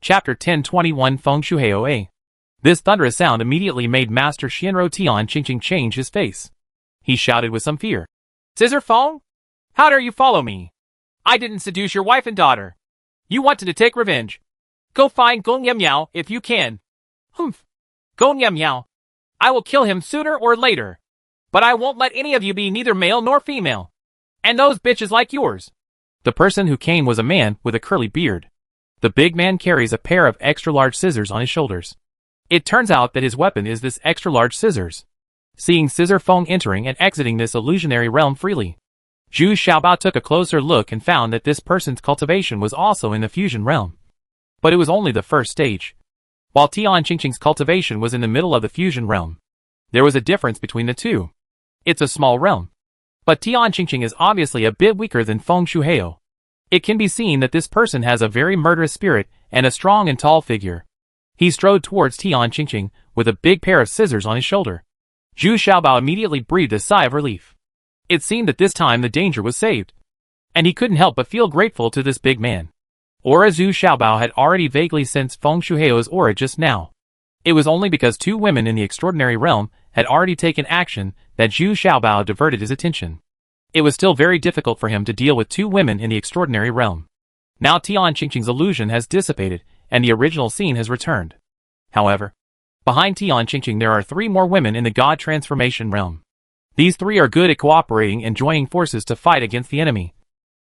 Chapter 1021 Feng Shui A. This thunderous sound immediately made Master Xianro Tian Qingqing change his face. He shouted with some fear. Scissor Feng? How dare you follow me? I didn't seduce your wife and daughter. You wanted to take revenge. Go find Gong Yam Miao if you can. Humph. Gong Yam Miao. I will kill him sooner or later. But I won't let any of you be neither male nor female. And those bitches like yours. The person who came was a man with a curly beard. The big man carries a pair of extra-large scissors on his shoulders. It turns out that his weapon is this extra-large scissors. Seeing Scissor Feng entering and exiting this illusionary realm freely, Zhu Xiaobao took a closer look and found that this person's cultivation was also in the fusion realm. But it was only the first stage. While Tian Qingqing's cultivation was in the middle of the fusion realm, there was a difference between the two. It's a small realm. But Tian Qingqing is obviously a bit weaker than Feng Shui. It can be seen that this person has a very murderous spirit and a strong and tall figure. He strode towards Tian Qingqing with a big pair of scissors on his shoulder. Zhu Xiaobao immediately breathed a sigh of relief. It seemed that this time the danger was saved. And he couldn't help but feel grateful to this big man. Aura Zhu Xiaobao had already vaguely sensed Feng Shui's aura just now. It was only because two women in the extraordinary realm had already taken action that Zhu Xiaobao diverted his attention. It was still very difficult for him to deal with two women in the extraordinary realm. Now Tian Qingqing's illusion has dissipated, and the original scene has returned. However, behind Tian Qingqing there are three more women in the God Transformation realm. These three are good at cooperating and joining forces to fight against the enemy.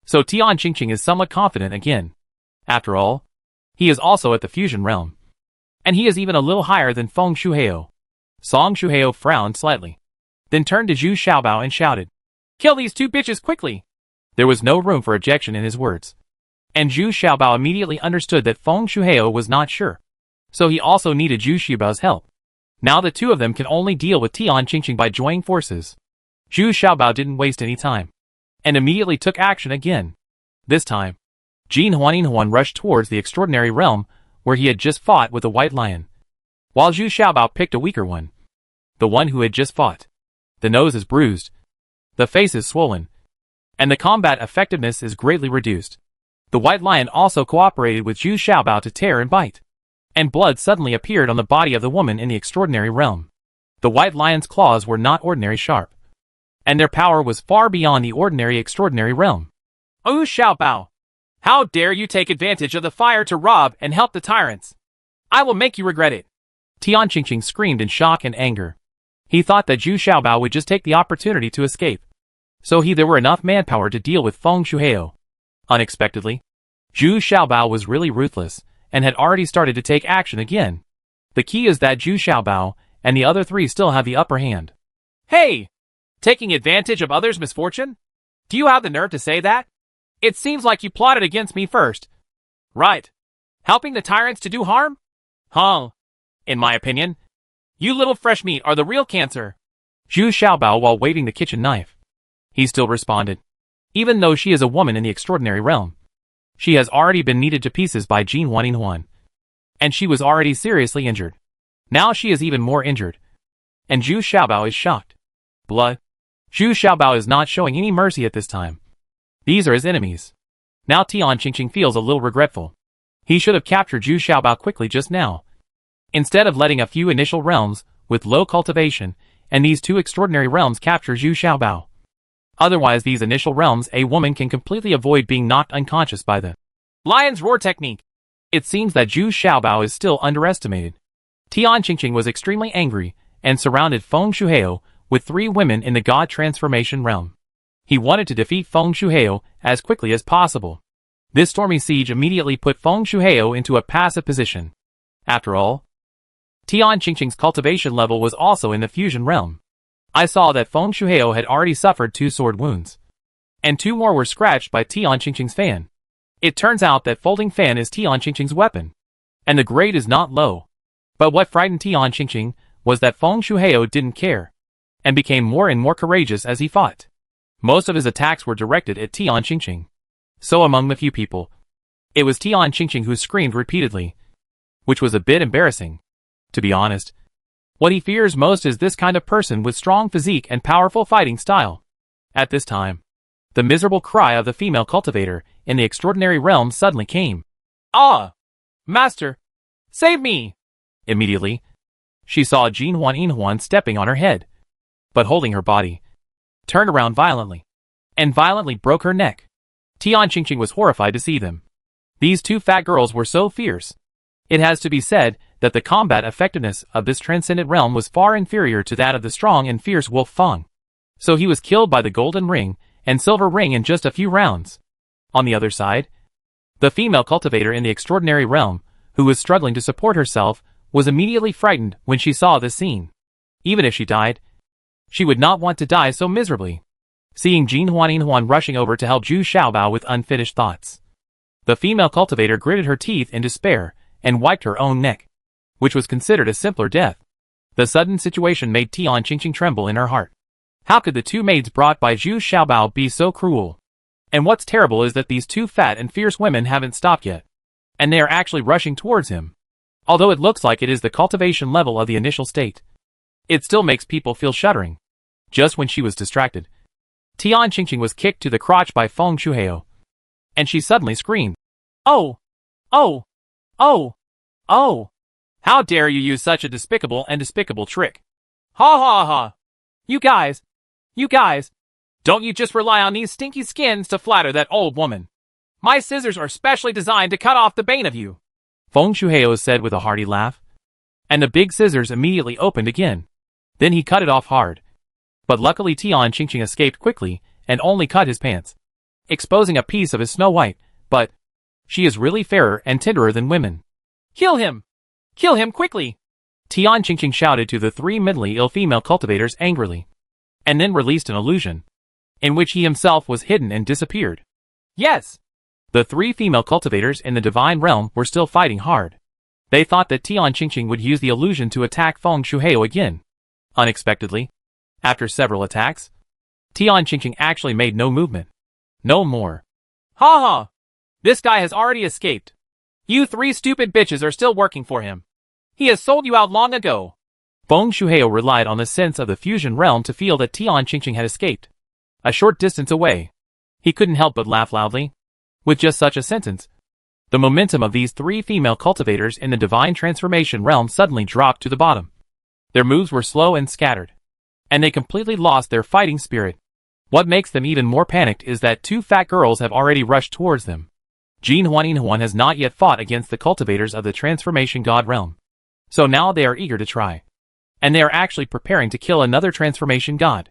So Tian Qingqing is somewhat confident again. After all, he is also at the fusion realm. And he is even a little higher than Feng Shui. Song Shui frowned slightly, then turned to Zhu Xiaobao and shouted, "Kill these two bitches quickly!" There was no room for objection in his words. And Zhu Xiaobao immediately understood that Feng Shui was not sure. So he also needed Zhu Xiaobao's help. Now the two of them can only deal with Tian Qingqing by joining forces. Zhu Xiaobao didn't waste any time, and immediately took action again. This time, Jin Huan rushed towards the extraordinary realm where he had just fought with the white lion. While Zhu Xiaobao picked a weaker one. The one who had just fought. The nose is bruised. The face is swollen. And the combat effectiveness is greatly reduced. The white lion also cooperated with Zhu Xiaobao to tear and bite. And blood suddenly appeared on the body of the woman in the extraordinary realm. The white lion's claws were not ordinary sharp. And their power was far beyond the ordinary extraordinary realm. "Oh Xiaobao! How dare you take advantage of the fire to rob and help the tyrants? I will make you regret it!" Tian Qingqing screamed in shock and anger. He thought that Zhu Xiaobao would just take the opportunity to escape. So there were enough manpower to deal with Feng Shui. Unexpectedly, Zhu Xiaobao was really ruthless, and had already started to take action again. The key is that Zhu Xiaobao and the other three still have the upper hand. "Hey! Taking advantage of others' misfortune? Do you have the nerve to say that? It seems like you plotted against me first. Right. Helping the tyrants to do harm? Huh. In my opinion, you little fresh meat are the real cancer." Zhu Xiaobao while waving the kitchen knife. He still responded. Even though she is a woman in the extraordinary realm, she has already been kneaded to pieces by Jin Huan. And she was already seriously injured. Now she is even more injured. And Zhu Xiaobao is shocked. Blood. Zhu Xiaobao is not showing any mercy at this time. These are his enemies. Now Tian Qingqing feels a little regretful. He should have captured Zhu Xiaobao quickly just now. Instead of letting a few initial realms with low cultivation and these two extraordinary realms capture Zhu Xiaobao. Otherwise these initial realms a woman can completely avoid being knocked unconscious by the lion's roar technique. It seems that Zhu Xiaobao is still underestimated. Tian Qingqing was extremely angry and surrounded Feng Shui with three women in the God Transformation realm. He wanted to defeat Feng Shui as quickly as possible. This stormy siege immediately put Feng Shui into a passive position. After all, Tian Qingqing's cultivation level was also in the fusion realm. I saw that Feng Shui had already suffered 2 sword wounds. And 2 more were scratched by Tian Qingqing's fan. It turns out that folding fan is Tian Qingqing's weapon. And the grade is not low. But what frightened Tian Qingqing was that Feng Shui didn't care. And became more and more courageous as he fought. Most of his attacks were directed at Tian Qingqing. So among the few people, it was Tian Qingqing who screamed repeatedly. Which was a bit embarrassing. To be honest, what he fears most is this kind of person with strong physique and powerful fighting style. At this time, the miserable cry of the female cultivator in the extraordinary realm suddenly came. "Ah! Master, save me! Immediately, she saw Jin Huan stepping on her head, but holding her body, turned around violently, and violently broke her neck. Tian Qingqing was horrified to see them. These two fat girls were so fierce. It has to be said that the combat effectiveness of this transcendent realm was far inferior to that of the strong and fierce Wolf Fang. So he was killed by the golden ring and silver ring in just a few rounds. On the other side, the female cultivator in the extraordinary realm, who was struggling to support herself, was immediately frightened when she saw this scene. Even if she died, she would not want to die so miserably. Seeing Jin Huan rushing over to help Zhu Xiaobao with unfinished thoughts, the female cultivator gritted her teeth in despair and wiped her own neck, which was considered a simpler death. The sudden situation made Tian Qingqing tremble in her heart. How could the two maids brought by Zhu Xiaobao be so cruel? And what's terrible is that these two fat and fierce women haven't stopped yet, and they are actually rushing towards him. Although it looks like it is the cultivation level of the initial state, it still makes people feel shuddering. Just when she was distracted, Tian Qingqing was kicked to the crotch by Feng Shuhao, and she suddenly screamed, "Oh! Oh! Oh! Oh! How dare you use such a despicable trick! Ha ha ha! You guys! Don't you just rely on these stinky skins to flatter that old woman? My scissors are specially designed to cut off the bane of you!" Feng Shuhao said with a hearty laugh, and the big scissors immediately opened again. Then he cut it off hard. But luckily Tian Qingqing escaped quickly and only cut his pants, exposing a piece of his snow white, but she is really fairer and tenderer than women. "Kill him! Kill him quickly!" Tian Qingqing shouted to the three mentally ill female cultivators angrily, and then released an illusion, in which he himself was hidden and disappeared. Yes! The three female cultivators in the divine realm were still fighting hard. They thought that Tian Qingqing would use the illusion to attack Feng Shuhao again. Unexpectedly, after several attacks, Tian Qingqing actually made no movement. No more. "Ha ha! This guy has already escaped. You three stupid bitches are still working for him. He has sold you out long ago." Feng Shuhao relied on the sense of the fusion realm to feel that Tian Qingqing had escaped. A short distance away, he couldn't help but laugh loudly. With just such a sentence, the momentum of these three female cultivators in the divine transformation realm suddenly dropped to the bottom. Their moves were slow and scattered, and they completely lost their fighting spirit. What makes them even more panicked is that two fat girls have already rushed towards them. Jin Huan has not yet fought against the cultivators of the transformation god realm, so now they are eager to try. And they are actually preparing to kill another transformation god,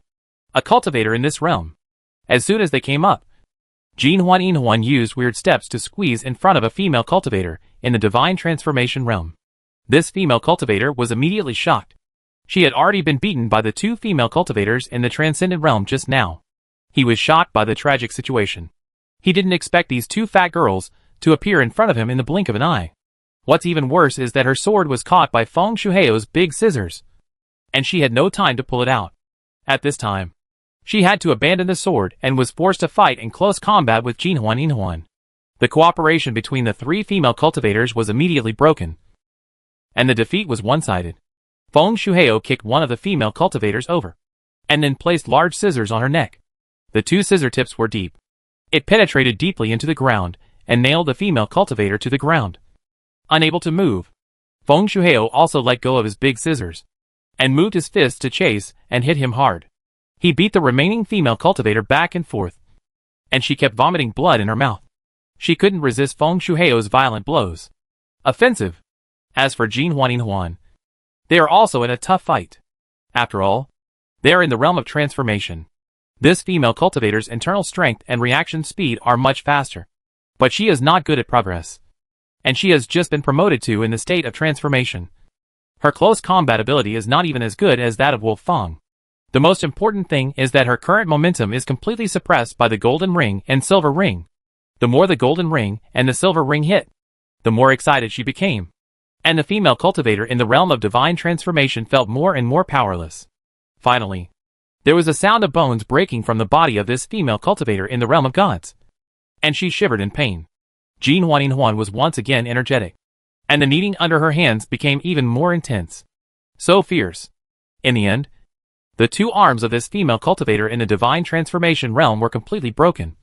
a cultivator in this realm. As soon as they came up, Jin Huan used weird steps to squeeze in front of a female cultivator in the divine transformation realm. This female cultivator was immediately shocked. She had already been beaten by the two female cultivators in the transcendent realm just now. He was shocked by the tragic situation. He didn't expect these two fat girls to appear in front of him in the blink of an eye. What's even worse is that her sword was caught by Feng Shuhao's big scissors, and she had no time to pull it out. At this time, she had to abandon the sword and was forced to fight in close combat with Jin Huan. The cooperation between the three female cultivators was immediately broken, and the defeat was one-sided. Feng Shuhao kicked one of the female cultivators over, and then placed large scissors on her neck. The two scissor tips were deep. It penetrated deeply into the ground, and nailed the female cultivator to the ground. Unable to move, Feng Shuhao also let go of his big scissors, and moved his fists to chase and hit him hard. He beat the remaining female cultivator back and forth, and she kept vomiting blood in her mouth. She couldn't resist Feng Shuhao's violent blows. Offensive. As for Jin Huan, they are also in a tough fight. After all, they are in the realm of transformation. This female cultivator's internal strength and reaction speed are much faster, but she is not good at progress, and she has just been promoted to in the state of transformation. Her close combat ability is not even as good as that of Wolf Fang. The most important thing is that her current momentum is completely suppressed by the golden ring and silver ring. The more the golden ring and the silver ring hit, the more excited she became. And the female cultivator in the realm of divine transformation felt more and more powerless. Finally, there was a sound of bones breaking from the body of this female cultivator in the realm of gods, and she shivered in pain. Jin Huan was once again energetic, and the kneading under her hands became even more intense. So fierce. In the end, the two arms of this female cultivator in the divine transformation realm were completely broken,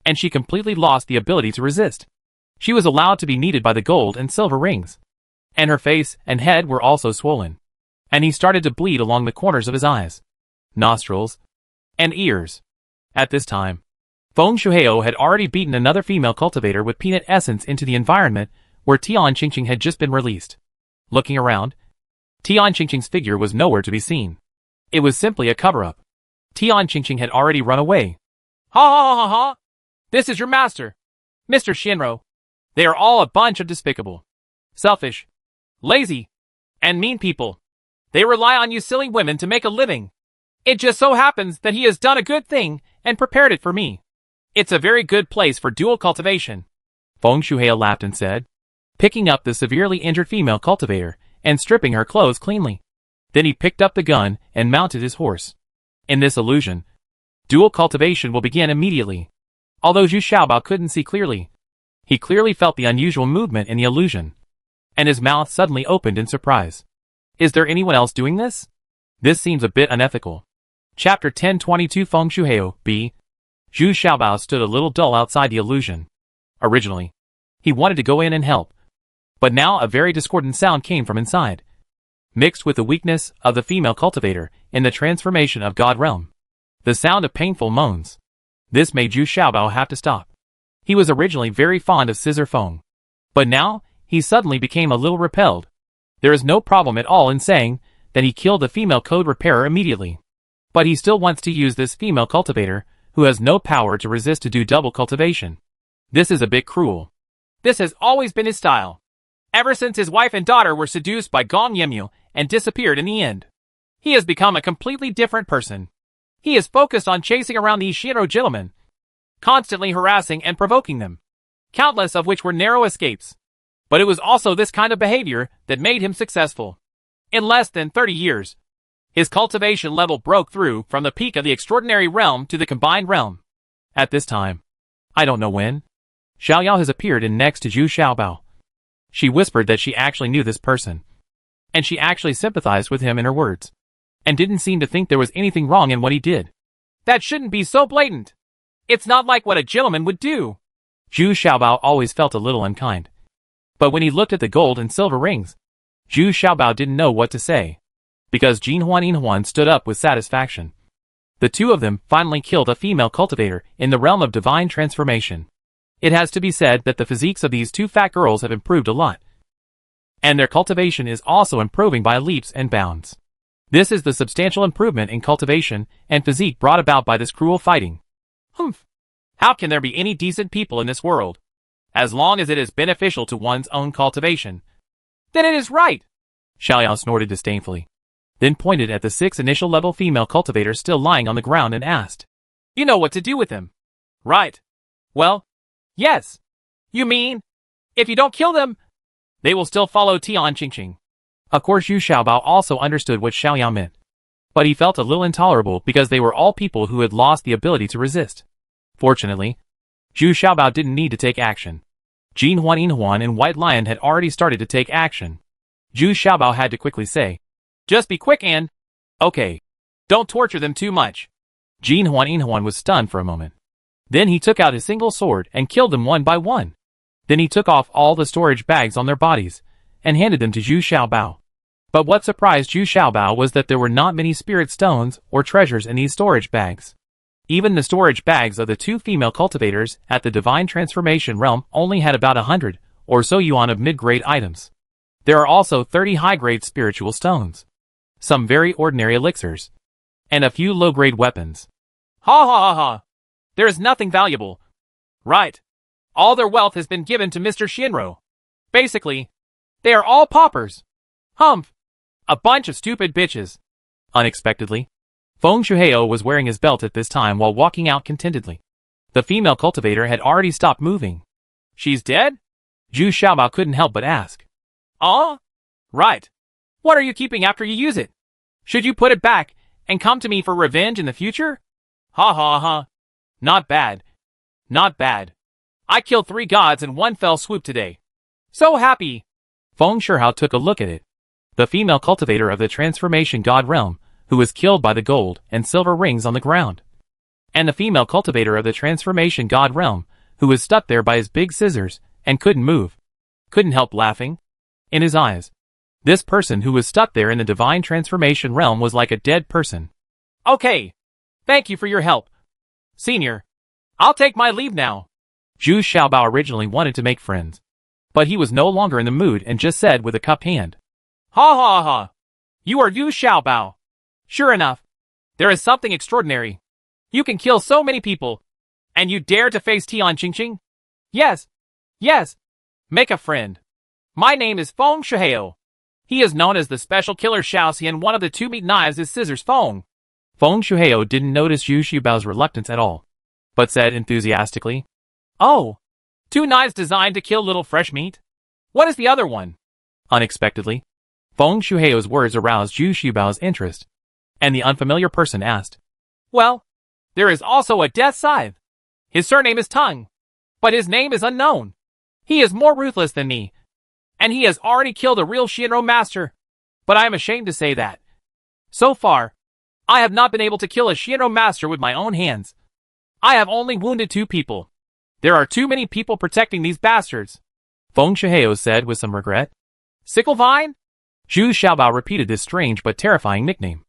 and she completely lost the ability to resist. She was allowed to be kneaded by the gold and silver rings. And her face and head were also swollen. And he started to bleed along the corners of his eyes, nostrils, and ears. At this time, Feng Shuheo had already beaten another female cultivator with peanut essence into the environment where Tian Qingqing had just been released. Looking around, Tian Qingqing's figure was nowhere to be seen. It was simply a cover-up. Tian Qingqing had already run away. Ha ha ha ha! This is your master, Mr. Shinro. They are all a bunch of despicable, selfish, lazy, and mean people. They rely on you silly women to make a living. It just so happens that he has done a good thing and prepared it for me. It's a very good place for dual cultivation. Feng Shuheo laughed and said, picking up the severely injured female cultivator and stripping her clothes cleanly. Then he picked up the gun and mounted his horse. In this illusion, dual cultivation will begin immediately. Although Zhu Xiaobao couldn't see clearly, he clearly felt the unusual movement in the illusion, and his mouth suddenly opened in surprise. Is there anyone else doing this? This seems a bit unethical. Chapter 1022 Feng Shuheo, B. Zhu Xiaobao stood a little dull outside the illusion. Originally, he wanted to go in and help, but now a very discordant sound came from inside, mixed with the weakness of the female cultivator in the transformation of God realm. The sound of painful moans. This made Zhu Xiaobao have to stop. He was originally very fond of Scissor Feng, but now he suddenly became a little repelled. There is no problem at all in saying that he killed the female code repairer immediately. But he still wants to use this female cultivator, who has no power to resist to do double cultivation. This is a bit cruel. This has always been his style, ever since his wife and daughter were seduced by Gong Yemyu and disappeared in the end. He has become a completely different person. He is focused on chasing around these Shinro gentlemen, constantly harassing and provoking them, countless of which were narrow escapes. But it was also this kind of behavior that made him successful. In less than 30 years, his cultivation level broke through from the peak of the extraordinary realm to the combined realm. At this time, I don't know when, Xiaoyao has appeared in next to Zhu Xiaobao. She whispered that she actually knew this person, and she actually sympathized with him in her words, and didn't seem to think there was anything wrong in what he did. That shouldn't be so blatant. It's not like what a gentleman would do. Zhu Xiaobao always felt a little unkind. But when he looked at the gold and silver rings, Zhu Xiaobao didn't know what to say, because Jin Huan stood up with satisfaction. The two of them finally killed a female cultivator in the realm of divine transformation. It has to be said that the physiques of these two fat girls have improved a lot, and their cultivation is also improving by leaps and bounds. This is the substantial improvement in cultivation and physique brought about by this cruel fighting. Humph! How can there be any decent people in this world? As long as it is beneficial to one's own cultivation, then it is right. Xiaoyao snorted disdainfully, then pointed at the 6 initial level female cultivators still lying on the ground and asked, You know what to do with them, right? Well, yes. You mean, if you don't kill them, they will still follow Tian Qingqing. Of course Zhu Xiaobao also understood what Xiaoyao meant, but he felt a little intolerable because they were all people who had lost the ability to resist. Fortunately, Zhu Xiaobao didn't need to take action. Jin Huan and White Lion had already started to take action. Zhu Xiaobao had to quickly say, Just be quick and... Okay. Don't torture them too much. Jin Huan was stunned for a moment. Then he took out his single sword and killed them one by one. Then he took off all the storage bags on their bodies and handed them to Zhu Xiaobao. But what surprised Zhu Xiaobao was that there were not many spirit stones or treasures in these storage bags. Even the storage bags of the 2 female cultivators at the Divine Transformation realm only had about 100 or so yuan of mid-grade items. There are also 30 high-grade spiritual stones, some very ordinary elixirs, and a few low-grade weapons. Ha ha ha ha! There is nothing valuable. Right. All their wealth has been given to Mr. Shinro. Basically, they are all paupers. Humph! A bunch of stupid bitches. Unexpectedly, Feng Shuheo was wearing his belt at this time while walking out contentedly. The female cultivator had already stopped moving. She's dead? Zhu Xiaobao couldn't help but ask. Right. What are you keeping after you use it? Should you put it back and come to me for revenge in the future? Ha ha ha. Not bad. Not bad. I killed 3 gods in one fell swoop today. So happy. Feng Shuhao took a look at it. The female cultivator of the transformation god realm, who was killed by the gold and silver rings on the ground. And the female cultivator of the transformation god realm, who was stuck there by his big scissors and couldn't move. Couldn't help laughing. In his eyes, this person who was stuck there in the divine transformation realm was like a dead person. Okay. Thank you for your help. Senior. I'll take my leave now. Zhu Xiaobao originally wanted to make friends, but he was no longer in the mood and just said with a cupped hand, "Ha ha ha. You are Zhu Xiaobao. Sure enough. There is something extraordinary. You can kill so many people. And you dare to face Tian Qingqing? Yes. Yes. Make a friend. My name is Feng Shuheo. He is known as the special killer Shaoxi, and one of the two meat knives is Scissors Feng." Feng Shuheo didn't notice Zhu Xiaobao's reluctance at all, but said enthusiastically, "Oh, two knives designed to kill little fresh meat? What is the other one?" Unexpectedly, Feng Shuheo's words aroused Zhu Xiaobao's interest, and the unfamiliar person asked, "Well, there is also a death scythe. His surname is Tongue, but his name is unknown. He is more ruthless than me, and he has already killed a real Shinro master, but I am ashamed to say that. So far, I have not been able to kill a Shinro master with my own hands. I have only wounded 2 people. There are too many people protecting these bastards," Feng Shuheo said with some regret. "Sicklevine?" Zhu Xiaobao repeated this strange but terrifying nickname,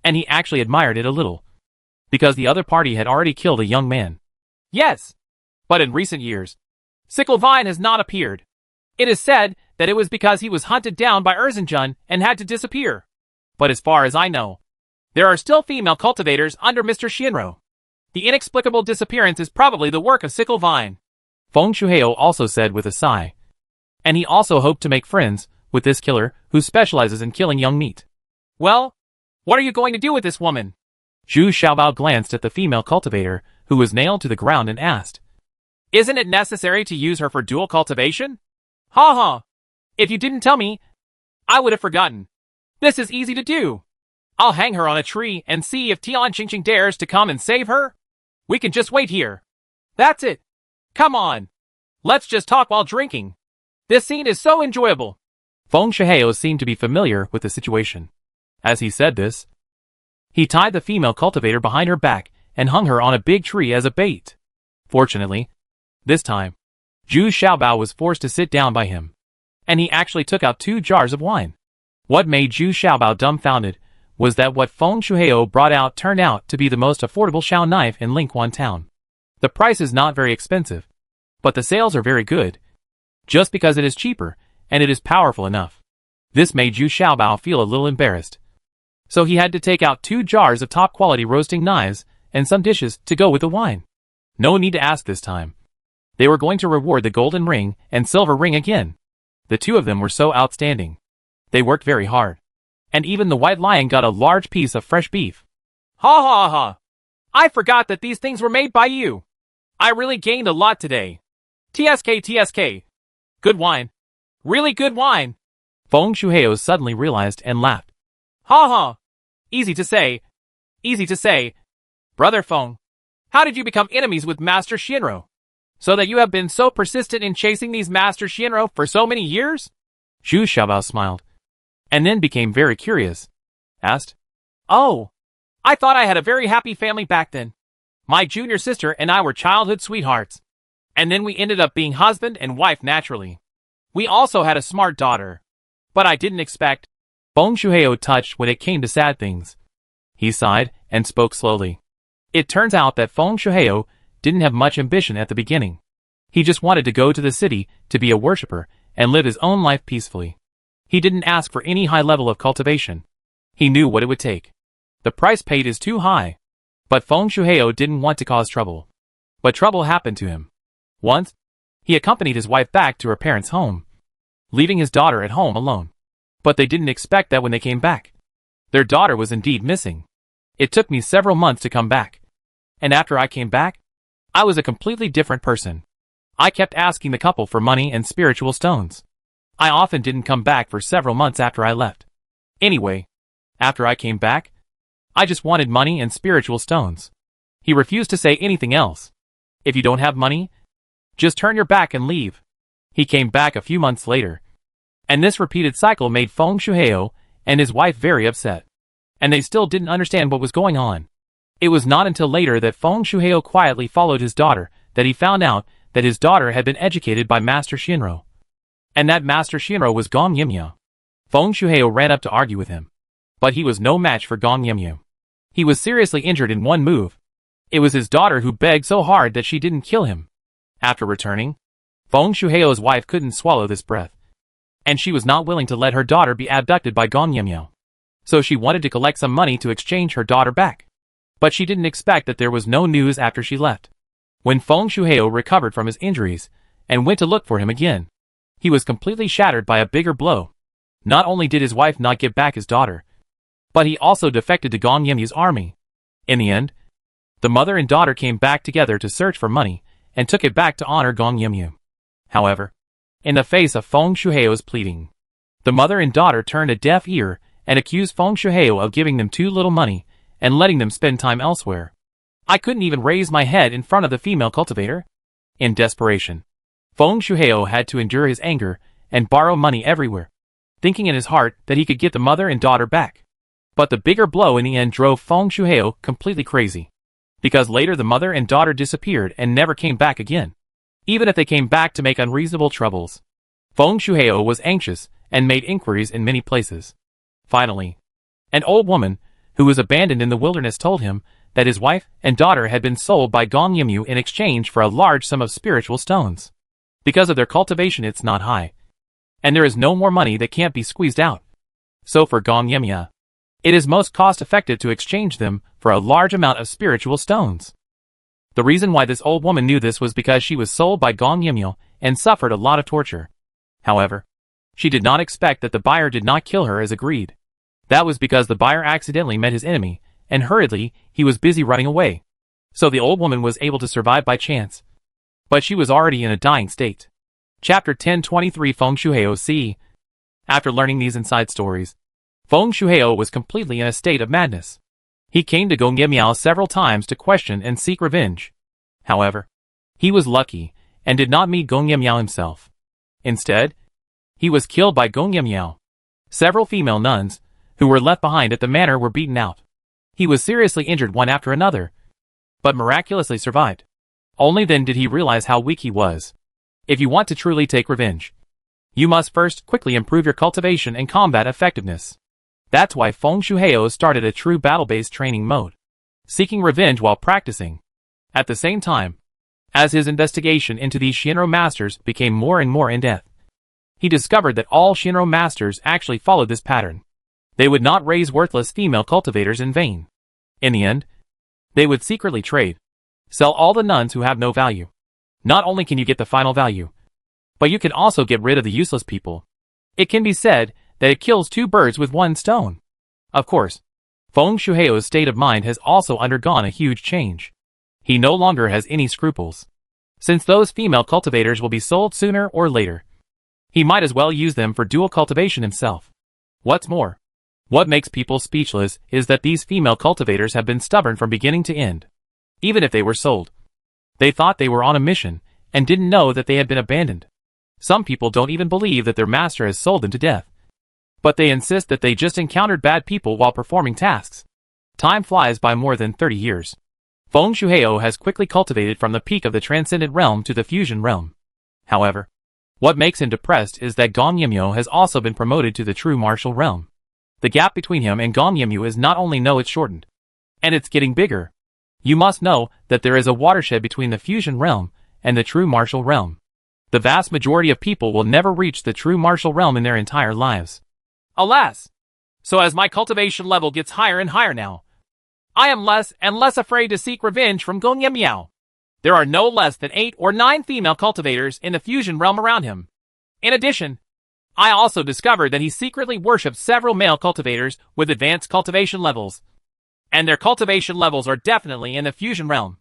and he actually admired it a little, because the other party had already killed a young man. "Yes, but in recent years, Sicklevine has not appeared. It is said that it was because he was hunted down by Erzinjun and had to disappear. But as far as I know, there are still female cultivators under Mr. Shinro. The inexplicable disappearance is probably the work of Sicklevine," Feng Shuheo also said with a sigh. And he also hoped to make friends with this killer who specializes in killing young meat. "Well, what are you going to do with this woman?" Zhu Xiaobao glanced at the female cultivator who was nailed to the ground and asked, "Isn't it necessary to use her for dual cultivation?" "Ha ha. If you didn't tell me, I would have forgotten. This is easy to do. I'll hang her on a tree and see if Tian Qingqing dares to come and save her. We can just wait here. That's it. Come on. Let's just talk while drinking. This scene is so enjoyable." Feng Shuheo seemed to be familiar with the situation. As he said this, he tied the female cultivator behind her back and hung her on a big tree as a bait. Fortunately, this time, Zhu Xiaobao was forced to sit down by him, and he actually took out 2 jars of wine. What made Zhu Xiaobao dumbfounded was that what Feng Shuheo brought out turned out to be the most affordable Shao knife in Lingquan town. The price is not very expensive, but the sales are very good, just because it is cheaper and it is powerful enough. This made Zhu Xiaobao feel a little embarrassed, so he had to take out 2 jars of top-quality roasting knives and some dishes to go with the wine. No need to ask this time. They were going to reward the golden ring and silver ring again. The 2 of them were so outstanding. They worked very hard, and even the white lion got a large piece of fresh beef. "Ha ha ha. I forgot that these things were made by you. I really gained a lot today. TSK TSK. Good wine. Really good wine." Feng Shuheo suddenly realized and laughed. "Ha ha. Easy to say. Easy to say. Brother Feng, how did you become enemies with Master Shinro? So that you have been so persistent in chasing these Master Shinro for so many years?" Zhu Xiaobao smiled, and then became very curious. Asked, "Oh, I thought I had a very happy family back then. My junior sister and I were childhood sweethearts. And then we ended up being husband and wife naturally. We also had a smart daughter. But I didn't expect." Feng Shuheo touched when it came to sad things. He sighed and spoke slowly. It turns out that Feng Shuheo didn't have much ambition at the beginning. He just wanted to go to the city to be a worshipper and live his own life peacefully. He didn't ask for any high level of cultivation. He knew what it would take. The price paid is too high. But Feng Shuheo didn't want to cause trouble. But trouble happened to him. Once, he accompanied his wife back to her parents' home, leaving his daughter at home alone. But they didn't expect that when they came back, their daughter was indeed missing. It took me several months to come back. And after I came back, I was a completely different person. I kept asking the couple for money and spiritual stones. I often didn't come back for several months after I left. Anyway, after I came back, I just wanted money and spiritual stones. He refused to say anything else. If you don't have money, just turn your back and leave. He came back a few months later. And this repeated cycle made Feng Shuheo and his wife very upset. And they still didn't understand what was going on. It was not until later that Feng Shuheo quietly followed his daughter that he found out that his daughter had been educated by Master Shinro, and that Master Shinro was Gong Yimya. Feng Shuheo ran up to argue with him, but he was no match for Gong Yimya. He was seriously injured in one move. It was his daughter who begged so hard that she didn't kill him. After returning, Feng Shuheo's wife couldn't swallow this breath, and she was not willing to let her daughter be abducted by Gong Yimya. So she wanted to collect some money to exchange her daughter back. But she didn't expect that there was no news after she left. When Feng Shuheo recovered from his injuries and went to look for him again, he was completely shattered by a bigger blow. Not only did his wife not get back his daughter, but he also defected to Gong Yimya's army. In the end, the mother and daughter came back together to search for money and took it back to honor Gong Yimya. However, in the face of Feng Shuheo's pleading, the mother and daughter turned a deaf ear and accused Feng Shuheo of giving them too little money and letting them spend time elsewhere. I couldn't even raise my head in front of the female cultivator. In desperation, Feng Shuheo had to endure his anger and borrow money everywhere, thinking in his heart that he could get the mother and daughter back. But the bigger blow in the end drove Feng Shuheo completely crazy, because later the mother and daughter disappeared and never came back again. Even if they came back to make unreasonable troubles, Feng Shuheo was anxious and made inquiries in many places. Finally, an old woman who was abandoned in the wilderness told him that his wife and daughter had been sold by Gong Yimyu in exchange for a large sum of spiritual stones. Because of their cultivation it's not high, and there is no more money that can't be squeezed out. So for Gong Yimya, it is most cost-effective to exchange them for a large amount of spiritual stones. The reason why this old woman knew this was because she was sold by Gong Yimyu and suffered a lot of torture. However, she did not expect that the buyer did not kill her as agreed. That was because the buyer accidentally met his enemy, and hurriedly, he was busy running away. So the old woman was able to survive by chance. But she was already in a dying state. Chapter 1023 Feng Shuheo C. After learning these inside stories, Feng Shuheo was completely in a state of madness. He came to Gong Yimyao several times to question and seek revenge. However, he was lucky and did not meet Gong Yimyao himself. Instead, he was killed by Gong Yimyao. Several female nuns who were left behind at the manor were beaten out. He was seriously injured one after another, but miraculously survived. Only then did he realize how weak he was. If you want to truly take revenge, you must first quickly improve your cultivation and combat effectiveness. That's why Feng Shuheo started a true battle-based training mode, seeking revenge while practicing. At the same time, as his investigation into these Shinro masters became more and more in-depth, he discovered that all Shinro masters actually followed this pattern. They would not raise worthless female cultivators in vain. In the end, they would secretly trade, sell all the nuns who have no value. Not only can you get the final value, but you can also get rid of the useless people. It can be said that it kills two birds with one stone. Of course, Feng Shuheo's state of mind has also undergone a huge change. He no longer has any scruples. Since those female cultivators will be sold sooner or later, he might as well use them for dual cultivation himself. What's more, what makes people speechless is that these female cultivators have been stubborn from beginning to end. Even if they were sold, they thought they were on a mission and didn't know that they had been abandoned. Some people don't even believe that their master has sold them to death, but they insist that they just encountered bad people while performing tasks. Time flies by more than 30 years. Feng Shuheo has quickly cultivated from the peak of the transcendent realm to the fusion realm. However, what makes him depressed is that Gong Yimyu has also been promoted to the true martial realm. The gap between him and Gong Yimyu is not only it's shortened, and it's getting bigger. You must know that there is a watershed between the fusion realm and the true martial realm. The vast majority of people will never reach the true martial realm in their entire lives. Alas! So as my cultivation level gets higher and higher now, I am less and less afraid to seek revenge from Gong Yimyao. There are no less than 8 or 9 female cultivators in the fusion realm around him. In addition, I also discovered that he secretly worships several male cultivators with advanced cultivation levels. And their cultivation levels are definitely in the fusion realm.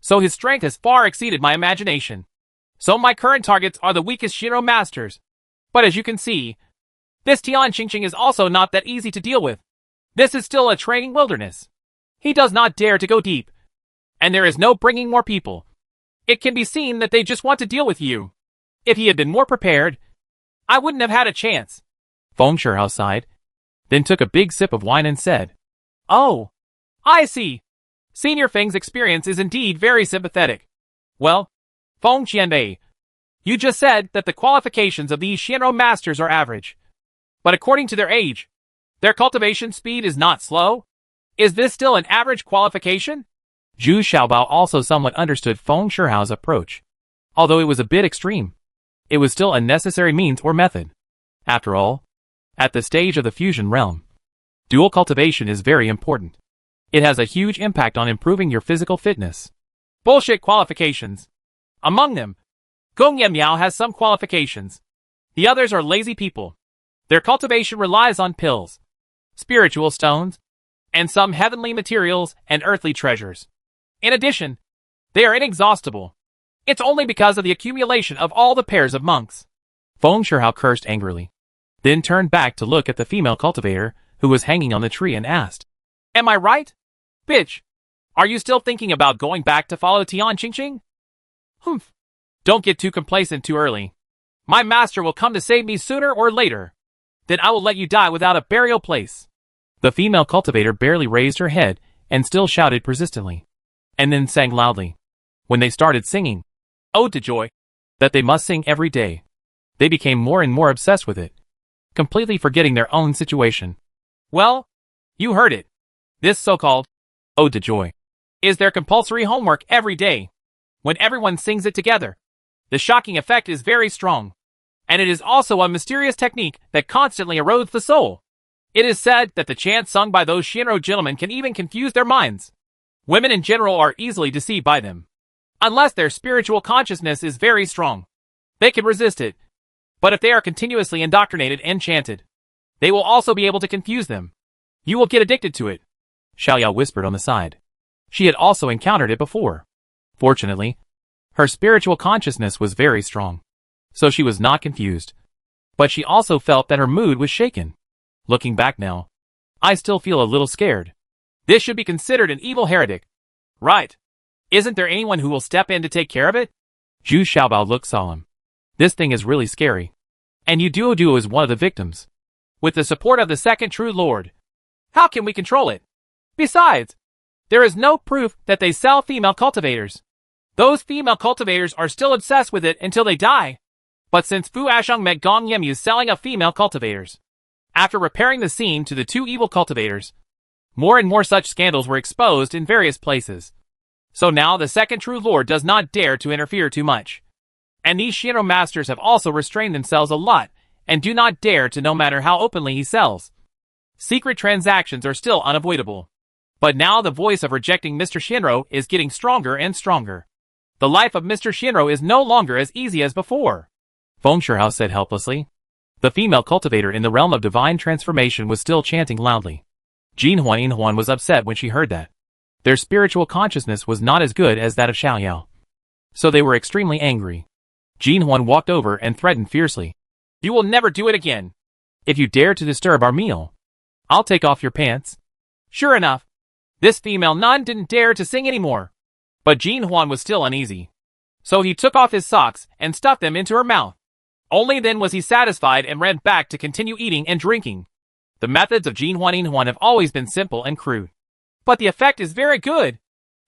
So his strength has far exceeded my imagination. So my current targets are the weakest Shinro masters. But as you can see, this Tian Qingqing is also not that easy to deal with. This is still a training wilderness. He does not dare to go deep. And there is no bringing more people. It can be seen that they just want to deal with you. If he had been more prepared, I wouldn't have had a chance. Feng Shuheo sighed, then took a big sip of wine and said, "Oh, I see. Senior Feng's experience is indeed very sympathetic. Well, Feng Qianbei, you just said that the qualifications of these Xianrou masters are average. But according to their age, their cultivation speed is not slow? Is this still an average qualification? Zhu Xiaobao also somewhat understood Feng Shihao's approach. Although it was a bit extreme, it was still a necessary means or method. After all, at the stage of the fusion realm, dual cultivation is very important. It has a huge impact on improving your physical fitness. Bullshit qualifications. Among them, Gong Yemiao has some qualifications. The others are lazy people. Their cultivation relies on pills, spiritual stones, and some heavenly materials and earthly treasures. In addition, they are inexhaustible. It's only because of the accumulation of all the pairs of monks. Feng Shihao cursed angrily, then turned back to look at the female cultivator who was hanging on the tree and asked, "Am I right? Bitch, are you still thinking about going back to follow Tian Qingqing? Humph. Don't get too complacent too early. My master will come to save me sooner or later. Then I will let you die without a burial place." The female cultivator barely raised her head and still shouted persistently, and then sang loudly. When they started singing Ode to Joy, that they must sing every day, they became more and more obsessed with it, completely forgetting their own situation. Well, you heard it. This so-called Ode to Joy is their compulsory homework every day. When everyone sings it together, the shocking effect is very strong, and it is also a mysterious technique that constantly erodes the soul. It is said that the chants sung by those Xianrou gentlemen can even confuse their minds. Women in general are easily deceived by them. Unless their spiritual consciousness is very strong, they can resist it. But if they are continuously indoctrinated and chanted, they will also be able to confuse them. You will get addicted to it, Xiaoyao whispered on the side. She had also encountered it before. Fortunately, her spiritual consciousness was very strong, so she was not confused. But she also felt that her mood was shaken. Looking back now, I still feel a little scared. This should be considered an evil heretic. Right. Isn't there anyone who will step in to take care of it? Zhu Xiaobao looked solemn. This thing is really scary. And Yu Duo is one of the victims. With the support of the second true lord, how can we control it? Besides, there is no proof that they sell female cultivators. Those female cultivators are still obsessed with it until they die. But since Fu Asheng met Gong Yemyu selling of female cultivators, after repairing the scene to the two evil cultivators, more and more such scandals were exposed in various places. So now the second true lord does not dare to interfere too much. And these Xianrou masters have also restrained themselves a lot and do not dare to, no matter how openly he sells. Secret transactions are still unavoidable. But now the voice of rejecting Mr. Xianrou is getting stronger and stronger. The life of Mr. Xianrou is no longer as easy as before, Feng Shihao said helplessly. The female cultivator in the realm of divine transformation was still chanting loudly. Jin Huan was upset when she heard that. Their spiritual consciousness was not as good as that of Xiaoyao, so they were extremely angry. Jin Huan walked over and threatened fiercely. "You will never do it again. If you dare to disturb our meal, I'll take off your pants." Sure enough, this female nun didn't dare to sing anymore. But Jin Huan was still uneasy, so he took off his socks and stuffed them into her mouth. Only then was he satisfied and ran back to continue eating and drinking. The methods of Jin Huan have always been simple and crude, but the effect is very good.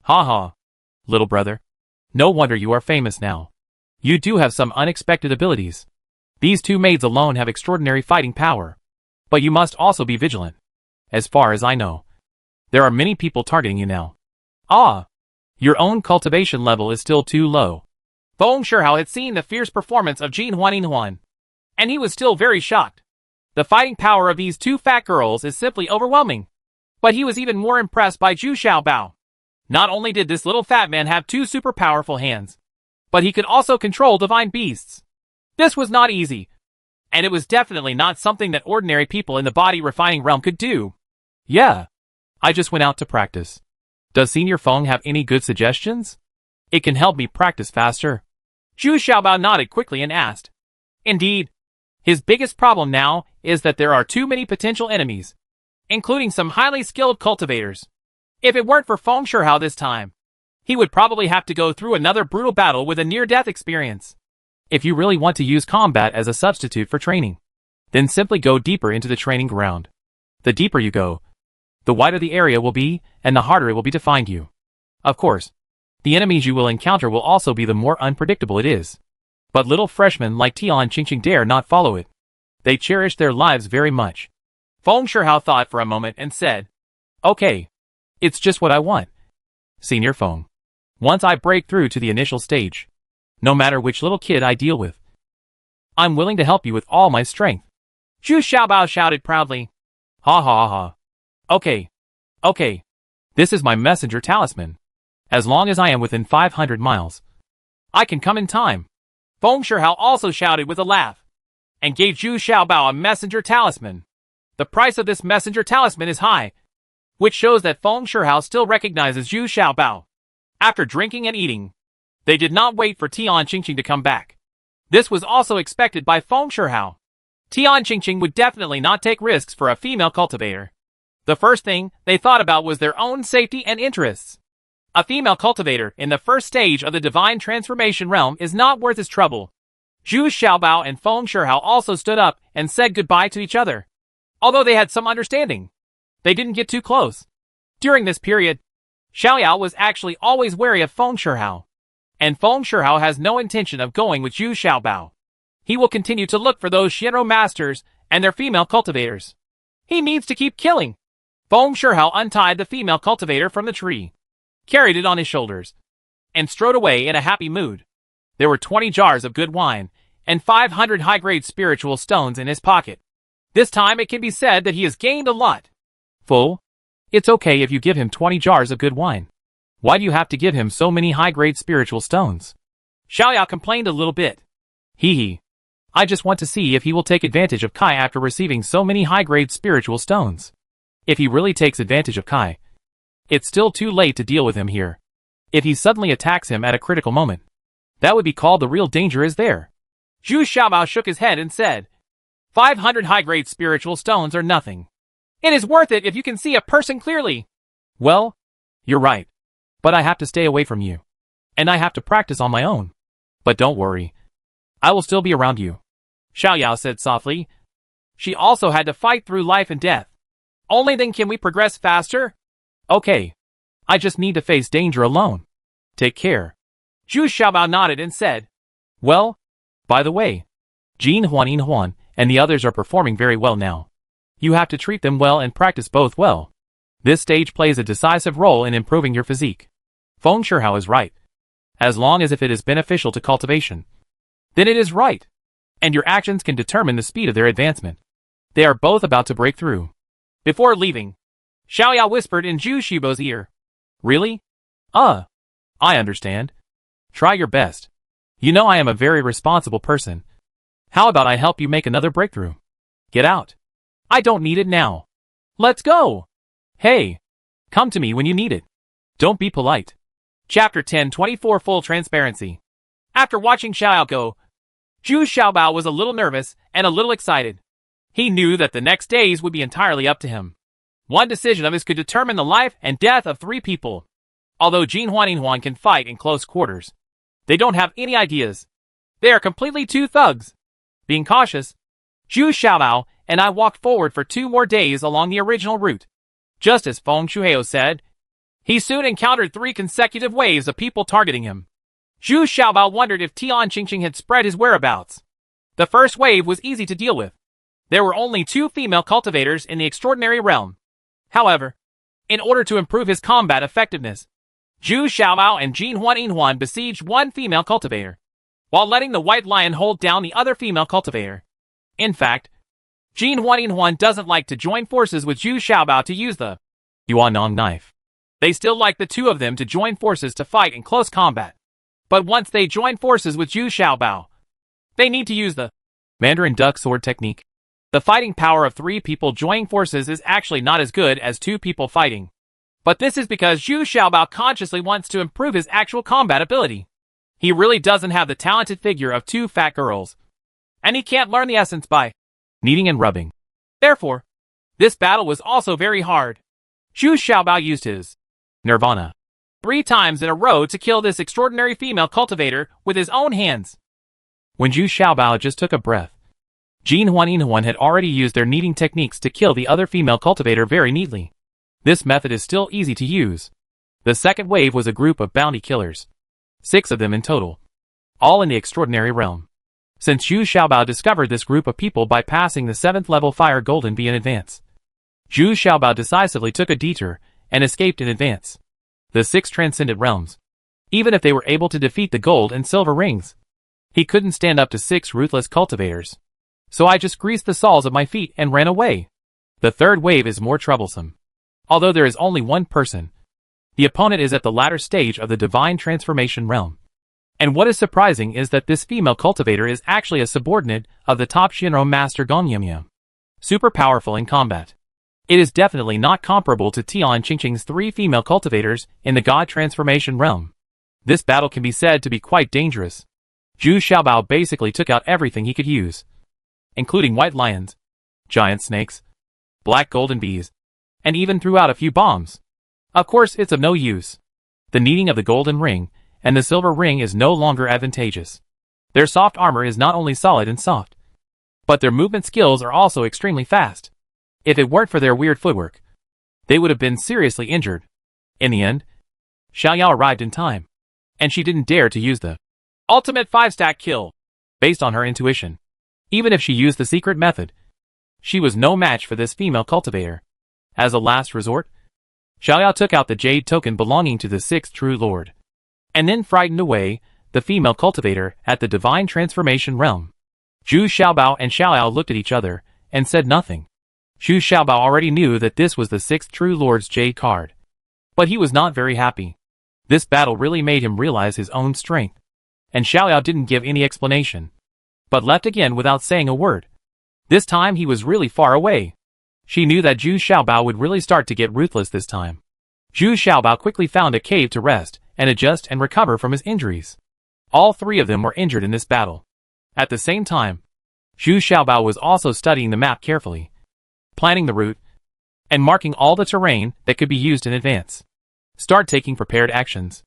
Ha ha, little brother. No wonder you are famous now. You do have some unexpected abilities. These two maids alone have extraordinary fighting power. But you must also be vigilant. As far as I know, there are many people targeting you now. Ah, your own cultivation level is still too low. Feng Shihao had seen the fierce performance of Jin Huan, and he was still very shocked. The fighting power of these two fat girls is simply overwhelming. But he was even more impressed by Zhu Xiaobao. Not only did this little fat man have two super powerful hands, but he could also control divine beasts. This was not easy, and it was definitely not something that ordinary people in the body refining realm could do. Yeah, I just went out to practice. Does Senior Feng have any good suggestions? It can help me practice faster. Zhu Xiaobao nodded quickly and asked. Indeed, his biggest problem now is that there are too many potential enemies, including some highly skilled cultivators. If it weren't for Feng Shihao this time, he would probably have to go through another brutal battle with a near-death experience. If you really want to use combat as a substitute for training, then simply go deeper into the training ground. The deeper you go, the wider the area will be, and the harder it will be to find you. Of course, the enemies you will encounter will also be the more unpredictable it is. But little freshmen like Tian Qingqing dare not follow it. They cherish their lives very much. Feng Shihao thought for a moment and said, "Okay. It's just what I want. Senior Feng. Once I break through to the initial stage, no matter which little kid I deal with, I'm willing to help you with all my strength." Zhu Xiaobao shouted proudly. "Ha ha ha. Okay. Okay. This is my messenger talisman. As long as I am within 500 miles, I can come in time." Feng Shihao also shouted with a laugh, and gave Zhu Xiaobao a messenger talisman. The price of this messenger talisman is high, which shows that Feng Shihao still recognizes Zhu Xiaobao. After drinking and eating, they did not wait for Tian Qingqing to come back. This was also expected by Feng Shihao. Tian Qingqing would definitely not take risks for a female cultivator. The first thing they thought about was their own safety and interests. A female cultivator in the first stage of the divine transformation realm is not worth his trouble. Zhu Xiaobao and Feng Shihao also stood up and said goodbye to each other. Although they had some understanding, they didn't get too close. During this period, Xiaoyao was actually always wary of Feng Shihao, and Feng Shihao has no intention of going with Zhu Xiaobao. He will continue to look for those Shinro masters and their female cultivators. He needs to keep killing. Feng Shihao untied the female cultivator from the tree, carried it on his shoulders, and strode away in a happy mood. There were 20 jars of good wine and 500 high-grade spiritual stones in his pocket. This time it can be said that he has gained a lot. Fool, it's okay if you give him 20 jars of good wine. Why do you have to give him so many high-grade spiritual stones? Xiaoyao complained a little bit. Hee. I just want to see if he will take advantage of Kai after receiving so many high-grade spiritual stones. If he really takes advantage of Kai, it's still too late to deal with him here. If he suddenly attacks him at a critical moment, that would be called the real danger is there. Zhu Xiaobao shook his head and said, 500 high-grade spiritual stones are nothing. It is worth it if you can see a person clearly. Well, you're right. But I have to stay away from you. And I have to practice on my own. But don't worry. I will still be around you. Xiaoyao said softly. She also had to fight through life and death. Only then can we progress faster. Okay. I just need to face danger alone. Take care. Zhu Xiaobao nodded and said, Well, by the way, Jin Huan and the others are performing very well now. You have to treat them well and practice both well. This stage plays a decisive role in improving your physique. Feng Shihao is right. As long as if it is beneficial to cultivation, then it is right. And your actions can determine the speed of their advancement. They are both about to break through. Before leaving, Xiaoyao whispered in Zhu Xibao's ear. Really? I understand. Try your best. You know I am a very responsible person. How about I help you make another breakthrough? Get out. I don't need it now. Let's go. Hey. Come to me when you need it. Don't be polite. Chapter 1024 Full Transparency. After watching Xiaoyao go, Zhu Xiaobao was a little nervous and a little excited. He knew that the next days would be entirely up to him. One decision of his could determine the life and death of 3 people. Although Jin Huan can fight in close quarters, they don't have any ideas. They are completely 2 thugs. Being cautious, Zhu Xiaobao and I walked forward for 2 more days along the original route. Just as Feng Shihao said, he soon encountered 3 consecutive waves of people targeting him. Zhu Xiaobao wondered if Tian Qingqing had spread his whereabouts. The first wave was easy to deal with. There were only 2 female cultivators in the extraordinary realm. However, in order to improve his combat effectiveness, Zhu Xiaobao and Jin Huan besieged 1 female cultivator, while letting the White Lion hold down the other female cultivator. In fact, Jin Huan doesn't like to join forces with Zhu Xiaobao to use the Yuannong knife. They still like the 2 of them to join forces to fight in close combat. But once they join forces with Zhu Xiaobao, they need to use the Mandarin duck sword technique. The fighting power of 3 people joining forces is actually not as good as 2 people fighting. But this is because Zhu Xiaobao consciously wants to improve his actual combat ability. He really doesn't have the talented figure of 2 fat girls. And he can't learn the essence by kneading and rubbing. Therefore, this battle was also very hard. Zhu Xiaobao used his Nirvana 3 times in a row to kill this extraordinary female cultivator with his own hands. When Zhu Xiaobao just took a breath, Jin Huan had already used their kneading techniques to kill the other female cultivator very neatly. This method is still easy to use. The second wave was a group of bounty killers. 6 of them in total. All in the extraordinary realm. Since Zhu Xiaobao discovered this group of people by passing the 7th level fire golden bee in advance. Zhu Xiaobao decisively took a detour and escaped in advance. The 6 transcended realms. Even if they were able to defeat the gold and silver rings, he couldn't stand up to 6 ruthless cultivators. So I just greased the soles of my feet and ran away. The third wave is more troublesome. Although there is only one person, the opponent is at the latter stage of the divine transformation realm. And what is surprising is that this female cultivator is actually a subordinate of the top Shinro master Gong Yimya. Super powerful in combat. It is definitely not comparable to Tian Qingqing's 3 female cultivators in the god transformation realm. This battle can be said to be quite dangerous. Zhu Xiaobao basically took out everything he could use, including white lions, giant snakes, black golden bees, and even threw out a few bombs. Of course, it's of no use. The needing of the golden ring and the silver ring is no longer advantageous. Their soft armor is not only solid and soft, but their movement skills are also extremely fast. If it weren't for their weird footwork, they would have been seriously injured. In the end, Xiaoyao arrived in time, and she didn't dare to use the ultimate 5-stack kill. Based on her intuition, even if she used the secret method, she was no match for this female cultivator. As a last resort, Xiaoyao took out the jade token belonging to the 6th true lord, and then frightened away the female cultivator at the divine transformation realm. Zhu Xiaobao and Xiaoyao looked at each other and said nothing. Zhu Xiaobao already knew that this was the 6th true lord's jade card, but he was not very happy. This battle really made him realize his own strength, and Xiaoyao didn't give any explanation, but left again without saying a word. This time he was really far away. She knew that Zhu Xiaobao would really start to get ruthless this time. Zhu Xiaobao quickly found a cave to rest and adjust and recover from his injuries. All 3 of them were injured in this battle. At the same time, Zhu Xiaobao was also studying the map carefully, planning the route, and marking all the terrain that could be used in advance. Start taking prepared actions.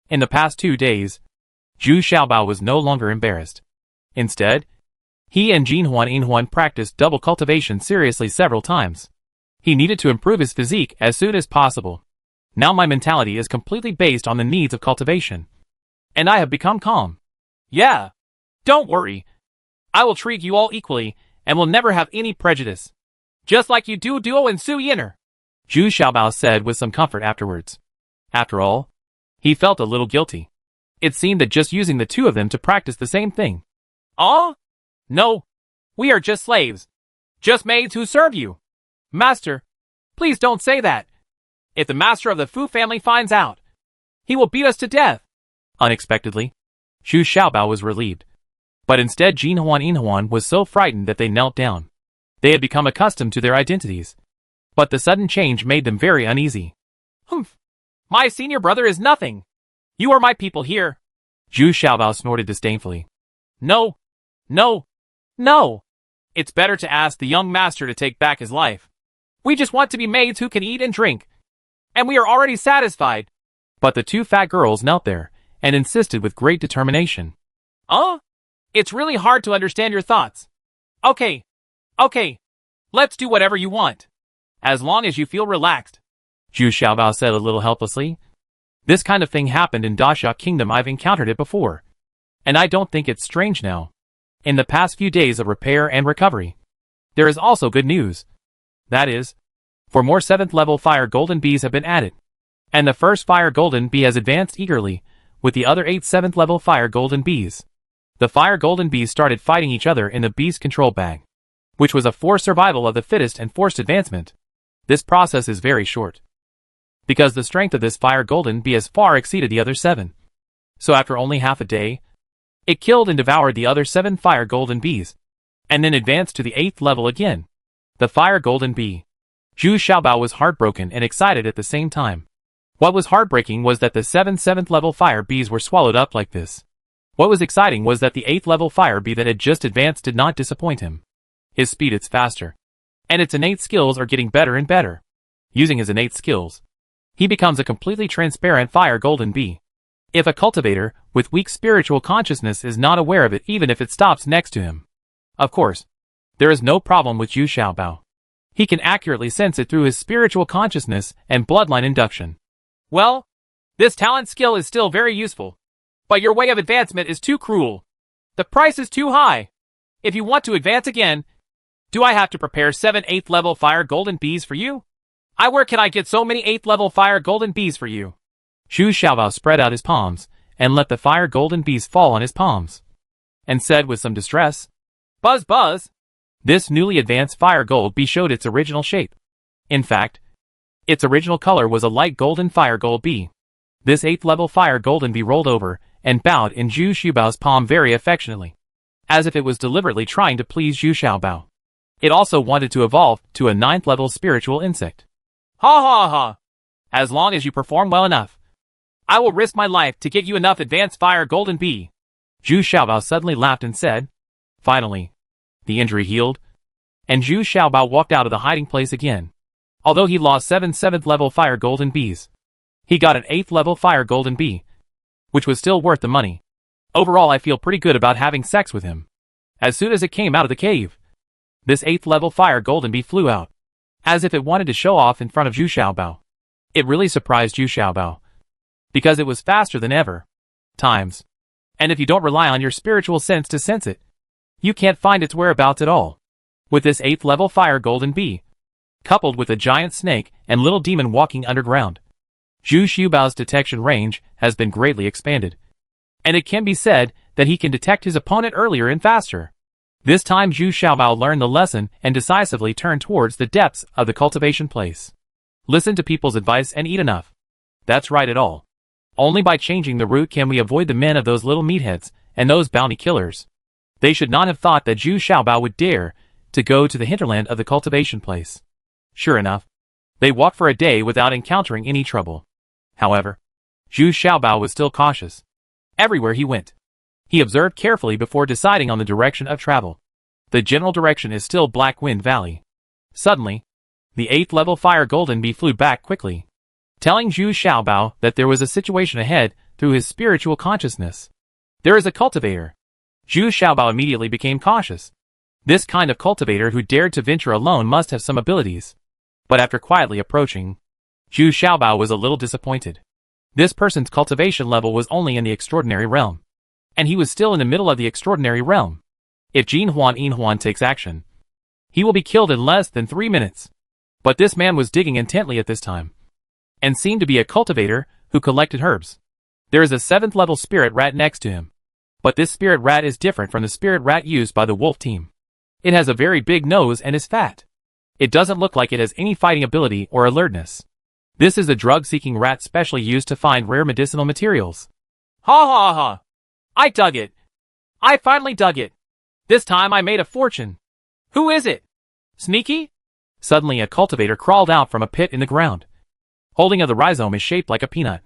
In the past 2 days, Zhu Xiaobao was no longer embarrassed. Instead, he and Jinhuan practiced double cultivation seriously several times. He needed to improve his physique as soon as possible. Now my mentality is completely based on the needs of cultivation, and I have become calm. Yeah, don't worry. I will treat you all equally and will never have any prejudice. Just like you do Duo and Su Yinner, Zhu Xiaobao said with some comfort afterwards. After all, he felt a little guilty. It seemed that just using the 2 of them to practice the same thing. No, we are just slaves. Just maids who serve you. Master, please don't say that. If the master of the Fu family finds out, he will beat us to death. Unexpectedly, Zhu Xiaobao was relieved. But instead Jinhuan was so frightened that they knelt down. They had become accustomed to their identities, but the sudden change made them very uneasy. Humph! My senior brother is nothing. You are my people here. Zhu Xiaobao snorted disdainfully. No. It's better to ask the young master to take back his life. We just want to be maids who can eat and drink, and we are already satisfied. But the 2 fat girls knelt there and insisted with great determination. It's really hard to understand your thoughts. Okay. Let's do whatever you want, as long as you feel relaxed. Zhu Xiaobao said a little helplessly. This kind of thing happened in Dasha Kingdom. I've encountered it before, and I don't think it's strange now. In the past few days of repair and recovery, there is also good news. That is, 4 more 7th level fire golden bees have been added, and the first fire golden bee has advanced eagerly with the other 8 7th level fire golden bees. The fire golden bees started fighting each other in the beast control bag, which was a forced survival of the fittest and forced advancement. This process is very short, because the strength of this fire golden bee has far exceeded the other 7. So after only half a day, it killed and devoured the other 7 fire golden bees, and then advanced to the 8th level again. The fire golden bee. Zhu Xiaobao was heartbroken and excited at the same time. What was heartbreaking was that the 7th level fire bees were swallowed up like this. What was exciting was that the 8th level fire bee that had just advanced did not disappoint him. His speed is faster, and its innate skills are getting better and better. Using his innate skills, he becomes a completely transparent fire golden bee. If a cultivator with weak spiritual consciousness is not aware of it, even if it stops next to him, of course, there is no problem with Zhu Xiaobao. He can accurately sense it through his spiritual consciousness and bloodline induction. Well, This talent skill is still very useful, but your way of advancement is too cruel. The price is too high. If you want to advance again, do I have to prepare 7 8th level fire golden bees for you? Where can I get so many 8th level fire golden bees for you? Zhu Xiaobao spread out his palms and let the fire golden bees fall on his palms, and said with some distress, "Buzz buzz." This newly advanced fire gold bee showed its original shape. In fact, its original color was a light golden fire gold bee. This 8th level fire golden bee rolled over and bowed in Zhu Xiaobao's palm very affectionately, as if it was deliberately trying to please Zhu Xiaobao. It also wanted to evolve to a 9th level spiritual insect. Ha ha ha! As long as you perform well enough, I will risk my life to get you enough advanced fire golden bee. Zhu Xiaobao suddenly laughed and said. Finally, the injury healed, and Zhu Xiaobao walked out of the hiding place again. Although he lost 7 7th level fire golden bees, he got an 8th level fire golden bee, which was still worth the money. Overall, I feel pretty good about having sex with him. As soon as it came out of the cave, this 8th level fire golden bee flew out, as if it wanted to show off in front of Zhu Xiaobao. It really surprised Zhu Xiaobao, because it was faster than ever. Times. And if you don't rely on your spiritual sense to sense it, you can't find its whereabouts at all. With this 8th level fire golden bee, coupled with a giant snake and little demon walking underground, Zhu Xiaobao's detection range has been greatly expanded, and it can be said that he can detect his opponent earlier and faster. This time Zhu Xiaobao learned the lesson and decisively turned towards the depths of the cultivation place. Listen to people's advice and eat enough. That's right at all. Only by changing the route can we avoid the men of those little meatheads and those bounty killers. They should not have thought that Zhu Xiaobao would dare to go to the hinterland of the cultivation place. Sure enough, they walked for a day without encountering any trouble. However, Zhu Xiaobao was still cautious. Everywhere he went, he observed carefully before deciding on the direction of travel. The general direction is still Black Wind Valley. Suddenly, the 8th level fire golden bee flew back quickly, telling Zhu Xiaobao that there was a situation ahead through his spiritual consciousness. There is a cultivator. Zhu Xiaobao immediately became cautious. This kind of cultivator who dared to venture alone must have some abilities. But after quietly approaching, Zhu Xiaobao was a little disappointed. This person's cultivation level was only in the extraordinary realm, and he was still in the middle of the extraordinary realm. If Jinhuan takes action, he will be killed in less than 3 minutes. But this man was digging intently at this time, and seemed to be a cultivator who collected herbs. There is a 7th level spirit rat next to him, but this spirit rat is different from the spirit rat used by the wolf team. It has a very big nose and is fat. It doesn't look like it has any fighting ability or alertness. This is a drug-seeking rat specially used to find rare medicinal materials. Ha ha ha! I dug it! I finally dug it! This time I made a fortune! Who is it? Sneaky? Suddenly a cultivator crawled out from a pit in the ground. Holding of the rhizome is shaped like a peanut,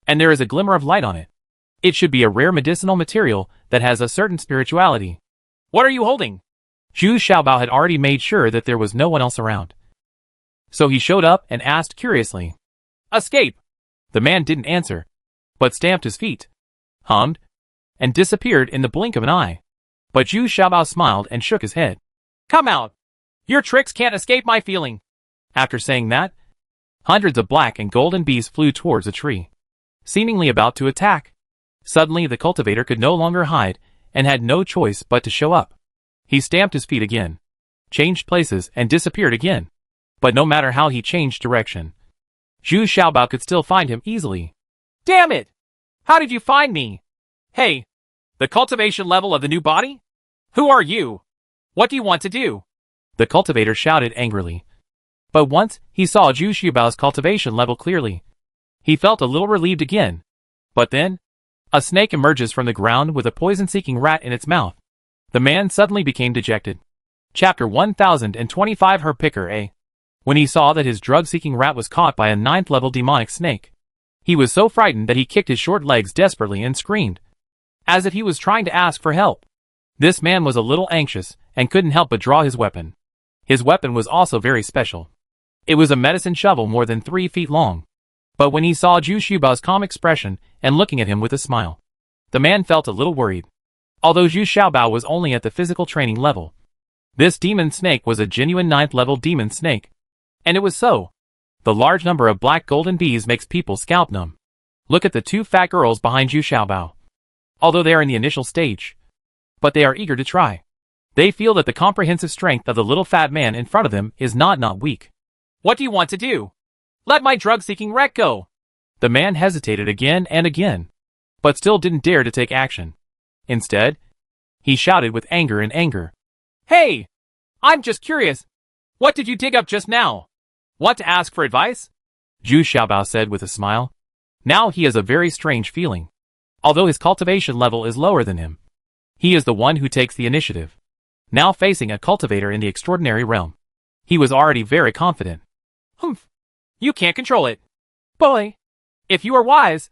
and there is a glimmer of light on it. It should be a rare medicinal material that has a certain spirituality. What are you holding? Zhu Xiaobao had already made sure that there was no one else around, so he showed up and asked curiously. Escape! The man didn't answer, but stamped his feet, hummed, and disappeared in the blink of an eye. But Zhu Xiaobao smiled and shook his head. Come out! Your tricks can't escape my feeling! After saying that, hundreds of black and golden bees flew towards a tree, seemingly about to attack. Suddenly the cultivator could no longer hide and had no choice but to show up. He stamped his feet again, changed places and disappeared again. But no matter how he changed direction, Zhu Xiaobao could still find him easily. Damn it! How did you find me? Hey, the cultivation level of the new body? Who are you? What do you want to do? The cultivator shouted angrily. But once he saw Zhu Xiaobao's cultivation level clearly, he felt a little relieved again. But then, a snake emerges from the ground with a poison-seeking rat in its mouth. The man suddenly became dejected. Chapter 1025 Her Picker A. When he saw that his drug-seeking rat was caught by a 9th level demonic snake, he was so frightened that he kicked his short legs desperately and screamed, as if he was trying to ask for help. This man was a little anxious and couldn't help but draw his weapon. His weapon was also very special. It was a medicine shovel more than 3 feet long. But when he saw Zhu Xiaobao's calm expression and looking at him with a smile, the man felt a little worried. Although Zhu Xiaobao was only at the physical training level, this demon snake was a genuine 9th level demon snake. And it was so. The large number of black golden bees makes people scalp numb. Look at the two fat girls behind Zhu Xiaobao. Although they are in the initial stage, but they are eager to try. They feel that the comprehensive strength of the little fat man in front of them is not weak. What do you want to do? Let my drug-seeking wreck go. The man hesitated again and again, but still didn't dare to take action. Instead, he shouted with anger and anger. Hey! I'm just curious. What did you dig up just now? Want to ask for advice? Zhu Xiaobao said with a smile. Now he has a very strange feeling. Although his cultivation level is lower than him, he is the one who takes the initiative. Now facing a cultivator in the extraordinary realm, he was already very confident. Humph! You can't control it. Boy! If you are wise,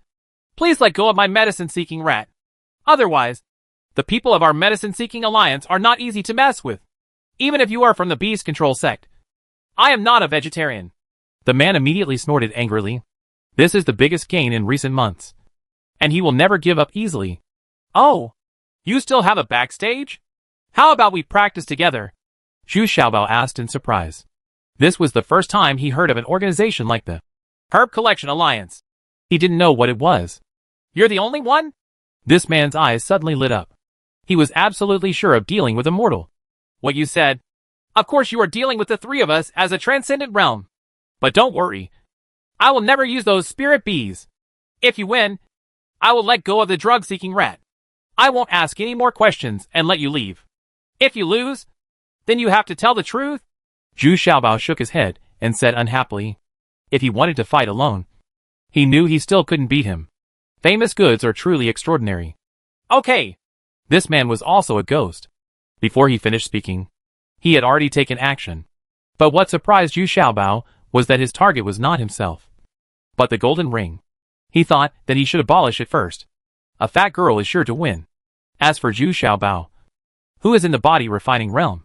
please let go of my medicine-seeking rat. Otherwise, the people of our medicine-seeking alliance are not easy to mess with. Even if you are from the beast control sect. I am not a vegetarian. The man immediately snorted angrily. This is the biggest gain in recent months, and he will never give up easily. Oh, you still have a backstage? How about we practice together? Zhu Xiaobao asked in surprise. This was the first time he heard of an organization like the Herb Collection Alliance. He didn't know what it was. You're the only one? This man's eyes suddenly lit up. He was absolutely sure of dealing with a mortal. What you said. Of course you are dealing with the three of us as a transcendent realm. But don't worry. I will never use those spirit bees. If you win, I will let go of the drug-seeking rat. I won't ask any more questions and let you leave. If you lose, then you have to tell the truth. Zhu Xiaobao shook his head and said unhappily. If he wanted to fight alone, he knew he still couldn't beat him. Famous goods are truly extraordinary. Okay. This man was also a ghost. Before he finished speaking, he had already taken action. But what surprised Zhu Xiaobao was that his target was not himself, but the golden ring. He thought that he should abolish it first. A fat girl is sure to win. As for Zhu Xiaobao, who is in the body refining realm,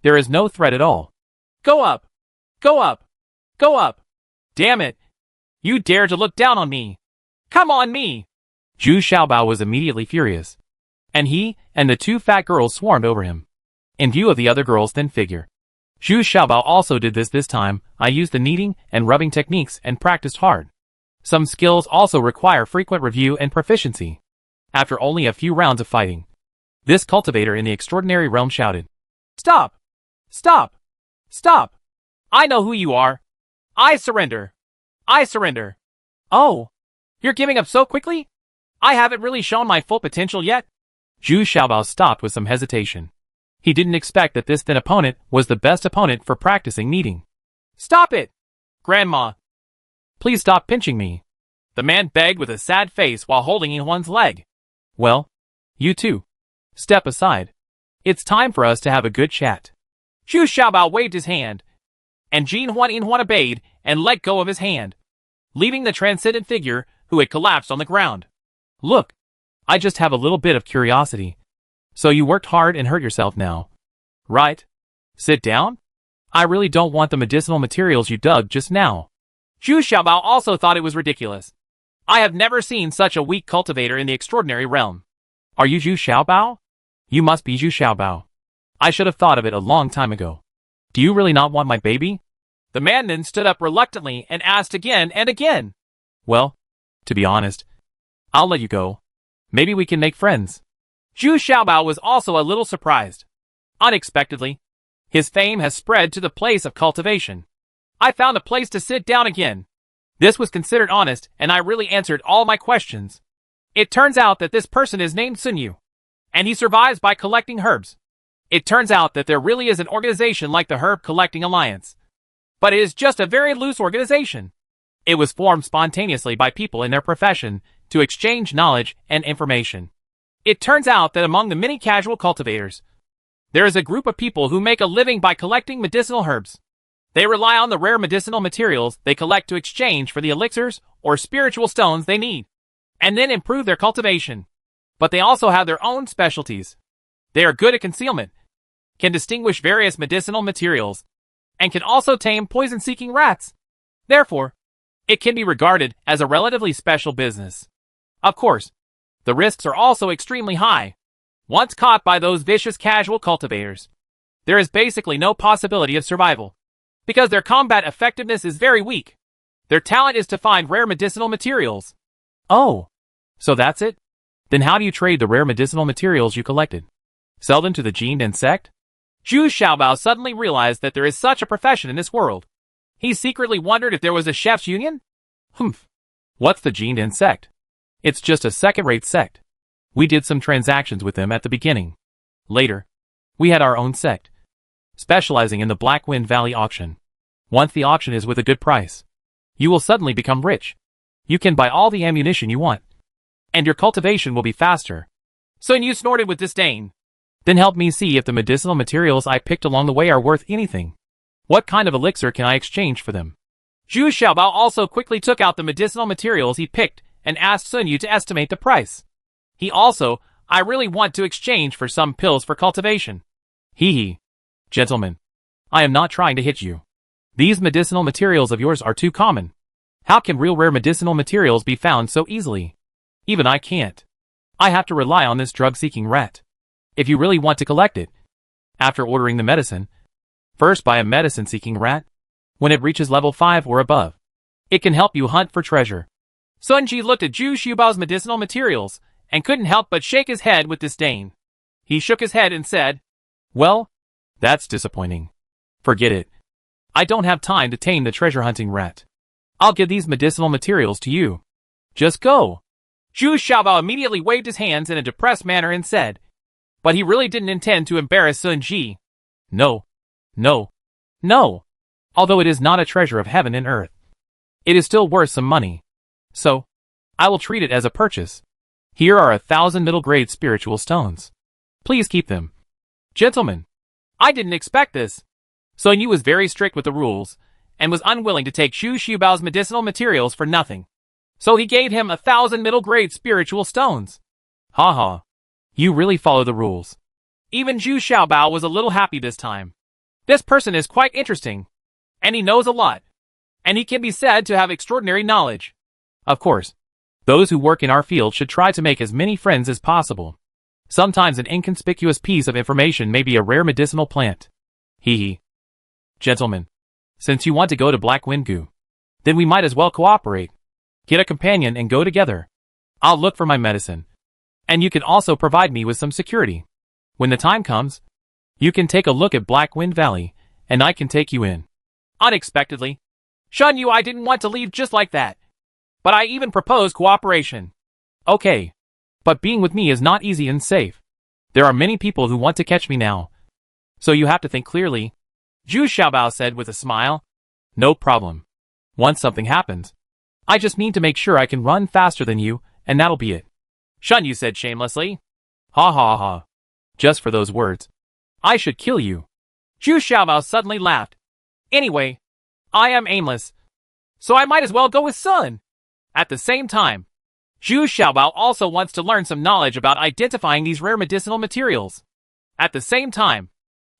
there is no threat at all. Go up! Go up! Go up! Damn it! You dare to look down on me! Come on me! Zhu Xiaobao was immediately furious, and he and the two fat girls swarmed over him. In view of the other girl's thin figure, Zhu Xiaobao also did this time. I used the kneading and rubbing techniques and practiced hard. Some skills also require frequent review and proficiency. After only a few rounds of fighting, this cultivator in the extraordinary realm shouted, Stop! Stop! Stop! I know who you are. I surrender. I surrender. Oh, you're giving up so quickly? I haven't really shown my full potential yet. Zhu Xiaobao stopped with some hesitation. He didn't expect that this thin opponent was the best opponent for practicing kneading. Stop it! Grandma! Please stop pinching me. The man begged with a sad face while holding in one's leg. Well, you two. Step aside. It's time for us to have a good chat. Zhu Xiaobao waved his hand, and Jin Huan obeyed and let go of his hand, leaving the transcendent figure who had collapsed on the ground. Look, I just have a little bit of curiosity. So you worked hard and hurt yourself now, right? Sit down? I really don't want the medicinal materials you dug just now. Zhu Xiaobao also thought it was ridiculous. I have never seen such a weak cultivator in the extraordinary realm. Are you Zhu Xiaobao? You must be Zhu Xiaobao. I should have thought of it a long time ago. Do you really not want my baby? The man then stood up reluctantly and asked again and again. Well, to be honest, I'll let you go. Maybe we can make friends. Zhu Xiaobao was also a little surprised. Unexpectedly, his fame has spread to the place of cultivation. I found a place to sit down again. This was considered honest, and I really answered all my questions. It turns out that this person is named Sun Yu, and he survives by collecting herbs. It turns out that there really is an organization like the Herb Collecting Alliance. But it is just a very loose organization. It was formed spontaneously by people in their profession to exchange knowledge and information. It turns out that among the many casual cultivators, there is a group of people who make a living by collecting medicinal herbs. They rely on the rare medicinal materials they collect to exchange for the elixirs or spiritual stones they need, and then improve their cultivation. But they also have their own specialties. They are good at concealment, can distinguish various medicinal materials, and can also tame poison-seeking rats. Therefore, it can be regarded as a relatively special business. Of course, the risks are also extremely high. Once caught by those vicious casual cultivators, there is basically no possibility of survival, because their combat effectiveness is very weak. Their talent is to find rare medicinal materials. Oh, so that's it? Then how do you trade the rare medicinal materials you collected? Sell them to the Jin Den sect? Zhu Xiaobao suddenly realized that there is such a profession in this world. He secretly wondered if there was a chef's union? Humph. What's the Jin Den sect? It's just a second-rate sect. We did some transactions with them at the beginning. Later, we had our own sect, specializing in the Black Wind Valley auction. Once the auction is with a good price, you will suddenly become rich. You can buy all the ammunition you want, and your cultivation will be faster. Sun Yu snorted with disdain. Then help me see if the medicinal materials I picked along the way are worth anything. What kind of elixir can I exchange for them? Zhu Xiaobao also quickly took out the medicinal materials he picked and asked Sun Yu to estimate the price. I really want to exchange for some pills for cultivation. Hee. Gentlemen, I am not trying to hit you. These medicinal materials of yours are too common. How can real rare medicinal materials be found so easily? Even I can't. I have to rely on this drug-seeking rat. If you really want to collect it, after ordering the medicine, first buy a medicine-seeking rat. When it reaches level 5 or above, it can help you hunt for treasure. Sun Ji looked at Zhu Xiaobao's medicinal materials and couldn't help but shake his head with disdain. He shook his head and said, "Well, that's disappointing. Forget it. I don't have time to tame the treasure-hunting rat. I'll give these medicinal materials to you. Just go." Zhu Xiaobao immediately waved his hands in a depressed manner and said, but he really didn't intend to embarrass Sun Ji. No. Although it is not a treasure of heaven and earth, it is still worth some money. So, I will treat it as a purchase. Here are 1,000 middle-grade spiritual stones. Please keep them. Gentlemen, I didn't expect this. Sun Yu was very strict with the rules, and was unwilling to take Zhu Xiaobao's medicinal materials for nothing. So he gave him 1,000 middle-grade spiritual stones. Ha. You really follow the rules. Even Zhu Xiaobao was a little happy this time. This person is quite interesting, and he knows a lot, and he can be said to have extraordinary knowledge. Of course, those who work in our field should try to make as many friends as possible. Sometimes an inconspicuous piece of information may be a rare medicinal plant. Hee. Gentlemen, since you want to go to Black Wind Gu, then we might as well cooperate. Get a companion and go together. I'll look for my medicine, and you can also provide me with some security. When the time comes, you can take a look at Black Wind Valley, and I can take you in. Unexpectedly, Sun Yu, I didn't want to leave just like that, but I even proposed cooperation. Okay, but being with me is not easy and safe. There are many people who want to catch me now, so you have to think clearly. Zhu Xiaobao said with a smile. No problem. Once something happens, I just need to make sure I can run faster than you, and that'll be it. Sun Yu said shamelessly. Ha. Just for those words, I should kill you. Zhu Xiaobao suddenly laughed. Anyway, I am aimless, so I might as well go with Sun. At the same time, Zhu Xiaobao also wants to learn some knowledge about identifying these rare medicinal materials. At the same time,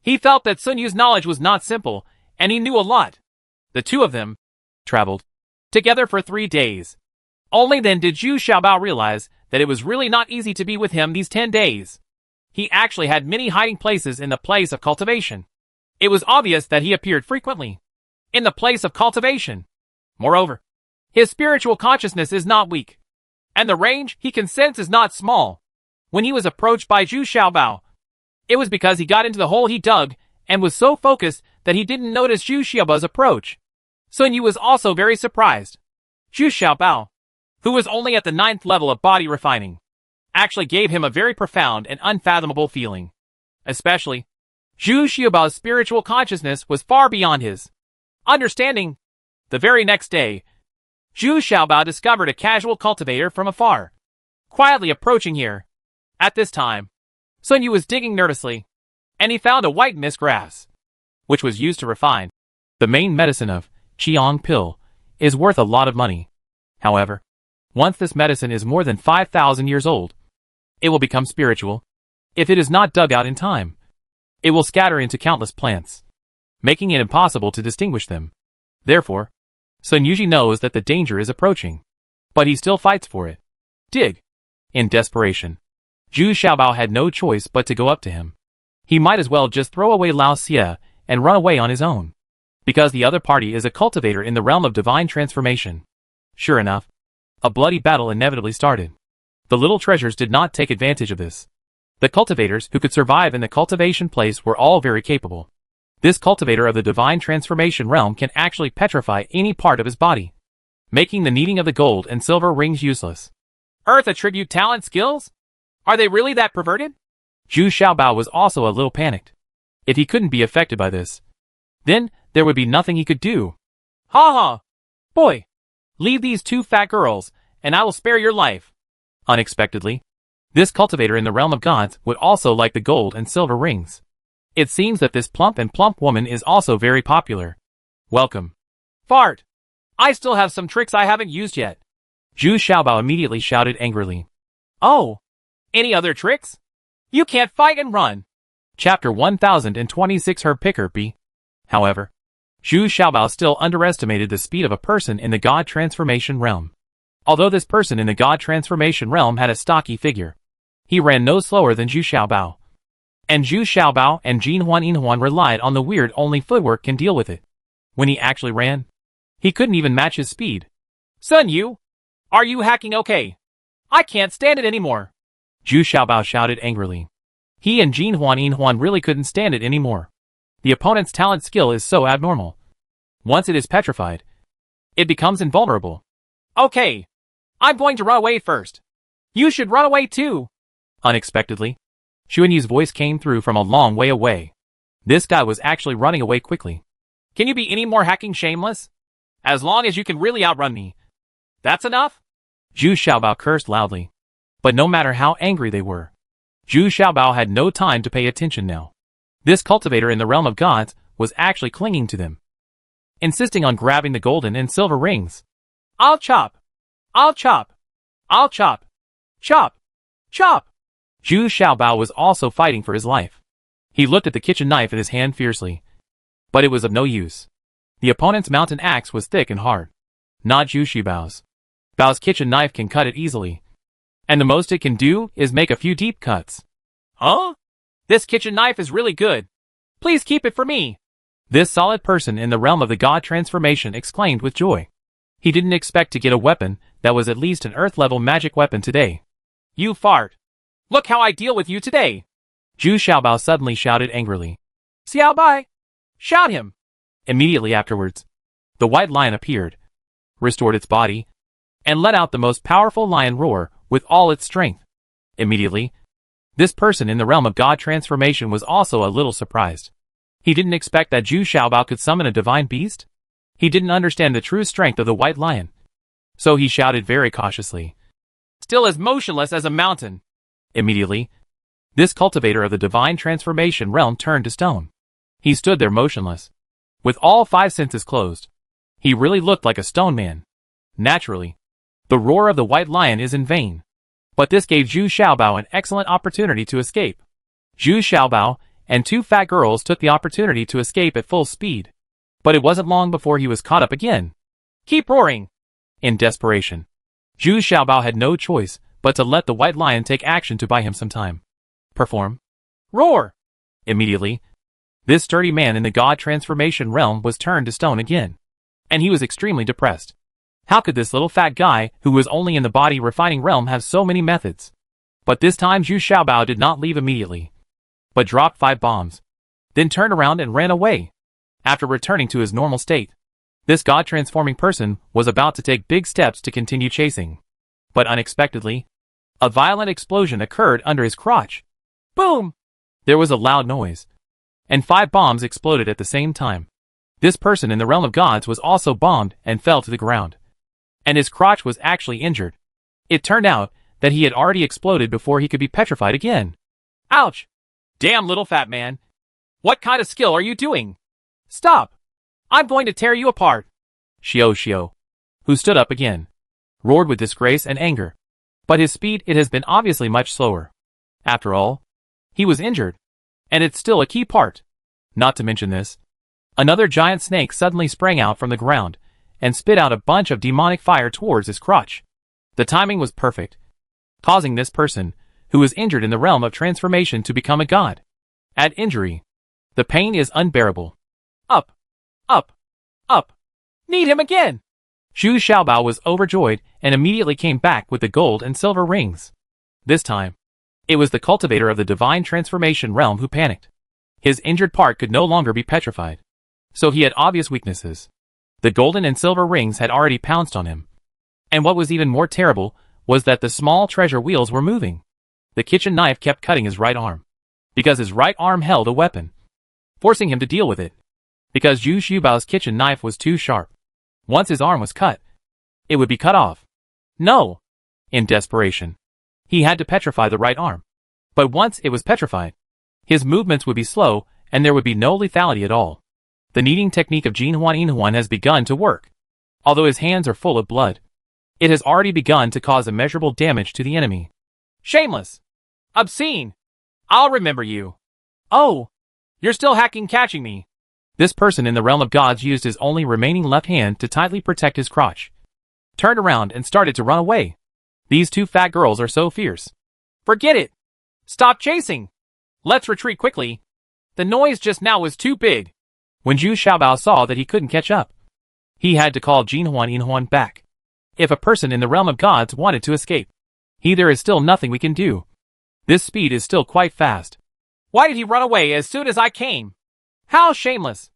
he felt that Sun Yu's knowledge was not simple, and he knew a lot. The two of them traveled together for 3 days. Only then did Zhu Xiaobao realize that it was really not easy to be with him these 10 days. He actually had many hiding places in the place of cultivation. It was obvious that he appeared frequently in the place of cultivation. Moreover, his spiritual consciousness is not weak, and the range he can sense is not small. When he was approached by Zhu Xiaobao, it was because he got into the hole he dug and was so focused that he didn't notice Zhu Xiaobao's approach. Sun Yu was also very surprised. Zhu Xiaobao, who was only at the 9th level of body refining, actually gave him a very profound and unfathomable feeling. Especially, Zhu Xiaobao's spiritual consciousness was far beyond his understanding. The very next day, Zhu Xiaobao discovered a casual cultivator from afar, quietly approaching here. At this time, Sun Yu was digging nervously, and he found a white mist grass, which was used to refine the main medicine of Qiang pill, is worth a lot of money. However, once this medicine is more than 5,000 years old, it will become spiritual. If it is not dug out in time, it will scatter into countless plants, making it impossible to distinguish them. Therefore, Sun Yuji knows that the danger is approaching, but he still fights for it. Dig. In desperation, Zhu Xiaobao had no choice but to go up to him. He might as well just throw away Lao Xie and run away on his own, because the other party is a cultivator in the realm of divine transformation. Sure enough, A bloody battle inevitably started. The little treasures did not take advantage of this. The cultivators who could survive in the cultivation place were all very capable. This cultivator of the divine transformation realm can actually petrify any part of his body, making the needing of the gold and silver rings useless. Earth attribute talent skills? Are they really that perverted? Zhu Xiaobao was also a little panicked. If he couldn't be affected by this, then there would be nothing he could do. Ha ha! Boy, leave these two fat girls, and I will spare your life. Unexpectedly, this cultivator in the realm of gods would also like the gold and silver rings. It seems that this plump woman is also very popular. Welcome. Fart! I still have some tricks I haven't used yet. Zhu Xiaobao immediately shouted angrily. Oh! Any other tricks? You can't fight and run. Chapter 1026 Herb Picker B. However, Zhu Xiaobao still underestimated the speed of a person in the God Transformation realm. Although this person in the God Transformation realm had a stocky figure, he ran no slower than Zhu Xiaobao. And Zhu Xiaobao and Jinhuan relied on the weird only footwork can deal with it. When he actually ran, he couldn't even match his speed. Sun Yu, are you hacking okay? I can't stand it anymore. Zhu Xiaobao shouted angrily. He and Jinhuan really couldn't stand it anymore. The opponent's talent skill is so abnormal. Once it is petrified, it becomes invulnerable. Okay, I'm going to run away first. You should run away too. Unexpectedly, Xuanyu's voice came through from a long way away. This guy was actually running away quickly. Can you be any more hacking shameless? As long as you can really outrun me. That's enough? Zhu Xiaobao cursed loudly. But no matter how angry they were, Zhu Xiaobao had no time to pay attention now. This cultivator in the realm of gods was actually clinging to them, insisting on grabbing the golden and silver rings. I'll chop! I'll chop! I'll chop! Chop! Chop! Zhu Xiaobao was also fighting for his life. He looked at the kitchen knife in his hand fiercely, but it was of no use. The opponent's mountain axe was thick and hard. Not Zhu Xiaobao's. Bao's kitchen knife can cut it easily, and the most it can do is make a few deep cuts. Huh? This kitchen knife is really good. Please keep it for me. This solid person in the realm of the God Transformation exclaimed with joy. He didn't expect to get a weapon that was at least an earth-level magic weapon today. You fart. Look how I deal with you today. Zhu Xiaobao suddenly shouted angrily. Xiaobai! Shout him! Immediately afterwards, the white lion appeared, restored its body, and let out the most powerful lion roar with all its strength. Immediately, this person in the realm of God Transformation was also a little surprised. He didn't expect that Zhu Xiaobao could summon a divine beast. He didn't understand the true strength of the white lion. So he shouted very cautiously. Still as motionless as a mountain. Immediately, this cultivator of the divine transformation realm turned to stone. He stood there motionless, with all five senses closed. He really looked like a stone man. Naturally, the roar of the white lion is in vain. But this gave Zhu Xiaobao an excellent opportunity to escape. Zhu Xiaobao and two fat girls took the opportunity to escape at full speed. But it wasn't long before he was caught up again. Keep roaring! In desperation, Zhu Xiaobao had no choice but to let the white lion take action to buy him some time. Perform. Roar! Immediately, this sturdy man in the God Transformation realm was turned to stone again. And he was extremely depressed. How could this little fat guy, who was only in the body refining realm, have so many methods? But this time Zhu Xiaobao did not leave immediately, but dropped 5 bombs, then turned around and ran away. After returning to his normal state, this God-transforming person was about to take big steps to continue chasing. But unexpectedly, a violent explosion occurred under his crotch. Boom! There was a loud noise, and 5 bombs exploded at the same time. This person in the realm of gods was also bombed and fell to the ground. And his crotch was actually injured. It turned out that he had already exploded before he could be petrified again. Ouch! Damn little fat man! What kind of skill are you doing? Stop! I'm going to tear you apart! Xiao, who stood up again, roared with disgrace and anger. But his speed it has been obviously much slower. After all, he was injured, and it's still a key part. Not to mention this, another giant snake suddenly sprang out from the ground and spit out a bunch of demonic fire towards his crotch. The timing was perfect, causing this person, who was injured in the realm of transformation, to become a god. At injury, the pain is unbearable. Up! Up! Up! Need him again! Zhu Xiaobao was overjoyed and immediately came back with the gold and silver rings. This time, it was the cultivator of the divine transformation realm who panicked. His injured part could no longer be petrified. So he had obvious weaknesses. The golden and silver rings had already pounced on him. And what was even more terrible was that the small treasure wheels were moving. The kitchen knife kept cutting his right arm, because his right arm held a weapon, forcing him to deal with it, because Zhu Xiaobao's kitchen knife was too sharp. Once his arm was cut, it would be cut off. No! In desperation, he had to petrify the right arm. But once it was petrified, his movements would be slow and there would be no lethality at all. The kneading technique of Jinhuan has begun to work. Although his hands are full of blood, it has already begun to cause immeasurable damage to the enemy. Shameless! Obscene! I'll remember you. Oh! You're still catching me. This person in the realm of gods used his only remaining left hand to tightly protect his crotch, turned around and started to run away. These two fat girls are so fierce. Forget it! Stop chasing! Let's retreat quickly. The noise just now was too big. When Zhu Xiaobao saw that he couldn't catch up, he had to call Jinhuan back. If a person in the realm of gods wanted to escape, there is still nothing we can do. This speed is still quite fast. Why did he run away as soon as I came? How shameless!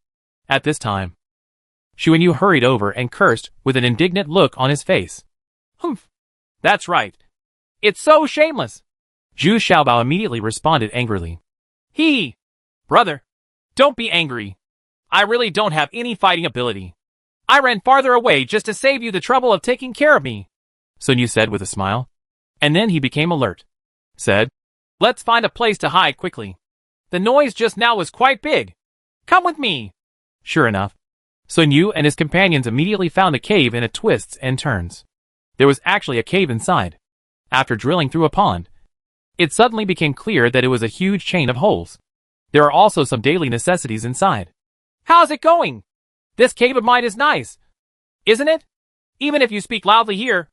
At this time, Xuanyu hurried over and cursed with an indignant look on his face. Humph! That's right. It's so shameless! Zhu Xiaobao immediately responded angrily. Brother, don't be angry. I really don't have any fighting ability. I ran farther away just to save you the trouble of taking care of me, Sun Yu said with a smile. And then he became alert. Said, let's find a place to hide quickly. The noise just now was quite big. Come with me. Sure enough, Sun Yu and his companions immediately found a cave in a twists and turns. There was actually a cave inside. After drilling through a pond, it suddenly became clear that it was a huge chain of holes. There are also some daily necessities inside. How's it going? This cave of mine is nice, isn't it? Even if you speak loudly here,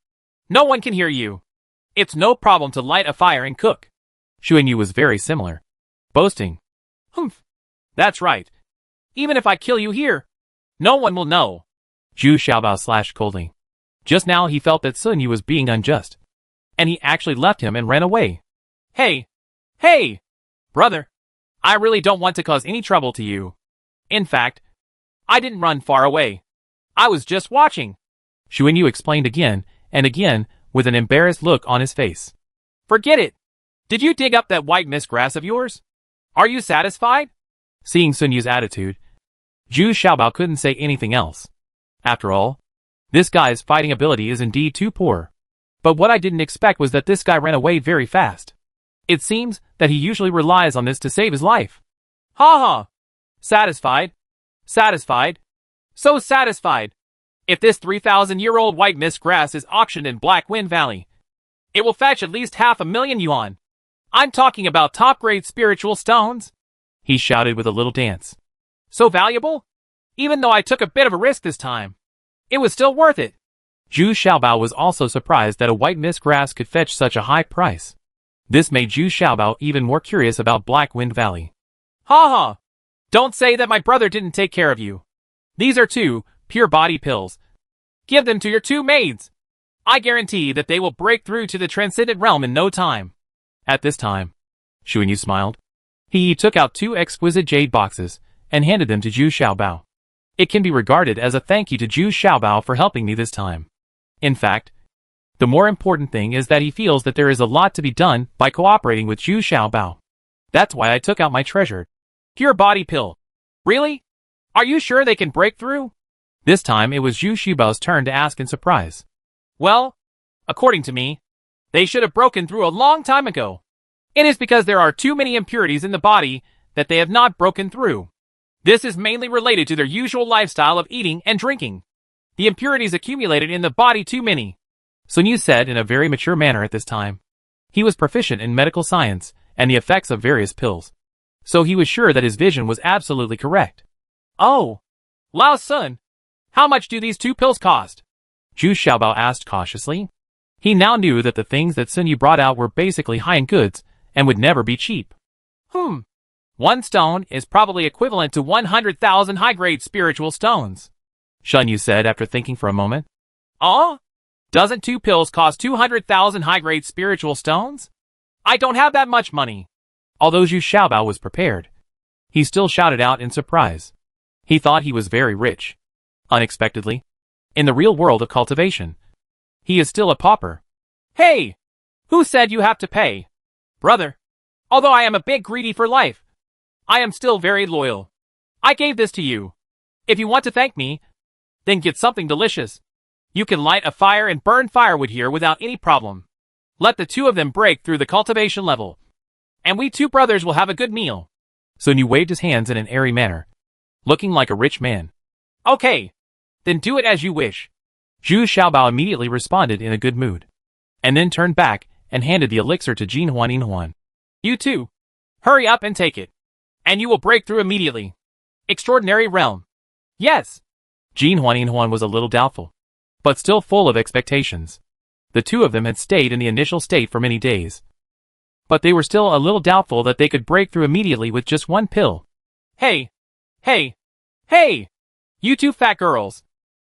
no one can hear you. It's no problem to light a fire and cook. Xuanyu was very similar, boasting. Humph, that's right. Even if I kill you here, no one will know. Zhu Xiaobao slashed coldly. Just now he felt that Sun Yu was being unjust, and he actually left him and ran away. Hey! Brother, I really don't want to cause any trouble to you. In fact, I didn't run far away. I was just watching. Xuanyu explained again and again with an embarrassed look on his face. Forget it. Did you dig up that white mist grass of yours? Are you satisfied? Seeing Sun Yu's attitude, Zhu Xiaobao couldn't say anything else. After all, this guy's fighting ability is indeed too poor. But what I didn't expect was that this guy ran away very fast. It seems that he usually relies on this to save his life. Ha ha! Satisfied? Satisfied? So satisfied! If this 3,000-year-old white mist grass is auctioned in Black Wind Valley, it will fetch at least 500,000 yuan. I'm talking about top-grade spiritual stones, he shouted with a little dance. So valuable? Even though I took a bit of a risk this time, it was still worth it. Zhu Xiaobao was also surprised that a white mist grass could fetch such a high price. This made Zhu Xiaobao even more curious about Black Wind Valley. Ha ha! Don't say that my brother didn't take care of you. These are 2 pure body pills. Give them to your 2 maids. I guarantee that they will break through to the transcendent realm in no time. At this time, Xuanyu smiled. He took out 2 exquisite jade boxes and handed them to Zhu Xiaobao. It can be regarded as a thank you to Zhu Xiaobao for helping me this time. In fact, the more important thing is that he feels that there is a lot to be done by cooperating with Zhu Xiaobao. That's why I took out my treasured pure body pill. Really? Are you sure they can break through? This time it was Zhu Xiaobao's turn to ask in surprise. Well, according to me, they should have broken through a long time ago. It is because there are too many impurities in the body that they have not broken through. This is mainly related to their usual lifestyle of eating and drinking. The impurities accumulated in the body too many, Sun Yu said in a very mature manner at this time. He was proficient in medical science and the effects of various pills, so he was sure that his vision was absolutely correct. Oh, Lao Sun, how much do these 2 pills cost? Zhu Xiaobao asked cautiously. He now knew that the things that Sun Yu brought out were basically high-end goods and would never be cheap. 1 stone is probably equivalent to 100,000 high-grade spiritual stones, Shun Yu said after thinking for a moment. Aw? Doesn't 2 pills cost 200,000 high-grade spiritual stones? I don't have that much money. Although Zhu Xiaobao was prepared, he still shouted out in surprise. He thought he was very rich. Unexpectedly, in the real world of cultivation, he is still a pauper. Hey! Who said you have to pay? Brother, although I am a bit greedy for life, I am still very loyal. I gave this to you. If you want to thank me, then get something delicious. You can light a fire and burn firewood here without any problem. Let the 2 of them break through the cultivation level, and we 2 brothers will have a good meal. Sun Yu waved his hands in an airy manner, looking like a rich man. Okay, then do it as you wish. Zhu Xiaobao immediately responded in a good mood, and then turned back and handed the elixir to Jin Huan. You too. Hurry up and take it, and you will break through immediately. Extraordinary realm. Yes. Jin Huan was a little doubtful, but still full of expectations. The 2 of them had stayed in the initial state for many days, but they were still a little doubtful that they could break through immediately with just 1 pill. Hey! Hey! Hey! You 2 fat girls!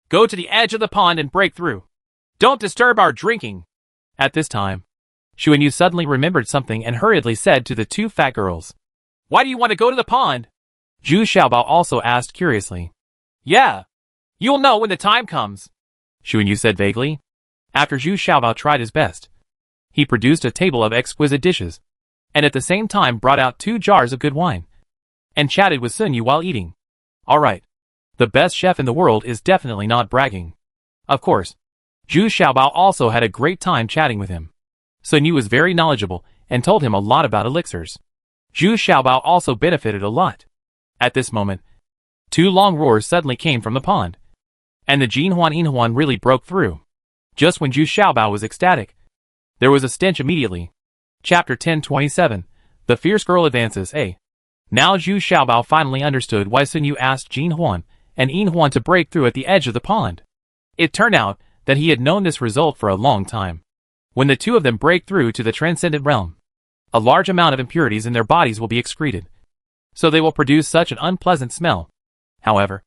Go to the edge of the pond and break through. Don't disturb our drinking. At this time, Xuan Yu suddenly remembered something and hurriedly said to the 2 fat girls, Why do you want to go to the pond? Zhu Xiaobao also asked curiously. Yeah. You'll know when the time comes, Xuan Yu said vaguely. After Zhu Xiaobao tried his best, he produced a table of exquisite dishes, and at the same time brought out 2 jars of good wine, and chatted with Sun Yu while eating. Alright. The best chef in the world is definitely not bragging. Of course, Zhu Xiaobao also had a great time chatting with him. Sun Yu was very knowledgeable and told him a lot about elixirs. Zhu Xiaobao also benefited a lot. At this moment, 2 long roars suddenly came from the pond, and the Jin Huan really broke through. Just when Zhu Xiaobao was ecstatic, there was a stench immediately. Chapter 1027, The Fierce Girl Advances. Now Zhu Xiaobao finally understood why Sun Yu asked Jin Huan and Yin Huan to break through at the edge of the pond. It turned out that he had known this result for a long time. When the 2 of them break through to the transcendent realm, a large amount of impurities in their bodies will be excreted, so they will produce such an unpleasant smell. However,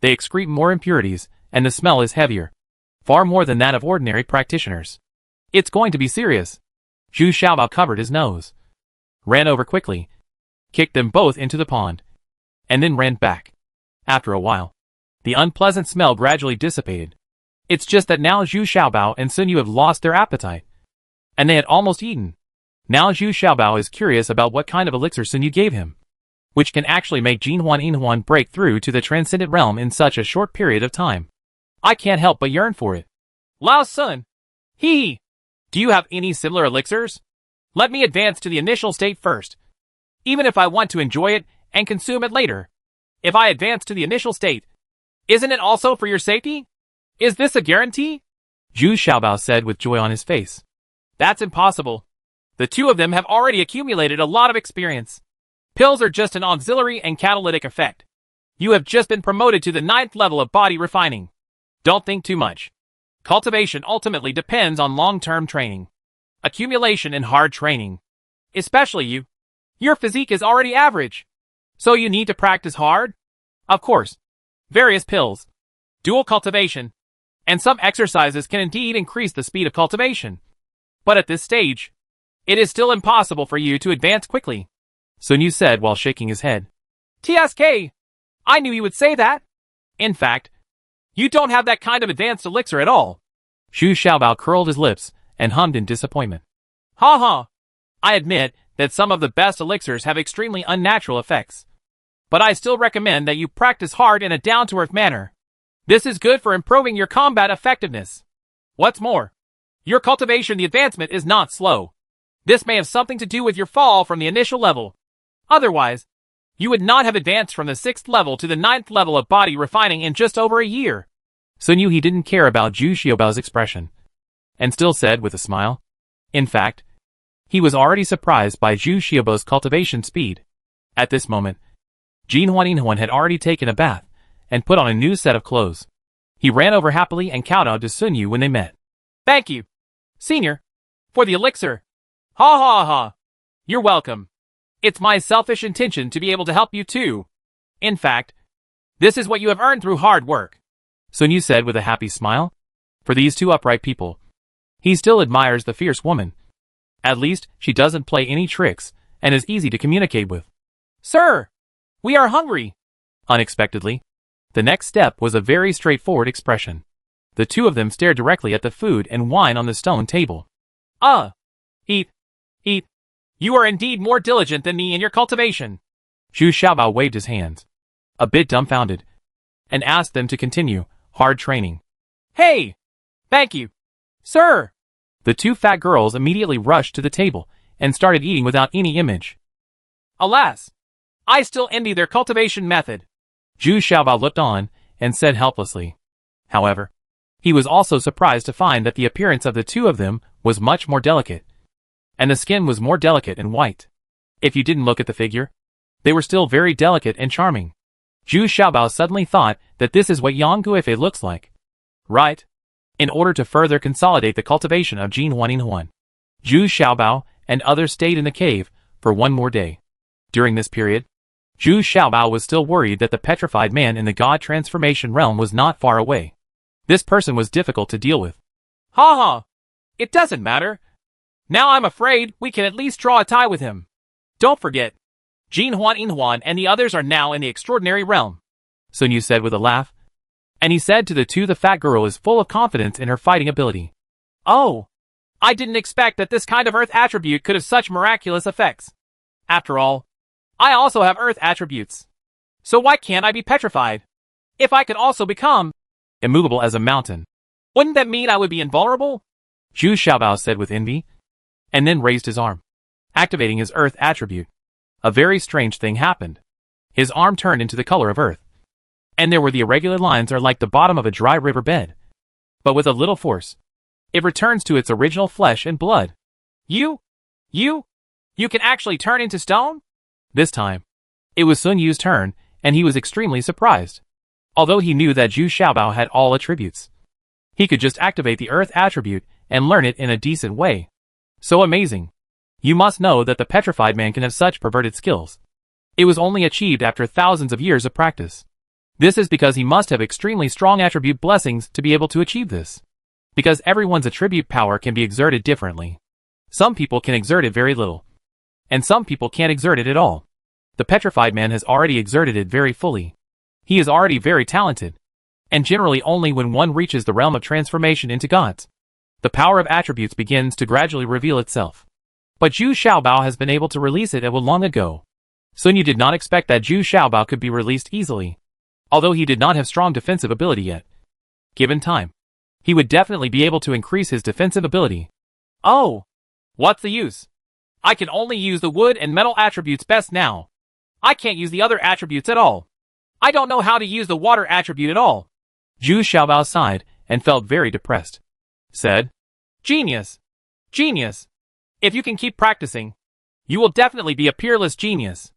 they excrete more impurities, and the smell is heavier, far more than that of ordinary practitioners. It's going to be serious. Zhu Xiaobao covered his nose, ran over quickly, kicked them both into the pond, and then ran back. After a while, the unpleasant smell gradually dissipated. It's just that now Zhu Xiaobao and Sun Yu have lost their appetite, and they had almost eaten. Now Zhu Xiaobao is curious about what kind of elixir Sun Yu gave him, which can actually make Jin Huan break through to the transcendent realm in such a short period of time. I can't help but yearn for it. Lao Sun! Hee! Do you have any similar elixirs? Let me advance to the initial state first, even if I want to enjoy it and consume it later. If I advance to the initial state, isn't it also for your safety? Is this a guarantee? Zhu Xiaobao said with joy on his face. That's impossible. The 2 of them have already accumulated a lot of experience. Pills are just an auxiliary and catalytic effect. You have just been promoted to the 9th level of body refining. Don't think too much. Cultivation ultimately depends on long-term training, accumulation and hard training. Especially you. Your physique is already average, so you need to practice hard. Of course, various pills, dual cultivation, and some exercises can indeed increase the speed of cultivation. But at this stage, it is still impossible for you to advance quickly, Sun Yu said while shaking his head. TSK! I knew you would say that. In fact, you don't have that kind of advanced elixir at all. Zhu Xiaobao curled his lips and hummed in disappointment. Ha ha! I admit that some of the best elixirs have extremely unnatural effects, but I still recommend that you practice hard in a down-to-earth manner. This is good for improving your combat effectiveness. What's more, your cultivation the advancement is not slow. This may have something to do with your fall from the initial level. Otherwise, you would not have advanced from the 6th level to the 9th level of body refining in just over a year. Sun Yu didn't care about Zhu Xiaobao's expression, and still said with a smile. In fact, he was already surprised by Zhu Xiaobao's cultivation speed. At this moment, Jin Huan had already taken a bath and put on a new set of clothes. He ran over happily and kowtowed to Sun Yu when they met. Thank you, Senior, for the elixir. Ha ha ha. You're welcome. It's my selfish intention to be able to help you too. In fact, this is what you have earned through hard work, Sun Yu said with a happy smile. For these two upright people, he still admires the fierce woman. At least, she doesn't play any tricks, and is easy to communicate with. Sir! We are hungry! Unexpectedly, the next step was a very straightforward expression. The two of them stared directly at the food and wine on the stone table. Eat. Eat. You are indeed more diligent than me in your cultivation. Zhu Xiaobao waved his hands, a bit dumbfounded, and asked them to continue hard training. Hey! Thank you, sir! The two fat girls immediately rushed to the table and started eating without any image. Alas! I still envy their cultivation method. Zhu Xiaobao looked on and said helplessly. However, he was also surprised to find that the appearance of the two of them was much more delicate, and the skin was more delicate and white. If you didn't look at the figure, they were still very delicate and charming. Zhu Xiaobao suddenly thought that this is what Yang Guifei looks like. Right? In order to further consolidate the cultivation of Jin Huan, Zhu Xiaobao and others stayed in the cave for one more day. During this period, Zhu Xiaobao was still worried that the petrified man in the god transformation realm was not far away. This person was difficult to deal with. Ha ha! It doesn't matter. Now I'm afraid we can at least draw a tie with him. Don't forget, Jin Huan and the others are now in the extraordinary realm, Sun Yu said with a laugh. And he said to the two, the fat girl is full of confidence in her fighting ability. Oh, I didn't expect that this kind of earth attribute could have such miraculous effects. After all, I also have earth attributes. So why can't I be petrified? If I could also become immovable as a mountain, wouldn't that mean I would be invulnerable? Zhu Xiaobao said with envy, and then raised his arm, activating his earth attribute. A very strange thing happened. His arm turned into the color of earth, and there were the irregular lines are like the bottom of a dry river bed. But with a little force, it returns to its original flesh and blood. You can actually turn into stone? This time, it was Sun Yu's turn, and he was extremely surprised. Although he knew that Zhu Xiaobao had all attributes, he could just activate the earth attribute and learn it in a decent way. So amazing. You must know that the petrified man can have such perverted skills. It was only achieved after thousands of years of practice. This is because he must have extremely strong attribute blessings to be able to achieve this. Because everyone's attribute power can be exerted differently. Some people can exert it very little, and some people can't exert it at all. The petrified man has already exerted it very fully. He is already very talented, and generally only when one reaches the realm of transformation into gods, the power of attributes begins to gradually reveal itself. But Zhu Xiaobao has been able to release it long ago. Sun Yu did not expect that Zhu Xiaobao could be released easily, although he did not have strong defensive ability yet. Given time, he would definitely be able to increase his defensive ability. Oh, what's the use? I can only use the wood and metal attributes best now. I can't use the other attributes at all. I don't know how to use the water attribute at all. Zhu Xiaobao sighed and felt very depressed. Said, Genius! Genius! If you can keep practicing, you will definitely be a peerless genius.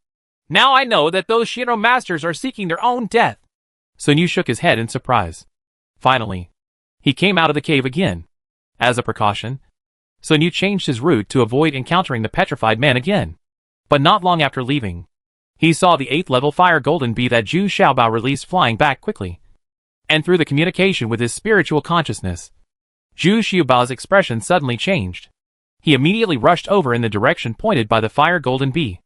Now I know that those Shinro masters are seeking their own death. Sun Yu shook his head in surprise. Finally, he came out of the cave again. As a precaution, Sun Yu changed his route to avoid encountering the petrified man again. But not long after leaving, he saw the 8th level fire golden bee that Zhu Xiaobao released flying back quickly. And through the communication with his spiritual consciousness, Zhu Xiaobao's expression suddenly changed. He immediately rushed over in the direction pointed by the fire golden bee.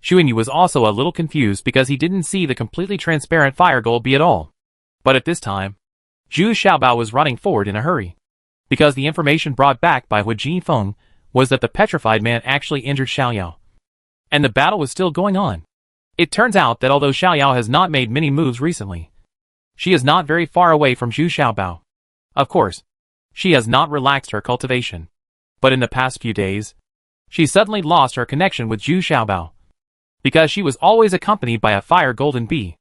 Xuanyu was also a little confused because he didn't see the completely transparent fire gold bee at all. But at this time, Zhu Xiaobao was running forward in a hurry, because the information brought back by Hu Jifeng was that the petrified man actually injured Xiaoyao, and the battle was still going on. It turns out that although Xiaoyao has not made many moves recently, she is not very far away from Zhu Xiaobao. Of course, she has not relaxed her cultivation, but in the past few days, she suddenly lost her connection with Zhu Xiaobao, because she was always accompanied by a fire golden bee.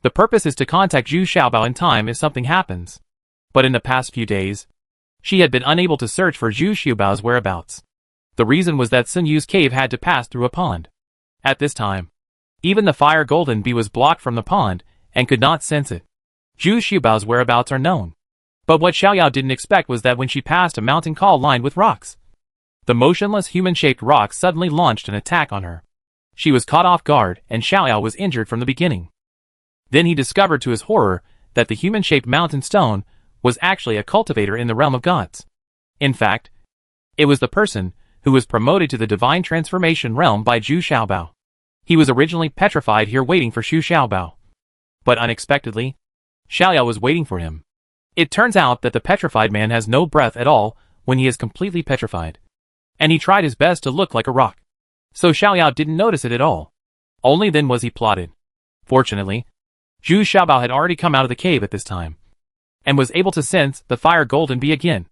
The purpose is to contact Zhu Xiaobao in time if something happens. But in the past few days, she had been unable to search for Zhu Xiaobao's whereabouts. The reason was that Sun Yu's cave had to pass through a pond. At this time, even the fire golden bee was blocked from the pond and could not sense it. Zhu Xiaobao's whereabouts are known. But what Xiaoyao didn't expect was that when she passed a mountain col lined with rocks, the motionless human-shaped rocks suddenly launched an attack on her. She was caught off guard, and Xiaoyao was injured from the beginning. Then he discovered to his horror that the human-shaped mountain stone was actually a cultivator in the realm of gods. In fact, it was the person who was promoted to the divine transformation realm by Zhu Xiaobao. He was originally petrified here waiting for Xu Xiaobao. But unexpectedly, Xiaoyao was waiting for him. It turns out that the petrified man has no breath at all when he is completely petrified. And he tried his best to look like a rock. So Xiaoyao didn't notice it at all. Only then was he plotted. Fortunately, Zhu Xiaobao had already come out of the cave at this time, and was able to sense the fire golden bee again.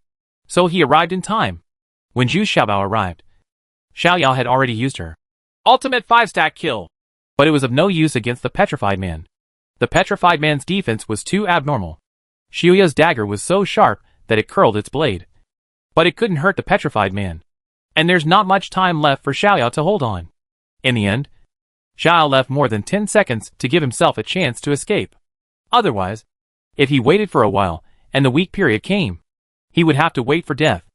So he arrived in time. When Zhu Xiaobao arrived, Xiaoyao had already used her ultimate 5-stack kill. But it was of no use against the petrified man. The petrified man's defense was too abnormal. Xiaoyao's dagger was so sharp that it curled its blade. But it couldn't hurt the petrified man. And there's not much time left for Xiaoyao to hold on. In the end, Xiaoyao left more than 10 seconds to give himself a chance to escape. Otherwise, if he waited for a while, and the weak period came, he would have to wait for death.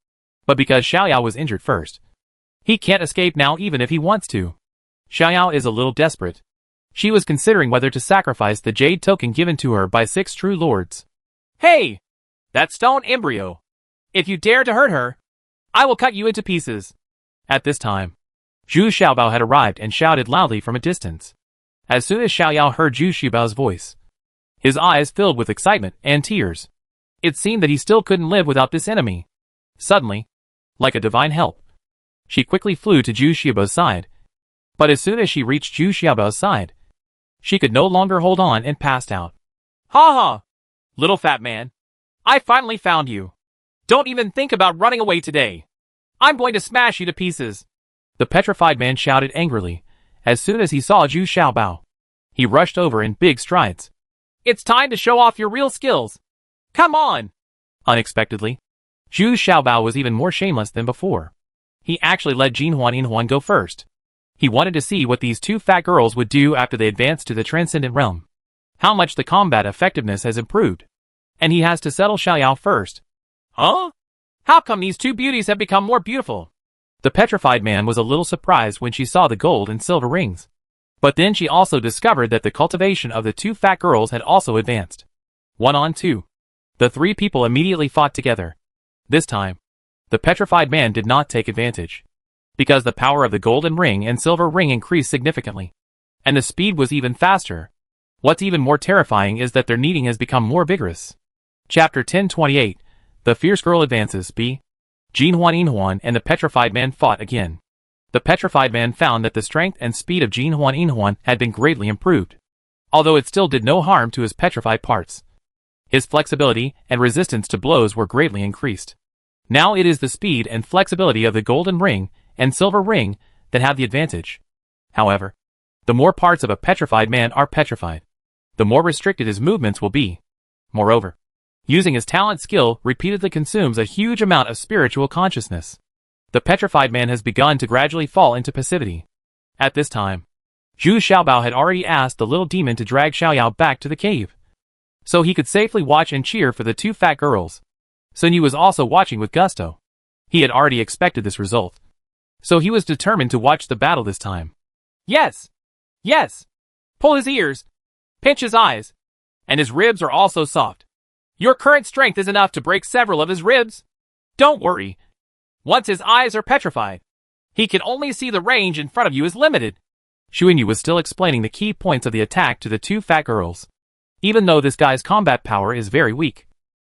But because Xiaoyao was injured first, he can't escape now even if he wants to. Xiaoyao is a little desperate. She was considering whether to sacrifice the jade token given to her by 6 true lords. Hey! That stone embryo! If you dare to hurt her, I will cut you into pieces. At this time, Zhu Xiaobao had arrived and shouted loudly from a distance. As soon as Xiaoyao heard Zhu Xiaobao's voice, his eyes filled with excitement and tears. It seemed that he still couldn't live without this enemy. Suddenly, like a divine help, she quickly flew to Zhu Xiaobao's side. But as soon as she reached Zhu Xiaobao's side, she could no longer hold on and passed out. Ha ha! Little fat man, I finally found you. Don't even think about running away today. I'm going to smash you to pieces. The petrified man shouted angrily, as soon as he saw Zhu Xiaobao. He rushed over in big strides. It's time to show off your real skills. Come on! Unexpectedly, Zhu Xiaobao was even more shameless than before. He actually let Jinhuan go first. He wanted to see what these 2 fat girls would do after they advanced to the transcendent realm. How much the combat effectiveness has improved. And he has to settle Xiaoyao first. Huh? How come these 2 beauties have become more beautiful? The petrified man was a little surprised when she saw the gold and silver rings. But then she also discovered that the cultivation of the 2 fat girls had also advanced. 1 on 2. The 3 people immediately fought together. This time, the petrified man did not take advantage, because the power of the golden ring and silver ring increased significantly, and the speed was even faster. What's even more terrifying is that their kneading has become more vigorous. Chapter 1028, The Fierce Girl Advances. B. Jinhuan and the petrified man fought again. The petrified man found that the strength and speed of Jinhuan had been greatly improved, although it still did no harm to his petrified parts. His flexibility and resistance to blows were greatly increased. Now it is the speed and flexibility of the golden ring and silver ring that have the advantage. However, the more parts of a petrified man are petrified, the more restricted his movements will be. Moreover, using his talent skill repeatedly consumes a huge amount of spiritual consciousness. The petrified man has begun to gradually fall into passivity. At this time, Zhu Xiaobao had already asked the little demon to drag Xiaoyao back to the cave, so he could safely watch and cheer for the 2 fat girls. Sun Yu was also watching with gusto. He had already expected this result, so he was determined to watch the battle this time. Yes! Yes! Pull his ears, pinch his eyes, and his ribs are also soft. Your current strength is enough to break several of his ribs. Don't worry. Once his eyes are petrified, he can only see the range in front of you is limited. Xu Yu was still explaining the key points of the attack to the 2 fat girls. Even though this guy's combat power is very weak,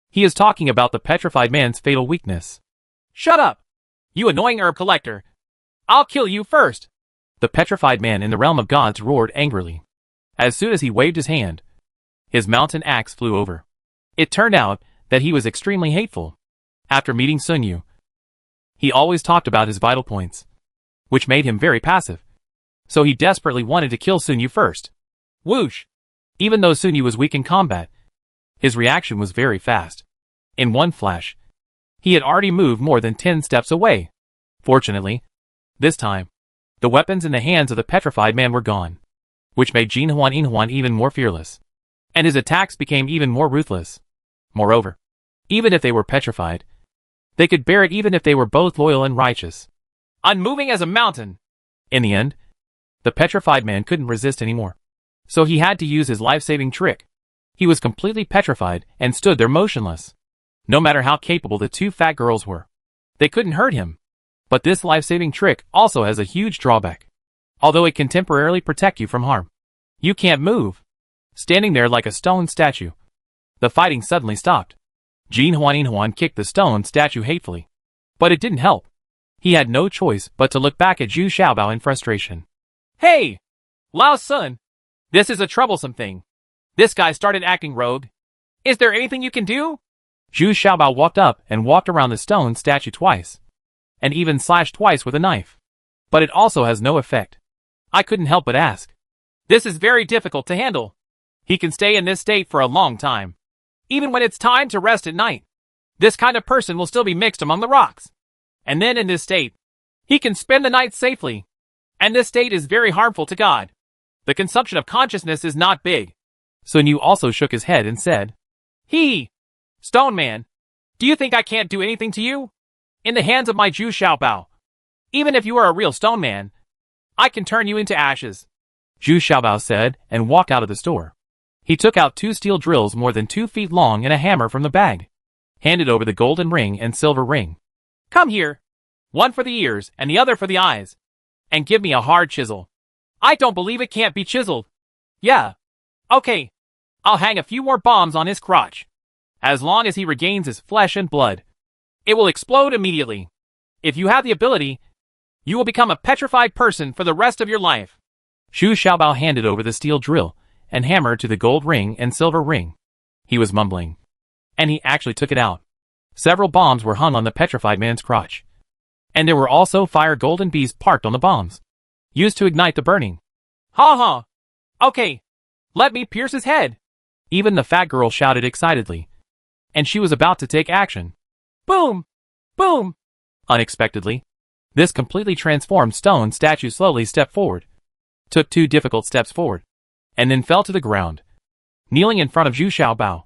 he is talking about the petrified man's fatal weakness. Shut up! You annoying herb collector! I'll kill you first! The petrified man in the realm of gods roared angrily. As soon as he waved his hand, his mountain axe flew over. It turned out that he was extremely hateful. After meeting Sun Yu, he always talked about his vital points, which made him very passive. So he desperately wanted to kill Sun Yu first. Whoosh! Even though Sun Yu was weak in combat, his reaction was very fast. In one flash, he had already moved more than 10 steps away. Fortunately, this time, the weapons in the hands of the petrified man were gone, which made Jinhuan even more fearless, and his attacks became even more ruthless. Moreover, even if they were petrified, they could bear it even if they were both loyal and righteous. Unmoving as a mountain! In the end, the petrified man couldn't resist anymore, so he had to use his life-saving trick. He was completely petrified and stood there motionless. No matter how capable the two fat girls were, they couldn't hurt him. But this life-saving trick also has a huge drawback. Although it can temporarily protect you from harm, you can't move, standing there like a stone statue. The fighting suddenly stopped. Jin Huan kicked the stone statue hatefully. But it didn't help. He had no choice but to look back at Zhu Xiaobao in frustration. Hey! Lao Sun! This is a troublesome thing. This guy started acting rogue. Is there anything you can do? Zhu Xiaobao walked up and walked around the stone statue twice. And even slashed twice with a knife. But it also has no effect. I couldn't help but ask. This is very difficult to handle. He can stay in this state for a long time. Even when it's time to rest at night. This kind of person will still be mixed among the rocks. And then in this state, he can spend the night safely. And this state is very harmful to God. The consumption of consciousness is not big. Sun Yu also shook his head and said, Stone Man, do you think I can't do anything to you? In the hands of my Zhu Xiaobao. Even if you are a real stone man, I can turn you into ashes. Zhu Xiaobao said and walked out of the store. He took out 2 steel drills more than 2 feet long and a hammer from the bag. Handed over the golden ring and silver ring. Come here. One for the ears and the other for the eyes. And give me a hard chisel. I don't believe it can't be chiseled. Yeah. Okay. I'll hang a few more bombs on his crotch. As long as he regains his flesh and blood, it will explode immediately. If you have the ability, you will become a petrified person for the rest of your life. Zhu Xiaobao handed over the steel drill and hammer to the gold ring and silver ring. He was mumbling. And he actually took it out. Several bombs were hung on the petrified man's crotch. And there were also fire golden bees parked on the bombs, used to ignite the burning. Ha ha! Okay, let me pierce his head! Even the fat girl shouted excitedly. And she was about to take action. Boom! Boom! Unexpectedly, this completely transformed stone statue slowly stepped forward, took 2 difficult steps forward, and then fell to the ground, kneeling in front of Zhu Xiaobao.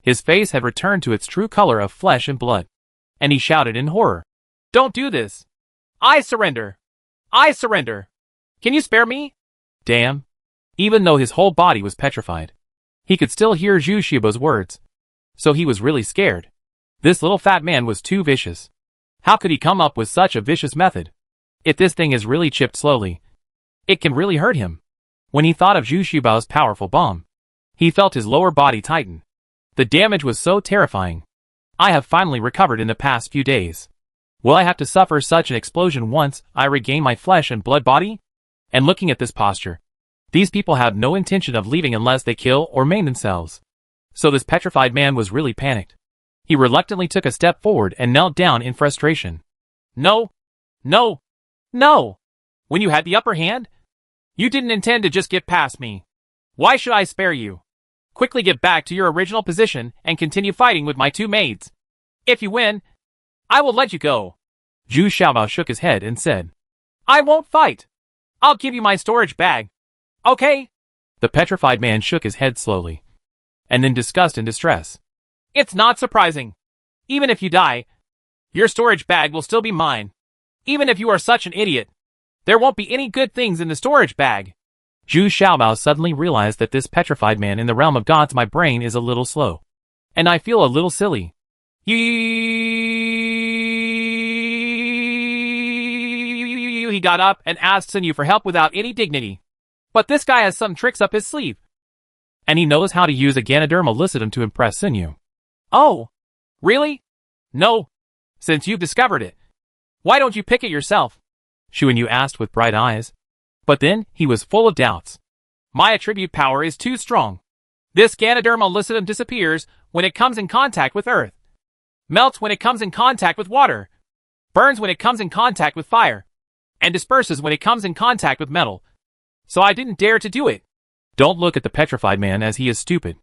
His face had returned to its true color of flesh and blood, and he shouted in horror. Don't do this! I surrender! I surrender! Can you spare me? Damn! Even though his whole body was petrified, he could still hear Zhu Xiaobao's words. So he was really scared. This little fat man was too vicious. How could he come up with such a vicious method? If this thing is really chipped slowly, it can really hurt him. When he thought of Zhu Xiaobao's powerful bomb, he felt his lower body tighten. The damage was so terrifying. I have finally recovered in the past few days. Will I have to suffer such an explosion once I regain my flesh and blood body? And looking at this posture, these people have no intention of leaving unless they kill or maim themselves. So this petrified man was really panicked. He reluctantly took a step forward and knelt down in frustration. No! No! No! When you had the upper hand, you didn't intend to just get past me. Why should I spare you? Quickly get back to your original position and continue fighting with my 2 maids. If you win, I will let you go. Zhu Xiaobao shook his head and said, I won't fight. I'll give you my storage bag. Okay? The petrified man shook his head slowly, and then disgust and distress. It's not surprising. Even if you die, your storage bag will still be mine. Even if you are such an idiot, there won't be any good things in the storage bag. Zhu Xiaobao suddenly realized that this petrified man in the realm of gods, my brain is a little slow. And I feel a little silly. He got up and asked Sun Yu for help without any dignity. But this guy has some tricks up his sleeve. And he knows how to use a Ganoderma lucidum to impress Sun Yu. Oh, really? No. Since you've discovered it, why don't you pick it yourself? Xuan Yu asked with bright eyes. But then, he was full of doubts. My attribute power is too strong. This Ganoderma lucidum disappears when it comes in contact with earth, melts when it comes in contact with water, burns when it comes in contact with fire, and disperses when it comes in contact with metal. So I didn't dare to do it. Don't look at the petrified man as he is stupid.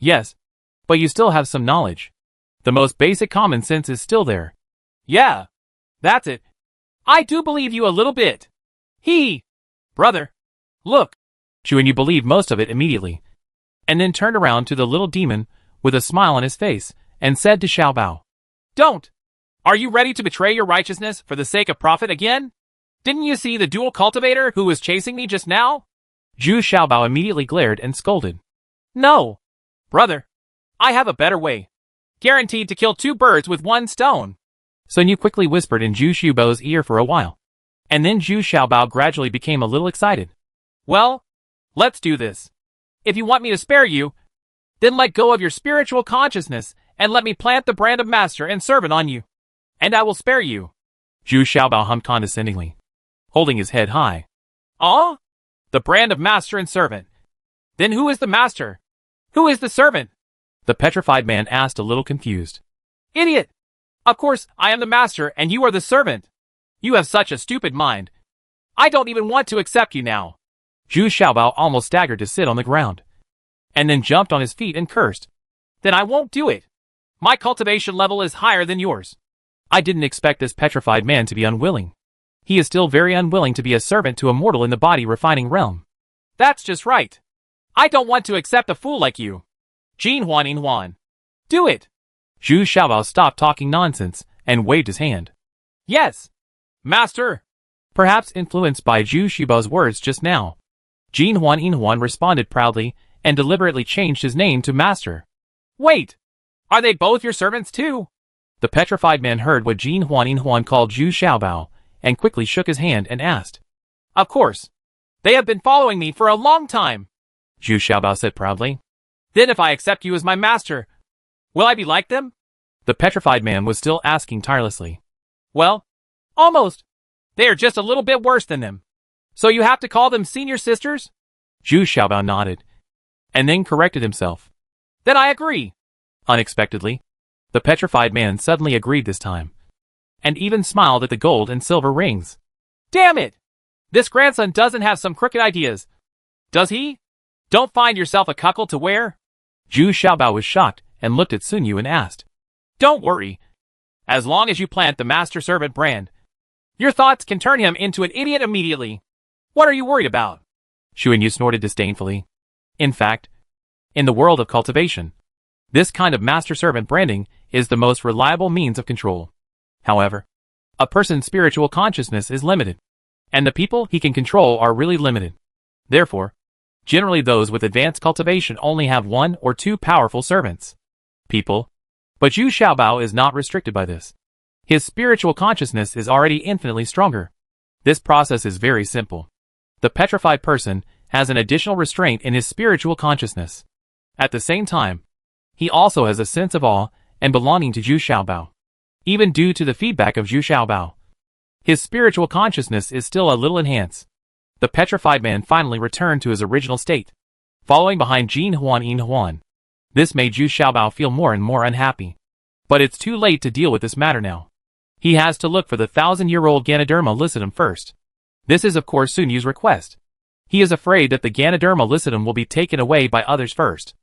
Yes, but you still have some knowledge. The most basic common sense is still there. Yeah, that's it. I do believe you a little bit. Brother, look. Xuan Yu believed most of it immediately, and then turned around to the little demon with a smile on his face and said to Xiaobao, Don't! Are you ready to betray your righteousness for the sake of profit again? Didn't you see the dual cultivator who was chasing me just now? Zhu Xiaobao immediately glared and scolded. No! Brother, I have a better way. Guaranteed to kill 2 birds with 1 stone. Sun Yu quickly whispered in Zhu Xiaobao's ear for a while. And then Zhu Xiaobao gradually became a little excited. Well, let's do this. If you want me to spare you, then let go of your spiritual consciousness and let me plant the brand of master and servant on you. And I will spare you. Zhu Xiaobao hummed condescendingly, holding his head high. Ah? The brand of master and servant. Then who is the master? Who is the servant? The petrified man asked, a little confused. Idiot! Of course, I am the master and you are the servant. You have such a stupid mind. I don't even want to accept you now. Zhu Xiaobao almost staggered to sit on the ground, and then jumped on his feet and cursed. Then I won't do it. My cultivation level is higher than yours. I didn't expect this petrified man to be unwilling. He is still very unwilling to be a servant to a mortal in the body refining realm. That's just right. I don't want to accept a fool like you. Jin Huan. Do it. Zhu Xiaobao stopped talking nonsense and waved his hand. Yes, master. Perhaps influenced by Zhu Xiaobao's words just now, Jin Huan responded proudly and deliberately changed his name to master. Wait, are they both your servants too? The petrified man heard what Jin Huan called Zhu Xiaobao and quickly shook his hand and asked. Of course. They have been following me for a long time, Zhu Xiaobao said proudly. Then if I accept you as my master, will I be like them? The petrified man was still asking tirelessly. Well, almost. They are just a little bit worse than them. So you have to call them senior sisters? Zhu Xiaobao nodded, and then corrected himself. Then I agree. Unexpectedly, the petrified man suddenly agreed this time, and even smiled at the gold and silver rings. Damn it! This grandson doesn't have some crooked ideas, does he? Don't find yourself a cuckold to wear? Zhu Xiaobao was shocked and looked at Sun Yu and asked. Don't worry. As long as you plant the master-servant brand, your thoughts can turn him into an idiot immediately. What are you worried about? Xun Yu snorted disdainfully. In fact, in the world of cultivation, this kind of master-servant branding is the most reliable means of control. However, a person's spiritual consciousness is limited, and the people he can control are really limited. Therefore, generally those with advanced cultivation only have 1 or 2 powerful servants. People. But Zhu Xiaobao is not restricted by this. His spiritual consciousness is already infinitely stronger. This process is very simple. The petrified person has an additional restraint in his spiritual consciousness. At the same time, he also has a sense of awe and belonging to Zhu Xiaobao. Even due to the feedback of Zhu Xiaobao, his spiritual consciousness is still a little enhanced. The petrified man finally returned to his original state, following behind Jin Huan. This made Zhu Xiaobao feel more and more unhappy. But it's too late to deal with this matter now. He has to look for the 1,000-year-old Ganoderma lucidum first. This is of course Sun Yu's request. He is afraid that the Ganoderma lucidum will be taken away by others first.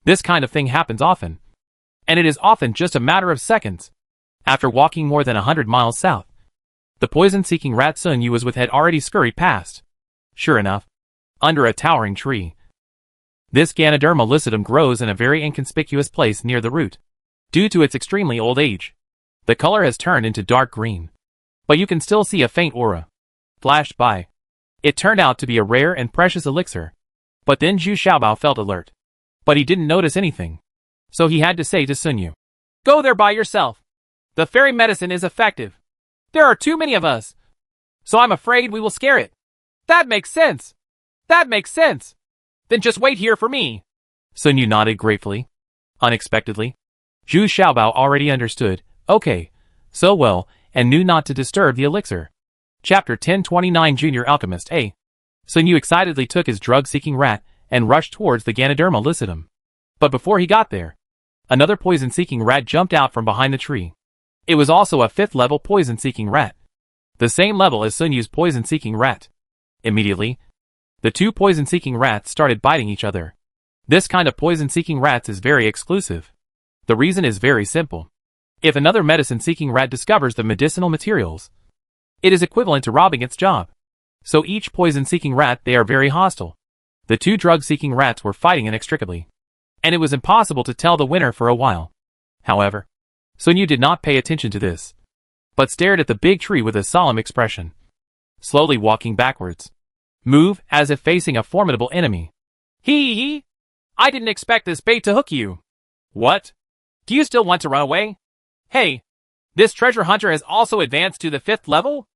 This kind of thing happens often. And it is often just a matter of seconds. After walking more than 100 miles south, the poison-seeking rat Sun Yu was with had already scurried past. Sure enough, under a towering tree, this Ganoderma lucidum grows in a very inconspicuous place near the root. Due to its extremely old age, the color has turned into dark green. But you can still see a faint aura flashed by. It turned out to be a rare and precious elixir. But then Zhu Xiaobao felt alert. But he didn't notice anything. So he had to say to Sun Yu, Go there by yourself. The fairy medicine is effective. There are too many of us. So I'm afraid we will scare it. That makes sense. That makes sense. Then just wait here for me. Sun Yu nodded gratefully. Unexpectedly, Zhu Xiaobao already understood, okay, so well, and knew not to disturb the elixir. Chapter 1029 Junior Alchemist A. Sun Yu excitedly took his drug-seeking rat and rushed towards the Ganoderma lucidum. But before he got there, another poison-seeking rat jumped out from behind the tree. It was also a 5th-level poison-seeking rat. The same level as Sun Yu's poison-seeking rat. Immediately, the 2 poison-seeking rats started biting each other. This kind of poison-seeking rats is very exclusive. The reason is very simple. If another medicine-seeking rat discovers the medicinal materials, it is equivalent to robbing its job. So each poison-seeking rat, they are very hostile. The 2 drug-seeking rats were fighting inextricably, and it was impossible to tell the winner for a while. However, Sun Yu did not pay attention to this, but stared at the big tree with a solemn expression, slowly walking backwards. Move as if facing a formidable enemy. Hee. I didn't expect this bait to hook you. What? Do you still want to run away? Hey, this treasure hunter has also advanced to the 5th level?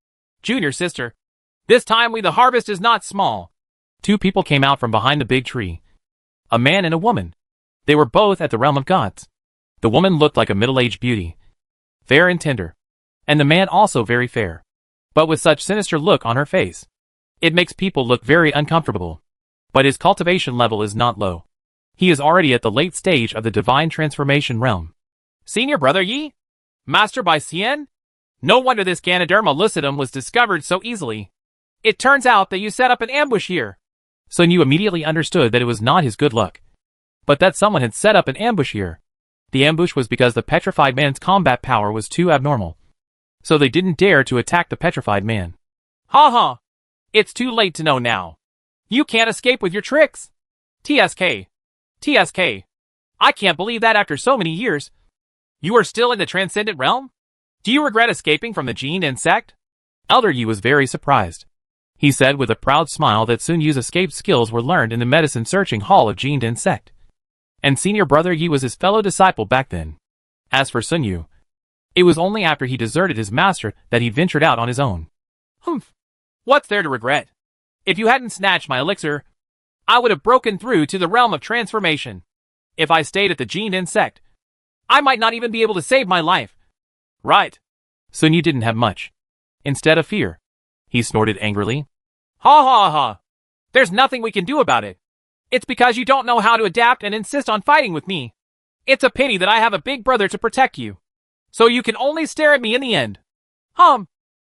Junior sister. This time the harvest is not small. Two people came out from behind the big tree. A man and a woman. They were both at the realm of gods. The woman looked like a middle-aged beauty, fair and tender, and the man also very fair, but with such sinister look on her face. It makes people look very uncomfortable. But his cultivation level is not low. He is already at the late stage of the divine transformation realm. Senior brother Yi? Master by Cien? No wonder this Ganoderma lucidum was discovered so easily. It turns out that you set up an ambush here. Sun Yu immediately understood that it was not his good luck, but that someone had set up an ambush here. The ambush was because the petrified man's combat power was too abnormal, so they didn't dare to attack the petrified man. Ha ha! It's too late to know now. You can't escape with your tricks. TSK. TSK. I can't believe that after so many years. You are still in the transcendent realm? Do you regret escaping from the Jin insect? Elder Yi was very surprised. He said with a proud smile that Sun Yu's escape skills were learned in the medicine searching hall of Jin insect. And senior brother Yi was his fellow disciple back then. As for Sun Yu, it was only after he deserted his master that he ventured out on his own. Humph. What's there to regret? If you hadn't snatched my elixir, I would have broken through to the realm of transformation. If I stayed at the Jin insect, I might not even be able to save my life. Right. Sun Yu didn't have much. Instead of fear, he snorted angrily. Ha ha ha. There's nothing we can do about it. It's because you don't know how to adapt and insist on fighting with me. It's a pity that I have a big brother to protect you, so you can only stare at me in the end.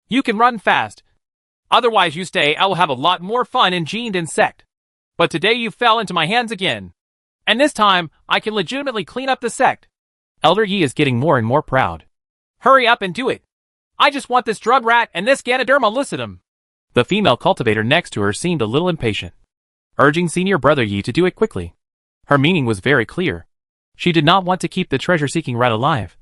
You can run fast. Otherwise you stay, I will have a lot more fun in Jin insect. But today you fell into my hands again. And this time, I can legitimately clean up the sect. Elder Yi is getting more and more proud. Hurry up and do it. I just want this drug rat and this Ganoderma lucidum. The female cultivator next to her seemed a little impatient, urging senior brother Yi to do it quickly. Her meaning was very clear. She did not want to keep the treasure-seeking rat alive.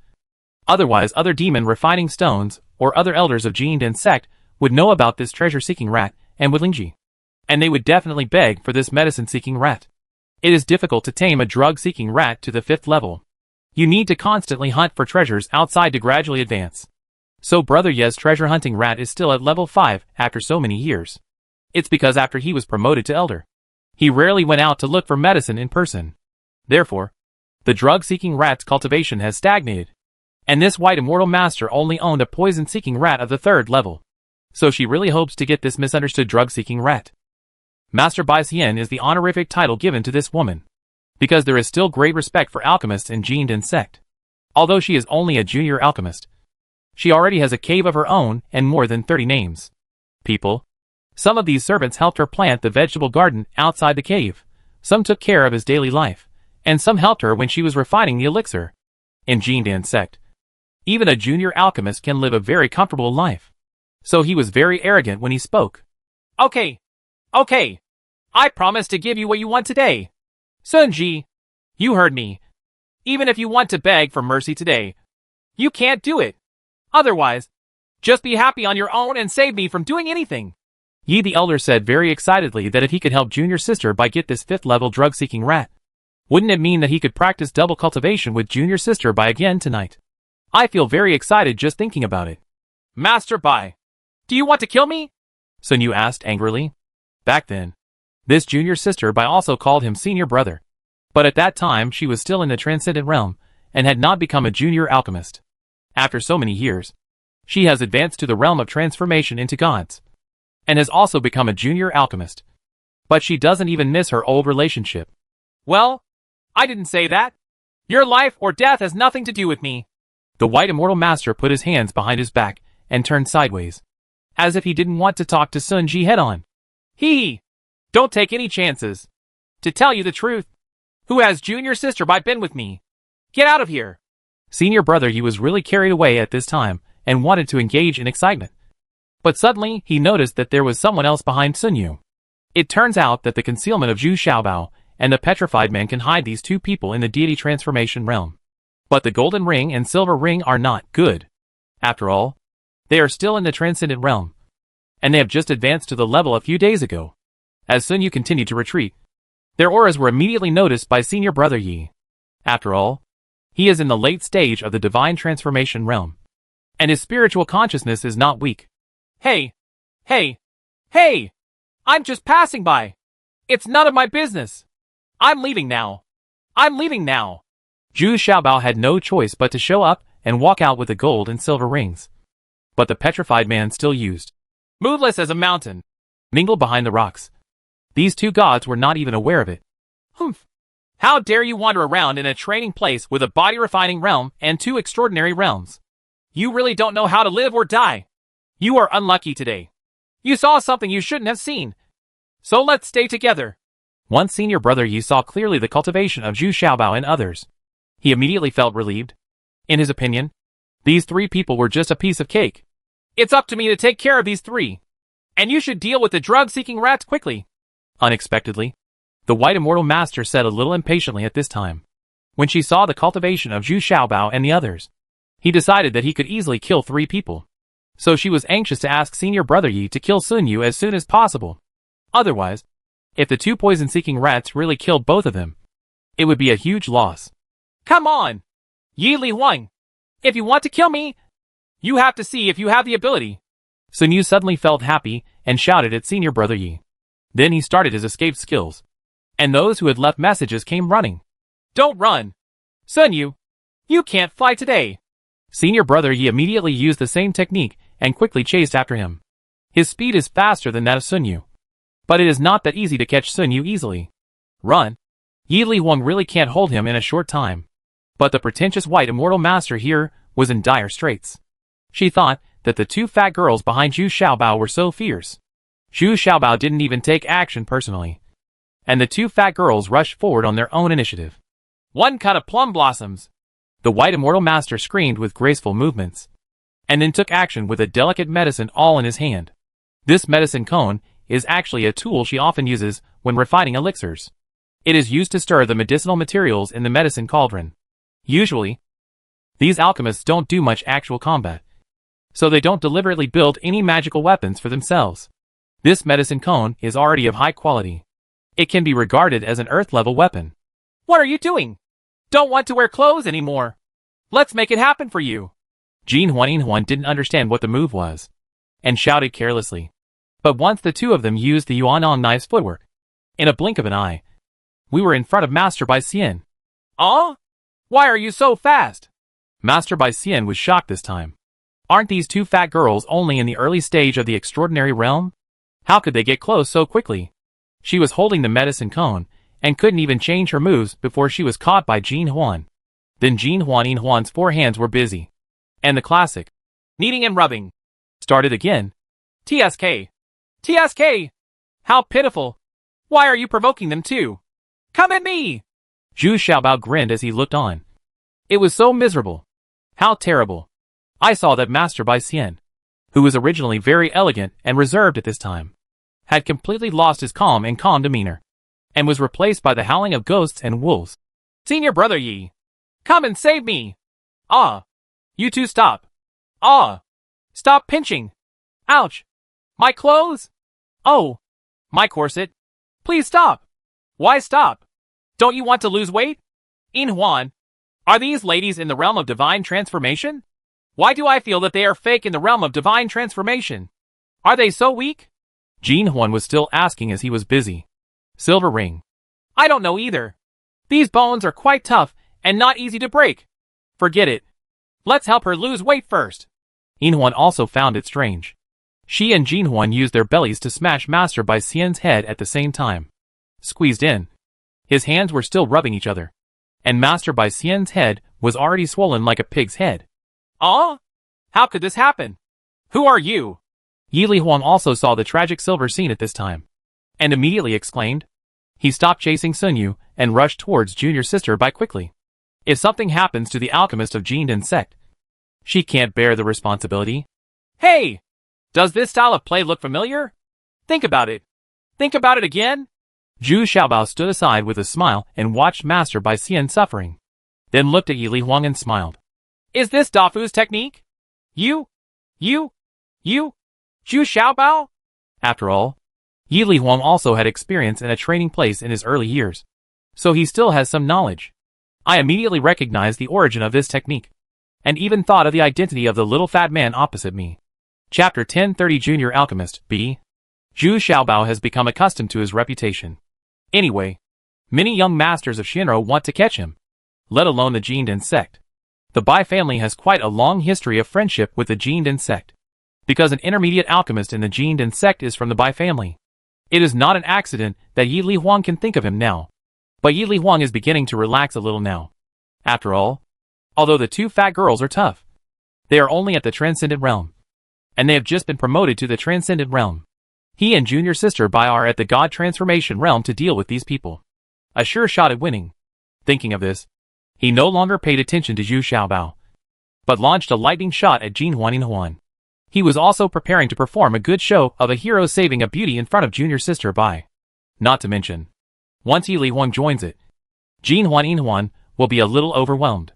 Otherwise other demon refining stones, or other elders of Jin insect, would know about this treasure-seeking rat, and would Lingji. And they would definitely beg for this medicine-seeking rat. It is difficult to tame a drug-seeking rat to the 5th level. You need to constantly hunt for treasures outside to gradually advance. So Brother Ye's treasure hunting rat is still at level 5 after so many years. It's because after he was promoted to elder, he rarely went out to look for medicine in person. Therefore, the drug-seeking rat's cultivation has stagnated. And this white immortal master only owned a poison-seeking rat of the 3rd level. So she really hopes to get this misunderstood drug-seeking rat. Master Bai Xian is the honorific title given to this woman, because there is still great respect for alchemists in Jin insect. Although she is only a junior alchemist, she already has a cave of her own and more than 30 names. People. Some of these servants helped her plant the vegetable garden outside the cave, some took care of his daily life, and some helped her when she was refining the elixir. In Jin insect, even a junior alchemist can live a very comfortable life. So he was very arrogant when he spoke. Okay. I promise to give you what you want today. Sunji, you heard me. Even if you want to beg for mercy today, you can't do it. Otherwise, just be happy on your own and save me from doing anything. Yi the elder said very excitedly that if he could help junior sister by get this 5th level drug-seeking rat, wouldn't it mean that he could practice double cultivation with junior sister Bai again tonight? I feel very excited just thinking about it. Master Bai, do you want to kill me? Sun Yu asked angrily. Back then, this junior sister Bai also called him senior brother. But at that time she was still in the transcendent realm, and had not become a junior alchemist. After so many years, she has advanced to the realm of transformation into gods, and has also become a junior alchemist. But she doesn't even miss her old relationship. Well, I didn't say that. Your life or death has nothing to do with me. The white immortal master put his hands behind his back and turned sideways, as if he didn't want to talk to Sun Ji head-on. Don't take any chances. To tell you the truth, who has junior sister Bai been with me? Get out of here. Senior brother Yi was really carried away at this time and wanted to engage in excitement. But suddenly he noticed that there was someone else behind Sun Yu. It turns out that the concealment of Zhu Xiaobao and the petrified man can hide these two people in the deity transformation realm. But the golden ring and silver ring are not good. After all, they are still in the transcendent realm, and they have just advanced to the level a few days ago. As Sun Yu continued to retreat, their auras were immediately noticed by senior brother Yi. After all, He is in the late stage of the divine transformation realm, and his spiritual consciousness is not weak. Hey! Hey! Hey! I'm just passing by! It's none of my business! I'm leaving now! I'm leaving now! Zhu Xiaobao had no choice but to show up and walk out with the gold and silver rings. But the petrified man still used, moveless as a mountain, mingled behind the rocks. These two gods were not even aware of it. Humph! How dare you wander around in a training place with a body-refining realm and two extraordinary realms? You really don't know how to live or die. You are unlucky today. You saw something you shouldn't have seen. So let's stay together. Once senior brother Yi saw clearly the cultivation of Zhu Xiaobao and others. He immediately felt relieved. In his opinion, these three people were just a piece of cake. It's up to me to take care of these three. And you should deal with the drug-seeking rats quickly. Unexpectedly, the White Immortal Master said a little impatiently at this time. When she saw the cultivation of Zhu Xiaobao and the others, he decided that he could easily kill three people. So she was anxious to ask senior brother Yi to kill Sun Yu as soon as possible. Otherwise, if the two poison-seeking rats really killed both of them, it would be a huge loss. Come on! Yi Li Huang! If you want to kill me, you have to see if you have the ability. Sun Yu suddenly felt happy and shouted at senior brother Yi. Then he started his escape skills. And those who had left messages came running. Don't run! Sun Yu! You can't fly today! Senior brother Yi immediately used the same technique and quickly chased after him. His speed is faster than that of Sun Yu. But it is not that easy to catch Sun Yu easily. Run! Yi Li Huang really can't hold him in a short time. But the pretentious White Immortal Master here was in dire straits. She thought that the two fat girls behind Zhu Xiaobao were so fierce. Zhu Xiaobao didn't even take action personally. And the two fat girls rushed forward on their own initiative. One cut of plum blossoms! The White Immortal Master screamed with graceful movements, and then took action with a delicate medicine all in his hand. This medicine cone is actually a tool she often uses when refining elixirs. It is used to stir the medicinal materials in the medicine cauldron. Usually, these alchemists don't do much actual combat, so they don't deliberately build any magical weapons for themselves. This medicine cone is already of high quality. It can be regarded as an earth-level weapon. What are you doing? Don't want to wear clothes anymore. Let's make it happen for you. Jin Huan didn't understand what the move was, and shouted carelessly. But once the two of them used the Yuanong knife's footwork, in a blink of an eye, we were in front of Master Bai Xian. Why are you so fast? Master Bai Xian was shocked this time. Aren't these two fat girls only in the early stage of the extraordinary realm? How could they get close so quickly? She was holding the medicine cone, and couldn't even change her moves before she was caught by Jin Huan. Then Jin Huan's four hands were busy. And the classic, kneading and rubbing, started again. TSK! TSK! How pitiful! Why are you provoking them too? Come at me! Zhu Xiaobao grinned as he looked on. It was so miserable. How terrible. I saw that Master Bai Xian, who was originally very elegant and reserved at this time, had completely lost his calm demeanor, and was replaced by the howling of ghosts and wolves. Senior brother Yi, come and save me! You two stop! Stop pinching! Ouch! My clothes! Oh! My corset! Please stop! Why stop? Don't you want to lose weight? In Huan, are these ladies in the realm of divine transformation? Why do I feel that they are fake in the realm of divine transformation? Are they so weak? Jin Huan was still asking as he was busy. Silver ring. I don't know either. These bones are quite tough and not easy to break. Forget it. Let's help her lose weight first. In Huan also found it strange. She and Jin Huan used their bellies to smash Master Bai Xian's head at the same time. Squeezed in. His hands were still rubbing each other, and Master Bai Xian's head was already swollen like a pig's head. How could this happen? Who are you? Yi Li Huang also saw the tragic silver scene at this time, and immediately exclaimed. He stopped chasing Sun Yu and rushed towards junior sister Bai quickly. If something happens to the alchemist of Jin Dan sect, she can't bear the responsibility. Hey! Does this style of play look familiar? Think about it. Think about it again? Zhu Xiaobao stood aside with a smile and watched Master Bai Xian suffering, then looked at Yi Li Huang and smiled. Is this Dafu's technique? You, Zhu Xiaobao? After all, Yi Li Huang also had experience in a training place in his early years, so he still has some knowledge. I immediately recognized the origin of this technique, and even thought of the identity of the little fat man opposite me. Chapter 1030 Junior Alchemist, B. Zhu Xiaobao has become accustomed to his reputation. Anyway, many young masters of Shinro want to catch him, let alone the Jindan sect. The Bai family has quite a long history of friendship with the Jindan sect, because an intermediate alchemist in the Jindan sect is from the Bai family. It is not an accident that Yi Li Huang can think of him now. But Yi Li Huang is beginning to relax a little now. After all, although the two fat girls are tough, they are only at the Transcendent Realm, and they have just been promoted to the Transcendent Realm. He and junior sister Bai are at the God Transformation Realm to deal with these people. A sure shot at winning. Thinking of this, he no longer paid attention to Zhu Xiaobao, but launched a lightning shot at Jin Huan. He was also preparing to perform a good show of a hero saving a beauty in front of junior sister Bai. Not to mention, once Yi Li Huang joins it, Jin Huan will be a little overwhelmed.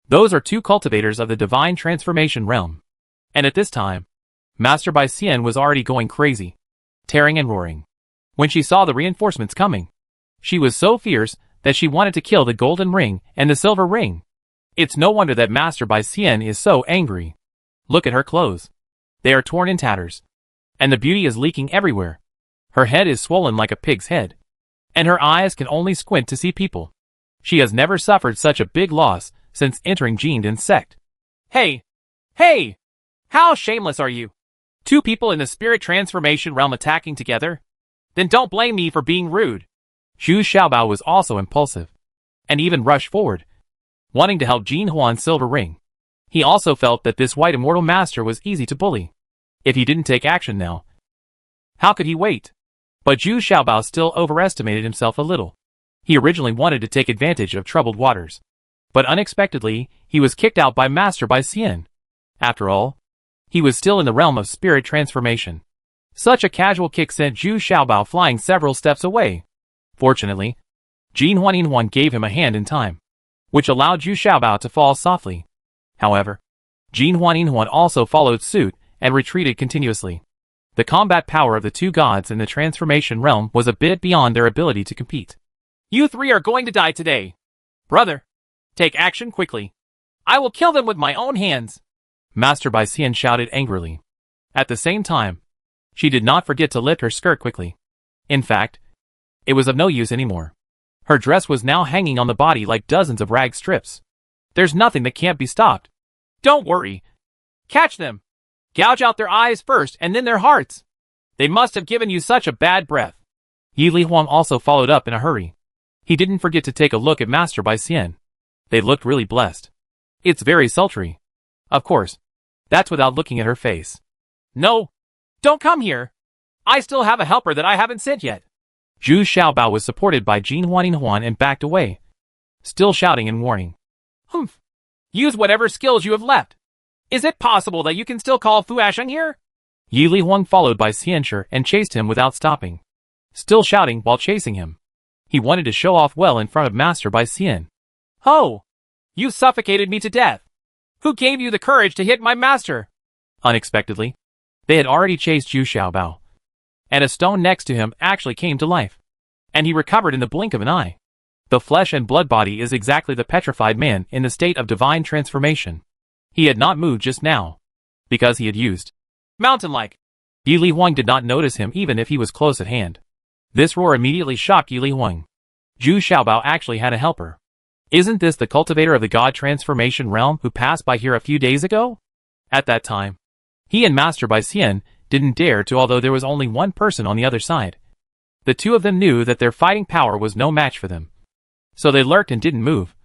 Those are two cultivators of the divine transformation realm. And at this time, Master Bai Xian was already going crazy, tearing and roaring. When she saw the reinforcements coming, she was so fierce that she wanted to kill the golden ring and the silver ring. It's no wonder that Master Bai Xian is so angry. Look at her clothes. They are torn in tatters, and the beauty is leaking everywhere. Her head is swollen like a pig's head, and her eyes can only squint to see people. She has never suffered such a big loss since entering Jindan sect. Hey! Hey! How shameless are you? Two people in the spirit transformation realm attacking together? Then don't blame me for being rude. Zhu Xiaobao was also impulsive, and even rushed forward, wanting to help Jin Huan's silver ring. He also felt that this white immortal master was easy to bully. If he didn't take action now, how could he wait? But Zhu Xiaobao still overestimated himself a little. He originally wanted to take advantage of troubled waters, but unexpectedly, he was kicked out by Master Bai Xian. After all, he was still in the realm of spirit transformation. Such a casual kick sent Zhu Xiaobao flying several steps away. Fortunately, Jin Huan gave him a hand in time, which allowed Zhu Xiaobao to fall softly. However, Jin Huan also followed suit and retreated continuously. The combat power of the two gods in the transformation realm was a bit beyond their ability to compete. You three are going to die today. Brother, take action quickly. I will kill them with my own hands. Master Bai Xian shouted angrily. At the same time, she did not forget to lift her skirt quickly. In fact, it was of no use anymore. Her dress was now hanging on the body like dozens of rag strips. There's nothing that can't be stopped. Don't worry. Catch them. Gouge out their eyes first and then their hearts. They must have given you such a bad breath. Yi Li Huang also followed up in a hurry. He didn't forget to take a look at Master Bai Xian. They looked really blessed. It's very sultry. Of course, that's without looking at her face. No, don't come here. I still have a helper that I haven't sent yet. Zhu Xiaobao was supported by Jin Huan and backed away, still shouting and warning. Humph. Use whatever skills you have left. Is it possible that you can still call Fu Asheng here? Yi Li Huang followed by Xianshi and chased him without stopping, still shouting while chasing him. He wanted to show off well in front of Master Bai Xian. Oh! You suffocated me to death! Who gave you the courage to hit my master? Unexpectedly, they had already chased Zhu Xiaobao, and a stone next to him actually came to life, and he recovered in the blink of an eye. The flesh and blood body is exactly the petrified man in the state of divine transformation. He had not moved just now, because he had used mountain-like. Yi Li Huang did not notice him even if he was close at hand. This roar immediately shocked Yi Li Huang. Zhu Xiaobao actually had a helper. Isn't this the cultivator of the God Transformation Realm who passed by here a few days ago? At that time, he and Master Bai Xian didn't dare to, although there was only one person on the other side. The two of them knew that their fighting power was no match for them. So they lurked and didn't move,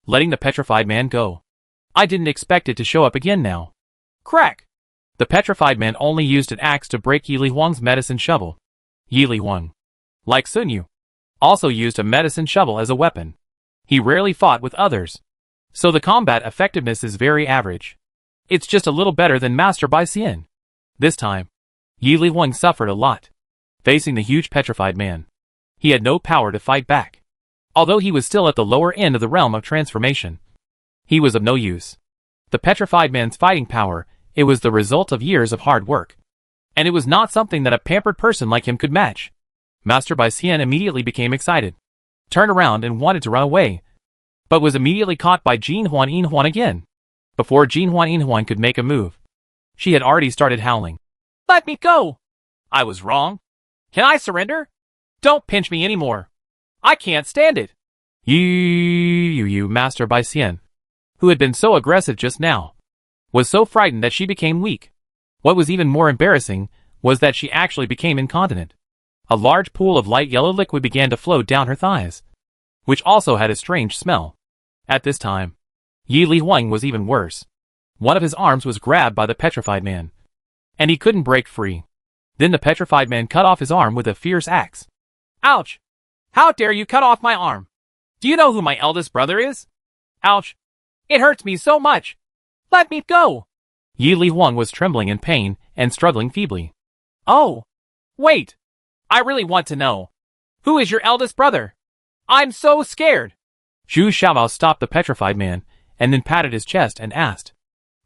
letting the petrified man go. I didn't expect it to show up again now. Crack! The petrified man only used an axe to break Yi Li Huang's medicine shovel. Yi Li Huang, like Sun Yu, also used a medicine shovel as a weapon. He rarely fought with others, so the combat effectiveness is very average. It's just a little better than Master Bai Xian. This time, Yi Li Huang suffered a lot. Facing the huge petrified man, he had no power to fight back. Although he was still at the lower end of the realm of transformation, he was of no use. The petrified man's fighting power, it was the result of years of hard work, and it was not something that a pampered person like him could match. Master Bai Xian immediately became excited, turned around and wanted to run away. but was immediately caught by Jin Huan Yin Huan again. Before Jin Huan Yin Huan could make a move, she had already started howling. Let me go! I was wrong. Can I surrender? Don't pinch me anymore. I can't stand it. You, Master Bai Xian, who had been so aggressive just now, was so frightened that she became weak. What was even more embarrassing was that she actually became incontinent. A large pool of light yellow liquid began to flow down her thighs, which also had a strange smell. At this time, Yi Li Huang was even worse. One of his arms was grabbed by the petrified man, and he couldn't break free. Then the petrified man cut off his arm with a fierce axe. Ouch! How dare you cut off my arm? Do you know who my eldest brother is? Ouch! It hurts me so much! Let me go! Yi Li Huang was trembling in pain and struggling feebly. Oh! Wait! I really want to know. Who is your eldest brother? I'm so scared! Zhu Xiaobao stopped the petrified man, and then patted his chest and asked.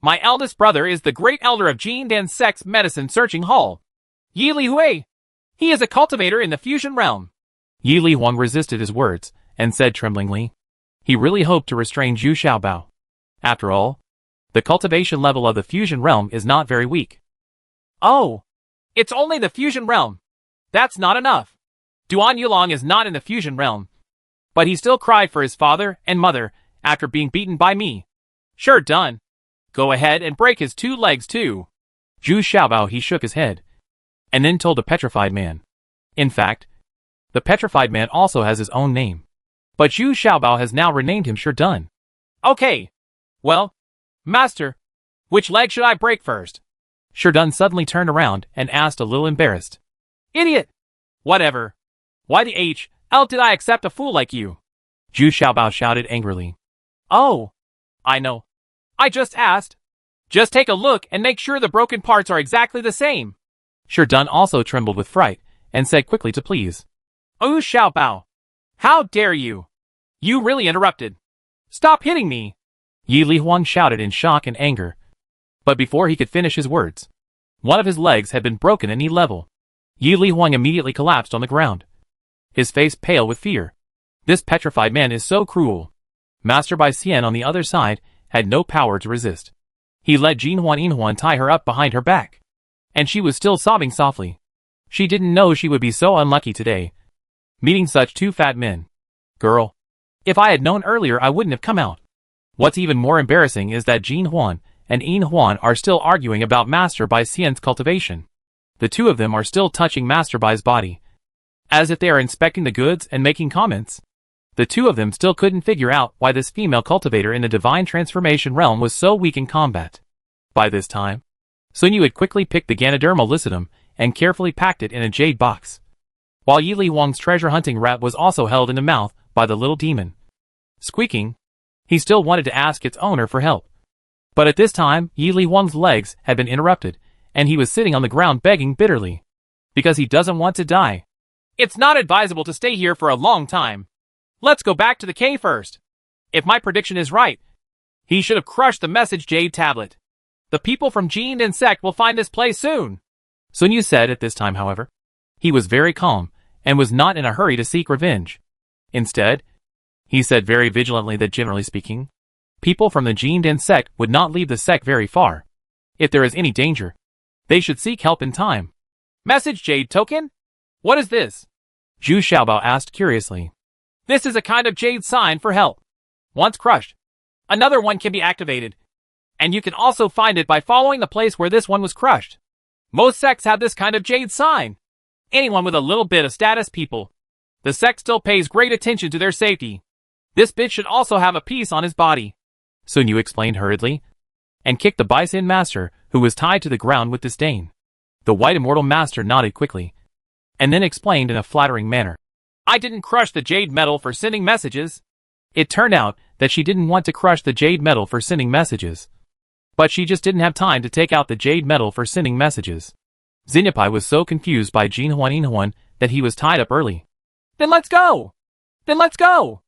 My eldest brother is the great elder of Jin Dan Sect's medicine searching hall. Yi Li Hui. He is a cultivator in the fusion realm. Yi Li Huang resisted his words, and said tremblingly. He really hoped to restrain Zhu Xiaobao. After all, the cultivation level of the fusion realm is not very weak. Oh! It's only the fusion realm. That's not enough. Duan Yulong is not in the fusion realm. But he still cried for his father and mother after being beaten by me. Sure done. Go ahead and break his 2 legs too. Zhu Xiaobao he shook his head, and then told the petrified man. In fact, the petrified man also has his own name. But Zhu Xiaobao has now renamed him Sure Done. Okay. Well, Master, which leg should I break first? Sure Done suddenly turned around and asked a little embarrassed. Idiot! Whatever. Why the hell did I accept a fool like you? Zhu Xiaobao shouted angrily. Oh! I know. I just asked. Just take a look and make sure the broken parts are exactly the same. Sure Done also trembled with fright, and said quickly to please. Oh Xiaobao! How dare you! You really interrupted. Stop hitting me! Yi Li Huang shouted in shock and anger. But before he could finish his words, one of his legs had been broken at knee level. Yi Li Huang immediately collapsed on the ground, his face pale with fear. This petrified man is so cruel. Master Bai Xian on the other side had no power to resist. He let Jin Huan Yin Huan tie her up behind her back, and she was still sobbing softly. She didn't know she would be so unlucky today, meeting such 2 fat men. Girl, if I had known earlier I wouldn't have come out. What's even more embarrassing is that Jin Huan and Yin Huan are still arguing about Master Bai Xian's cultivation. The 2 of them are still touching Master Bai's body, as if they are inspecting the goods and making comments. The 2 of them still couldn't figure out why this female cultivator in the divine transformation realm was so weak in combat. By this time, Sun Yu had quickly picked the Ganoderma lucidum and carefully packed it in a jade box, while Yi Li Huang's treasure hunting rat was also held in the mouth by the little demon. Squeaking, he still wanted to ask its owner for help. But at this time, Yi Li Huang's legs had been interrupted, and he was sitting on the ground begging bitterly. Because he doesn't want to die. It's not advisable to stay here for a long time. Let's go back to the cave first. If my prediction is right, he should have crushed the message jade tablet. The people from Jin Dan Sect will find this place soon. Sun Yu said at this time, however. He was very calm, and was not in a hurry to seek revenge. Instead, he said very vigilantly that generally speaking, people from the Jin Dan Sect would not leave the sect very far. If there is any danger, they should seek help in time. Message jade token? What is this? Zhu Xiaobao asked curiously. This is a kind of jade sign for help. Once crushed, another one can be activated. And you can also find it by following the place where this one was crushed. Most sects have this kind of jade sign. Anyone with a little bit of status people. The sect still pays great attention to their safety. This bit should also have a piece on his body. Sun Yu explained hurriedly, and kicked the Bison master, who was tied to the ground with disdain. The white immortal master nodded quickly, and then explained in a flattering manner. I didn't crush the jade metal for sending messages. It turned out that she didn't want to crush the jade metal for sending messages. But she just didn't have time to take out the jade metal for sending messages. Xinyapai was so confused by Jin Huan Yin Huan that he was tied up early. Then let's go! Then let's go!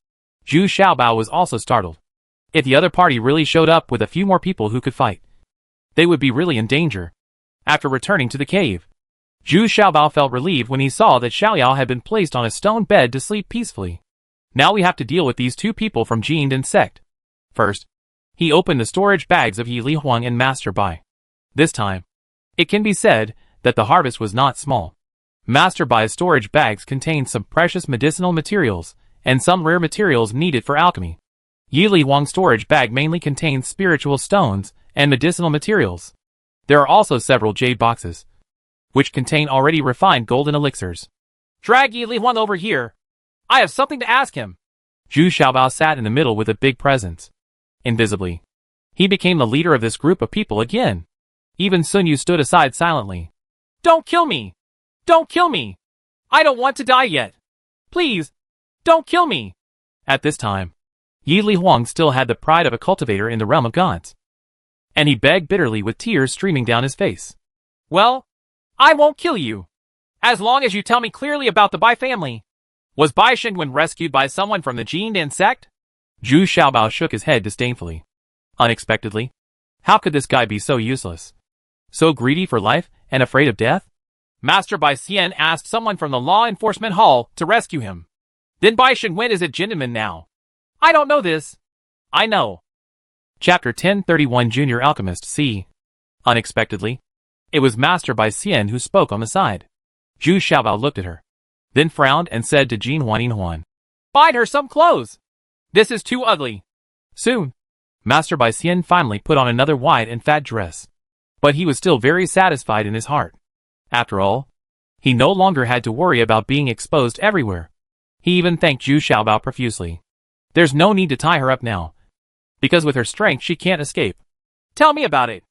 Zhu Xiaobao was also startled. If the other party really showed up with a few more people who could fight, they would be really in danger. After returning to the cave, Zhu Xiaobao felt relieved when he saw that Xiaoyao had been placed on a stone bed to sleep peacefully. Now we have to deal with these two people from Jin and sect. First, he opened the storage bags of Yi Li Huang and Master Bai. This time, it can be said that the harvest was not small. Master Bai's storage bags contained some precious medicinal materials and some rare materials needed for alchemy. Yi Li Huang's storage bag mainly contains spiritual stones and medicinal materials. There are also several jade boxes, which contain already refined golden elixirs. Drag Yi Li Huang over here. I have something to ask him. Zhu Xiaobao sat in the middle with a big presence. Invisibly, he became the leader of this group of people again. Even Sun Yu stood aside silently. Don't kill me! Don't kill me! I don't want to die yet. Please, don't kill me! At this time, Yi Li Huang still had the pride of a cultivator in the realm of gods. And he begged bitterly with tears streaming down his face. Well, I won't kill you. As long as you tell me clearly about the Bai family. Was Bai Shengwen rescued by someone from the Jin sect? Zhu Xiaobao shook his head disdainfully. Unexpectedly, how could this guy be so useless? So greedy for life and afraid of death? Master Bai Xian asked someone from the law enforcement hall to rescue him. Then Bai Shengwen is a gentleman now. I don't know this. I know. Chapter 1031 Junior Alchemist C. Unexpectedly, it was Master Bai Xian who spoke on the side. Zhu Xiaobao looked at her, then frowned and said to Jin Huan, Find her some clothes. This is too ugly. Soon, Master Bai Xian finally put on another wide and fat dress. But he was still very satisfied in his heart. After all, he no longer had to worry about being exposed everywhere. He even thanked Zhu Xiaobao profusely. There's no need to tie her up now, because with her strength she can't escape. Tell me about it.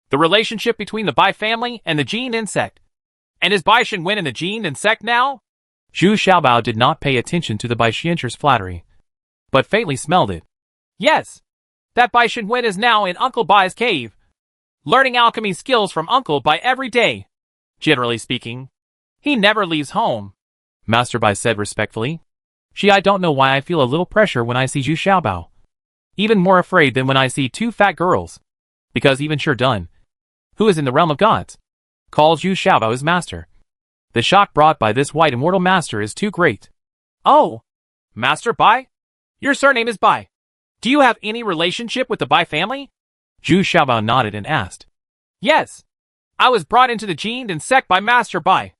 The relationship between the Bai family and the Jin sect. And is Bai Shengwen in the Jin sect now? Zhu Xiaobao did not pay attention to the Bai Xiancher's flattery, but faintly smelled it. Yes, that Bai Shengwen is now in Uncle Bai's cave, learning alchemy skills from Uncle Bai every day. Generally speaking, he never leaves home, Master Bai said respectfully. I don't know why I feel a little pressure when I see Zhu Xiaobao. Even more afraid than when I see two fat girls. Because even Sure Dun, who is in the realm of gods, calls Zhu Xiaobao his master. The shock brought by this white immortal master is too great. Oh, Master Bai? Your surname is Bai. Do you have any relationship with the Bai family? Zhu Xiaobao nodded and asked. Yes. I was brought into the Jin sect by Master Bai.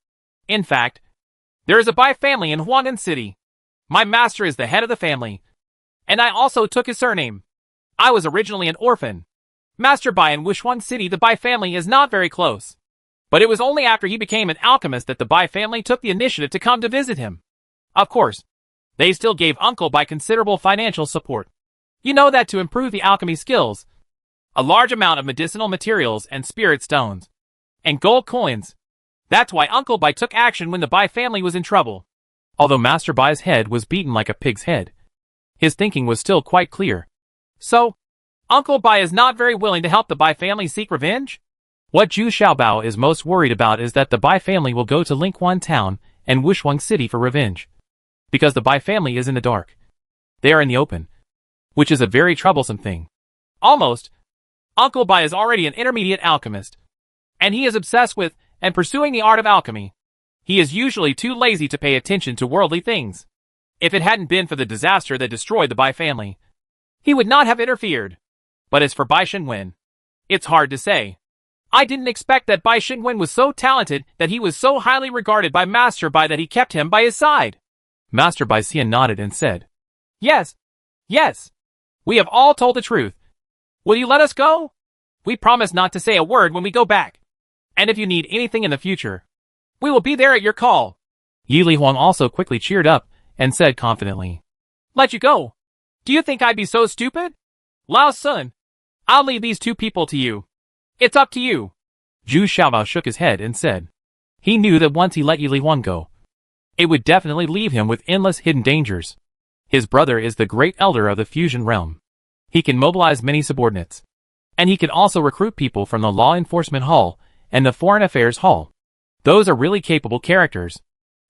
In fact, there is a Bai family in Huang'an City. My master is the head of the family. And I also took his surname. I was originally an orphan. Master Bai in Wushuan City, the Bai family is not very close. But it was only after he became an alchemist that the Bai family took the initiative to come to visit him. Of course, they still gave Uncle Bai considerable financial support. You know that to improve the alchemy skills, a large amount of medicinal materials and spirit stones, and gold coins. That's why Uncle Bai took action when the Bai family was in trouble. Although Master Bai's head was beaten like a pig's head, his thinking was still quite clear. So, Uncle Bai is not very willing to help the Bai family seek revenge? What Zhu Xiaobao is most worried about is that the Bai family will go to Lingquan Town and Wushuang City for revenge. Because the Bai family is in the dark. They are in the open, which is a very troublesome thing. Almost, Uncle Bai is already an intermediate alchemist, and he is obsessed with and pursuing the art of alchemy. He is usually too lazy to pay attention to worldly things. If it hadn't been for the disaster that destroyed the Bai family, he would not have interfered. But as for Bai Shengwen, it's hard to say. I didn't expect that Bai Shengwen was so talented, that he was so highly regarded by Master Bai that he kept him by his side. Master Bai Xian nodded and said, Yes, yes. We have all told the truth. Will you let us go? We promise not to say a word when we go back. And if you need anything in the future, we will be there at your call. Yi Li Huang also quickly cheered up and said confidently, Let you go? Do you think I'd be so stupid? Lao Sun, I'll leave these two people to you. It's up to you. Zhu Xiaobao shook his head and said, he knew that once he let Yi Li Huang go, it would definitely leave him with endless hidden dangers. His brother is the great elder of the fusion realm. He can mobilize many subordinates. And he can also recruit people from the Law Enforcement Hall and the Foreign Affairs Hall. Those are really capable characters.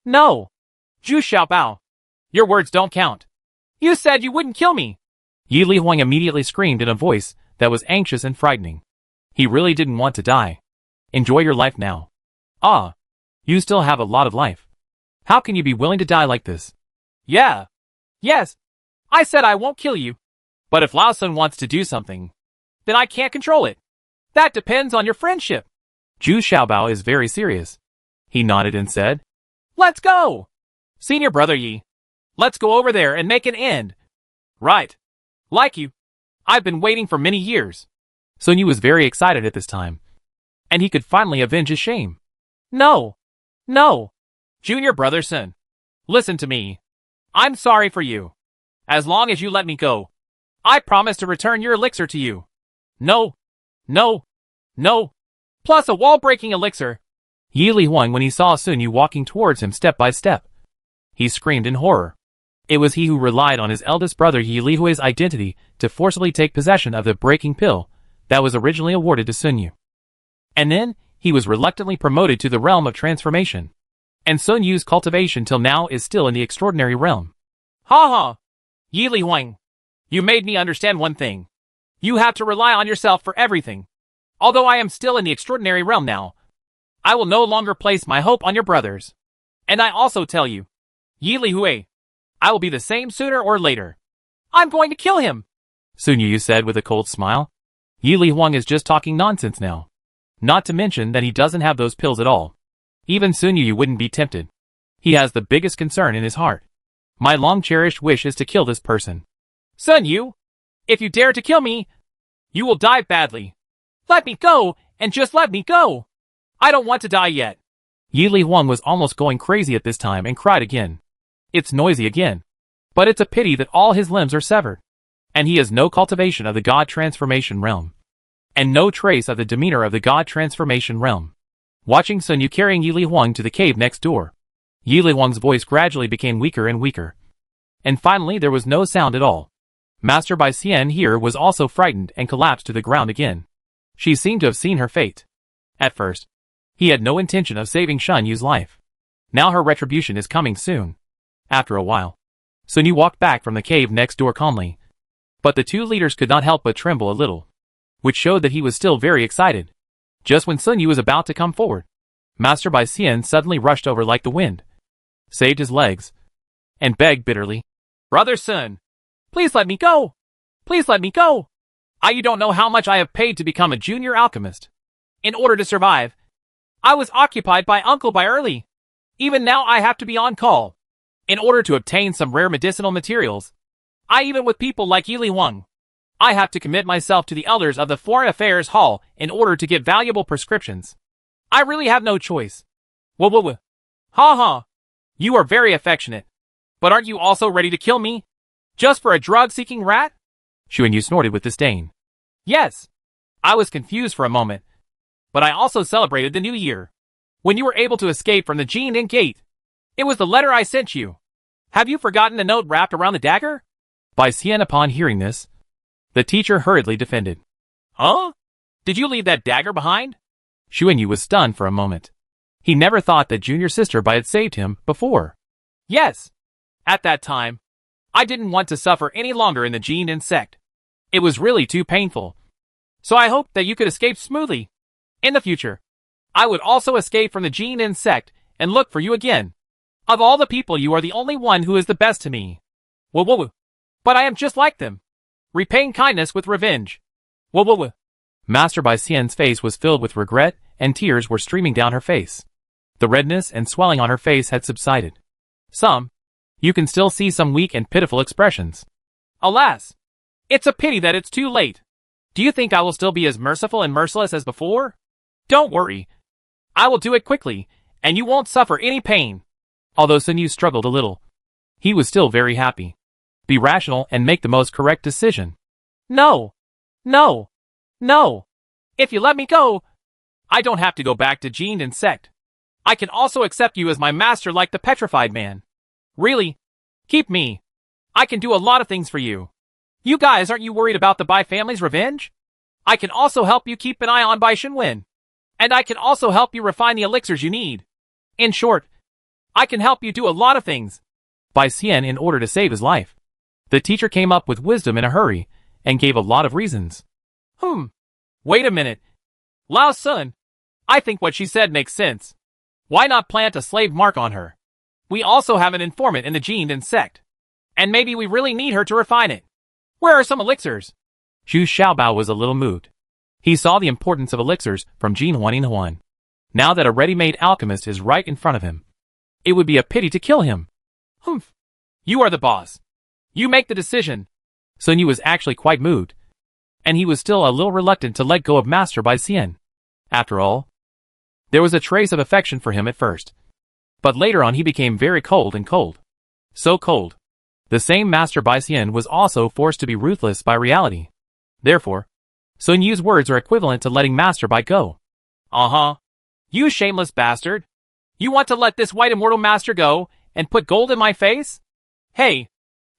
No! Zhu Xiaobao, your words don't count. You said you wouldn't kill me. Yi Li Huang immediately screamed in a voice that was anxious and frightening. He really didn't want to die. Enjoy your life now. Ah, you still have a lot of life. How can you be willing to die like this? Yeah, Yes, I said I won't kill you. But if Lao Sun wants to do something, then I can't control it. That depends on your friendship. Zhu Xiaobao is very serious. He nodded and said, Let's go! Senior brother Yi, let's go over there and make an end. Right. Like you. I've been waiting for many years. Sun Yu was very excited at this time. And he could finally avenge his shame. No. No. Junior brother Sun. Listen to me. I'm sorry for you. As long as you let me go, I promise to return your elixir to you. No. No. No. Plus a wall-breaking elixir. Yi Li Huang when he saw Sun Yu walking towards him step by step. He screamed in horror. It was he who relied on his eldest brother Yi Li Hui's identity to forcibly take possession of the breaking pill that was originally awarded to Sun Yu. And then, he was reluctantly promoted to the realm of transformation. And Sun Yu's cultivation till now is still in the extraordinary realm. Ha ha! Yi Li Huang, you made me understand one thing. You have to rely on yourself for everything. Although I am still in the extraordinary realm now, I will no longer place my hope on your brothers. And I also tell you, Yi Li Hui, I will be the same sooner or later. I'm going to kill him, Sun Yu said with a cold smile. Yi Li Huang is just talking nonsense now. Not to mention that he doesn't have those pills at all. Even Sun Yu wouldn't be tempted. He has the biggest concern in his heart. My long-cherished wish is to kill this person. Sun Yu, if you dare to kill me, you will die badly. Let me go, and just let me go. I don't want to die yet. Yi Li Huang was almost going crazy at this time and cried again. It's noisy again. But it's a pity that all his limbs are severed. And he has no cultivation of the God Transformation realm. And no trace of the demeanor of the God Transformation realm. Watching Sun Yu carrying Yi Li Huang to the cave next door, Yi Li Huang's voice gradually became weaker and weaker. And finally there was no sound at all. Master Bai Xian here was also frightened and collapsed to the ground again. She seemed to have seen her fate. At first, he had no intention of saving Sun Yu's life. Now her retribution is coming soon. After a while, Sun Yu walked back from the cave next door calmly. But the two leaders could not help but tremble a little, which showed that he was still very excited. Just when Sun Yu was about to come forward, Master Bai Xian suddenly rushed over like the wind, saved his legs, and begged bitterly, Brother Sun, please let me go! Please let me go! You don't know how much I have paid to become a junior alchemist. In order to survive, I was occupied by Uncle Bai early. Even now I have to be on call. In order to obtain some rare medicinal materials, even with people like Yi Li Huang, I have to commit myself to the elders of the Foreign Affairs Hall in order to get valuable prescriptions. I really have no choice. Ha ha. You are very affectionate. But aren't you also ready to kill me? Just for a drug-seeking rat? Xuan Yu snorted with disdain. Yes. I was confused for a moment. But I also celebrated the new year. When you were able to escape from the Jian gate. It was the letter I sent you. Have you forgotten the note wrapped around the dagger? Bai Xian upon hearing this, the teacher hurriedly defended. Huh? Did you leave that dagger behind? Xuan Yu was stunned for a moment. He never thought that junior sister Bai had saved him before. Yes. At that time, I didn't want to suffer any longer in the Jian sect. It was really too painful. So I hoped that you could escape smoothly. In the future, I would also escape from the Jian sect and look for you again. Of all the people, you are the only one who is the best to me. But I am just like them. Repaying kindness with revenge. Master Bai Xian's face was filled with regret, and tears were streaming down her face. The redness and swelling on her face had subsided. You can still see some weak and pitiful expressions. Alas! It's a pity that it's too late. Do you think I will still be as merciful and merciless as before? Don't worry. I will do it quickly, and you won't suffer any pain. Although Sun Yu struggled a little, he was still very happy. Be rational and make the most correct decision. No. No. No. If you let me go, I don't have to go back to Jian sect. I can also accept you as my master like the petrified man. Really? Keep me. I can do a lot of things for you. You guys, aren't you worried about the Bai family's revenge? I can also help you keep an eye on Bai Shenwen. And I can also help you refine the elixirs you need. In short, I can help you do a lot of things. Bai Xian in order to save his life. The teacher came up with wisdom in a hurry, and gave a lot of reasons. Wait a minute. Lao Sun, I think what she said makes sense. Why not plant a slave mark on her? We also have an informant in the Jian sect. And maybe we really need her to refine it. Where are some elixirs? Zhu Xiaobao was a little moved. He saw the importance of elixirs from EP1021. Now that a ready-made alchemist is right in front of him, it would be a pity to kill him. Humph. You are the boss. You make the decision. Sun Yu was actually quite moved, and he was still a little reluctant to let go of Master Bai Xian. After all, there was a trace of affection for him at first, but later on he became very cold and cold. So cold. The same Master Bai Xian was also forced to be ruthless by reality. Therefore, Sun Yu's words are equivalent to letting Master Bai go. Uh-huh. You shameless bastard. You want to let this white immortal master go and put gold in my face? Hey,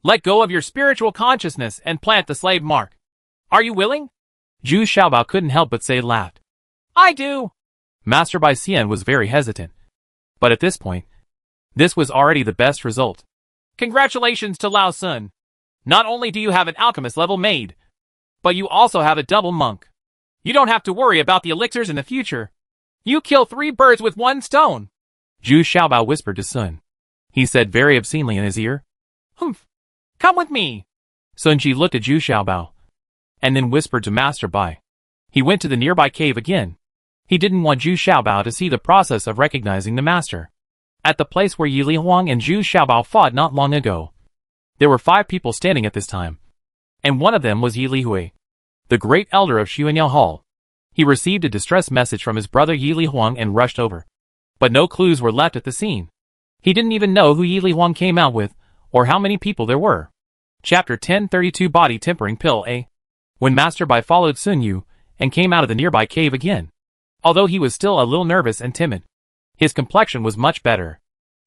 let go of your spiritual consciousness and plant the slave mark. Are you willing? Zhu Xiaobao couldn't help but say laughed. I do. Master Bai Xian was very hesitant. But at this point, this was already the best result. Congratulations to Lao Sun. Not only do you have an alchemist level made, but you also have a double monk. You don't have to worry about the elixirs in the future. You kill 3 birds with 1 stone. Zhu Xiaobao whispered to Sun. He said very obscenely in his ear. Humph. Come with me. Sun Ji looked at Zhu Xiaobao, and then whispered to Master Bai. He went to the nearby cave again. He didn't want Zhu Xiaobao to see the process of recognizing the master. At the place where Yi Li Huang and Zhu Xiaobao fought not long ago, there were 5 people standing at this time, and one of them was Yi Li Hui, the great elder of Xuanyao Hall. He received a distress message from his brother Yi Li Huang and rushed over. But no clues were left at the scene. He didn't even know who Yi Li Huang came out with, or how many people there were. Chapter 1032 Body Tempering Pill A. When Master Bai followed Sun Yu, and came out of the nearby cave again. Although he was still a little nervous and timid, his complexion was much better,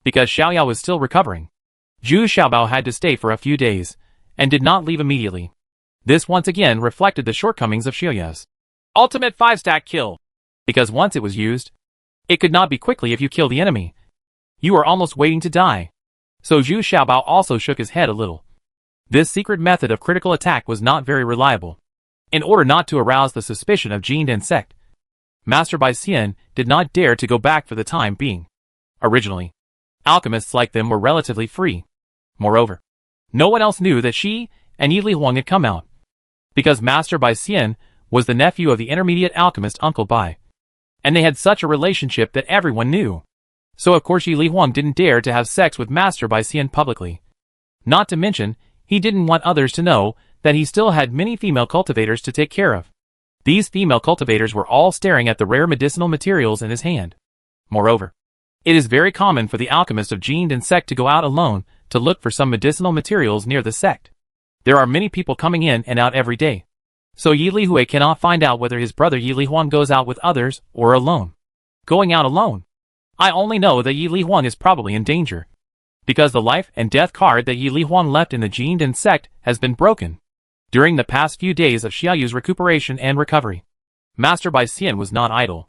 because Xiaoyao was still recovering. Zhu Xiaobao had to stay for a few days, and did not leave immediately. This once again reflected the shortcomings of Xiaoyao's ultimate 5-stack kill, because once it was used, it could not be quickly if you kill the enemy. You are almost waiting to die. So Zhu Xiaobao also shook his head a little. This secret method of critical attack was not very reliable. In order not to arouse the suspicion of Jin Dan sect, Master Bai Xian did not dare to go back for the time being. Originally, alchemists like them were relatively free. Moreover, no one else knew that she and Yi Li Huang had come out, because Master Bai Xian was the nephew of the intermediate alchemist Uncle Bai, and they had such a relationship that everyone knew. So of course Yi Li Huang didn't dare to have sex with Master Bai Xian publicly. Not to mention, he didn't want others to know that he still had many female cultivators to take care of. These female cultivators were all staring at the rare medicinal materials in his hand. Moreover, it is very common for the alchemist of Jin Dan sect to go out alone to look for some medicinal materials near the sect. There are many people coming in and out every day. So Yi Li Hui cannot find out whether his brother Yi Li Huang goes out with others or alone. Going out alone. I only know that Yi Li Huang is probably in danger, because the life and death card that Yi Li Huang left in the Jin Dan sect has been broken. During the past few days of Xiaoyu's recuperation and recovery, Master Bai Xian was not idle.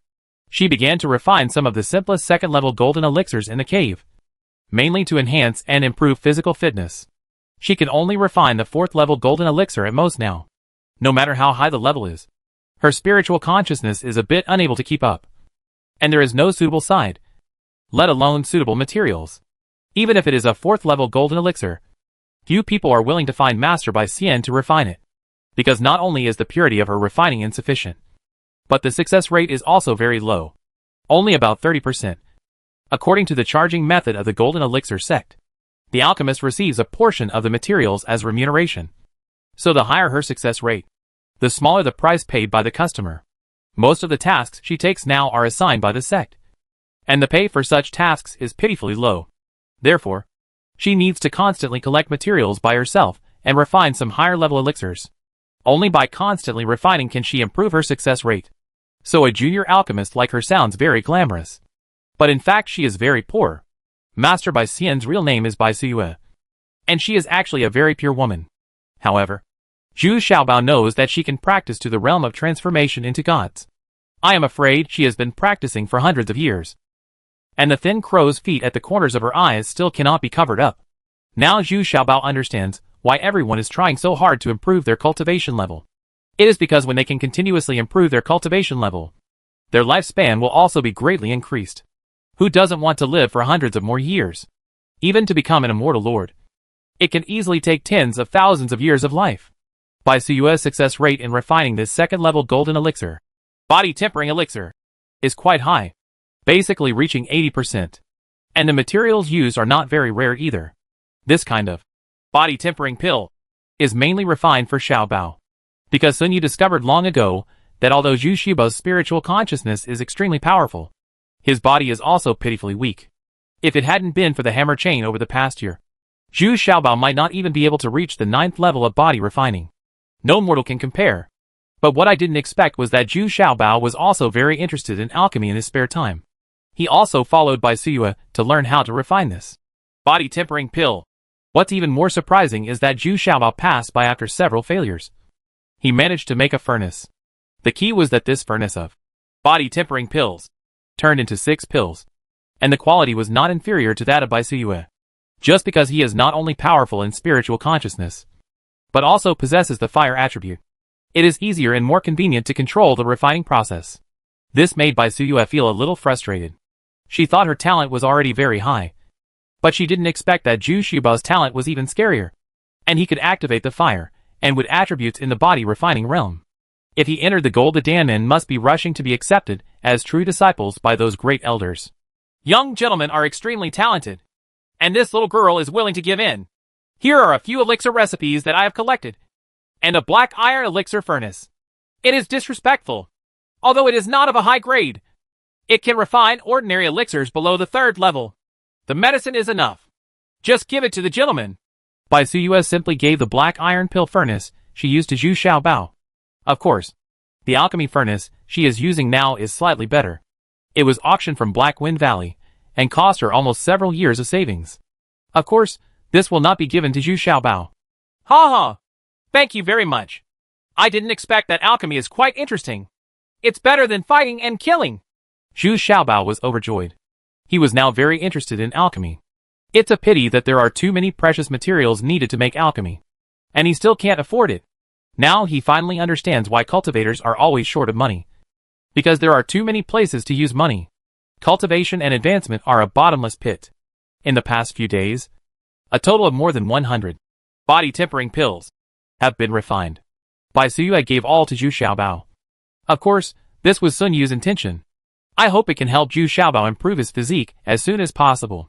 She began to refine some of the simplest second-level golden elixirs in the cave, mainly to enhance and improve physical fitness. She can only refine the 4th-level golden elixir at most now. No matter how high the level is, her spiritual consciousness is a bit unable to keep up. And there is no suitable side, let alone suitable materials. Even if it is a 4th-level golden elixir, few people are willing to find Master Bai Xian to refine it, because not only is the purity of her refining insufficient, but the success rate is also very low, only about 30%. According to the charging method of the golden elixir sect, the alchemist receives a portion of the materials as remuneration. So the higher her success rate, the smaller the price paid by the customer. Most of the tasks she takes now are assigned by the sect, and the pay for such tasks is pitifully low. Therefore, she needs to constantly collect materials by herself and refine some higher-level elixirs. Only by constantly refining can she improve her success rate. So a junior alchemist like her sounds very glamorous. But in fact she is very poor. Master Bai Xian's real name is Bai Siyue, and she is actually a very pure woman. However, Zhu Xiaobao knows that she can practice to the realm of transformation into gods. I am afraid she has been practicing for hundreds of years, and the thin crow's feet at the corners of her eyes still cannot be covered up. Now Zhu Xiaobao understands why everyone is trying so hard to improve their cultivation level. It is because when they can continuously improve their cultivation level, their lifespan will also be greatly increased. Who doesn't want to live for hundreds of more years? Even to become an immortal lord. It can easily take tens of thousands of years of life. Bai Suyue's success rate in refining this second-level golden elixir, body tempering elixir, is quite high, basically reaching 80%. And the materials used are not very rare either. This kind of body tempering pill is mainly refined for Xiaobao, because Sun Yu discovered long ago that although Zhu Xiaobao's spiritual consciousness is extremely powerful, his body is also pitifully weak. If it hadn't been for the hammer chain over the past year, Zhu Xiaobao might not even be able to reach the 9th level of body refining. No mortal can compare. But what I didn't expect was that Zhu Xiaobao was also very interested in alchemy in his spare time. He also followed Bai Suyue to learn how to refine this body tempering pill. What's even more surprising is that Zhu Xiaobao passed by after several failures. He managed to make a furnace. The key was that this furnace of body tempering pills turned into 6 pills, and the quality was not inferior to that of Bai Suyue. Just because he is not only powerful in spiritual consciousness, but also possesses the fire attribute, it is easier and more convenient to control the refining process. This made Bai Suyue feel a little frustrated. She thought her talent was already very high, but she didn't expect that Zhu Xiaobao's talent was even scarier, and he could activate the fire, and with attributes in the body refining realm. If he entered the gold, the Danmen must be rushing to be accepted as true disciples by those great elders. Young gentlemen are extremely talented, and this little girl is willing to give in. Here are a few elixir recipes that I have collected, and a black iron elixir furnace. It is disrespectful, although it is not of a high grade. It can refine ordinary elixirs below the 3rd level. The medicine is enough. Just give it to the gentleman. Bai Suyue simply gave the black iron pill furnace she used to Zhu Xiaobao. Of course, the alchemy furnace she is using now is slightly better. It was auctioned from Black Wind Valley, and cost her almost several years of savings. Of course, this will not be given to Zhu Xiaobao. Ha ha! Thank you very much. I didn't expect that alchemy is quite interesting. It's better than fighting and killing. Zhu Xiaobao was overjoyed. He was now very interested in alchemy. It's a pity that there are too many precious materials needed to make alchemy, and he still can't afford it. Now he finally understands why cultivators are always short of money. Because there are too many places to use money. Cultivation and advancement are a bottomless pit. In the past few days, a total of more than 100 body tempering pills have been refined. Bai Suyue gave all to Zhu Xiaobao. Of course, this was Sun Yu's intention. I hope it can help Zhu Xiaobao improve his physique as soon as possible.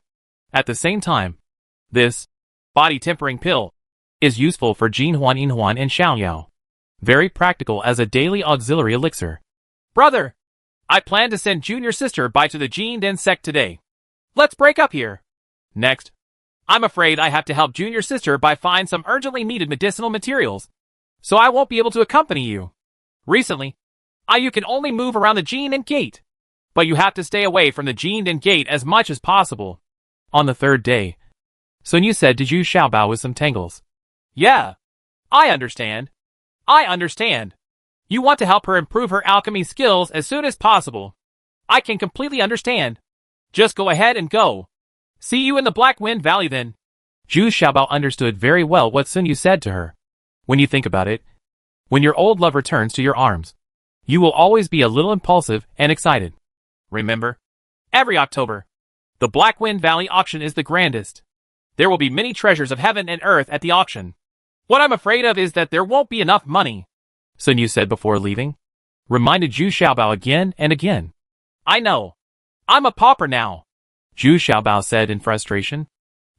At the same time, this body tempering pill is useful for Jin Huan, Yin Huan, and Xiaoyao. Very practical as a daily auxiliary elixir. Brother, I plan to send junior sister Bai to the Jin Den sect today. Let's break up here. Next, I'm afraid I have to help junior sister Bai find some urgently needed medicinal materials, so I won't be able to accompany you. Recently, you can only move around the Jin Den gate, but you have to stay away from the Jin Den gate as much as possible. On the 3rd day, Sun Yu said to Zhu Xiaobao with some tangles. Yeah, I understand. You want to help her improve her alchemy skills as soon as possible. I can completely understand. Just go ahead and go. See you in the Black Wind Valley then. Zhu Xiaobao understood very well what Sun Yu said to her. When you think about it, when your old love returns to your arms, you will always be a little impulsive and excited. Remember, every October, the Black Wind Valley auction is the grandest. There will be many treasures of heaven and earth at the auction. What I'm afraid of is that there won't be enough money, Sun Yu said before leaving, reminded Zhu Xiaobao again and again. I know. I'm a pauper now, Zhu Xiaobao said in frustration.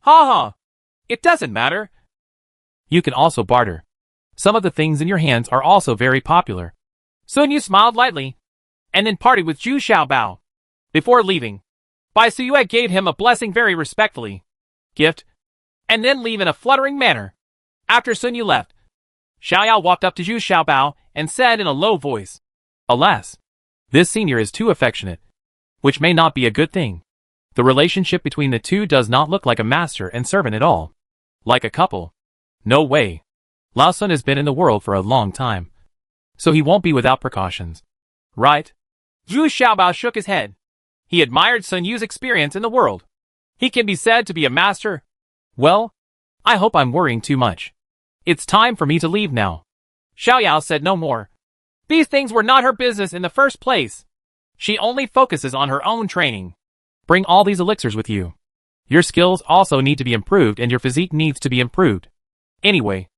Ha ha. It doesn't matter. You can also barter. Some of the things in your hands are also very popular. Sun Yu smiled lightly, and then parted with Zhu Xiaobao. Before leaving, Bai Suyue gave him a blessing very respectfully, gift, and then leave in a fluttering manner. After Sun Yu left, Xiaoyao walked up to Zhu Xiaobao and said in a low voice, Alas, this senior is too affectionate, which may not be a good thing. The relationship between the two does not look like a master and servant at all. Like a couple. No way. Lao Sun has been in the world for a long time, so he won't be without precautions. Right? Zhu Xiaobao shook his head. He admired Sun Yu's experience in the world. He can be said to be a master. Well, I hope I'm worrying too much. It's time for me to leave now. Xiaoyao said no more. These things were not her business in the first place. She only focuses on her own training. Bring all these elixirs with you. Your skills also need to be improved and your physique needs to be improved. Anyway,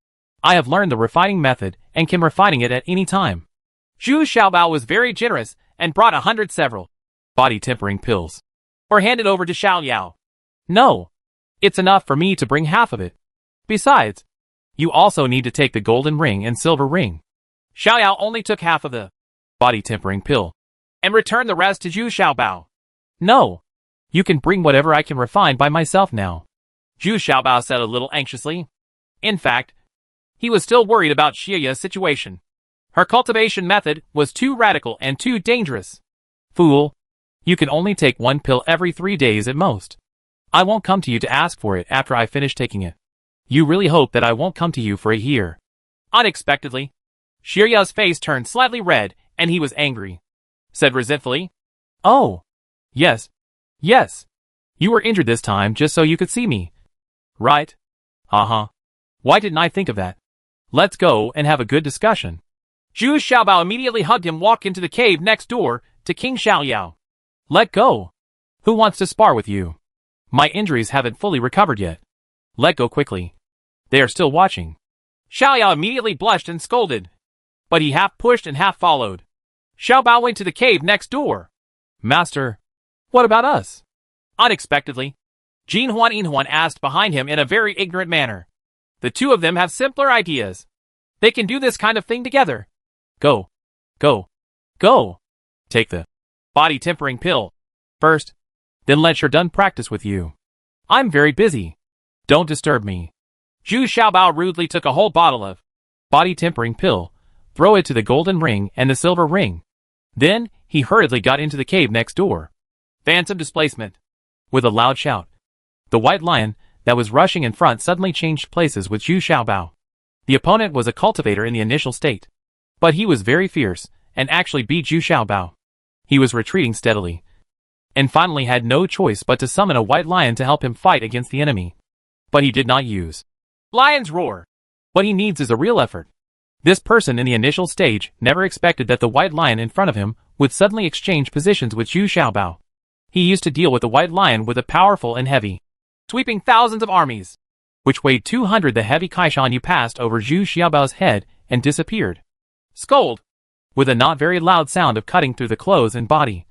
I have learned the refining method and can refining it at any time. Zhu Xiaobao was very generous and brought 100 several body tempering pills. Or handed over to Xiao Yao. No. It's enough for me to bring half of it. Besides, you also need to take the golden ring and silver ring. Xiao Yao only took half of the body tempering pill and returned the rest to Zhu Xiaobao. No. You can bring whatever I can refine by myself now. Zhu Xiaobao said a little anxiously. In fact, he was still worried about Xiaoya's situation. Her cultivation method was too radical and too dangerous. Fool. You can only take one pill every 3 days at most. I won't come to you to ask for it after I finish taking it. You really hope that I won't come to you for a year. Unexpectedly, Xiaoya's face turned slightly red and he was angry. Said resentfully, "Oh, yes. Yes. You were injured this time just so you could see me. Right? Uh-huh. Why didn't I think of that? Let's go and have a good discussion." Zhu Xiaobao immediately hugged him, walked into the cave next door to King Xiao Yao. "Let go. Who wants to spar with you? My injuries haven't fully recovered yet. Let go quickly. They are still watching." Xiao Yao immediately blushed and scolded. But he half pushed and half followed. Xiaobao went to the cave next door. "Master, what about us?" Unexpectedly, Jin Huan Yinhuan asked behind him in a very ignorant manner. The two of them have simpler ideas. They can do this kind of thing together. Go. Go. Go. Take the body tempering pill first, then let your done practice with you. I'm very busy. Don't disturb me. Zhu Xiaobao rudely took a whole bottle of body tempering pill, throw it to the golden ring and the silver ring. Then, he hurriedly got into the cave next door. Phantom displacement. With a loud shout, the white lion that was rushing in front suddenly changed places with Zhu Xiaobao. The opponent was a cultivator in the initial state. But he was very fierce, and actually beat Zhu Xiaobao. He was retreating steadily, and finally had no choice but to summon a white lion to help him fight against the enemy. But he did not use Lion's Roar. What he needs is a real effort. This person in the initial stage never expected that the white lion in front of him would suddenly exchange positions with Zhu Xiaobao. He used to deal with the white lion with a powerful and heavy, sweeping thousands of armies, which weighed 200. The heavy Kaishan Yu passed over Zhu Xiaobao's head and disappeared. Scold! With a not very loud sound of cutting through the clothes and body.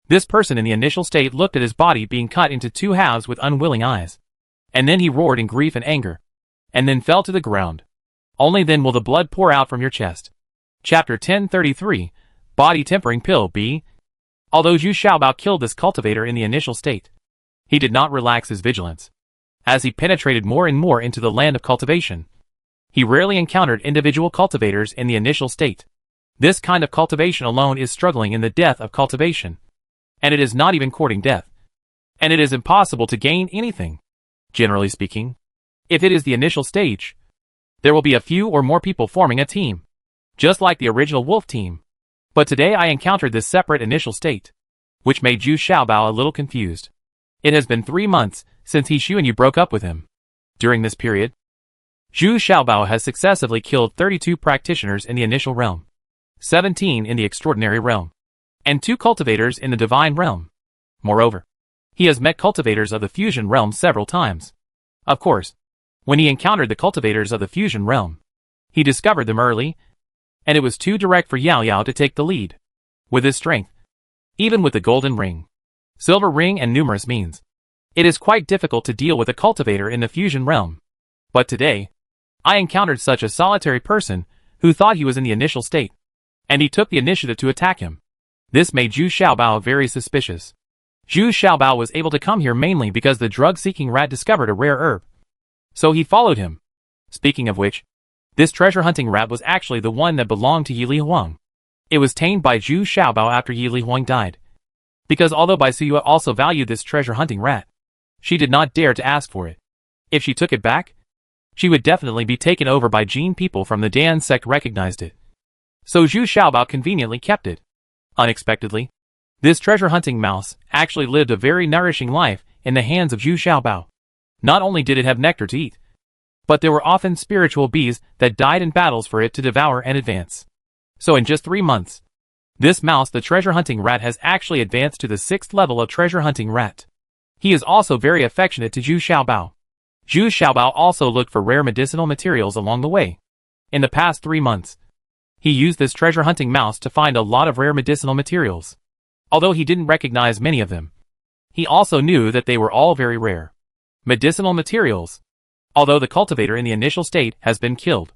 This person in the initial state looked at his body being cut into 2 halves with unwilling eyes. And then he roared in grief and anger. And then fell to the ground. Only then will the blood pour out from your chest. Chapter 1033, Body Tempering Pill B. Although Zhu Xiaobao killed this cultivator in the initial state, he did not relax his vigilance. As he penetrated more and more into the land of cultivation, he rarely encountered individual cultivators in the initial state. This kind of cultivation alone is struggling in the death of cultivation. And it is not even courting death. And it is impossible to gain anything. Generally speaking, if it is the initial stage, there will be a few or more people forming a team. Just like the original wolf team. But today I encountered this separate initial state, which made Zhu Xiaobao a little confused. It has been 3 months since He Shu and you broke up with him. During this period, Zhu Xiaobao has successively killed 32 practitioners in the initial realm, 17 in the extraordinary realm, and 2 cultivators in the divine realm. Moreover, he has met cultivators of the fusion realm several times. Of course, when he encountered the cultivators of the fusion realm, he discovered them early, and it was too direct for Yao Yao to take the lead. With his strength, even with the golden ring, silver ring and numerous means, it is quite difficult to deal with a cultivator in the fusion realm. But today, I encountered such a solitary person who thought he was in the initial state, and he took the initiative to attack him. This made Zhu Xiaobao very suspicious. Zhu Xiaobao was able to come here mainly because the drug-seeking rat discovered a rare herb. So he followed him. Speaking of which, this treasure-hunting rat was actually the one that belonged to Yi Li Huang. It was tamed by Zhu Xiaobao after Yi Li Huang died. Because although Bai Siyue also valued this treasure-hunting rat, she did not dare to ask for it. If she took it back, she would definitely be taken over by Jin people from the Dan sect recognized it. So Zhu Xiaobao conveniently kept it. Unexpectedly, this treasure-hunting mouse actually lived a very nourishing life in the hands of Zhu Xiaobao. Not only did it have nectar to eat, but there were often spiritual bees that died in battles for it to devour and advance. So in just 3 months, this mouse, the treasure-hunting rat, has actually advanced to the 6th level of treasure-hunting rat. He is also very affectionate to Zhu Xiaobao. Zhu Xiaobao also looked for rare medicinal materials along the way. In the past 3 months, he used this treasure hunting mouse to find a lot of rare medicinal materials. Although he didn't recognize many of them, he also knew that they were all very rare medicinal materials. Although the cultivator in the initial state has been killed,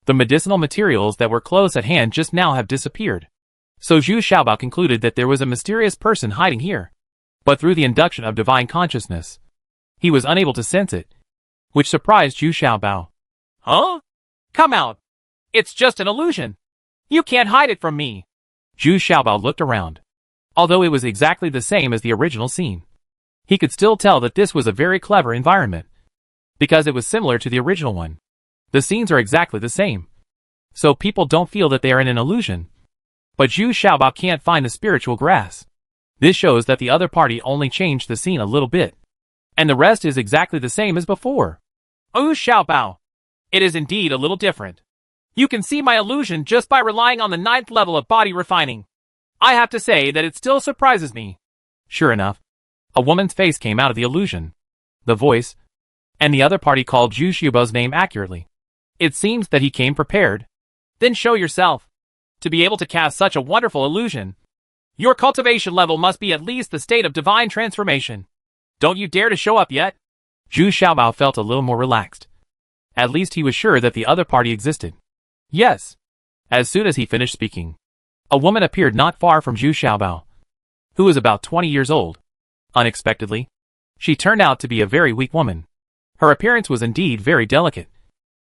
the medicinal materials that were close at hand just now have disappeared. So Zhu Xiaobao concluded that there was a mysterious person hiding here. But through the induction of divine consciousness, he was unable to sense it, which surprised Zhu Xiaobao. Huh? Come out! It's just an illusion! You can't hide it from me! Zhu Xiaobao looked around. Although it was exactly the same as the original scene, he could still tell that this was a very clever environment, because it was similar to the original one. The scenes are exactly the same, so people don't feel that they are in an illusion. But Zhu Xiaobao can't find the spiritual grass. This shows that the other party only changed the scene a little bit, and the rest is exactly the same as before. Oh Xiaobao, it is indeed a little different. You can see my illusion just by relying on the 9th level of body refining. I have to say that it still surprises me. Sure enough, a woman's face came out of the illusion, the voice, and the other party called Zhu Xiaobao's name accurately. It seems that he came prepared. Then show yourself. To be able to cast such a wonderful illusion, your cultivation level must be at least the state of divine transformation. Don't you dare to show up yet? Zhu Xiaobao felt a little more relaxed. At least he was sure that the other party existed. Yes. As soon as he finished speaking, a woman appeared not far from Zhu Xiaobao, who was about 20 years old. Unexpectedly, she turned out to be a very weak woman. Her appearance was indeed very delicate,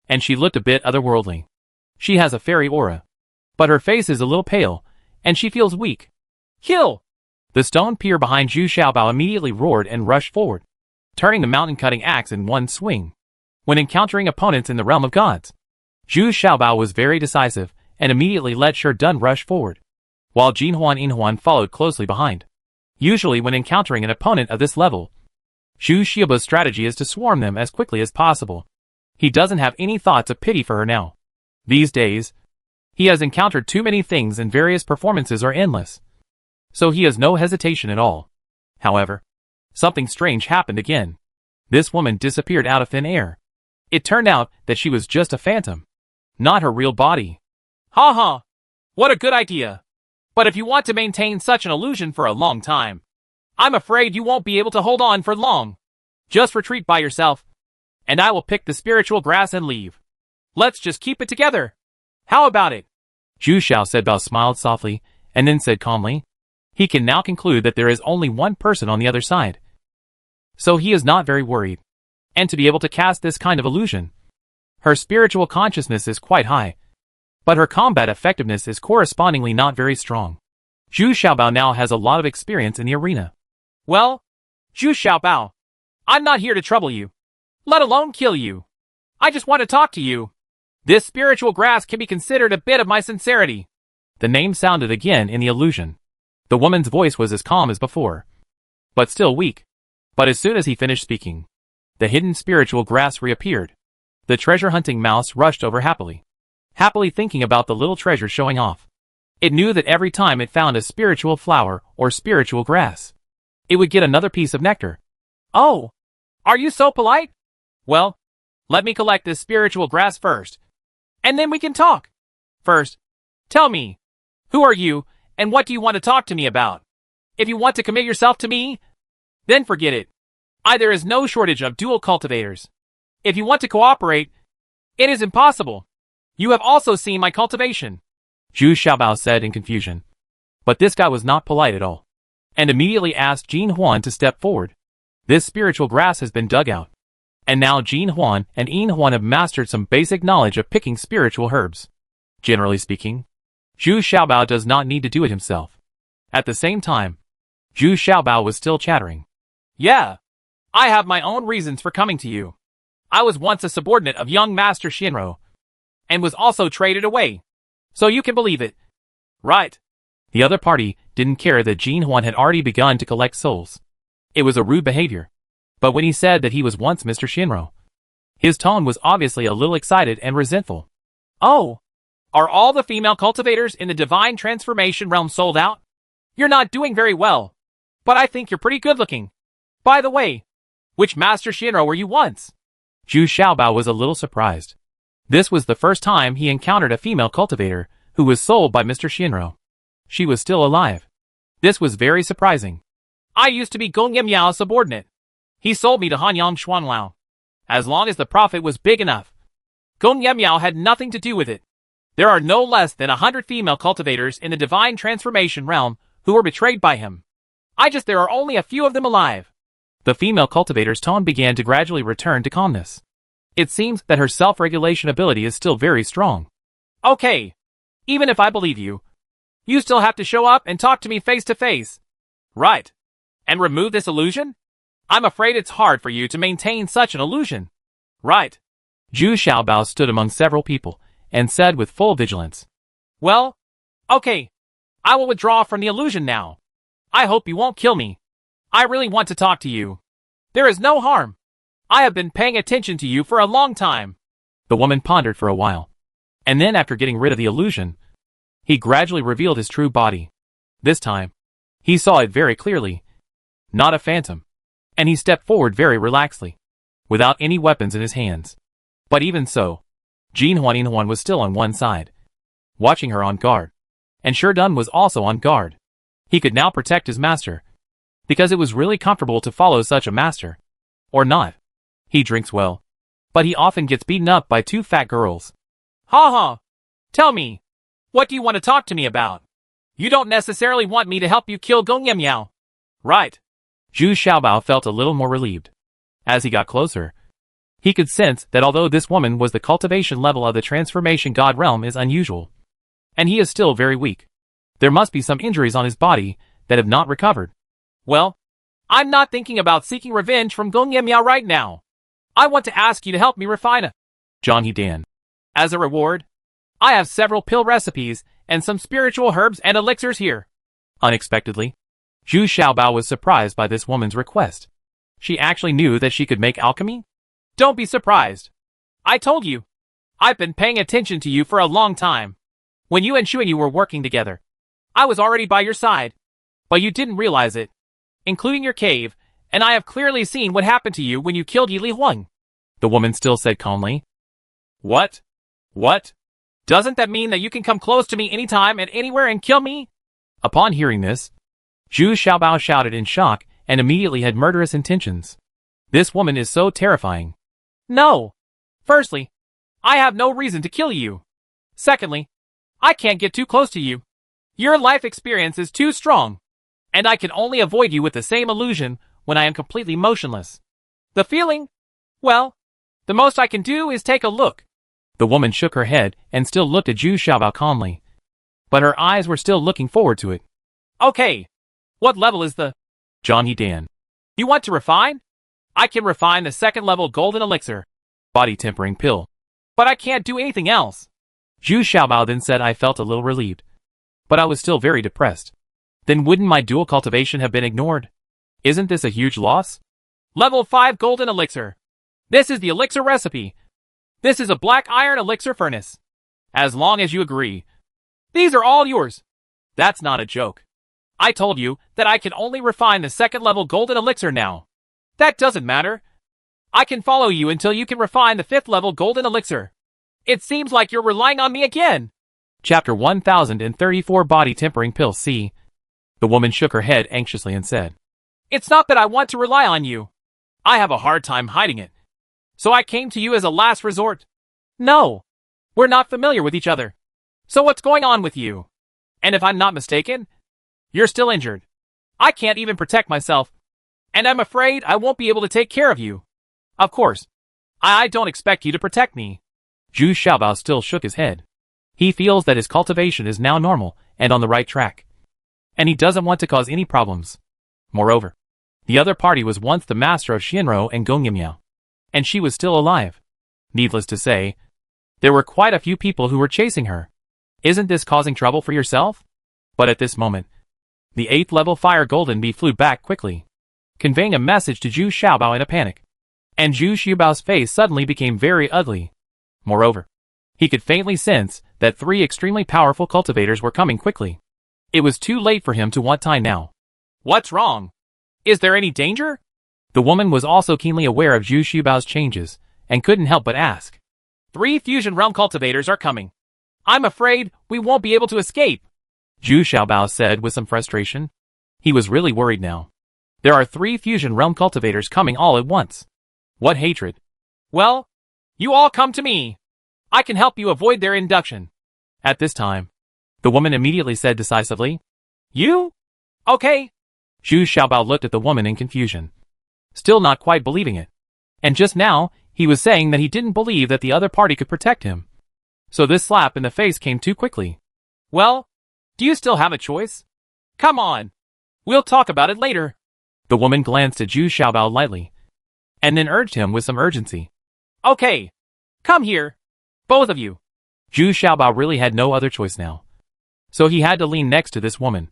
and she looked a bit otherworldly. She has a fairy aura, but her face is a little pale, and she feels weak. Kill! The stone pier behind Zhu Xiaobao immediately roared and rushed forward, turning the mountain-cutting axe in one swing. When encountering opponents in the realm of gods, Zhu Xiaobao was very decisive and immediately let Shi Dun rush forward, while Jinhuan Yinhuan followed closely behind. Usually when encountering an opponent of this level, Zhu Xiaobao's strategy is to swarm them as quickly as possible. He doesn't have any thoughts of pity for her now. These days, he has encountered too many things and various performances are endless, so he has no hesitation at all. However, something strange happened again. This woman disappeared out of thin air. It turned out that she was just a phantom, not her real body. Ha ha! What a good idea! But if you want to maintain such an illusion for a long time, I'm afraid you won't be able to hold on for long. Just retreat by yourself, and I will pick the spiritual grass and leave. Let's just keep it together. How about it? Zhu Xiaobao smiled softly, and then said calmly. He can now conclude that there is only one person on the other side, so he is not very worried. And to be able to cast this kind of illusion, her spiritual consciousness is quite high, but her combat effectiveness is correspondingly not very strong. Zhu Xiaobao now has a lot of experience in the arena. Well, Zhu Xiaobao, I'm not here to trouble you, let alone kill you. I just want to talk to you. This spiritual grass can be considered a bit of my sincerity. The name sounded again in the illusion. The woman's voice was as calm as before, but still weak. But as soon as he finished speaking, the hidden spiritual grass reappeared. The treasure-hunting mouse rushed over happily thinking about the little treasure showing off. It knew that every time it found a spiritual flower or spiritual grass, it would get another piece of nectar. Oh, are you so polite? Well, let me collect this spiritual grass first, and then we can talk. First, tell me, who are you, and what do you want to talk to me about? If you want to commit yourself to me, then forget it. There is no shortage of dual cultivators. If you want to cooperate, it is impossible. You have also seen my cultivation, Zhu Xiaobao said in confusion. But this guy was not polite at all, and immediately asked Jin Huan to step forward. This spiritual grass has been dug out, and now Jin Huan and Yin Huan have mastered some basic knowledge of picking spiritual herbs. Generally speaking, Zhu Xiaobao does not need to do it himself. At the same time, Zhu Xiaobao was still chattering. Yeah, I have my own reasons for coming to you. I was once a subordinate of young Master Xianro, and was also traded away. So you can believe it. Right. The other party didn't care that Jin Huan had already begun to collect souls. It was a rude behavior. But when he said that he was once Mr. Xianro, his tone was obviously a little excited and resentful. Oh, are all the female cultivators in the divine transformation realm sold out? You're not doing very well, but I think you're pretty good looking. By the way, which Master Shinro were you once? Zhu Xiaobao was a little surprised. This was the first time he encountered a female cultivator who was sold by Mr. Shinro. She was still alive. This was very surprising. I used to be Gong Yimyao's subordinate. He sold me to Hanyang Xuanlao. As long as the profit was big enough. Gong Yimyao had nothing to do with it. There are no less than 100 female cultivators in the divine transformation realm who were betrayed by him. There are only a few of them alive. The female cultivator's tone began to gradually return to calmness. It seems that her self-regulation ability is still very strong. Okay. Even if I believe you, you still have to show up and talk to me face to face. Right. And remove this illusion? I'm afraid it's hard for you to maintain such an illusion. Right. Zhu Xiaobao stood among several people and said with full vigilance. Well, okay. I will withdraw from the illusion now. I hope you won't kill me. I really want to talk to you. There is no harm. I have been paying attention to you for a long time. The woman pondered for a while. And then after getting rid of the illusion, he gradually revealed his true body. This time, he saw it very clearly. Not a phantom. And he stepped forward very relaxedly, without any weapons in his hands. But even so, Jin Huaninhuan was still on one side, watching her on guard. And Sherdun was also on guard. He could now protect his master, because it was really comfortable to follow such a master. Or not. He drinks well, but he often gets beaten up by two fat girls. Ha ha! Tell me, what do you want to talk to me about? You don't necessarily want me to help you kill Gong Yimyao. Right. Zhu Xiaobao felt a little more relieved. As he got closer, he could sense that although this woman was the cultivation level of the transformation god realm is unusual, and he is still very weak, there must be some injuries on his body that have not recovered. Well, I'm not thinking about seeking revenge from Gong Yimyao right now. I want to ask you to help me refine a John He Dan. As a reward, I have several pill recipes and some spiritual herbs and elixirs here. Unexpectedly, Zhu Xiaobao was surprised by this woman's request. She actually knew that she could make alchemy? Don't be surprised. I told you. I've been paying attention to you for a long time. When you and Shuyu were working together, I was already by your side. But you didn't realize it, including your cave, and I have clearly seen what happened to you when you killed Yi Li Huang. The woman still said calmly. What? What? Doesn't that mean that you can come close to me anytime and anywhere and kill me? Upon hearing this, Zhu Xiaobao shouted in shock and immediately had murderous intentions. This woman is so terrifying. No. Firstly, I have no reason to kill you. Secondly, I can't get too close to you. Your life experience is too strong, and I can only avoid you with the same illusion when I am completely motionless. The feeling? Well, the most I can do is take a look. The woman shook her head and still looked at Zhu Xiaobao calmly, but her eyes were still looking forward to it. Okay. What level is the John He Dan? You want to refine? I can refine the second level golden elixir, body tempering pill, but I can't do anything else. Zhu Xiaobao then said. I felt a little relieved, but I was still very depressed. Then wouldn't my dual cultivation have been ignored? Isn't this a huge loss? Level 5 golden elixir. This is the elixir recipe. This is a black iron elixir furnace. As long as you agree, these are all yours. That's not a joke. I told you that I can only refine the second level golden elixir now. That doesn't matter. I can follow you until you can refine the 5th level golden elixir. It seems like you're relying on me again. Chapter 1034 Body Tempering Pill C. The woman shook her head anxiously and said, It's not that I want to rely on you. I have a hard time hiding it. So I came to you as a last resort. No. We're not familiar with each other. So what's going on with you? And if I'm not mistaken, you're still injured. I can't even protect myself. And I'm afraid I won't be able to take care of you. Of course, I don't expect you to protect me. Zhu Xiaobao still shook his head. He feels that his cultivation is now normal and on the right track, and he doesn't want to cause any problems. Moreover, the other party was once the master of Shinro and Gong Yimyao, and she was still alive. Needless to say, there were quite a few people who were chasing her. Isn't this causing trouble for yourself? But at this moment, the 8th level fire golden bee flew back quickly, conveying a message to Zhu Xiaobao in a panic. And Zhu Xiaobao's face suddenly became very ugly. Moreover, he could faintly sense that 3 extremely powerful cultivators were coming quickly. It was too late for him to want time now. What's wrong? Is there any danger? The woman was also keenly aware of Zhu Xiaobao's changes, and couldn't help but ask. 3 Fusion Realm cultivators are coming. I'm afraid we won't be able to escape, Zhu Xiaobao said with some frustration. He was really worried now. There are 3 Fusion Realm cultivators coming all at once. What hatred. Well, you all come to me. I can help you avoid their induction. At this time, the woman immediately said decisively. You? Okay. Zhu Xiaobao looked at the woman in confusion, still not quite believing it. And just now, he was saying that he didn't believe that the other party could protect him. So this slap in the face came too quickly. Well, do you still have a choice? Come on. We'll talk about it later. The woman glanced at Zhu Xiaobao lightly, and then urged him with some urgency. Okay. Come here. Both of you. Zhu Xiaobao really had no other choice now. So he had to lean next to this woman.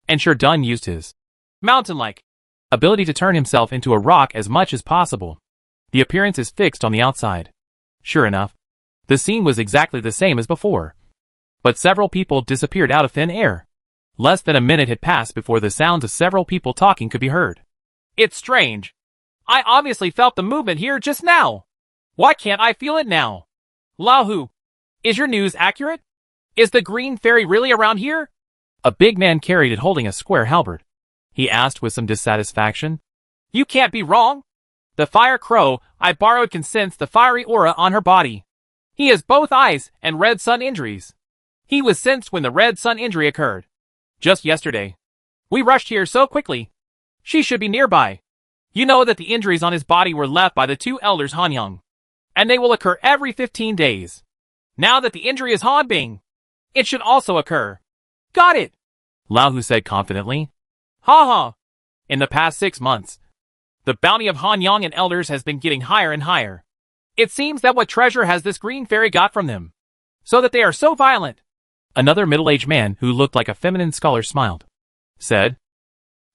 And Sure Dun used his mountain-like ability to turn himself into a rock as much as possible. The appearance is fixed on the outside. Sure enough, the scene was exactly the same as before. But several people disappeared out of thin air. Less than a minute had passed before the sounds of several people talking could be heard. It's strange. I obviously felt the movement here just now. Why can't I feel it now? Lao Hu, is your news accurate? Is the green fairy really around here? A big man carried it holding a square halberd. He asked with some dissatisfaction. You can't be wrong. The fire crow I borrowed can sense the fiery aura on her body. He has both eyes and red sun injuries. He was sensed when the red sun injury occurred. Just yesterday. We rushed here so quickly. She should be nearby. You know that the injuries on his body were left by the 2 elders Hanyang. And they will occur every 15 days. Now that the injury is Hanbing, it should also occur. Got it, Lao Hu said confidently. Ha ha. In the past 6 months, the bounty of Hanyang and elders has been getting higher and higher. It seems that what treasure has this green fairy got from them, so that they are so violent. Another middle-aged man who looked like a feminine scholar smiled. Said,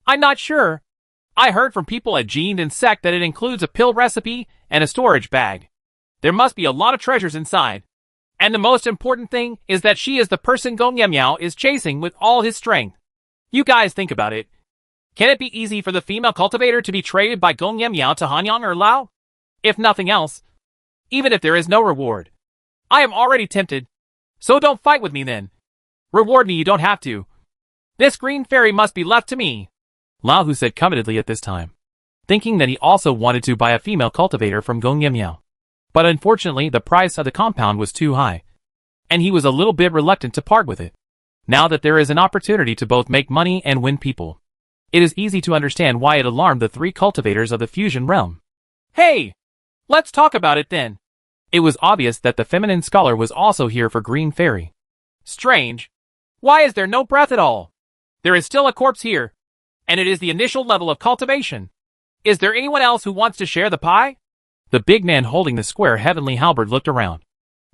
I'm not sure. I heard from people at Jin and Sect that it includes a pill recipe and a storage bag. There must be a lot of treasures inside. And the most important thing is that she is the person Gong Yamyao is chasing with all his strength. You guys think about it. Can it be easy for the female cultivator to be traded by Gong Yamyao to Hanyang or Lao? If nothing else, even if there is no reward, I am already tempted. So don't fight with me then. Reward me you don't have to. This green fairy must be left to me, Lao Hu said covetedly at this time, thinking that he also wanted to buy a female cultivator from Gong Yamyao. But unfortunately the price of the compound was too high, and he was a little bit reluctant to part with it. Now that there is an opportunity to both make money and win people, it is easy to understand why it alarmed the 3 cultivators of the fusion realm. Hey! Let's talk about it then. It was obvious that the feminine scholar was also here for Green Fairy. Strange. Why is there no breath at all? There is still a corpse here, and it is the initial level of cultivation. Is there anyone else who wants to share the pie? The big man holding the square heavenly halberd looked around,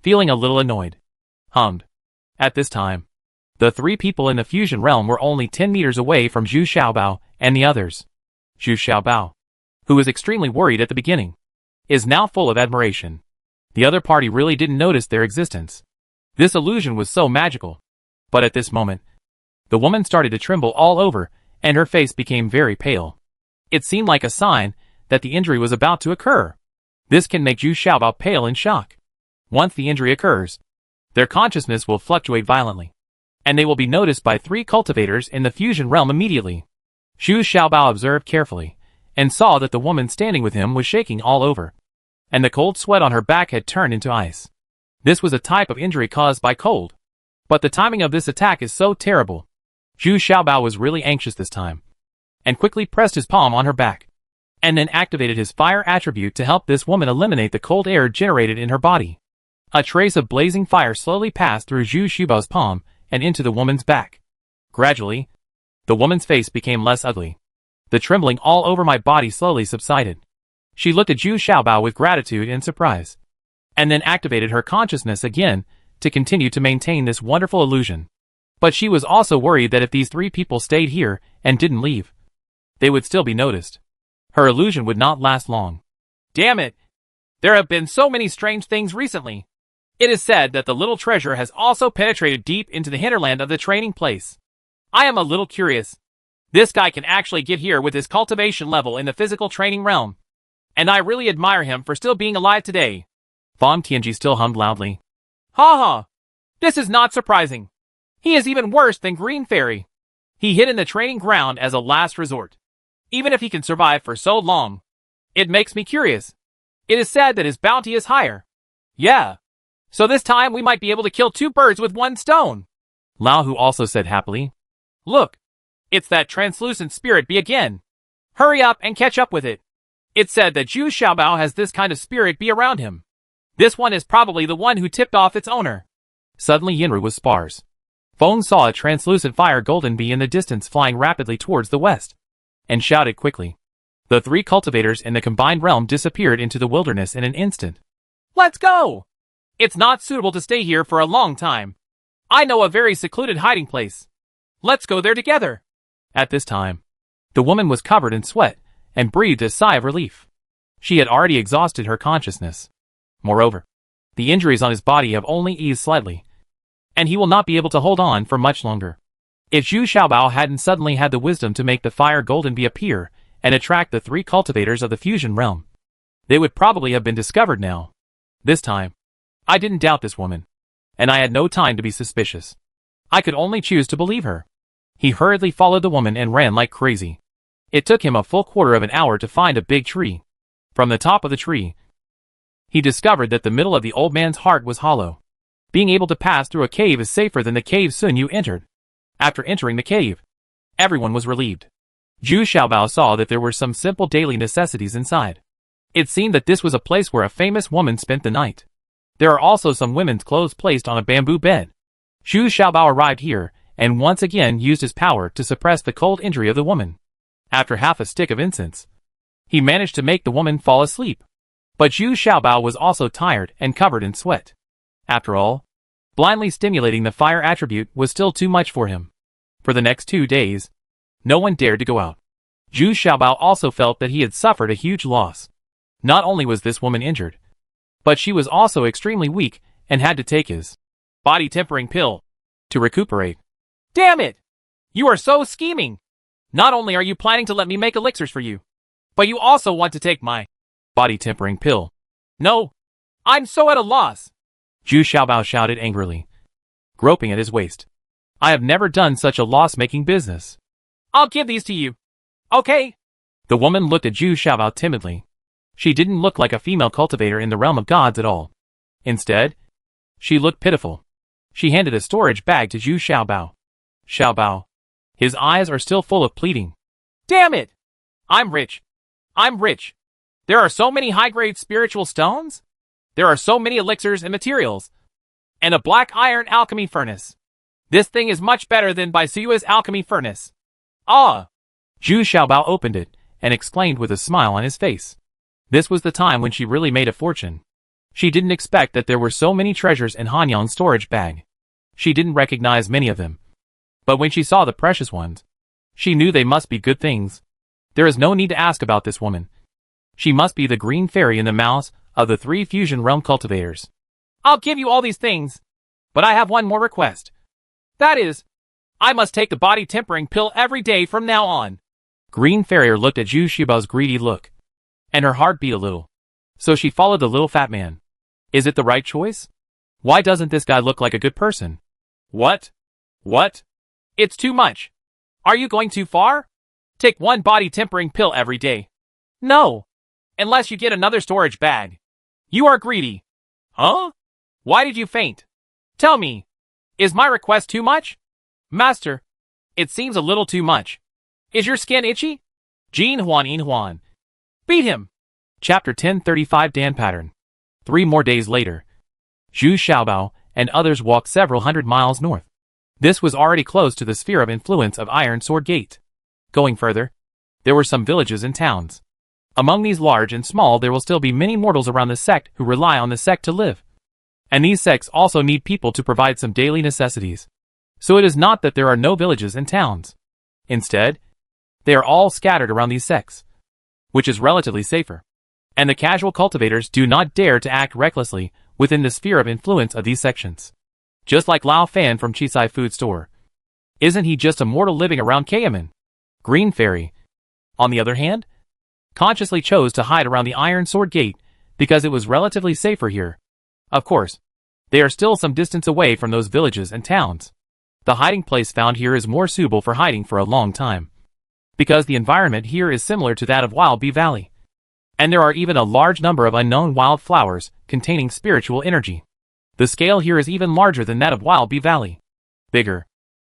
feeling a little annoyed. Hummed. At this time, the 3 people in the fusion realm were only 10 meters away from Zhu Xiaobao and the others. Zhu Xiaobao, who was extremely worried at the beginning, is now full of admiration. The other party really didn't notice their existence. This illusion was so magical. But at this moment, the woman started to tremble all over, and her face became very pale. It seemed like a sign that the injury was about to occur. This can make Zhu Xiaobao pale in shock. Once the injury occurs, their consciousness will fluctuate violently, and they will be noticed by 3 cultivators in the fusion realm immediately. Zhu Xiaobao observed carefully, and saw that the woman standing with him was shaking all over, and the cold sweat on her back had turned into ice. This was a type of injury caused by cold. But the timing of this attack is so terrible. Zhu Xiaobao was really anxious this time, and quickly pressed his palm on her back, and then activated his fire attribute to help this woman eliminate the cold air generated in her body. A trace of blazing fire slowly passed through Zhu Xiaobao's palm and into the woman's back. Gradually, the woman's face became less ugly. The trembling all over my body slowly subsided. She looked at Zhu Xiaobao with gratitude and surprise, and then activated her consciousness again to continue to maintain this wonderful illusion. But she was also worried that if these 3 people stayed here and didn't leave, they would still be noticed. Her illusion would not last long. Damn it! There have been so many strange things recently. It is said that the little treasure has also penetrated deep into the hinterland of the training place. I am a little curious. This guy can actually get here with his cultivation level in the physical training realm. And I really admire him for still being alive today. Fong Tianji still hummed loudly. Ha ha! This is not surprising. He is even worse than Green Fairy. He hid in the training ground as a last resort. Even if he can survive for so long. It makes me curious. It is said that his bounty is higher. Yeah. So this time we might be able to kill 2 birds with 1 stone. Lao Hu also said happily. Look. It's that translucent spirit bee again. Hurry up and catch up with it. It's said that Zhu Xiaobao has this kind of spirit bee around him. This one is probably the one who tipped off its owner. Suddenly Yinru was sparse. Feng saw a translucent fire golden bee in the distance flying rapidly towards the west, and shouted quickly. The 3 cultivators in the combined realm disappeared into the wilderness in an instant. Let's go! It's not suitable to stay here for a long time. I know a very secluded hiding place. Let's go there together. At this time, the woman was covered in sweat and breathed a sigh of relief. She had already exhausted her consciousness. Moreover, the injuries on his body have only eased slightly, and he will not be able to hold on for much longer. If Zhu Xiaobao hadn't suddenly had the wisdom to make the fire golden bee appear and attract the 3 cultivators of the fusion realm, they would probably have been discovered now. This time, I didn't doubt this woman, and I had no time to be suspicious. I could only choose to believe her. He hurriedly followed the woman and ran like crazy. It took him a full quarter of an hour to find a big tree. From the top of the tree, he discovered that the middle of the old man's heart was hollow. Being able to pass through a cave is safer than the cave Sun Yu entered. After entering the cave, everyone was relieved. Zhu Xiaobao saw that there were some simple daily necessities inside. It seemed that this was a place where a famous woman spent the night. There are also some women's clothes placed on a bamboo bed. Zhu Xiaobao arrived here, and once again used his power to suppress the cold injury of the woman. After half a stick of incense, he managed to make the woman fall asleep. But Zhu Xiaobao was also tired and covered in sweat. After all, blindly stimulating the fire attribute was still too much for him. For the next 2 days, no one dared to go out. Zhu Xiaobao also felt that he had suffered a huge loss. Not only was this woman injured, but she was also extremely weak and had to take his body tempering pill to recuperate. Damn it! You are so scheming! Not only are you planning to let me make elixirs for you, but you also want to take my body tempering pill. No! I'm so at a loss! Zhu Xiaobao shouted angrily, groping at his waist. I have never done such a loss-making business. I'll give these to you. Okay? The woman looked at Zhu Xiaobao timidly. She didn't look like a female cultivator in the realm of gods at all. Instead, she looked pitiful. She handed a storage bag to Zhu Xiaobao. Xiaobao. His eyes are still full of pleading. Damn it! I'm rich. I'm rich. There are so many high-grade spiritual stones. There are so many elixirs and materials. And a black iron alchemy furnace. This thing is much better than Baisua's alchemy furnace. Ah! Zhu Xiaobao opened it and exclaimed with a smile on his face. This was the time when she really made a fortune. She didn't expect that there were so many treasures in Hanyang's storage bag. She didn't recognize many of them. But when she saw the precious ones, she knew they must be good things. There is no need to ask about this woman. She must be the green fairy in the mouths of the 3 fusion realm cultivators. I'll give you all these things, but I have one more request. That is, I must take the body tempering pill every day from now on. Green Fairy looked at Zhu Xiaobao's greedy look, and her heart beat a little. So she followed the little fat man. Is it the right choice? Why doesn't this guy look like a good person? What? What? It's too much. Are you going too far? Take 1 body tempering pill every day. No. Unless you get another storage bag. You are greedy. Huh? Why did you faint? Tell me. Is my request too much? Master, it seems a little too much. Is your skin itchy? Jin Huan In Huan. Beat him. Chapter 1035 Dan Pattern. 3 more days later, Zhu Xiaobao and others walked several hundred miles north. This was already close to the sphere of influence of Iron Sword Gate. Going further, there were some villages and towns. Among these large and small there will still be many mortals around the sect who rely on the sect to live. And these sects also need people to provide some daily necessities. So it is not that there are no villages and towns. Instead, they are all scattered around these sects, which is relatively safer. And the casual cultivators do not dare to act recklessly within the sphere of influence of these sections. Just like Lao Fan from Chisai Food Store. Isn't he just a mortal living around Kayaman? Green Fairy, on the other hand, consciously chose to hide around the Iron Sword Gate because it was relatively safer here. Of course, they are still some distance away from those villages and towns. The hiding place found here is more suitable for hiding for a long time, because the environment here is similar to that of Wild Bee Valley. And there are even a large number of unknown wild flowers containing spiritual energy. The scale here is even larger than that of Wild Bee Valley. Bigger.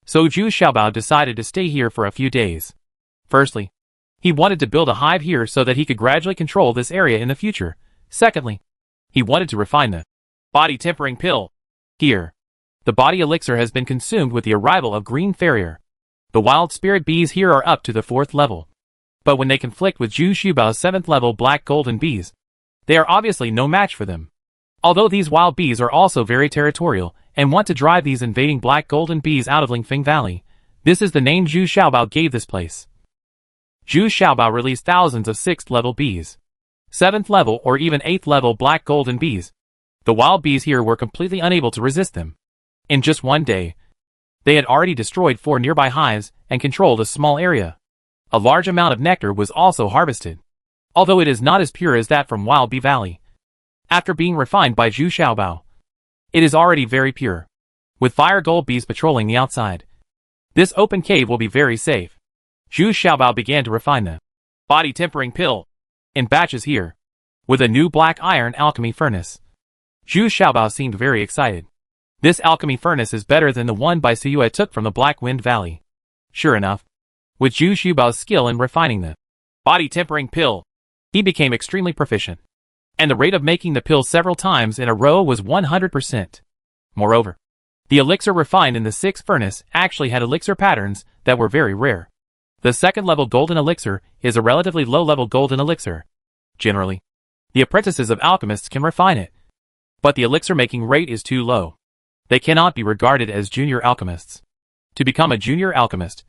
So Zhu Xiaobao decided to stay here for a few days. Firstly, he wanted to build a hive here so that he could gradually control this area in the future. Secondly, he wanted to refine the body tempering pill. Here, the body elixir has been consumed with the arrival of Green Farrier. The wild spirit bees here are up to the 4th level. But when they conflict with Zhu Xiaobao's 7th level black golden bees, they are obviously no match for them. Although these wild bees are also very territorial and want to drive these invading black golden bees out of Lingfeng Valley, this is the name Zhu Xiaobao gave this place. Zhu Xiaobao released thousands of 6th level bees, 7th level or even 8th level black golden bees. The wild bees here were completely unable to resist them. In just one day, they had already destroyed 4 nearby hives and controlled a small area. A large amount of nectar was also harvested, although it is not as pure as that from Wild Bee Valley. After being refined by Zhu Xiaobao, it is already very pure, with fire gold bees patrolling the outside. This open cave will be very safe. Zhu Xiaobao began to refine the body tempering pill in batches here, with a new black iron alchemy furnace. Zhu Xiaobao seemed very excited. This alchemy furnace is better than the one Bai Siyue took from the Black Wind Valley. Sure enough, with Zhu Xiaobao's skill in refining the body tempering pill, he became extremely proficient, and the rate of making the pill several times in a row was 100%. Moreover, the elixir refined in the 6th furnace actually had elixir patterns that were very rare. The 2nd level golden elixir is a relatively low level golden elixir. Generally, the apprentices of alchemists can refine it, but the elixir making rate is too low. They cannot be regarded as junior alchemists. To become a junior alchemist,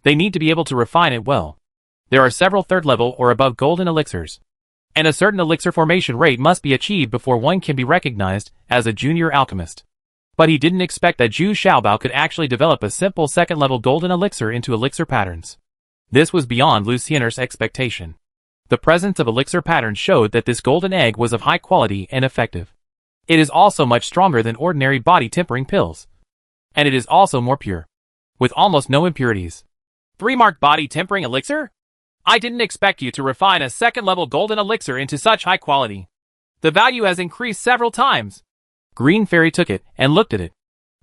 they need to be able to refine it well. There are several 3rd level or above golden elixirs, and a certain elixir formation rate must be achieved before one can be recognized as a junior alchemist. But he didn't expect that Zhu Xiaobao could actually develop a simple 2nd level golden elixir into elixir patterns. This was beyond Lucien's expectation. The presence of elixir patterns showed that this golden egg was of high quality and effective. It is also much stronger than ordinary body tempering pills. And it is also more pure, with almost no impurities. 3-mark body tempering elixir? I didn't expect you to refine a 2nd level golden elixir into such high quality. The value has increased several times. Green Fairy took it and looked at it.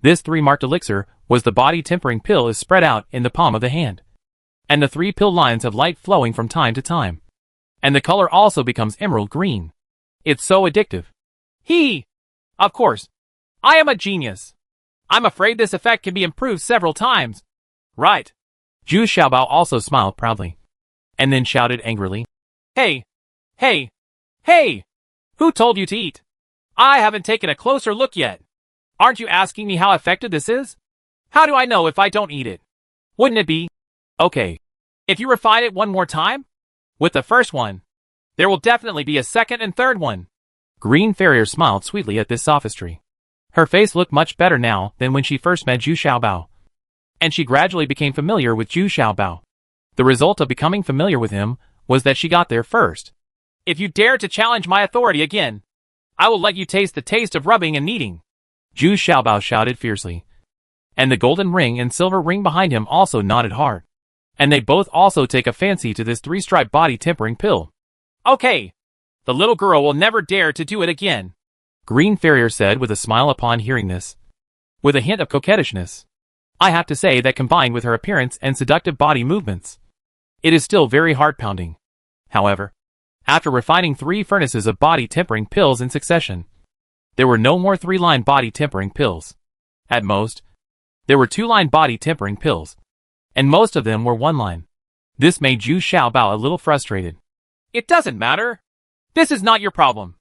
This 3-marked elixir was the body tempering pill is spread out in the palm of the hand. And the 3 pill lines have light flowing from time to time. And the color also becomes emerald green. It's so addictive. Of course, I am a genius. I'm afraid this effect can be improved several times. Right. Zhu Xiaobao also smiled proudly, and then shouted angrily, Hey! Who told you to eat? I haven't taken a closer look yet. Aren't you asking me how effective this is? How do I know if I don't eat it? Wouldn't it be okay if you refine it one more time? With the first one, there will definitely be a 2nd and 3rd one. Green Farrier smiled sweetly at this sophistry. Her face looked much better now than when she first met Zhu Xiaobao, and she gradually became familiar with Zhu Xiaobao. The result of becoming familiar with him was that she got there first. If you dare to challenge my authority again, I will let you taste the taste of rubbing and kneading. Zhu Xiaobao shouted fiercely, and the golden ring and silver ring behind him also nodded hard, and they both also take a fancy to this 3-stripe body tempering pill. Okay. The little girl will never dare to do it again, Green Farrier said with a smile upon hearing this, with a hint of coquettishness. I have to say that combined with her appearance and seductive body movements, it is still very heart-pounding. However, after refining 3 furnaces of body tempering pills in succession, there were no more 3-line body tempering pills. At most, there were 2-line body tempering pills, and most of them were 1-line. This made Zhu Xiaobao a little frustrated. It doesn't matter. This is not your problem.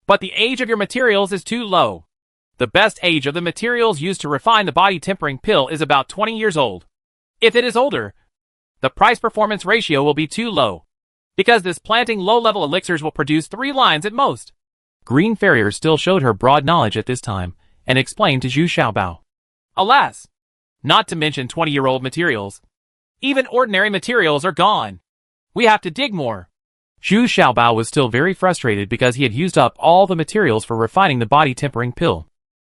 But the age of your materials is too low. The best age of the materials used to refine the body tempering pill is about 20 years old. If it is older, the price-performance ratio will be too low, because this planting low-level elixirs will produce 3 lines at most. Green Farrier still showed her broad knowledge at this time, and explained to Zhu Xiaobao. Alas! Not to mention 20-year-old materials. Even ordinary materials are gone. We have to dig more. Zhu Xiaobao was still very frustrated because he had used up all the materials for refining the body tempering pill.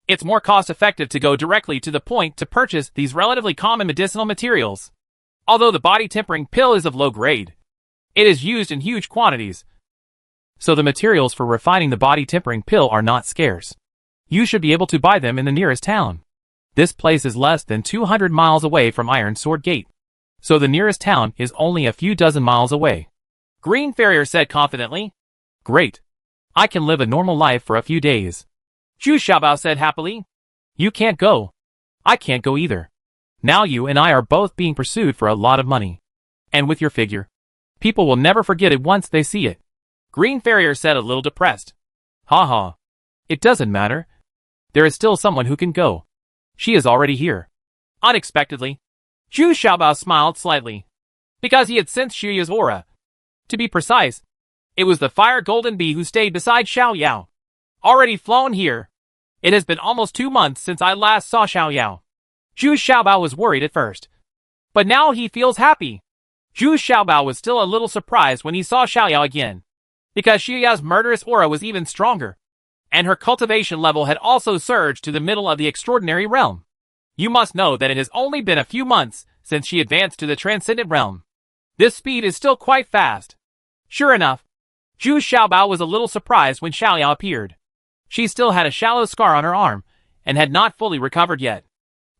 It's more cost-effective to go directly to the point to purchase these relatively common medicinal materials. Although the body tempering pill is of low grade, it is used in huge quantities. So the materials for refining the body tempering pill are not scarce. You should be able to buy them in the nearest town. This place is less than 200 miles away from Iron Sword Gate. So the nearest town is only a few dozen miles away. Green Farrier said confidently. Great. I can live a normal life for a few days. Zhu Xiaobao said happily. You can't go. I can't go either. Now you and I are both being pursued for a lot of money. And with your figure, people will never forget it once they see it. Green Farrier said a little depressed. Ha ha. It doesn't matter. There is still someone who can go. She is already here. Unexpectedly, Zhu Xiaobao smiled slightly. Because he had sensed Xuya's aura. To be precise, it was the fire golden bee who stayed beside Xiao Yao. Already flown here. It has been almost 2 months since I last saw Xiao Yao. Zhu Xiaobao was worried at first. But now he feels happy. Zhu Xiaobao was still a little surprised when he saw Xiao Yao again. Because Xuya's murderous aura was even stronger. And her cultivation level had also surged to the middle of the extraordinary realm. You must know that it has only been a few months since she advanced to the transcendent realm. This speed is still quite fast. Sure enough, Zhu Xiaobao was a little surprised when Xiao Yao appeared. She still had a shallow scar on her arm, and had not fully recovered yet.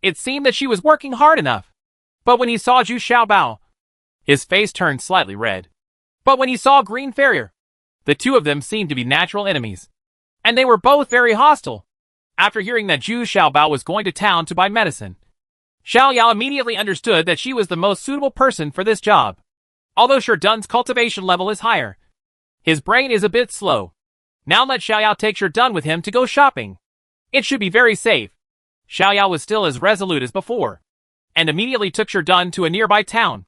It seemed that she was working hard enough. But when he saw Zhu Xiaobao, his face turned slightly red. But when he saw Green Farrier, the two of them seemed to be natural enemies. And they were both very hostile. After hearing that Zhu Xiaobao was going to town to buy medicine, Xiao Yao immediately understood that she was the most suitable person for this job. Although Sherdun's cultivation level is higher, his brain is a bit slow. Now let Xiao Yao take Sherdun with him to go shopping. It should be very safe. Xiao Yao was still as resolute as before, and immediately took Sherdun to a nearby town,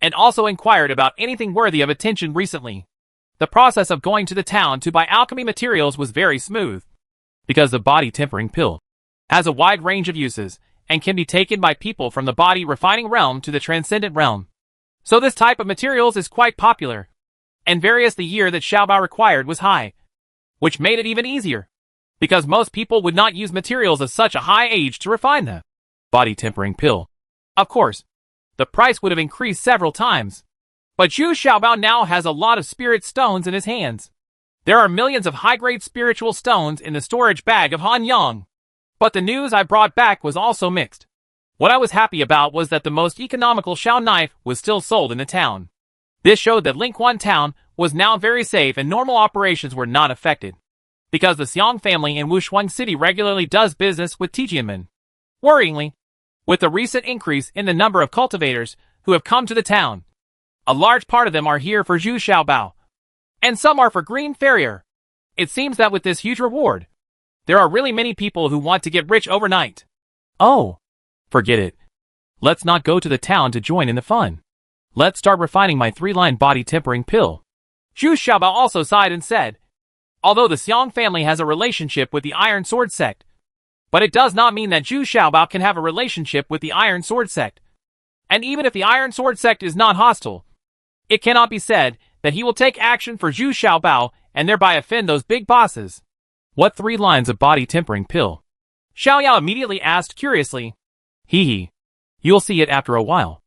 and also inquired about anything worthy of attention recently. The process of going to the town to buy alchemy materials was very smooth, because the body tempering pill has a wide range of uses, and can be taken by people from the body refining realm to the transcendent realm. So this type of materials is quite popular, and various the year that Xiaobao required was high, which made it even easier, because most people would not use materials of such a high age to refine the body tempering pill. Of course, the price would have increased several times, but Zhu Xiaobao now has a lot of spirit stones in his hands. There are millions of high-grade spiritual stones in the storage bag of Han Yang. But the news I brought back was also mixed. What I was happy about was that the most economical Shao knife was still sold in the town. This showed that Lingquan town was now very safe and normal operations were not affected, because the Xiong family in Wushuang City regularly does business with Tijianmen. Worryingly, with the recent increase in the number of cultivators who have come to the town, a large part of them are here for Zhu Xiaobao, and some are for Green Farrier. It seems that with this huge reward, there are really many people who want to get rich overnight. Oh, forget it. Let's not go to the town to join in the fun. Let's start refining my 3-line body tempering pill. Zhu Xiaobao also sighed and said, although the Xiong family has a relationship with the Iron Sword sect, but it does not mean that Zhu Xiaobao can have a relationship with the Iron Sword sect. And even if the Iron Sword sect is not hostile, it cannot be said that he will take action for Zhu Xiaobao and thereby offend those big bosses. What 3 lines of body tempering pill? Xiao Yao immediately asked curiously. Hee. You'll see it after a while,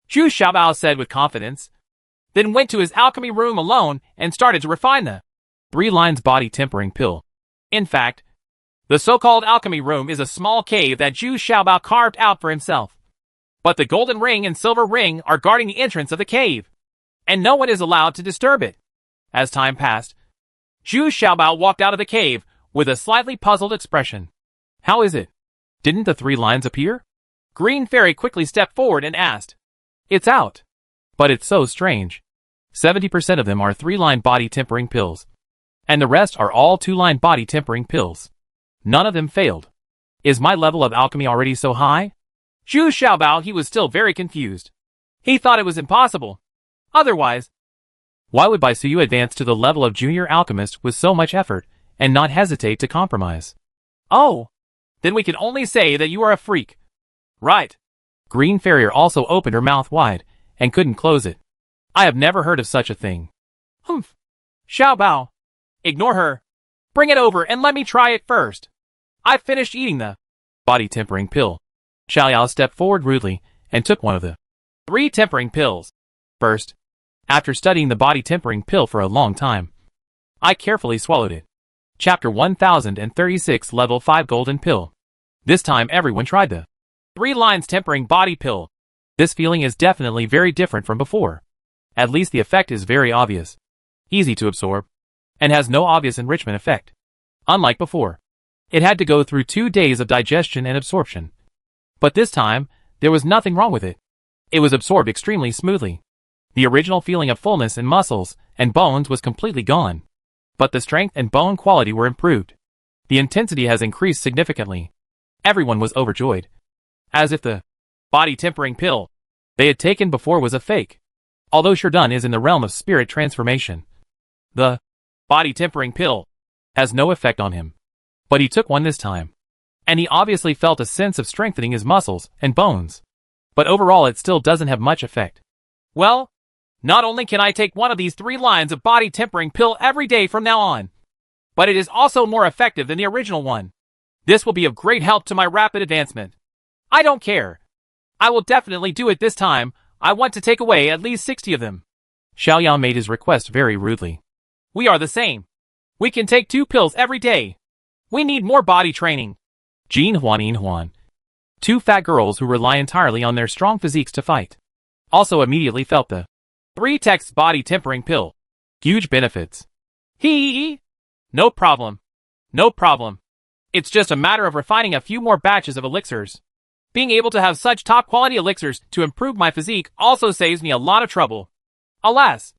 Zhu Xiaobao said with confidence, then went to his alchemy room alone and started to refine the 3 lines body tempering pill. In fact, the so-called alchemy room is a small cave that Zhu Xiaobao carved out for himself. But the golden ring and silver ring are guarding the entrance of the cave, and no one is allowed to disturb it. As time passed, Zhu Xiaobao walked out of the cave with a slightly puzzled expression. How is it? Didn't the 3 lines appear? Green Fairy quickly stepped forward and asked. It's out. But it's so strange. 70% of them are 3-line body tempering pills, and the rest are all 2-line body tempering pills. None of them failed. Is my level of alchemy already so high? Zhu Xiaobao, he was still very confused. He thought it was impossible. Otherwise, why would Bai Suyu advance to the level of junior alchemist with so much effort and not hesitate to compromise? Oh, then we can only say that you are a freak. Right. Green Farrier also opened her mouth wide and couldn't close it. I have never heard of such a thing. Humph. Xiao Bao. Ignore her. Bring it over and let me try it first. I've finished eating the body tempering pill. Xiao Yao stepped forward rudely and took one of the 3 tempering pills. First, after studying the body tempering pill for a long time, I carefully swallowed it. Chapter 1036 Level 5 Golden Pill. This time everyone tried the 3 lines tempering body pill. This feeling is definitely very different from before. At least the effect is very obvious, easy to absorb, and has no obvious enrichment effect. Unlike before, it had to go through 2 days of digestion and absorption. But this time, there was nothing wrong with it. It was absorbed extremely smoothly. The original feeling of fullness in muscles and bones was completely gone. But the strength and bone quality were improved. The intensity has increased significantly. Everyone was overjoyed. As if the body tempering pill they had taken before was a fake. Although Sherdun is in the realm of spirit transformation, the body tempering pill has no effect on him. But he took one this time, and he obviously felt a sense of strengthening his muscles and bones. But overall it still doesn't have much effect. Well, not only can I take one of these 3 lines of body tempering pill every day from now on, but it is also more effective than the original one. This will be of great help to my rapid advancement. I don't care. I will definitely do it this time. I want to take away at least 60 of them. Xiao Yao made his request very rudely. We are the same. We can take 2 pills every day. We need more body training. Jin Huan Yin Huan, 2 fat girls who rely entirely on their strong physiques to fight, also immediately felt the 3 text body tempering pill. Huge benefits. Hee. No problem. No problem. It's just a matter of refining a few more batches of elixirs. Being able to have such top quality elixirs to improve my physique also saves me a lot of trouble. Alas,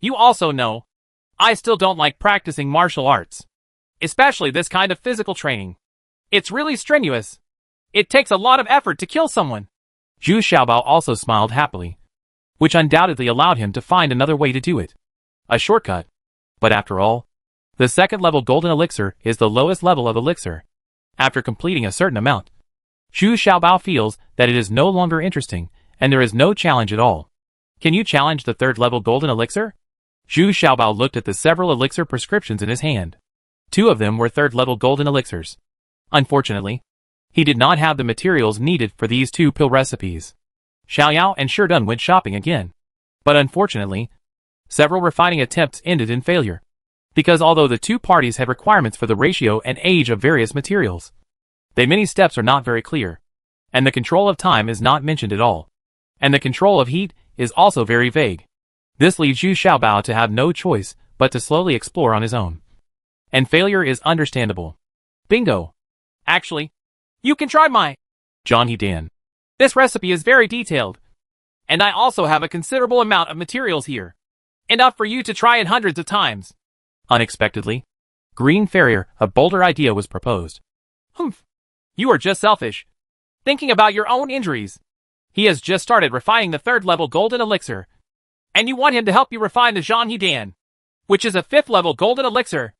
you also know, I still don't like practicing martial arts. Especially this kind of physical training. It's really strenuous. It takes a lot of effort to kill someone. Zhu Xiaobao also smiled happily, which undoubtedly allowed him to find another way to do it. A shortcut. But after all, the 2nd level golden elixir is the lowest level of elixir. After completing a certain amount, Zhu Xiaobao feels that it is no longer interesting, and there is no challenge at all. Can you challenge the 3rd level golden elixir? Zhu Xiaobao looked at the several elixir prescriptions in his hand. 2 of them were 3rd level golden elixirs. Unfortunately, he did not have the materials needed for these 2 pill recipes. Xiao Yao and Sherdun went shopping again. But unfortunately, several refining attempts ended in failure. Because although the 2 parties had requirements for the ratio and age of various materials, the many steps are not very clear, and the control of time is not mentioned at all, and the control of heat is also very vague. This leaves Zhu Xiaobao to have no choice but to slowly explore on his own. And failure is understandable. Bingo! Actually, you can try my John Dan. This recipe is very detailed, and I also have a considerable amount of materials here. Enough for you to try it hundreds of times. Unexpectedly, Green Farrier, a bolder idea was proposed. Humph. You are just selfish. Thinking about your own injuries. He has just started refining the 3rd level golden elixir, and you want him to help you refine the Zhang Dan, which is a 5th level golden elixir.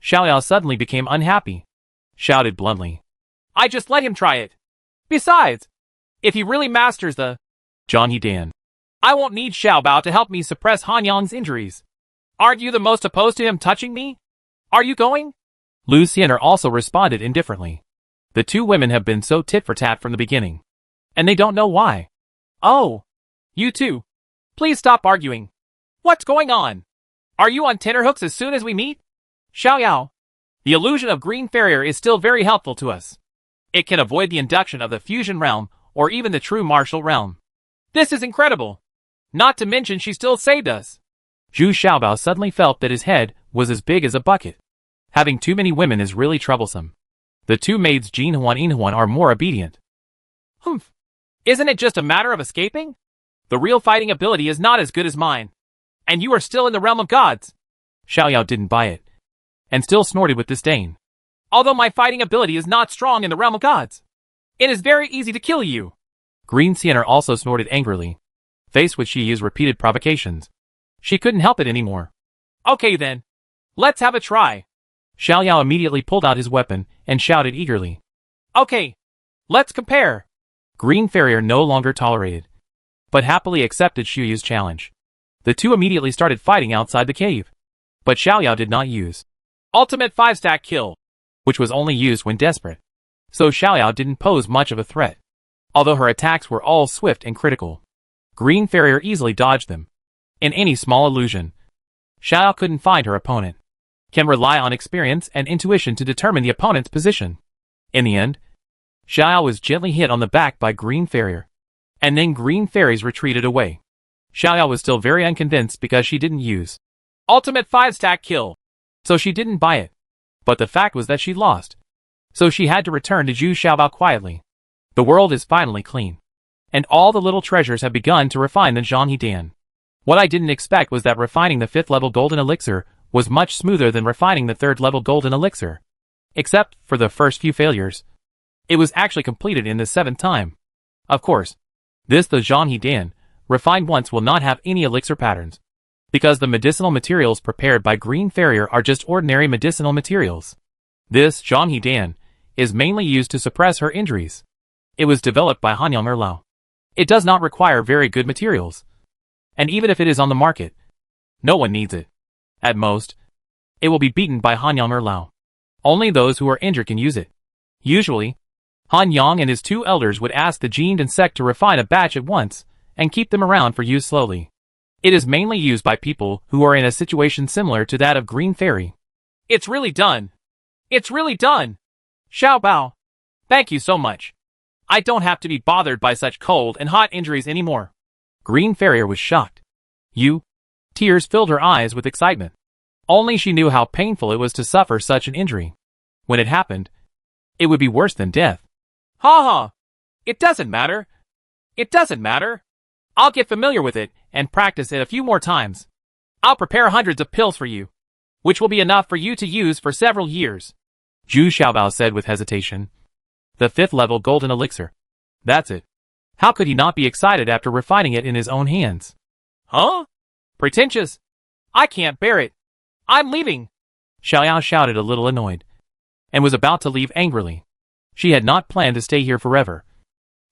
Xiao Yao suddenly became unhappy. Shouted bluntly. I just let him try it. Besides, if he really masters the Zhang Dan, I won't need Xiao Bao to help me suppress Han Yang's injuries. Aren't you the most opposed to him touching me? Are you going? Lu Xianer also responded indifferently. The 2 women have been so tit for tat from the beginning, and they don't know why. Oh, you two. Please stop arguing. What's going on? Are you on tenterhooks as soon as we meet? Xiao Yao, the illusion of Green Farrier is still very helpful to us. It can avoid the induction of the fusion realm or even the true martial realm. This is incredible. Not to mention she still saved us. Zhu Xiaobao suddenly felt that his head was as big as a bucket. Having too many women is really troublesome. The 2 maids Jin Huan Yin Huan are more obedient. Humph. Isn't it just a matter of escaping? The real fighting ability is not as good as mine. And you are still in the realm of gods. Xiao Yao didn't buy it, and still snorted with disdain. Although my fighting ability is not strong in the realm of gods, it is very easy to kill you. Green Sienna also snorted angrily. Faced with Shi's repeated provocations, she couldn't help it anymore. Okay then. Let's have a try. Xiao Yao immediately pulled out his weapon and shouted eagerly. Okay. Let's compare. Green Farrier no longer tolerated. but happily accepted Xu Yu's challenge. The two immediately started fighting outside the cave. But Xiaoyao did not use Ultimate 5-stack kill, which was only used when desperate. So Xiaoyao didn't pose much of a threat. Although her attacks were all swift and critical, Green Farrier easily dodged them. In any small illusion, Xiaoyao couldn't find her opponent. Can rely on experience and intuition to determine the opponent's position. In the end, Xiaoyao was gently hit on the back by Green Farrier. And then Green Fairies retreated away. Xiaoyao was still very unconvinced because she didn't use Ultimate 5-stack kill, so she didn't buy it. But the fact was that she lost. So she had to return to Zhu Xiaobao quietly. The world is finally clean. And all the little treasures have begun to refine the Zhanghe Dan. What I didn't expect was that refining the 5th level golden elixir was much smoother than refining the 3rd level golden elixir. Except for the first few failures. It was actually completed in the 7th time. Of course, the Zhanghe Dan, refined once will not have any elixir patterns. Because the medicinal materials prepared by Green Farrier are just ordinary medicinal materials. This Zhanghe Dan is mainly used to suppress her injuries. It was developed by Hanyang Erlao. It does not require very good materials. And even if it is on the market, no one needs it. At most, it will be beaten by Hanyang Erlao. Only those who are injured can use it. Usually, Han Yang and his 2 elders would ask the Jin and sect to refine a batch at once and keep them around for use slowly. It is mainly used by people who are in a situation similar to that of Green Fairy. It's really done. It's really done. Xiaobao, thank you so much. I don't have to be bothered by such cold and hot injuries anymore. Green Farrier was shocked. Tears filled her eyes with excitement. Only she knew how painful it was to suffer such an injury. When it happened, it would be worse than death. Ha ha. It doesn't matter. It doesn't matter. I'll get familiar with it and practice it a few more times. I'll prepare hundreds of pills for you, which will be enough for you to use for several years. Zhu Xiaobao said with hesitation. The 5th level golden elixir. That's it. How could he not be excited after refining it in his own hands? Huh? Pretentious. I can't bear it. I'm leaving. Xiaoyao shouted a little annoyed, and was about to leave angrily. She had not planned to stay here forever.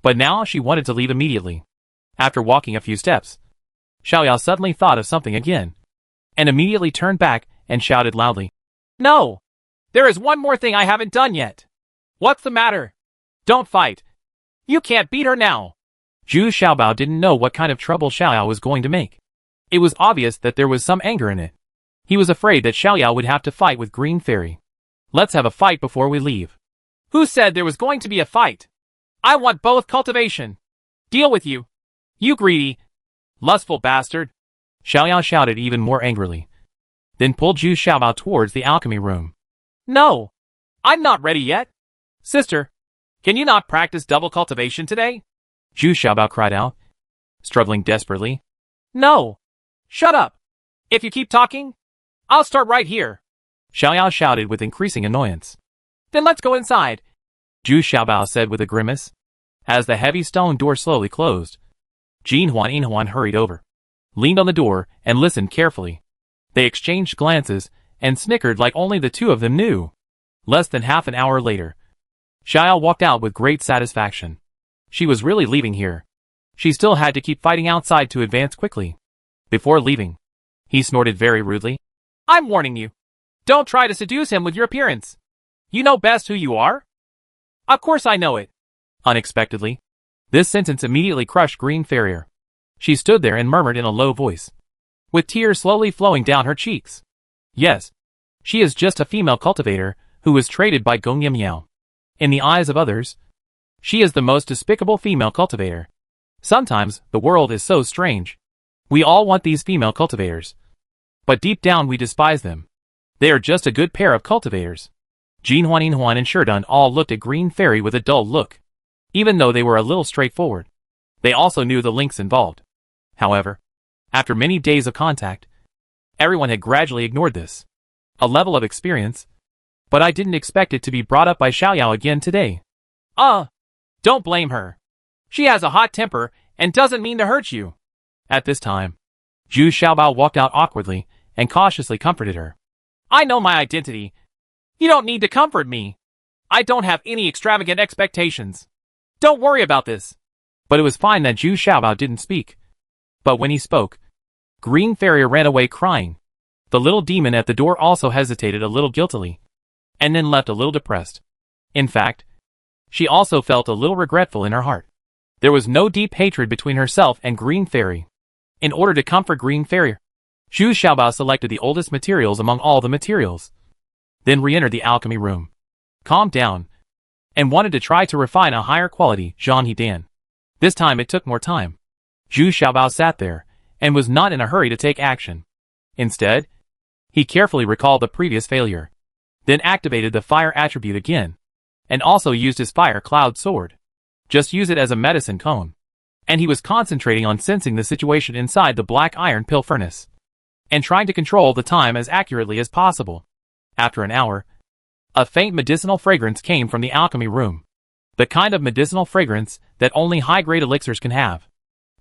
But now she wanted to leave immediately. After walking a few steps, Xiaoyao suddenly thought of something again, and immediately turned back and shouted loudly. No! There is one more thing I haven't done yet. What's the matter? Don't fight. You can't beat her now. Zhu Xiaobao didn't know what kind of trouble Xiaoyao was going to make. It was obvious that there was some anger in it. He was afraid that Xiaoyao would have to fight with Green Fairy. Let's have a fight before we leave. Who said there was going to be a fight? I want both cultivation. Deal with you. You greedy, lustful bastard. Xiaoyao shouted even more angrily. Then pulled Zhu Xiaobao towards the alchemy room. No, I'm not ready yet. Sister, can you not practice double cultivation today? Zhu Xiaobao cried out, struggling desperately. No. Shut up. If you keep talking, I'll start right here. Xiaoyao shouted with increasing annoyance. Then let's go inside, Zhu Xiaobao said with a grimace. As the heavy stone door slowly closed, Jin Huan and Huan hurried over, leaned on the door, and listened carefully. They exchanged glances and snickered like only the two of them knew. Less than half an hour later, Xiaoyao walked out with great satisfaction. She was really leaving here. She still had to keep fighting outside to advance quickly. Before leaving, he snorted very rudely. I'm warning you. Don't try to seduce him with your appearance. You know best who you are? Of course I know it. Unexpectedly, this sentence immediately crushed Green Farrier. She stood there and murmured in a low voice, with tears slowly flowing down her cheeks. Yes, she is just a female cultivator who was traded by Gong Yimiao. In the eyes of others, she is the most despicable female cultivator. Sometimes the world is so strange. We all want these female cultivators, but deep down we despise them. They are just a good pair of cultivators. Jin Huan, Huan and Sherdun all looked at Green Fairy with a dull look. Even though they were a little straightforward, they also knew the links involved. However, after many days of contact, everyone had gradually ignored this. A level of experience, but I didn't expect it to be brought up by Xiaoyao again today. Don't blame her. She has a hot temper and doesn't mean to hurt you. At this time, Zhu Xiaobao walked out awkwardly and cautiously comforted her. I know my identity. You don't need to comfort me. I don't have any extravagant expectations. Don't worry about this. But it was fine that Zhu Xiaobao didn't speak. But when he spoke, Green Fairy ran away crying. The little demon at the door also hesitated a little guiltily, and then left a little depressed. In fact, she also felt a little regretful in her heart. There was no deep hatred between herself and Green Fairy. In order to comfort Green Fairy, Zhu Xiaobao selected the oldest materials among all the materials, then re-entered the alchemy room, calmed down, and wanted to try to refine a higher quality Zhang Hedan. This time it took more time. Zhu Xiaobao sat there, and was not in a hurry to take action. Instead, he carefully recalled the previous failure, then activated the fire attribute again, and also used his fire cloud sword. Just use it as a medicine cone. And he was concentrating on sensing the situation inside the black iron pill furnace, and trying to control the time as accurately as possible. After an hour, a faint medicinal fragrance came from the alchemy room. The kind of medicinal fragrance that only high-grade elixirs can have.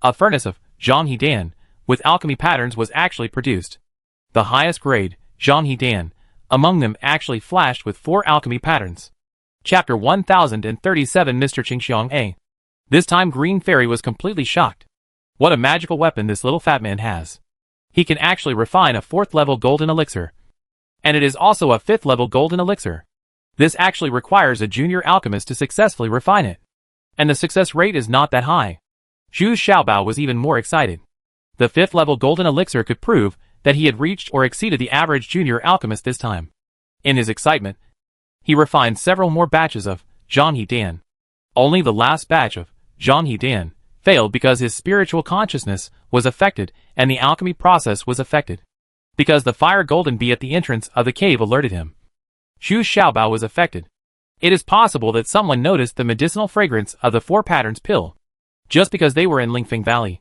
A furnace of Zhang Hedan with alchemy patterns was actually produced. The highest grade, Zhang Hedan, among them actually flashed with 4 alchemy patterns. Chapter 1037 Mr. Qingxiang A. This time Green Fairy was completely shocked. What a magical weapon this little fat man has. He can actually refine a 4th level golden elixir. And it is also a 5th level golden elixir. This actually requires a junior alchemist to successfully refine it. And the success rate is not that high. Zhu Xiaobao was even more excited. The 5th level golden elixir could prove that he had reached or exceeded the average junior alchemist this time. In his excitement, he refined several more batches of Zhang Hedan. Only the last batch of Zhang Hedan failed because his spiritual consciousness was affected and the alchemy process was affected. Because the fire golden bee at the entrance of the cave alerted him. Zhu Xiaobao was affected. It is possible that someone noticed the medicinal fragrance of the 4 patterns pill, just because they were in Lingfeng Valley.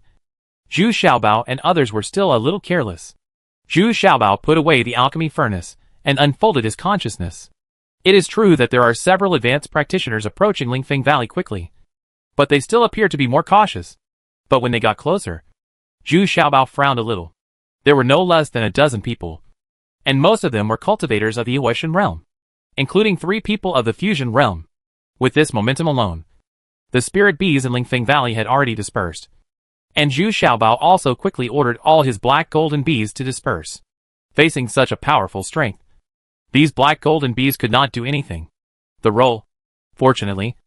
Zhu Xiaobao and others were still a little careless. Zhu Xiaobao put away the alchemy furnace and unfolded his consciousness. It is true that there are several advanced practitioners approaching Lingfeng Valley quickly, but they still appear to be more cautious. But when they got closer, Zhu Xiaobao frowned a little. There were no less than a dozen people, and most of them were cultivators of the Equestrian realm, including 3 people of the fusion realm. With this momentum alone, the spirit bees in Lingfeng Valley had already dispersed, and Zhu Xiaobao also quickly ordered all his black golden bees to disperse. Facing such a powerful strength, these black golden bees could not do anything. Fortunately,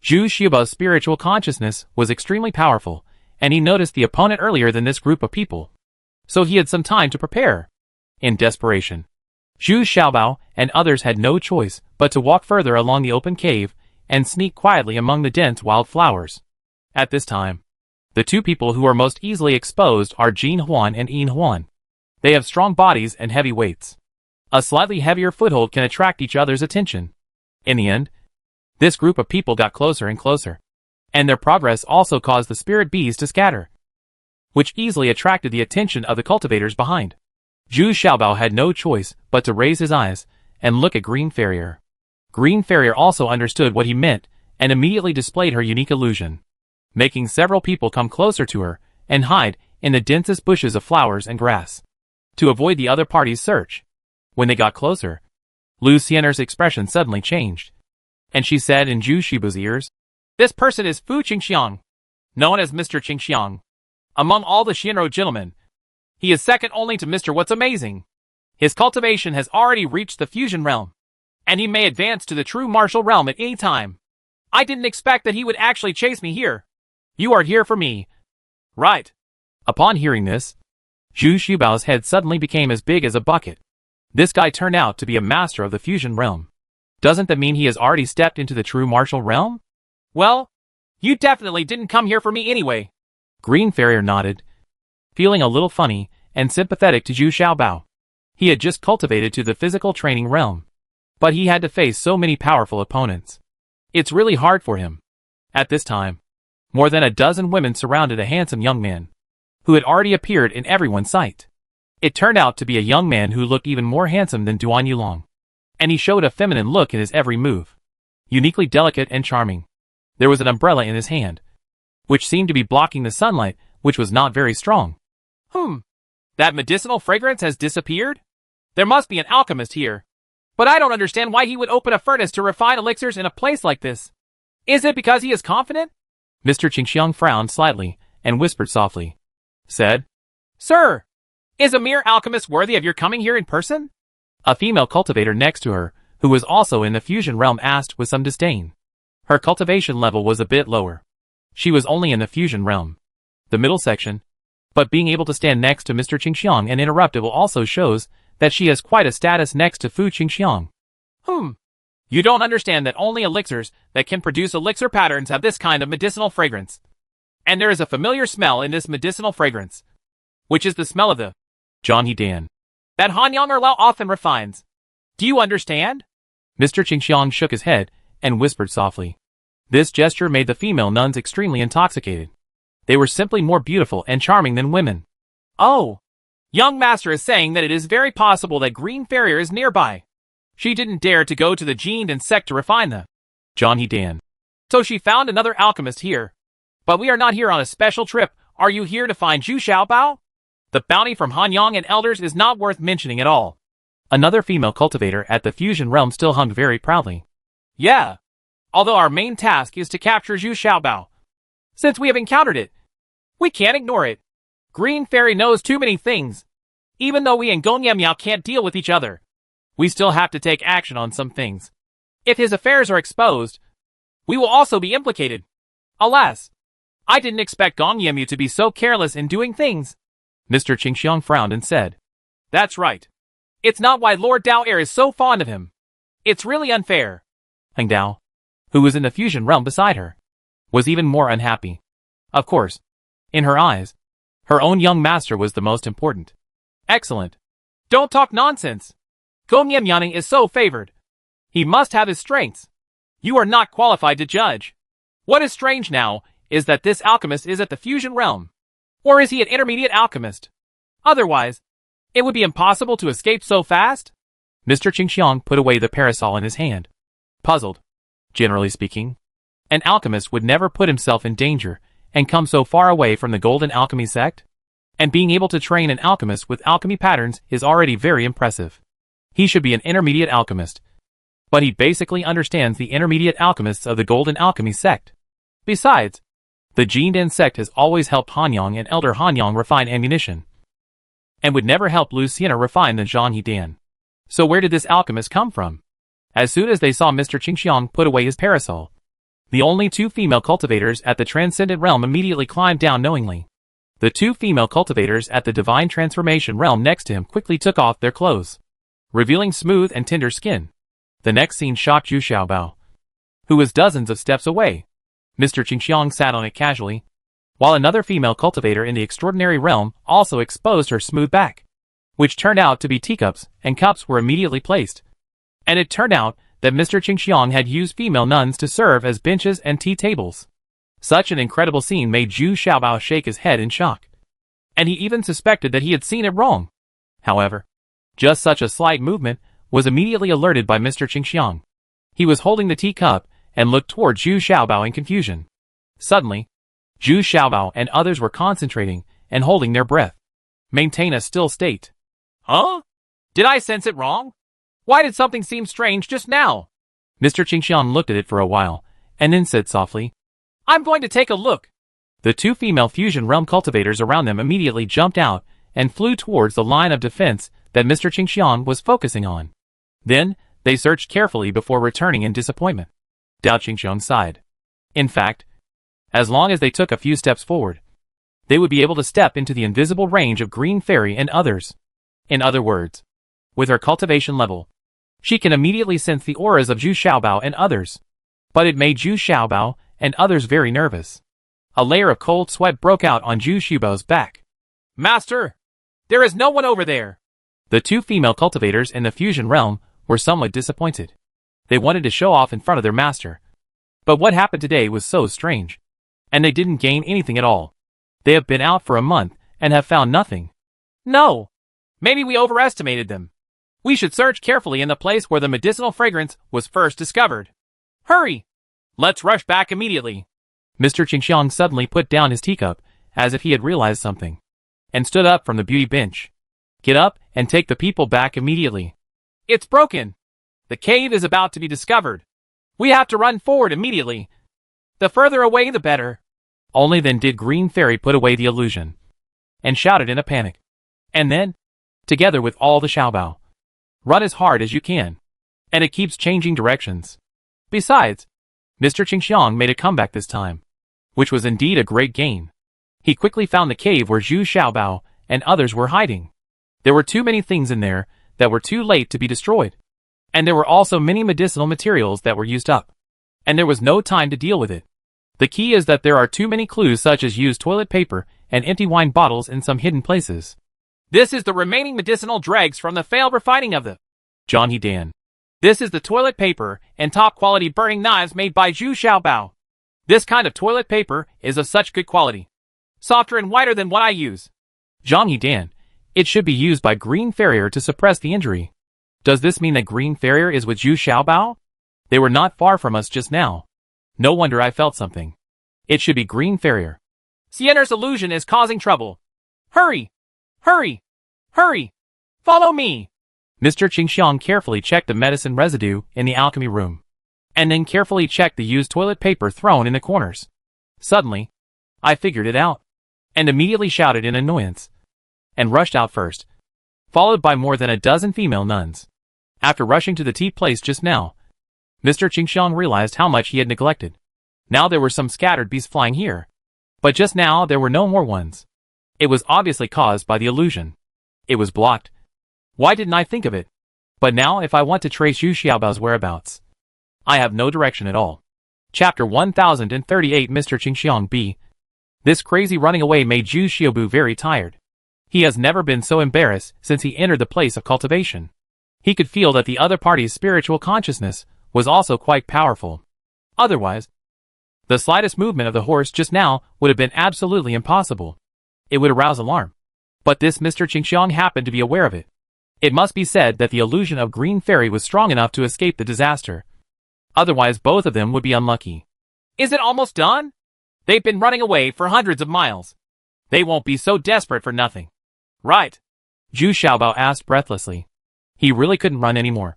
Zhu Xiaobao's spiritual consciousness was extremely powerful, and he noticed the opponent earlier than this group of people. So he had some time to prepare. In desperation, Zhu Xiaobao and others had no choice but to walk further along the open cave and sneak quietly among the dense wildflowers. At this time, the 2 people who are most easily exposed are Jin Huan and Yin Huan. They have strong bodies and heavy weights. A slightly heavier foothold can attract each other's attention. In the end, this group of people got closer and closer, and their progress also caused the spirit bees to scatter, which easily attracted the attention of the cultivators behind. Zhu Xiaobao had no choice but to raise his eyes and look at Green Farrier. Green Farrier also understood what he meant and immediately displayed her unique illusion, making several people come closer to her and hide in the densest bushes of flowers and grass, to avoid the other party's search. When they got closer, Lu Xian'er's expression suddenly changed, and she said in Zhu Xiaobao's ears, "This person is Fu Qingxiang, known as Mr. Qingxiang. Among all the Xianrou gentlemen, he is second only to Mr. What's Amazing. His cultivation has already reached the fusion realm, and he may advance to the true martial realm at any time. I didn't expect that he would actually chase me here. You are here for me, right?" Upon hearing this, Zhu Xiaobao's head suddenly became as big as a bucket. This guy turned out to be a master of the fusion realm. Doesn't that mean he has already stepped into the true martial realm? Well, you definitely didn't come here for me anyway. Green Farrier nodded, feeling a little funny and sympathetic to Zhu Xiaobao. He had just cultivated to the physical training realm, but he had to face so many powerful opponents. It's really hard for him. At this time, more than a dozen women surrounded a handsome young man, who had already appeared in everyone's sight. It turned out to be a young man who looked even more handsome than Duan Yulong, and he showed a feminine look in his every move, uniquely delicate and charming. There was an umbrella in his hand, which seemed to be blocking the sunlight, which was not very strong. That medicinal fragrance has disappeared? There must be an alchemist here. But I don't understand why he would open a furnace to refine elixirs in a place like this. Is it because he is confident? Mr. Qingxiang frowned slightly and whispered softly. Said, Sir, is a mere alchemist worthy of your coming here in person? A female cultivator next to her, who was also in the fusion realm, asked with some disdain. Her cultivation level was a bit lower. She was only in the fusion realm, the middle section, but being able to stand next to Mr. Qingxiang and interruptible also shows that she has quite a status next to Fu Qingxiang. You don't understand that only elixirs that can produce elixir patterns have this kind of medicinal fragrance. And there is a familiar smell in this medicinal fragrance, which is the smell of the John Dan that Hanyang Erlao often refines. Do you understand? Mr. Qingxiang shook his head and whispered softly. This gesture made the female nuns extremely intoxicated. They were simply more beautiful and charming than women. Oh, young master is saying that it is very possible that Green Farrier is nearby. She didn't dare to go to the Jin Dan sect to refine the John Dan. So she found another alchemist here. But we are not here on a special trip. Are you here to find Zhu Xiaobao? The bounty from Hanyang and elders is not worth mentioning at all. Another female cultivator at the fusion realm still hummed very proudly. Yeah. Although our main task is to capture Zhu Xiaobao. Since we have encountered it, we can't ignore it. Green Fairy knows too many things. Even though we and Gonyam Yao can't deal with each other, we still have to take action on some things. If his affairs are exposed, we will also be implicated. Alas, I didn't expect Gong Yemyu to be so careless in doing things. Mr. Qingxiang frowned and said, That's right. It's not why Lord Dao Er is so fond of him. It's really unfair. Heng Dao, who was in the fusion realm beside her, was even more unhappy. Of course, in her eyes, her own young master was the most important. Excellent. Don't talk nonsense. Gong Yemyaning is so favored. He must have his strengths. You are not qualified to judge. What is strange now is that this alchemist is at the fusion realm. Or is he an intermediate alchemist? Otherwise, it would be impossible to escape so fast. Mr. Qingxiang put away the parasol in his hand. Puzzled. Generally speaking, an alchemist would never put himself in danger and come so far away from the Golden Alchemy sect. And being able to train an alchemist with alchemy patterns is already very impressive. He should be an intermediate alchemist. But he basically understands the intermediate alchemists of the Golden Alchemy sect. Besides, the Jin Dan sect has always helped Hanyang and Elder Hanyang refine ammunition, and would never help Lu Sienna refine the Zhang Dan. So where did this alchemist come from? As soon as they saw Mr. Qingxiang put away his parasol, the only two female cultivators at the Transcendent Realm immediately climbed down knowingly. The two female cultivators at the Divine Transformation Realm next to him quickly took off their clothes, revealing smooth and tender skin. The next scene shocked Zhu Xiaobao, who was dozens of steps away. Mr. Qingxiang sat on it casually, while another female cultivator in the Extraordinary Realm also exposed her smooth back, which turned out to be teacups, and cups were immediately placed. And it turned out that Mr. Qingxiang had used female nuns to serve as benches and tea tables. Such an incredible scene made Zhu Xiaobao shake his head in shock, and he even suspected that he had seen it wrong. However, just such a slight movement was immediately alerted by Mr. Qingxiang. He was holding the teacup and looked toward Zhu Xiaobao in confusion. Suddenly, Zhu Xiaobao and others were concentrating and holding their breath. Maintain a still state. Huh? Did I sense it wrong? Why did something seem strange just now? Mr. Qingxiang looked at it for a while, and then said softly, I'm going to take a look. The two female fusion realm cultivators around them immediately jumped out and flew towards the line of defense that Mr. Qingxiang was focusing on. Then, they searched carefully before returning in disappointment. Dao Qingxiang sighed. In fact, as long as they took a few steps forward, they would be able to step into the invisible range of Green Fairy and others. In other words, with her cultivation level, she can immediately sense the auras of Zhu Xiaobao and others. But it made Zhu Xiaobao and others very nervous. A layer of cold sweat broke out on Zhu Xiaobao's back. Master, there is no one over there. The two female cultivators in the fusion realm were somewhat disappointed. They wanted to show off in front of their master. But what happened today was so strange. And they didn't gain anything at all. They have been out for a month and have found nothing. No. Maybe we overestimated them. We should search carefully in the place where the medicinal fragrance was first discovered. Hurry! Let's rush back immediately. Mr. Qingxiang suddenly put down his teacup, as if he had realized something, and stood up from the beauty bench. Get up and take the people back immediately. It's broken. The cave is about to be discovered. We have to run forward immediately. The further away the better. Only then did Green Fairy put away the illusion, and shouted in a panic. And then, together with all the Xiaobao, run as hard as you can. And it keeps changing directions. Besides, Mr. Qingxiang made a comeback this time, which was indeed a great gain. He quickly found the cave where Zhu Xiaobao and others were hiding. There were too many things in there that were too late to be destroyed. And there were also many medicinal materials that were used up. And there was no time to deal with it. The key is that there are too many clues such as used toilet paper and empty wine bottles in some hidden places. This is the remaining medicinal dregs from the failed refining of the John He Dan. This is the toilet paper and top-quality burning knives made by Zhu Xiaobao. This kind of toilet paper is of such good quality. Softer and whiter than what I use. Zhang He Dan. It should be used by Green Farrier to suppress the injury. Does this mean that Green Farrier is with Zhu Xiaobao? They were not far from us just now. No wonder I felt something. It should be Green Farrier. Sienna's illusion is causing trouble. Hurry! Hurry! Hurry! Follow me! Mr. Qingxiang carefully checked the medicine residue in the alchemy room, and then carefully checked the used toilet paper thrown in the corners. Suddenly, I figured it out, and immediately shouted in annoyance, and rushed out first, followed by more than a dozen female nuns. After rushing to the tea place just now, Mr. Qingxiang realized how much he had neglected. Now there were some scattered bees flying here, but just now there were no more ones. It was obviously caused by the illusion. It was blocked. Why didn't I think of it? But now if I want to trace Zhu Xiaobao's whereabouts, I have no direction at all. Chapter 1038 Mr. Qingxiang B. This crazy running away made Zhu Xiaobu very tired. He has never been so embarrassed since he entered the place of cultivation. He could feel that the other party's spiritual consciousness was also quite powerful. Otherwise, the slightest movement of the horse just now would have been absolutely impossible. It would arouse alarm. But this Mr. Qingxiang happened to be aware of it. It must be said that the illusion of Green Fairy was strong enough to escape the disaster. Otherwise both of them would be unlucky. Is it almost done? They've been running away for hundreds of miles. They won't be so desperate for nothing. Right? Zhu Xiaobao asked breathlessly. He really couldn't run anymore.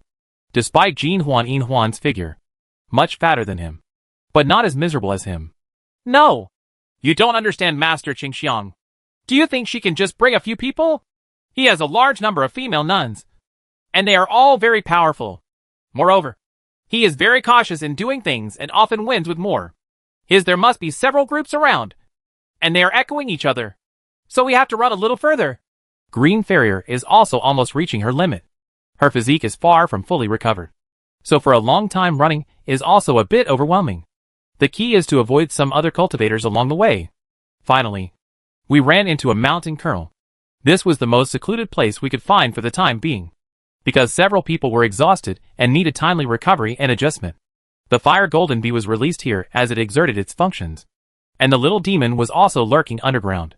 Despite Jin Huan Yin Huan's figure. Much fatter than him. But not as miserable as him. No. You don't understand Master Qingxiang. Do you think she can just bring a few people? He has a large number of female nuns. And they are all very powerful. Moreover, he is very cautious in doing things and often wins with more. There must be several groups around. And they are echoing each other. So we have to run a little further. Green Farrier is also almost reaching her limit. Her physique is far from fully recovered. So for a long time running is also a bit overwhelming. The key is to avoid some other cultivators along the way. Finally, we ran into a mountain kernel. This was the most secluded place we could find for the time being, because several people were exhausted and needed timely recovery and adjustment. The fire golden bee was released here as it exerted its functions, and the little demon was also lurking underground,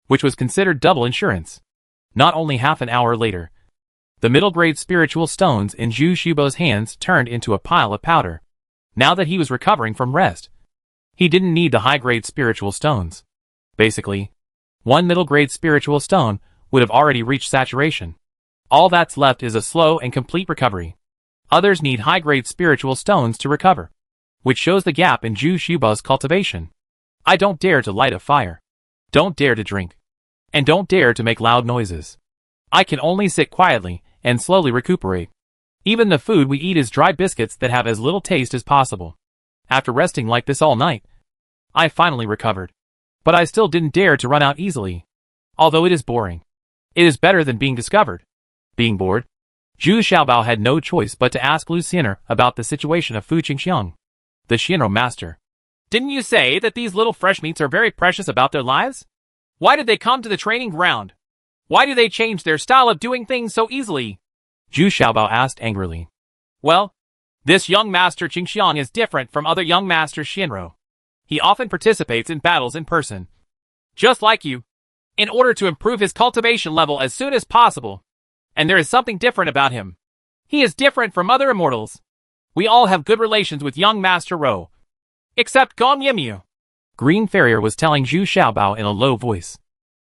which was considered double insurance. Not only half an hour later, the middle-grade spiritual stones in Zhu Xiaobao's hands turned into a pile of powder. Now that he was recovering from rest, he didn't need the high-grade spiritual stones. Basically, one middle-grade spiritual stone would have already reached saturation. All that's left is a slow and complete recovery. Others need high-grade spiritual stones to recover, which shows the gap in Zhu Xiaobao's cultivation. I don't dare to light a fire. Don't dare to drink. And don't dare to make loud noises. I can only sit quietly and slowly recuperate. Even the food we eat is dry biscuits that have as little taste as possible. After resting like this all night, I finally recovered. But I still didn't dare to run out easily. Although it is boring. It is better than being discovered. Being bored, Zhu Xiaobao had no choice but to ask Lu Xian'er about the situation of Fu Qingxiang, the Xianro master. Didn't you say that these little fresh meats are very precious about their lives? Why did they come to the training ground? Why do they change their style of doing things so easily? Zhu Xiaobao asked angrily. Well, this young master Qingxiang is different from other young masters Xianro. He often participates in battles in person. Just like you. In order to improve his cultivation level as soon as possible. And there is something different about him. He is different from other immortals. We all have good relations with young Master Ro. Except Gong Yimyu. Green Farrier was telling Zhu Xiaobao in a low voice.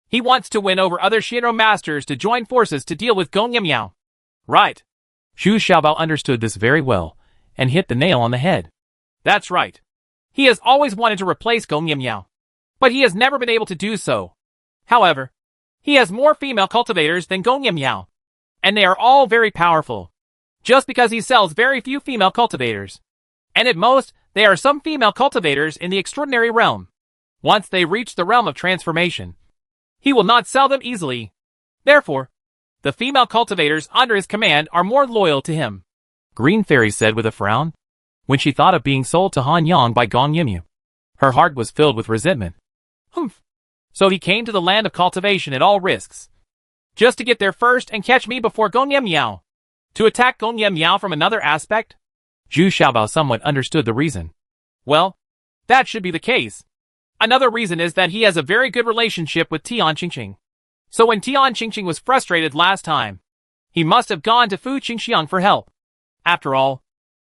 He wants to win over other Xianro masters to join forces to deal with Gong Yimyu. Right. Zhu Xiaobao understood this very well, and hit the nail on the head. That's right. He has always wanted to replace Gong Yimyu. but he has never been able to do so. However, he has more female cultivators than Gong Yimyao, and they are all very powerful. Just because he sells very few female cultivators. And at most, there are some female cultivators in the extraordinary realm. Once they reach the realm of transformation, he will not sell them easily. Therefore, the female cultivators under his command are more loyal to him. Green Fairy said with a frown, when she thought of being sold to Han Yang by Gong Yimyu. Her heart was filled with resentment. Humph. So he came to the land of cultivation at all risks. Just to get there first and catch me before Gong Yimyao. To attack Gong Yimyao from another aspect? Zhu Xiaobao somewhat understood the reason. Well, that should be the case. Another reason is that he has a very good relationship with Tian Qingqing. So when Tian Qingqing was frustrated last time, he must have gone to Fu Qingxiang for help. After all,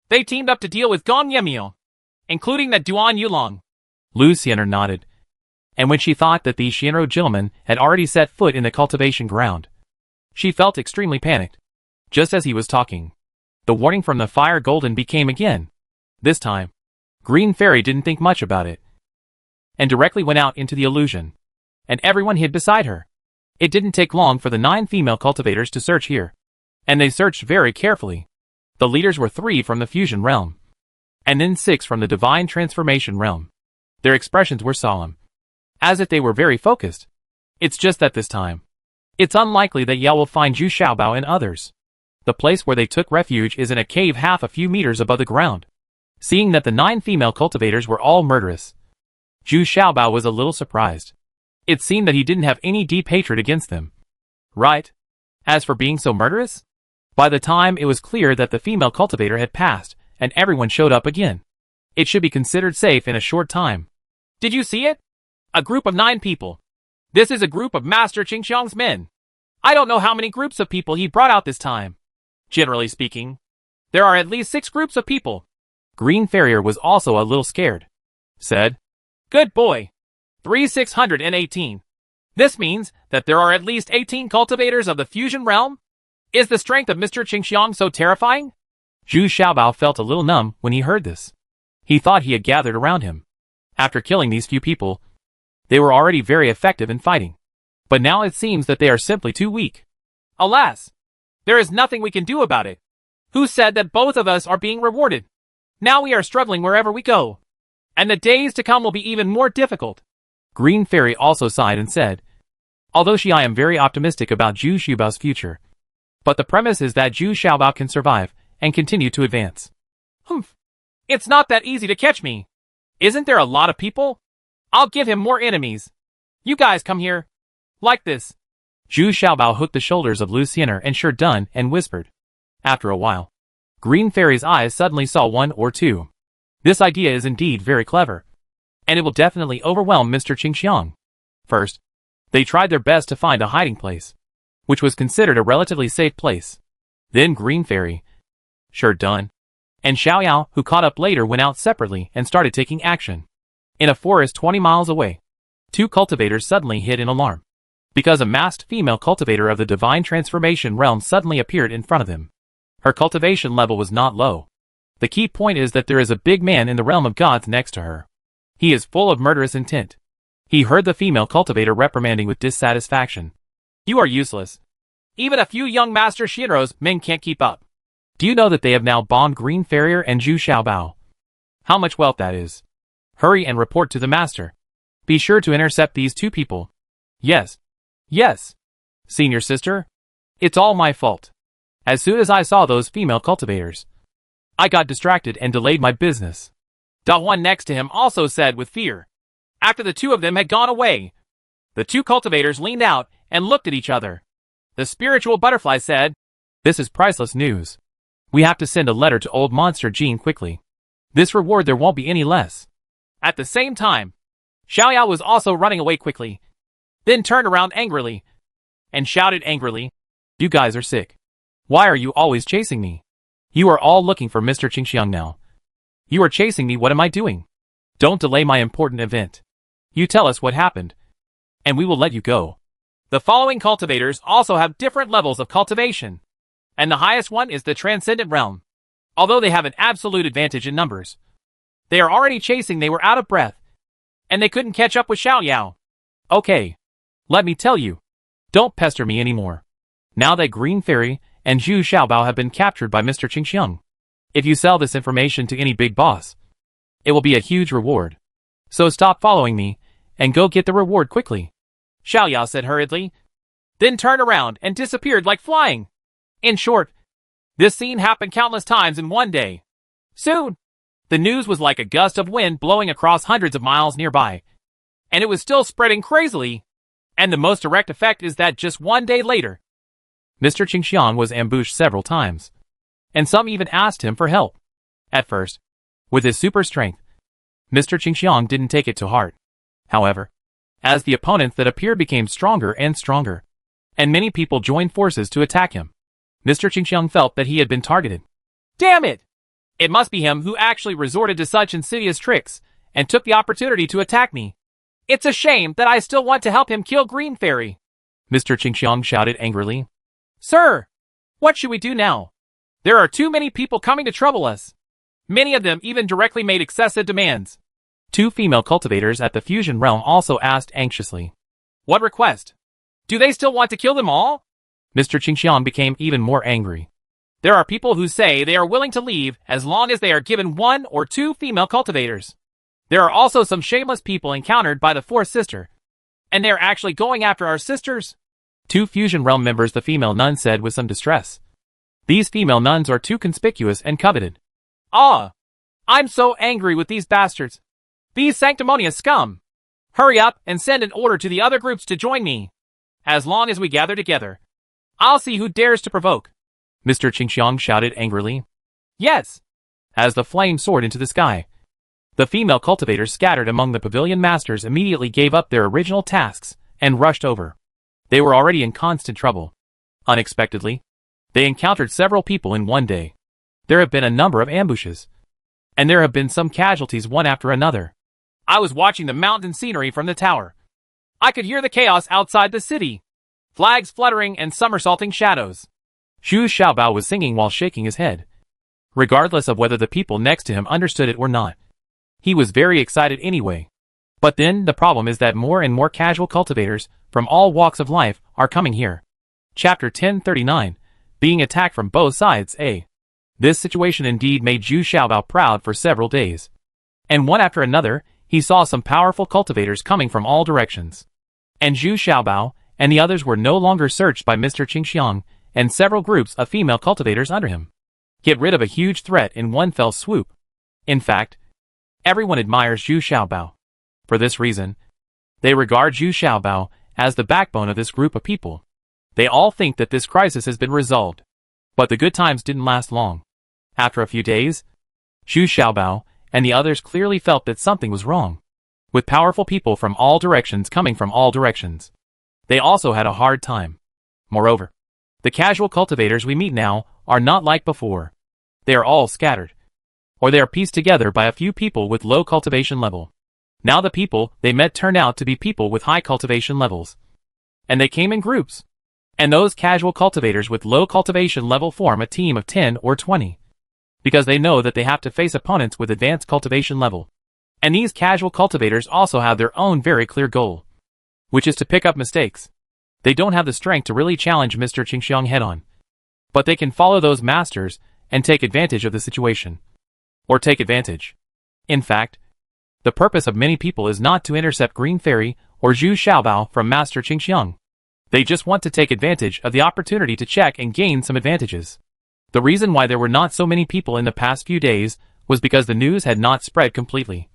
they teamed up to deal with Gong Yimyu, including that Duan Yulong. Lu Xian'er nodded. And when she thought that the Xianro gentleman had already set foot in the cultivation ground, she felt extremely panicked. Just as he was talking, the warning from the fire golden became again. This time, Green Fairy didn't think much about it, and directly went out into the illusion, and everyone hid beside her. It didn't take long for the 9 female cultivators to search here, and they searched very carefully. The leaders were 3 from the fusion realm, and then 6 from the divine transformation realm. Their expressions were solemn, as if they were very focused. It's just that this time, it's unlikely that Yao will find Zhu Xiaobao and others. The place where they took refuge is in a cave a few meters above the ground. Seeing that the 9 female cultivators were all murderous, Zhu Xiaobao was a little surprised. It seemed that he didn't have any deep hatred against them. Right? As for being so murderous? By the time it was clear that the female cultivator had passed, and everyone showed up again, it should be considered safe in a short time. Did you see it? A group of 9 people. This is a group of Master Qingxiang's men. I don't know how many groups of people he brought out this time. Generally speaking, there are at least 6 groups of people. Green Farrier was also a little scared. Said, Good boy. 3618. This means that there are at least 18 cultivators of the fusion realm? Is the strength of Mr. Qingxiang so terrifying? Zhu Xiaobao felt a little numb when he heard this. He thought he had gathered around him. After killing these few people, they were already very effective in fighting. But now it seems that they are simply too weak. Alas, there is nothing we can do about it. Who said that both of us are being rewarded? Now we are struggling wherever we go. And the days to come will be even more difficult. Green Fairy also sighed and said, Although I am very optimistic about Zhu Xiaobao's future, but the premise is that Zhu Xiaobao can survive and continue to advance. Humph. It's not that easy to catch me. Isn't there a lot of people? I'll give him more enemies. You guys come here. Like this. Zhu Xiaobao hooked the shoulders of Lu Xian'er and Shi Dun and whispered. After a while, Green Fairy's eyes suddenly saw 1 or 2. This idea is indeed very clever, and it will definitely overwhelm Mr. Qingxiang. First, they tried their best to find a hiding place, which was considered a relatively safe place. Then Green Fairy, Shi Dun, and Xiaoyao, who caught up later, went out separately and started taking action. In a forest 20 miles away, 2 cultivators suddenly hid in alarm, because a masked female cultivator of the divine transformation realm suddenly appeared in front of them. Her cultivation level was not low. The key point is that there is a big man in the realm of gods next to her. He is full of murderous intent. He heard the female cultivator reprimanding with dissatisfaction. You are useless. Even a few young Master Shinro's men can't keep up. Do you know that they have now bombed Green Farrier and Zhu Xiaobao? How much wealth that is. Hurry and report to the master. Be sure to intercept these 2 people. Yes. Yes. Senior sister? It's all my fault. As soon as I saw those female cultivators, I got distracted and delayed my business. Da Huan next to him also said with fear. After the 2 of them had gone away, the 2 cultivators leaned out and looked at each other. The spiritual butterfly said, This is priceless news. We have to send a letter to old Monster Jean quickly. This reward there won't be any less. At the same time, Xiaoyao was also running away quickly, then turned around angrily, and shouted angrily, You guys are sick. Why are you always chasing me? You are all looking for Mr. Qingxiang now. You are chasing me, what am I doing? Don't delay my important event. You tell us what happened, and we will let you go. The following cultivators also have different levels of cultivation, and the highest one is the Transcendent Realm. Although they have an absolute advantage in numbers, they are already chasing, they were out of breath, and they couldn't catch up with Xiao Yao. Okay. Let me tell you. Don't pester me anymore. Now that Green Fairy and Zhu Xiaobao have been captured by Mr. Qingxiang. If you sell this information to any big boss, it will be a huge reward. So stop following me, and go get the reward quickly. Xiao Yao said hurriedly, then turned around and disappeared like flying. In short, this scene happened countless times in one day. Soon, the news was like a gust of wind blowing across hundreds of miles nearby. And it was still spreading crazily. And the most direct effect is that just one day later, Mr. Qingxiang was ambushed several times. And some even asked him for help. At first, with his super strength, Mr. Qingxiang didn't take it to heart. However, as the opponents that appeared became stronger and stronger, and many people joined forces to attack him, Mr. Qingxiang felt that he had been targeted. Damn it! It must be him who actually resorted to such insidious tricks and took the opportunity to attack me. It's a shame that I still want to help him kill Green Fairy. Mr. Qingxiang shouted angrily. Sir, what should we do now? There are too many people coming to trouble us. Many of them even directly made excessive demands. 2 female cultivators at the fusion realm also asked anxiously. What request? Do they still want to kill them all? Mr. Qingxiang became even more angry. There are people who say they are willing to leave as long as they are given 1 or 2 female cultivators. There are also some shameless people encountered by the 4th sister. And they are actually going after our sisters. 2 fusion realm members, the female nun said with some distress. These female nuns are too conspicuous and coveted. Ah! I'm so angry with these bastards. These sanctimonious scum. Hurry up and send an order to the other groups to join me. As long as we gather together, I'll see who dares to provoke. Mr. Qingxiang shouted angrily. Yes. As the flame soared into the sky, the female cultivators scattered among the pavilion masters immediately gave up their original tasks and rushed over. They were already in constant trouble. Unexpectedly, they encountered several people in one day. There have been a number of ambushes, and there have been some casualties one after another. I was watching the mountain scenery from the tower. I could hear the chaos outside the city. Flags fluttering and somersaulting shadows. Zhu Xiaobao was singing while shaking his head. Regardless of whether the people next to him understood it or not, he was very excited anyway. But then the problem is that more and more casual cultivators from all walks of life are coming here. Chapter 1039, being attacked from both sides. This situation indeed made Zhu Xiaobao proud for several days. And one after another, he saw some powerful cultivators coming from all directions. And Zhu Xiaobao and the others were no longer searched by Mr. Qingxiang and several groups of female cultivators under him. Get rid of a huge threat in one fell swoop. In fact, everyone admires Zhu Xiaobao. For this reason, they regard Zhu Xiaobao as the backbone of this group of people. They all think that this crisis has been resolved. But the good times didn't last long. After a few days, Zhu Xiaobao and the others clearly felt that something was wrong. With powerful people from all directions coming from all directions, they also had a hard time. Moreover, the casual cultivators we meet now are not like before. They are all scattered, or they are pieced together by a few people with low cultivation level. Now the people they met turned out to be people with high cultivation levels. And they came in groups. And those casual cultivators with low cultivation level form a team of 10 or 20. Because they know that they have to face opponents with advanced cultivation level. And these casual cultivators also have their own very clear goal, which is to pick up mistakes. They don't have the strength to really challenge Mr. Qingxiang head-on. But they can follow those masters and take advantage of the situation. Or take advantage. In fact, the purpose of many people is not to intercept Green Fairy or Zhu Xiaobao from Master Qingxiang. They just want to take advantage of the opportunity to check and gain some advantages. The reason why there were not so many people in the past few days was because the news had not spread completely.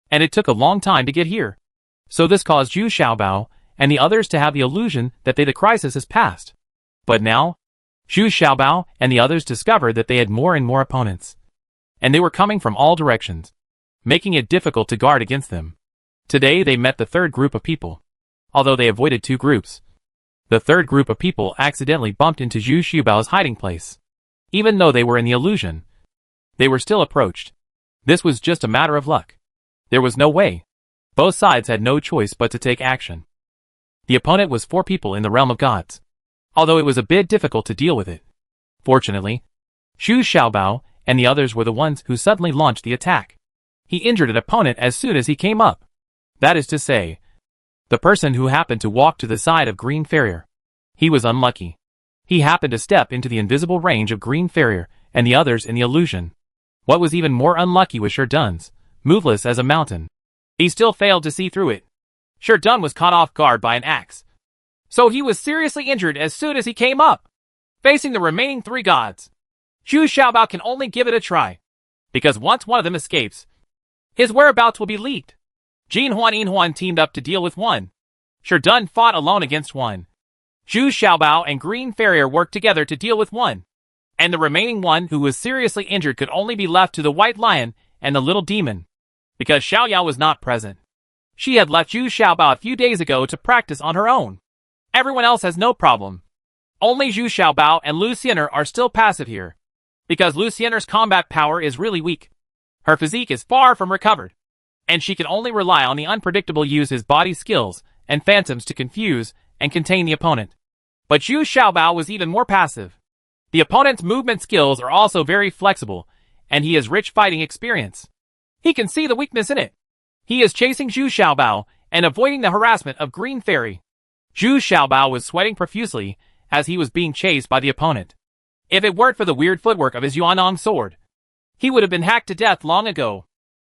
And it took a long time to get here. So this caused Zhu Xiaobao and the others to have the illusion that the crisis has passed. But now, Zhu Xiaobao and the others discovered that they had more and more opponents. And they were coming from all directions, making it difficult to guard against them. Today they met the third group of people. Although they avoided 2 groups, the third group of people accidentally bumped into Zhu Xiaobao's hiding place. Even though they were in the illusion, they were still approached. This was just a matter of luck. There was no way. Both sides had no choice but to take action. The opponent was 4 people in the realm of gods, although it was a bit difficult to deal with it. Fortunately, Zhu Xiaobao and the others were the ones who suddenly launched the attack. He injured an opponent as soon as he came up. That is to say, the person who happened to walk to the side of Green Farrier. He was unlucky. He happened to step into the invisible range of Green Farrier and the others in the illusion. What was even more unlucky was Sherdun's, moveless as a mountain. He still failed to see through it. Sherdun was caught off guard by an axe. So he was seriously injured as soon as he came up. Facing the remaining 3 gods, Zhu Xiaobao can only give it a try. Because once one of them escapes, his whereabouts will be leaked. Jin Huan and Huan teamed up to deal with one. Sherdun fought alone against one. Zhu Xiaobao and Green Farrier worked together to deal with one. And the remaining one who was seriously injured could only be left to the White Lion and the Little Demon. Because Xiaoyao was not present. She had left Zhu Xiaobao a few days ago to practice on her own. Everyone else has no problem. Only Zhu Xiaobao and Lu Xiener are still passive here. Because Lu Xiener's combat power is really weak. Her physique is far from recovered. And she can only rely on the unpredictable use his body skills and phantoms to confuse and contain the opponent. But Zhu Xiaobao was even more passive. The opponent's movement skills are also very flexible, and he has rich fighting experience. He can see the weakness in it. He is chasing Zhu Xiaobao and avoiding the harassment of Green Fairy. Zhu Xiaobao was sweating profusely as he was being chased by the opponent. If it weren't for the weird footwork of his Yuanong sword, he would have been hacked to death long ago.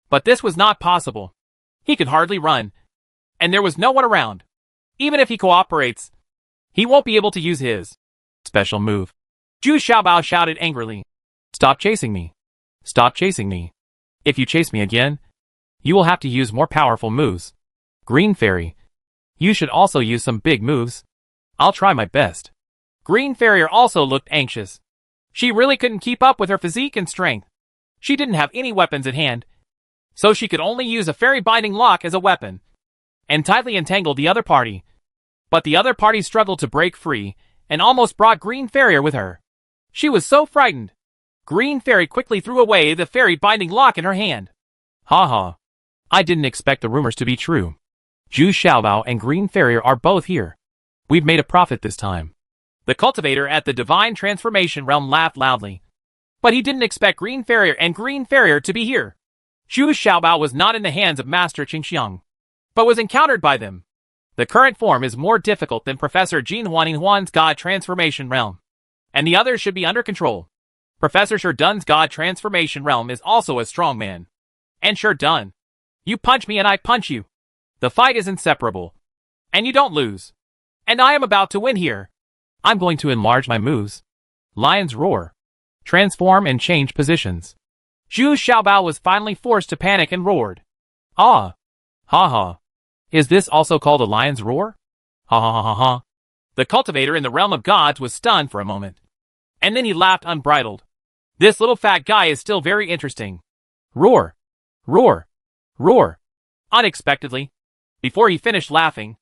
But this was not possible. He could hardly run, and there was no one around. Even if he cooperates, he won't be able to use his special move. Zhu Xiaobao shouted angrily. Stop chasing me. Stop chasing me. If you chase me again, you will have to use more powerful moves. Green Fairy, you should also use some big moves. I'll try my best. Green Farrier also looked anxious. She really couldn't keep up with her physique and strength. She didn't have any weapons at hand, so she could only use a fairy binding lock as a weapon, and tightly entangled the other party. But the other party struggled to break free, and almost brought Green Farrier with her. She was so frightened. Green Fairy quickly threw away the fairy binding lock in her hand. Ha ha. I didn't expect the rumors to be true. Zhu Xiaobao and Green Farrier are both here. We've made a profit this time. The cultivator at the Divine Transformation Realm laughed loudly. But he didn't expect Green Farrier and Green Farrier to be here. Zhu Xiaobao was not in the hands of Master Qingxiang, but was encountered by them. The current form is more difficult than Professor Jin Huan's God Transformation Realm, and the others should be under control. Professor Sherdun's God Transformation Realm is also a strong man. And Sherdun, you punch me and I punch you. The fight is inseparable. And you don't lose. And I am about to win here. I'm going to enlarge my moves. Lion's Roar. Transform and change positions. Zhu Xiaobao was finally forced to panic and roared. Ah! Ha ha. Is this also called a lion's roar? Ha ha ha ha ha. The cultivator in the realm of gods was stunned for a moment. And then he laughed unbridled. This little fat guy is still very interesting. Roar! Roar! Roar! Unexpectedly, before he finished laughing,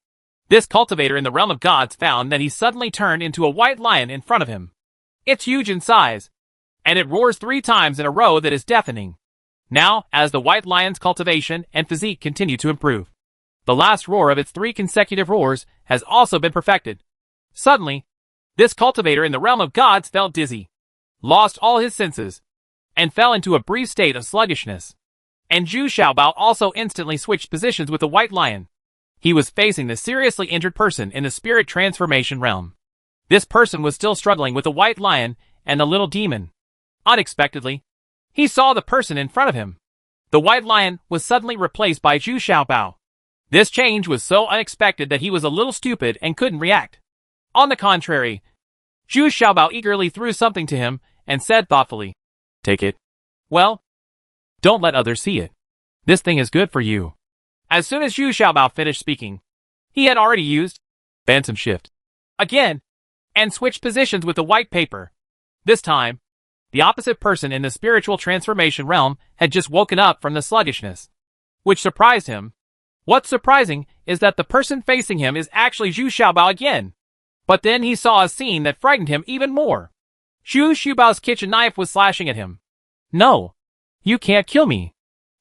this cultivator in the realm of gods found that he suddenly turned into a white lion in front of him. It's huge in size, and it roars 3 times in a row that is deafening. Now, as the white lion's cultivation and physique continue to improve, the last roar of its 3 consecutive roars has also been perfected. Suddenly, this cultivator in the realm of gods felt dizzy, lost all his senses, and fell into a brief state of sluggishness. And Zhu Xiaobao also instantly switched positions with the white lion. He was facing the seriously injured person in the spirit transformation realm. This person was still struggling with the white lion and the little demon. Unexpectedly, he saw the person in front of him. The white lion was suddenly replaced by Zhu Xiaobao. This change was so unexpected that he was a little stupid and couldn't react. On the contrary, Zhu Xiaobao eagerly threw something to him and said thoughtfully, "Take it." Well, don't let others see it. This thing is good for you. As soon as Zhu Xiaobao finished speaking, he had already used Phantom Shift again and switched positions with the white paper. This time, the opposite person in the spiritual transformation realm had just woken up from the sluggishness, which surprised him. What's surprising is that the person facing him is actually Zhu Xiaobao again. But then he saw a scene that frightened him even more. Zhu Xiaobao's kitchen knife was slashing at him. No, you can't kill me.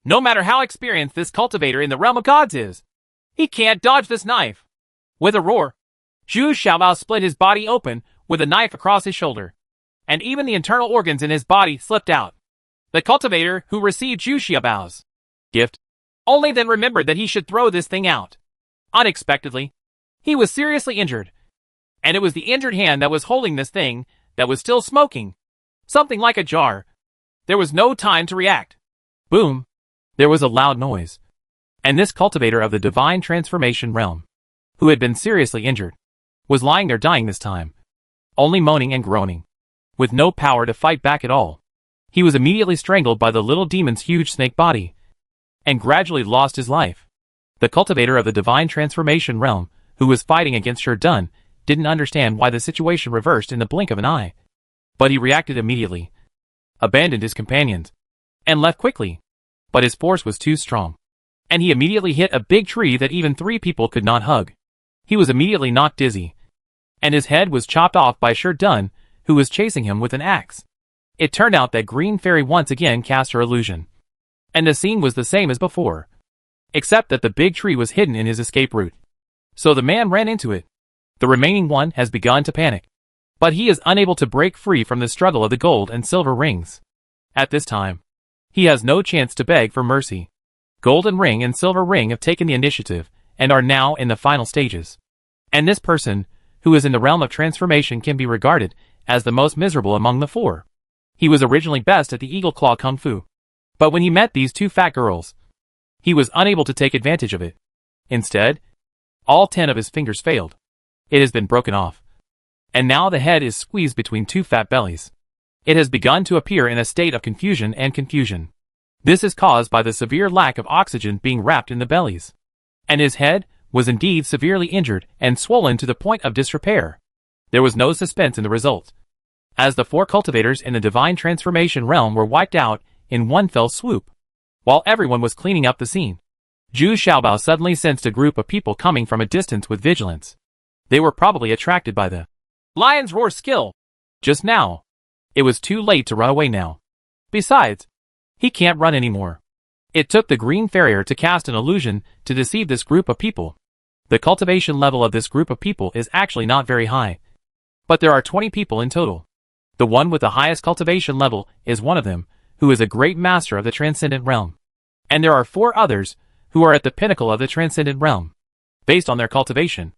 No matter how experienced this cultivator in the realm of gods is, he can't dodge this knife. With a roar, Zhu Xiaobao split his body open with a knife across his shoulder, and even the internal organs in his body slipped out. The cultivator who received Zhu Xiaobao's gift Only then remembered that he should throw this thing out. Unexpectedly, he was seriously injured. And it was the injured hand that was holding this thing that was still smoking. Something like a jar. There was no time to react. Boom. There was a loud noise. And this cultivator of the divine transformation realm, who had been seriously injured, was lying there dying this time, only moaning and groaning, with no power to fight back at all. He was immediately strangled by the little demon's huge snake body, and gradually lost his life. The cultivator of the divine transformation realm, who was fighting against Sherdun, didn't understand why the situation reversed in the blink of an eye. But he reacted immediately, abandoned his companions, and left quickly. But his force was too strong, and he immediately hit a big tree that even 3 people could not hug. He was immediately knocked dizzy, and his head was chopped off by Sherdun, who was chasing him with an axe. It turned out that Green Fairy once again cast her illusion, and the scene was the same as before, except that the big tree was hidden in his escape route. So the man ran into it. The remaining one has begun to panic, but he is unable to break free from the struggle of the gold and silver rings. At this time, he has no chance to beg for mercy. Golden Ring and Silver Ring have taken the initiative and are now in the final stages. And this person, who is in the realm of transformation, can be regarded as the most miserable among the 4. He was originally best at the Eagle Claw Kung Fu, but when he met these 2 fat girls, he was unable to take advantage of it. Instead, all 10 of his fingers failed. It has been broken off, and now the head is squeezed between 2 fat bellies. It has begun to appear in a state of confusion and confusion. This is caused by the severe lack of oxygen being wrapped in the bellies. And his head was indeed severely injured and swollen to the point of disrepair. There was no suspense in the result, as the 4 cultivators in the divine transformation realm were wiped out in one fell swoop. While everyone was cleaning up the scene, Zhu Xiaobao suddenly sensed a group of people coming from a distance with vigilance. They were probably attracted by the lion's roar skill. Just now, it was too late to run away now. Besides, he can't run anymore. It took the Green Farrier to cast an illusion to deceive this group of people. The cultivation level of this group of people is actually not very high, but there are 20 people in total. The one with the highest cultivation level is one of them, who is a great master of the transcendent realm. And there are 4 others who are at the pinnacle of the transcendent realm. Based on their cultivation,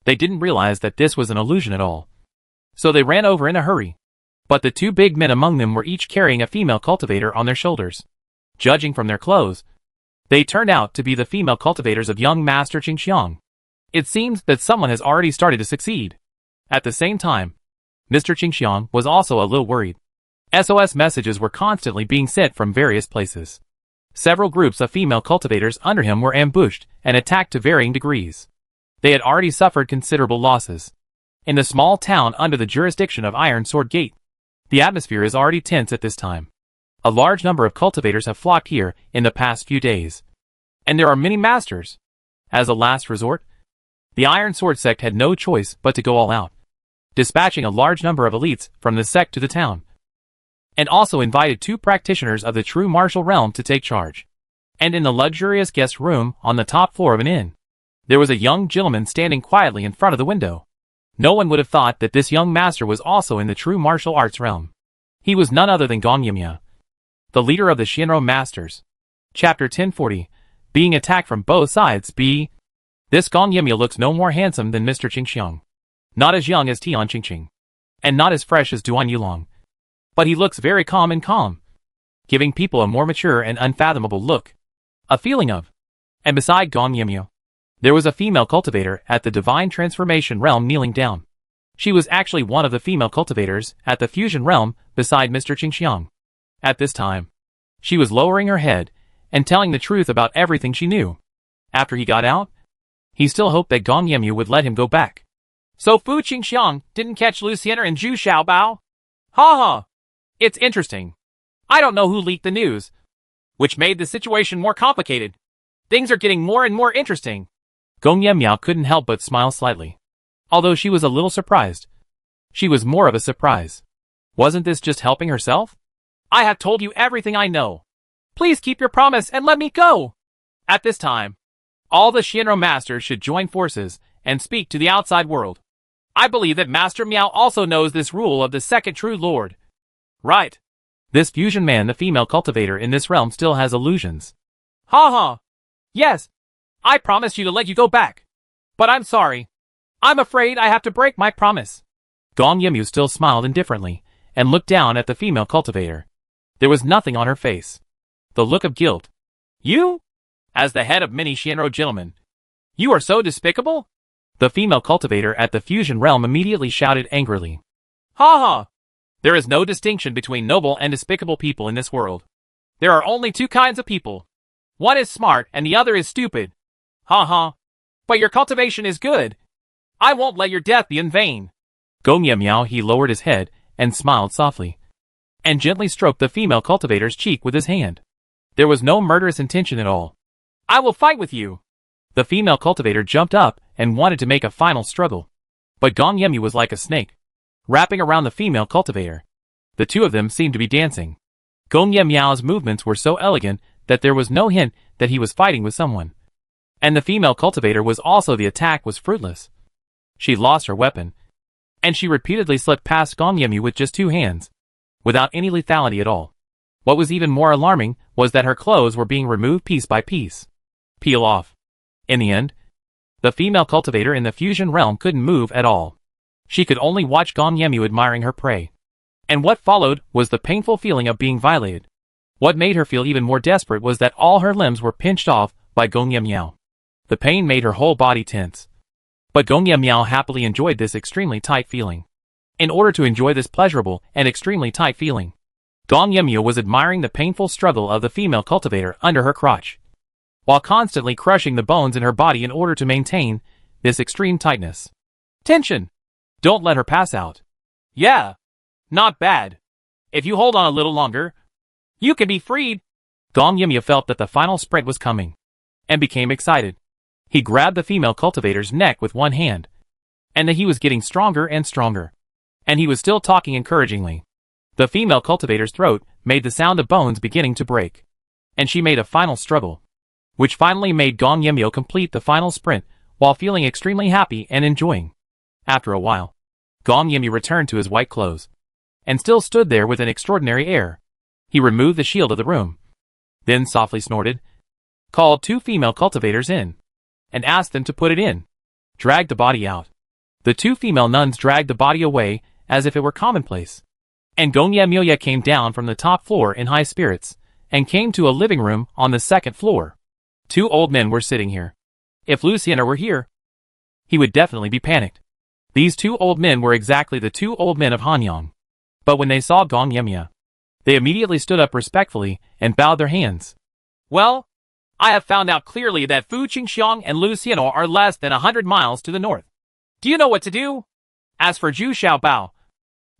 they didn't realize that this was an illusion at all. So they ran over in a hurry. But the 2 big men among them were each carrying a female cultivator on their shoulders. Judging from their clothes, they turned out to be the female cultivators of young Master Qingxiang. It seems that someone has already started to succeed. At the same time, Mr. Qingxiang was also a little worried. SOS messages were constantly being sent from various places. Several groups of female cultivators under him were ambushed and attacked to varying degrees. They had already suffered considerable losses. In the small town under the jurisdiction of Iron Sword Gate, the atmosphere is already tense at this time. A large number of cultivators have flocked here in the past few days. And there are many masters. As a last resort, the Iron Sword sect had no choice but to go all out, dispatching a large number of elites from the sect to the town, and also invited 2 practitioners of the true martial realm to take charge. And in the luxurious guest room on the top floor of an inn, there was a young gentleman standing quietly in front of the window. No one would have thought that this young master was also in the true martial arts realm. He was none other than Gong Yimya, the leader of the Shinro Masters. Chapter 1040, being attacked from both sides. B. This Gong Yimya looks no more handsome than Mr. Qingxiang, not as young as Tian Qingqing, and not as fresh as Duan Yulong. But he looks very calm and calm, giving people a more mature and unfathomable look, a feeling of. And beside Gong Yimya, there was a female cultivator at the divine transformation realm kneeling down. She was actually one of the female cultivators at the fusion realm beside Mr. Qingxiang. At this time, she was lowering her head and telling the truth about everything she knew. After he got out, he still hoped that Gong Yimyu would let him go back. So Fu Qingxiang didn't catch Lucien and Zhu Xiaobao? Ha ha! It's interesting. I don't know who leaked the news, which made the situation more complicated. Things are getting more and more interesting. Gong Yimya couldn't help but smile slightly. Although she was a little surprised. She was more of a surprise. Wasn't this just helping herself? I have told you everything I know. Please keep your promise and let me go. At this time, all the Shinro masters should join forces and speak to the outside world. I believe that Master Miao also knows this rule of the second true lord. Right. This fusion man, the female cultivator in this realm, still has illusions. Ha ha. Yes, I promised you to let you go back. But I'm sorry. I'm afraid I have to break my promise. Gong Yimyu still smiled indifferently and looked down at the female cultivator. There was nothing on her face. The look of guilt. You? As the head of many Shinro gentlemen, you are so despicable? The female cultivator at the fusion realm immediately shouted angrily. Ha ha! There is no distinction between noble and despicable people in this world. There are only two kinds of people. One is smart and the other is stupid. Ha ha! But your cultivation is good. I won't let your death be in vain. Gong Yimyu he lowered his head and smiled softly, and gently stroked the female cultivator's cheek with his hand. There was no murderous intention at all. I will fight with you. The female cultivator jumped up and wanted to make a final struggle. But Gong Yimyu was like a snake, wrapping around the female cultivator. The two of them seemed to be dancing. Gong Yimyu's movements were so elegant that there was no hint that he was fighting with someone. And the female cultivator was also the attack was fruitless. She lost her weapon, and she repeatedly slipped past Gong Yimyu with just two hands, without any lethality at all. What was even more alarming was that her clothes were being removed piece by piece. Peel off. In the end, the female cultivator in the fusion realm couldn't move at all. She could only watch Gong Yimyu admiring her prey. And what followed was the painful feeling of being violated. What made her feel even more desperate was that all her limbs were pinched off by Gong Yimyu. The pain made her whole body tense. But Gong Yimyu happily enjoyed this extremely tight feeling. In order to enjoy this pleasurable and extremely tight feeling, Gong Yimyu was admiring the painful struggle of the female cultivator under her crotch, while constantly crushing the bones in her body in order to maintain this extreme tightness. Tension! Don't let her pass out. Yeah. Not bad. If you hold on a little longer, you can be freed. Gong Yimyu felt that the final sprint was coming, and became excited. He grabbed the female cultivator's neck with one hand, and that he was getting stronger and stronger. And he was still talking encouragingly. The female cultivator's throat made the sound of bones beginning to break, and she made a final struggle, which finally made Gong Yimyu complete the final sprint while feeling extremely happy and enjoying. After a while, Gong Yimyu returned to his white clothes, and still stood there with an extraordinary air. He removed the shield of the room, then softly snorted, called two female cultivators in, and asked them to put it in. Dragged the body out. The two female nuns dragged the body away as if it were commonplace. And Gong Yimyu came down from the top floor in high spirits, and came to a living room on the second floor. Two old men were sitting here. If Lu Xian'er were here, he would definitely be panicked. These two old men were exactly the two old men of Hanyang. But when they saw Gong Yimyu, they immediately stood up respectfully and bowed their hands. Well, I have found out clearly that Fu Qingxiang and Lu Xian'er are less than 100 miles to the north. Do you know what to do? As for Zhu Xiaobao,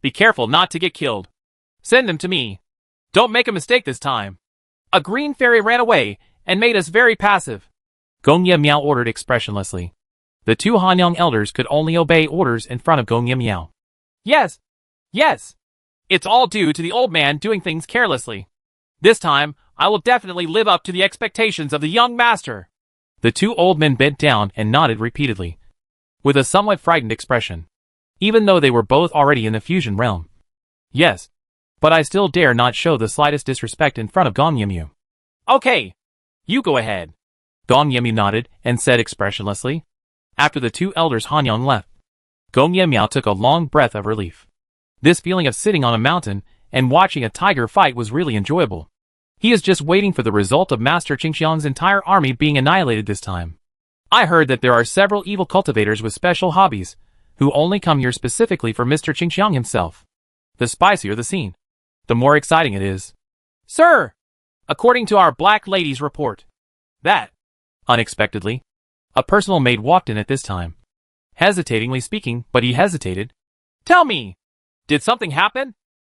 be careful not to get killed. Send them to me. Don't make a mistake this time. A green fairy ran away and made us very passive. Gong Yimyu ordered expressionlessly. The two Hanyang elders could only obey orders in front of Gong Yimyu. Yes. Yes. It's all due to the old man doing things carelessly. This time, I will definitely live up to the expectations of the young master. The two old men bent down and nodded repeatedly, with a somewhat frightened expression, even though they were both already in the fusion realm. Yes, but I still dare not show the slightest disrespect in front of Gong Yimyu. Okay, you go ahead. Gong Yimyu nodded and said expressionlessly. After the two elders Hanyang left, Gong Yimyu took a long breath of relief. This feeling of sitting on a mountain and watching a tiger fight was really enjoyable. He is just waiting for the result of Master Qingxiang's entire army being annihilated this time. I heard that there are several evil cultivators with special hobbies, who only come here specifically for Mr. Qingxiang himself. The spicier the scene, the more exciting it is. Sir! According to our Black Lady's report, that, unexpectedly, a personal maid walked in at this time. Hesitatingly speaking, but he hesitated. Tell me, did something happen?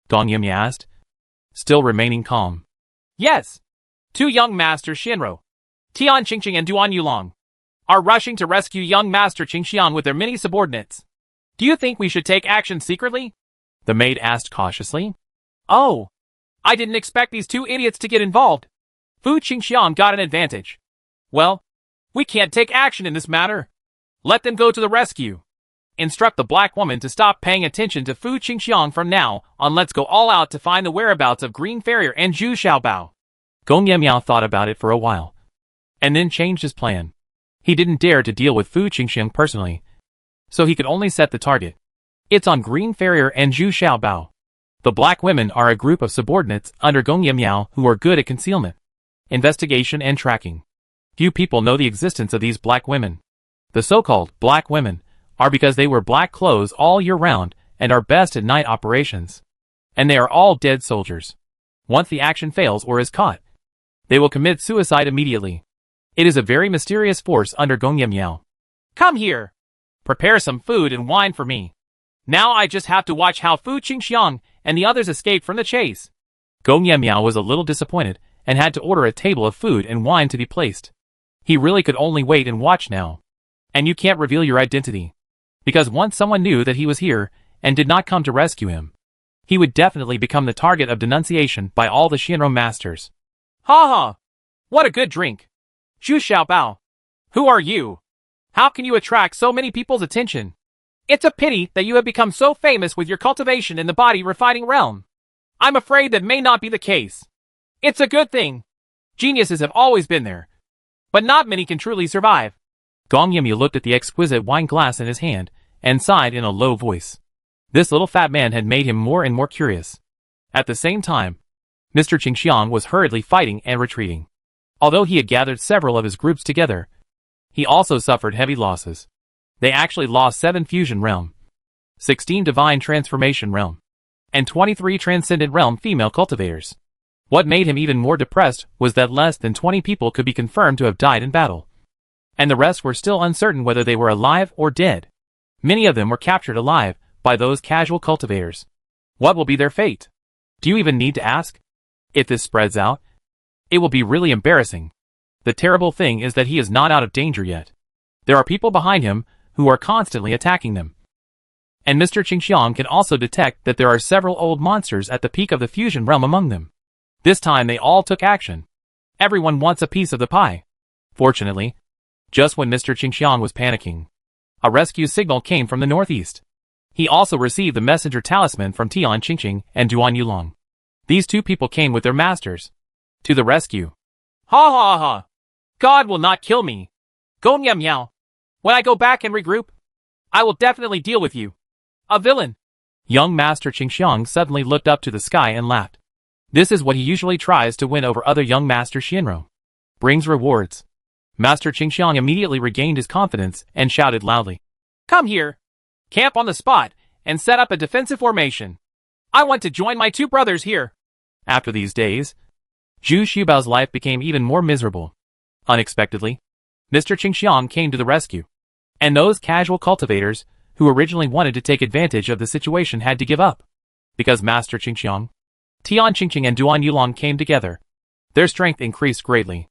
Gong Yimyu asked, still remaining calm. Yes. Two young Master Shinro, Tian Qingqing and Duan Yulong, are rushing to rescue young Master Qingxiang with their many subordinates. Do you think we should take action secretly? The maid asked cautiously. Oh, I didn't expect these two idiots to get involved. Fu Qingxiang got an advantage. Well, we can't take action in this matter. Let them go to the rescue. Instruct the black woman to stop paying attention to Fu Qingxiang from now on. Let's go all out to find the whereabouts of Green Farrier and Zhu Xiaobao. Gong Yimyu thought about it for a while, and then changed his plan. He didn't dare to deal with Fu Qingxiang personally, so he could only set the target. It's on Green Farrier and Zhu Xiaobao. The black women are a group of subordinates under Gong Yimiao who are good at concealment, investigation and tracking. Few people know the existence of these black women. The so-called black women are because they wear black clothes all year round and are best at night operations. And they are all dead soldiers. Once the action fails or is caught, they will commit suicide immediately. It is a very mysterious force under Gong Yimiao. Come here. Prepare some food and wine for me. Now I just have to watch how Fu Qingxiang and the others escape from the chase. Gong Yimiao was a little disappointed and had to order a table of food and wine to be placed. He really could only wait and watch now. And you can't reveal your identity. Because once someone knew that he was here and did not come to rescue him, he would definitely become the target of denunciation by all the Shinro masters. Ha ha! What a good drink! Zhu Xiaobao, who are you? How can you attract so many people's attention? It's a pity that you have become so famous with your cultivation in the body refining realm. I'm afraid that may not be the case. It's a good thing. Geniuses have always been there, but not many can truly survive. Gong Yimi looked at the exquisite wine glass in his hand and sighed in a low voice. This little fat man had made him more and more curious. At the same time, Mr. Qingxiang was hurriedly fighting and retreating. Although he had gathered several of his groups together, he also suffered heavy losses. They actually lost 7 Fusion Realm, 16 Divine Transformation Realm, and 23 Transcendent Realm female cultivators. What made him even more depressed was that less than 20 people could be confirmed to have died in battle, and the rest were still uncertain whether they were alive or dead. Many of them were captured alive by those casual cultivators. What will be their fate? Do you even need to ask? If this spreads out, it will be really embarrassing. The terrible thing is that he is not out of danger yet. There are people behind him who are constantly attacking them. And Mr. Qingxiang can also detect that there are several old monsters at the peak of the fusion realm among them. This time they all took action. Everyone wants a piece of the pie. Fortunately, just when Mr. Qingxiang was panicking, a rescue signal came from the northeast. He also received the messenger talisman from Tian Qingqing and Duan Yulong. These two people came with their masters to the rescue. Ha ha ha! God will not kill me. Gong Yimiao. When I go back and regroup, I will definitely deal with you. A villain. Young Master Qingxiang suddenly looked up to the sky and laughed. This is what he usually tries to win over other young Master Shinro. Brings rewards. Master Qingxiang immediately regained his confidence and shouted loudly. Come here. Camp on the spot and set up a defensive formation. I want to join my 2 brothers here. After these days, Zhu Xiaobao's life became even more miserable. Unexpectedly, Mr. Qingxiang came to the rescue. And those casual cultivators who originally wanted to take advantage of the situation had to give up. Because Master Qingxiang, Tian Qingqing and Duan Yulong came together, their strength increased greatly.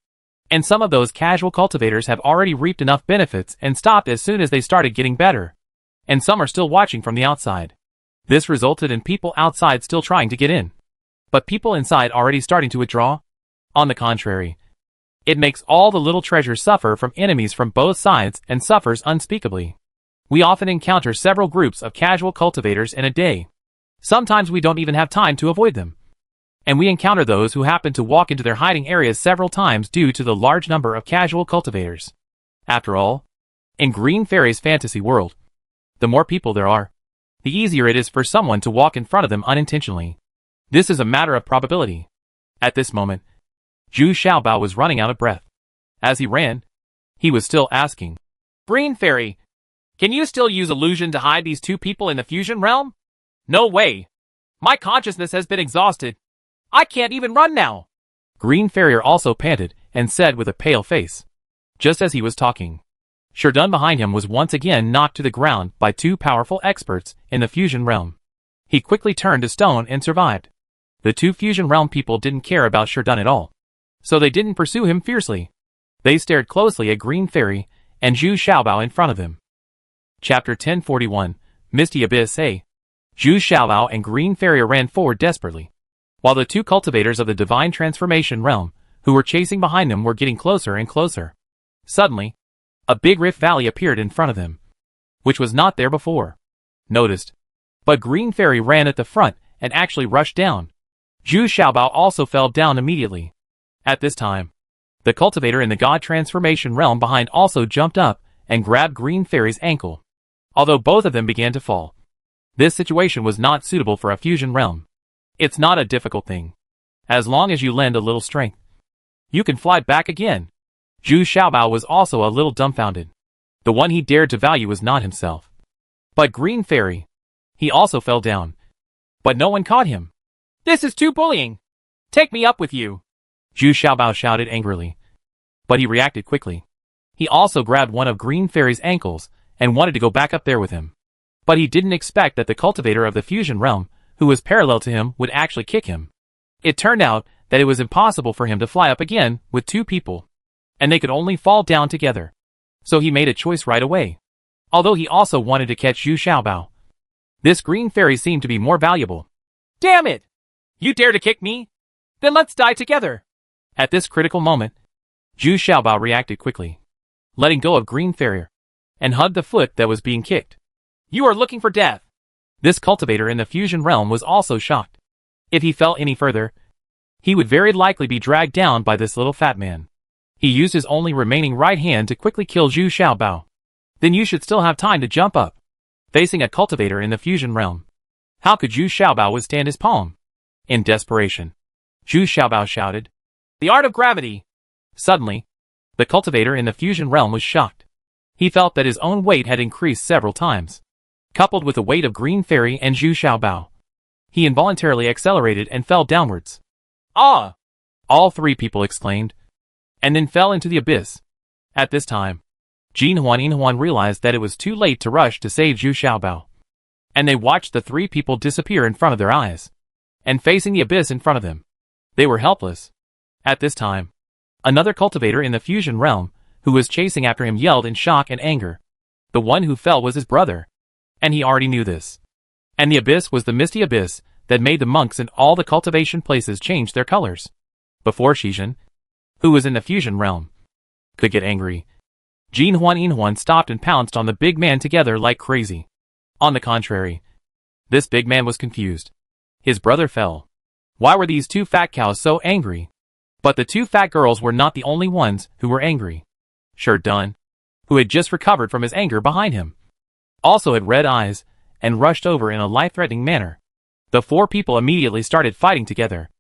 And some of those casual cultivators have already reaped enough benefits and stopped as soon as they started getting better. And some are still watching from the outside. This resulted in people outside still trying to get in, but people inside already starting to withdraw. On the contrary, it makes all the little treasures suffer from enemies from both sides and suffers unspeakably. We often encounter several groups of casual cultivators in a day. Sometimes we don't even have time to avoid them. And we encounter those who happen to walk into their hiding areas several times due to the large number of casual cultivators. After all, in Green Fairy's fantasy world, the more people there are, the easier it is for someone to walk in front of them unintentionally. This is a matter of probability. At this moment, Zhu Xiaobao was running out of breath. As he ran, he was still asking, Green Fairy, can you still use illusion to hide these 2 people in the fusion realm? No way. My consciousness has been exhausted. I can't even run now. Green Farrier also panted and said with a pale face. Just as he was talking, Sherdun behind him was once again knocked to the ground by 2 powerful experts in the fusion realm. He quickly turned to stone and survived. The 2 fusion realm people didn't care about Sherdun at all, so they didn't pursue him fiercely. They stared closely at Green Fairy and Zhu Xiaobao in front of him. Chapter 1041, Misty Abyss A. Zhu Xiaobao and Green Farrier ran forward desperately, while the 2 cultivators of the Divine Transformation Realm, who were chasing behind them, were getting closer and closer. Suddenly, a big rift valley appeared in front of them, which was not there before. Noticed. But Green Fairy ran at the front and actually rushed down. Zhu Xiaobao also fell down immediately. At this time, The cultivator in the God transformation realm behind also jumped up and grabbed Green Fairy's ankle, although both of them began to fall. This situation was not suitable for a fusion realm. It's not a difficult thing. As long as you lend a little strength, you can fly back again. Zhu Xiaobao was also a little dumbfounded. The one he dared to value was not himself, but Green Fairy. He also fell down, but no one caught him. This is too bullying. Take me up with you. Zhu Xiaobao shouted angrily, but he reacted quickly. He also grabbed one of Green Fairy's ankles and wanted to go back up there with him. But he didn't expect that the cultivator of the fusion realm, who was parallel to him, would actually kick him. It turned out that it was impossible for him to fly up again with two people, and they could only fall down together. So he made a choice right away, although he also wanted to catch Zhu Xiaobao. This Green Fairy seemed to be more valuable. Damn it! You dare to kick me? Then let's die together. At this critical moment, Zhu Xiaobao reacted quickly, letting go of Green Fairy, and hugged the foot that was being kicked. You are looking for death. This cultivator in the fusion realm was also shocked. If he fell any further, he would very likely be dragged down by this little fat man. He used his only remaining right hand to quickly kill Zhu Xiaobao. Then you should still have time to jump up. Facing a cultivator in the fusion realm, how could Zhu Xiaobao withstand his palm? In desperation, Zhu Xiaobao shouted, "The art of gravity!" Suddenly, the cultivator in the fusion realm was shocked. He felt that his own weight had increased several times, coupled with the weight of Green Fairy and Zhu Xiaobao. He involuntarily accelerated and fell downwards. Ah! All three people exclaimed, and then fell into the abyss. At this time, Jin Huan realized that it was too late to rush to save Zhu Xiaobao, and they watched the three people disappear in front of their eyes, and facing the abyss in front of them. They were helpless. At this time, another cultivator in the fusion realm, who was chasing after him, yelled in shock and anger. The one who fell was his brother, and he already knew this. And the abyss was the misty abyss that made the monks in all the cultivation places change their colors. Before Shizhen, who was in the fusion realm, could get angry, Jin Huan stopped and pounced on the big man together like crazy. On the contrary, this big man was confused. His brother fell. Why were these two fat cows so angry? But the two fat girls were not the only ones who were angry. Dun, who had just recovered from his anger behind him, also had red eyes and rushed over in a life-threatening manner. The four people immediately started fighting together.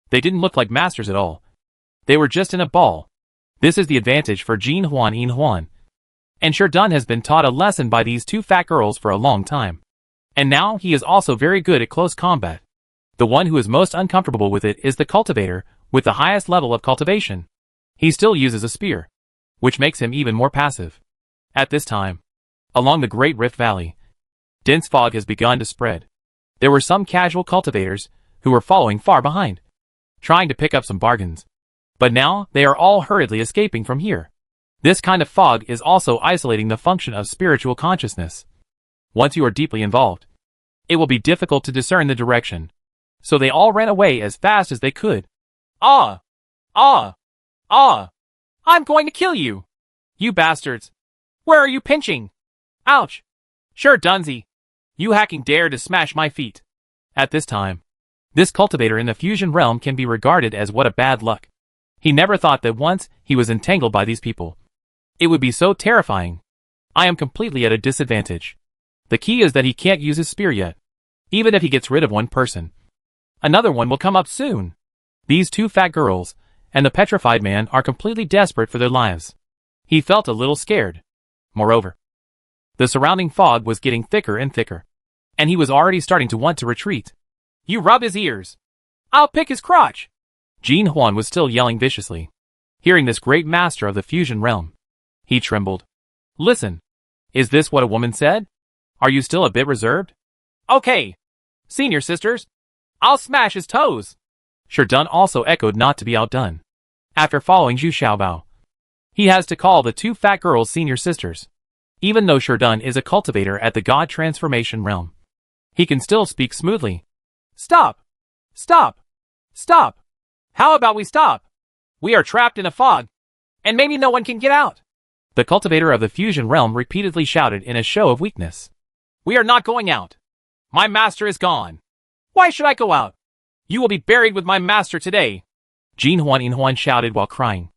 They didn't look like masters at all. They were just in a ball. This is the advantage for Jin Huan. And Dun has been taught a lesson by these two fat girls for a long time. And now he is also very good at close combat. The one who is most uncomfortable with it is the cultivator with the highest level of cultivation. He still uses a spear, which makes him even more passive. At this time, along the Great Rift Valley, dense fog has begun to spread. There were some casual cultivators who were following far behind, trying to pick up some bargains. But now they are all hurriedly escaping from here. This kind of fog is also isolating the function of spiritual consciousness. Once you are deeply involved, it will be difficult to discern the direction. So they all ran away as fast as they could. Ah! Ah! Ah! I'm going to kill you! You bastards! Where are you pinching? Ouch! Dunsey! You hacking dare to smash my feet! At this time, this cultivator in the fusion realm can be regarded as what a bad luck. He never thought that once he was entangled by these people, it would be so terrifying. I am completely at a disadvantage. The key is that he can't use his spear yet. Even if he gets rid of one person, another one will come up soon. These two fat girls and the petrified man are completely desperate for their lives. He felt a little scared. Moreover, the surrounding fog was getting thicker and thicker, and he was already starting to want to retreat. You rub his ears! I'll pick his crotch! Jin Huan was still yelling viciously. Hearing this great master of the fusion realm, he trembled. Listen, is this what a woman said? Are you still a bit reserved? Okay, senior sisters, I'll smash his toes. Dun also echoed, not to be outdone. After following Zhu Xiaobao, he has to call the two fat girls senior sisters. Even though Dun is a cultivator at the God transformation realm, he can still speak smoothly. Stop! Stop! Stop! How about we stop? We are trapped in a fog, and maybe no one can get out. The cultivator of the fusion realm repeatedly shouted in a show of weakness. We are not going out. My master is gone. Why should I go out? You will be buried with my master today. Jin Huan shouted while crying.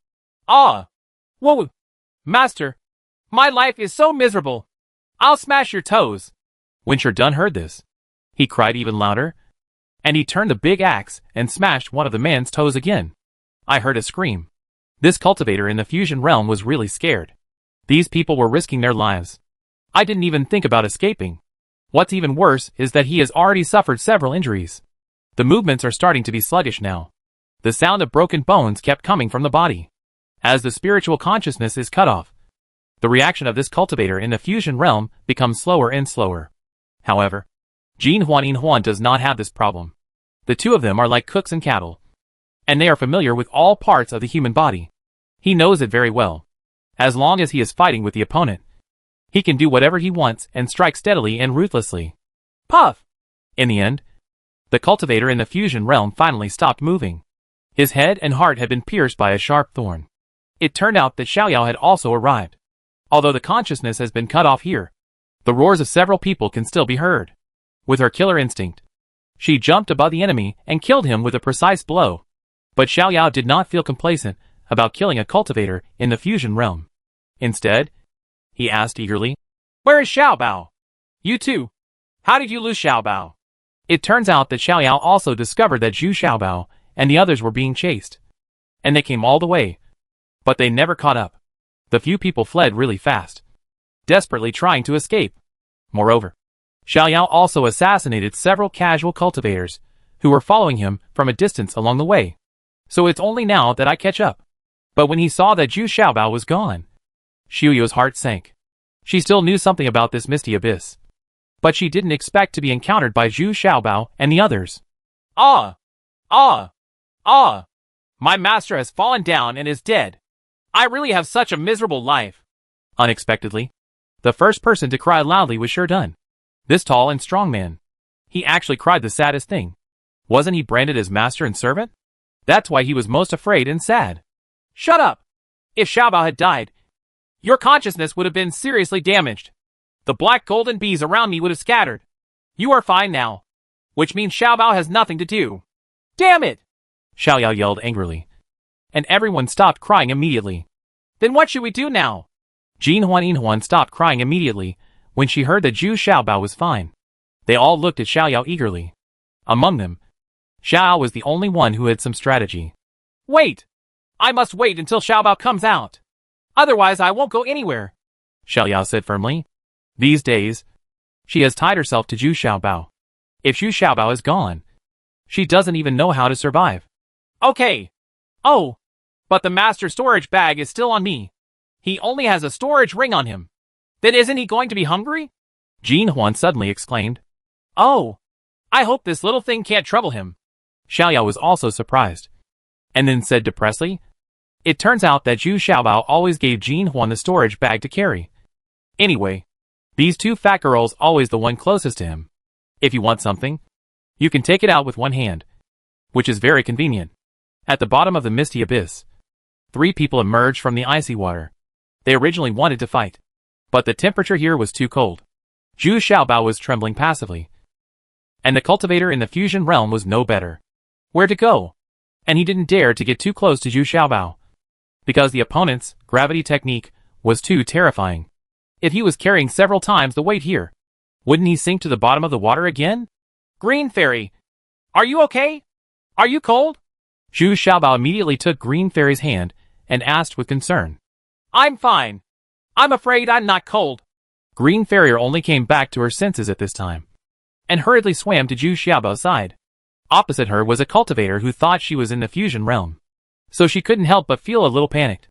Ah! Whoa! Master! My life is so miserable! I'll smash your toes! When Sherdun heard this, he cried even louder, and he turned the big axe and smashed one of the man's toes again. I heard a scream. This cultivator in the fusion realm was really scared. These people were risking their lives. I didn't even think about escaping. What's even worse is that he has already suffered several injuries. The movements are starting to be sluggish now. The sound of broken bones kept coming from the body. As the spiritual consciousness is cut off, the reaction of this cultivator in the fusion realm becomes slower and slower. However, Jin Huan does not have this problem. The two of them are like cooks and cattle, and they are familiar with all parts of the human body. He knows it very well. As long as he is fighting with the opponent, he can do whatever he wants and strike steadily and ruthlessly. Puff! In the end, the cultivator in the fusion realm finally stopped moving. His head and heart had been pierced by a sharp thorn. It turned out that Xiaoyao had also arrived. Although the consciousness has been cut off here, the roars of several people can still be heard. With her killer instinct, she jumped above the enemy and killed him with a precise blow. But Xiaoyao did not feel complacent about killing a cultivator in the fusion realm. Instead, he asked eagerly, "Where is Xiaobao? You too. How did you lose Xiaobao?" It turns out that Xiaoyao also discovered that Zhu Xiaobao and the others were being chased. And they came all the way, but they never caught up. The few people fled really fast, desperately trying to escape. Moreover, Xiaoyao also assassinated several casual cultivators who were following him from a distance along the way. So it's only now that I catch up. But when he saw that Zhu Xiaobao was gone, Xiuyo's heart sank. She still knew something about this misty abyss, but she didn't expect to be encountered by Zhu Xiaobao and the others. Ah! Ah! Ah! My master has fallen down and is dead. I really have such a miserable life. Unexpectedly, the first person to cry loudly was Sherdun. This tall and strong man. He actually cried the saddest thing. Wasn't he branded as master and servant? That's why he was most afraid and sad. Shut up! If Xiaobao had died, your consciousness would have been seriously damaged. The black golden bees around me would have scattered. You are fine now, which means Xiaobao has nothing to do. Damn it! Xiaoyao yelled angrily, and everyone stopped crying immediately. Then what should we do now? Jin Huan stopped crying immediately when she heard that Zhu Xiaobao was fine. They all looked at Xiaoyao eagerly. Among them, Xiao was the only one who had some strategy. Wait! I must wait until Xiaobao comes out. Otherwise I won't go anywhere, Xiaoyao said firmly. These days, she has tied herself to Zhu Xiaobao. If Zhu Xiaobao is gone, she doesn't even know how to survive. Okay. Oh, but the master's storage bag is still on me. He only has a storage ring on him. Then isn't he going to be hungry? Jin Huan suddenly exclaimed. Oh, I hope this little thing can't trouble him. Xiaoyao was also surprised, and then said depressedly, "It turns out that Zhu Xiaobao always gave Jin Huan the storage bag to carry. Anyway, these two fat girls always the one closest to him. If you want something, you can take it out with one hand, which is very convenient." At the bottom of the misty abyss, 3 people emerged from the icy water. They originally wanted to fight, but the temperature here was too cold. Zhu Xiaobao was trembling passively, and the cultivator in the fusion realm was no better. Where to go? And he didn't dare to get too close to Zhu Xiaobao, because the opponent's gravity technique was too terrifying. If he was carrying several times the weight here, wouldn't he sink to the bottom of the water again? Green Fairy, are you okay? Are you cold? Zhu Xiaobao immediately took Green Fairy's hand and asked with concern. I'm fine. I'm afraid I'm not cold. Green Fairy only came back to her senses at this time, and hurriedly swam to Zhu Xiaobao's side. Opposite her was a cultivator who thought she was in the fusion realm, so she couldn't help but feel a little panicked.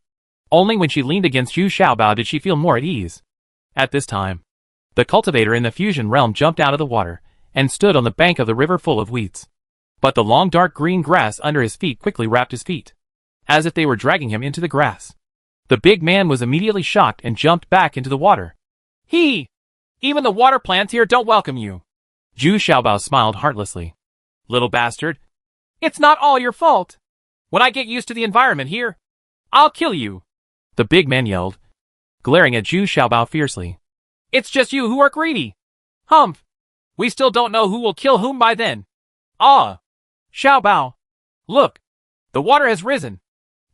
Only when she leaned against Zhu Xiaobao did she feel more at ease. At this time, the cultivator in the fusion realm jumped out of the water and stood on the bank of the river full of weeds. But the long dark green grass under his feet quickly wrapped his feet, as if they were dragging him into the grass. The big man was immediately shocked and jumped back into the water. Even the water plants here don't welcome you. Zhu Xiaobao smiled heartlessly. Little bastard. It's not all your fault. When I get used to the environment here, I'll kill you. The big man yelled, glaring at Zhu Xiaobao fiercely. It's just you who are greedy. Humph. We still don't know who will kill whom by then. Ah. Xiaobao. Look. The water has risen.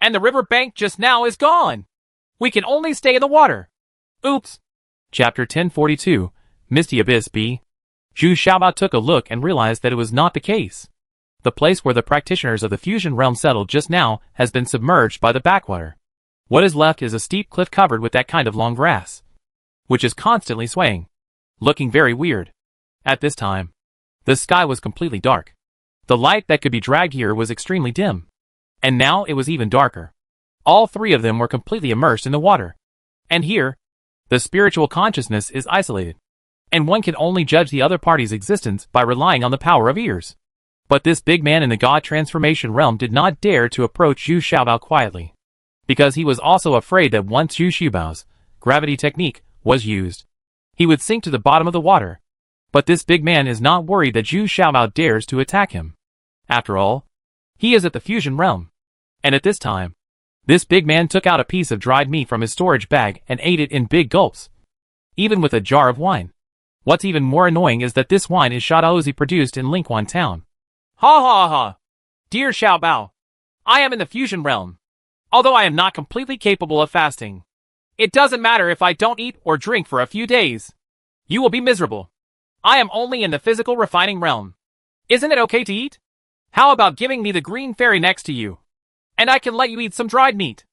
And the river bank just now is gone. We can only stay in the water. Oops. Chapter 1042, Misty Abyss B. Zhu Xiaobao took a look and realized that it was not the case. The place where the practitioners of the fusion realm settled just now has been submerged by the backwater. What is left is a steep cliff covered with that kind of long grass, which is constantly swaying, looking very weird. At this time, the sky was completely dark. The light that could be dragged here was extremely dim. And now it was even darker. All three of them were completely immersed in the water. And here, the spiritual consciousness is isolated. And one can only judge the other party's existence by relying on the power of ears. But this big man in the God transformation realm did not dare to approach Zhu Xiaobao quietly, because he was also afraid that once Zhu Xiaobao's gravity technique was used, he would sink to the bottom of the water. But this big man is not worried that Zhu Xiaobao dares to attack him. After all, he is at the fusion realm. And at this time, this big man took out a piece of dried meat from his storage bag and ate it in big gulps, even with a jar of wine. What's even more annoying is that this wine is Shadaozi produced in Lingquan town. Ha ha ha. Dear Xiaobao, I am in the fusion realm. Although I am not completely capable of fasting, it doesn't matter if I don't eat or drink for a few days. You will be miserable. I am only in the physical refining realm. Isn't it okay to eat? How about giving me the green fairy next to you? And I can let you eat some dried meat.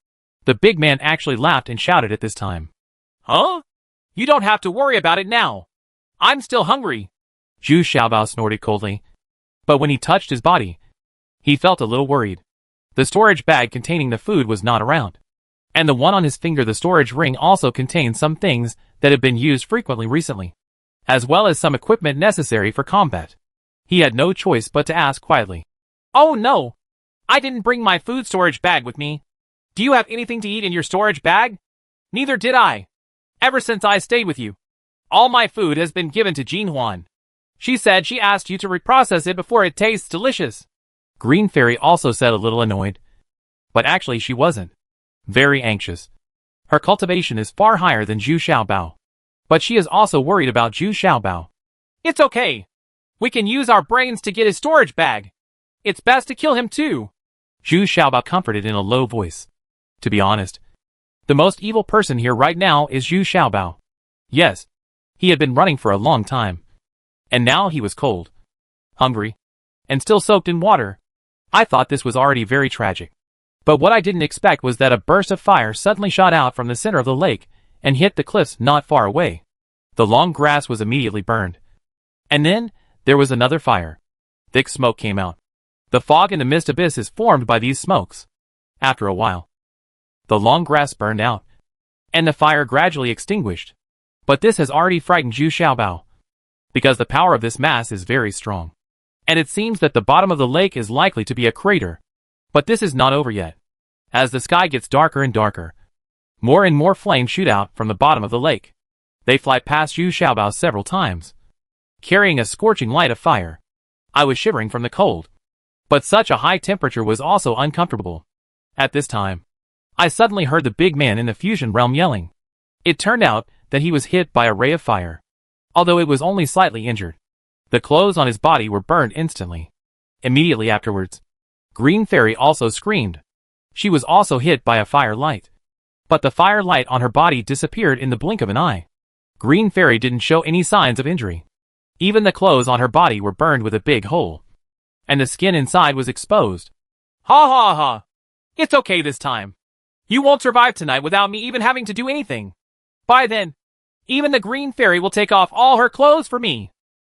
The big man actually laughed and shouted at this time. Huh? You don't have to worry about it now. I'm still hungry. Zhu Xiaobao snorted coldly. But when he touched his body, he felt a little worried. The storage bag containing the food was not around. And the one on his finger, the storage ring, also contained some things that had been used frequently recently, as well as some equipment necessary for combat. He had no choice but to ask quietly. Oh no! I didn't bring my food storage bag with me. Do you have anything to eat in your storage bag? Neither did I. Ever since I stayed with you, all my food has been given to Jean Huan. She said she asked you to reprocess it before it tastes delicious. Green Fairy also said, a little annoyed. But actually she wasn't. Very anxious. Her cultivation is far higher than Zhu Xiaobao. But she is also worried about Zhu Xiaobao. It's okay. We can use our brains to get his storage bag. It's best to kill him too. Zhu Xiaobao comforted in a low voice. To be honest, the most evil person here right now is Zhu Xiaobao. Yes, he had been running for a long time. And now he was cold, hungry, and still soaked in water. I thought this was already very tragic. But what I didn't expect was that a burst of fire suddenly shot out from the center of the lake and hit the cliffs not far away. The long grass was immediately burned. And then, there was another fire. Thick smoke came out. The fog in the mist abyss is formed by these smokes. After a while, the long grass burned out, and the fire gradually extinguished. But this has already frightened Zhu Xiaobao, because the power of this mass is very strong. And it seems that the bottom of the lake is likely to be a crater. But this is not over yet. As the sky gets darker and darker, more and more flames shoot out from the bottom of the lake. They fly past Zhu Xiaobao several times, carrying a scorching light of fire. I was shivering from the cold. But such a high temperature was also uncomfortable. At this time, I suddenly heard the big man in the fusion realm yelling. It turned out that he was hit by a ray of fire, although it was only slightly injured. The clothes on his body were burned instantly. Immediately afterwards, Green Fairy also screamed. She was also hit by a fire light. But the fire light on her body disappeared in the blink of an eye. Green Fairy didn't show any signs of injury. Even the clothes on her body were burned with a big hole, and the skin inside was exposed. Ha ha ha. It's okay this time. You won't survive tonight without me even having to do anything. By then, even the Green Fairy will take off all her clothes for me.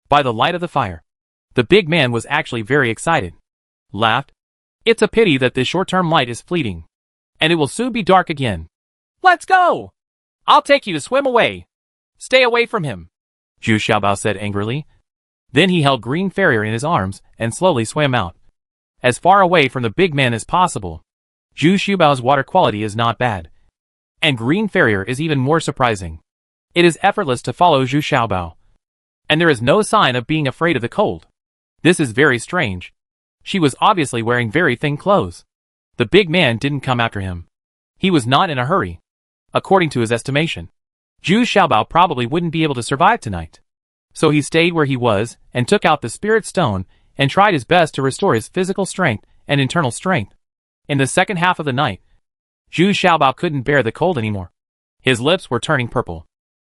By the light of the fire, the big man was actually very excited. Laughed. It's a pity that this short-term light is fleeting, and it will soon be dark again. Let's go! I'll take you to swim away. Stay away from him, Zhu Xiaobao said angrily. Then he held Green Fairy in his arms and slowly swam out, as far away from the big man as possible. Zhu Xiaobao's water quality is not bad, and Green Fairy is even more surprising. It is effortless to follow Zhu Xiaobao, and there is no sign of being afraid of the cold. This is very strange. She was obviously wearing very thin clothes. The big man didn't come after him. He was not in a hurry. According to his estimation, Zhu Xiaobao probably wouldn't be able to survive tonight. So he stayed where he was and took out the spirit stone and tried his best to restore his physical strength and internal strength. In the second half of the night, Zhu Xiaobao couldn't bear the cold anymore. His lips were turning purple,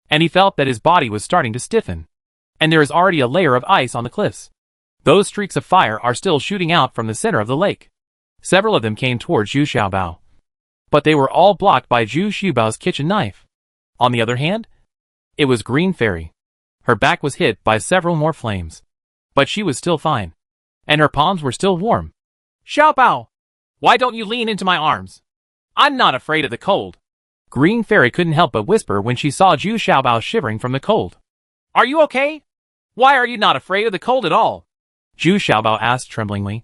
and he felt that his body was starting to stiffen. And there is already a layer of ice on the cliffs. Those streaks of fire are still shooting out from the center of the lake. Several of them came towards Zhu Xiaobao, but they were all blocked by Zhu Xiaobao's kitchen knife. On the other hand, it was Green Fairy. Her back was hit by several more flames, but she was still fine, and her palms were still warm. Xiaobao, why don't you lean into my arms? I'm not afraid of the cold. Green Fairy couldn't help but whisper when she saw Zhu Xiaobao shivering from the cold. Are you okay? Why are you not afraid of the cold at all? Zhu Xiaobao asked tremblingly.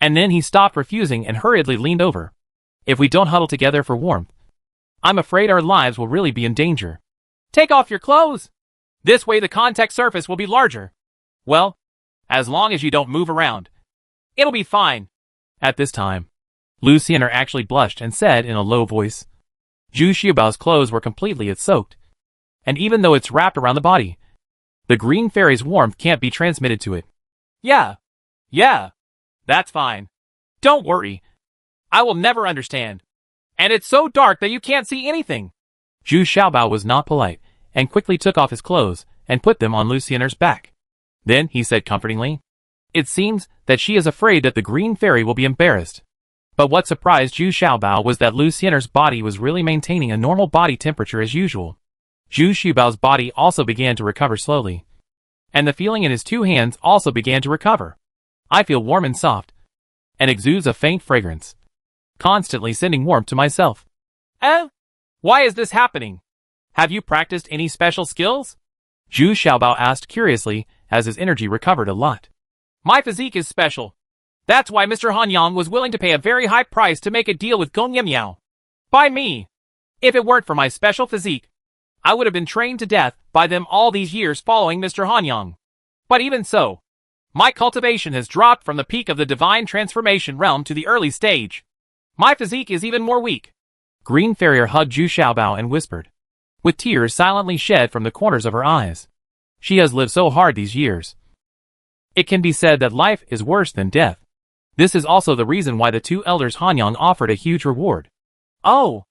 And then he stopped refusing and hurriedly leaned over. If we don't huddle together for warmth, I'm afraid our lives will really be in danger. Take off your clothes. This way the contact surface will be larger. Well, as long as you don't move around, it'll be fine. At this time, Lu Xian'er actually blushed and said in a low voice, Zhu Xiaobao's clothes were completely soaked, and even though it's wrapped around the body, the Green Fairy's warmth can't be transmitted to it. Yeah, that's fine. Don't worry. I will never understand. And it's so dark that you can't see anything. Zhu Xiaobao was not polite, and quickly took off his clothes and put them on Lu Xian'er's back. Then he said comfortingly, It seems that she is afraid that the Green Fairy will be embarrassed. But what surprised Zhu Xiaobao was that Lu Xian'er's body was really maintaining a normal body temperature as usual. Zhu Xiaobao's body also began to recover slowly, and the feeling in his two hands also began to recover. I feel warm and soft, and exudes a faint fragrance, constantly sending warmth to myself. Why is this happening? Have you practiced any special skills? Zhu Xiaobao asked curiously as his energy recovered a lot. My physique is special. That's why Mr. Han Yang was willing to pay a very high price to make a deal with Gong Yimiao. By me. If it weren't for my special physique, I would have been trained to death by them all these years following Mr. Han Yang. But even so, my cultivation has dropped from the peak of the divine transformation realm to the early stage. My physique is even more weak. Green Fairy hugged Zhu Xiaobao and whispered, with tears silently shed from the corners of her eyes. She has lived so hard these years. It can be said that life is worse than death. This is also the reason why the two elders Hanyang offered a huge reward. Oh,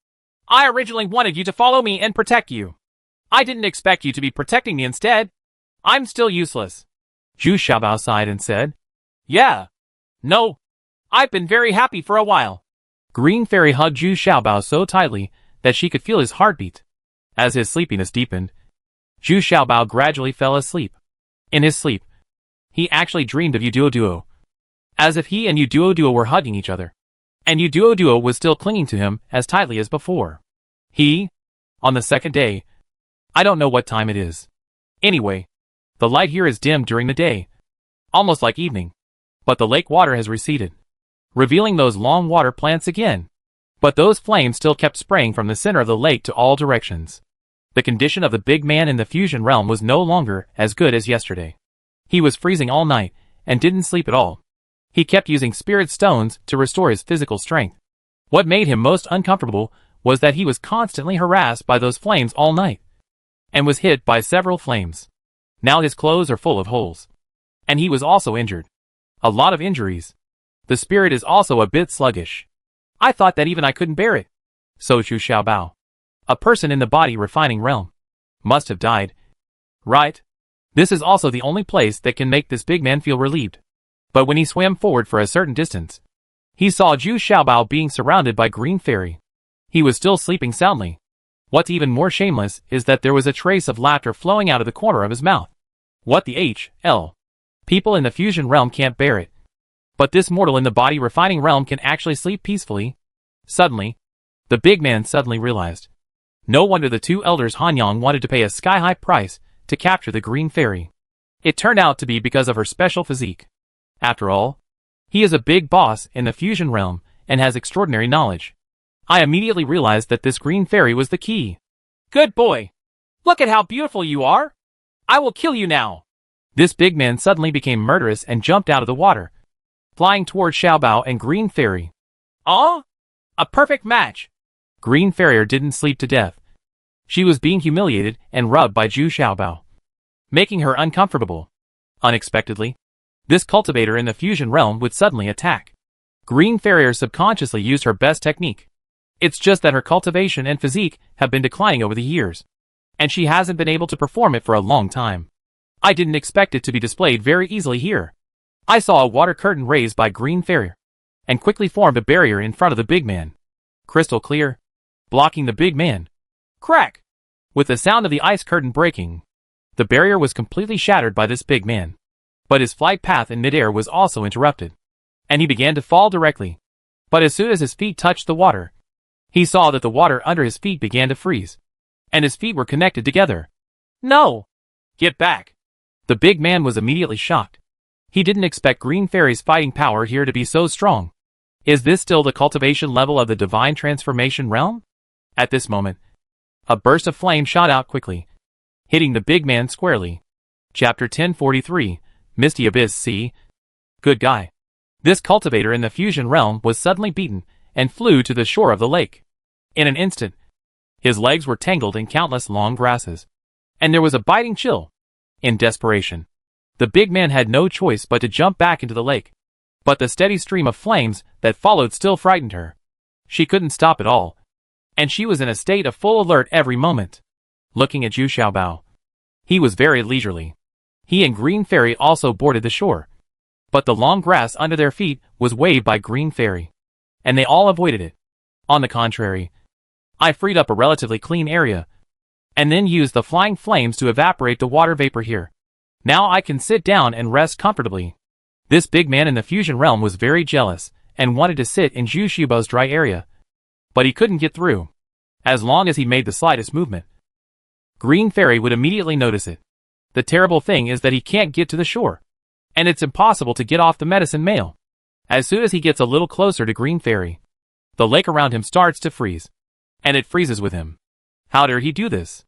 I originally wanted you to follow me and protect you. I didn't expect you to be protecting me instead. I'm still useless. Zhu Xiaobao sighed and said, Yeah. No. I've been very happy for a while. Green Fairy hugged Zhu Xiaobao so tightly that she could feel his heartbeat. As his sleepiness deepened, Zhu Xiaobao gradually fell asleep. In his sleep, he actually dreamed of Duo, as if he and Duo were hugging each other, and Duo was still clinging to him as tightly as before. On the second day, I don't know what time it is. Anyway, the light here is dim during the day, almost like evening, but the lake water has receded, revealing those long water plants again. But those flames still kept spraying from the center of the lake to all directions. The condition of the big man in the fusion realm was no longer as good as yesterday. He was freezing all night and didn't sleep at all. He kept using spirit stones to restore his physical strength. What made him most uncomfortable was that he was constantly harassed by those flames all night, and was hit by several flames. Now his clothes are full of holes, and he was also injured. A lot of injuries. The spirit is also a bit sluggish. I thought that even I couldn't bear it. So Zhu Xiaobao, a person in the body refining realm, must have died. Right? This is also the only place that can make this big man feel relieved. But when he swam forward for a certain distance, he saw Zhu Xiaobao being surrounded by Green Fairy. He was still sleeping soundly. What's even more shameless is that there was a trace of laughter flowing out of the corner of his mouth. What the hell? People in the fusion realm can't bear it. But this mortal in the body refining realm can actually sleep peacefully. Suddenly, the big man suddenly realized. No wonder the two elders Hanyang wanted to pay a sky-high price to capture the Green Fairy. It turned out to be because of her special physique. After all, he is a big boss in the fusion realm and has extraordinary knowledge. I immediately realized that this Green Fairy was the key. Good boy. Look at how beautiful you are. I will kill you now. This big man suddenly became murderous and jumped out of the water, flying toward Xiaobao and Green Fairy. Oh, a perfect match. Green Fairy didn't sleep to death. She was being humiliated and rubbed by Zhu Xiaobao, making her uncomfortable. Unexpectedly, this cultivator in the fusion realm would suddenly attack. Green Fairy subconsciously used her best technique. It's just that her cultivation and physique have been declining over the years, and she hasn't been able to perform it for a long time. I didn't expect it to be displayed very easily here. I saw a water curtain raised by Green Fairy, and quickly formed a barrier in front of the big man. Crystal clear, blocking the big man. Crack! With the sound of the ice curtain breaking, the barrier was completely shattered by this big man. But his flight path in midair was also interrupted, and he began to fall directly. But as soon as his feet touched the water, he saw that the water under his feet began to freeze, and his feet were connected together. No! Get back! The big man was immediately shocked. He didn't expect Green Fairy's fighting power here to be so strong. Is this still the cultivation level of the divine transformation realm? At this moment, a burst of flame shot out quickly, hitting the big man squarely. Chapter 1043, Misty Abyss. C. Good guy. This cultivator in the fusion realm was suddenly beaten and flew to the shore of the lake. In an instant, his legs were tangled in countless long grasses, and there was a biting chill. In desperation, the big man had no choice but to jump back into the lake. But the steady stream of flames that followed still frightened her. She couldn't stop at all, and she was in a state of full alert every moment. Looking at Zhu Xiaobao, he was very leisurely. He and Green Fairy also boarded the shore, but the long grass under their feet was waved by Green Fairy, and they all avoided it. On the contrary, I freed up a relatively clean area, and then used the flying flames to evaporate the water vapor here. Now I can sit down and rest comfortably. This big man in the fusion realm was very jealous, and wanted to sit in Zhu Xiaobao's dry area, but he couldn't get through. As long as he made the slightest movement, Green Fairy would immediately notice it. The terrible thing is that he can't get to the shore, and it's impossible to get off the medicine mail. As soon as he gets a little closer to Green Fairy, the lake around him starts to freeze, and it freezes with him. How dare he do this?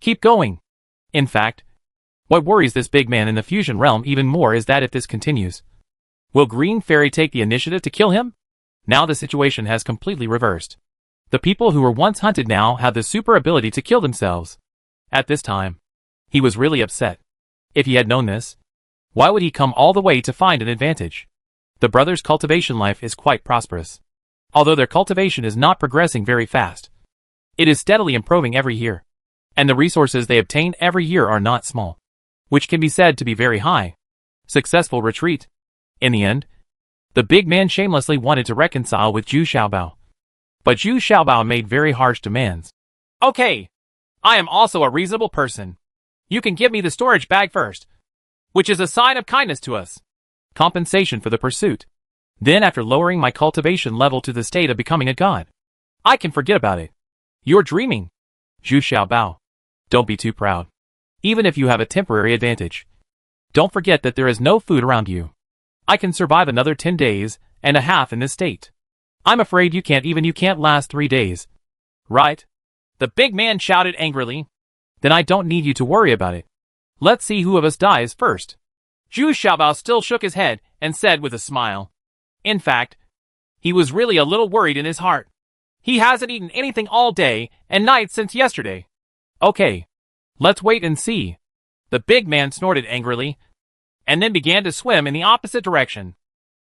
Keep going. In fact, what worries this big man in the fusion realm even more is that if this continues, will Green Fairy take the initiative to kill him? Now the situation has completely reversed. The people who were once hunted now have the super ability to kill themselves. At this time, he was really upset. If he had known this, why would he come all the way to find an advantage? The brothers' cultivation life is quite prosperous. Although their cultivation is not progressing very fast, it is steadily improving every year, and the resources they obtain every year are not small, which can be said to be very high. Successful retreat. In the end, the big man shamelessly wanted to reconcile with Zhu Xiaobao, but Zhu Xiaobao made very harsh demands. Okay, I am also a reasonable person. You can give me the storage bag first, which is a sign of kindness to us. Compensation for the pursuit. Then after lowering my cultivation level to the state of becoming a god, I can forget about it. You're dreaming. Zhu Xiaobao, don't be too proud. Even if you have a temporary advantage, don't forget that there is no food around you. I can survive another 10 days and a half in this state. I'm afraid you can't last 3 days. Right? The big man shouted angrily. Then I don't need you to worry about it. Let's see who of us dies first. Zhu Xiaobao still shook his head and said with a smile. In fact, he was really a little worried in his heart. He hasn't eaten anything all day and night since yesterday. Okay, let's wait and see. The big man snorted angrily, and then began to swim in the opposite direction.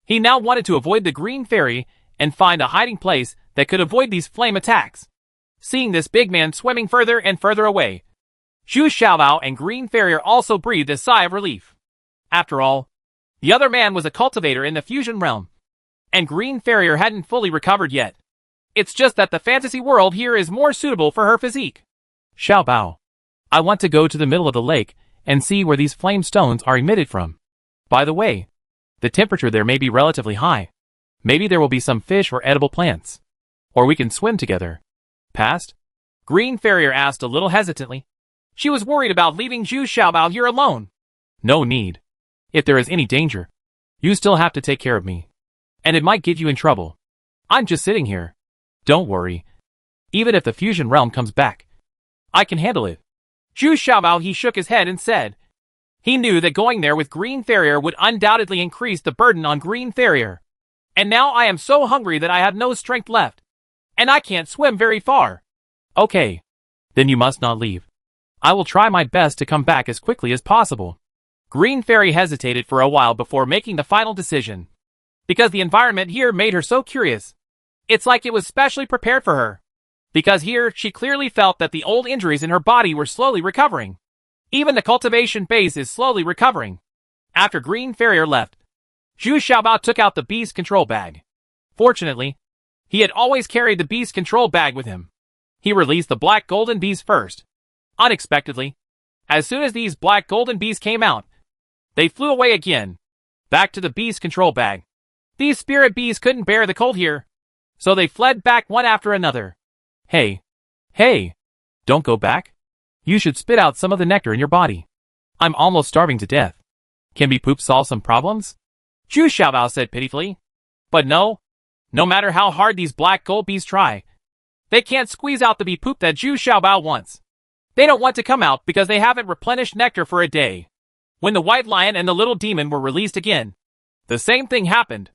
He now wanted to avoid the Green Fairy and find a hiding place that could avoid these flame attacks. Seeing this big man swimming further and further away, Zhu Xiaobao and Green Fairy also breathed a sigh of relief. After all, the other man was a cultivator in the fusion realm, and Green Fairy hadn't fully recovered yet. It's just that the fantasy world here is more suitable for her physique. Xiaobao, I want to go to the middle of the lake and see where these flame stones are emitted from. By the way, the temperature there may be relatively high. Maybe there will be some fish or edible plants. Or we can swim together. Past? Green Fairy asked a little hesitantly. She was worried about leaving Zhu Xiaobao here alone. No need. If there is any danger, you still have to take care of me. And it might get you in trouble. I'm just sitting here. Don't worry. Even if the fusion realm comes back, I can handle it. Zhu Xiaobao he shook his head and said. He knew that going there with Green Fairy would undoubtedly increase the burden on Green Fairy. And now I am so hungry that I have no strength left. And I can't swim very far. Okay. Then you must not leave. I will try my best to come back as quickly as possible. Green Fairy hesitated for a while before making the final decision, because the environment here made her so curious. It's like it was specially prepared for her. Because here, she clearly felt that the old injuries in her body were slowly recovering. Even the cultivation base is slowly recovering. After Green Farrier left, Zhu Xiaobao took out the beast control bag. Fortunately, he had always carried the beast control bag with him. He released the black golden bees first. Unexpectedly, as soon as these black golden bees came out, they flew away again, back to the beast control bag. These spirit bees couldn't bear the cold here, so they fled back one after another. Hey, don't go back. You should spit out some of the nectar in your body. I'm almost starving to death. Can be poop solve some problems? Zhu Xiaobao said pitifully. But no matter how hard these black gold bees try, they can't squeeze out the bee poop that Zhu Xiaobao wants. They don't want to come out because they haven't replenished nectar for a day. When the white lion and the little demon were released again, the same thing happened.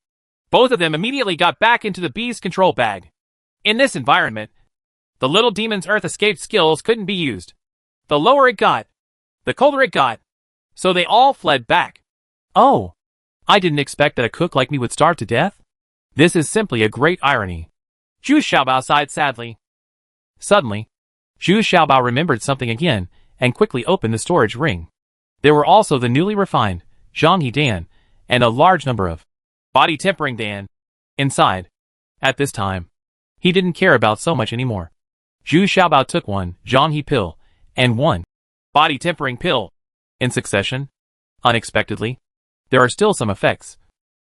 Both of them immediately got back into the bee's control bag. In this environment, the little demon's earth escape skills couldn't be used. The lower it got, the colder it got, so they all fled back. Oh, I didn't expect that a cook like me would starve to death. This is simply a great irony. Zhu Xiaobao sighed sadly. Suddenly, Zhu Xiaobao remembered something again and quickly opened the storage ring. There were also the newly refined Zhanghe Dan and a large number of body tempering Dan inside. At this time, he didn't care about so much anymore. Zhu Xiaobao took one Zhanghe pill and one body tempering pill in succession. Unexpectedly, there are still some effects,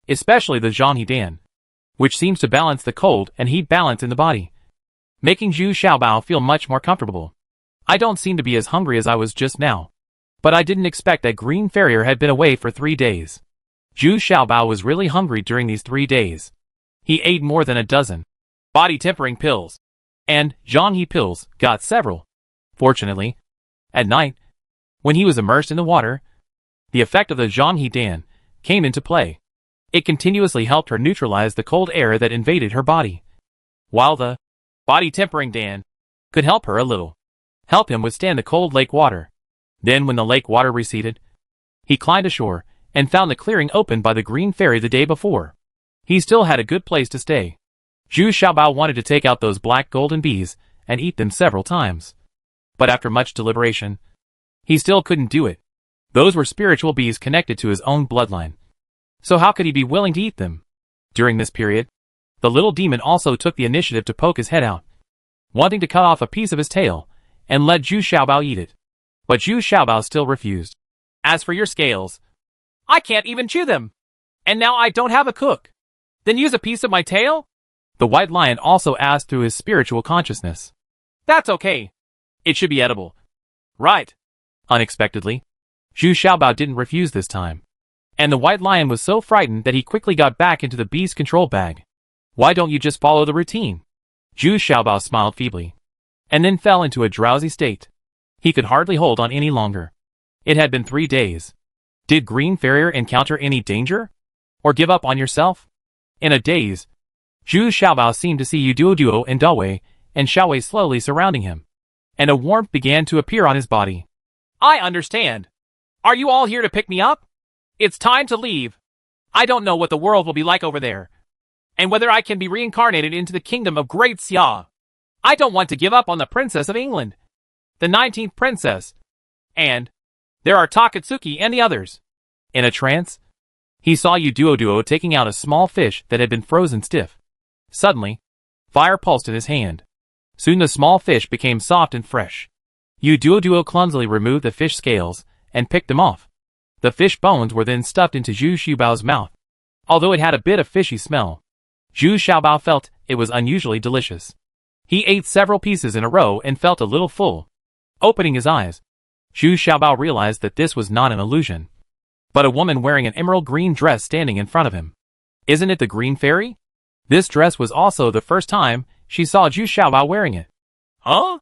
especially the Zhanghe Dan, which seems to balance the cold and heat balance in the body, making Zhu Xiaobao feel much more comfortable. I don't seem to be as hungry as I was just now, but I didn't expect that Green Farrier had been away for 3 days. Zhu Xiaobao was really hungry during these 3 days. He ate more than a dozen body tempering pills and Zhanghe pills, got several. Fortunately, at night, when he was immersed in the water, the effect of the Zhanghe Dan came into play. It continuously helped her neutralize the cold air that invaded her body, while the body tempering Dan could help her a little, help him withstand the cold lake water. Then when the lake water receded, he climbed ashore and found the clearing opened by the Green Fairy the day before. He still had a good place to stay. Zhu Xiaobao wanted to take out those black golden bees and eat them several times. But after much deliberation, he still couldn't do it. Those were spiritual bees connected to his own bloodline. So how could he be willing to eat them? During this period, the little demon also took the initiative to poke his head out, wanting to cut off a piece of his tail and let Zhu Xiaobao eat it. But Zhu Xiaobao still refused. As for your scales, I can't even chew them. And now I don't have a cook. Then use a piece of my tail? The white lion also asked through his spiritual consciousness. That's okay. It should be edible. Right. Unexpectedly, Zhu Xiaobao didn't refuse this time. And the white lion was so frightened that he quickly got back into the beast control bag. Why don't you just follow the routine? Zhu Xiaobao smiled feebly, and then fell into a drowsy state. He could hardly hold on any longer. It had been 3 days. Did Green Farrier encounter any danger? Or give up on yourself? In a daze, Zhu Xiaobao seemed to see Yuduo and Dawei and Xiaowei slowly surrounding him, and a warmth began to appear on his body. I understand. Are you all here to pick me up? It's time to leave. I don't know what the world will be like over there, and whether I can be reincarnated into the kingdom of Great Xia. I don't want to give up on the Princess of England, the 19th princess, and there are Takatsuki and the others. In a trance, he saw Yuduo taking out a small fish that had been frozen stiff. Suddenly, fire pulsed in his hand. Soon the small fish became soft and fresh. Yuduo clumsily removed the fish scales and picked them off. The fish bones were then stuffed into Zhu Xiaobao's mouth. Although it had a bit of fishy smell, Zhu Xiaobao felt it was unusually delicious. He ate several pieces in a row and felt a little full. Opening his eyes, Zhu Xiaobao realized that this was not an illusion, but a woman wearing an emerald green dress standing in front of him. Isn't it the Green Fairy? This dress was also the first time she saw Zhu Xiaobao wearing it. Huh?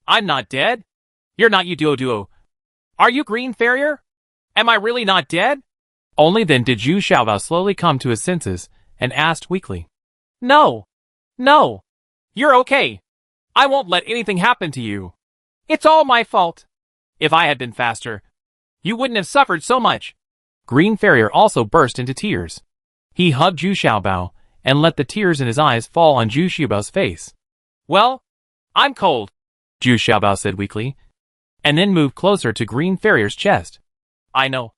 I'm not dead. You're not Yuduo. Are you Green Farrier? Am I really not dead? Only then did Zhu Xiaobao slowly come to his senses and asked weakly. No. You're okay. I won't let anything happen to you. It's all my fault. If I had been faster, you wouldn't have suffered so much. Green Farrier also burst into tears. He hugged Zhu Xiaobao and let the tears in his eyes fall on Zhu Xiaobao's face. Well, I'm cold, Zhu Xiaobao said weakly, and then moved closer to Green Farrier's chest. I know.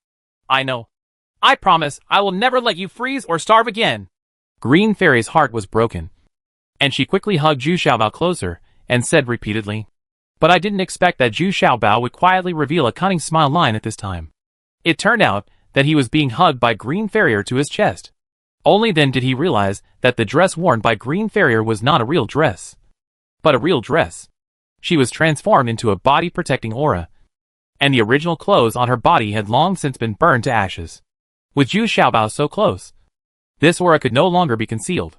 I promise I will never let you freeze or starve again. Green Fairy's heart was broken, and she quickly hugged Zhu Xiaobao closer and said repeatedly, "But I didn't expect that Zhu Xiaobao would quietly reveal a cunning smile line at this time." It turned out that he was being hugged by Green Farrier to his chest. Only then did he realize that the dress worn by Green Farrier was not a real dress, but a real dress. She was transformed into a body-protecting aura, and the original clothes on her body had long since been burned to ashes. With Zhu Xiaobao so close, this aura could no longer be concealed.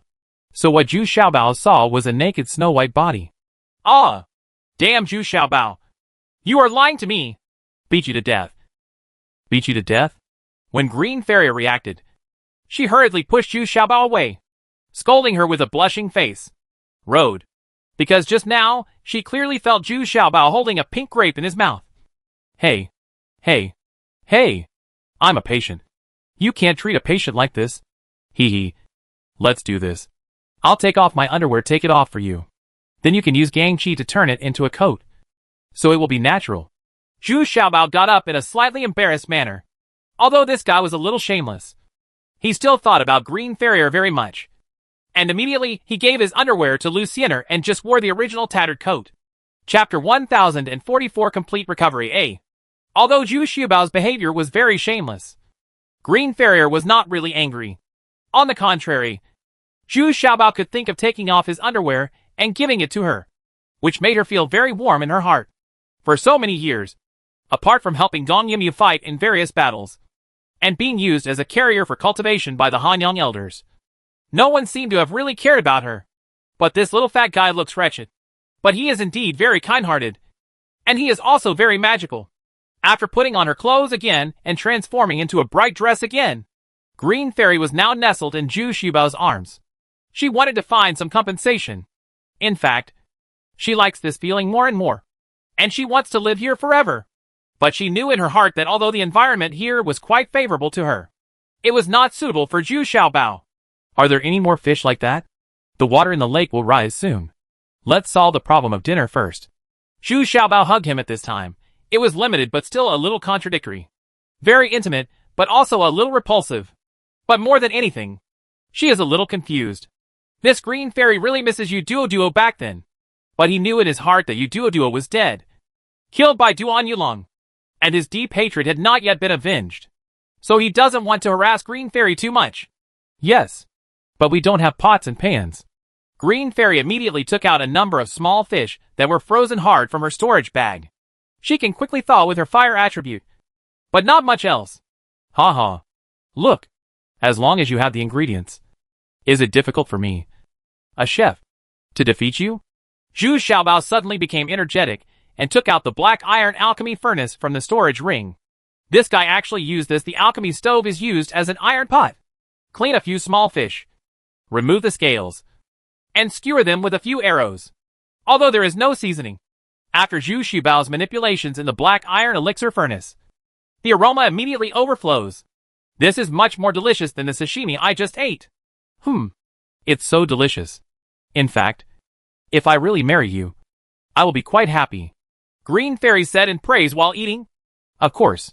So what Zhu Xiaobao saw was a naked snow-white body. Ah! Damn Zhu Xiaobao! You are lying to me! Beat you to death. Beat you to death? When Green Farrier reacted, she hurriedly pushed Zhu Xiaobao away, scolding her with a blushing face. Road. Because just now, she clearly felt Zhu Xiaobao holding a pink grape in his mouth. Hey! I'm a patient. You can't treat a patient like this. Hee hee. Let's do this. I'll take off my underwear, take it off for you. Then you can use Gang Chi to turn it into a coat. So it will be natural. Zhu Xiaobao got up in a slightly embarrassed manner. Although this guy was a little shameless, he still thought about Green Farrier very much. And immediately, he gave his underwear to Luciener and just wore the original tattered coat. Chapter 1044 Complete Recovery A. Although Zhu Xiaobao's behavior was very shameless, Green Farrier was not really angry. On the contrary, Zhu Xiaobao could think of taking off his underwear and giving it to her, which made her feel very warm in her heart. For so many years, apart from helping Gong Yimyu fight in various battles, and being used as a carrier for cultivation by the Hanyang elders, no one seemed to have really cared about her. But this little fat guy looks wretched. But he is indeed very kind-hearted. And he is also very magical. After putting on her clothes again and transforming into a bright dress again, Green Fairy was now nestled in Zhu Xiaobao's arms. She wanted to find some compensation. In fact, she likes this feeling more and more. And she wants to live here forever. But she knew in her heart that although the environment here was quite favorable to her, it was not suitable for Zhu Xiaobao. Are there any more fish like that? The water in the lake will rise soon. Let's solve the problem of dinner first. Zhu Xiaobao hugged him at this time. It was limited but still a little contradictory. Very intimate, but also a little repulsive. But more than anything, she is a little confused. This Green Fairy really misses Duo back then. But he knew in his heart that Duo was dead, killed by Duan Yulong, and his deep hatred had not yet been avenged. So he doesn't want to harass Green Fairy too much. Yes, but we don't have pots and pans. Green Fairy immediately took out a number of small fish that were frozen hard from her storage bag. She can quickly thaw with her fire attribute, but not much else. Ha ha. Look, as long as you have the ingredients. Is it difficult for me, a chef, to defeat you? Zhu Xiaobao suddenly became energetic and took out the black iron alchemy furnace from the storage ring. This guy actually used this. The alchemy stove is used as an iron pot. Clean a few small fish, remove the scales, and skewer them with a few arrows. Although there is no seasoning, after Zhu Xiaobao's manipulations in the black iron elixir furnace, the aroma immediately overflows. This is much more delicious than the sashimi I just ate. It's so delicious. In fact, if I really marry you, I will be quite happy. Green Fairy said in praise while eating. Of course,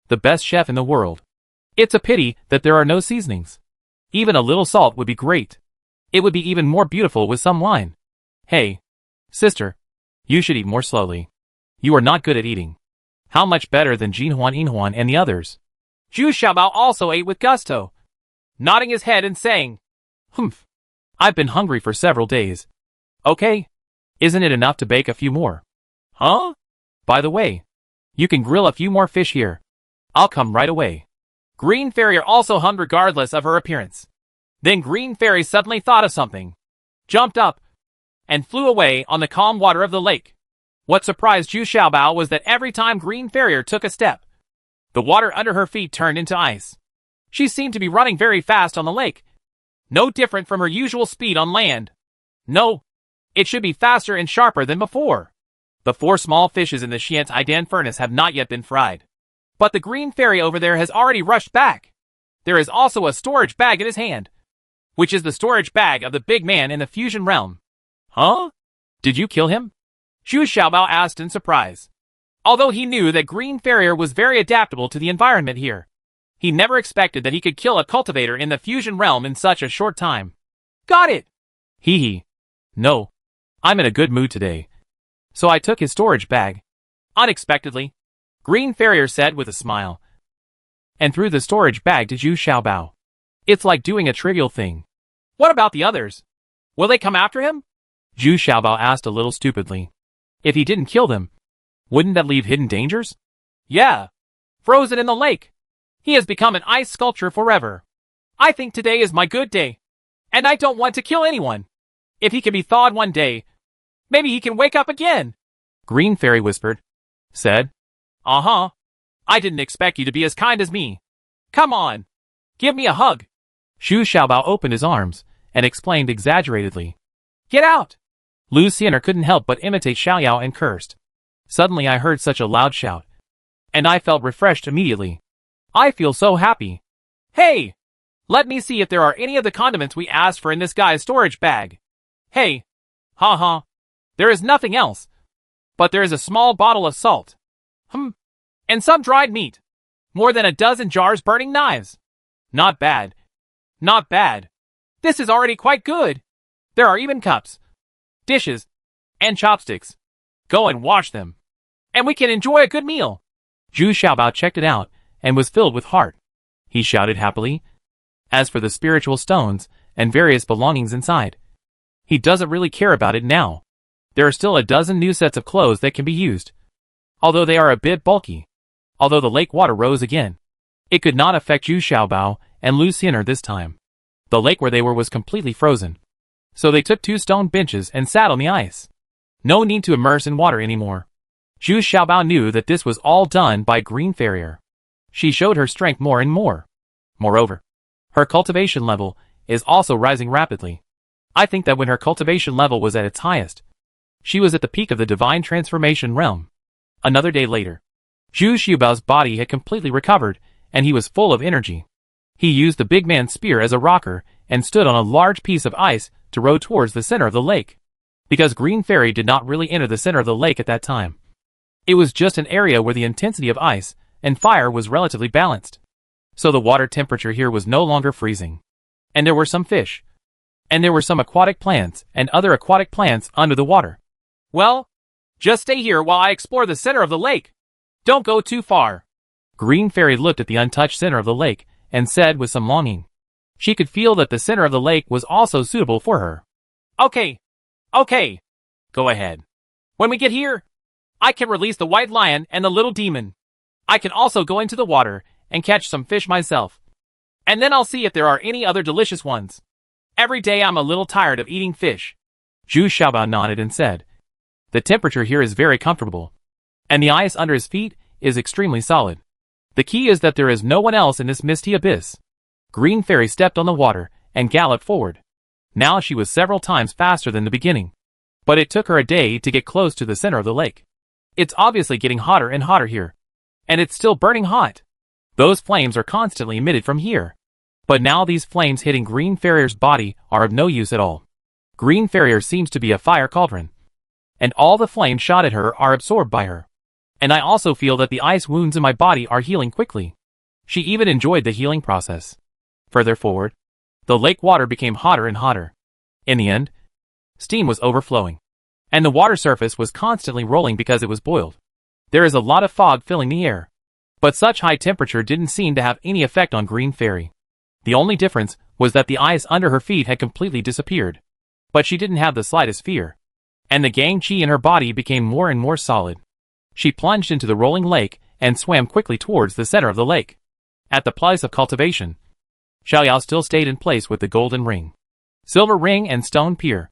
the best chef in the world. It's a pity that there are no seasonings. Even a little salt would be great. It would be even more beautiful with some wine. Hey, sister, you should eat more slowly. You are not good at eating. How much better than Jinhuan and the others? Zhu Xiaobao also ate with gusto, nodding his head and saying, I've been hungry for several days. Okay, isn't it enough to bake a few more? Huh? By the way, you can grill a few more fish here. I'll come right away. Green Fairy also hummed regardless of her appearance. Then Green Fairy suddenly thought of something, jumped up, and flew away on the calm water of the lake. What surprised Zhu Xiaobao was that every time Green Fairy took a step, the water under her feet turned into ice. She seemed to be running very fast on the lake, no different from her usual speed on land. No, it should be faster and sharper than before. The 4 small fishes in the Xian's Idan furnace have not yet been fried. But the Green Fairy over there has already rushed back. There is also a storage bag in his hand. which is the storage bag of the big man in the fusion realm. Huh? Did you kill him? Zhu Xiaobao asked in surprise. Although he knew that Green Farrier was very adaptable to the environment here, he never expected that he could kill a cultivator in the fusion realm in such a short time. Got it! Hee hee. No. I'm in a good mood today. So I took his storage bag. Unexpectedly, Green Farrier said with a smile. And threw the storage bag to Zhu Xiaobao. It's like doing a trivial thing. What about the others? Will they come after him? Zhu Xiaobao asked a little stupidly. If he didn't kill them, wouldn't that leave hidden dangers? Yeah. Frozen in the lake. He has become an ice sculpture forever. I think today is my good day. And I don't want to kill anyone. If he can be thawed one day, maybe he can wake up again. Green Fairy whispered. Said. Uh-huh. I didn't expect you to be as kind as me. Come on. Give me a hug. Zhu Xiaobao opened his arms and explained exaggeratedly. Get out. Lu Xian'er couldn't help but imitate Xiaoyao and cursed. Suddenly I heard such a loud shout. And I felt refreshed immediately. I feel so happy. Hey! Let me see if there are any of the condiments we asked for in this guy's storage bag. Hey! Ha. There is nothing else. But there is a small bottle of salt. And some dried meat. More than a dozen jars burning knives. Not bad. Not bad. This is already quite good. There are even cups, dishes, and chopsticks. Go and wash them. And we can enjoy a good meal. Zhu Xiaobao checked it out and was filled with heart. He shouted happily. As for the spiritual stones and various belongings inside, he doesn't really care about it now. There are still a dozen new sets of clothes that can be used. Although they are a bit bulky. Although the lake water rose again, it could not affect Zhu Xiaobao and Lu Xian'er this time. The lake where they were was completely frozen. So they took 2 stone benches and sat on the ice. No need to immerse in water anymore. Zhu Xiaobao knew that this was all done by Green Farrier. She showed her strength more and more. Moreover, her cultivation level is also rising rapidly. I think that when her cultivation level was at its highest, she was at the peak of the divine transformation realm. Another day later, Zhu Xiaobao's body had completely recovered, and he was full of energy. He used the big man's spear as a rocker and stood on a large piece of ice to row towards the center of the lake. Because Green Fairy did not really enter the center of the lake at that time. It was just an area where the intensity of ice and fire was relatively balanced. So the water temperature here was no longer freezing. And there were some fish. And there were some aquatic plants and other aquatic plants under the water. Well, just stay here while I explore the center of the lake. Don't go too far. Green Fairy looked at the untouched center of the lake and said with some longing. She could feel that the center of the lake was also suitable for her. Okay. Go ahead. When we get here, I can release the white lion and the little demon. I can also go into the water and catch some fish myself. And then I'll see if there are any other delicious ones. Every day I'm a little tired of eating fish. Zhu Xiaobao nodded and said, the temperature here is very comfortable. And the ice under his feet is extremely solid. The key is that there is no one else in this misty abyss. Green Fairy stepped on the water and galloped forward. Now she was several times faster than the beginning. But it took her a day to get close to the center of the lake. It's obviously getting hotter and hotter here. And it's still burning hot. Those flames are constantly emitted from here. But now these flames hitting Green Farrier's body are of no use at all. Green Farrier seems to be a fire cauldron. And all the flames shot at her are absorbed by her. And I also feel that the ice wounds in my body are healing quickly. She even enjoyed the healing process. Further forward, the lake water became hotter and hotter. In the end, steam was overflowing. And the water surface was constantly rolling because it was boiled. There is a lot of fog filling the air. But such high temperature didn't seem to have any effect on Green Fairy. The only difference was that the ice under her feet had completely disappeared. But she didn't have the slightest fear. And the Gang Qi in her body became more and more solid. She plunged into the rolling lake and swam quickly towards the center of the lake. At the place of cultivation, Xiaoyao still stayed in place with the golden ring, silver ring and stone pier.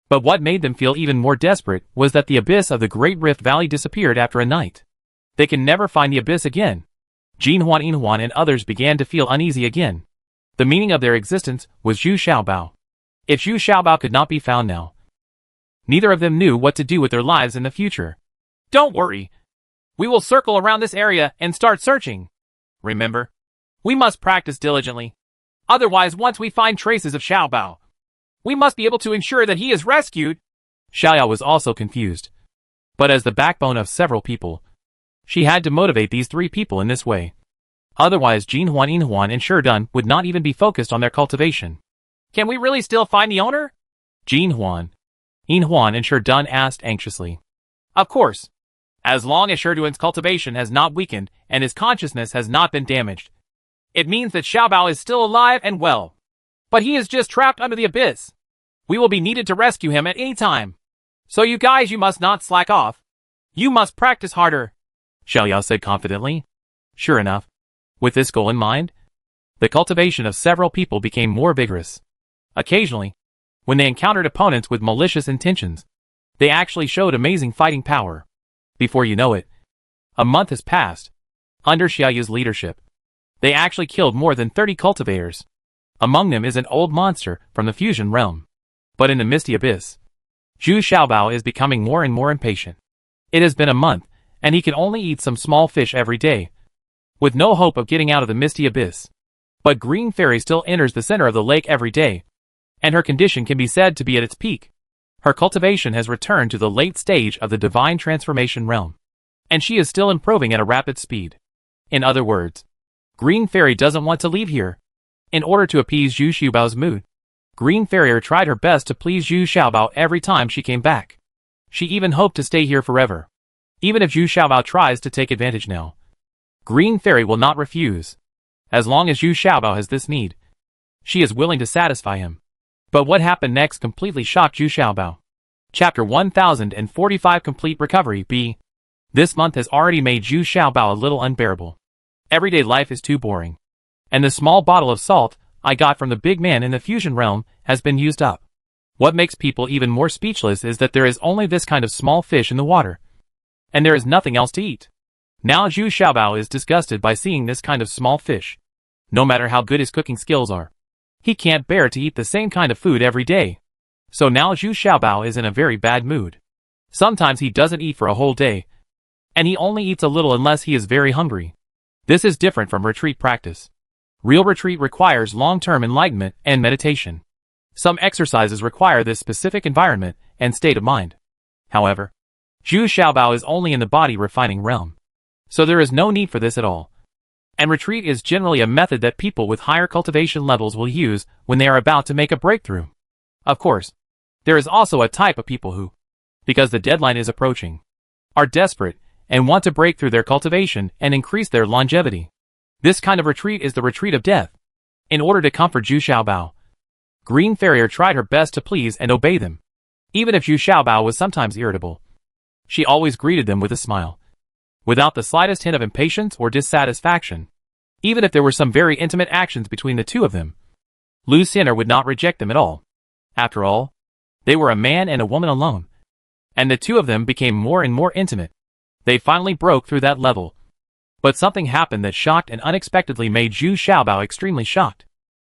But what made them feel even more desperate was that the abyss of the Great Rift Valley disappeared after a night. They can never find the abyss again. Jin Huan Yinhuan and others began to feel uneasy again. The meaning of their existence was Zhu Xiaobao. If Zhu Xiaobao could not be found now, neither of them knew what to do with their lives in the future. Don't worry. We will circle around this area and start searching. Remember, we must practice diligently. Otherwise, once we find traces of Xiaobao, we must be able to ensure that he is rescued. Xiaoyao was also confused. But as the backbone of several people, she had to motivate these three people in this way. Otherwise, Jinhuan, Yinhuan, and Sherdun would not even be focused on their cultivation. Can we really still find the owner? Jinhuan, Yinhuan, and Sherdun asked anxiously. Of course. As long as Sherdun's cultivation has not weakened and his consciousness has not been damaged, it means that Xiaobao is still alive and well. But he is just trapped under the abyss. We will be needed to rescue him at any time. So you guys, you must not slack off. You must practice harder, Xiaoyao said confidently. Sure enough, with this goal in mind, the cultivation of several people became more vigorous. Occasionally, when they encountered opponents with malicious intentions, they actually showed amazing fighting power. Before you know it, a month has passed. Under Xiaoyao's leadership, they actually killed more than 30 cultivators. Among them is an old monster from the fusion realm. But in the misty abyss, Zhu Xiaobao is becoming more and more impatient. It has been a month, and he can only eat some small fish every day, with no hope of getting out of the misty abyss. But Green Fairy still enters the center of the lake every day, and her condition can be said to be at its peak. Her cultivation has returned to the late stage of the divine transformation realm, and she is still improving at a rapid speed. In other words, Green Fairy doesn't want to leave here. In order to appease Zhu Xiaobao's mood, Green Fairy tried her best to please Zhu Xiaobao every time she came back. She even hoped to stay here forever. Even if Zhu Xiaobao tries to take advantage now, Green Fairy will not refuse. As long as Zhu Xiaobao has this need, she is willing to satisfy him. But what happened next completely shocked Zhu Xiaobao. Chapter 1045 Complete Recovery B. This month has already made Zhu Xiaobao a little unbearable. Everyday life is too boring. And the small bottle of salt I got from the big man in the fusion realm has been used up. What makes people even more speechless is that there is only this kind of small fish in the water, and there is nothing else to eat. Now Zhu Xiaobao is disgusted by seeing this kind of small fish. No matter how good his cooking skills are, he can't bear to eat the same kind of food every day. So now Zhu Xiaobao is in a very bad mood. Sometimes he doesn't eat for a whole day, and he only eats a little unless he is very hungry. This is different from retreat practice. Real retreat requires long-term enlightenment and meditation. Some exercises require this specific environment and state of mind. However, Zhu Xiaobao is only in the body refining realm, so there is no need for this at all. And retreat is generally a method that people with higher cultivation levels will use when they are about to make a breakthrough. Of course, there is also a type of people who, because the deadline is approaching, are desperate and want to break through their cultivation and increase their longevity. This kind of retreat is the retreat of death. In order to comfort Zhu Xiaobao, Green Fairy tried her best to please and obey them. Even if Zhu Xiaobao was sometimes irritable, she always greeted them with a smile, without the slightest hint of impatience or dissatisfaction. Even if there were some very intimate actions between the two of them, Lu Xin'er would not reject them at all. After all, they were a man and a woman alone, and the two of them became more and more intimate. They finally broke through that level. But something happened that shocked and unexpectedly made Zhu Xiaobao extremely shocked.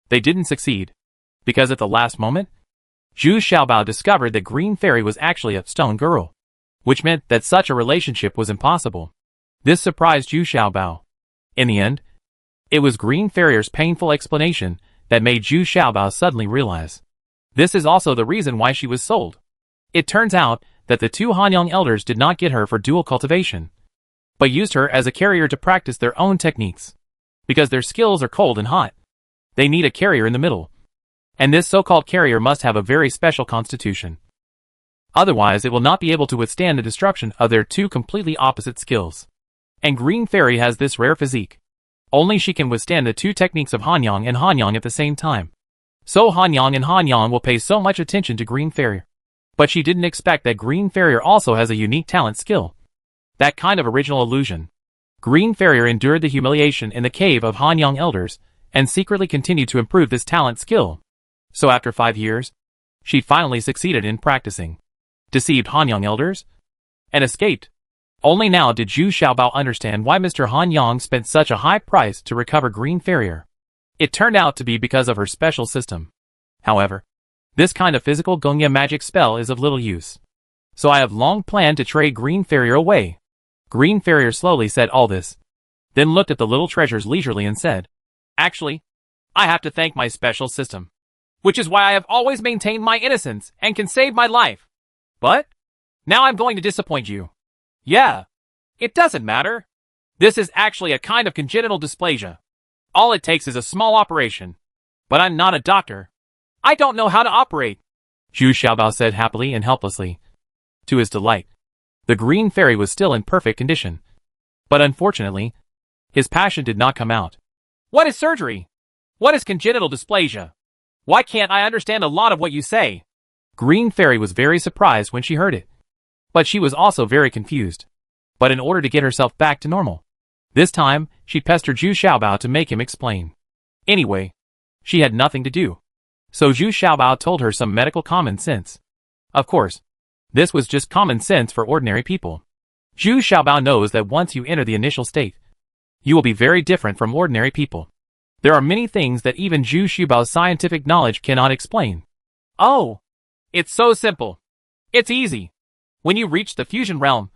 They didn't succeed, because at the last moment, Zhu Xiaobao discovered that Green Fairy was actually a stone girl, which meant that such a relationship was impossible. This surprised Zhu Xiaobao. In the end, it was Green Fairy's painful explanation that made Zhu Xiaobao suddenly realize. This is also the reason why she was sold. It turns out that the two Hanyang elders did not get her for dual cultivation, but used her as a carrier to practice their own techniques. Because their skills are cold and hot, they need a carrier in the middle. And this so-called carrier must have a very special constitution. Otherwise, it will not be able to withstand the destruction of their two completely opposite skills. And Green Fairy has this rare physique. Only she can withstand the two techniques of Hanyang and Hanyang at the same time. So Hanyang and Hanyang will pay so much attention to Green Fairy. But she didn't expect that Green Fairy also has a unique talent skill. That kind of original illusion. Green Fairy endured the humiliation in the cave of Hanyang elders, and secretly continued to improve this talent skill. So after 5 years, she finally succeeded in practicing. Deceived Hanyang elders, and escaped. Only now did Zhu Xiaobao understand why Mr. Hanyang spent such a high price to recover Green Fairy. It turned out to be because of her special system. However, this kind of physical Gongya magic spell is of little use. So I have long planned to trade Green Fairy away. Green Fairy slowly said all this, then looked at the little treasures leisurely and said, "Actually, I have to thank my special system, which is why I have always maintained my innocence and can save my life. But now I'm going to disappoint you. Yeah, it doesn't matter. This is actually a kind of congenital dysplasia. All it takes is a small operation. But I'm not a doctor. I don't know how to operate, Zhu Xiaobao said happily and helplessly. To his delight, the green fairy was still in perfect condition. But unfortunately, his passion did not come out. What is surgery? What is congenital dysplasia? Why can't I understand a lot of what you say? Green fairy was very surprised when she heard it. But she was also very confused. But in order to get herself back to normal, this time, she pestered Zhu Xiaobao to make him explain. Anyway, she had nothing to do. So Zhu Xiaobao told her some medical common sense. Of course, this was just common sense for ordinary people. Zhu Xiaobao knows that once you enter the initial state, you will be very different from ordinary people. There are many things that even Zhu Xiaobao's scientific knowledge cannot explain. Oh, it's so simple. It's easy. When you reach the fusion realm,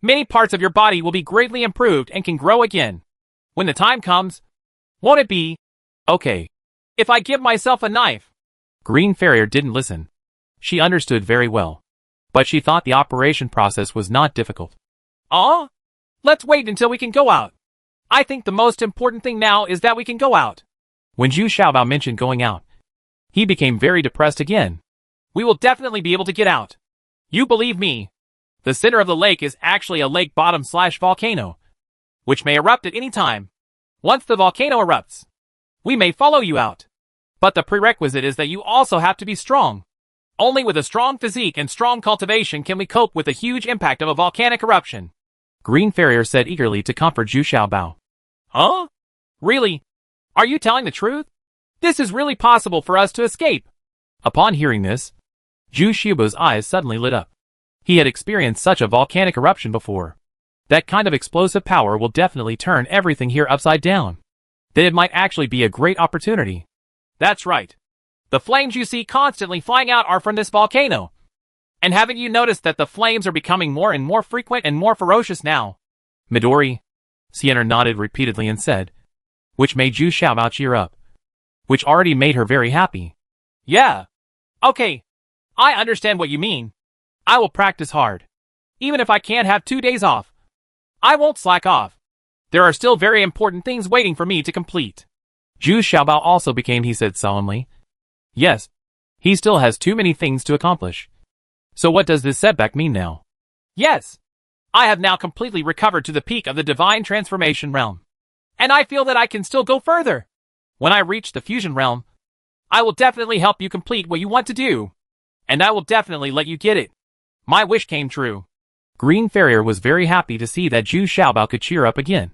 many parts of your body will be greatly improved and can grow again. When the time comes, won't it be okay if I give myself a knife? Green Farrier didn't listen. She understood very well. But she thought the operation process was not difficult. Let's wait until we can go out. I think the most important thing now is that we can go out. When Zhu Xiaobao mentioned going out, he became very depressed again. We will definitely be able to get out. You believe me. The center of the lake is actually a lake bottom/volcano, which may erupt at any time. Once the volcano erupts, we may follow you out. But the prerequisite is that you also have to be strong. Only with a strong physique and strong cultivation can we cope with the huge impact of a volcanic eruption. Green Farrier said eagerly to comfort Zhu Xiaobao. Huh? Really? Are you telling the truth? This is really possible for us to escape. Upon hearing this, Zhu Xiaobao's eyes suddenly lit up. He had experienced such a volcanic eruption before. That kind of explosive power will definitely turn everything here upside down. Then it might actually be a great opportunity. That's right. The flames you see constantly flying out are from this volcano. And haven't you noticed that the flames are becoming more and more frequent and more ferocious now? Midori. Sienna nodded repeatedly and said, which made Zhu Xiaobao cheer up. Which already made her very happy. Yeah. Okay. I understand what you mean. I will practice hard. Even if I can't have 2 days off, I won't slack off. There are still very important things waiting for me to complete. Zhu Xiaobao also became, he said solemnly. Yes, he still has too many things to accomplish. So what does this setback mean now? Yes, I have now completely recovered to the peak of the divine transformation realm. And I feel that I can still go further. When I reach the fusion realm, I will definitely help you complete what you want to do. And I will definitely let you get it. My wish came true. Green Farrier was very happy to see that Zhu Xiaobao could cheer up again.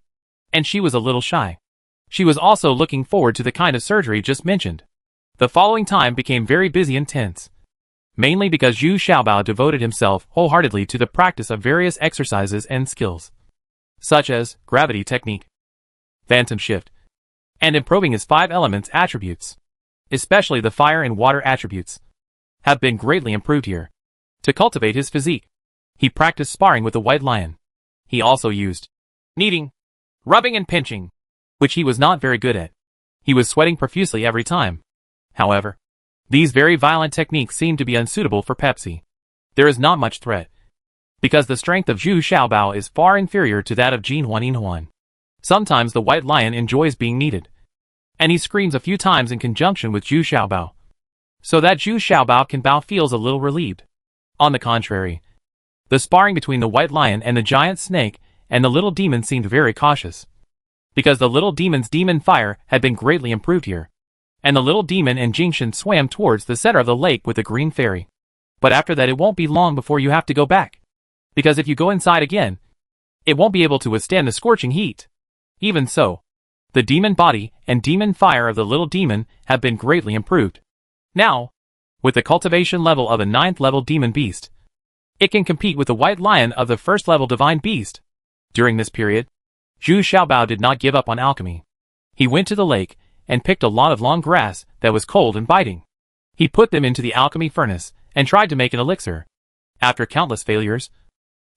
And she was a little shy. She was also looking forward to the kind of surgery just mentioned. The following time became very busy and tense. Mainly because Zhu Xiaobao devoted himself wholeheartedly to the practice of various exercises and skills, such as gravity technique, phantom shift, and improving his 5 elements attributes, especially the fire and water attributes, have been greatly improved here. To cultivate his physique, he practiced sparring with the white lion. He also used kneading, rubbing and pinching, which he was not very good at. He was sweating profusely every time. However, these very violent techniques seem to be unsuitable for Pepsi. There is not much threat, because the strength of Zhu Xiaobao is far inferior to that of Jin Huan. Sometimes the white lion enjoys being kneaded, and he screams a few times in conjunction with Zhu Xiaobao, so that Zhu Xiaobao feels a little relieved. On the contrary, the sparring between the white lion and the giant snake and the little demon seemed very cautious, because the little demon's demon fire had been greatly improved here, and the little demon and Jingshan swam towards the center of the lake with the green fairy. But after that it won't be long before you have to go back, because if you go inside again, it won't be able to withstand the scorching heat. Even so, the demon body and demon fire of the little demon have been greatly improved. Now, with the cultivation level of a 9th level demon beast, it can compete with the white lion of the 1st level divine beast. During this period, Zhu Xiaobao did not give up on alchemy. He went to the lake and picked a lot of long grass that was cold and biting. He put them into the alchemy furnace and tried to make an elixir. After countless failures,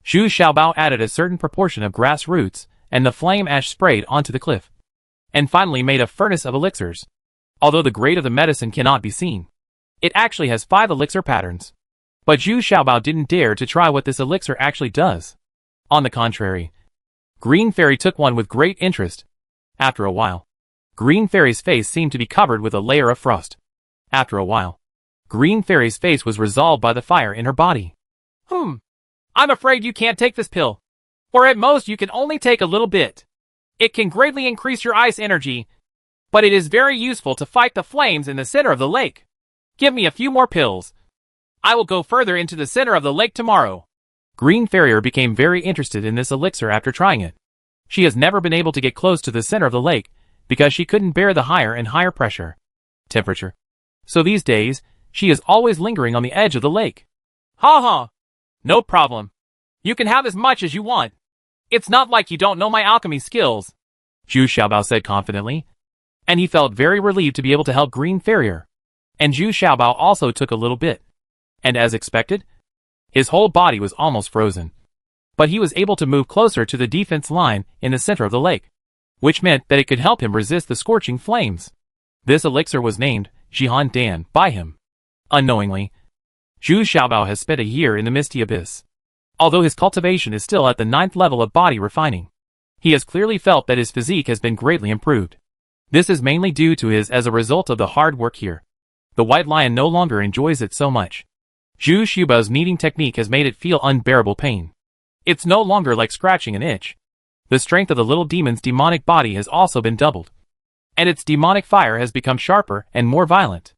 Zhu Xiaobao added a certain proportion of grass roots and the flame ash sprayed onto the cliff, and finally made a furnace of elixirs. Although the grade of the medicine cannot be seen, it actually has 5 elixir patterns. But Zhu Xiaobao didn't dare to try what this elixir actually does. On the contrary, Green Fairy took one with great interest. After a while, Green Fairy's face seemed to be covered with a layer of frost. After a while, Green Fairy's face was resolved by the fire in her body. I'm afraid you can't take this pill. Or at most you can only take a little bit. It can greatly increase your ice energy, but it is very useful to fight the flames in the center of the lake. Give me a few more pills. I will go further into the center of the lake tomorrow. Green Fairy became very interested in this elixir after trying it. She has never been able to get close to the center of the lake because she couldn't bear the higher and higher pressure, temperature. So these days, she is always lingering on the edge of the lake. Ha ha! No problem. You can have as much as you want. It's not like you don't know my alchemy skills, Zhu Xiaobao said confidently, and he felt very relieved to be able to help Green Fairy. And Zhu Xiaobao also took a little bit. And as expected, his whole body was almost frozen. But he was able to move closer to the defense line in the center of the lake, which meant that it could help him resist the scorching flames. This elixir was named Jihan Dan by him. Unknowingly, Zhu Xiaobao has spent a year in the Misty Abyss. Although his cultivation is still at the 9th level of body refining, he has clearly felt that his physique has been greatly improved. This is mainly due to his as a result of the hard work here. The white lion no longer enjoys it so much. Zhu Xiaobao's kneading technique has made it feel unbearable pain. It's no longer like scratching an itch. The strength of the little demon's demonic body has also been doubled, and its demonic fire has become sharper and more violent.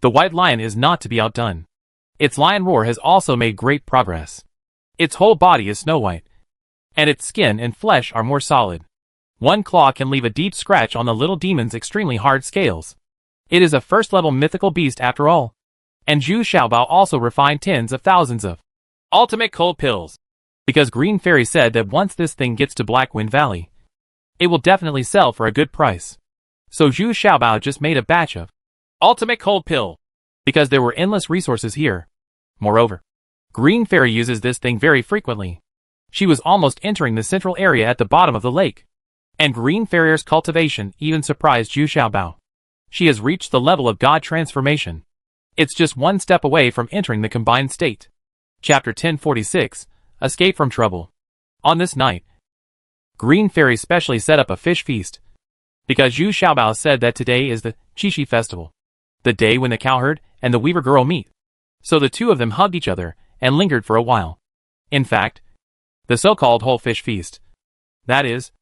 The white lion is not to be outdone. Its lion roar has also made great progress. Its whole body is snow white, and its skin and flesh are more solid. One claw can leave a deep scratch on the little demon's extremely hard scales. It is a first-level mythical beast after all. And Zhu Xiaobao also refined tens of thousands of ultimate cold pills, because Green Fairy said that once this thing gets to Blackwind Valley, it will definitely sell for a good price. So Zhu Xiaobao just made a batch of ultimate cold pill, because there were endless resources here. Moreover, Green Fairy uses this thing very frequently. She was almost entering the central area at the bottom of the lake, and Green Fairy's cultivation even surprised Zhu Xiaobao. She has reached the level of God transformation. It's just one step away from entering the combined state. Chapter 1046, Escape from Trouble. On this night, Green Fairy specially set up a fish feast, because Zhu Xiaobao said that today is the Qixi festival, the day when the cowherd and the weaver girl meet. So the two of them hugged each other and lingered for a while. In fact, the so-called whole fish feast, that is,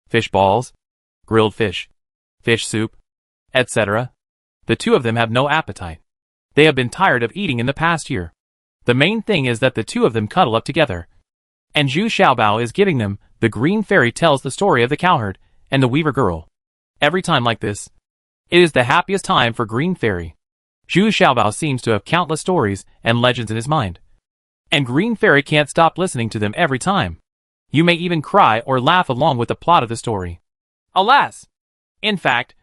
fish balls, grilled fish soup, etc., the two of them have no appetite. They have been tired of eating in the past year. The main thing is that the two of them cuddle up together. And Zhu Xiaobao is giving them, the Green Fairy tells the story of the cowherd and the weaver girl. Every time like this, it is the happiest time for Green Fairy. Zhu Xiaobao seems to have countless stories and legends in his mind. And Green Fairy can't stop listening to them every time. You may even cry or laugh along with the plot of the story. Alas! In fact,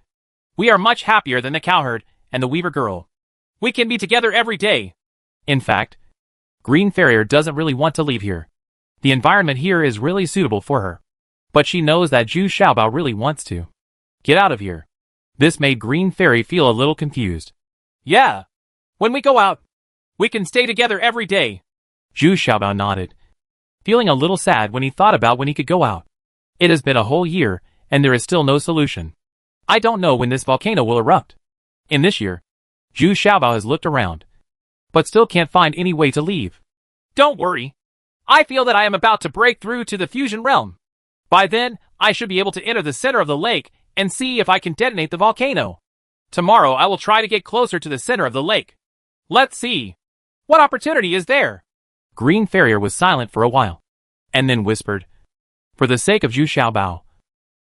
we are much happier than the cowherd and the weaver girl. We can be together every day. In fact, Green Fairy doesn't really want to leave here. The environment here is really suitable for her. But she knows that Zhu Xiaobao really wants to get out of here. This made Green Fairy feel a little confused. Yeah. When we go out, we can stay together every day. Zhu Xiaobao nodded, feeling a little sad when he thought about when he could go out. It has been a whole year, and there is still no solution. I don't know when this volcano will erupt. In this year, Zhu Xiaobao has looked around, but still can't find any way to leave. Don't worry. I feel that I am about to break through to the fusion realm. By then, I should be able to enter the center of the lake and see if I can detonate the volcano. Tomorrow I will try to get closer to the center of the lake. Let's see. What opportunity is there? Green Fairy was silent for a while, and then whispered, for the sake of Zhu Xiaobao.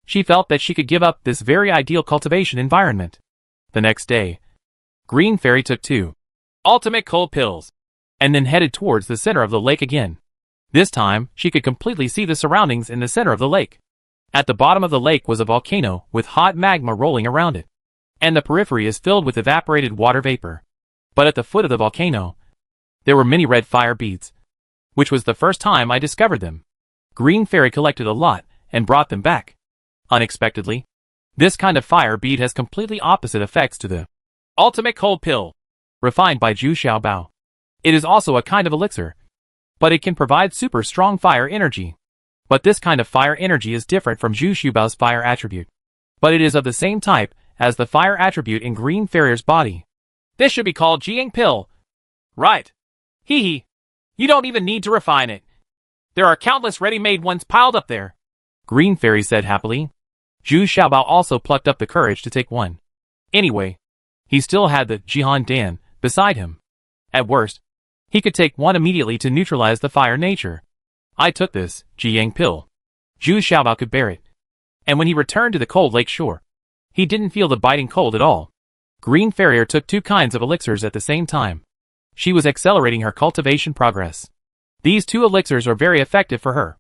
She felt that she could give up this very ideal cultivation environment. The next day, Green Fairy took 2 ultimate cold pills, and then headed towards the center of the lake again. This time, she could completely see the surroundings in the center of the lake. At the bottom of the lake was a volcano with hot magma rolling around it, and the periphery is filled with evaporated water vapor. But at the foot of the volcano, there were many red fire beads, which was the first time I discovered them. Green Fairy collected a lot and brought them back. Unexpectedly, This kind of fire bead has completely opposite effects to the ultimate cold pill, refined by Zhu Xiaobao. It is also a kind of elixir, but it can provide super strong fire energy. But this kind of fire energy is different from Zhu Xiaobao's fire attribute. But it is of the same type as the fire attribute in Green Farrier's body. This should be called Jiang pill. Right. Hee hee. You don't even need to refine it. There are countless ready-made ones piled up there. Green Fairy said happily. Zhu Xiaobao also plucked up the courage to take one. Anyway, he still had the Jihan Dan beside him. At worst, he could take one immediately to neutralize the fire nature. I took this Jiang pill. Zhu Xiaobao could bear it. And when he returned to the cold lake shore, he didn't feel the biting cold at all. Green Farrier took two kinds of elixirs at the same time. She was accelerating her cultivation progress. These two elixirs are very effective for her.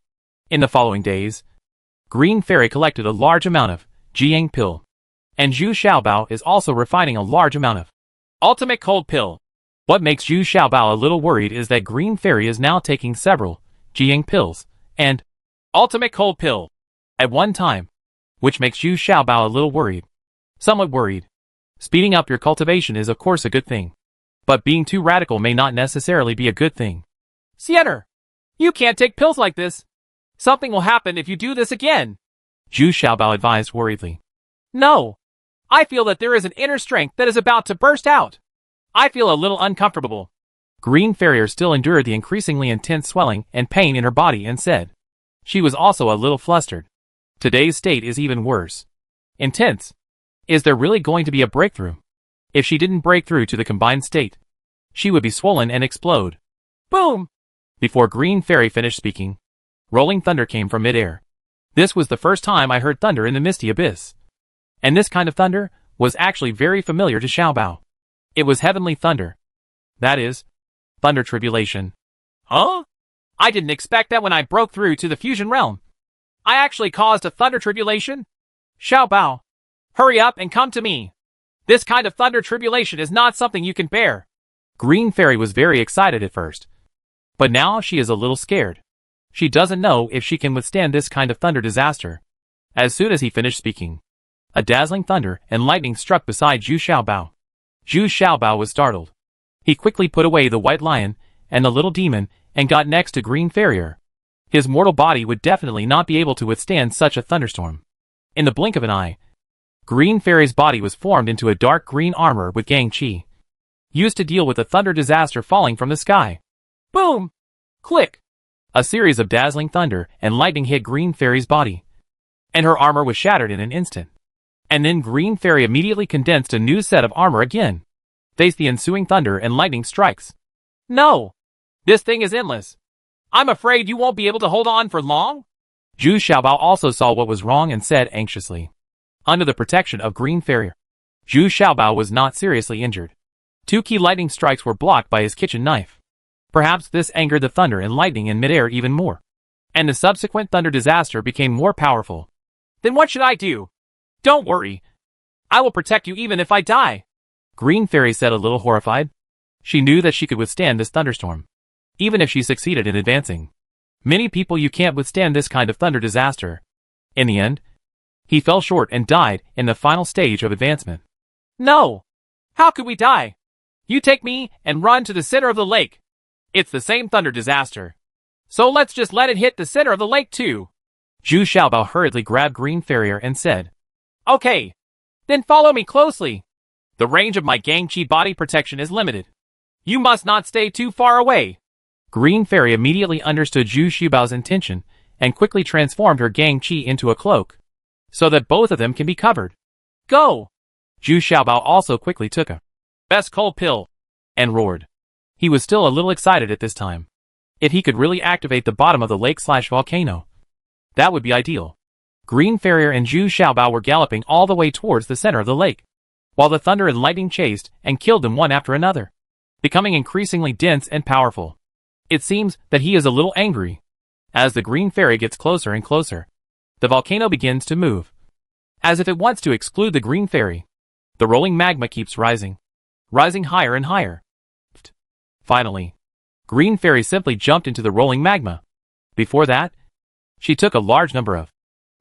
In the following days, Green Fairy collected a large amount of Jiang pill. And Zhu Xiaobao is also refining a large amount of ultimate cold pill. What makes Zhu Xiaobao a little worried is that Green Fairy is now taking several Jiang pills and ultimate cold pill at one time, which makes Zhu Xiaobao a little worried. Somewhat worried. Speeding up your cultivation is of course a good thing. But being too radical may not necessarily be a good thing. Sienna, you can't take pills like this. Something will happen if you do this again. Zhu Xiaobao advised worriedly. No. I feel that there is an inner strength that is about to burst out. I feel a little uncomfortable. Green Farrier still endured the increasingly intense swelling and pain in her body and said. She was also a little flustered. Today's state is even worse. Intense. Is there really going to be a breakthrough? If she didn't break through to the combined state, she would be swollen and explode. Boom! Before Green Fairy finished speaking, rolling thunder came from midair. This was the first time I heard thunder in the misty abyss. And this kind of thunder was actually very familiar to Xiaobao. It was heavenly thunder. That is, thunder tribulation. Huh? I didn't expect that when I broke through to the fusion realm. I actually caused a thunder tribulation? Xiaobao, hurry up and come to me. This kind of thunder tribulation is not something you can bear. Green Fairy was very excited at first. But now she is a little scared. She doesn't know if she can withstand this kind of thunder disaster. As soon as he finished speaking, a dazzling thunder and lightning struck beside Zhu Xiaobao. Zhu Xiaobao was startled. He quickly put away the white lion and the little demon and got next to Green Farrier. His mortal body would definitely not be able to withstand such a thunderstorm. In the blink of an eye, Green Fairy's body was formed into a dark green armor with Gang Qi, used to deal with a thunder disaster falling from the sky. Boom! Click! A series of dazzling thunder and lightning hit Green Fairy's body, and her armor was shattered in an instant. And then Green Fairy immediately condensed a new set of armor again, faced the ensuing thunder and lightning strikes. No! This thing is endless. I'm afraid you won't be able to hold on for long? Zhu Xiaobao also saw what was wrong and said anxiously. Under the protection of Green Farrier, Zhu Xiaobao was not seriously injured. Two key lightning strikes were blocked by his kitchen knife. Perhaps this angered the thunder and lightning in midair even more, and the subsequent thunder disaster became more powerful. Then what should I do? Don't worry. I will protect you even if I die. Green Fairy said a little horrified. She knew that she could withstand this thunderstorm, even if she succeeded in advancing. Many people you can't withstand this kind of thunder disaster. In the end, he fell short and died in the final stage of advancement. No! How could we die? You take me and run to the center of the lake. It's the same thunder disaster. So let's just let it hit the center of the lake too. Zhu Xiaobao hurriedly grabbed Green Farrier and said, Okay. Then follow me closely. The range of my Gang Qi body protection is limited. You must not stay too far away. Green Fairy immediately understood Zhu Xiaobao's intention and quickly transformed her Gang Qi into a cloak, so that both of them can be covered. Go! Zhu Xiaobao also quickly took a best cold pill and roared. He was still a little excited at this time. If he could really activate the bottom of the lake/volcano, that would be ideal. Green Farrier and Zhu Xiaobao were galloping all the way towards the center of the lake, while the thunder and lightning chased and killed them one after another, becoming increasingly dense and powerful. It seems that he is a little angry. As the Green Fairy gets closer and closer, the volcano begins to move, as if it wants to exclude the Green Fairy. The rolling magma keeps rising higher and higher. Finally, Green Fairy simply jumped into the rolling magma. Before that, she took a large number of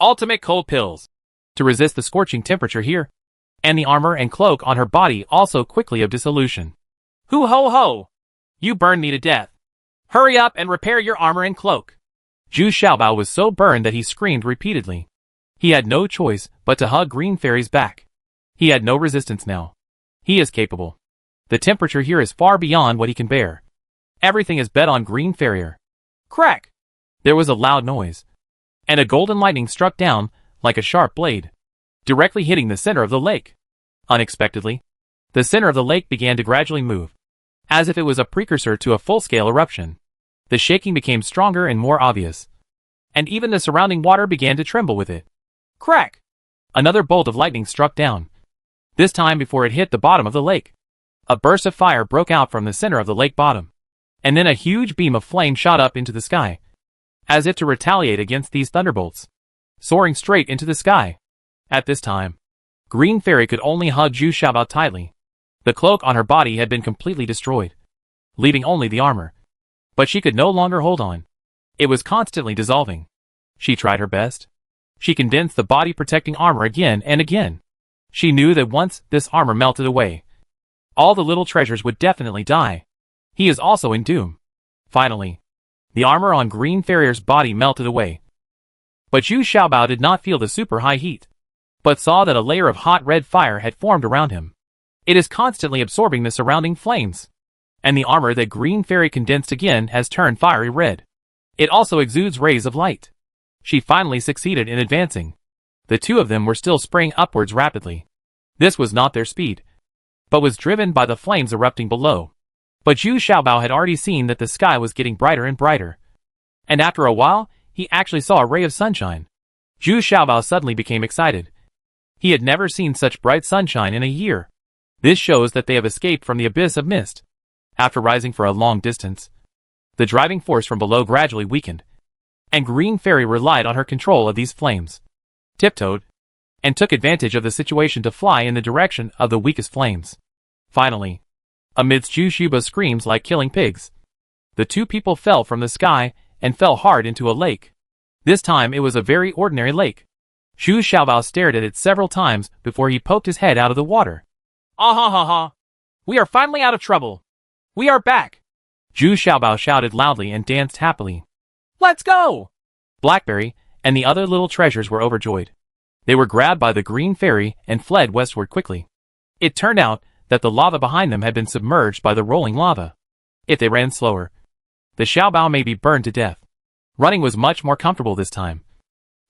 ultimate cold pills. to resist the scorching temperature here, and the armor and cloak on her body also quickly of dissolution. Hoo ho ho! You burned me to death. Hurry up and repair your armor and cloak. Zhu Xiaobao was so burned that he screamed repeatedly. He had no choice but to hug Green Fairy's back. He had no resistance now. He is capable. The temperature here is far beyond what he can bear. Everything is bet on Green Fairy. Crack! There was a loud noise, and a golden lightning struck down like a sharp blade, directly hitting the center of the lake. Unexpectedly, the center of the lake began to gradually move, as if it was a precursor to a full-scale eruption. The shaking became stronger and more obvious, and even the surrounding water began to tremble with it. Crack! Another bolt of lightning struck down, this time before it hit the bottom of the lake. A burst of fire broke out from the center of the lake bottom, and then a huge beam of flame shot up into the sky, as if to retaliate against these thunderbolts, soaring straight into the sky. At this time, Green Fairy could only hug Zhu Xiaobao tightly. The cloak on her body had been completely destroyed, leaving only the armor. But she could no longer hold on. It was constantly dissolving. She tried her best. She condensed the body-protecting armor again and again. She knew that once this armor melted away, all the little treasures would definitely die. He is also in doom. Finally, the armor on Green Fairy's body melted away. But Zhu Xiaobao did not feel the super high heat, but saw that a layer of hot red fire had formed around him. It is constantly absorbing the surrounding flames, and the armor that Green Fairy condensed again has turned fiery red. It also exudes rays of light. She finally succeeded in advancing. The two of them were still spraying upwards rapidly. This was not their speed, but was driven by the flames erupting below. But Zhu Xiaobao had already seen that the sky was getting brighter and brighter, and after a while, he actually saw a ray of sunshine. Zhu Xiaobao suddenly became excited. He had never seen such bright sunshine in a year. This shows that they have escaped from the abyss of mist. After rising for a long distance, the driving force from below gradually weakened, and Green Fairy relied on her control of these flames, tiptoed, and took advantage of the situation to fly in the direction of the weakest flames. Finally, amidst Zhu Xiaobao's screams like killing pigs, the two people fell from the sky and fell hard into a lake. This time it was a very ordinary lake. Zhu Xiaobao stared at it several times before he poked his head out of the water. Ah ha ha ha! We are finally out of trouble. We are back! Zhu Xiaobao shouted loudly and danced happily. Let's go! Blackberry and the other little treasures were overjoyed. They were grabbed by the Green Fairy and fled westward quickly. It turned out that the lava behind them had been submerged by the rolling lava. If they ran slower, the Xiaobao may be burned to death. Running was much more comfortable this time,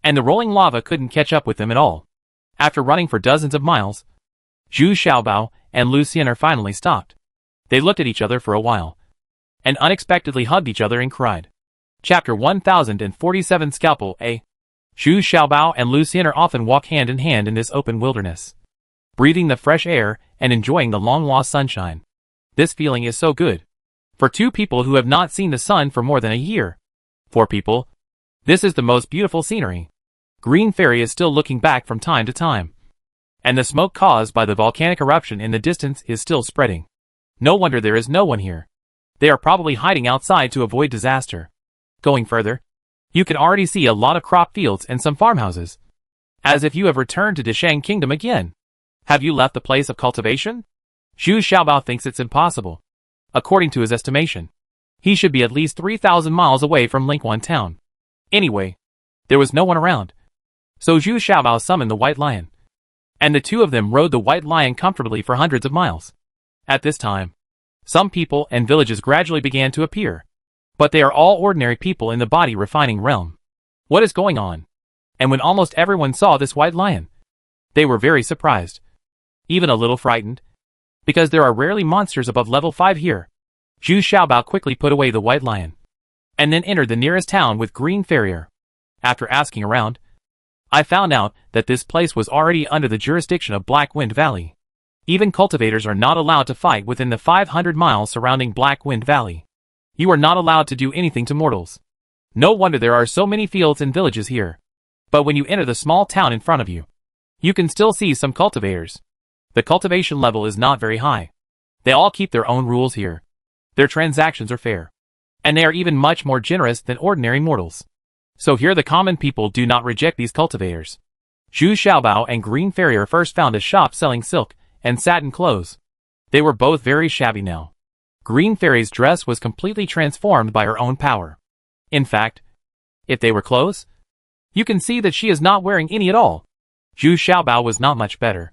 and the rolling lava couldn't catch up with them at all. After running for dozens of miles, Zhu Xiaobao and Lu Xian'er finally stopped. They looked at each other for a while, and unexpectedly hugged each other and cried. Chapter 1047 Scalpel A. Zhu Xiaobao and Lu Xian'er often walk hand in hand in this open wilderness, breathing the fresh air and enjoying the long-lost sunshine. This feeling is so good. For two people who have not seen the sun for more than a year. For people, this is the most beautiful scenery. Green Fairy is still looking back from time to time, and the smoke caused by the volcanic eruption in the distance is still spreading. No wonder there is no one here. They are probably hiding outside to avoid disaster. Going further, you can already see a lot of crop fields and some farmhouses, as if you have returned to Deshang Kingdom again. Have you left the place of cultivation? Zhu Xiaobao thinks it's impossible. According to his estimation, he should be at least 3,000 miles away from Lingquan town. Anyway, there was no one around. So Zhu Xiaobao summoned the White Lion, and the two of them rode the White Lion comfortably for hundreds of miles. At this time, some people and villages gradually began to appear, but they are all ordinary people in the body refining realm. What is going on? And when almost everyone saw this White Lion, they were very surprised, even a little frightened, because there are rarely monsters above level 5 here. Zhu Xiaobao quickly put away the White Lion, and then entered the nearest town with Green Fairy. After asking around, I found out that this place was already under the jurisdiction of Black Wind Valley. Even cultivators are not allowed to fight within the 500 miles surrounding Black Wind Valley. You are not allowed to do anything to mortals. No wonder there are so many fields and villages here. But when you enter the small town in front of you, you can still see some cultivators. The cultivation level is not very high. They all keep their own rules here. Their transactions are fair, and they are even much more generous than ordinary mortals. So here the common people do not reject these cultivators. Zhu Xiaobao and Green Farrier first found a shop selling silk and satin clothes. They were both very shabby now. Green Fairy's dress was completely transformed by her own power. In fact, if they were clothes, you can see that she is not wearing any at all. Zhu Xiaobao was not much better.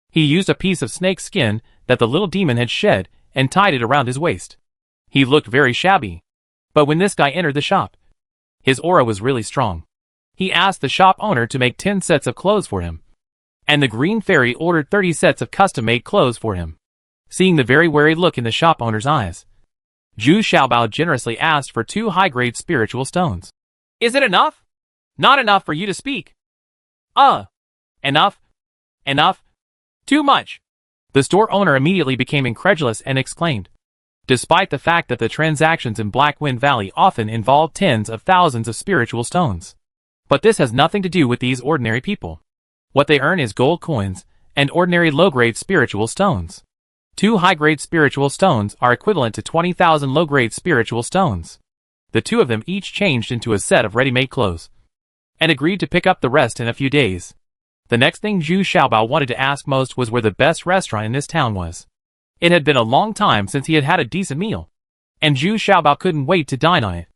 He used a piece of snake skin that the little demon had shed and tied it around his waist. He looked very shabby. But when this guy entered the shop, his aura was really strong. He asked the shop owner to make 10 sets of clothes for him. And the Green Fairy ordered 30 sets of custom-made clothes for him. Seeing the very worried look in the shop owner's eyes, Zhu Xiaobao generously asked for 2 high-grade spiritual stones. Is it enough? Not enough for you to speak. Enough? Enough? Too much. The store owner immediately became incredulous and exclaimed. Despite the fact that the transactions in Black Wind Valley often involve tens of thousands of spiritual stones. But this has nothing to do with these ordinary people. What they earn is gold coins and ordinary low-grade spiritual stones. 2 high-grade spiritual stones are equivalent to 20,000 low-grade spiritual stones. The 2 of them each changed into a set of ready-made clothes and agreed to pick up the rest in a few days. The next thing Zhu Xiaobao wanted to ask most was where the best restaurant in this town was. It had been a long time since he had had a decent meal, and Zhu Xiaobao couldn't wait to dine on it.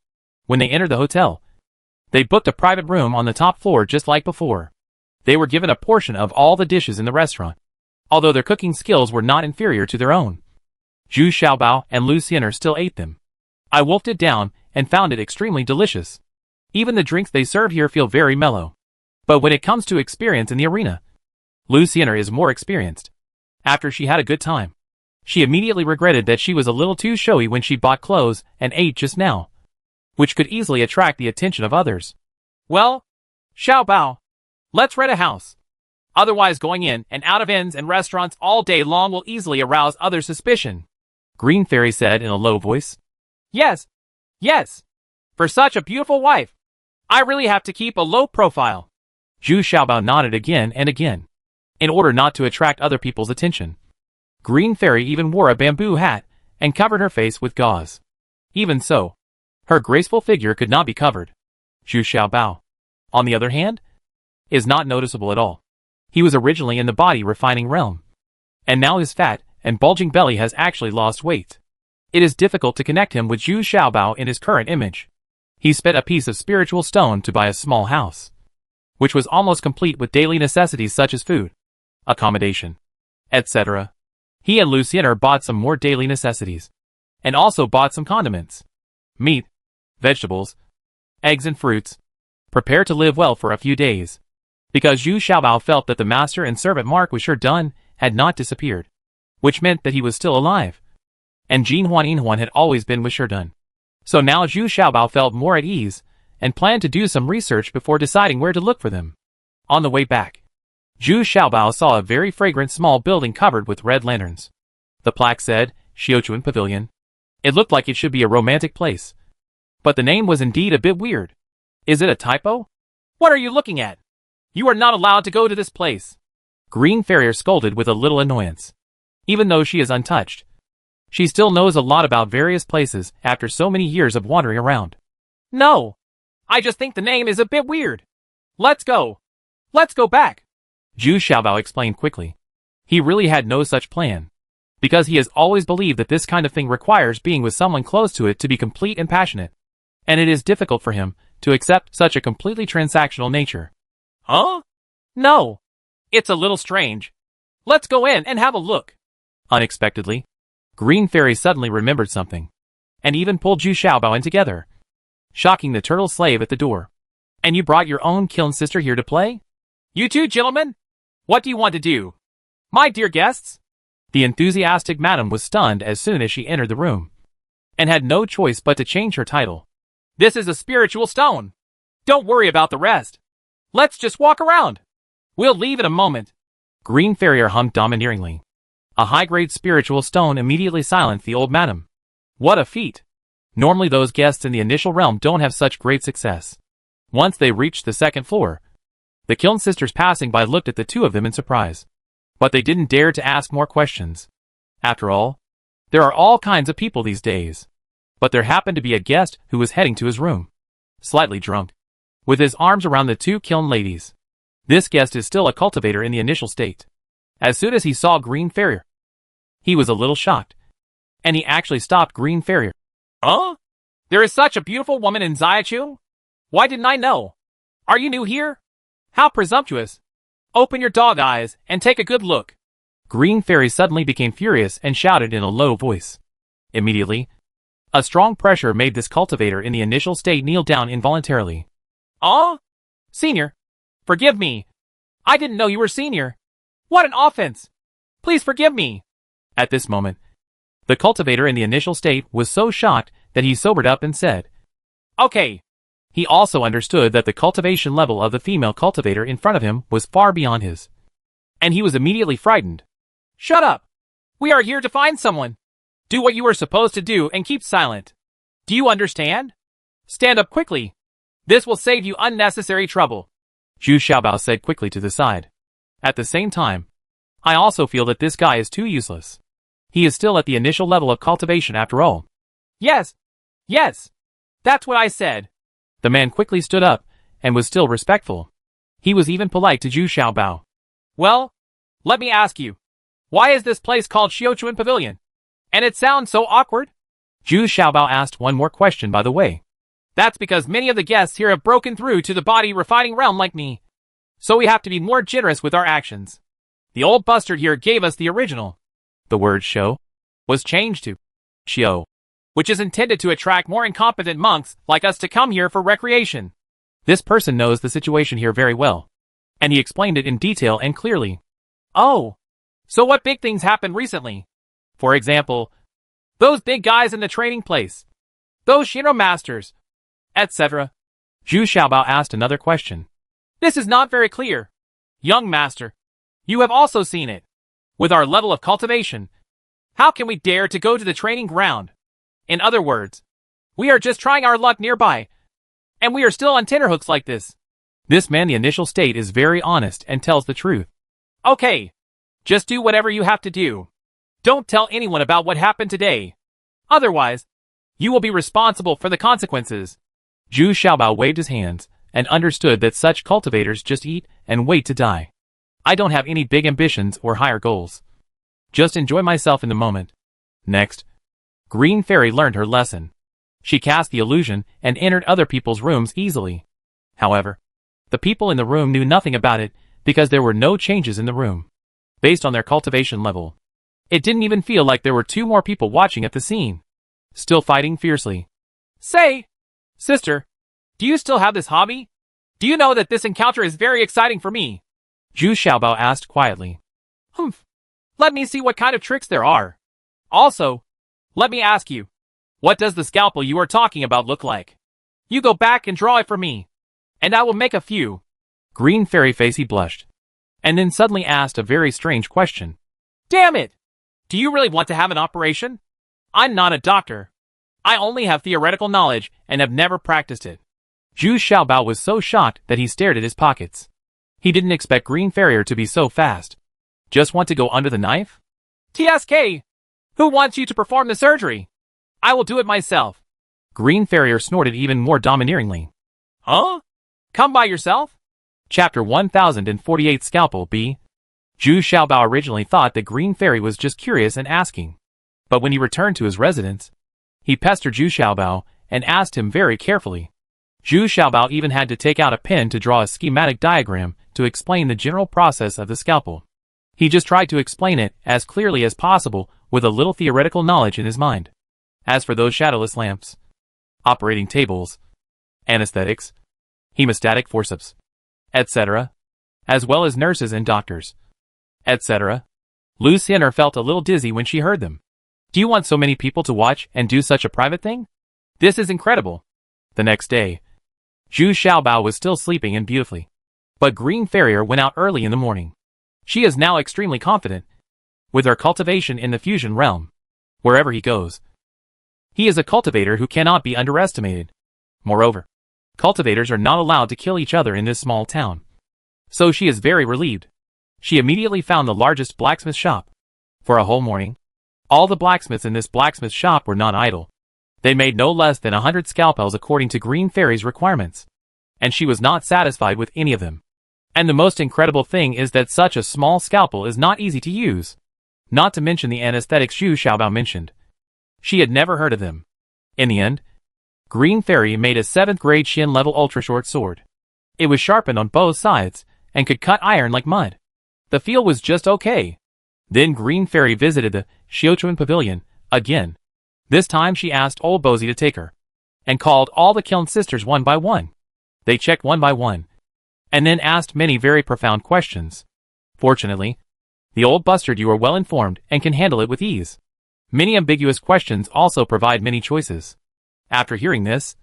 When they entered the hotel, they booked a private room on the top floor just like before. They were given a portion of all the dishes in the restaurant, although their cooking skills were not inferior to their own. Zhu Xiaobao and Lu Xianer still ate them. I wolfed it down and found it extremely delicious. Even the drinks they serve here feel very mellow. But when it comes to experience in the arena, Lu Xianer is more experienced. After she had a good time, she immediately regretted that she was a little too showy when she bought clothes and ate just now, which could easily attract the attention of others. Well, Xiaobao, let's rent a house. Otherwise going in and out of inns and restaurants all day long will easily arouse other suspicion. Green Fairy said in a low voice. Yes. For such a beautiful wife, I really have to keep a low profile. Zhu Xiaobao nodded again and again, in order not to attract other people's attention. Green Fairy even wore a bamboo hat and covered her face with gauze. Even so, her graceful figure could not be covered. Zhu Xiaobao, on the other hand, is not noticeable at all. He was originally in the body refining realm, and now his fat and bulging belly has actually lost weight. It is difficult to connect him with Zhu Xiaobao in his current image. He spent a piece of spiritual stone to buy a small house, which was almost complete with daily necessities such as food, accommodation, etc. He and Lu Xianer bought some more daily necessities, and also bought some condiments, meat, vegetables, eggs and fruits, prepared to live well for a few days. Because Zhu Xiaobao felt that the master and servant Mark was sure done had not disappeared, which meant that he was still alive. And Jin Huan had always been with Sherdun. So now Zhu Xiaobao felt more at ease and planned to do some research before deciding where to look for them. On the way back, Zhu Xiaobao saw a very fragrant small building covered with red lanterns. The plaque said, Xiaochuan Pavilion. It looked like it should be a romantic place. But the name was indeed a bit weird. Is it a typo? What are you looking at? You are not allowed to go to this place. Green Farrier scolded with a little annoyance. Even though she is untouched, she still knows a lot about various places after so many years of wandering around. No, I just think the name is a bit weird. Let's go. Let's go back. Zhu Xiaobao explained quickly. He really had no such plan, because he has always believed that this kind of thing requires being with someone close to it to be complete and passionate, and it is difficult for him to accept such a completely transactional nature. Huh? No. It's a little strange. Let's go in and have a look. Unexpectedly, Green Fairy suddenly remembered something, and even pulled Zhu Xiaobao in together, shocking the turtle slave at the door. And you brought your own kiln sister here to play? You two gentlemen? What do you want to do? My dear guests? The enthusiastic madam was stunned as soon as she entered the room, and had no choice but to change her title. This is a spiritual stone. Don't worry about the rest. Let's just walk around. We'll leave in a moment. Green Farrier hummed domineeringly. A high-grade spiritual stone immediately silenced the old madam. What a feat! Normally those guests in the initial realm don't have such great success. Once they reached the second floor, the kiln sisters passing by looked at the two of them in surprise. But they didn't dare to ask more questions. After all, there are all kinds of people these days. But there happened to be a guest who was heading to his room, slightly drunk, with his arms around the two kiln ladies. This guest is still a cultivator in the initial state. As soon as he saw Green Farrier, he was a little shocked, and he actually stopped Green Farrier. Huh? There is such a beautiful woman in Xiachu? Why didn't I know? Are you new here? How presumptuous. Open your dog eyes and take a good look. Green Fairy suddenly became furious and shouted in a low voice. Immediately, a strong pressure made this cultivator in the initial state kneel down involuntarily. Senior, forgive me. I didn't know you were senior. What an offense. Please forgive me. At this moment, the cultivator in the initial state was so shocked that he sobered up and said, Okay. He also understood that the cultivation level of the female cultivator in front of him was far beyond his, and he was immediately frightened. Shut up. We are here to find someone. Do what you are supposed to do and keep silent. Do you understand? Stand up quickly. This will save you unnecessary trouble. Zhu Xiaobao said quickly to the side. At the same time, I also feel that this guy is too useless. He is still at the initial level of cultivation after all. Yes. That's what I said. The man quickly stood up and was still respectful. He was even polite to Zhu Xiaobao. Well, let me ask you. Why is this place called Xiaochuan Pavilion? And it sounds so awkward? Zhu Xiaobao asked one more question by the way. That's because many of the guests here have broken through to the body refining realm like me. So we have to be more generous with our actions. The old bastard here gave us the original. The word "shou" was changed to "xiao," which is intended to attract more incompetent monks like us to come here for recreation. This person knows the situation here very well, and he explained it in detail and clearly. Oh, so what big things happened recently? For example, those big guys in the training place, those Shinro masters, etc. Zhu Xiaobao asked another question. This is not very clear. Young master, you have also seen it. With our level of cultivation, how can we dare to go to the training ground? In other words, we are just trying our luck nearby, and we are still on tenterhooks like this. This man, the initial state, is very honest and tells the truth. Okay, just do whatever you have to do. Don't tell anyone about what happened today. Otherwise, you will be responsible for the consequences. Zhu Xiaobao waved his hands and understood that such cultivators just eat and wait to die. I don't have any big ambitions or higher goals. Just enjoy myself in the moment. Next, Green Fairy learned her lesson. She cast the illusion and entered other people's rooms easily. However, the people in the room knew nothing about it because there were no changes in the room. Based on their cultivation level, it didn't even feel like there were two more people watching at the scene, still fighting fiercely. Say, sister, do you still have this hobby? Do you know that this encounter is very exciting for me? Zhu Xiaobao asked quietly. Humph. Let me see what kind of tricks there are. Also, let me ask you, what does the scalpel you are talking about look like? You go back and draw it for me, and I will make a few. Green Fairy face he blushed, and then suddenly asked a very strange question. Damn it! Do you really want to have an operation? I'm not a doctor. I only have theoretical knowledge and have never practiced it. Zhu Xiaobao was so shocked that he stared at his pockets. He didn't expect Green Farrier to be so fast. Just want to go under the knife? TSK! Who wants you to perform the surgery? I will do it myself. Green Farrier snorted even more domineeringly. Huh? Come by yourself? Chapter 1048 Scalpel B. Zhu Xiaobao originally thought that Green Fairy was just curious and asking. But when he returned to his residence, he pestered Zhu Xiaobao and asked him very carefully. Zhu Xiaobao even had to take out a pen to draw a schematic diagram to explain the general process of the scalpel. He just tried to explain it as clearly as possible with a little theoretical knowledge in his mind. As for those shadowless lamps, operating tables, anesthetics, hemostatic forceps, etc., as well as nurses and doctors, etc., Lu Xin'er felt a little dizzy when she heard them. Do you want so many people to watch and do such a private thing? This is incredible. The next day, Zhu Xiaobao was still sleeping and beautifully. But Green Farrier went out early in the morning. She is now extremely confident. With her cultivation in the fusion realm, wherever he goes, he is a cultivator who cannot be underestimated. Moreover, cultivators are not allowed to kill each other in this small town. So she is very relieved. She immediately found the largest blacksmith shop. For a whole morning, all the blacksmiths in this blacksmith shop were not idle. They made no less than 100 scalpels according to Green Fairy's requirements. And she was not satisfied with any of them. And the most incredible thing is that such a small scalpel is not easy to use. Not to mention the anesthetics Zhu Xiaobao mentioned. She had never heard of them. In the end, Green Fairy made a 7th grade Xin level ultra short sword. It was sharpened on both sides, and could cut iron like mud. The feel was just okay. Then Green Fairy visited the Xiaochuan Pavilion again. This time she asked old Bozy to take her, and called all the kiln sisters one by one. They checked one by one, and then asked many very profound questions. Fortunately, the old bastard you are well informed and can handle it with ease. Many ambiguous questions also provide many choices. After hearing this,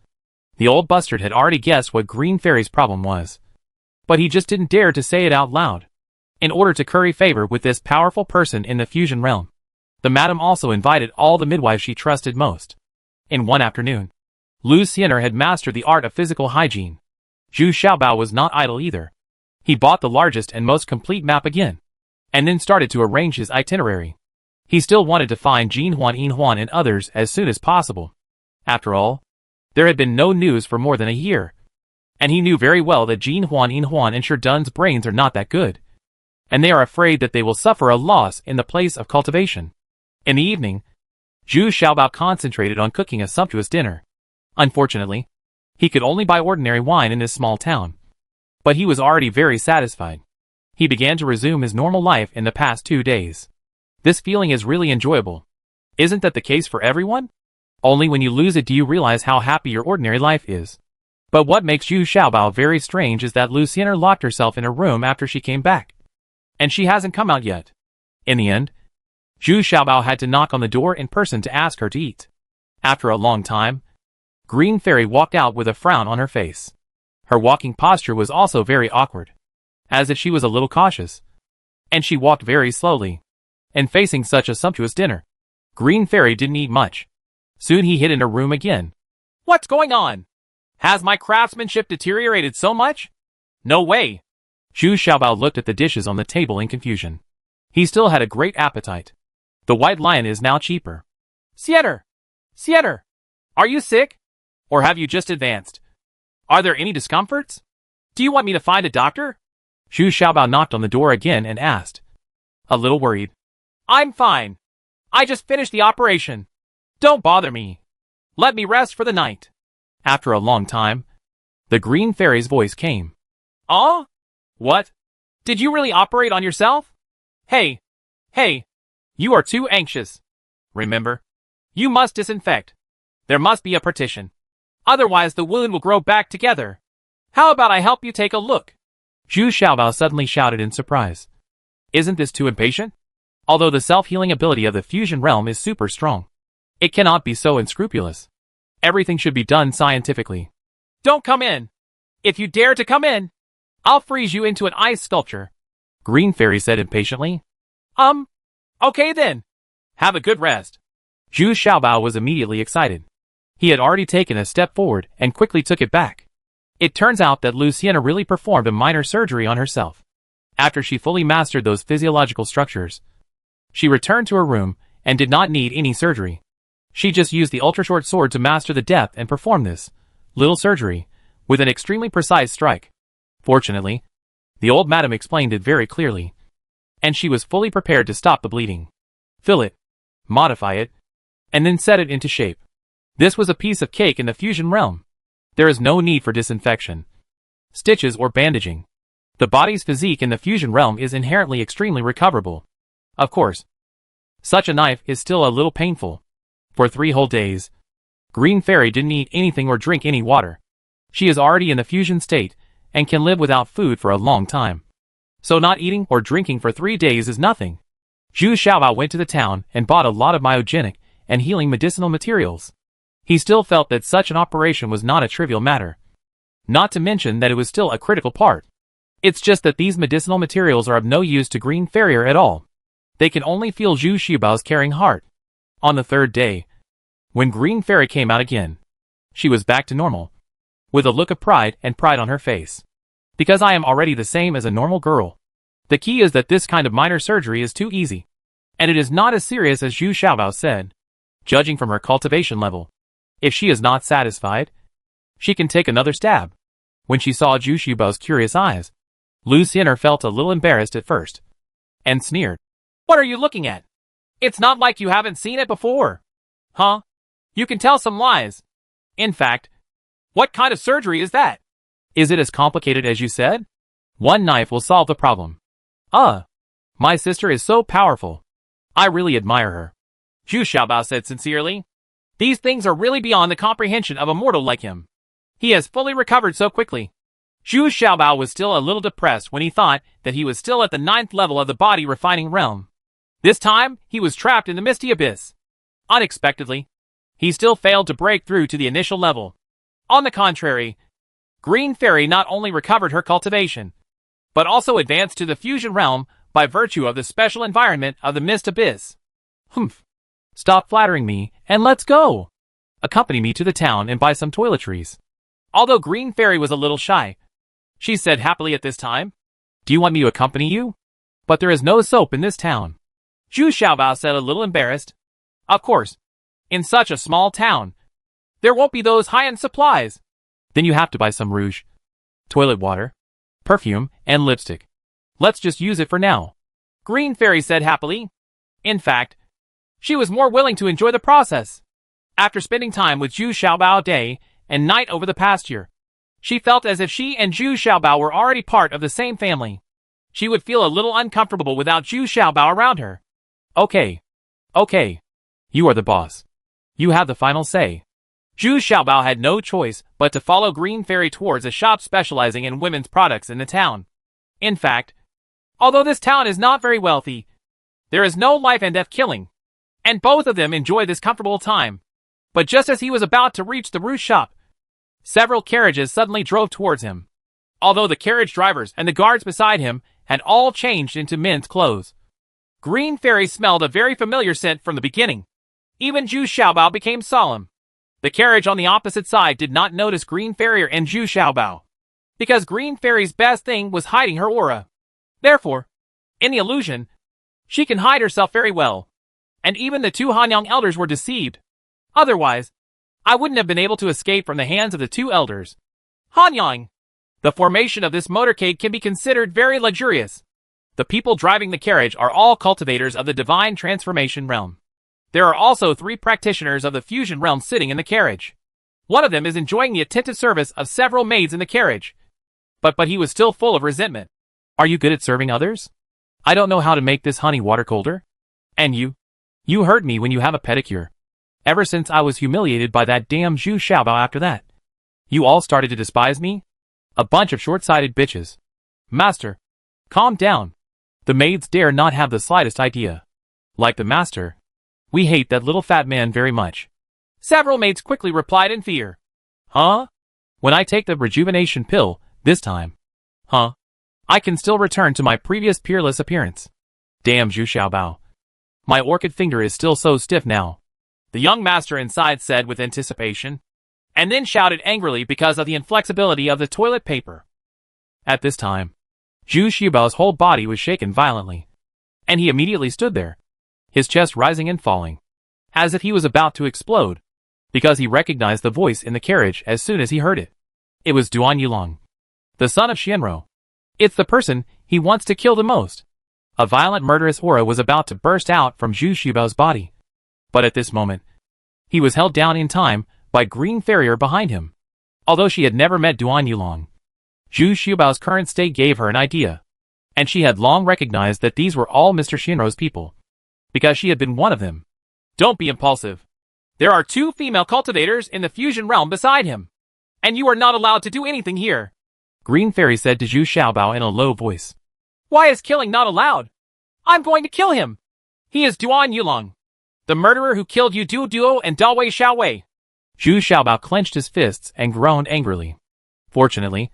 the old bastard had already guessed what Green Fairy's problem was. But he just didn't dare to say it out loud. In order to curry favor with this powerful person in the fusion realm, the madam also invited all the midwives she trusted most. In one afternoon, Lu Xiener had mastered the art of physical hygiene. Zhu Xiaobao was not idle either. He bought the largest and most complete map again, and then started to arrange his itinerary. He still wanted to find Jin Huan, Yin Huan and others as soon as possible. After all, there had been no news for more than a year, and he knew very well that Jin Huan, Yin Huan and Shi Dun's brains are not that good, and they are afraid that they will suffer a loss in the place of cultivation. In the evening, Zhu Xiaobao concentrated on cooking a sumptuous dinner. Unfortunately, he could only buy ordinary wine in this small town. But he was already very satisfied. He began to resume his normal life in the past 2 days. This feeling is really enjoyable. Isn't that the case for everyone? Only when you lose it do you realize how happy your ordinary life is. But what makes Zhu Xiaobao very strange is that Lu Xiener locked herself in her room after she came back. And she hasn't come out yet. In the end, Zhu Xiaobao had to knock on the door in person to ask her to eat. After a long time, Green Fairy walked out with a frown on her face. Her walking posture was also very awkward, as if she was a little cautious. And she walked very slowly. And facing such a sumptuous dinner, Green Fairy didn't eat much. Soon he hid in her room again. What's going on? Has my craftsmanship deteriorated so much? No way. Zhu Xiaobao looked at the dishes on the table in confusion. He still had a great appetite. The white lion is now cheaper. Xiener! Xiener! Are you sick? Or have you just advanced? Are there any discomforts? Do you want me to find a doctor? Zhu Xiaobao knocked on the door again and asked, a little worried. I'm fine. I just finished the operation. Don't bother me. Let me rest for the night. After a long time, the Green Fairy's voice came. Oh? What? Did you really operate on yourself? Hey. You are too anxious. Remember, you must disinfect. There must be a partition. Otherwise the wound will grow back together. How about I help you take a look? Zhu Xiaobao suddenly shouted in surprise. Isn't this too impatient? Although the self-healing ability of the fusion realm is super strong, it cannot be so unscrupulous. Everything should be done scientifically. Don't come in. If you dare to come in, I'll freeze you into an ice sculpture. Green Fairy said impatiently. Okay then. Have a good rest. Zhu Xiaobao was immediately excited. He had already taken a step forward and quickly took it back. It turns out that Lu Xiener really performed a minor surgery on herself. After she fully mastered those physiological structures, she returned to her room and did not need any surgery. She just used the ultra-short sword to master the depth and perform this little surgery with an extremely precise strike. Fortunately, the old madam explained it very clearly, and she was fully prepared to stop the bleeding, fill it, modify it, and then set it into shape. This was a piece of cake in the fusion realm. There is no need for disinfection, stitches or bandaging. The body's physique in the fusion realm is inherently extremely recoverable. Of course, such a knife is still a little painful. For 3 whole days, Green Fairy didn't eat anything or drink any water. She is already in the fusion state and can live without food for a long time. So not eating or drinking for 3 days is nothing. Zhu Xiaobao went to the town and bought a lot of myogenic and healing medicinal materials. He still felt that such an operation was not a trivial matter. Not to mention that it was still a critical part. It's just that these medicinal materials are of no use to Green Fairy at all. They can only feel Zhu Xiaobao's caring heart. On the 3rd day, when Green Fairy came out again, she was back to normal, with a look of pride on her face. Because I am already the same as a normal girl. The key is that this kind of minor surgery is too easy, and it is not as serious as Zhu Xiaobao said. Judging from her cultivation level, if she is not satisfied, she can take another stab. When she saw Zhu Xiaobao's curious eyes, Lu Xian'er felt a little embarrassed at first, and sneered. What are you looking at? It's not like you haven't seen it before. Huh? You can tell some lies. In fact, what kind of surgery is that? Is it as complicated as you said? One knife will solve the problem. My sister is so powerful. I really admire her. Zhu Xiaobao said sincerely. These things are really beyond the comprehension of a mortal like him. He has fully recovered so quickly. Zhu Xiaobao was still a little depressed when he thought that he was still at the 9th level of the body refining realm. This time, he was trapped in the misty abyss. Unexpectedly, he still failed to break through to the initial level. On the contrary, Green Fairy not only recovered her cultivation, but also advanced to the fusion realm by virtue of the special environment of the mist abyss. Humph. Stop flattering me, and let's go. Accompany me to the town and buy some toiletries. Although Green Fairy was a little shy, she said happily at this time. Do you want me to accompany you? But there is no soap in this town. Zhu Xiaobao said a little embarrassed. Of course, in such a small town, there won't be those high-end supplies. Then you have to buy some rouge, toilet water, perfume, and lipstick. Let's just use it for now. Green Fairy said happily. In fact, she was more willing to enjoy the process. After spending time with Zhu Xiaobao day and night over the past year, she felt as if she and Zhu Xiaobao were already part of the same family. She would feel a little uncomfortable without Zhu Xiaobao around her. Okay. You are the boss. You have the final say. Zhu Xiaobao had no choice but to follow Green Fairy towards a shop specializing in women's products in the town. In fact, although this town is not very wealthy, there is no life and death killing, and both of them enjoy this comfortable time. But just as he was about to reach the rouge shop, several carriages suddenly drove towards him. Although the carriage drivers and the guards beside him had all changed into men's clothes, Green Fairy smelled a very familiar scent from the beginning. Even Zhu Xiaobao became solemn. The carriage on the opposite side did not notice Green Fairy and Zhu Xiaobao, because Green Fairy's best thing was hiding her aura. Therefore, in the illusion, she can hide herself very well, and even the two Hanyang elders were deceived. Otherwise, I wouldn't have been able to escape from the hands of the two elders. Hanyang! The formation of this motorcade can be considered very luxurious. The people driving the carriage are all cultivators of the divine transformation realm. There are also 3 practitioners of the fusion realm sitting in the carriage. One of them is enjoying the attentive service of several maids in the carriage. But he was still full of resentment. Are you good at serving others? I don't know how to make this honey water colder. And you? You hurt me when you have a pedicure. Ever since I was humiliated by that damn Zhu Xiaobao after that. You all started to despise me? A bunch of short-sighted bitches. Master, calm down. The maids dare not have the slightest idea. Like the master, we hate that little fat man very much. Several maids quickly replied in fear. Huh? When I take the rejuvenation pill, this time. Huh? I can still return to my previous peerless appearance. Damn Zhu Xiaobao. My orchid finger is still so stiff now. The young master inside said with anticipation, and then shouted angrily because of the inflexibility of the toilet paper. At this time, Zhu Xiaobao's whole body was shaken violently, and he immediately stood there, his chest rising and falling, as if he was about to explode, because he recognized the voice in the carriage as soon as he heard it. It was Duan Yulong, the son of Xianro. It's the person he wants to kill the most. A violent murderous aura was about to burst out from Zhu Xiaobao's body. But at this moment, he was held down in time by Green Fairy behind him. Although she had never met Duan Yulong, Zhu Xiaobao's current state gave her an idea, and she had long recognized that these were all Mr. Xianro's people, because she had been one of them. Don't be impulsive. There are 2 female cultivators in the fusion realm beside him, and you are not allowed to do anything here, Green Fairy said to Zhu Xiaobao in a low voice. Why is killing not allowed? I'm going to kill him. He is Duan Yulong, the murderer who killed Yu Duo and Dawei Xiaowei. Zhu Xiaobao clenched his fists and groaned angrily. Fortunately,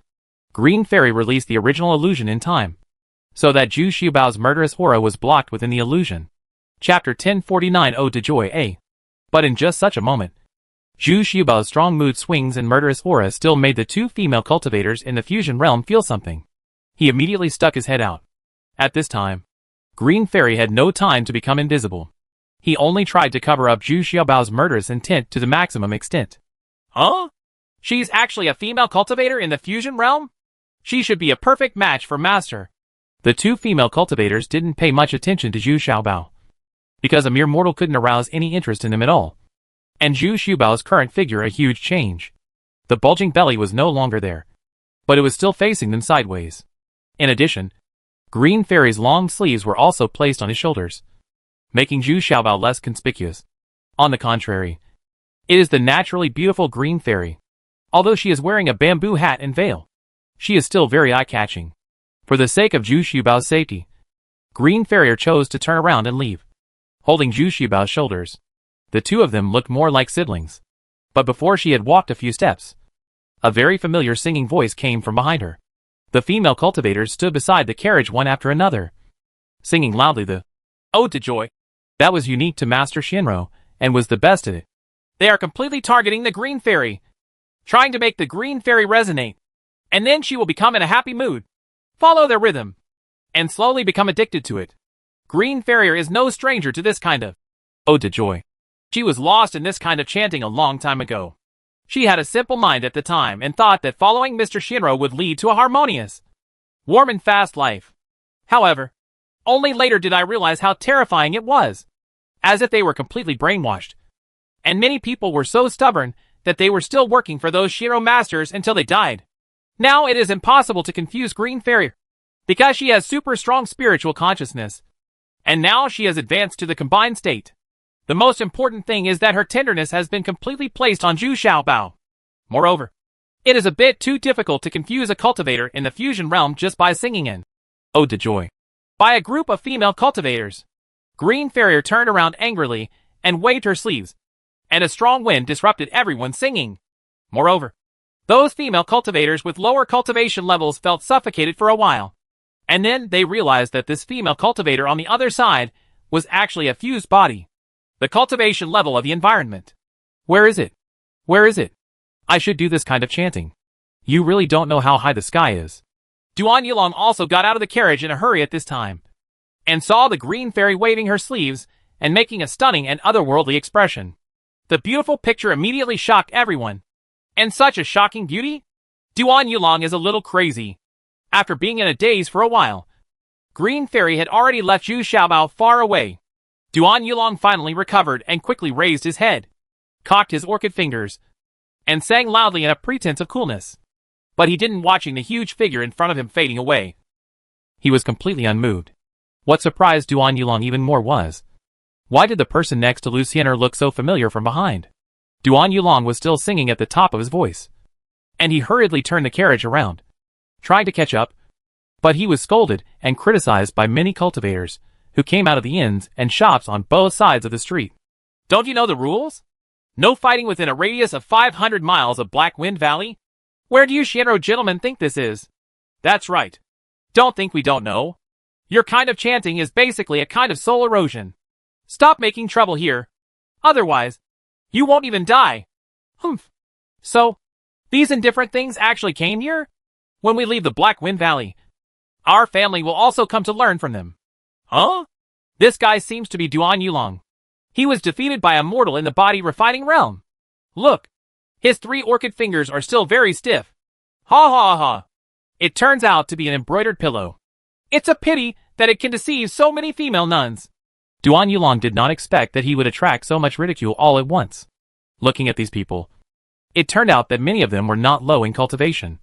Green Fairy released the original illusion in time, so that Zhu Xiaobao's murderous aura was blocked within the illusion. Chapter 1049 Ode to Joy A. But in just such a moment, Zhu Xiaobao's strong mood swings and murderous aura still made the 2 female cultivators in the fusion realm feel something. He immediately stuck his head out. At this time, Green Fairy had no time to become invisible. He only tried to cover up Zhu Xiaobao's murderous intent to the maximum extent. Huh? She's actually a female cultivator in the fusion realm? She should be a perfect match for Master. The two female cultivators didn't pay much attention to Zhu Xiaobao, because a mere mortal couldn't arouse any interest in them at all. And Zhu Xiaobao's current figure a huge change. The bulging belly was no longer there, but it was still facing them sideways. In addition, Green Fairy's long sleeves were also placed on his shoulders, making Zhu Xiaobao less conspicuous. On the contrary, it is the naturally beautiful Green Fairy. Although she is wearing a bamboo hat and veil, she is still very eye-catching. For the sake of Zhu Xiaobao's safety, Green Fairy chose to turn around and leave, holding Zhu Xiaobao's shoulders. The two of them looked more like siblings. But before she had walked a few steps, a very familiar singing voice came from behind her. The female cultivators stood beside the carriage one after another, singing loudly the Ode to Joy. That was unique to Master Shinro, and was the best at it. They are completely targeting the Green Fairy, trying to make the Green Fairy resonate, and then she will become in a happy mood, follow their rhythm, and slowly become addicted to it. Green Fairy is no stranger to this kind of Ode to Joy. She was lost in this kind of chanting a long time ago. She had a simple mind at the time and thought that following Mr. Shinro would lead to a harmonious, warm and fast life. However, only later did I realize how terrifying it was, as if they were completely brainwashed. And many people were so stubborn that they were still working for those Shinro masters until they died. Now it is impossible to confuse Green Fairy, because she has super strong spiritual consciousness, and now she has advanced to the combined state. The most important thing is that her tenderness has been completely placed on Zhu Xiaobao. Moreover, it is a bit too difficult to confuse a cultivator in the fusion realm just by singing an Ode to Joy by a group of female cultivators. Green Fairy turned around angrily and waved her sleeves, and a strong wind disrupted everyone singing. Moreover, those female cultivators with lower cultivation levels felt suffocated for a while, and then they realized that this female cultivator on the other side was actually a fused body. The cultivation level of the environment. Where is it? Where is it? I should do this kind of chanting. You really don't know how high the sky is. Duan Yulong also got out of the carriage in a hurry at this time, and saw the Green Fairy waving her sleeves and making a stunning and otherworldly expression. The beautiful picture immediately shocked everyone. And such a shocking beauty? Duan Yulong is a little crazy. After being in a daze for a while, Green Fairy had already left Zhu Xiaobao far away. Duan Yulong finally recovered and quickly raised his head, cocked his orchid fingers, and sang loudly in a pretense of coolness. But he didn't watching the huge figure in front of him fading away. He was completely unmoved. What surprised Duan Yulong even more was, why did the person next to Luciener look so familiar from behind? Duan Yulong was still singing at the top of his voice, and he hurriedly turned the carriage around, trying to catch up, but he was scolded and criticized by many cultivators, who came out of the inns and shops on both sides of the street. Don't you know the rules? No fighting within a radius of 500 miles of Black Wind Valley? Where do you Shinro gentlemen think this is? That's right. Don't think we don't know. Your kind of chanting is basically a kind of soul erosion. Stop making trouble here. Otherwise, you won't even die. Humph. So, these indifferent things actually came here? When we leave the Black Wind Valley, our family will also come to learn from them. Huh? This guy seems to be Duan Yulong. He was defeated by a mortal in the body refining realm. Look, his 3 orchid fingers are still very stiff. Ha ha ha. It turns out to be an embroidered pillow. It's a pity that it can deceive so many female nuns. Duan Yulong did not expect that he would attract so much ridicule all at once. Looking at these people, it turned out that many of them were not low in cultivation,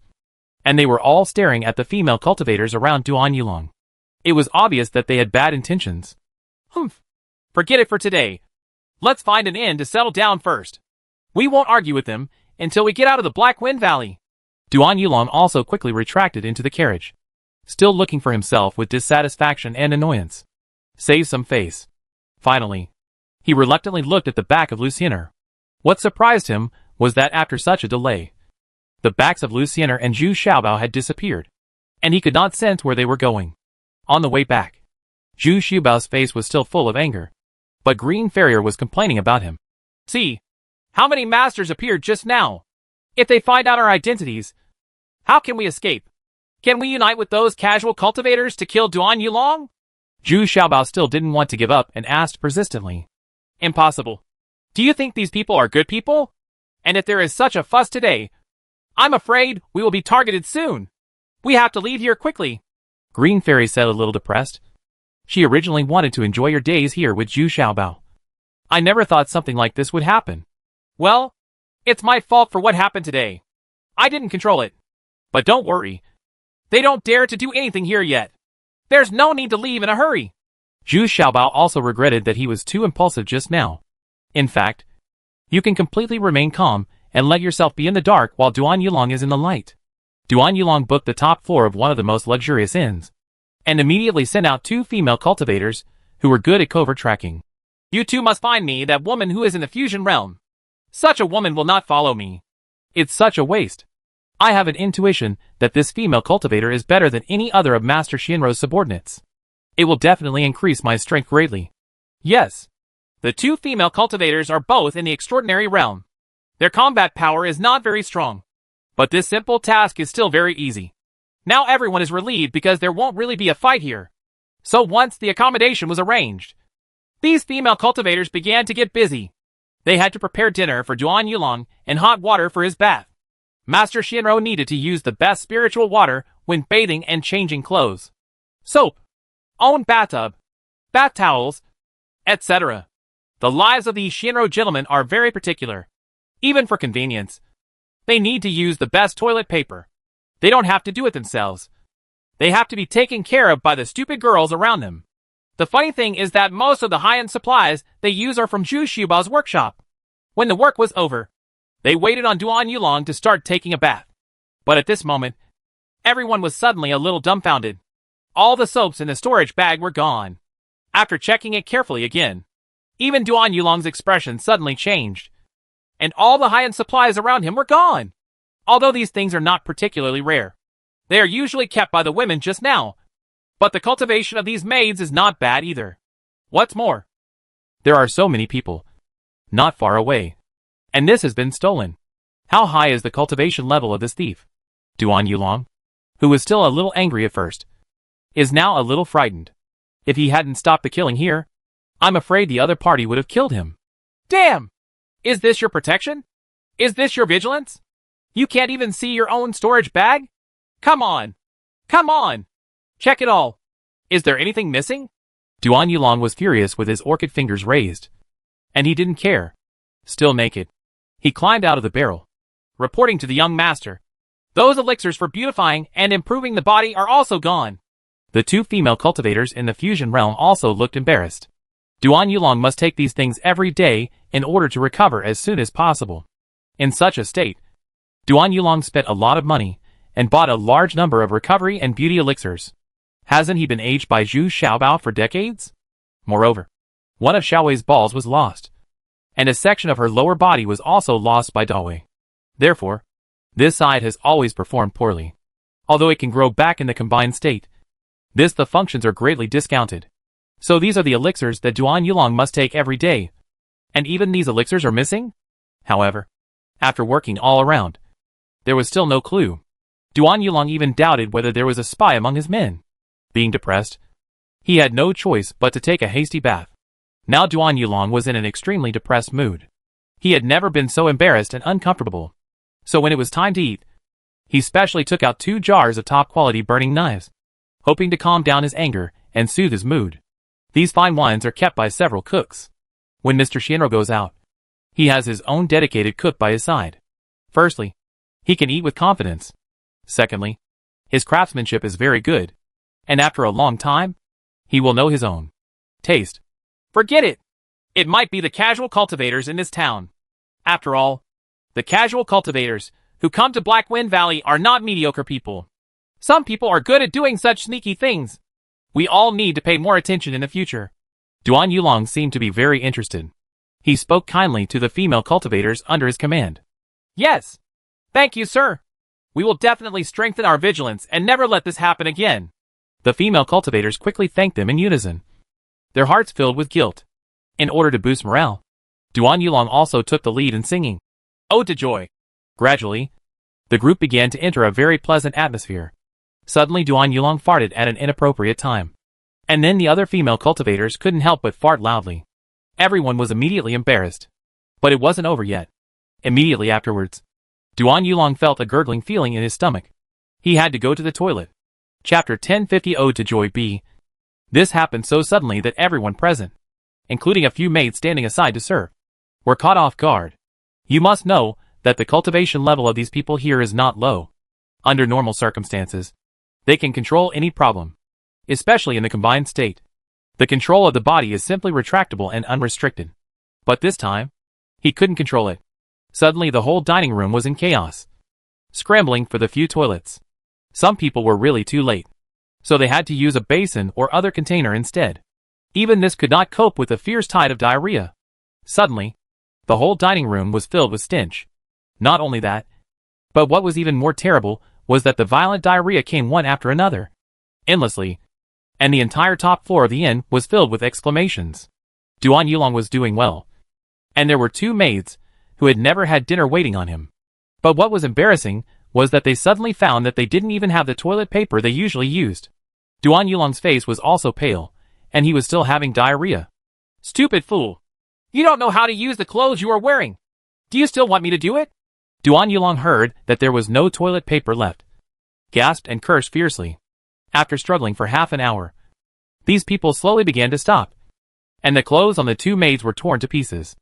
and they were all staring at the female cultivators around Duan Yulong. It was obvious that they had bad intentions. Humph. Forget it for today. Let's find an inn to settle down first. We won't argue with them until we get out of the Black Wind Valley. Duan Yulong also quickly retracted into the carriage, still looking for himself with dissatisfaction and annoyance. Save some face. Finally, he reluctantly looked at the back of Luciener. What surprised him was that after such a delay, the backs of Luciener and Zhu Xiaobao had disappeared, and he could not sense where they were going. On the way back, Zhu Xiaobao's face was still full of anger, but Green Fairy was complaining about him. See, how many masters appeared just now? If they find out our identities, how can we escape? Can we unite with those casual cultivators to kill Duan Yulong? Zhu Xiaobao still didn't want to give up and asked persistently. Impossible. Do you think these people are good people? And if there is such a fuss today, I'm afraid we will be targeted soon. We have to leave here quickly. Green Fairy said, a little depressed. She originally wanted to enjoy her days here with Zhu Xiaobao. I never thought something like this would happen. Well, it's my fault for what happened today. I didn't control it. But don't worry. They don't dare to do anything here yet. There's no need to leave in a hurry. Zhu Xiaobao also regretted that he was too impulsive just now. In fact, you can completely remain calm and let yourself be in the dark while Duan Yulong is in the light. Duan Yulong booked the top floor of one of the most luxurious inns, and immediately sent out 2 female cultivators who were good at covert tracking. You two must find me that woman who is in the fusion realm. Such a woman will not follow me. It's such a waste. I have an intuition that this female cultivator is better than any other of Master Shinro's subordinates. It will definitely increase my strength greatly. Yes. The 2 female cultivators are both in the extraordinary realm. Their combat power is not very strong. But this simple task is still very easy. Now everyone is relieved because there won't really be a fight here. So once the accommodation was arranged, these female cultivators began to get busy. They had to prepare dinner for Duan Yulong and hot water for his bath. Master Shinro needed to use the best spiritual water when bathing and changing clothes. Soap, own bathtub, bath towels, etc. The lives of these Shinro gentlemen are very particular. Even for convenience, they need to use the best toilet paper. They don't have to do it themselves. They have to be taken care of by the stupid girls around them. The funny thing is that most of the high-end supplies they use are from Zhu Xiaobao's workshop. When the work was over, they waited on Duan Yulong to start taking a bath. But at this moment, everyone was suddenly a little dumbfounded. All the soaps in the storage bag were gone. After checking it carefully again, even Duan Yulong's expression suddenly changed. And all the high-end supplies around him were gone. Although these things are not particularly rare, they are usually kept by the women just now. But the cultivation of these maids is not bad either. What's more, there are so many people not far away, and this has been stolen. How high is the cultivation level of this thief? Duan Yulong, who was still a little angry at first, is now a little frightened. If he hadn't stopped the killing here, I'm afraid the other party would have killed him. Damn! Is this your protection? Is this your vigilance? You can't even see your own storage bag? Come on! Come on! Check it all. Is there anything missing? Duan Yulong was furious with his orchid fingers raised. And he didn't care. Still naked, he climbed out of the barrel, reporting to the young master. Those elixirs for beautifying and improving the body are also gone. The 2 female cultivators in the fusion realm also looked embarrassed. Duan Yulong must take these things every day in order to recover as soon as possible. In such a state, Duan Yulong spent a lot of money and bought a large number of recovery and beauty elixirs. Hasn't he been aged by Zhu Xiaobao for decades? Moreover, one of Xiaowei's balls was lost, and a section of her lower body was also lost by Dawei. Therefore, this side has always performed poorly. Although it can grow back in the combined state, the functions are greatly discounted. So these are the elixirs that Duan Yulong must take every day. And even these elixirs are missing? However, after working all around, there was still no clue. Duan Yulong even doubted whether there was a spy among his men. Being depressed, he had no choice but to take a hasty bath. Now Duan Yulong was in an extremely depressed mood. He had never been so embarrassed and uncomfortable. So when it was time to eat, he specially took out 2 jars of top-quality burning knives, hoping to calm down his anger and soothe his mood. These fine wines are kept by several cooks. When Mr. Shinro goes out, he has his own dedicated cook by his side. Firstly, he can eat with confidence. Secondly, his craftsmanship is very good, and after a long time, he will know his own taste. Forget it! It might be the casual cultivators in this town. After all, the casual cultivators who come to Blackwind Valley are not mediocre people. Some people are good at doing such sneaky things. We all need to pay more attention in the future. Duan Yulong seemed to be very interested. He spoke kindly to the female cultivators under his command. Yes. Thank you, sir. We will definitely strengthen our vigilance and never let this happen again. The female cultivators quickly thanked them in unison, their hearts filled with guilt. In order to boost morale, Duan Yulong also took the lead in singing Ode to Joy. Gradually, the group began to enter a very pleasant atmosphere. Suddenly Duan Yulong farted at an inappropriate time. And then the other female cultivators couldn't help but fart loudly. Everyone was immediately embarrassed. But it wasn't over yet. Immediately afterwards, Duan Yulong felt a gurgling feeling in his stomach. He had to go to the toilet. Chapter 1050 Ode to Joy B. This happened so suddenly that everyone present, including a few maids standing aside to serve, were caught off guard. You must know that the cultivation level of these people here is not low. Under normal circumstances, they can control any problem, especially in the combined state. The control of the body is simply retractable and unrestricted. But this time, he couldn't control it. Suddenly the whole dining room was in chaos, scrambling for the few toilets. Some people were really too late, so they had to use a basin or other container instead. Even this could not cope with the fierce tide of diarrhea. Suddenly, the whole dining room was filled with stench. Not only that, but what was even more terrible was that the violent diarrhea came one after another, endlessly, and the entire top floor of the inn was filled with exclamations. Duan Yulong was doing well, and there were two maids who had never had dinner waiting on him. But what was embarrassing was that they suddenly found that they didn't even have the toilet paper they usually used. Duan Yulong's face was also pale, and he was still having diarrhea. Stupid fool! You don't know how to use the clothes you are wearing! Do you still want me to do it? Duan Yulong heard that there was no toilet paper left, gasped and cursed fiercely. After struggling for half an hour, these people slowly began to stop, and the clothes on the two maids were torn to pieces,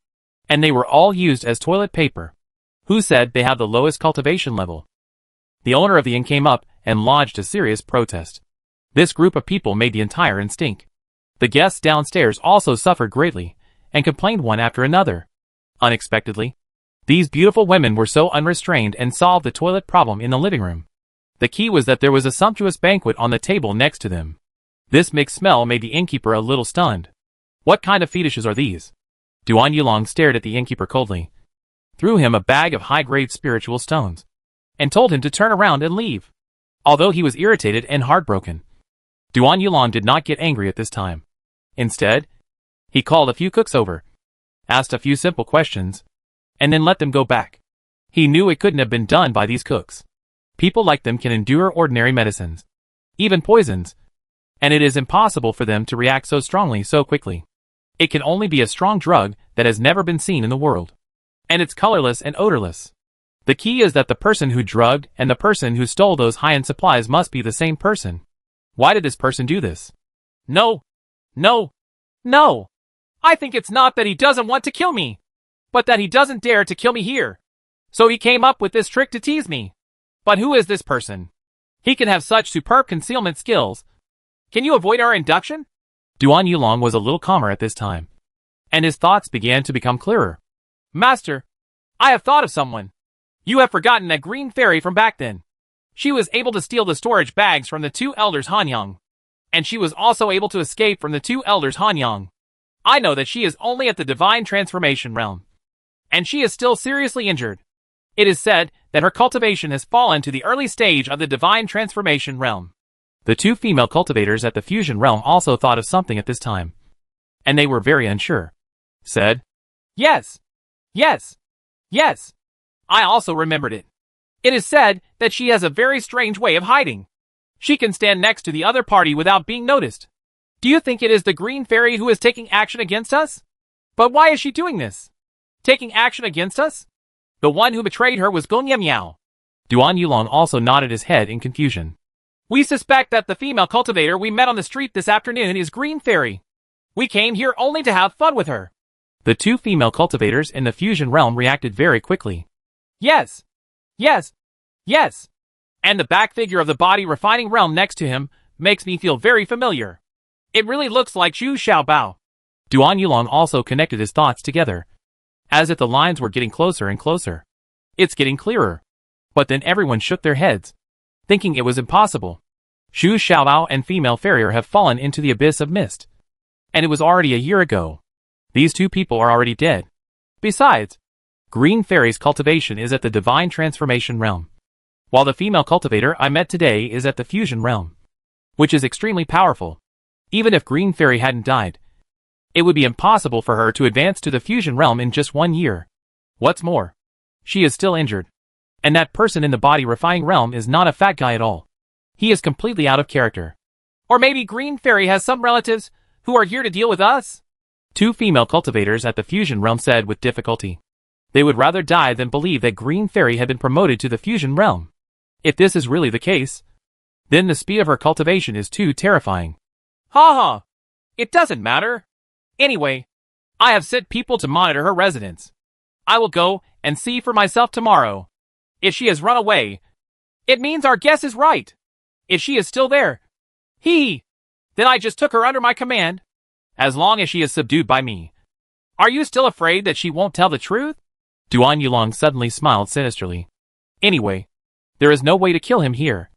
and they were all used as toilet paper. Who said they have the lowest cultivation level? The owner of the inn came up and lodged a serious protest. This group of people made the entire inn stink. The guests downstairs also suffered greatly, and complained one after another. Unexpectedly, these beautiful women were so unrestrained and solved the toilet problem in the living room. The key was that there was a sumptuous banquet on the table next to them. This mixed smell made the innkeeper a little stunned. What kind of fetishes are these? Duan Yulong stared at the innkeeper coldly, threw him a bag of high-grade spiritual stones, and told him to turn around and leave. Although he was irritated and heartbroken, Duan Yulong did not get angry at this time. Instead, he called a few cooks over, asked a few simple questions, and then let them go back. He knew it couldn't have been done by these cooks. People like them can endure ordinary medicines, even poisons, and it is impossible for them to react so strongly so quickly. It can only be a strong drug that has never been seen in the world, and it's colorless and odorless. The key is that the person who drugged and the person who stole those high-end supplies must be the same person. Why did this person do this? No. I think it's not that he doesn't want to kill me, but that he doesn't dare to kill me here. So he came up with this trick to tease me. But who is this person? He can have such superb concealment skills. Can you avoid our induction? Duan Yulong was a little calmer at this time, and his thoughts began to become clearer. Master, I have thought of someone. You have forgotten that green fairy from back then. She was able to steal the storage bags from the two elders Hanyang, and she was also able to escape from the two elders Hanyang. I know that she is only at the divine transformation realm, and she is still seriously injured. It is said that her cultivation has fallen to the early stage of the divine transformation realm. The two female cultivators at the fusion realm also thought of something at this time, and they were very unsure. Said, Yes. I also remembered it. It is said that she has a very strange way of hiding. She can stand next to the other party without being noticed. Do you think it is the green fairy who is taking action against us? But why is she doing this? Taking action against us? The one who betrayed her was Gong Miao. Duan Yulong also nodded his head in confusion. We suspect that the female cultivator we met on the street this afternoon is Green Fairy. We came here only to have fun with her. The two female cultivators in the fusion realm reacted very quickly. Yes. And the back figure of the body refining realm next to him makes me feel very familiar. It really looks like Xu Xiaobao. Duan Yulong also connected his thoughts together, as if the lines were getting closer and closer. It's getting clearer. But then everyone shook their heads, thinking it was impossible. Xu Xiaobao and female farrier have fallen into the abyss of mist, and it was already a year ago. These two people are already dead. Besides, Green Fairy's cultivation is at the divine transformation realm, while the female cultivator I met today is at the fusion realm, which is extremely powerful. Even if Green Fairy hadn't died, it would be impossible for her to advance to the fusion realm in just 1 year. What's more, she is still injured, and that person in the body refining realm is not a fat guy at all. He is completely out of character. Or maybe Green Fairy has some relatives who are here to deal with us? Two female cultivators at the fusion realm said with difficulty. They would rather die than believe that Green Fairy had been promoted to the fusion realm. If this is really the case, then the speed of her cultivation is too terrifying. Ha ha. It doesn't matter. Anyway, I have sent people to monitor her residence. I will go and see for myself tomorrow. If she has run away, it means our guess is right. If she is still there, then I just took her under my command. As long as she is subdued by me. Are you still afraid that she won't tell the truth? Duan Yulong suddenly smiled sinisterly. Anyway, there is no way to kill him here.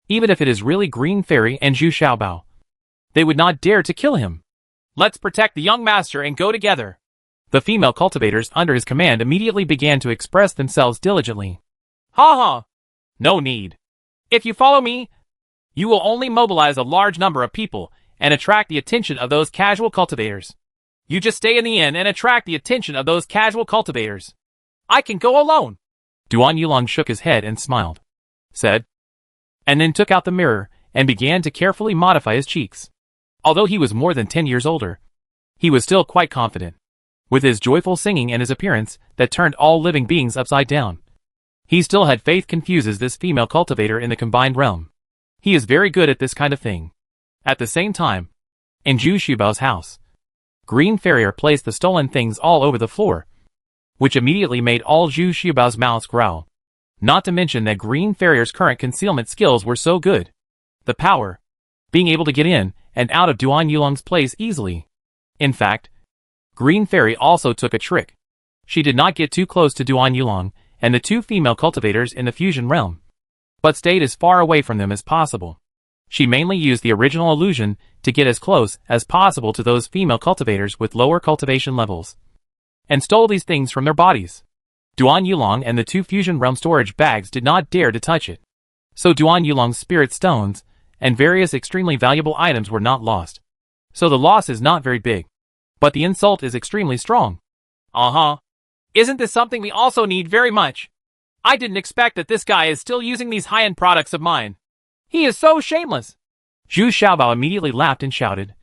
Even if it is really Green Fairy and Zhu Xiaobao, they would not dare to kill him. Let's protect the young master and go together. The female cultivators under his command immediately began to express themselves diligently. Ha ha. No need. If you follow me, you will only mobilize a large number of people and attract the attention of those casual cultivators. You just stay in the inn and attract the attention of those casual cultivators. I can go alone. Duan Yulong shook his head and smiled, said, and then took out the mirror and began to carefully modify his cheeks. Although he was more than 10 years older, he was still quite confident. With his joyful singing and his appearance that turned all living beings upside down, he still had faith confuses this female cultivator in the combined realm. He is very good at this kind of thing. At the same time, in Zhu Xiaobao's house, Green Farrier placed the stolen things all over the floor, which immediately made all Zhu Xiaobao's mouths growl. Not to mention that Green Farrier's current concealment skills were so good. The power, being able to get in and out of Duan Yulong's place easily. In fact, Green Fairy also took a trick. She did not get too close to Duan Yulong and the two female cultivators in the fusion realm, but stayed as far away from them as possible. She mainly used the original illusion to get as close as possible to those female cultivators with lower cultivation levels, and stole these things from their bodies. Duan Yulong and the two fusion realm storage bags did not dare to touch it. So Duan Yulong's spirit stones and various extremely valuable items were not lost. So the loss is not very big, but the insult is extremely strong. Uh-huh. Isn't this something we also need very much? I didn't expect that this guy is still using these high-end products of mine. He is so shameless. Zhu Xiaobao immediately laughed and shouted,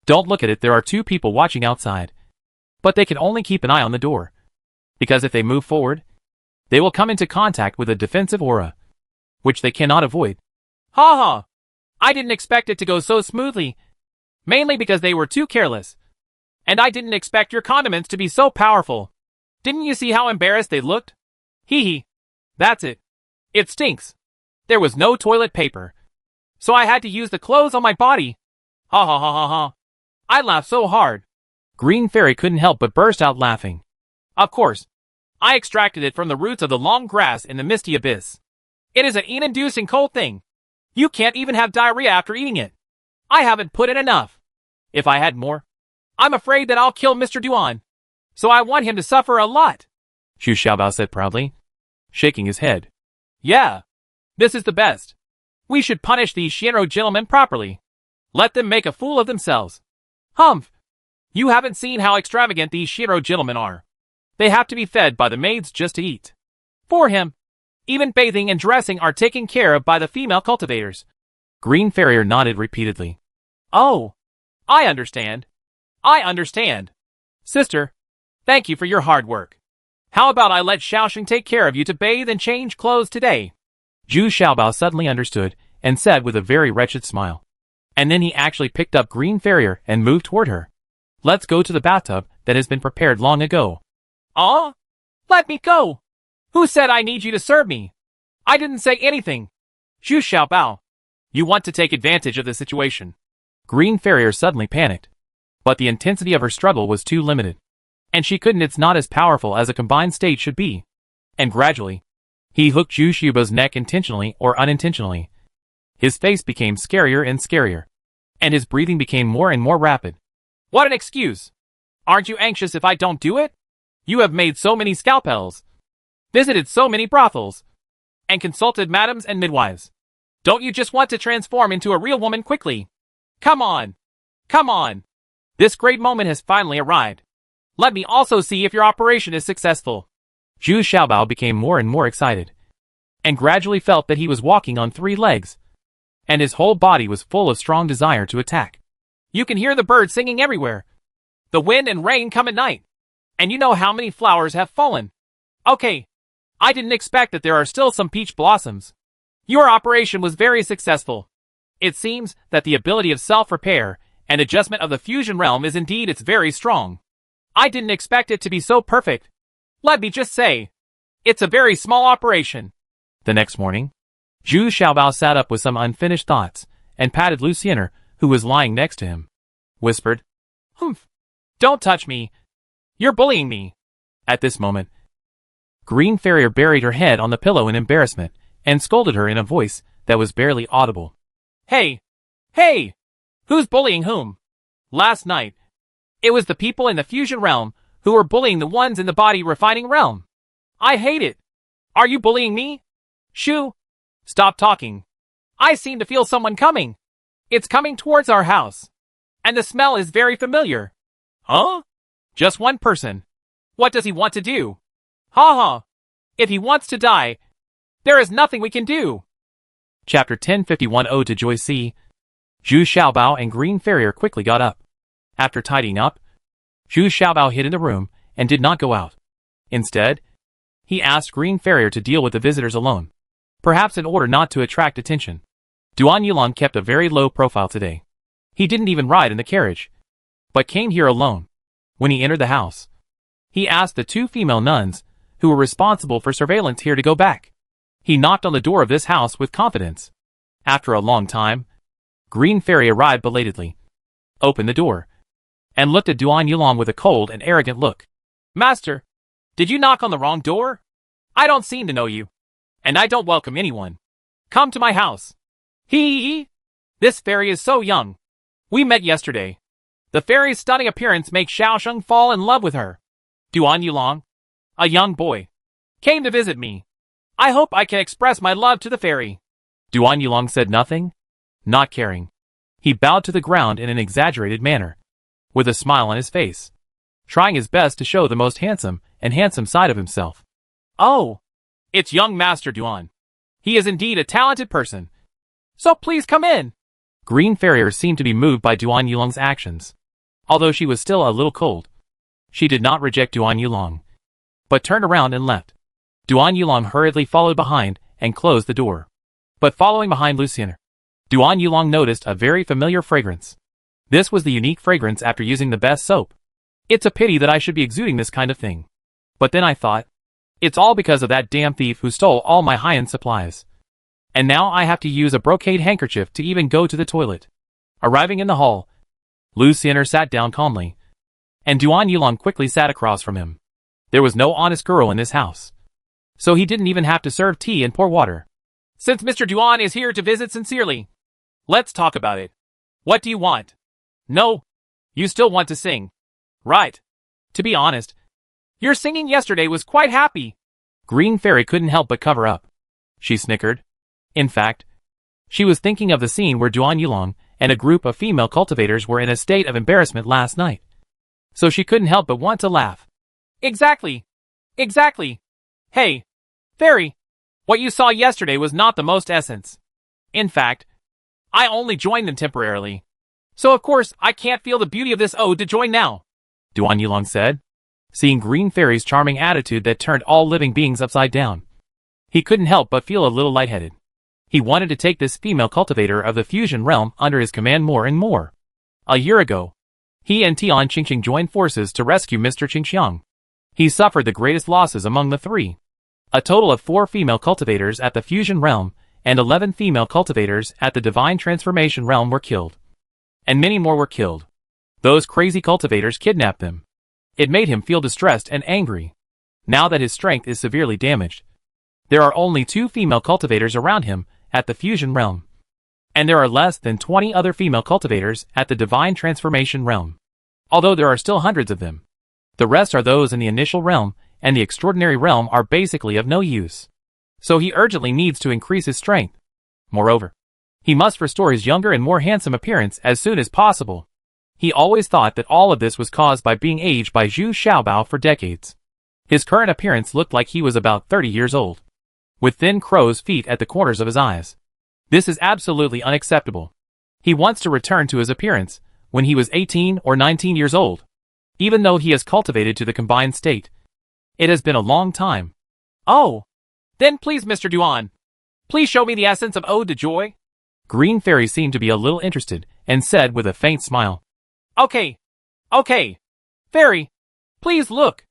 "Don't look at it, there are two people watching outside. But they can only keep an eye on the door. Because if they move forward, they will come into contact with a defensive aura, which they cannot avoid." Ha ha. I didn't expect it to go so smoothly. Mainly because they were too careless. And I didn't expect your condiments to be so powerful. Didn't you see how embarrassed they looked? Hee hee. That's it. It stinks. There was no toilet paper. So I had to use the clothes on my body. Ha ha ha ha ha. I laughed so hard. Green Fairy couldn't help but burst out laughing. Of course. I extracted it from the roots of the long grass in the misty abyss. It is an inducing cold thing. You can't even have diarrhea after eating it. I haven't put in enough. If I had more, I'm afraid that I'll kill Mr. Duan. So I want him to suffer a lot. Zhu Xiaobao said proudly, shaking his head. Yeah. This is the best. We should punish these Shinro gentlemen properly. Let them make a fool of themselves. Humph. You haven't seen how extravagant these Shinro gentlemen are. They have to be fed by the maids just to eat. For him, even bathing and dressing are taken care of by the female cultivators. Green Farrier nodded repeatedly. Oh, I understand. I understand. Sister, thank you for your hard work. How about I let Xiaoxing take care of you to bathe and change clothes today? Zhu Xiaobao suddenly understood and said with a very wretched smile. And then he actually picked up Green Farrier and moved toward her. "Let's go to the bathtub that has been prepared long ago." Let me go. Who said I need you to serve me? I didn't say anything. Zhu Xiaobao, you want to take advantage of the situation. Green Farrier suddenly panicked. But the intensity of her struggle was too limited. And she couldn't, it's not as powerful as a combined state should be. And gradually, he hooked Zhu Xiaobao's neck intentionally or unintentionally. His face became scarier and scarier. And his breathing became more and more rapid. What an excuse. Aren't you anxious if I don't do it? You have made so many scalpels, visited so many brothels, and consulted madams and midwives. Don't you just want to transform into a real woman quickly? Come on. Come on. This great moment has finally arrived. Let me also see if your operation is successful. Zhu Xiaobao became more and more excited, and gradually felt that he was walking on 3 legs, and his whole body was full of strong desire to attack. You can hear the birds singing everywhere. The wind and rain come at night. And you know how many flowers have fallen. Okay. I didn't expect that there are still some peach blossoms. Your operation was very successful. It seems that the ability of self-repair and adjustment of the fusion realm is indeed it's very strong. I didn't expect it to be so perfect. Let me just say, it's a very small operation. The next morning, Zhu Xiaobao sat up with some unfinished thoughts and patted Lucien, who was lying next to him. Whispered, Humph. Don't touch me. You're bullying me. At this moment, Green Farrier buried her head on the pillow in embarrassment and scolded her in a voice that was barely audible. Hey! Hey! Who's bullying whom? Last night, it was the people in the fusion realm who were bullying the ones in the body refining realm. I hate it. Are you bullying me? Shoo! Stop talking. I seem to feel someone coming. It's coming towards our house. And the smell is very familiar. Huh? Just one person. What does he want to do? Ha ha. If he wants to die, there is nothing we can do. Chapter 1051 Ode to Joy C. Zhu Xiaobao and Green Farrier quickly got up. After tidying up, Zhu Xiaobao hid in the room and did not go out. Instead, he asked Green Farrier to deal with the visitors alone, perhaps in order not to attract attention. Duan Yulong kept a very low profile today. He didn't even ride in the carriage, but came here alone. When he entered the house, he asked the two female nuns who were responsible for surveillance here to go back. He knocked on the door of this house with confidence. After a long time, Green Fairy arrived belatedly, opened the door, and looked at Duan Yulong with a cold and arrogant look. Master, did you knock on the wrong door? I don't seem to know you, and I don't welcome anyone. Come to my house. Hee. This fairy is so young. We met yesterday. The fairy's stunning appearance makes Xiaosheng fall in love with her. Duan Yulong, a young boy, came to visit me. I hope I can express my love to the fairy. Duan Yulong said nothing, not caring. He bowed to the ground in an exaggerated manner, with a smile on his face, trying his best to show the most handsome side of himself. Oh, it's young Master Duan. He is indeed a talented person. So please come in. Green Farrier seemed to be moved by Duan Yulong's actions. Although she was still a little cold, she did not reject Duan Yulong, but turned around and left. Duan Yulong hurriedly followed behind and closed the door. But following behind Lucien, Duan Yulong noticed a very familiar fragrance. This was the unique fragrance after using the best soap. It's a pity that I should be exuding this kind of thing. But then I thought, it's all because of that damn thief who stole all my high-end supplies. And now I have to use a brocade handkerchief to even go to the toilet. Arriving in the hall, Lucien sat down calmly, and Duan Yulong quickly sat across from him. There was no honest girl in this house, so he didn't even have to serve tea and pour water. Since Mr. Duan is here to visit sincerely, let's talk about it. What do you want? No, you still want to sing. Right. To be honest, your singing yesterday was quite happy. Green Fairy couldn't help but cover up. She snickered. In fact, she was thinking of the scene where Duan Yulong and a group of female cultivators were in a state of embarrassment last night. So she couldn't help but want to laugh. Exactly. Hey, Fairy, what you saw yesterday was not the most essence. In fact, I only joined them temporarily. So of course I can't feel the beauty of this ode to joy now. Duan Yulong said, seeing Green Fairy's charming attitude that turned all living beings upside down. He couldn't help but feel a little lightheaded. He wanted to take this female cultivator of the fusion realm under his command more and more. A year ago, he and Tian Qingqing joined forces to rescue Mr. Qingxiang. He suffered the greatest losses among the three. A total of 4 female cultivators at the fusion realm and 11 female cultivators at the divine transformation realm were killed. And many more were killed. Those crazy cultivators kidnapped them. It made him feel distressed and angry. Now that his strength is severely damaged, there are only 2 female cultivators around him at the fusion realm. And there are less than 20 other female cultivators at the divine transformation realm. Although there are still hundreds of them. The rest are those in the initial realm, and the extraordinary realm are basically of no use. So he urgently needs to increase his strength. Moreover, he must restore his younger and more handsome appearance as soon as possible. He always thought that all of this was caused by being aged by Zhu Xiaobao for decades. His current appearance looked like he was about 30 years old, with thin crow's feet at the corners of his eyes. This is absolutely unacceptable. He wants to return to his appearance when he was 18 or 19 years old. Even though he has cultivated to the combined state, it has been a long time. Oh, then please Mr. Duan, Please show me the essence of Ode to Joy. Green Fairy seemed to be a little interested and said with a faint smile. Okay. Fairy, please look.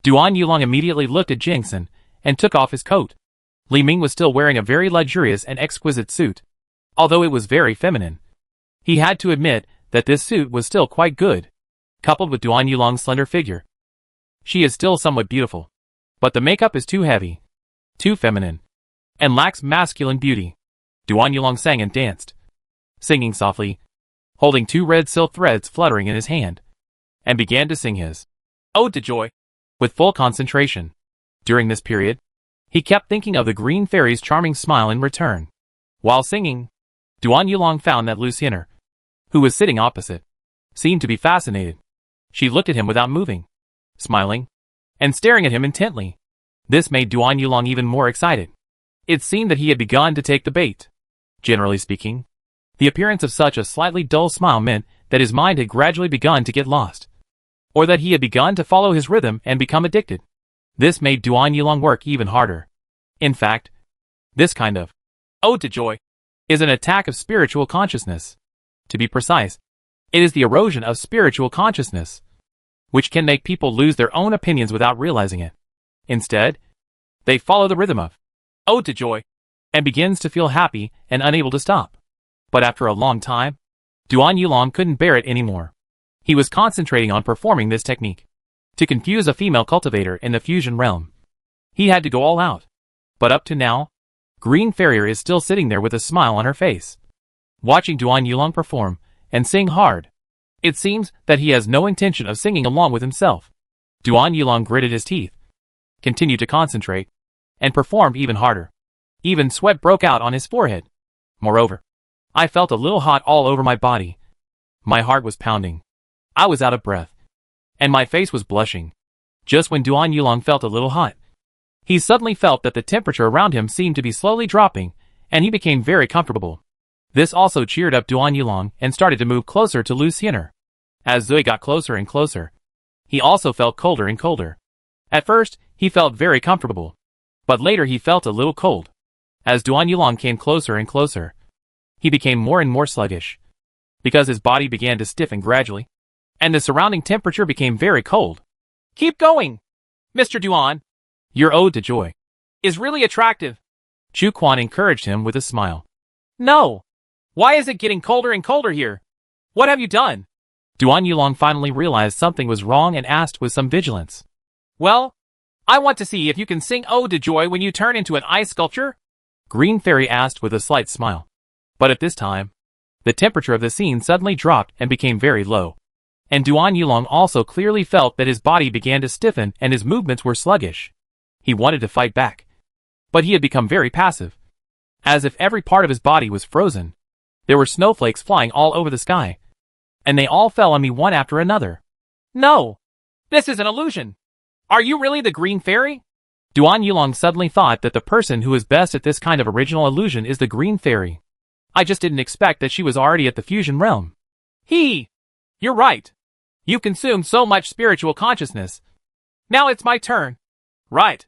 Duan Yulong immediately looked at Jingson and took off his coat. Li Ming was still wearing a very luxurious and exquisite suit. Although it was very feminine, he had to admit that this suit was still quite good, coupled with Duan Yulong's slender figure. She is still somewhat beautiful, but the makeup is too heavy, too feminine, and lacks masculine beauty. Duan Yulong sang and danced, singing softly, holding 2 red silk threads fluttering in his hand, and began to sing his Ode to Joy with full concentration. During this period, he kept thinking of the Green Fairy's charming smile in return. While singing, Duan Yulong found that Lucien, who was sitting opposite, seemed to be fascinated. She looked at him without moving, smiling, and staring at him intently. This made Duan Yulong even more excited. It seemed that he had begun to take the bait. Generally speaking, the appearance of such a slightly dull smile meant that his mind had gradually begun to get lost, or that he had begun to follow his rhythm and become addicted. This made Duan Yulong work even harder. In fact, this kind of Ode to Joy is an attack of spiritual consciousness. To be precise, it is the erosion of spiritual consciousness, which can make people lose their own opinions without realizing it. Instead, they follow the rhythm of Ode to Joy and begins to feel happy and unable to stop. But after a long time, Duan Yulong couldn't bear it anymore. He was concentrating on performing this technique to confuse a female cultivator in the fusion realm. He had to go all out. But up to now, Green Fairy is still sitting there with a smile on her face, watching Duan Yulong perform and sing hard. It seems that he has no intention of singing along with himself. Duan Yulong gritted his teeth, continued to concentrate, and performed even harder. Even sweat broke out on his forehead. Moreover, I felt a little hot all over my body. My heart was pounding. I was out of breath, and my face was blushing. Just when Duan Yulong felt a little hot, he suddenly felt that the temperature around him seemed to be slowly dropping, and he became very comfortable. This also cheered up Duan Yulong and started to move closer to Lucien. As Zui got closer and closer, he also felt colder and colder. At first, he felt very comfortable, but later he felt a little cold. As Duan Yulong came closer and closer, he became more and more sluggish, because his body began to stiffen gradually, and the surrounding temperature became very cold. Keep going, Mr. Duan. Your Ode to Joy is really attractive. Chu Quan encouraged him with a smile. No. Why is it getting colder and colder here? What have you done? Duan Yulong finally realized something was wrong and asked with some vigilance. Well, I want to see if you can sing Ode to Joy when you turn into an ice sculpture. Green Fairy asked with a slight smile. But at this time, the temperature of the scene suddenly dropped and became very low. And Duan Yulong also clearly felt that his body began to stiffen and his movements were sluggish. He wanted to fight back, but he had become very passive, as if every part of his body was frozen. There were snowflakes flying all over the sky, and they all fell on me one after another. No, this is an illusion. Are you really the Green Fairy? Duan Yulong suddenly thought that the person who is best at this kind of original illusion is the Green Fairy. I just didn't expect that she was already at the fusion realm. You're right. You consumed so much spiritual consciousness. Now it's my turn. Right.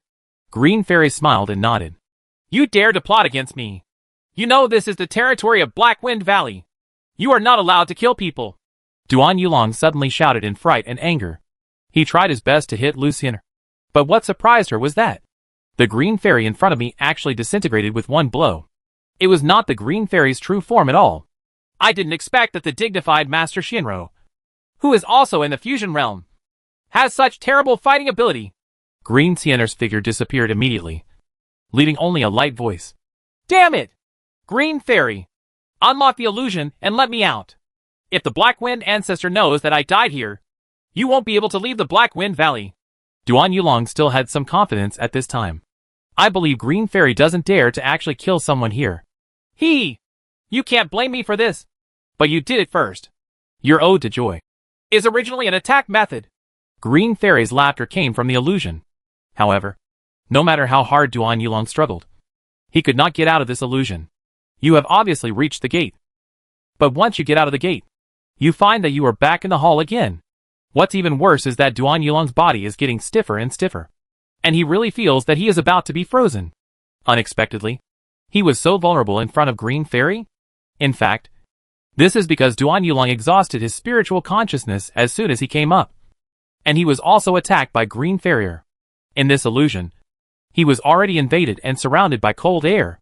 Green Fairy smiled and nodded. You dare to plot against me. You know this is the territory of Black Wind Valley. You are not allowed to kill people. Duan Yulong suddenly shouted in fright and anger. He tried his best to hit Lucien. But what surprised her was that the Green Fairy in front of me actually disintegrated with one blow. It was not the Green Fairy's true form at all. I didn't expect that the dignified Master Shinro, who is also in the fusion realm, has such terrible fighting ability. Green Siener's figure disappeared immediately, leaving only a light voice. Damn it! Green Fairy, unlock the illusion and let me out. If the Black Wind ancestor knows that I died here, you won't be able to leave the Black Wind Valley. Duan Yulong still had some confidence at this time. I believe Green Fairy doesn't dare to actually kill someone here. You can't blame me for this. But you did it first. Your Ode to Joy is originally an attack method. Green Fairy's laughter came from the illusion. However, no matter how hard Duan Yulong struggled, he could not get out of this illusion. You have obviously reached the gate. But once you get out of the gate, you find that you are back in the hall again. What's even worse is that Duan Yulong's body is getting stiffer and stiffer, and he really feels that he is about to be frozen. Unexpectedly, He was so vulnerable in front of Green Fairy? In fact, this is because Duan Yulong exhausted his spiritual consciousness as soon as he came up. And he was also attacked by Green Fairy. In this illusion, he was already invaded and surrounded by cold air.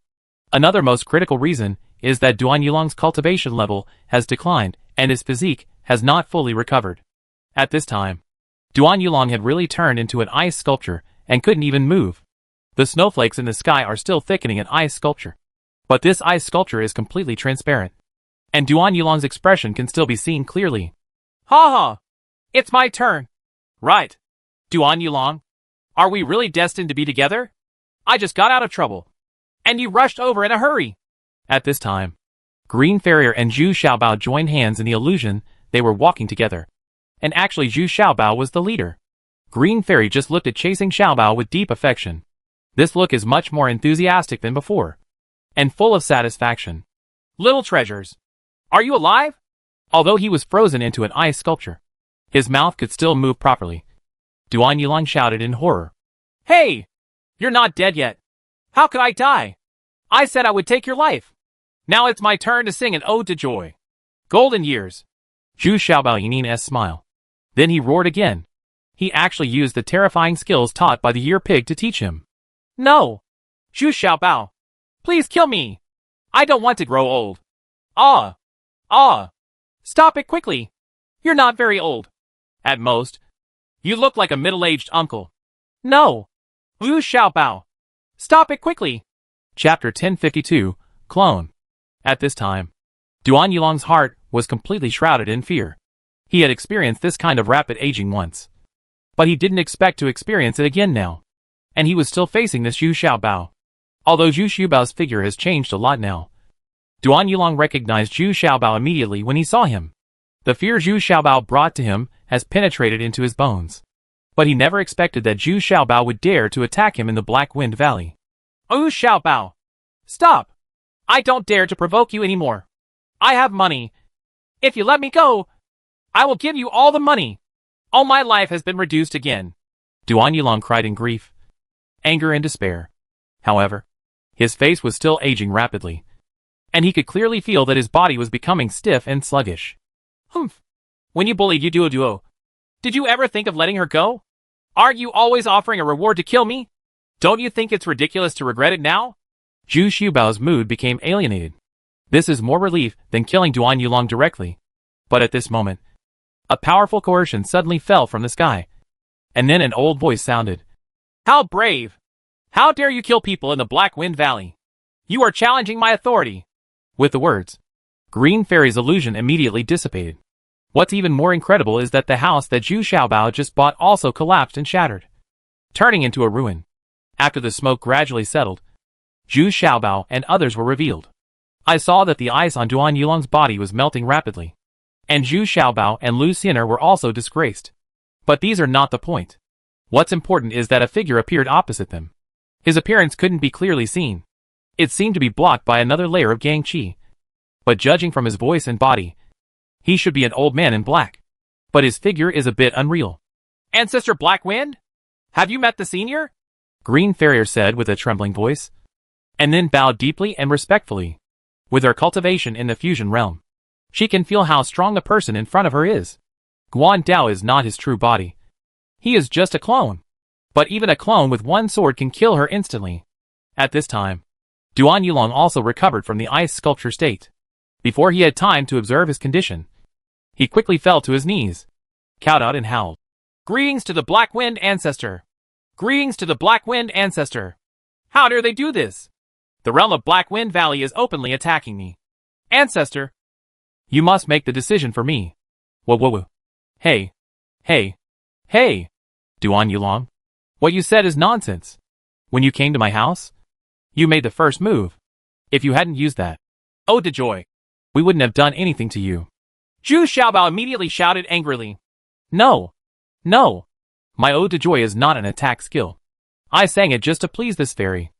Another most critical reason is that Duan Yulong's cultivation level has declined and his physique has not fully recovered. At this time, Duan Yulong had really turned into an ice sculpture and couldn't even move. The snowflakes in the sky are still thickening an ice sculpture. But this ice sculpture is completely transparent. And Duan Yulong's expression can still be seen clearly. Ha ha! It's my turn. Right. Duan Yulong, are we really destined to be together? I just got out of trouble. And you rushed over in a hurry. At this time, Green Fairy and Zhu Xiaobao joined hands in the illusion they were walking together. And actually Zhu Xiaobao was the leader. Green Fairy just looked at chasing Xiaobao with deep affection. This look is much more enthusiastic than before. And full of satisfaction. Little treasures. Are you alive? Although he was frozen into an ice sculpture, his mouth could still move properly. Duan Yulong shouted in horror. Hey! You're not dead yet. How could I die? I said I would take your life. Now it's my turn to sing an ode to joy. Golden years. Zhu Xiaobao Yanin's smile. Then he roared again. He actually used the terrifying skills taught by the year pig to teach him. No! Zhu Xiaobao. Please kill me. I don't want to grow old. Ah! Stop it quickly. You're not very old. At most. You look like a middle-aged uncle. No! Zhu Xiaobao. Stop it quickly. Chapter 1052, Clone. At this time, Duan Yulong's heart was completely shrouded in fear. He had experienced this kind of rapid aging once. But he didn't expect to experience it again now. And he was still facing this Zhu Xiaobao. Although Zhu Xiaobao's figure has changed a lot now. Duan Yulong recognized Zhu Xiaobao immediately when he saw him. The fear Zhu Xiaobao brought to him has penetrated into his bones. But he never expected that Zhu Xiaobao would dare to attack him in the Black Wind Valley. Oh, Xiaobao! Stop! I don't dare to provoke you anymore. I have money. If you let me go, I will give you all the money. All my life has been reduced again. Duan Yulong cried in grief, anger and despair. However, his face was still aging rapidly. And he could clearly feel that his body was becoming stiff and sluggish. Humph. When you bullied Duo, did you ever think of letting her go? Aren't you always offering a reward to kill me? Don't you think it's ridiculous to regret it now? Zhu Xiaobao's mood became alienated. This is more relief than killing Duan Yulong directly. But at this moment, a powerful coercion suddenly fell from the sky. And then an old voice sounded. How brave! How dare you kill people in the Black Wind Valley? You are challenging my authority. With the words, Green Fairy's illusion immediately dissipated. What's even more incredible is that the house that Zhu Xiaobao just bought also collapsed and shattered, turning into a ruin. After the smoke gradually settled, Zhu Xiaobao and others were revealed. I saw that the ice on Duan Yulong's body was melting rapidly, and Zhu Xiaobao and Lu Xin'er were also disgraced. But these are not the point. What's important is that a figure appeared opposite them. His appearance couldn't be clearly seen. It seemed to be blocked by another layer of Gang Qi. But judging from his voice and body, he should be an old man in black. But his figure is a bit unreal. Ancestor Black Wind? Have you met the senior? Green Fairy said with a trembling voice. And then bowed deeply and respectfully. With her cultivation in the fusion realm, she can feel how strong the person in front of her is. Guan Dao is not his true body. He is just a clone. But even a clone with one sword can kill her instantly. At this time, Duan Yulong also recovered from the ice sculpture state. Before he had time to observe his condition, he quickly fell to his knees, cowed out and howled. Greetings to the Black Wind Ancestor! Greetings to the Black Wind Ancestor! How dare they do this? The realm of Black Wind Valley is openly attacking me. Ancestor! You must make the decision for me. Whoa. Hey. Duan Yulong. What you said is nonsense. When you came to my house, you made the first move. If you hadn't used that, ode to joy, we wouldn't have done anything to you. Zhu Xiaobao immediately shouted angrily. No. My ode to joy is not an attack skill. I sang it just to please this fairy.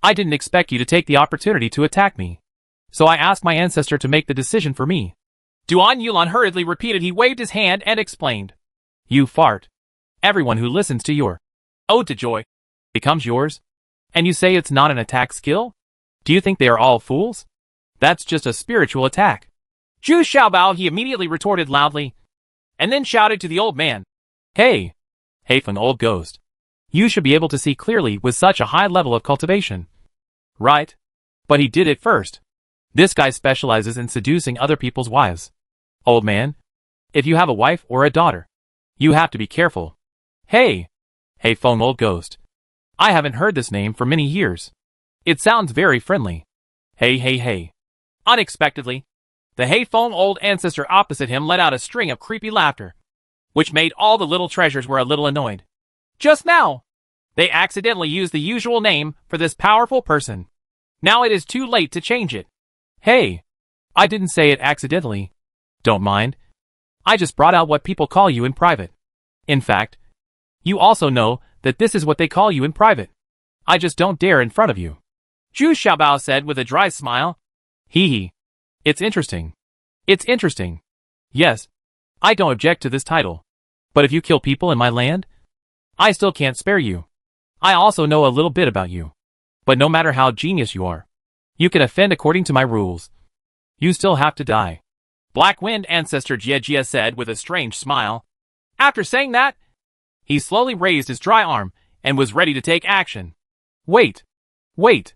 I didn't expect you to take the opportunity to attack me. So I asked my ancestor to make the decision for me. Duan Yulong hurriedly repeated. He waved his hand and explained. You fart. Everyone who listens to your ode to joy becomes yours. And you say it's not an attack skill? Do you think they are all fools? That's just a spiritual attack. Zhu Xiaobao, he immediately retorted loudly, and then shouted to the old man. Hey! Hey, Feng, old ghost. You should be able to see clearly with such a high level of cultivation. Right? But he did it first. This guy specializes in seducing other people's wives. Old man, if you have a wife or a daughter, you have to be careful. Hey! Hey, Feng, old ghost. I haven't heard this name for many years. It sounds very friendly. Hey, hey, hey. Unexpectedly, the Heifeng old ancestor opposite him let out a string of creepy laughter, which made all the little treasures were a little annoyed. Just now, they accidentally used the usual name for this powerful person. Now it is too late to change it. Hey! I didn't say it accidentally. Don't mind. I just brought out what people call you in private. In fact, you also know that this is what they call you in private. I just don't dare in front of you. Zhu Xiaobao said with a dry smile. Hee hee. It's interesting. It's interesting. Yes, I don't object to this title. But if you kill people in my land, I still can't spare you. I also know a little bit about you. But no matter how genius you are, you can offend according to my rules. You still have to die. Black Wind Ancestor Jia Jia said with a strange smile. After saying that, he slowly raised his dry arm and was ready to take action. Wait! Wait!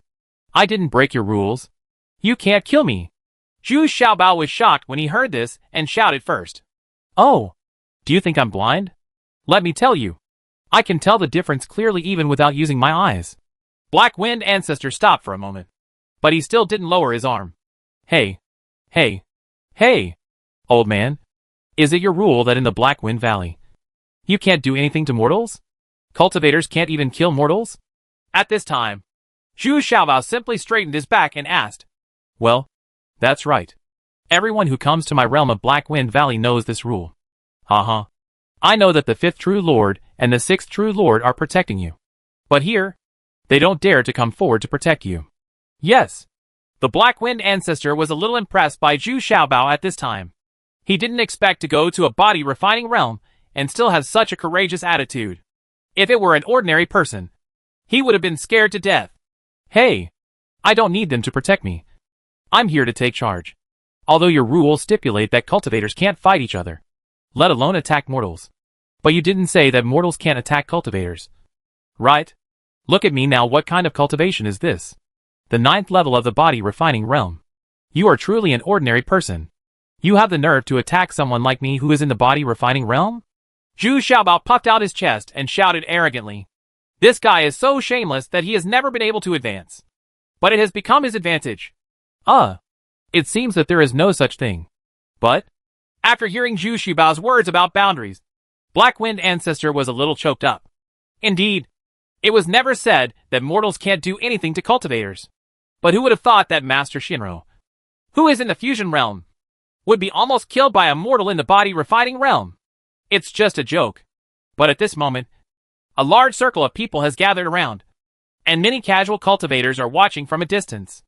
I didn't break your rules. You can't kill me. Zhu Xiaobao was shocked when he heard this and shouted first. Oh! Do you think I'm blind? Let me tell you. I can tell the difference clearly even without using my eyes. Black Wind Ancestor stopped for a moment, but he still didn't lower his arm. Hey! Hey! Hey! Old man, is it your rule that in the Black Wind Valley, you can't do anything to mortals? Cultivators can't even kill mortals? At this time, Zhu Xiaobao simply straightened his back and asked. Well, that's right. Everyone who comes to my realm of Black Wind Valley knows this rule. Uh-huh. I know that the 5th True Lord and the 6th True Lord are protecting you. But here, they don't dare to come forward to protect you. Yes. The Black Wind Ancestor was a little impressed by Zhu Xiaobao at this time. He didn't expect to go to a body refining realm and still have such a courageous attitude. If it were an ordinary person, he would have been scared to death. Hey! I don't need them to protect me. I'm here to take charge. Although your rules stipulate that cultivators can't fight each other, let alone attack mortals. But you didn't say that mortals can't attack cultivators. Right? Look at me now, what kind of cultivation is this? The 9th level of the body refining realm. You are truly an ordinary person. You have the nerve to attack someone like me who is in the body refining realm? Zhu Xiaobao puffed out his chest and shouted arrogantly. This guy is so shameless that he has never been able to advance. But it has become his advantage. It seems that there is no such thing. But, after hearing Zhu Xiaobao's words about boundaries, Black Wind Ancestor was a little choked up. Indeed, it was never said that mortals can't do anything to cultivators. But who would have thought that Master Shinro, who is in the fusion realm, would be almost killed by a mortal in the body refining realm? It's just a joke. But at this moment, a large circle of people has gathered around, and many casual cultivators are watching from a distance.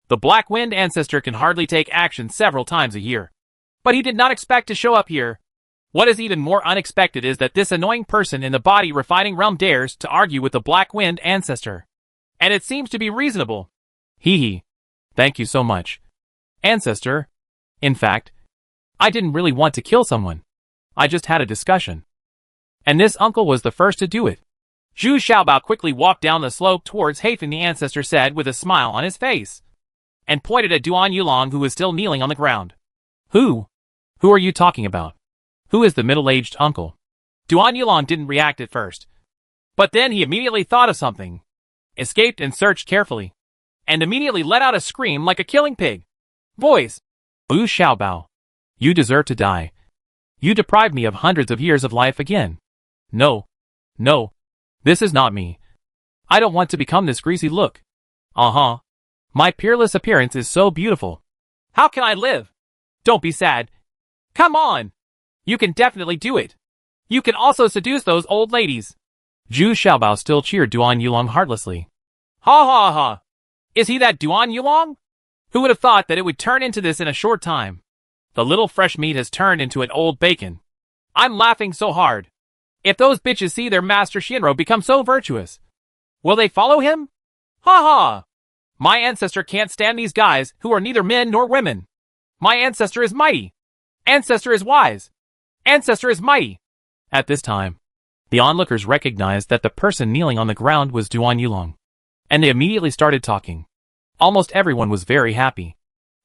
The Black Wind Ancestor can hardly take action several times a year. But he did not expect to show up here. What is even more unexpected is that this annoying person in the body refining realm dares to argue with the Black Wind Ancestor. And it seems to be reasonable. Hee hee. Thank you so much, Ancestor. In fact, I didn't really want to kill someone. I just had a discussion. And this uncle was the first to do it. Zhu Xiaobao quickly walked down the slope towards Heifeng the Ancestor said with a smile on his face, and pointed at Duan Yulong who was still kneeling on the ground. Who? Who are you talking about? Who is the middle-aged uncle? Duan Yulong didn't react at first. But then he immediately thought of something, escaped and searched carefully, and immediately let out a scream like a killing pig. Voice. Zhu Xiaobao. You deserve to die. You deprived me of hundreds of years of life again. No. No. This is not me. I don't want to become this greasy look. My peerless appearance is so beautiful. How can I live? Don't be sad. Come on. You can definitely do it. You can also seduce those old ladies. Zhu Xiaobao still cheered Duan Yulong heartlessly. Ha ha ha. Is he that Duan Yulong? Who would have thought that it would turn into this in a short time? The little fresh meat has turned into an old bacon. I'm laughing so hard. If those bitches see their master Shinro become so virtuous, will they follow him? Ha ha! My ancestor can't stand these guys who are neither men nor women. My ancestor is mighty. Ancestor is wise. Ancestor is mighty. At this time, the onlookers recognized that the person kneeling on the ground was Duan Yulong, and they immediately started talking. Almost everyone was very happy.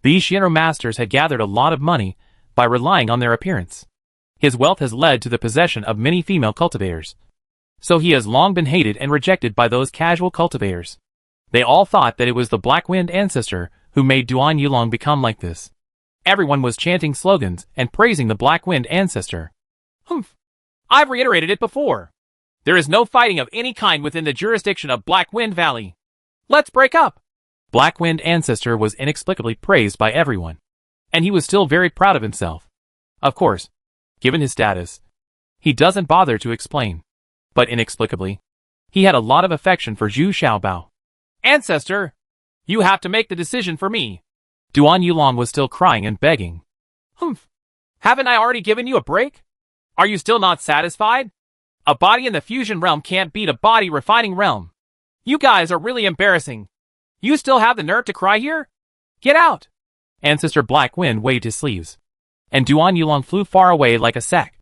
These Shinro masters had gathered a lot of money by relying on their appearance. His wealth has led to the possession of many female cultivators. So he has long been hated and rejected by those casual cultivators. They all thought that it was the Black Wind ancestor who made Duan Yulong become like this. Everyone was chanting slogans and praising the Black Wind ancestor. Humph. I've reiterated it before. There is no fighting of any kind within the jurisdiction of Black Wind Valley. Let's break up. Black Wind ancestor was inexplicably praised by everyone, and he was still very proud of himself. Of course, given his status, he doesn't bother to explain. But inexplicably, he had a lot of affection for Zhu Xiaobao. Ancestor, you have to make the decision for me. Duan Yulong was still crying and begging. Humph. Haven't I already given you a break? Are you still not satisfied? A body in the fusion realm can't beat a body refining realm. You guys are really embarrassing. You still have the nerve to cry here? Get out! Ancestor Black Wind waved his sleeves, and Duan Yulong flew far away like a sack,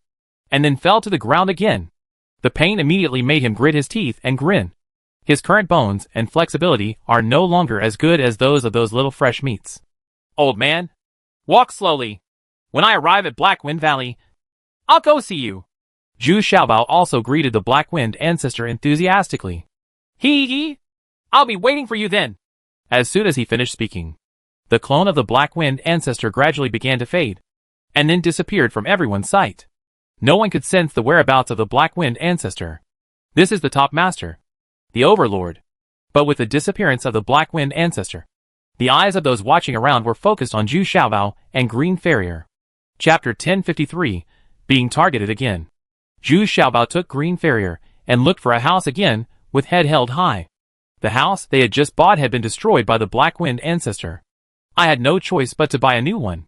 and then fell to the ground again. The pain immediately made him grit his teeth and grin. His current bones and flexibility are no longer as good as those of those little fresh meats. Old man, walk slowly. When I arrive at Black Wind Valley, I'll go see you. Zhu Xiaobao also greeted the Black Wind ancestor enthusiastically. Hee. I'll be waiting for you then. As soon as he finished speaking, the clone of the Black Wind ancestor gradually began to fade, and then disappeared from everyone's sight. No one could sense the whereabouts of the Black Wind ancestor. This is the top master, the overlord. But with the disappearance of the Black Wind ancestor, the eyes of those watching around were focused on Zhu Xiaobao and Green Farrier. Chapter 1053, Being Targeted Again. Zhu Xiaobao took Green Farrier and looked for a house again, with head held high. The house they had just bought had been destroyed by the Black Wind ancestor. I had no choice but to buy a new one.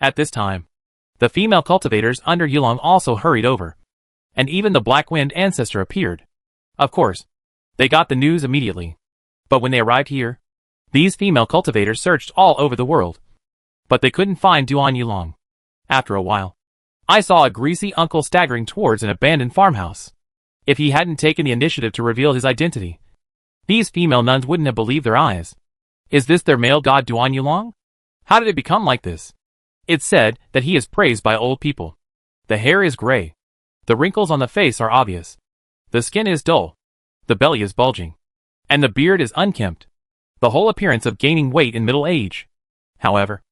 At this time, the female cultivators under Yulong also hurried over, and even the Black Wind ancestor appeared. Of course, they got the news immediately. But when they arrived here, these female cultivators searched all over the world, but they couldn't find Duan Yulong. After a while, I saw a greasy uncle staggering towards an abandoned farmhouse. If he hadn't taken the initiative to reveal his identity, these female nuns wouldn't have believed their eyes. Is this their male god Duan Yulong? How did it become like this? It's said that he is praised by old people. The hair is gray. The wrinkles on the face are obvious. The skin is dull. The belly is bulging. And the beard is unkempt. The whole appearance of gaining weight in middle age. However,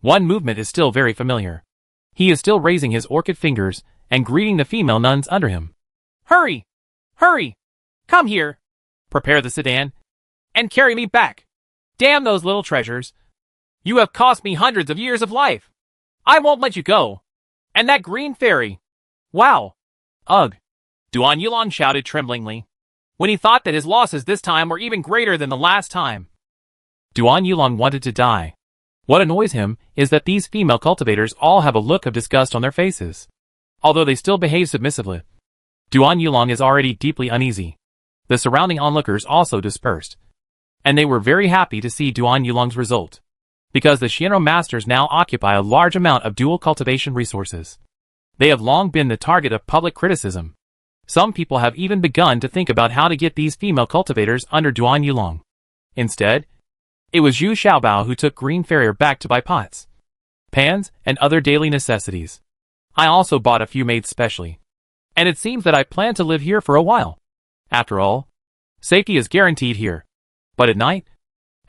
one movement is still very familiar. He is still raising his orchid fingers and greeting the female nuns under him. Hurry! Hurry! Come here! Prepare the sedan, and carry me back. Damn those little treasures. You have cost me hundreds of years of life. I won't let you go. And that green fairy. Wow. Ugh. Duan Yulong shouted tremblingly, when he thought that his losses this time were even greater than the last time. Duan Yulong wanted to die. What annoys him is that these female cultivators all have a look of disgust on their faces. Although they still behave submissively, Duan Yulong is already deeply uneasy. The surrounding onlookers also dispersed, and they were very happy to see Duan Yulong's result, because the Shinro masters now occupy a large amount of dual cultivation resources. They have long been the target of public criticism. Some people have even begun to think about how to get these female cultivators under Duan Yulong. Instead, it was Zhu Xiaobao who took Green Farrier back to buy pots, pans, and other daily necessities. I also bought a few made specially, and it seems that I plan to live here for a while. After all, safety is guaranteed here. But at night,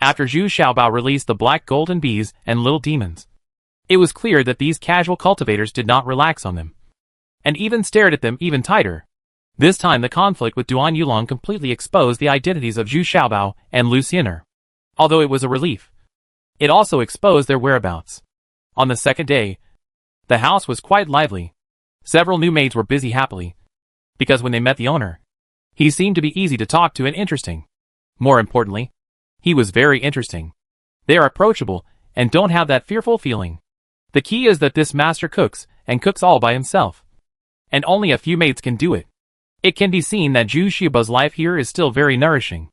after Zhu Xiaobao released the black golden bees and little demons, it was clear that these casual cultivators did not relax on them, and even stared at them even tighter. This time the conflict with Duan Yulong completely exposed the identities of Zhu Xiaobao and Lu Xiner. Although it was a relief, it also exposed their whereabouts. On the second day, the house was quite lively. Several new maids were busy happily, because when they met the owner, he seemed to be easy to talk to and interesting. More importantly, he was very interesting. They are approachable and don't have that fearful feeling. The key is that this master cooks, and cooks all by himself. And only a few maids can do it. It can be seen that Zhu Xiaobao's life here is still very nourishing.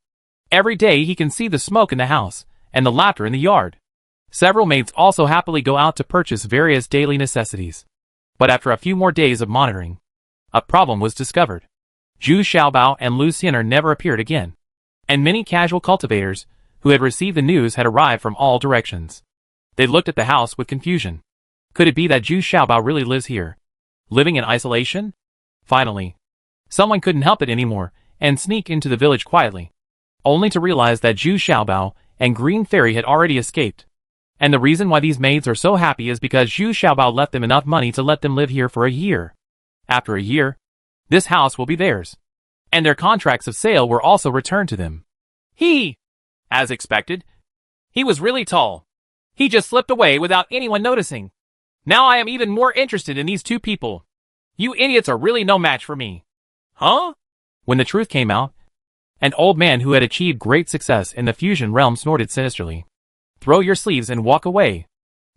Every day he can see the smoke in the house, and the laughter in the yard. Several maids also happily go out to purchase various daily necessities. But after a few more days of monitoring, a problem was discovered. Zhu Xiaobao and Lu Xian'er never appeared again. And many casual cultivators, who had received the news, had arrived from all directions. They looked at the house with confusion. Could it be that Zhu Xiaobao really lives here, living in isolation? Finally, someone couldn't help it anymore and sneak into the village quietly, only to realize that Zhu Xiaobao and Green Fairy had already escaped. And the reason why these maids are so happy is because Zhu Xiaobao left them enough money to let them live here for a year. After a year, this house will be theirs, and their contracts of sale were also returned to them. As expected, he was really tall. He just slipped away without anyone noticing. Now I am even more interested in these two people. You idiots are really no match for me. Huh? When the truth came out, an old man who had achieved great success in the fusion realm snorted sinisterly. Throw your sleeves and walk away.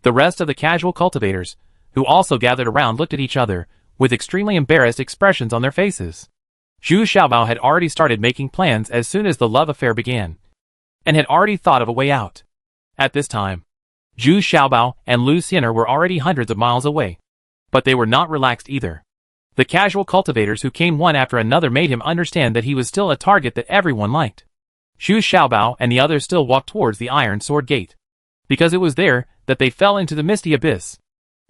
The rest of the casual cultivators, who also gathered around, looked at each other with extremely embarrassed expressions on their faces. Zhu Xiaobao had already started making plans as soon as the love affair began, and had already thought of a way out. At this time, Zhu Xiaobao and Lu Xian'er were already hundreds of miles away. But they were not relaxed either. The casual cultivators who came one after another made him understand that he was still a target that everyone liked. Zhu Xiaobao and the others still walked towards the Iron Sword Gate, because it was there that they fell into the misty abyss.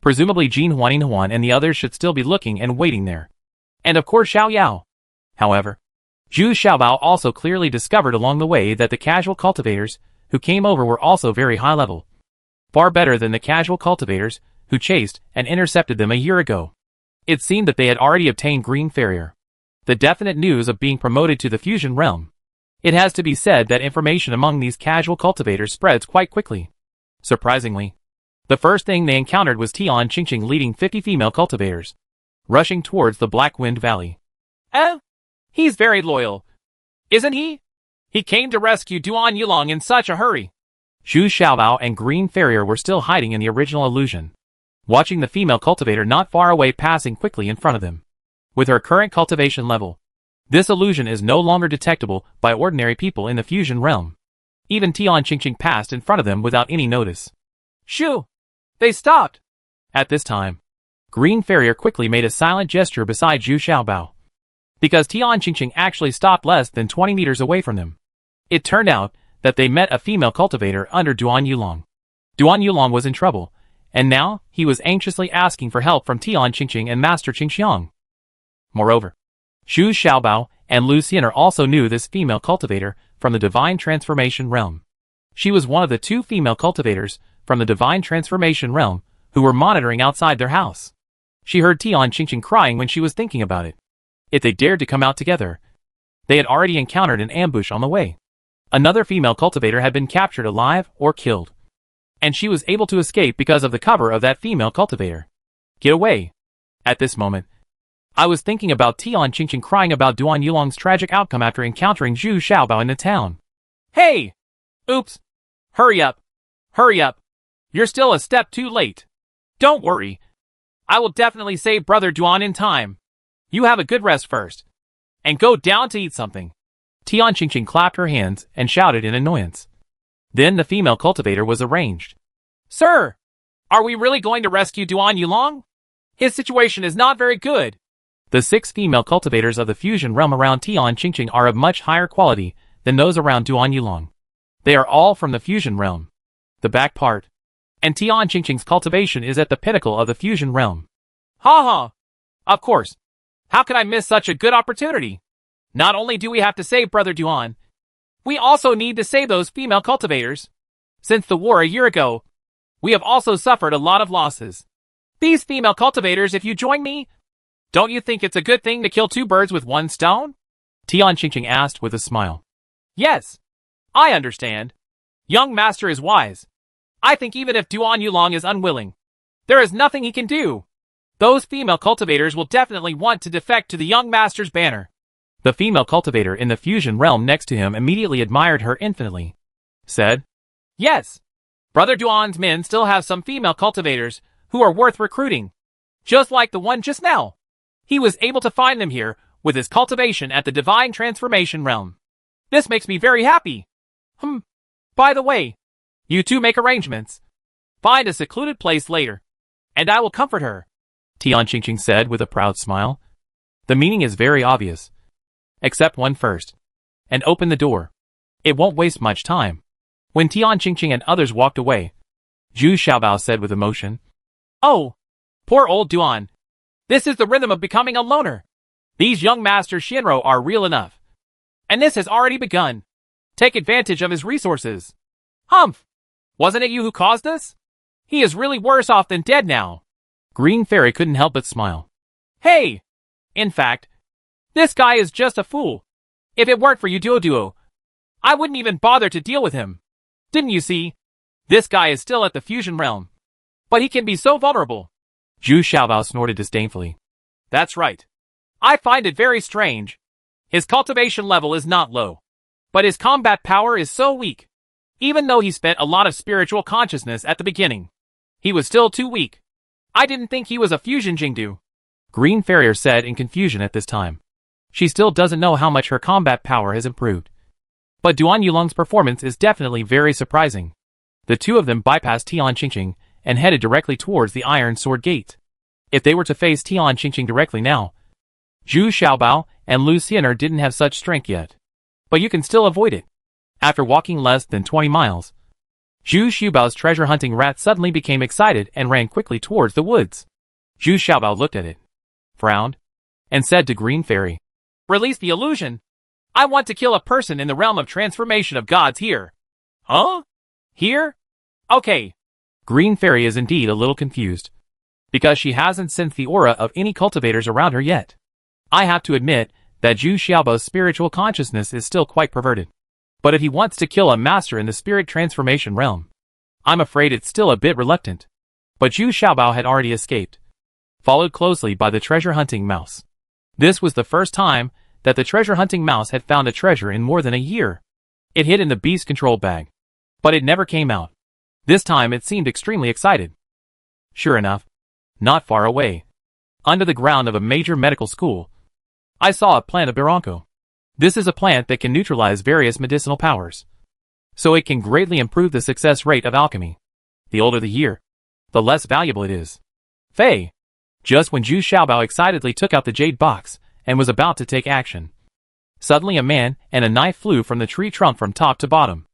Presumably Jin Huan and the others should still be looking and waiting there. And of course Xiao Yao. However, Zhu Xiaobao also clearly discovered along the way that the casual cultivators who came over were also very high level. Far better than the casual cultivators who chased and intercepted them a year ago. It seemed that they had already obtained Green Farrier, the definite news of being promoted to the fusion realm. It has to be said that information among these casual cultivators spreads quite quickly. Surprisingly, the first thing they encountered was Tian Qingqing leading 50 female cultivators, rushing towards the Black Wind Valley. He's very loyal, isn't he? He came to rescue Duan Yulong in such a hurry. Zhu Xiaobao and Green Farrier were still hiding in the original illusion, watching the female cultivator not far away passing quickly in front of them. With her current cultivation level, this illusion is no longer detectable by ordinary people in the fusion realm. Even Tian Qingqing passed in front of them without any notice. Shoo! They stopped! At this time, Green Farrier quickly made a silent gesture beside Zhu Xiaobao, because Tian Qingqing actually stopped less than 20 meters away from them. It turned out that they met a female cultivator under Duan Yulong. Duan Yulong was in trouble, and now he was anxiously asking for help from Tian Qingqing and Master Qingxiang. Moreover, Zhu Xiaobao and Lu Xian'er also knew this female cultivator from the Divine Transformation Realm. She was one of the two female cultivators from the Divine Transformation Realm who were monitoring outside their house. She heard Tian Qingqing crying when she was thinking about it. If they dared to come out together, they had already encountered an ambush on the way. Another female cultivator had been captured alive or killed, and she was able to escape because of the cover of that female cultivator. Get away! At this moment, I was thinking about Tian Qingqing crying about Duan Yulong's tragic outcome after encountering Zhu Xiaobao in the town. Hey! Oops! Hurry up! Hurry up! You're still a step too late. Don't worry. I will definitely save Brother Duan in time. You have a good rest first, and go down to eat something. Tian Qingqing clapped her hands and shouted in annoyance. Then the female cultivator was arranged. Sir! Are we really going to rescue Duan Yulong? His situation is not very good. The 6 female cultivators of the fusion realm around Tian Qingqing are of much higher quality than those around Duan Yulong. They are all from the fusion realm, the back part, and Tian Qingqing's cultivation is at the pinnacle of the fusion realm. Ha ha! Of course. How could I miss such a good opportunity? Not only do we have to save Brother Duan, we also need to save those female cultivators. Since the war a year ago, we have also suffered a lot of losses. These female cultivators, if you join me, don't you think it's a good thing to kill 2 birds with 1 stone? Tian Qingqing asked with a smile. Yes, I understand. Young master is wise. I think even if Duan Yulong is unwilling, there is nothing he can do. Those female cultivators will definitely want to defect to the young master's banner. The female cultivator in the fusion realm next to him immediately admired her infinitely. Said, Yes, Brother Duan's men still have some female cultivators who are worth recruiting. Just like the one just now. He was able to find them here with his cultivation at the Divine Transformation Realm. This makes me very happy. By the way, You two make arrangements. Find a secluded place later, and I will comfort her, Tian Qingqing said with a proud smile. The meaning is very obvious. Accept one first. And open the door. It won't waste much time. When Tian Qingqing and others walked away, Zhu Xiaobao said with emotion, Oh, poor old Duan. This is the rhythm of becoming a loner. These young masters Shinro are real enough. And this has already begun. Take advantage of his resources. Humph! Wasn't it you who caused this? He is really worse off than dead now. Green Fairy couldn't help but smile. Hey! In fact, this guy is just a fool. If it weren't for you Duo, I wouldn't even bother to deal with him. Didn't you see? This guy is still at the fusion realm. But he can be so vulnerable. Zhu Xiaobao snorted disdainfully. That's right. I find it very strange. His cultivation level is not low. But his combat power is so weak. Even though he spent a lot of spiritual consciousness at the beginning, he was still too weak. I didn't think he was a fusion Jingdu. Green Fairy said in confusion at this time. She still doesn't know how much her combat power has improved. But Duan Yulong's performance is definitely very surprising. The two of them bypassed Tian Qingqing and headed directly towards the Iron Sword Gate. If they were to face Tian Qingqing directly now, Zhu Xiaobao and Lu Xian'er didn't have such strength yet. But you can still avoid it. After walking less than 20 miles, Zhu Xiaobao's treasure hunting rat suddenly became excited and ran quickly towards the woods. Zhu Xiaobao looked at it, frowned, and said to Green Fairy, Release the illusion. I want to kill a person in the realm of transformation of gods here. Huh? Here? Okay. Green Fairy is indeed a little confused, because she hasn't sensed the aura of any cultivators around her yet. I have to admit that Zhu Xiaobao's spiritual consciousness is still quite perverted. But if he wants to kill a master in the spirit transformation realm, I'm afraid it's still a bit reluctant. But Zhu Xiaobao had already escaped, followed closely by the treasure hunting mouse. This was the first time that the treasure hunting mouse had found a treasure in more than a year. It hid in the beast control bag, but it never came out. This time it seemed extremely excited. Sure enough, not far away, under the ground of a major medical school, I saw a plant of Baronco. This is a plant that can neutralize various medicinal powers, so it can greatly improve the success rate of alchemy. The older the year, the less valuable it is. Fei! Just when Zhu Xiaobao excitedly took out the jade box and was about to take action, suddenly a man and a knife flew from the tree trunk from top to bottom.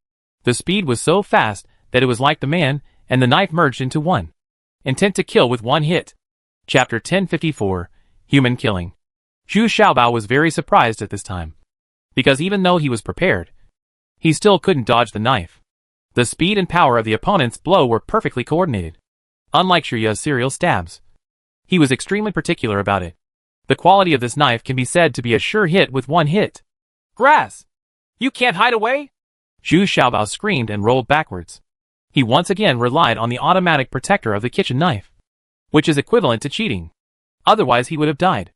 The speed was so fast that it was like the man and the knife merged into one, intent to kill with one hit. Chapter 1054, Human Killing. Zhu Xiaobao was very surprised at this time, because even though he was prepared, he still couldn't dodge the knife. The speed and power of the opponent's blow were perfectly coordinated. Unlike Shuyu's serial stabs, he was extremely particular about it. The quality of this knife can be said to be a sure hit with one hit. Grass! You can't hide away? Zhu Xiaobao screamed and rolled backwards. He once again relied on the automatic protector of the kitchen knife, which is equivalent to cheating. Otherwise he would have died.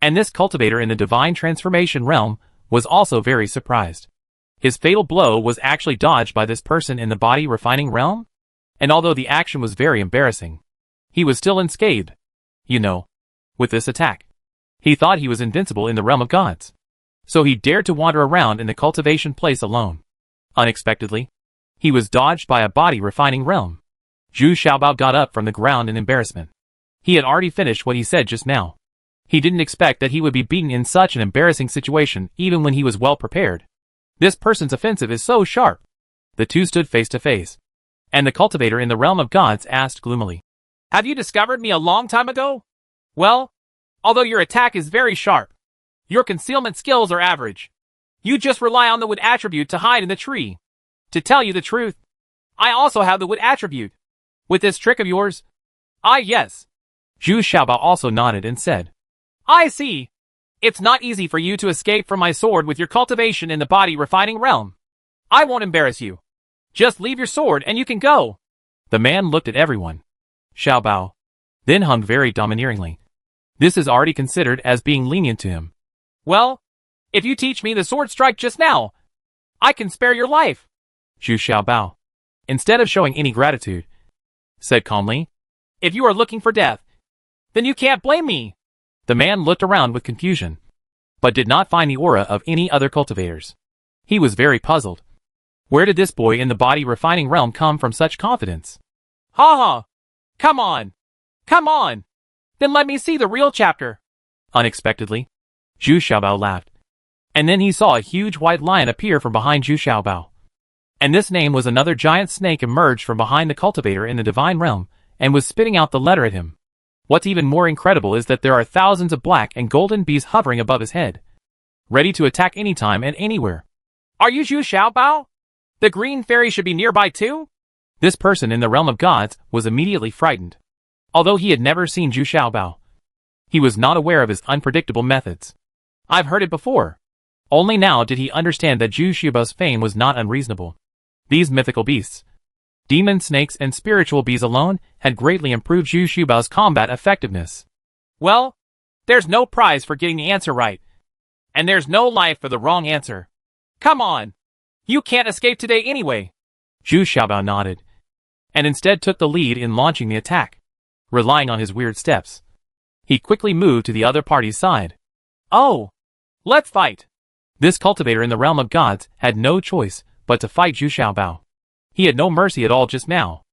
And this cultivator in the divine transformation realm was also very surprised. His fatal blow was actually dodged by this person in the body refining realm? And although the action was very embarrassing, he was still unscathed. You know, with this attack, he thought he was invincible in the realm of gods. So he dared to wander around in the cultivation place alone. Unexpectedly, he was dodged by a body refining realm. Zhu Xiaobao got up from the ground in embarrassment. He had already finished what he said just now. He didn't expect that he would be beaten in such an embarrassing situation even when he was well prepared. This person's offensive is so sharp. The two stood face to face, and the cultivator in the realm of gods asked gloomily, Have you discovered me a long time ago? Well, although your attack is very sharp, your concealment skills are average. You just rely on the wood attribute to hide in the tree. To tell you the truth, I also have the wood attribute. With this trick of yours? Yes. Zhu Xiaobao also nodded and said, I see. It's not easy for you to escape from my sword with your cultivation in the body refining realm. I won't embarrass you. Just leave your sword and you can go. The man looked at everyone, Xiaobao, then hummed very domineeringly. This is already considered as being lenient to him. Well, if you teach me the sword strike just now, I can spare your life. Zhu Xiaobao, instead of showing any gratitude, said calmly, If you are looking for death, then you can't blame me. The man looked around with confusion, but did not find the aura of any other cultivators. He was very puzzled. Where did this boy in the body refining realm come from such confidence? Ha ha! Come on! Come on! Then let me see the real chapter. Unexpectedly, Zhu Xiaobao laughed. And then he saw a huge white lion appear from behind Zhu Xiaobao. And this name was another giant snake emerged from behind the cultivator in the divine realm, and was spitting out the letter at him. What's even more incredible is that there are thousands of black and golden bees hovering above his head, ready to attack anytime and anywhere. Are you Zhu Xiaobao? The green fairy should be nearby too? This person in the realm of gods was immediately frightened. Although he had never seen Zhu Xiaobao, he was not aware of his unpredictable methods. I've heard it before. Only now did he understand that Zhu Xiaobao's fame was not unreasonable. These mythical beasts, demon snakes and spiritual bees alone, had greatly improved Zhu Xiaobao's combat effectiveness. Well, there's no prize for getting the answer right. And there's no life for the wrong answer. Come on! You can't escape today anyway. Zhu Xiaobao nodded, and instead took the lead in launching the attack. Relying on his weird steps, he quickly moved to the other party's side. Oh! Let's fight! This cultivator in the realm of gods had no choice but to fight Zhu Xiaobao. He had no mercy at all just now.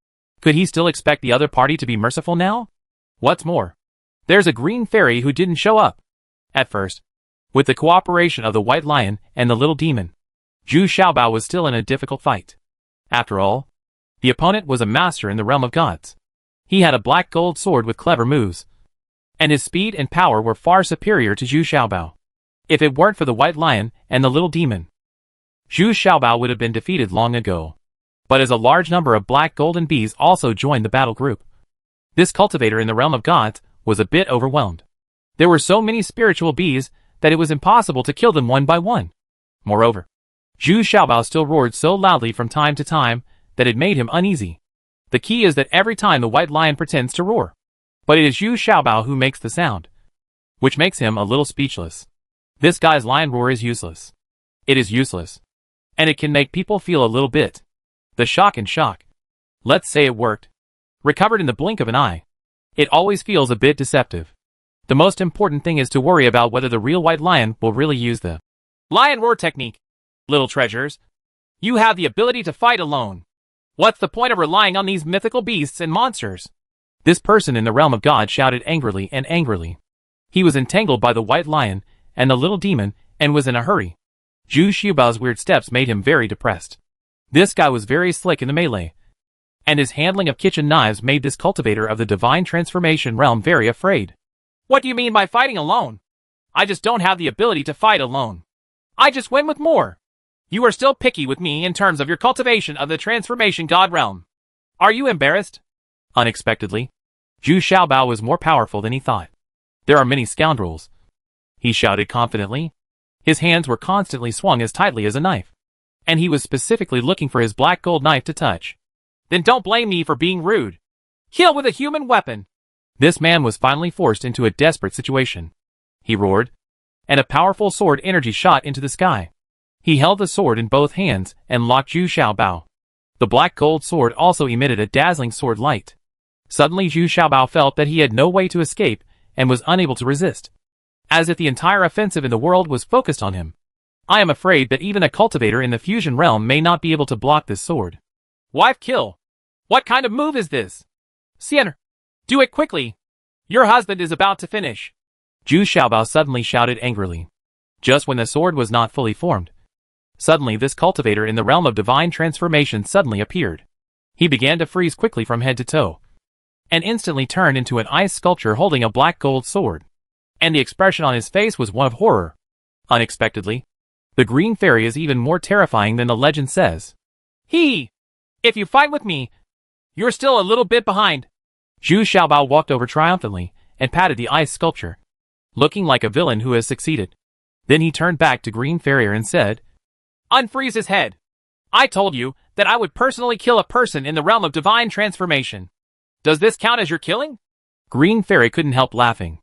Could he still expect the other party to be merciful now? What's more, there's a green fairy who didn't show up. At first, with the cooperation of the white lion and the little demon, Zhu Xiaobao was still in a difficult fight. After all, the opponent was a master in the realm of gods. He had a black gold sword with clever moves, and his speed and power were far superior to Zhu Xiaobao. If it weren't for the white lion and the little demon, Zhu Xiaobao would have been defeated long ago. But as a large number of black golden bees also joined the battle group, this cultivator in the realm of gods was a bit overwhelmed. There were so many spiritual bees that it was impossible to kill them one by one. Moreover, Zhu Xiaobao still roared so loudly from time to time that it made him uneasy. The key is that every time the white lion pretends to roar, but it is Zhu Xiaobao who makes the sound, which makes him a little speechless. This guy's lion roar is useless. It is useless. And it can make people feel a little bit. The shock and shock. Let's say it worked. Recovered in the blink of an eye. It always feels a bit deceptive. The most important thing is to worry about whether the real white lion will really use the lion roar technique. Little treasures, you have the ability to fight alone. What's the point of relying on these mythical beasts and monsters? This person in the realm of God shouted angrily and angrily. He was entangled by the white lion and the little demon and was in a hurry. Zhu Xiaobao's weird steps made him very depressed. This guy was very slick in the melee, and his handling of kitchen knives made this cultivator of the divine transformation realm very afraid. What do you mean by fighting alone? I just don't have the ability to fight alone. I just win with more. You are still picky with me in terms of your cultivation of the transformation god realm. Are you embarrassed? Unexpectedly, Zhu Xiaobao was more powerful than he thought. There are many scoundrels, he shouted confidently. His hands were constantly swung as tightly as a knife, and he was specifically looking for his black gold knife to touch. Then don't blame me for being rude. Kill with a human weapon. This man was finally forced into a desperate situation. He roared, and a powerful sword energy shot into the sky. He held the sword in both hands and locked Zhu Xiaobao. The black gold sword also emitted a dazzling sword light. Suddenly Zhu Xiaobao felt that he had no way to escape and was unable to resist, as if the entire offensive in the world was focused on him. I am afraid that even a cultivator in the fusion realm may not be able to block this sword. Wife kill. What kind of move is this? Sienna, do it quickly. Your husband is about to finish. Zhu Xiaobao suddenly shouted angrily. Just when the sword was not fully formed, suddenly this cultivator in the realm of divine transformation suddenly appeared. He began to freeze quickly from head to toe, and instantly turned into an ice sculpture holding a black gold sword. And the expression on his face was one of horror. Unexpectedly, the green fairy is even more terrifying than the legend says. If you fight with me, you're still a little bit behind. Zhu Xiaobao walked over triumphantly and patted the ice sculpture, looking like a villain who has succeeded. Then he turned back to Green Fairy and said, Unfreeze his head. I told you that I would personally kill a person in the realm of divine transformation. Does this count as your killing? Green Fairy couldn't help laughing,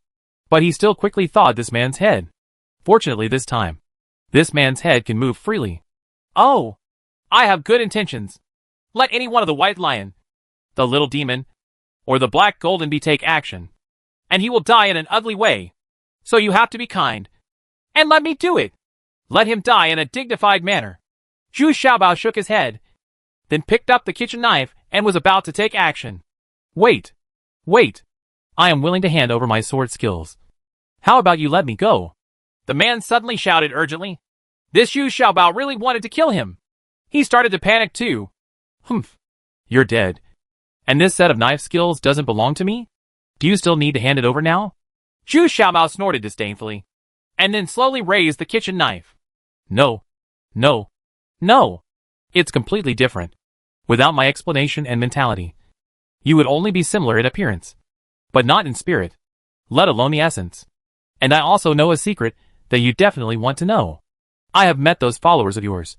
but he still quickly thawed this man's head. Fortunately this time, this man's head can move freely. Oh, I have good intentions. Let any one of the white lion, the little demon, or the black golden bee take action, and he will die in an ugly way. So you have to be kind, and let me do it. Let him die in a dignified manner. Zhu Xiaobao shook his head, then picked up the kitchen knife and was about to take action. Wait. I am willing to hand over my sword skills. How about you let me go? The man suddenly shouted urgently. This Zhu Xiaobao really wanted to kill him. He started to panic too. Humph. You're dead. And this set of knife skills doesn't belong to me? Do you still need to hand it over now? Zhu Xiaobao snorted disdainfully, and then slowly raised the kitchen knife. No. It's completely different. Without my explanation and mentality. You would only be similar in appearance, but not in spirit, let alone the essence. And I also know a secret that you definitely want to know. I have met those followers of yours,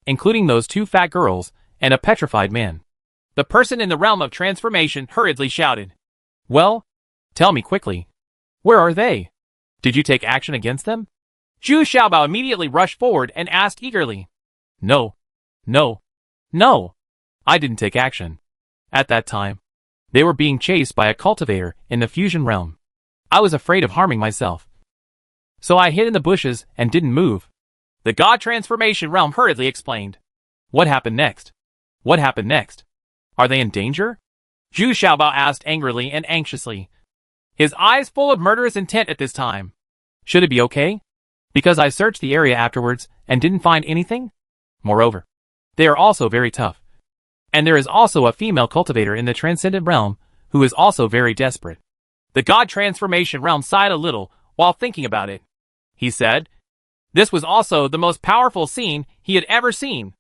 including those 2 fat girls and a petrified man. The person in the realm of transformation hurriedly shouted. Well, tell me quickly. Where are they? Did you take action against them? Zhu Xiaobao immediately rushed forward and asked eagerly. No. I didn't take action. At that time, they were being chased by a cultivator in the fusion realm. I was afraid of harming myself, so I hid in the bushes and didn't move. The God Transformation realm hurriedly explained. What happened next? Are they in danger? Zhu Xiaobao asked angrily and anxiously, his eyes full of murderous intent at this time. Should it be okay? Because I searched the area afterwards and didn't find anything? Moreover, they are also very tough. And there is also a female cultivator in the Transcendent Realm who is also very desperate. The God Transformation realm sighed a little while thinking about it. He said, this was also the most powerful scene he had ever seen.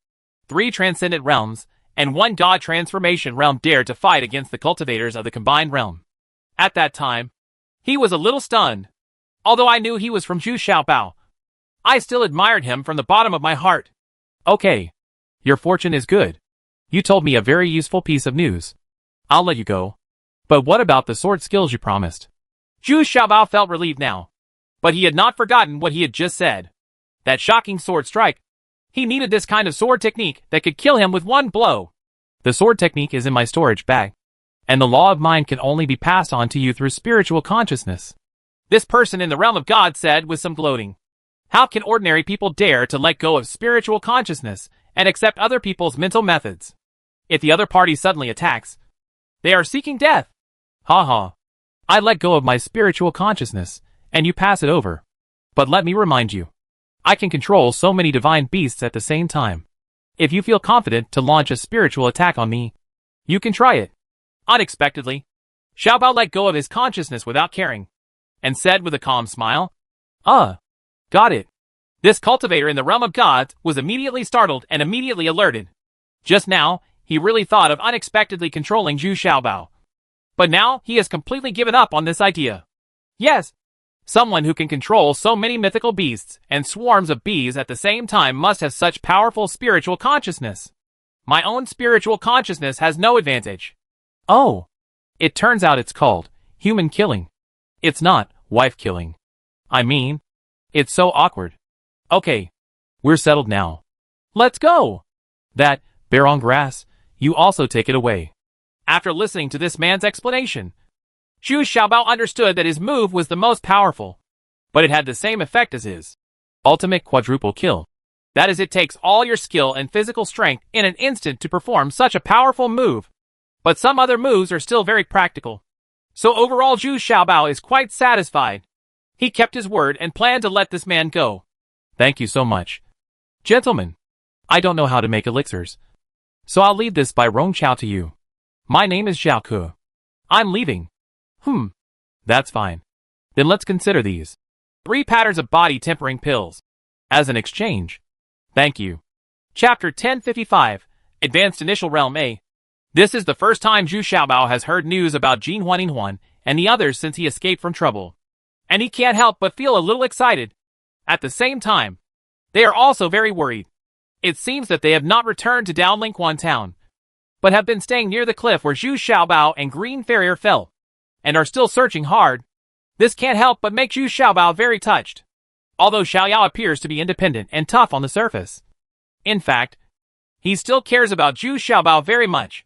3 Transcendent Realms and 1 God Transformation realm dared to fight against the cultivators of the combined realm. At that time, he was a little stunned. Although I knew he was from Zhu Xiaobao, I still admired him from the bottom of my heart. Okay. Your fortune is good. You told me a very useful piece of news. I'll let you go. But what about the sword skills you promised? Zhu Xiaobao felt relieved now. But he had not forgotten what he had just said. That shocking sword strike. He needed this kind of sword technique that could kill him with one blow. The sword technique is in my storage bag. And the law of mind can only be passed on to you through spiritual consciousness. This person in the realm of God said with some gloating. How can ordinary people dare to let go of spiritual consciousness and accept other people's mental methods? If the other party suddenly attacks, they are seeking death. Ha. I let go of my spiritual consciousness, and you pass it over. But let me remind you, I can control so many divine beasts at the same time. If you feel confident to launch a spiritual attack on me, you can try it. Unexpectedly, Xiaobao let go of his consciousness without caring, and said with a calm smile, Got it. This cultivator in the realm of gods was immediately startled and immediately alerted. Just now, he really thought of unexpectedly controlling Zhu Xiaobao. But now, he has completely given up on this idea. Yes, someone who can control so many mythical beasts and swarms of bees at the same time must have such powerful spiritual consciousness. My own spiritual consciousness has no advantage. Oh, it turns out it's called human killing. It's not wife killing. I mean, it's so awkward. Okay, we're settled now. Let's go. That, Baron Grass, you also take it away. After listening to this man's explanation, Zhu Xiaobao understood that his move was the most powerful, but it had the same effect as his ultimate quadruple kill. That is, it takes all your skill and physical strength in an instant to perform such a powerful move. But some other moves are still very practical. So overall, Zhu Xiaobao is quite satisfied. He kept his word and planned to let this man go. Thank you so much. Gentlemen, I don't know how to make elixirs, so I'll leave this by Rong Chao to you. My name is Zhao Ke. I'm leaving. That's fine. Then let's consider these 3 patterns of body tempering pills as an exchange. Thank you. Chapter 1055, Advanced Initial Realm A. This is the first time Zhu Xiaobao has heard news about Jin Huaninhuan and the others since he escaped from trouble. And he can't help but feel a little excited. At the same time, they are also very worried. It seems that they have not returned to Downlingquan town, but have been staying near the cliff where Zhu Xiaobao and Green Farrier fell, and are still searching hard. This can't help but make Zhu Xiaobao very touched. Although Xiaoyao appears to be independent and tough on the surface, in fact, he still cares about Zhu Xiaobao very much.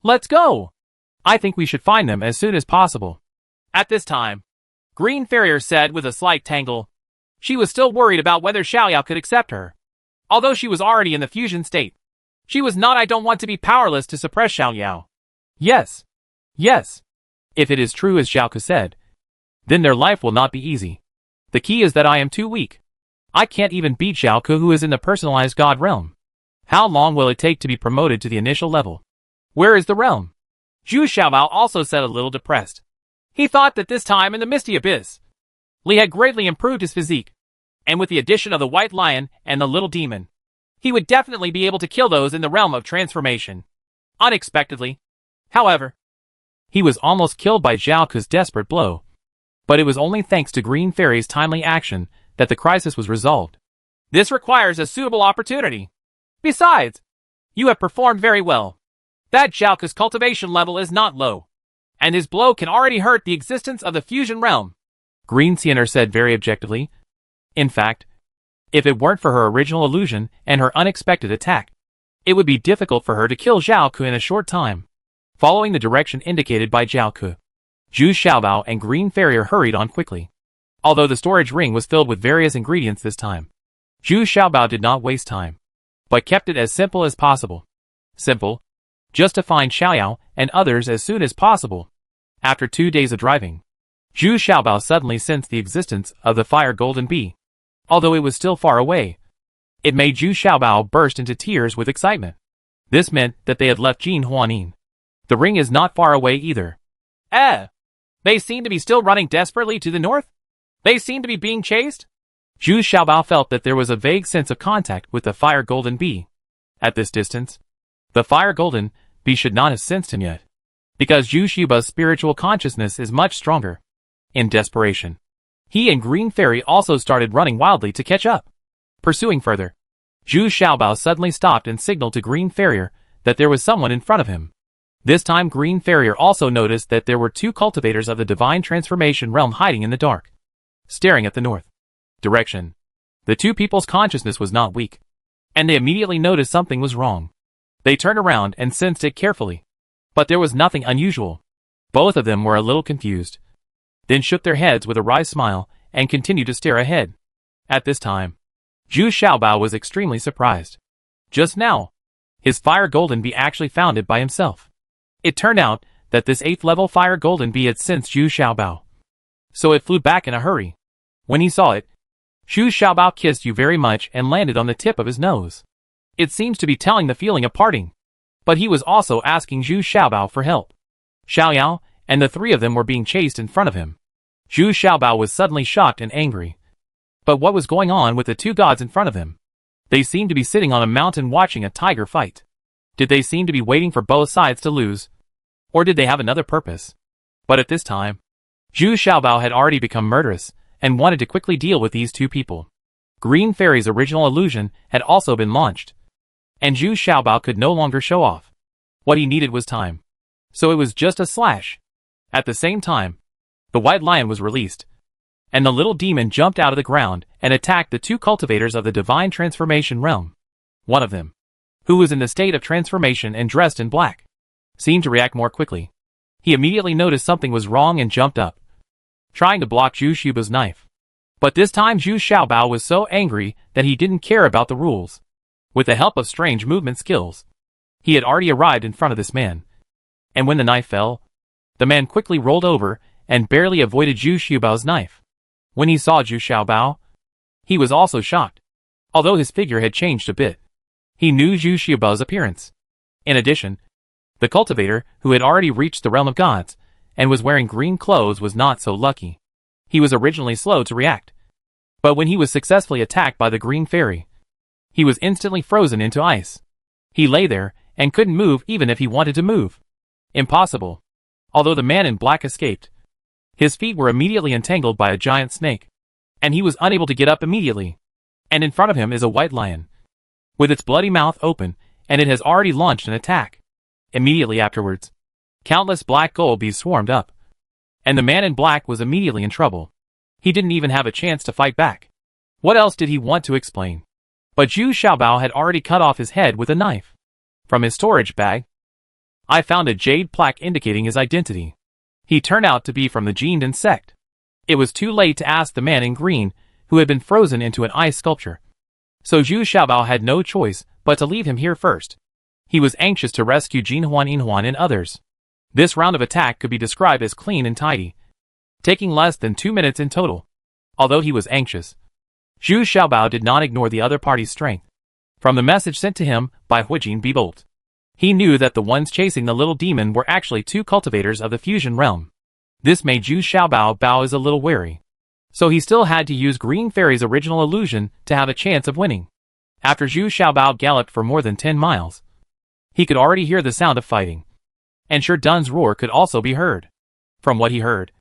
Let's go! I think we should find them as soon as possible. At this time, Green Farrier said with a slight tangle. She was still worried about whether Xiaoyao could accept her. Although she was already in the fusion state, she was not. I don't want to be powerless to suppress Xiao Yao. Yes. Yes. If it is true as Xiaoke said, then their life will not be easy. The key is that I am too weak. I can't even beat Xiaoke, who is in the personalized god realm. How long will it take to be promoted to the initial level? Where is the realm? Zhu Xiaobao also said, a little depressed. He thought that this time in the Misty Abyss, Li had greatly improved his physique, and with the addition of the White Lion and the Little Demon, he would definitely be able to kill those in the realm of transformation. Unexpectedly, however, he was almost killed by Xiaoke's desperate blow. But it was only thanks to Green Fairy's timely action that the crisis was resolved. This requires a suitable opportunity. Besides, you have performed very well. That Xiaoke's cultivation level is not low, and his blow can already hurt the existence of the fusion realm, Green Xianer said very objectively. In fact, if it weren't for her original illusion and her unexpected attack, it would be difficult for her to kill Xiaoke in a short time. Following the direction indicated by Xiaoke, Zhu Xiaobao and Green Fairy hurried on quickly. Although the storage ring was filled with various ingredients this time, Zhu Xiaobao did not waste time, but kept it as simple as possible. Simple, just to find Xiaoyao and others as soon as possible. After 2 days of driving, Zhu Xiaobao suddenly sensed the existence of the fire golden bee. Although it was still far away, it made Zhu Xiaobao burst into tears with excitement. This meant that they had left Jin Huanin. The ring is not far away either. They seem to be still running desperately to the north? They seem to be being chased? Zhu Xiaobao felt that there was a vague sense of contact with the fire golden bee. At this distance, the fire golden bee should not have sensed him yet, because Zhu Xiaobao's spiritual consciousness is much stronger. In desperation, he and Green Fairy also started running wildly to catch up. Pursuing further, Zhu Xiaobao suddenly stopped and signaled to Green Fairy that there was someone in front of him. This time Green Fairy also noticed that there were 2 cultivators of the divine transformation realm hiding in the dark, staring at the north direction. The 2 people's consciousness was not weak, and they immediately noticed something was wrong. They turned around and sensed it carefully, but there was nothing unusual. Both of them were a little confused, then shook their heads with a wry smile and continued to stare ahead. At this time, Zhu Xiaobao was extremely surprised. Just now, his fire golden bee actually found it by himself. It turned out that this 8th level fire golden bee had sensed Zhu Xiaobao, so it flew back in a hurry. When he saw it, Zhu Xiaobao kissed you very much and landed on the tip of his nose. It seems to be telling the feeling of parting, but he was also asking Zhu Xiaobao for help. Xiaoyao and the 3 of them were being chased in front of him. Zhu Xiaobao was suddenly shocked and angry. But what was going on with the 2 gods in front of him? They seemed to be sitting on a mountain watching a tiger fight. Did they seem to be waiting for both sides to lose? Or did they have another purpose? But at this time, Zhu Xiaobao had already become murderous and wanted to quickly deal with these 2 people. Green Fairy's original illusion had also been launched, and Zhu Xiaobao could no longer show off. What he needed was time. So it was just a slash. At the same time, the White Lion was released, and the little demon jumped out of the ground and attacked the 2 cultivators of the divine transformation realm. One of them, who was in the state of transformation and dressed in black, seemed to react more quickly. He immediately noticed something was wrong and jumped up, trying to block Zhu Xiaobao's knife. But this time Zhu Xiaobao was so angry that he didn't care about the rules. With the help of strange movement skills, he had already arrived in front of this man. And when the knife fell, the man quickly rolled over and barely avoided Zhu Xiaobao's knife. When he saw Zhu Xiaobao, he was also shocked. Although his figure had changed a bit, he knew Zhu Xiaobao's appearance. In addition, the cultivator, who had already reached the realm of gods and was wearing green clothes, was not so lucky. He was originally slow to react, but when he was successfully attacked by the Green Fairy, he was instantly frozen into ice. He lay there and couldn't move even if he wanted to move. Impossible. Although the man in black escaped, his feet were immediately entangled by a giant snake, and he was unable to get up immediately. And in front of him is a white lion, with its bloody mouth open, and it has already launched an attack. Immediately afterwards, countless black gold bees swarmed up, and the man in black was immediately in trouble. He didn't even have a chance to fight back. What else did he want to explain? But Zhu Xiaobao had already cut off his head with a knife. From his storage bag, I found a jade plaque indicating his identity. He turned out to be from the Jindan sect. It was too late to ask the man in green, who had been frozen into an ice sculpture. So Zhu Xiaobao had no choice but to leave him here first. He was anxious to rescue Jin Huan Yinhuan and others. This round of attack could be described as clean and tidy, taking less than 2 minutes in total. Although he was anxious, Zhu Xiaobao did not ignore the other party's strength. From the message sent to him by Huijin Bebolt, he knew that the ones chasing the little demon were actually 2 cultivators of the fusion realm. This made Zhu Xiaobao bow a little wary. So he still had to use Green Fairy's original illusion to have a chance of winning. After Zhu Xiaobao galloped for more than 10 miles, he could already hear the sound of fighting. And Shi Dun's roar could also be heard. From what he heard,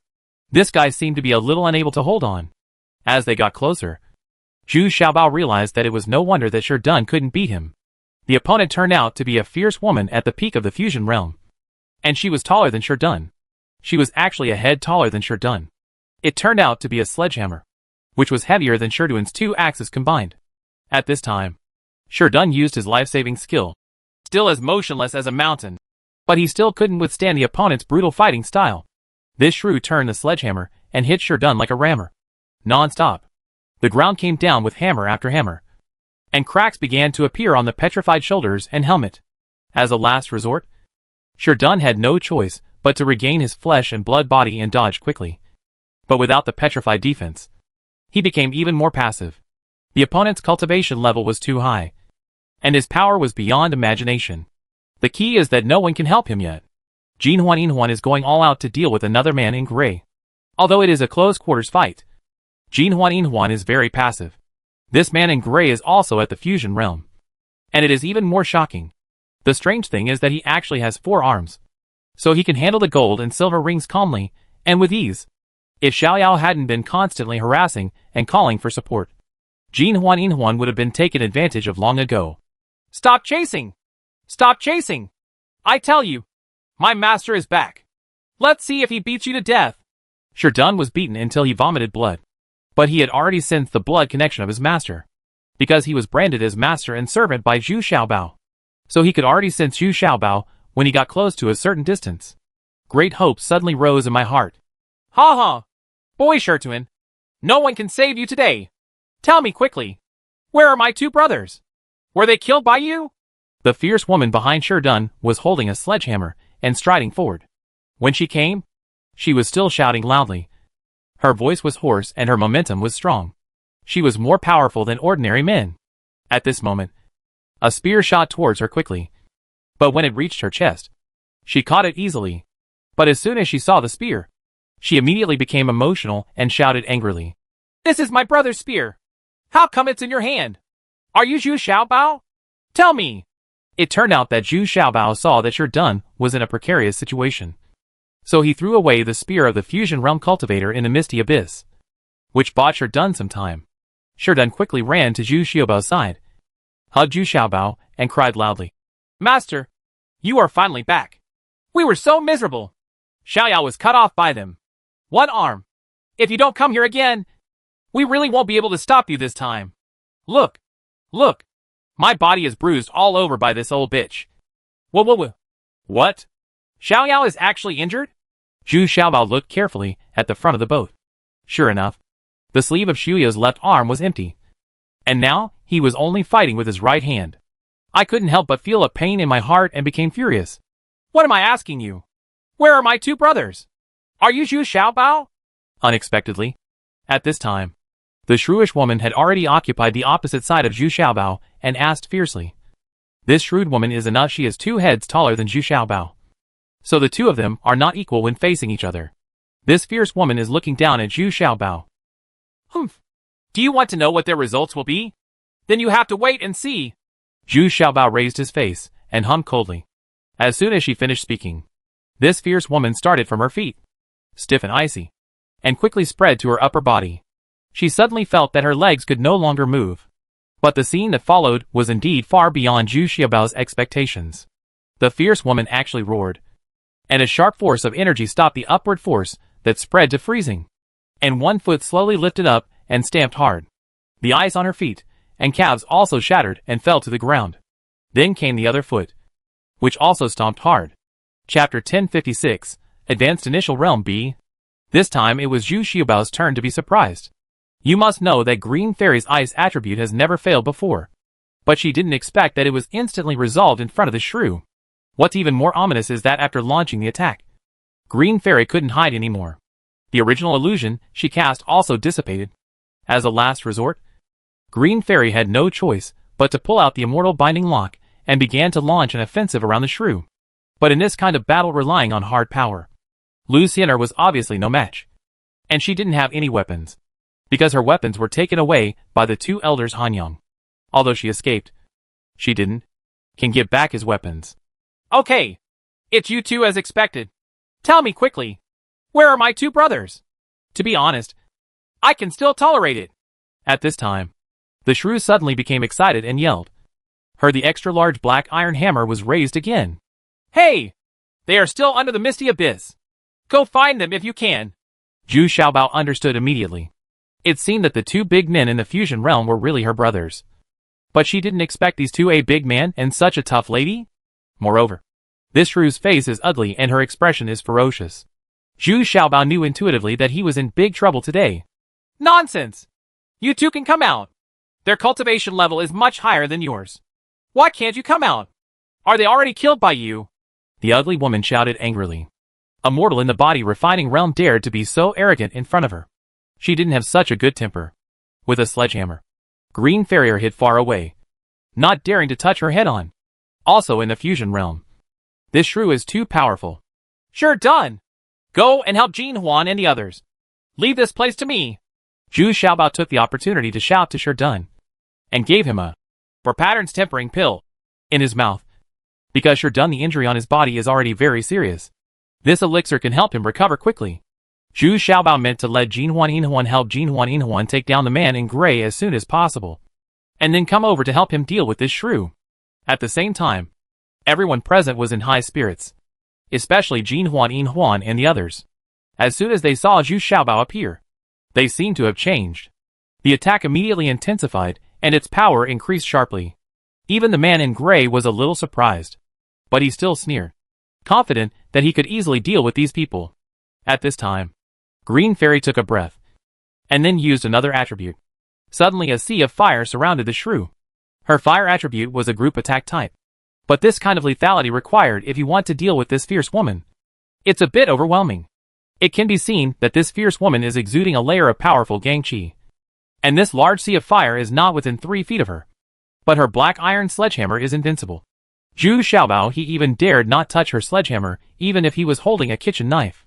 this guy seemed to be a little unable to hold on. As they got closer, Zhu Xiaobao realized that it was no wonder that Shi Dun couldn't beat him. The opponent turned out to be a fierce woman at the peak of the fusion realm. And she was taller than Shi Dun. She was actually a head taller than Shi Dun. It turned out to be a sledgehammer, which was heavier than Shi Dun's 2 axes combined. At this time, Shi Dun used his life-saving skill, still as motionless as a mountain. But he still couldn't withstand the opponent's brutal fighting style. This shrew turned the sledgehammer and hit Shi Dun like a rammer. Non-stop. The ground came down with hammer after hammer, and cracks began to appear on the petrified shoulders and helmet. As a last resort, Shi Dun had no choice but to regain his flesh and blood body and dodge quickly. But without the petrified defense, he became even more passive. The opponent's cultivation level was too high, and his power was beyond imagination. The key is that no one can help him yet. Jin Huan Yinhuan is going all out to deal with another man in gray. Although it is a close-quarters fight, Jin Huan Yinhuan is very passive. This man in gray is also at the fusion realm. And it is even more shocking. The strange thing is that he actually has 4 arms. So he can handle the gold and silver rings calmly, and with ease. If Xiao Yao hadn't been constantly harassing and calling for support, Jin Huan Yinhuan would have been taken advantage of long ago. Stop chasing! Stop chasing! I tell you, my master is back. Let's see if he beats you to death. Shi Dun was beaten until he vomited blood. But he had already sensed the blood connection of his master, because he was branded as master and servant by Zhu Xiaobao. So he could already sense Zhu Xiaobao when he got close to a certain distance. Great hope suddenly rose in my heart. Ha ha! Boy Shi Tuan, no one can save you today. Tell me quickly, where are my 2 brothers? Were they killed by you? The fierce woman behind Shi Dun was holding a sledgehammer and striding forward. When she came, she was still shouting loudly. Her voice was hoarse and her momentum was strong. She was more powerful than ordinary men. At this moment, a spear shot towards her quickly. But when it reached her chest, she caught it easily. But as soon as she saw the spear, she immediately became emotional and shouted angrily. This is my brother's spear. How come it's in your hand? Are you Zhu Xiaobao? Tell me. It turned out that Zhu Xiaobao saw that Shi Dun was in a precarious situation. So he threw away the spear of the fusion realm cultivator in the misty abyss, which bought Shi Dun some time. Shi Dun quickly ran to Zhu Xiaobao's side, hugged Zhu Xiaobao, and cried loudly. Master, you are finally back. We were so miserable. Xiao Yao was cut off by them. 1 arm. If you don't come here again, we really won't be able to stop you this time. Look. Look. My body is bruised all over by this old bitch. What? Xiao Yao is actually injured? Zhu Xiaobao looked carefully at the front of the boat. Sure enough, the sleeve of Xu Yao's left arm was empty. And now, he was only fighting with his right hand. I couldn't help but feel a pain in my heart and became furious. What am I asking you? Where are my 2 brothers? Are you Zhu Xiaobao? Unexpectedly, at this time, the shrewish woman had already occupied the opposite side of Zhu Xiaobao and asked fiercely. This shrewd woman is enough. She is 2 heads taller than Zhu Xiaobao. So the 2 of them are not equal when facing each other. This fierce woman is looking down at Zhu Xiaobao. Humph. Do you want to know what their results will be? Then you have to wait and see. Zhu Xiaobao raised his face and hummed coldly. As soon as she finished speaking, this fierce woman started from her feet, stiff and icy, and quickly spread to her upper body. She suddenly felt that her legs could no longer move. But the scene that followed was indeed far beyond Zhu Xiaobao's expectations. The fierce woman actually roared, and a sharp force of energy stopped the upward force that spread to freezing. And 1 foot slowly lifted up and stamped hard. The ice on her feet and calves also shattered and fell to the ground. Then came the other foot, which also stomped hard. Chapter 1056, Advanced Initial Realm B. This time it was Zhu Xiaobao's turn to be surprised. You must know that Green Fairy's ice attribute has never failed before. But she didn't expect that it was instantly resolved in front of the shrew. What's even more ominous is that after launching the attack, Green Fairy couldn't hide anymore. The original illusion she cast also dissipated. As a last resort, Green Fairy had no choice but to pull out the immortal binding lock and began to launch an offensive around the shrew. But in this kind of battle relying on hard power, Luciana was obviously no match. And she didn't have any weapons, because her weapons were taken away by the two elders Hanyang. Although she escaped, she can get back his weapons. Okay, it's you two as expected. Tell me quickly, where are my two brothers? To be honest, I can still tolerate it. At this time, the shrew suddenly became excited and yelled. The extra-large black iron hammer was raised again. Hey! They are still under the misty abyss. Go find them if you can. Zhu Xiaobao understood immediately. It seemed that the two big men in the fusion realm were really her brothers. But she didn't expect these two a big man and such a tough lady. Moreover, this shrew's face is ugly and her expression is ferocious. Zhu Xiaobao knew intuitively that he was in big trouble today. Nonsense! You two can come out. Their cultivation level is much higher than yours. Why can't you come out? Are they already killed by you? The ugly woman shouted angrily. A mortal in the body refining realm dared to be so arrogant in front of her. She didn't have such a good temper. With a sledgehammer, Green Fairy hid far away, not daring to touch her head on. Also in the fusion realm, this shrew is too powerful. Sure done. Go and help Jin Huan and the others. Leave this place to me. Zhu Xiaobao took the opportunity to shout to Sherdun, and gave him a for patterns tempering pill in his mouth. Because Sherdun, the injury on his body is already very serious. This elixir can help him recover quickly. Zhu Xiaobao meant to let Jin Huan Yinhuan help Jin Huan Yinhuan take down the man in gray as soon as possible, and then come over to help him deal with this shrew. At the same time, everyone present was in high spirits, especially Jin Huan Yinhuan and the others. As soon as they saw Zhu Xiaobao appear, they seemed to have changed. The attack immediately intensified, and its power increased sharply. Even the man in gray was a little surprised, but he still sneered, confident that he could easily deal with these people. At this time, Green Fairy took a breath, and then used another attribute. Suddenly a sea of fire surrounded the shrew. Her fire attribute was a group attack type. But this kind of lethality required if you want to deal with this fierce woman. It's a bit overwhelming. It can be seen that this fierce woman is exuding a layer of powerful gang qi. And this large sea of fire is not within 3 feet of her. But her black iron sledgehammer is invincible. Zhu Xiaobao, he even dared not touch her sledgehammer, even if he was holding a kitchen knife.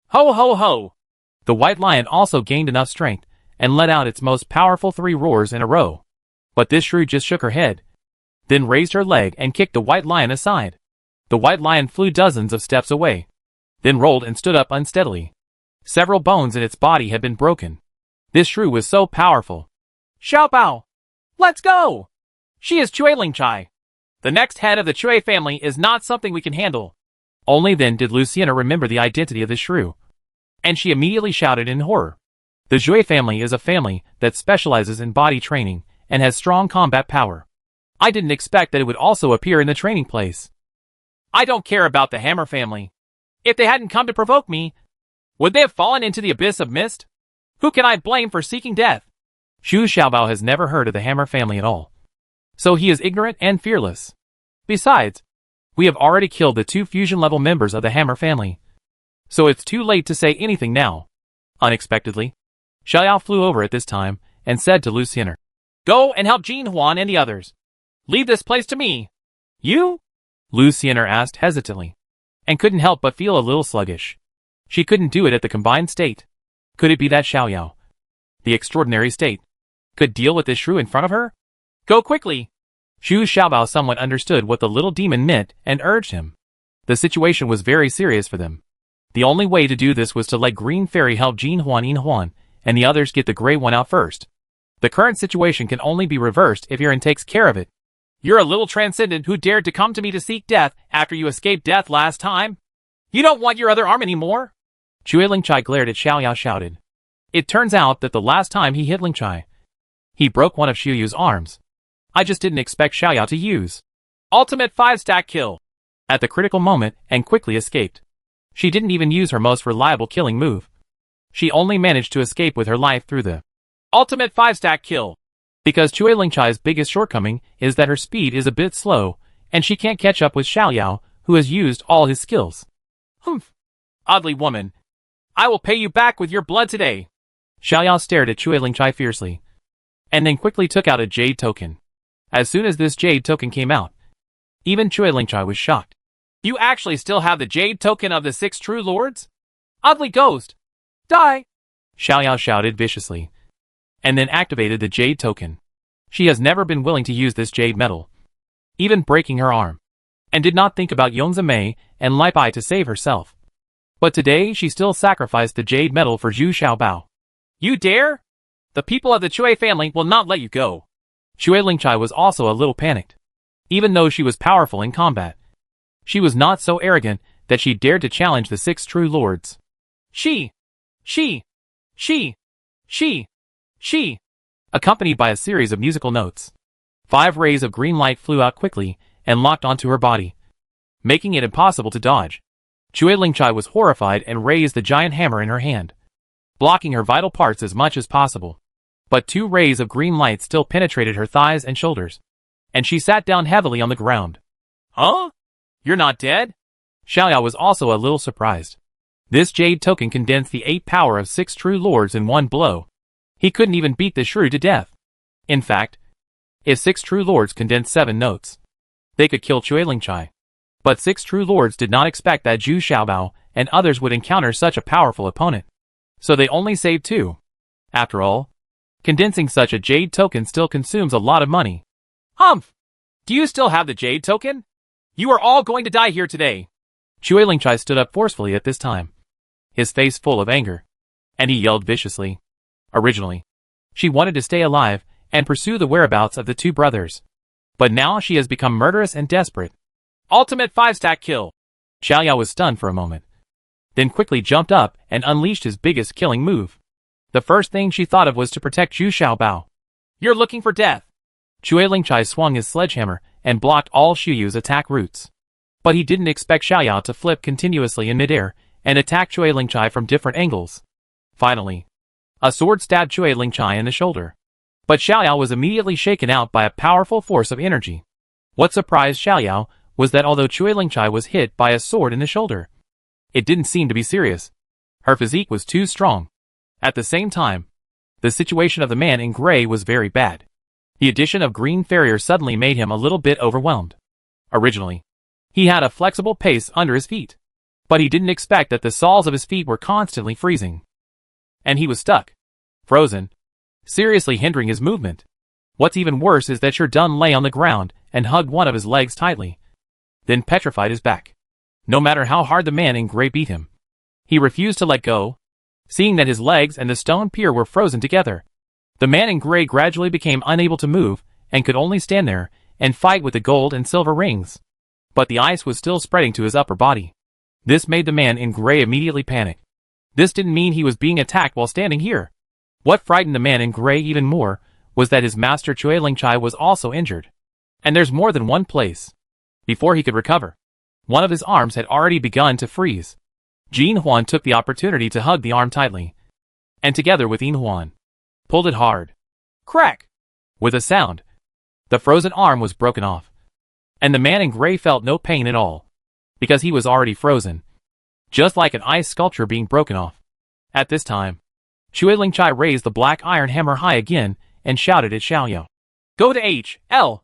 Ho ho ho! The white lion also gained enough strength, and let out its most powerful 3 roars in a row. But this shrew just shook her head, then raised her leg and kicked the white lion aside. The white lion flew dozens of steps away, then rolled and stood up unsteadily. Several bones in its body had been broken. This shrew was so powerful. Xiaobao! Let's go! She is Chui Lingchai. The next head of the Chui family is not something we can handle. Only then did Luciana remember the identity of the shrew, and she immediately shouted in horror. The Chui family is a family that specializes in body training and has strong combat power. I didn't expect that it would also appear in the training place. I don't care about the Hammer family. If they hadn't come to provoke me, would they have fallen into the abyss of mist? Who can I blame for seeking death? Zhu Xiaobao has never heard of the Hammer family at all, so he is ignorant and fearless. Besides, we have already killed the 2 fusion-level members of the Hammer family, so it's too late to say anything now. Unexpectedly, Xiaoyao flew over at this time and said to Luciana, Go and help Jin Huan and the others. Leave this place to me. You? Luciana asked hesitantly, and couldn't help but feel a little sluggish. She couldn't do it at the combined state. Could it be that Xiaoyao, the extraordinary state, could deal with this shrew in front of her? Go quickly. Zhu Xiaobao somewhat understood what the little demon meant and urged him. The situation was very serious for them. The only way to do this was to let Green Fairy help Jin Huan Yinhuan and the others get the gray one out first. The current situation can only be reversed if Yeren takes care of it. You're a little transcendent who dared to come to me to seek death after you escaped death last time. You don't want your other arm anymore? Chui Lingchai glared at Xiaoyao shouted. It turns out that the last time he hit Lingchai, he broke one of Xiuyu's arms. I just didn't expect Xiaoyao to use ultimate 5-stack kill at the critical moment and quickly escaped. She didn't even use her most reliable killing move. She only managed to escape with her life through the Ultimate 5-stack kill. Because Chui Lingchai's biggest shortcoming is that her speed is a bit slow, and she can't catch up with Xiaoyao, who has used all his skills. Humph. Ugly woman. I will pay you back with your blood today. Xiaoyao stared at Chui Lingchai fiercely, and then quickly took out a jade token. As soon as this jade token came out, even Chui Lingchai was shocked. You actually still have the jade token of the 6 true lords? Ugly ghost. Die! Xiaoyao shouted viciously, and then activated the jade token. She has never been willing to use this jade metal, even breaking her arm, and did not think about Yongzi Mei and Lai Bai to save herself. But today she still sacrificed the jade metal for Zhu Xiaobao. You dare? The people of the Chui family will not let you go. Chui Lingchai was also a little panicked. Even though she was powerful in combat, she was not so arrogant that she dared to challenge the 6 true lords. She. Accompanied by a series of musical notes, 5 rays of green light flew out quickly and locked onto her body, making it impossible to dodge. Chui Lingchai was horrified and raised the giant hammer in her hand, blocking her vital parts as much as possible. But 2 rays of green light still penetrated her thighs and shoulders, and she sat down heavily on the ground. Huh? You're not dead? Xiaoyao was also a little surprised. This jade token condensed the 8 power of 6 true lords in one blow. He couldn't even beat the shrew to death. In fact, if 6 true lords condensed 7 notes, they could kill Chui Lingchai. But 6 true lords did not expect that Zhu Xiaobao and others would encounter such a powerful opponent, so they only saved 2. After all, condensing such a jade token still consumes a lot of money. Humph! Do you still have the jade token? You are all going to die here today. Chui Lingchai stood up forcefully at this time, his face full of anger, and he yelled viciously. Originally, she wanted to stay alive and pursue the whereabouts of the 2 brothers, but now she has become murderous and desperate. Ultimate 5-stack kill. Xiaoyao was stunned for a moment, then quickly jumped up and unleashed his biggest killing move. The first thing she thought of was to protect Zhu Xiaobao. You're looking for death. Chui Lingchai swung his sledgehammer and blocked all Shuyu's attack routes. But he didn't expect Xiaoyao to flip continuously in midair and attack Chui Lingchai from different angles. Finally, a sword stabbed Chui Lingchai in the shoulder. But Xiaoyao was immediately shaken out by a powerful force of energy. What surprised Xiaoyao was that although Chui Lingchai was hit by a sword in the shoulder, it didn't seem to be serious. Her physique was too strong. At the same time, the situation of the man in gray was very bad. The addition of green farrier suddenly made him a little bit overwhelmed. Originally, he had a flexible pace under his feet, but he didn't expect that the soles of his feet were constantly freezing. And he was stuck, frozen, seriously hindering his movement. What's even worse is that Sherdun lay on the ground and hugged one of his legs tightly, then petrified his back. No matter how hard the man in gray beat him, he refused to let go. Seeing that his legs and the stone pier were frozen together, the man in gray gradually became unable to move and could only stand there and fight with the gold and silver rings. But the ice was still spreading to his upper body. This made the man in gray immediately panic. This didn't mean he was being attacked while standing here. What frightened the man in gray even more was that his master Chui Lingchai was also injured. And there's more than one place. Before he could recover, one of his arms had already begun to freeze. Jin Huan took the opportunity to hug the arm tightly, and together with Yin Huan, pulled it hard. Crack! With a sound, the frozen arm was broken off, and the man in gray felt no pain at all, because he was already frozen, just like an ice sculpture being broken off. At this time, Chui Lingchai raised the black iron hammer high again and shouted at Xiaoyao. Go to H.L.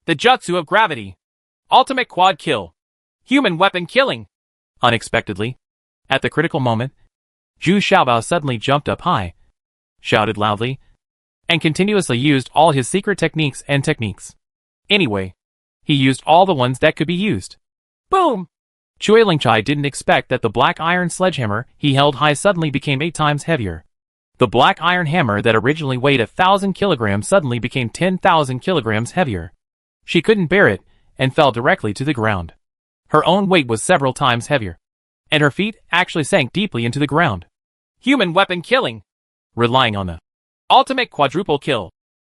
The Jutsu of Gravity. Ultimate Quad Kill. Human Weapon Killing. Unexpectedly, at the critical moment, Zhu Xiaobao suddenly jumped up high, shouted loudly, and continuously used all his secret techniques and techniques. Anyway, he used all the ones that could be used. Boom! Chui Lingchai didn't expect that the black iron sledgehammer he held high suddenly became 8 times heavier. The black iron hammer that originally weighed 1,000 kilograms suddenly became 10,000 kilograms heavier. She couldn't bear it and fell directly to the ground. Her own weight was several times heavier, and her feet actually sank deeply into the ground. Human Weapon Killing. Relying on the Ultimate Quadruple Kill.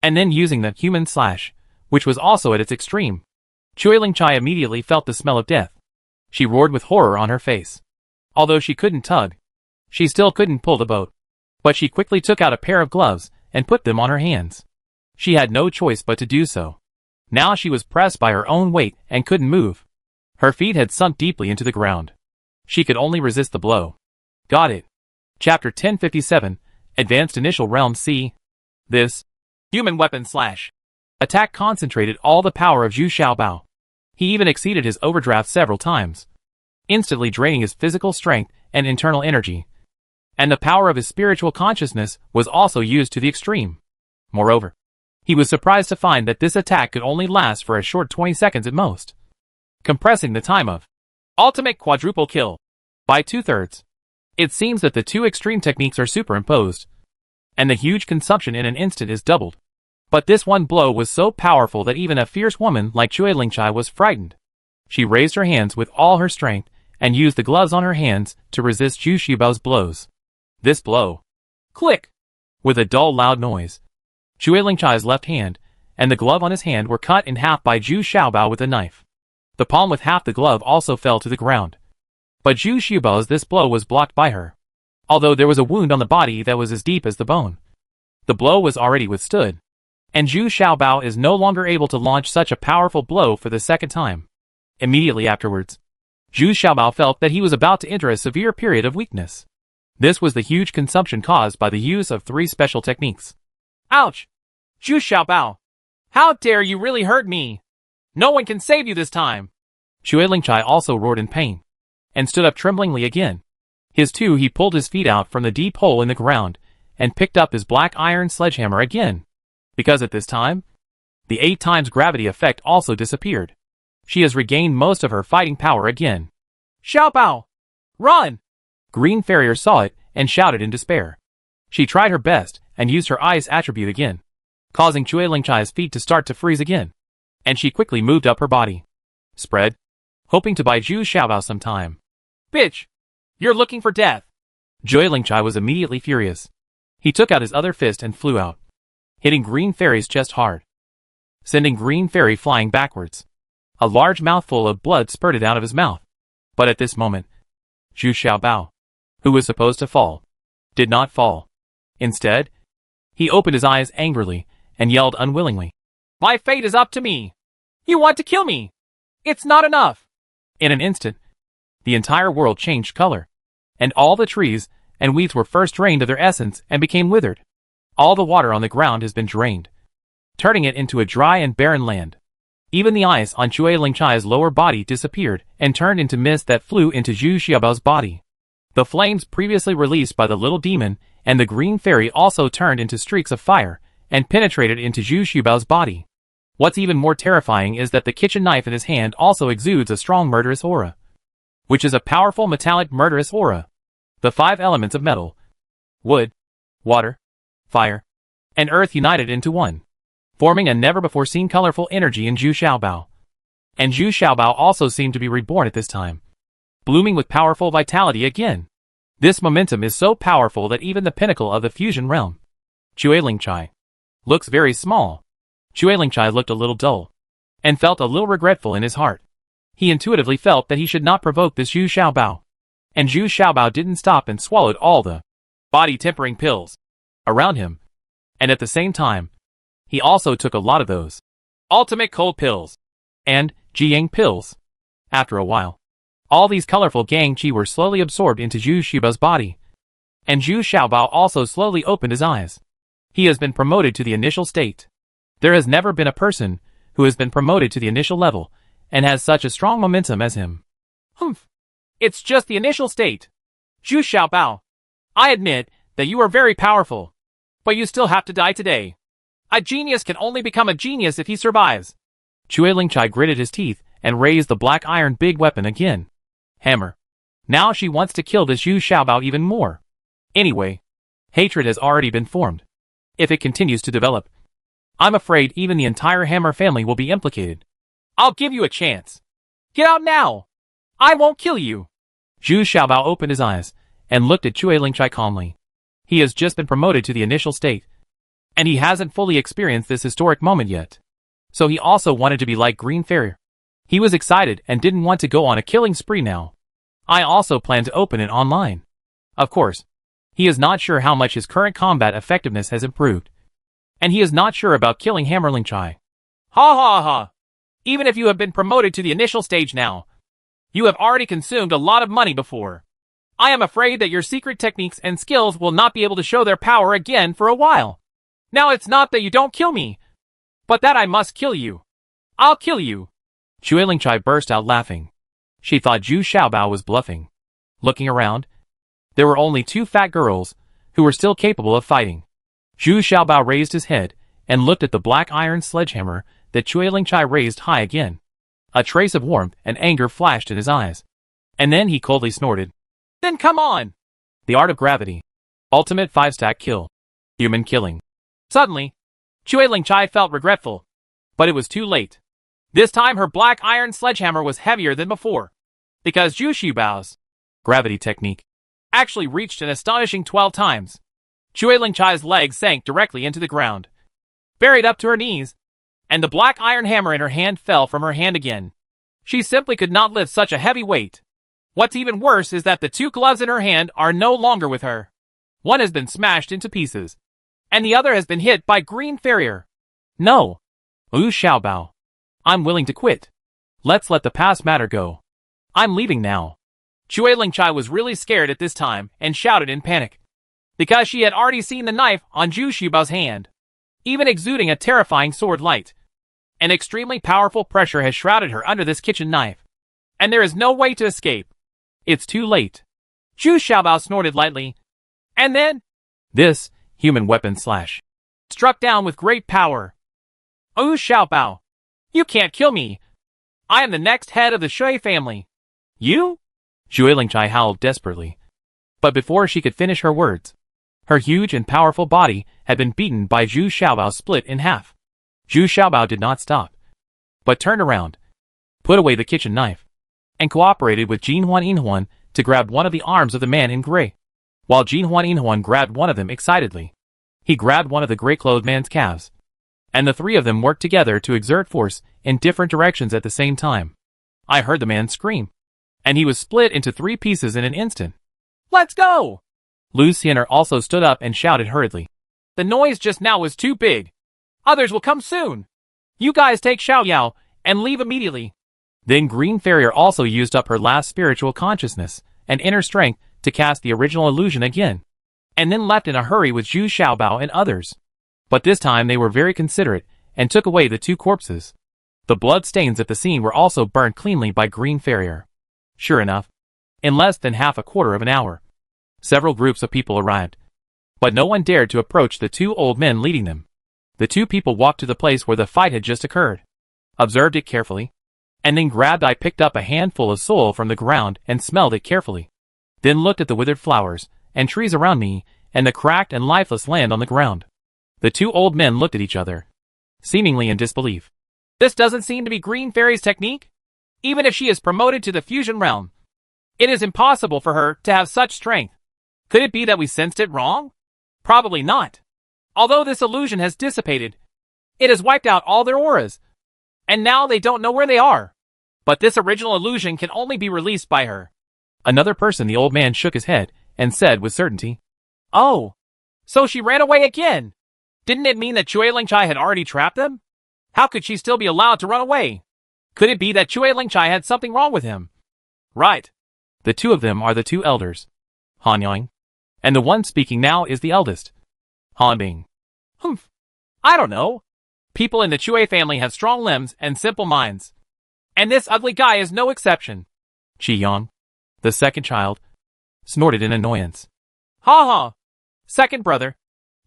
And then using the human slash, which was also at its extreme. Chui Lingchai immediately felt the smell of death. She roared with horror on her face. Although she couldn't tug, she still couldn't pull the boat. But she quickly took out a pair of gloves and put them on her hands. She had no choice but to do so. Now she was pressed by her own weight and couldn't move. Her feet had sunk deeply into the ground. She could only resist the blow. Got it. Chapter 1057, Advanced Initial Realm C. This human weapon / attack concentrated all the power of Zhu Xiaobao. He even exceeded his overdraft several times, instantly draining his physical strength and internal energy. And the power of his spiritual consciousness was also used to the extreme. Moreover, he was surprised to find that this attack could only last for a short 20 seconds at most, compressing the time of ultimate quadruple kill by 2/3. It seems that the two extreme techniques are superimposed, and the huge consumption in an instant is doubled. But this one blow was so powerful that even a fierce woman like Cui Lingchai was frightened. She raised her hands with all her strength and used the gloves on her hands to resist Zhu Xiaobao's blows. This blow, click, with a dull loud noise. Cui Lingchai's left hand and the glove on his hand were cut in half by Zhu Xiaobao with a knife. The palm with half the glove also fell to the ground. But Zhu Xiaobao's this blow was blocked by her, although there was a wound on the body that was as deep as the bone. The blow was already withstood, and Zhu Xiaobao is no longer able to launch such a powerful blow for the second time. Immediately afterwards, Zhu Xiaobao felt that he was about to enter a severe period of weakness. This was the huge consumption caused by the use of 3 special techniques. Ouch! Zhu Xiaobao! How dare you really hurt me! No one can save you this time! Cui Lingchai also roared in pain, and stood up tremblingly again. He pulled his feet out from the deep hole in the ground, and picked up his black iron sledgehammer again. Because at this time, the 8 times gravity effect also disappeared. She has regained most of her fighting power again. Xiaobao! Run! Green Farrier saw it and shouted in despair. She tried her best and used her ice attribute again, causing Cui Lingchai's feet to start to freeze again. And she quickly moved up her body, spread, hoping to buy Zhu Xiaobao some time. Bitch! You're looking for death! Cui Lingchai was immediately furious. He took out his other fist and flew out, hitting Green Fairy's chest hard, sending Green Fairy flying backwards. A large mouthful of blood spurted out of his mouth. But at this moment, Zhu Xiaobao, who was supposed to fall, did not fall. Instead, he opened his eyes angrily and yelled unwillingly. My fate is up to me! You want to kill me! It's not enough! In an instant, the entire world changed color, and all the trees and weeds were first drained of their essence and became withered. All the water on the ground has been drained, turning it into a dry and barren land. Even the ice on Cui Lingchai's lower body disappeared and turned into mist that flew into Zhu Xiaobao's body. The flames previously released by the little demon and the green fairy also turned into streaks of fire and penetrated into Zhu Xiaobao's body. What's even more terrifying is that the kitchen knife in his hand also exudes a strong murderous aura, which is a powerful metallic murderous aura. The 5 elements of metal, wood, water, fire, and earth united into one, forming a never-before-seen colorful energy in Zhu Xiaobao. And Zhu Xiaobao also seemed to be reborn at this time, blooming with powerful vitality again. This momentum is so powerful that even the pinnacle of the fusion realm, Cui Lingchai, looks very small. Cui Lingchai looked a little dull, and felt a little regretful in his heart. He intuitively felt that he should not provoke this Zhu Xiaobao. And Zhu Xiaobao didn't stop and swallowed all the body-tempering pills around him. And at the same time, he also took a lot of those ultimate cold pills and Jiang pills. After a while, all these colorful Gang Qi were slowly absorbed into Zhu Xiaobao's body, and Zhu Xiaobao also slowly opened his eyes. He has been promoted to the initial state. There has never been a person who has been promoted to the initial level and has such a strong momentum as him. Humph! It's just the initial state. Zhu Xiaobao, I admit that you are very powerful, but you still have to die today. A genius can only become a genius if he survives. Cui Lingchai gritted his teeth and raised the black iron big weapon again. Hammer. Now she wants to kill this Zhu Xiaobao even more. Anyway, hatred has already been formed. If it continues to develop, I'm afraid even the entire Hammer family will be implicated. I'll give you a chance. Get out now! I won't kill you! Zhu Xiaobao opened his eyes and looked at Cui Lingchai calmly. He has just been promoted to the initial state, and he hasn't fully experienced this historic moment yet. So he also wanted to be like Green Fairy. He was excited and didn't want to go on a killing spree now. I also plan to open it online. Of course, he is not sure how much his current combat effectiveness has improved, and he is not sure about killing Hammerling Chai. Ha ha ha. Even if you have been promoted to the initial stage now, you have already consumed a lot of money before. I am afraid that your secret techniques and skills will not be able to show their power again for a while. Now it's not that you don't kill me, but that I must kill you. I'll kill you. Shuiling Chai burst out laughing. She thought Zhu Xiaobao was bluffing. Looking around, there were only 2 fat girls who were still capable of fighting. Zhu Xiaobao raised his head and looked at the black iron sledgehammer that Shuiling Chai raised high again. A trace of warmth and anger flashed in his eyes. And then he coldly snorted. Then come on! The art of gravity. Ultimate 5-stack kill. Human killing. Suddenly, Shuiling Chai felt regretful. But it was too late. This time her black iron sledgehammer was heavier than before. Because Zhu Xiaobao's gravity technique actually reached an astonishing 12 times. Shuiling Chai's legs sank directly into the ground, buried up to her knees, and the black iron hammer in her hand fell from her hand again. She simply could not lift such a heavy weight. What's even worse is that the 2 gloves in her hand are no longer with her. One has been smashed into pieces, and the other has been hit by Green Farrier. No! Zhu Xiaobao. I'm willing to quit. Let's let the past matter go. I'm leaving now. Shuiling Chai was really scared at this time and shouted in panic. Because she had already seen the knife on Zhu Xiaobao's hand, even exuding a terrifying sword light. An extremely powerful pressure has shrouded her under this kitchen knife, and there is no way to escape. It's too late. Zhu Xiaobao snorted lightly, and then this human weapon slash struck down with great power. Zhu Xiaobao, you can't kill me. I am the next head of the Shui family. You? Shuiling Chai howled desperately. But before she could finish her words, her huge and powerful body had been beaten by Zhu Xiaobao, split in half. Zhu Xiaobao did not stop, but turned around, put away the kitchen knife, and cooperated with Jin Huan Inhuan to grab one of the arms of the man in gray. While Jin Huan Inhuan grabbed one of them excitedly, he grabbed one of the gray-clothed man's calves, and the 3 of them worked together to exert force in different directions at the same time. I heard the man scream, and he was split into 3 pieces in an instant. Let's go! Lu Xiener also stood up and shouted hurriedly. The noise just now was too big. Others will come soon. You guys take Xiao Yao and leave immediately. Then Green Farrier also used up her last spiritual consciousness and inner strength to cast the original illusion again, and then left in a hurry with Zhu Xiaobao and others. But this time they were very considerate and took away the 2 corpses. The blood stains at the scene were also burnt cleanly by Green Farrier. Sure enough, in less than half a quarter of an hour, several groups of people arrived, but no one dared to approach the 2 old men leading them. The 2 people walked to the place where the fight had just occurred, observed it carefully, and then picked up a handful of soil from the ground and smelled it carefully. Then looked at the withered flowers and trees around me and the cracked and lifeless land on the ground. The 2 old men looked at each other, seemingly in disbelief. This doesn't seem to be Green Fairy's technique. Even if she is promoted to the fusion realm, it is impossible for her to have such strength. Could it be that we sensed it wrong? Probably not. Although this illusion has dissipated, it has wiped out all their auras, and now they don't know where they are. But this original illusion can only be released by her. Another person. The old man shook his head and said with certainty, Oh, so she ran away again. Didn't it mean that Shuiling Chai had already trapped them? How could she still be allowed to run away? Could it be that Shuiling Chai had something wrong with him? Right. The 2 of them are the 2 elders, Han Yang, and the one speaking now is the eldest, Han Bing. Humph. I don't know. People in the Chui family have strong limbs and simple minds. And this ugly guy is no exception. Qi Yang, the second child, snorted in annoyance. Ha ha. Second brother.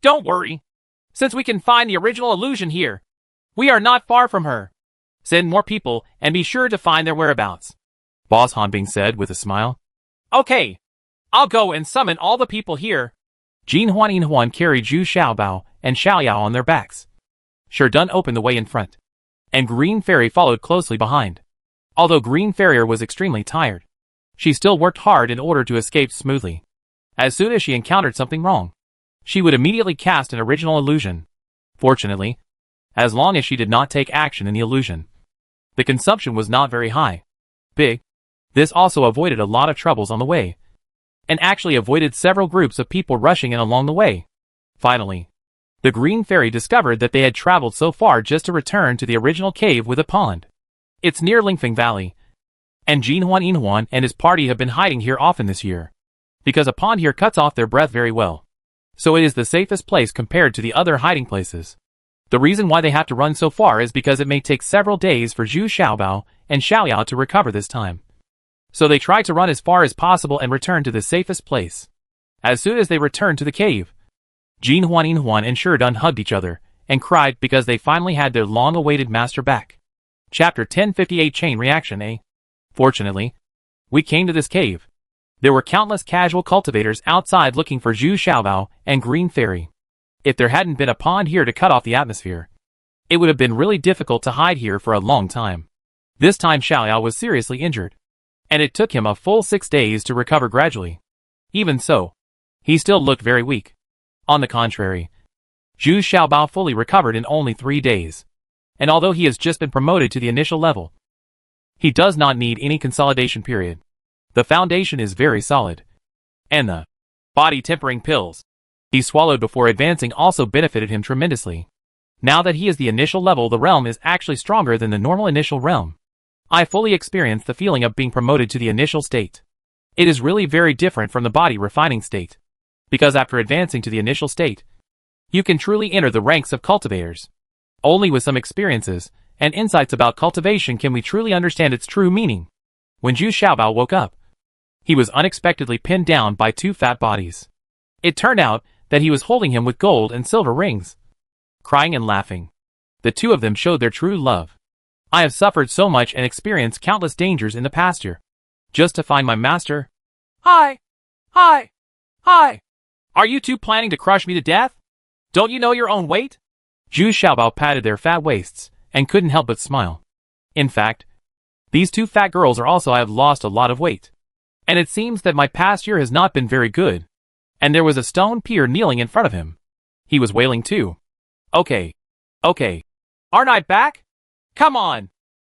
Don't worry. Since we can find the original illusion here, we are not far from her. Send more people and be sure to find their whereabouts. Boss Han Bing said with a smile. Okay. I'll go and summon all the people here. Jin Huan Inhuan carried Zhu Xiaobao and Xiao Yao on their backs. Shi Dun opened the way in front, and Green Fairy followed closely behind. Although Green Farrier was extremely tired, she still worked hard in order to escape smoothly. As soon as she encountered something wrong, she would immediately cast an original illusion. Fortunately, as long as she did not take action in the illusion, the consumption was not very high. This also avoided a lot of troubles on the way, and actually avoided several groups of people rushing in along the way. Finally, The green fairy discovered that they had traveled so far just to return to the original cave with a pond. It's near Lingfeng Valley, and Jinhuan and his party have been hiding here often this year, because a pond here cuts off their breath very well. So it is the safest place compared to the other hiding places. The reason why they have to run so far is because it may take several days for Zhu Xiaobao and Xiaoyao to recover this time. So they try to run as far as possible and return to the safest place. As soon as they return to the cave, Jinhuan and Sherdun hugged each other and cried because they finally had their long-awaited master back. Chapter 1058 Chain Reaction A. Fortunately, we came to this cave. There were countless casual cultivators outside looking for Zhu Xiaobao and Green Fairy. If there hadn't been a pond here to cut off the atmosphere, it would have been really difficult to hide here for a long time. This time Xiaoyao was seriously injured, and it took him a full 6 days to recover gradually. Even so, he still looked very weak. On the contrary, Zhu Xiaobao fully recovered in only 3 days, and although he has just been promoted to the initial level, he does not need any consolidation period. The foundation is very solid, and the body tempering pills he swallowed before advancing also benefited him tremendously. Now that he is the initial level, the realm is actually stronger than the normal initial realm. I fully experienced the feeling of being promoted to the initial state. It is really very different from the body refining state, because after advancing to the initial state, you can truly enter the ranks of cultivators. Only with some experiences and insights about cultivation can we truly understand its true meaning. When Zhu Xiaobao woke up, he was unexpectedly pinned down by 2 fat bodies. It turned out that he was holding him with gold and silver rings. Crying and laughing, the 2 of them showed their true love. I have suffered so much and experienced countless dangers in the past year, just to find my master. Hi! Hi! Hi! Are you 2 planning to crush me to death? Don't you know your own weight? Zhu Xiaobao patted their fat waists and couldn't help but smile. In fact, these 2 fat girls are also I have lost a lot of weight. And it seems that my past year has not been very good. And there was a stone peer kneeling in front of him. He was wailing too. Okay. Aren't I back? Come on.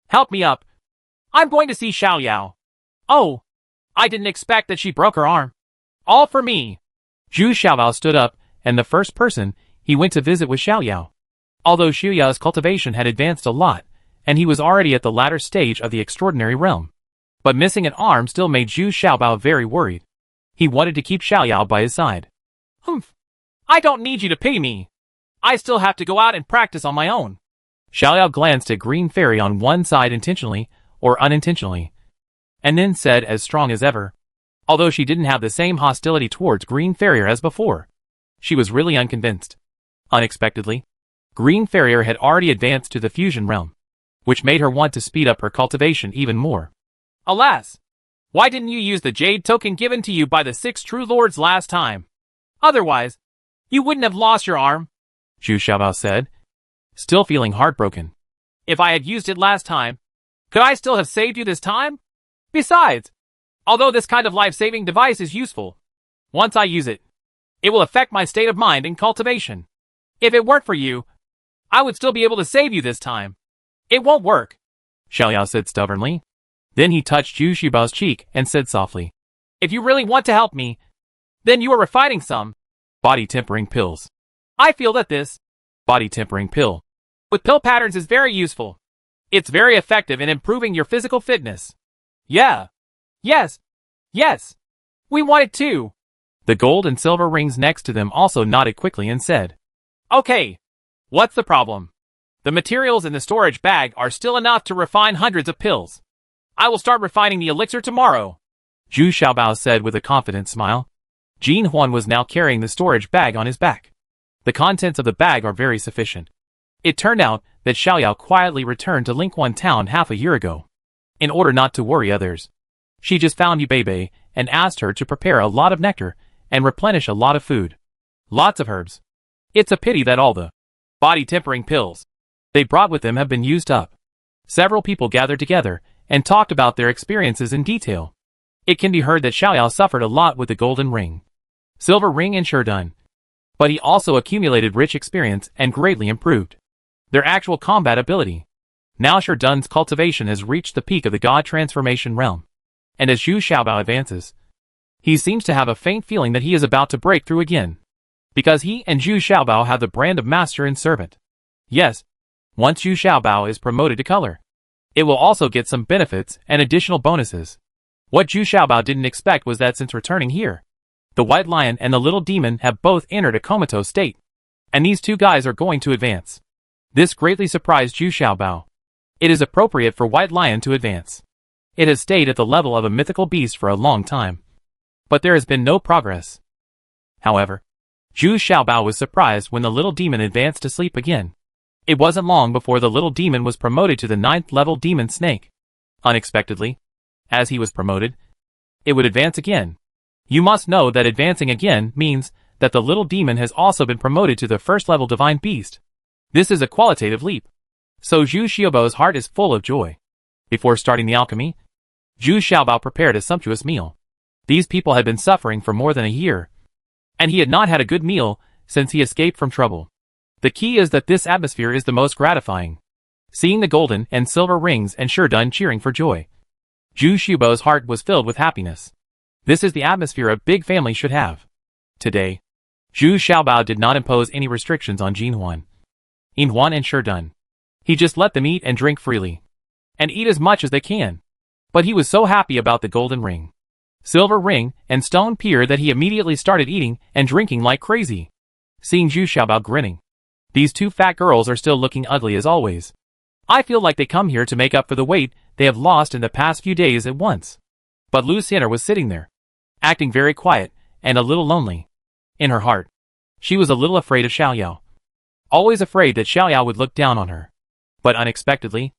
Help me up. I'm going to see Xiaoyao. Oh, I didn't expect that she broke her arm. All for me. Zhu Xiaobao stood up, and the first person he went to visit was Xiaoyao. Although Xiaoyao's cultivation had advanced a lot, and he was already at the latter stage of the extraordinary realm, but missing an arm still made Zhu Xiaobao very worried. He wanted to keep Xiaoyao by his side. Humph. I don't need you to pity me. I still have to go out and practice on my own. Xiaoyao glanced at Green Fairy on one side intentionally or unintentionally, and then said as strong as ever. Although she didn't have the same hostility towards Green Fairy as before, she was really unconvinced. Unexpectedly, Green Fairy had already advanced to the fusion realm, which made her want to speed up her cultivation even more. Alas! Why didn't you use the jade token given to you by the 6 true lords last time? Otherwise, you wouldn't have lost your arm, Zhu Xiaobao said, still feeling heartbroken. If I had used it last time, could I still have saved you this time? Besides, although this kind of life-saving device is useful, once I use it, it will affect my state of mind in cultivation. If it weren't for you, I would still be able to save you this time. It won't work, Xiaoyao said stubbornly. Then he touched Zhu Xiaobao's cheek and said softly, If you really want to help me, then you are refining some body tempering pills. I feel that this body tempering pill with pill patterns is very useful. It's very effective in improving your physical fitness. Yeah. Yes. We want it too. The gold and silver rings next to them also nodded quickly and said, Okay. What's the problem? The materials in the storage bag are still enough to refine hundreds of pills. I will start refining the elixir tomorrow, Zhu Xiaobao said with a confident smile. Jin Huan was now carrying the storage bag on his back. The contents of the bag are very sufficient. It turned out that Xiaoyao quietly returned to Lingquan town half a year ago. In order not to worry others, she just found Yubei and asked her to prepare a lot of nectar and replenish a lot of food. Lots of herbs. It's a pity that all the body tempering pills they brought with them have been used up. Several people gathered together and talked about their experiences in detail. It can be heard that Xiaoyao suffered a lot with the golden ring, silver ring and Sherdun, but he also accumulated rich experience and greatly improved their actual combat ability. Now Sherdun's cultivation has reached the peak of the god transformation realm, and as Zhu Xiaobao advances, he seems to have a faint feeling that he is about to break through again. because he and Zhu Xiaobao have the brand of master and servant. Yes, once Zhu Xiaobao is promoted to color, it will also get some benefits and additional bonuses. What Zhu Xiaobao didn't expect was that since returning here, the White Lion and the Little Demon have both entered a comatose state, and these two guys are going to advance. This greatly surprised Zhu Xiaobao. It is appropriate for White Lion to advance. It has stayed at the level of a mythical beast for a long time, but there has been no progress. However, Zhu Xiaobao was surprised when the Little Demon advanced to sleep again. It wasn't long before the Little Demon was promoted to the 9th level Demon Snake. Unexpectedly, as he was promoted, it would advance again. You must know that advancing again means that the Little Demon has also been promoted to the 1st level Divine Beast. This is a qualitative leap. So Zhu Xiaobao's heart is full of joy. Before starting the alchemy, Zhu Xiaobao prepared a sumptuous meal. These people had been suffering for more than a year, and he had not had a good meal since he escaped from trouble. The key is that this atmosphere is the most gratifying. Seeing the golden and silver rings and Sherdun cheering for joy, Zhu Xiaobao's heart was filled with happiness. This is the atmosphere a big family should have. Today, Zhu Xiaobao did not impose any restrictions on Jinhuan, Yinhuan and Sherdun. He just let them eat and drink freely, and eat as much as they can. But he was so happy about the golden ring, silver ring, and stone pier that he immediately started eating and drinking like crazy. Seeing Zhu Xiaobao grinning, these two fat girls are still looking ugly as always. I feel like they come here to make up for the weight they have lost in the past few days at once. But Lu Xin'er was sitting there, acting very quiet and a little lonely. In her heart, she was a little afraid of Xiaoyao. Always afraid that Xiaoyao would look down on her. But unexpectedly,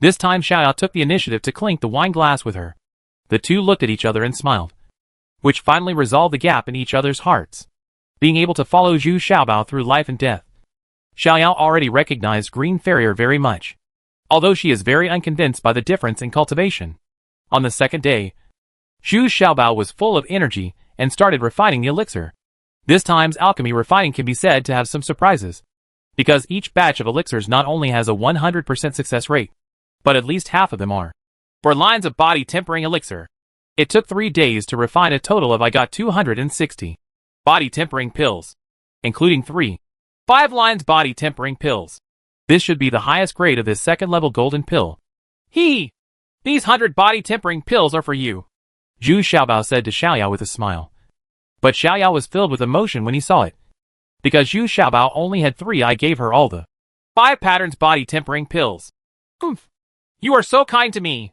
this time Xiaoyao took the initiative to clink the wine glass with her. The two looked at each other and smiled, which finally resolved the gap in each other's hearts. Being able to follow Zhu Xiaobao through life and death, Xiaoyao already recognized Green Farrier very much, although she is very unconvinced by the difference in cultivation. On the second day, Zhu Xiaobao was full of energy and started refining the elixir. This time's alchemy refining can be said to have some surprises, because each batch of elixirs not only has a 100% success rate, but at least half of them are. For lines of body tempering elixir, it took 3 days to refine a total of 260 body tempering pills, including 5 lines body tempering pills. This should be the highest grade of this 2nd level golden pill. These 100 body tempering pills are for you, Zhu Xiaobao said to Xiaoyao with a smile. But Xiaoyao was filled with emotion when he saw it. Because Zhu Xiaobao only had 3, I gave her all the 5 patterns body tempering pills. Humph. You are so kind to me.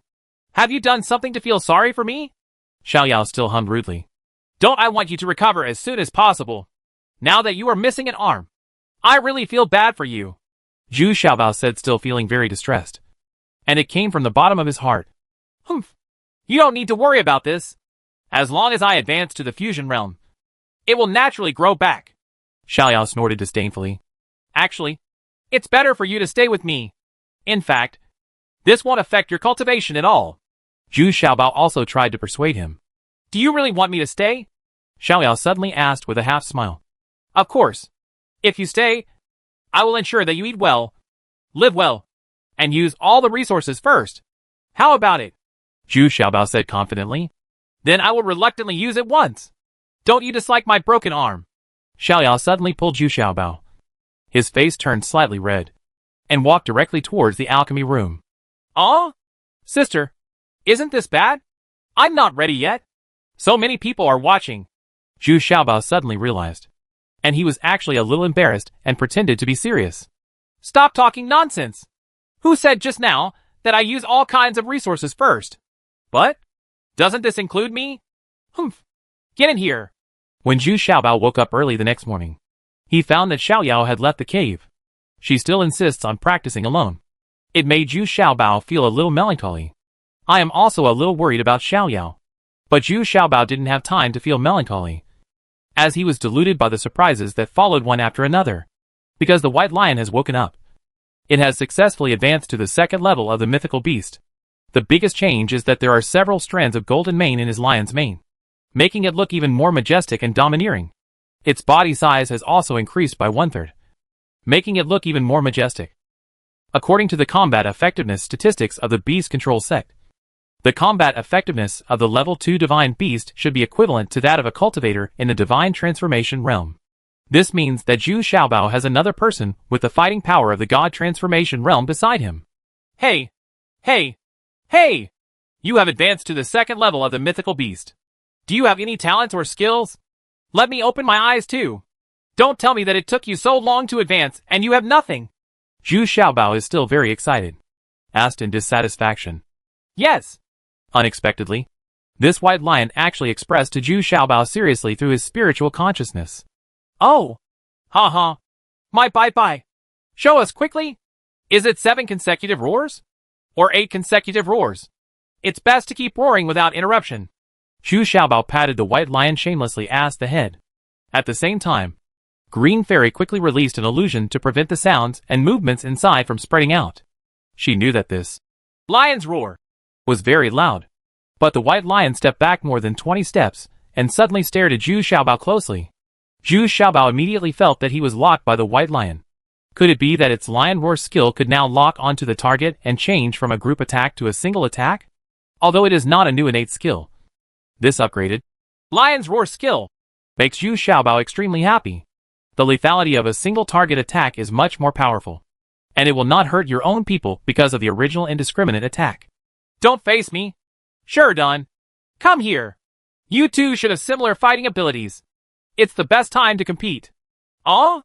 Have you done something to feel sorry for me? Xiaoyao still hummed rudely. Don't I want you to recover as soon as possible? Now that you are missing an arm, I really feel bad for you, Zhu Xiaobao said, still feeling very distressed. And it came from the bottom of his heart. Humph. You don't need to worry about this. As long as I advance to the fusion realm, it will naturally grow back. Xiaoyao snorted disdainfully. Actually, it's better for you to stay with me. In fact, this won't affect your cultivation at all. Zhu Xiaobao also tried to persuade him. Do you really want me to stay? Xiaoyao suddenly asked with a half smile. Of course. If you stay, I will ensure that you eat well, live well, and use all the resources first. How about it? Zhu Xiaobao said confidently. Then I will reluctantly use it once. Don't you dislike my broken arm? Xiaoyao suddenly pulled Zhu Xiaobao. His face turned slightly red, and walked directly towards the alchemy room. Sister, isn't this bad? I'm not ready yet. So many people are watching. Zhu Xiaobao suddenly realized, and he was actually a little embarrassed and pretended to be serious. Stop talking nonsense. Who said just now that I use all kinds of resources first? What? Doesn't this include me? Humph. Get in here. When Zhu Xiaobao woke up early the next morning, he found that Xiaoyao had left the cave. She still insists on practicing alone. It made Zhu Xiaobao feel a little melancholy. I am also a little worried about Xiaoyao. But Zhu Xiaobao didn't have time to feel melancholy, as he was deluded by the surprises that followed one after another. Because the White Lion has woken up. It has successfully advanced to the 2nd level of the mythical beast. The biggest change is that there are several strands of golden mane in his lion's mane, making it look even more majestic and domineering. Its body size has also increased by 1/3, making it look even more majestic. According to the combat effectiveness statistics of the Beast Control sect, the combat effectiveness of the level 2 Divine Beast should be equivalent to that of a cultivator in the Divine Transformation realm. This means that Zhu Xiaobao has another person with the fighting power of the God Transformation realm beside him. Hey! Hey! Hey! You have advanced to the second level of the mythical beast. Do you have any talents or skills? Let me open my eyes too. Don't tell me that it took you so long to advance and you have nothing. Zhu Xiaobao is still very excited. Asked in dissatisfaction. Yes. Unexpectedly, this white lion actually expressed to Zhu Xiaobao seriously through his spiritual consciousness. Oh. Ha. My bye-bye. Show us quickly. Is it 7 consecutive roars? Or 8 consecutive roars? It's best to keep roaring without interruption. Zhu Xiaobao patted the white lion shamelessly asked the head. At the same time, Green Fairy quickly released an illusion to prevent the sounds and movements inside from spreading out. She knew that this lion's roar was very loud. But the white lion stepped back more than 20 steps and suddenly stared at Zhu Xiaobao closely. Zhu Xiaobao immediately felt that he was locked by the white lion. Could it be that its lion roar skill could now lock onto the target and change from a group attack to a single attack? Although it is not a new innate skill, this upgraded lion's roar skill makes Zhu Xiaobao extremely happy. The lethality of a single target attack is much more powerful, and it will not hurt your own people because of the original indiscriminate attack. Don't face me. Sure done. Come here. You two should have similar fighting abilities. It's the best time to compete. Aw?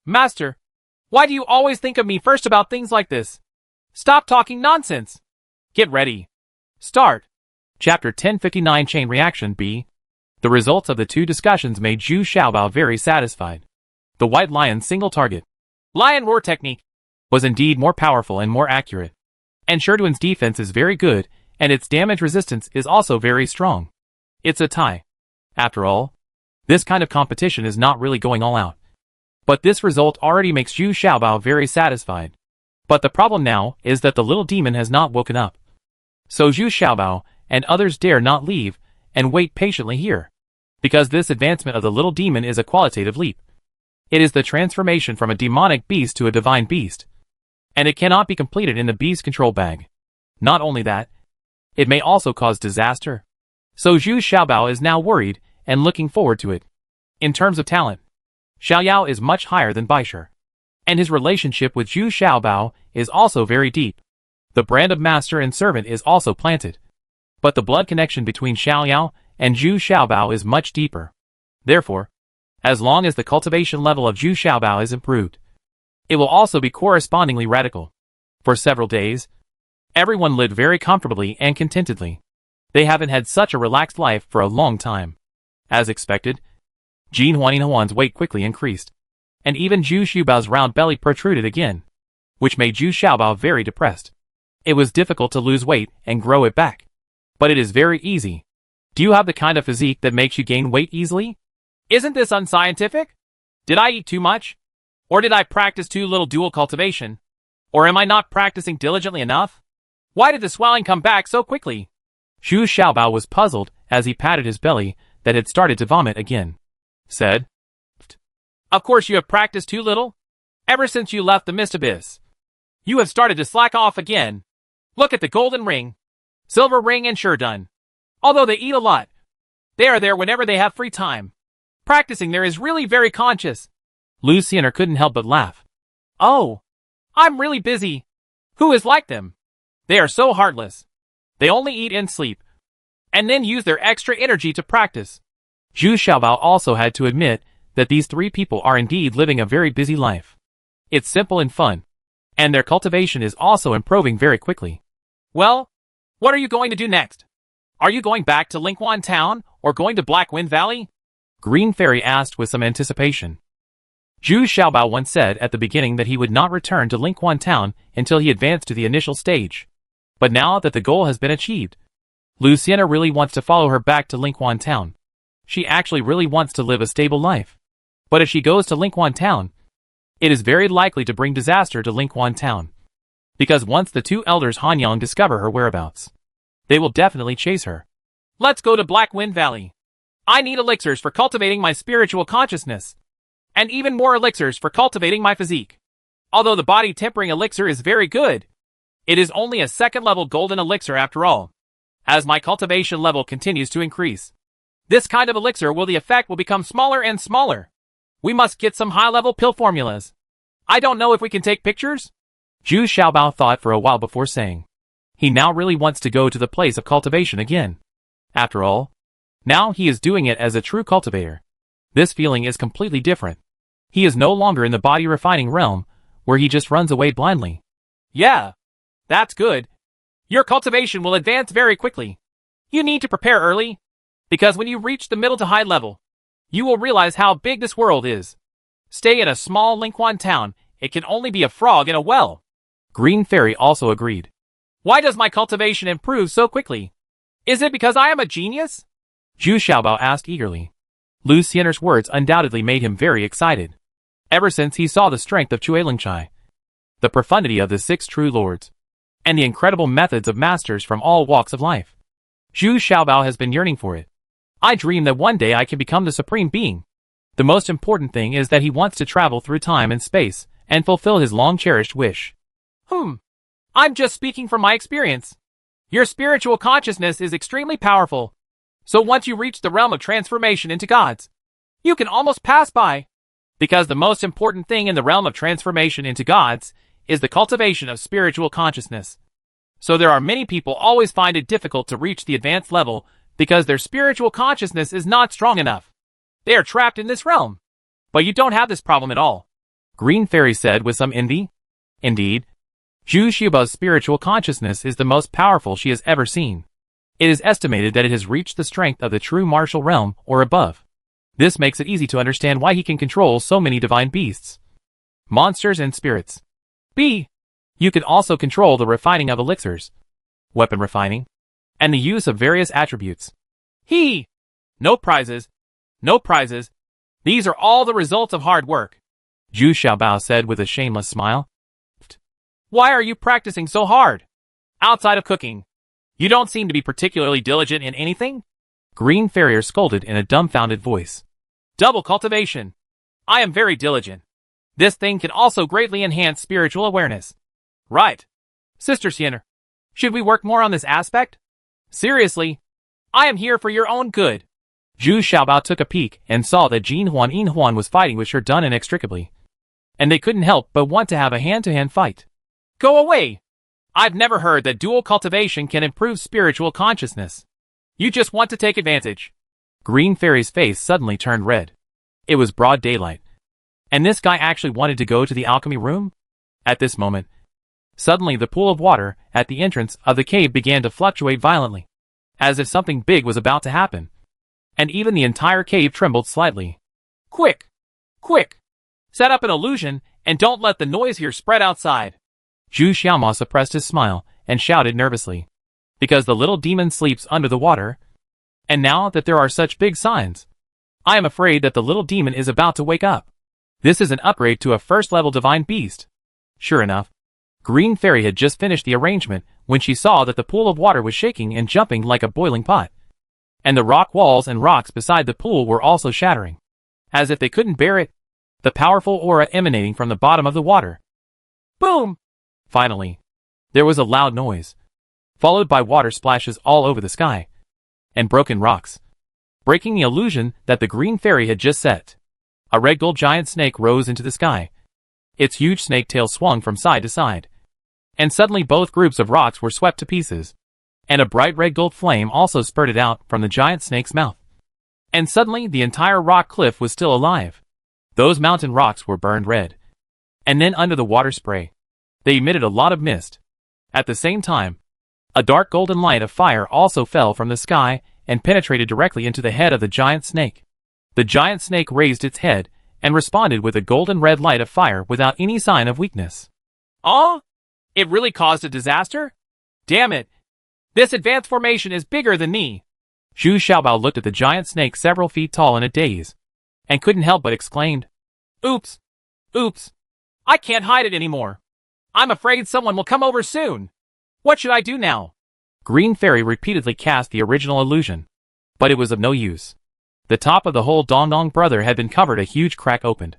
Master, why do you always think of me first about things like this? Stop talking nonsense. Get ready. Start. Chapter 1059 Chain Reaction B. The results of the two discussions made Zhu Xiaobao very satisfied. The white lion's single target lion roar technique was indeed more powerful and more accurate. And Sherduan's defense is very good, and its damage resistance is also very strong. It's a tie. After all, this kind of competition is not really going all out. But this result already makes Zhu Xiaobao very satisfied. But the problem now is that the little demon has not woken up. So Zhu Xiaobao and others dare not leave and wait patiently here. Because this advancement of the little demon is a qualitative leap. It is the transformation from a demonic beast to a divine beast. And it cannot be completed in the beast control bag. Not only that, it may also cause disaster. So Zhu Xiaobao is now worried and looking forward to it. In terms of talent, Xiaoyao is much higher than Baisher. And his relationship with Zhu Xiaobao is also very deep. The brand of master and servant is also planted. But the blood connection between Xiaoyao and Zhu Xiaobao is much deeper. Therefore, as long as the cultivation level of Zhu Xiaobao is improved, it will also be correspondingly radical. For several days, everyone lived very comfortably and contentedly. They haven't had such a relaxed life for a long time. As expected, Jin Huan's weight quickly increased, and even Zhu Xiaobao's round belly protruded again, which made Zhu Xiaobao very depressed. It was difficult to lose weight and grow it back. But it is very easy. Do you have the kind of physique that makes you gain weight easily? Isn't this unscientific? Did I eat too much? Or did I practice too little dual cultivation? Or am I not practicing diligently enough? Why did the swelling come back so quickly? Zhu Xiaobao was puzzled as he patted his belly that had started to vomit again. Said, Of course you have practiced too little. Ever since you left the mist abyss, you have started to slack off again. Look at the golden ring, silver ring and Sherdan. Although they eat a lot, they are there whenever they have free time. Practicing there is really very conscious. Lu Xianer couldn't help but laugh. Oh, I'm really busy. Who is like them? They are so heartless. They only eat and sleep, and then use their extra energy to practice. Zhu Xiaobao also had to admit that these three people are indeed living a very busy life. It's simple and fun, and their cultivation is also improving very quickly. Well, what are you going to do next? Are you going back to Lingquan Town or going to Black Wind Valley? Green Fairy asked with some anticipation. Zhu Xiaobao once said at the beginning that he would not return to Lingquan Town until he advanced to the initial stage. But now that the goal has been achieved, Lu Xianer really wants to follow her back to Lingquan Town. She actually really wants to live a stable life. But if she goes to Lingquan Town, it is very likely to bring disaster to Lingquan Town. Because once the two elders Hanyang discover her whereabouts, they will definitely chase her. Let's go to Black Wind Valley. I need elixirs for cultivating my spiritual consciousness, and even more elixirs for cultivating my physique. Although the body tempering elixir is very good, it is only a second-level golden elixir after all. As my cultivation level continues to increase, this kind of elixir the effect will become smaller and smaller. We must get some high-level pill formulas. I don't know if we can take pictures? Zhu Xiaobao thought for a while before saying. He now really wants to go to the place of cultivation again. After all, now he is doing it as a true cultivator. This feeling is completely different. He is no longer in the body refining realm, where he just runs away blindly. Yeah, that's good. Your cultivation will advance very quickly. You need to prepare early, because when you reach the middle to high level, you will realize how big this world is. Stay in a small Lingquan town, it can only be a frog in a well. Green Fairy also agreed. Why does my cultivation improve so quickly? Is it because I am a genius? Zhu Xiaobao asked eagerly. Lu Xiener's words undoubtedly made him very excited. Ever since he saw the strength of Chuelingchai, the profundity of the 6 true lords, and the incredible methods of masters from all walks of life, Zhu Xiaobao has been yearning for it. I dream that one day I can become the supreme being. The most important thing is that he wants to travel through time and space and fulfill his long-cherished wish. I'm just speaking from my experience. Your spiritual consciousness is extremely powerful. So once you reach the realm of transformation into gods, you can almost pass by. Because the most important thing in the realm of transformation into gods is the cultivation of spiritual consciousness. So there are many people always find it difficult to reach the advanced level because their spiritual consciousness is not strong enough. They are trapped in this realm. But you don't have this problem at all. Green Fairy said with some envy. Indeed, Zhu Xiaobao's spiritual consciousness is the most powerful she has ever seen. It is estimated that it has reached the strength of the true martial realm or above. This makes it easy to understand why he can control so many divine beasts, monsters and spirits. B. You can also control the refining of elixirs, weapon refining, and the use of various attributes. No prizes. No prizes. These are all the results of hard work. Zhu Xiaobao said with a shameless smile. Why are you practicing so hard? Outside of cooking, you don't seem to be particularly diligent in anything? Green Fairy scolded in a dumbfounded voice. Double cultivation. I am very diligent. This thing can also greatly enhance spiritual awareness. Right. Sister Xiener, should we work more on this aspect? Seriously, I am here for your own good. Zhu Xiaobao took a peek and saw that Jin Huan Yin Huan was fighting with Shi Dun inextricably. And they couldn't help but want to have a hand-to-hand fight. Go away! I've never heard that dual cultivation can improve spiritual consciousness. You just want to take advantage. Green Fairy's face suddenly turned red. It was broad daylight. And this guy actually wanted to go to the alchemy room? At this moment, suddenly the pool of water at the entrance of the cave began to fluctuate violently, as if something big was about to happen. And even the entire cave trembled slightly. Quick! Quick! Set up an illusion and don't let the noise here spread outside. Zhu Xiaomao suppressed his smile and shouted nervously. Because the little demon sleeps under the water. And now that there are such big signs, I am afraid that the little demon is about to wake up. This is an upgrade to a first-level divine beast. Sure enough, Green Fairy had just finished the arrangement when she saw that the pool of water was shaking and jumping like a boiling pot. And the rock walls and rocks beside the pool were also shattering. As if they couldn't bear it, the powerful aura emanating from the bottom of the water. Boom! Finally, there was a loud noise, followed by water splashes all over the sky, and broken rocks, breaking the illusion that the Green Fairy had just set. A red gold giant snake rose into the sky. Its huge snake tail swung from side to side. And suddenly both groups of rocks were swept to pieces. And a bright red gold flame also spurted out from the giant snake's mouth. And suddenly the entire rock cliff was still alive. Those mountain rocks were burned red. And then under the water spray, they emitted a lot of mist. At the same time, a dark golden light of fire also fell from the sky and penetrated directly into the head of the giant snake. The giant snake raised its head and responded with a golden red light of fire without any sign of weakness. Oh? It really caused a disaster? Damn it! This advanced formation is bigger than me! Zhu Xiaobao looked at the giant snake several feet tall in a daze, and couldn't help but exclaimed, Oops! Oops! I can't hide it anymore! I'm afraid someone will come over soon! What should I do now? Green Fairy repeatedly cast the original illusion, but it was of no use. The top of the whole Dong brother had been covered, a huge crack opened,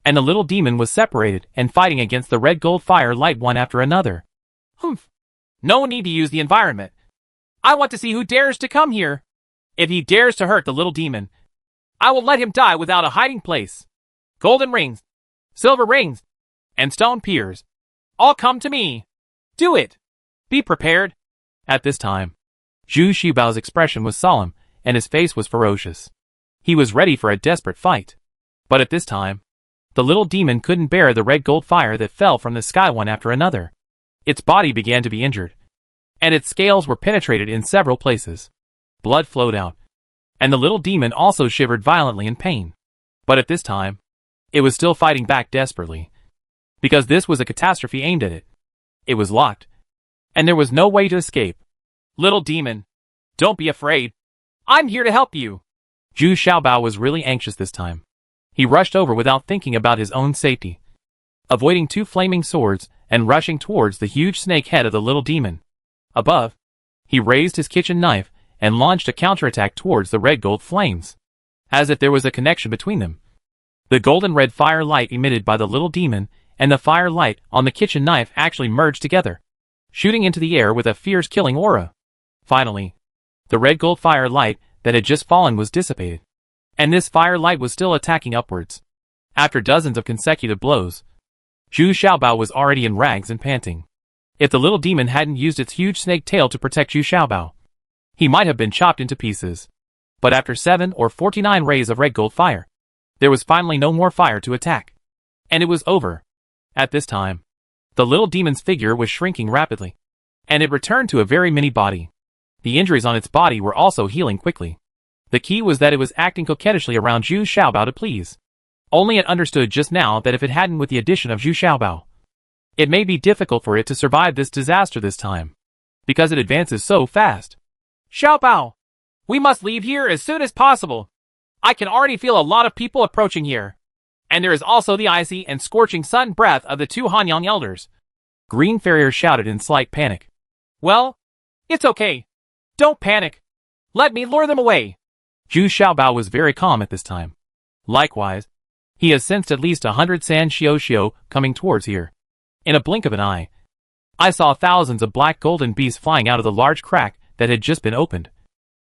and the little demon was separated and fighting against the red gold fire light one after another. Humph! No need to use the environment. I want to see who dares to come here. If he dares to hurt the little demon, I will let him die without a hiding place. golden rings, silver rings, and stone piers. All come to me. Do it. Be prepared. At this time, Zhu Xiaobao's expression was solemn, and his face was ferocious. He was ready for a desperate fight. But at this time, the little demon couldn't bear the red gold fire that fell from the sky one after another. Its body began to be injured, and its scales were penetrated in several places. Blood flowed out, and the little demon also shivered violently in pain. But at this time, it was still fighting back desperately, because this was a catastrophe aimed at it. It was locked, and there was no way to escape. Little demon, don't be afraid. I'm here to help you. Zhu Xiaobao was really anxious this time. He rushed over without thinking about his own safety, avoiding two flaming swords and rushing towards the huge snake head of the little demon. Above, he raised his kitchen knife and launched a counterattack towards the red gold flames, as if there was a connection between them. The golden red fire light emitted by the little demon and the fire light on the kitchen knife actually merged together, shooting into the air with a fierce killing aura. Finally, the red gold fire light that had just fallen was dissipated, and this fire light was still attacking upwards. After dozens of consecutive blows, Zhu Xiaobao was already in rags and panting. If the little demon hadn't used its huge snake tail to protect Zhu Xiaobao, he might have been chopped into pieces. But after 7 or 49 rays of red gold fire, there was finally no more fire to attack, and it was over. At this time, the little demon's figure was shrinking rapidly, and it returned to a very mini body. The injuries on its body were also healing quickly. The key was that it was acting coquettishly around Zhu Xiaobao to please. Only it understood just now that if it hadn't with the addition of Zhu Xiaobao, it may be difficult for it to survive this disaster this time, because it advances so fast. Xiaobao, we must leave here as soon as possible. I can already feel a lot of people approaching here. And there is also the icy and scorching sun breath of the two Hanyang elders. Green Farrier shouted in slight panic. Well, it's okay. Don't panic. Let me lure them away. Zhu Xiaobao was very calm at this time. Likewise, he has sensed at least 100 San Xiao coming towards here. In a blink of an eye, I saw thousands of black golden bees flying out of the large crack that had just been opened.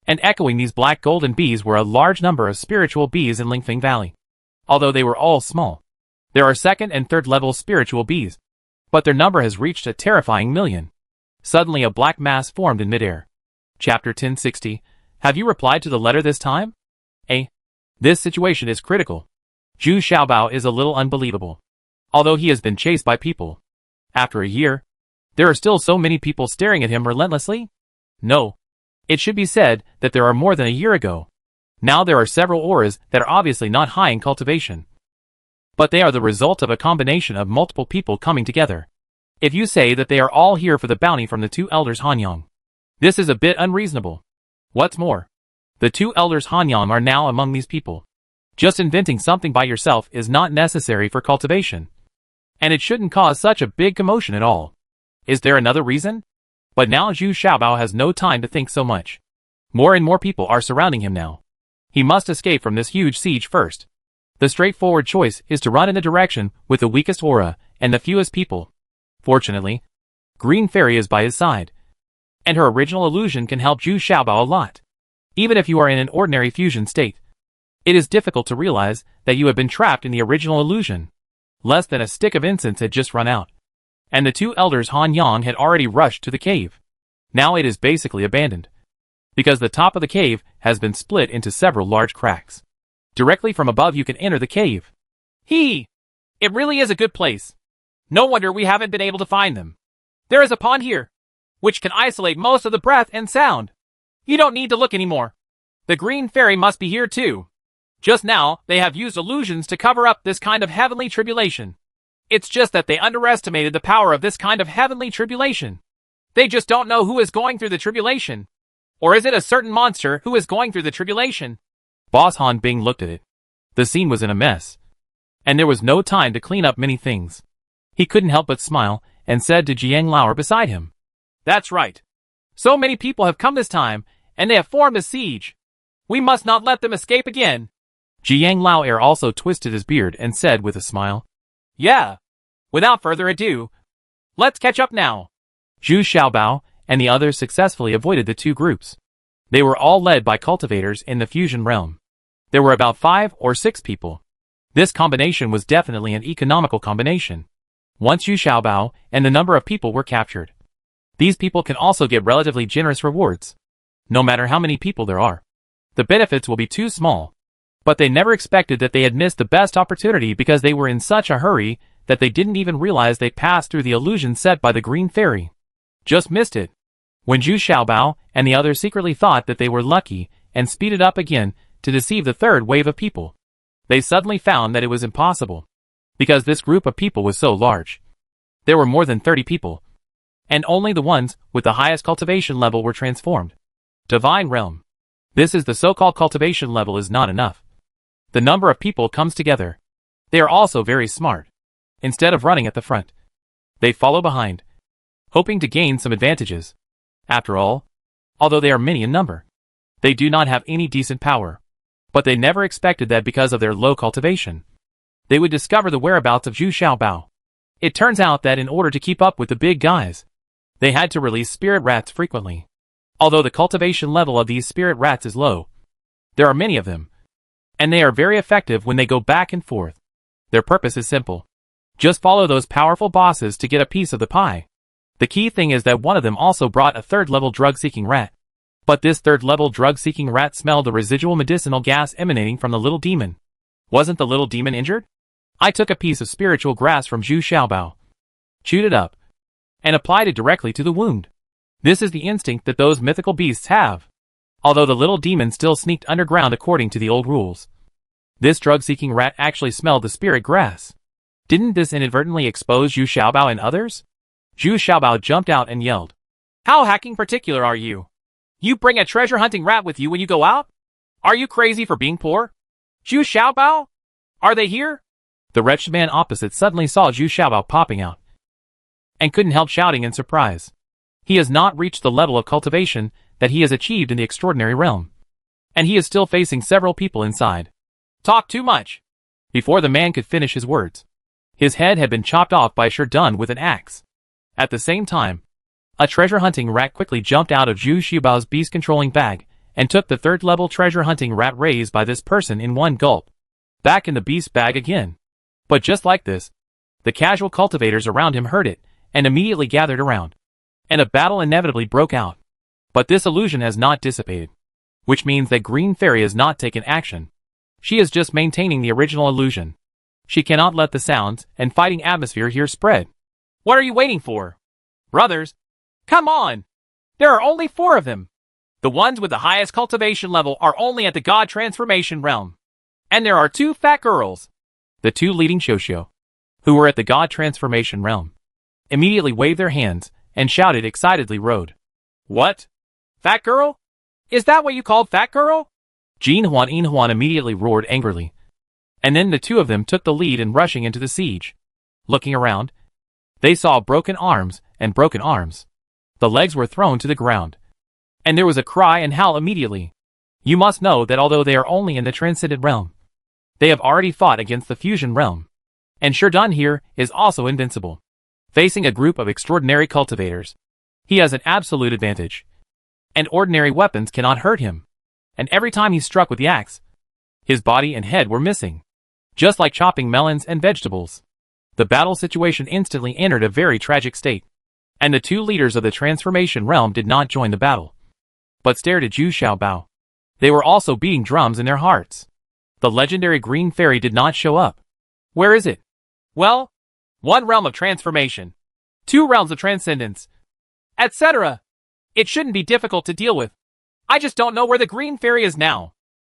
And echoing these black golden bees were a large number of spiritual bees in Lingfeng Valley. Although they were all small, there are second and third level spiritual bees, but their number has reached a terrifying million. Suddenly a black mass formed in midair. Chapter 1060. Have you replied to the letter this time? This situation is critical. Zhu Xiaobao is a little unbelievable. Although he has been chased by people, after a year, there are still so many people staring at him relentlessly? No. It should be said that there are more than a year ago. Now there are several auras that are obviously not high in cultivation, but they are the result of a combination of multiple people coming together. If you say that they are all here for the bounty from the two elders Hanyang, this is a bit unreasonable. What's more, the two elders Hanyang are now among these people. Just inventing something by yourself is not necessary for cultivation, and it shouldn't cause such a big commotion at all. Is there another reason? But now Zhu Xiaobao has no time to think so much. More and more people are surrounding him now. He must escape from this huge siege first. The straightforward choice is to run in the direction with the weakest aura and the fewest people. Fortunately, Green Fairy is by his side, and her original illusion can help Zhu Xiaobao a lot. Even if you are in an ordinary fusion state, it is difficult to realize that you have been trapped in the original illusion. Less than a stick of incense had just run out, and the two elders Hanyang had already rushed to the cave. Now it is basically abandoned, because the top of the cave has been split into several large cracks. Directly from above you can enter the cave. It really is a good place. No wonder we haven't been able to find them. There is a pond here, which can isolate most of the breath and sound. You don't need to look anymore. The Green Fairy must be here too. Just now, they have used illusions to cover up this kind of heavenly tribulation. It's just that they underestimated the power of this kind of heavenly tribulation. They just don't know who is going through the tribulation. Or is it a certain monster who is going through the tribulation? Boss Han Bing looked at it. The scene was in a mess, and there was no time to clean up many things. He couldn't help but smile and said to Jiang Lauer beside him, "That's right. So many people have come this time, and they have formed a siege. We must not let them escape again." Jiang Lauer also twisted his beard and said with a smile, "Yeah. Without further ado, let's catch up now." Zhu Xiaobao and the others successfully avoided the two groups. They were all led by cultivators in the fusion realm. There were about 5 or 6 people. This combination was definitely an economical combination. Once Zhu Xiaobao and the number of people were captured, these people can also get relatively generous rewards. No matter how many people there are, the benefits will be too small. But they never expected that they had missed the best opportunity because they were in such a hurry that they didn't even realize they passed through the illusion set by the Green Fairy. Just missed it. When Zhu Xiaobao and the others secretly thought that they were lucky and speeded up again to deceive the third wave of people, they suddenly found that it was impossible. Because this group of people was so large. There were more than 30 people. And only the ones with the highest cultivation level were transformed. Divine Realm. This is the so-called cultivation level is not enough. The number of people comes together. They are also very smart. Instead of running at the front, they follow behind, hoping to gain some advantages. After all, although they are many in number, they do not have any decent power. But they never expected that because of their low cultivation, they would discover the whereabouts of Zhu Xiaobao. It turns out that in order to keep up with the big guys, they had to release spirit rats frequently. Although the cultivation level of these spirit rats is low, there are many of them, and they are very effective when they go back and forth. Their purpose is simple. Just follow those powerful bosses to get a piece of the pie. The key thing is that one of them also brought a third-level drug-seeking rat. But this third-level drug-seeking rat smelled the residual medicinal gas emanating from the little demon. Wasn't the little demon injured? I took a piece of spiritual grass from Zhu Xiaobao, chewed it up, and applied it directly to the wound. This is the instinct that those mythical beasts have. Although the little demon still sneaked underground according to the old rules, this drug-seeking rat actually smelled the spirit grass. Didn't this inadvertently expose Zhu Xiaobao and others? Zhu Xiaobao jumped out and yelled, "How hacking particular are you? You bring a treasure-hunting rat with you when you go out? Are you crazy for being poor? Zhu Xiaobao? Are they here?" The wretched man opposite suddenly saw Zhu Xiaobao popping out, and couldn't help shouting in surprise. He has not reached the level of cultivation that he has achieved in the extraordinary realm, and he is still facing several people inside. Talk too much. Before the man could finish his words, his head had been chopped off by Sherdun with an axe. At the same time, a treasure-hunting rat quickly jumped out of Zhu Xiaobao's beast-controlling bag and took the third-level treasure-hunting rat raised by this person in one gulp, back in the beast bag again. But just like this, the casual cultivators around him heard it and immediately gathered around, and a battle inevitably broke out. But this illusion has not dissipated, which means that Green Fairy has not taken action. She is just maintaining the original illusion. She cannot let the sounds and fighting atmosphere here spread. What are you waiting for? Brothers, come on! There are only 4 of them. The ones with the highest cultivation level are only at the God Transformation realm. And there are 2 fat girls. The 2 leading Shosho, who were at the God Transformation realm, immediately waved their hands and shouted excitedly rode. What? Fat girl? Is that what you called fat girl? Jin Huan and Huan immediately roared angrily. And then the 2 of them took the lead in rushing into the siege. Looking around, they saw broken arms and broken arms. The legs were thrown to the ground. And there was a cry and howl immediately. You must know that although they are only in the transcendent realm, they have already fought against the fusion realm. And Sherdun here is also invincible. Facing a group of extraordinary cultivators, he has an absolute advantage. And ordinary weapons cannot hurt him. And every time he struck with the axe, his body and head were missing. Just like chopping melons and vegetables. The battle situation instantly entered a very tragic state. And the 2 leaders of the transformation realm did not join the battle, but stared at Zhu Xiaobao. They were also beating drums in their hearts. The legendary Green Fairy did not show up. Where is it? Well, 1 realm of transformation, 2 realms of transcendence, etc. It shouldn't be difficult to deal with. I just don't know where the Green Fairy is now.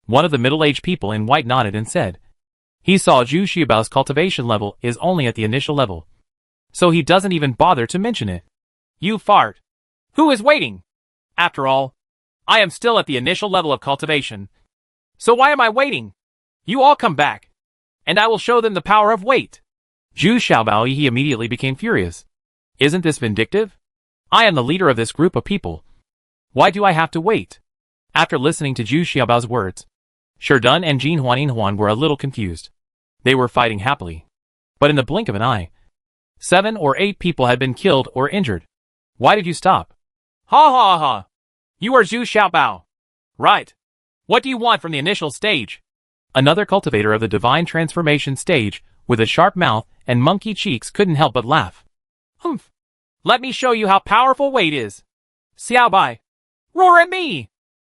One of the middle-aged people in white nodded and said, he saw Zhu Xiaobao's cultivation level is only at the initial level, so he doesn't even bother to mention it. You fart. Who is waiting? After all, I am still at the initial level of cultivation. So why am I waiting? You all come back, and I will show them the power of wait. Zhu Xiaobao he immediately became furious. Isn't this vindictive? I am the leader of this group of people. Why do I have to wait? After listening to Zhu Xiaobao's words, Sherdun and Jin Huan were a little confused. They were fighting happily, but in the blink of an eye, 7 or 8 people had been killed or injured. Why did you stop? Ha ha ha! You are Zhu Xiaobao. Right. What do you want from the initial stage? Another cultivator of the divine transformation stage, with a sharp mouth and monkey cheeks, couldn't help but laugh. Humph. Let me show you how powerful weight is. Xiao Bai. Roar at me!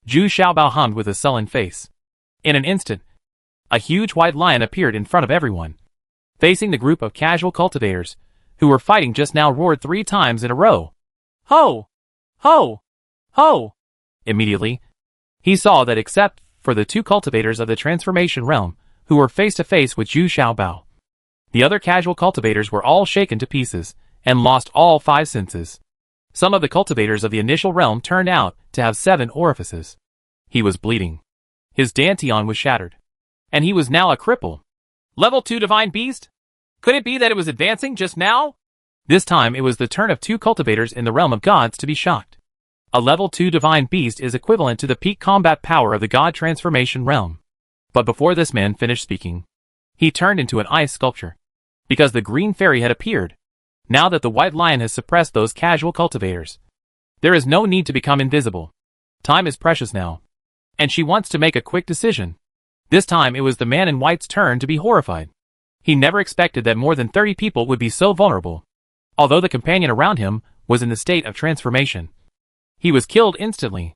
Zhu Xiaobao hummed with a sullen face. In an instant, a huge white lion appeared in front of everyone. Facing the group of casual cultivators, who were fighting just now, roared 3 times in a row. Ho! Ho! Ho! Immediately, he saw that except for the 2 cultivators of the transformation realm, who were face to face with Zhu Xiaobao, the other casual cultivators were all shaken to pieces, and lost all 5 senses. Some of the cultivators of the initial realm turned out to have 7 orifices. He was bleeding. His dantian was shattered. And he was now a cripple. Level 2 Divine Beast? Could it be that it was advancing just now? This time it was the turn of 2 cultivators in the realm of gods to be shocked. A level 2 Divine Beast is equivalent to the peak combat power of the God Transformation realm. But before this man finished speaking, he turned into an ice sculpture. Because the green fairy had appeared. Now that the white lion has suppressed those casual cultivators, there is no need to become invisible. Time is precious now. And she wants to make a quick decision. This time it was the man in white's turn to be horrified. He never expected that more than 30 people would be so vulnerable. Although the companion around him was in the state of transformation, he was killed instantly.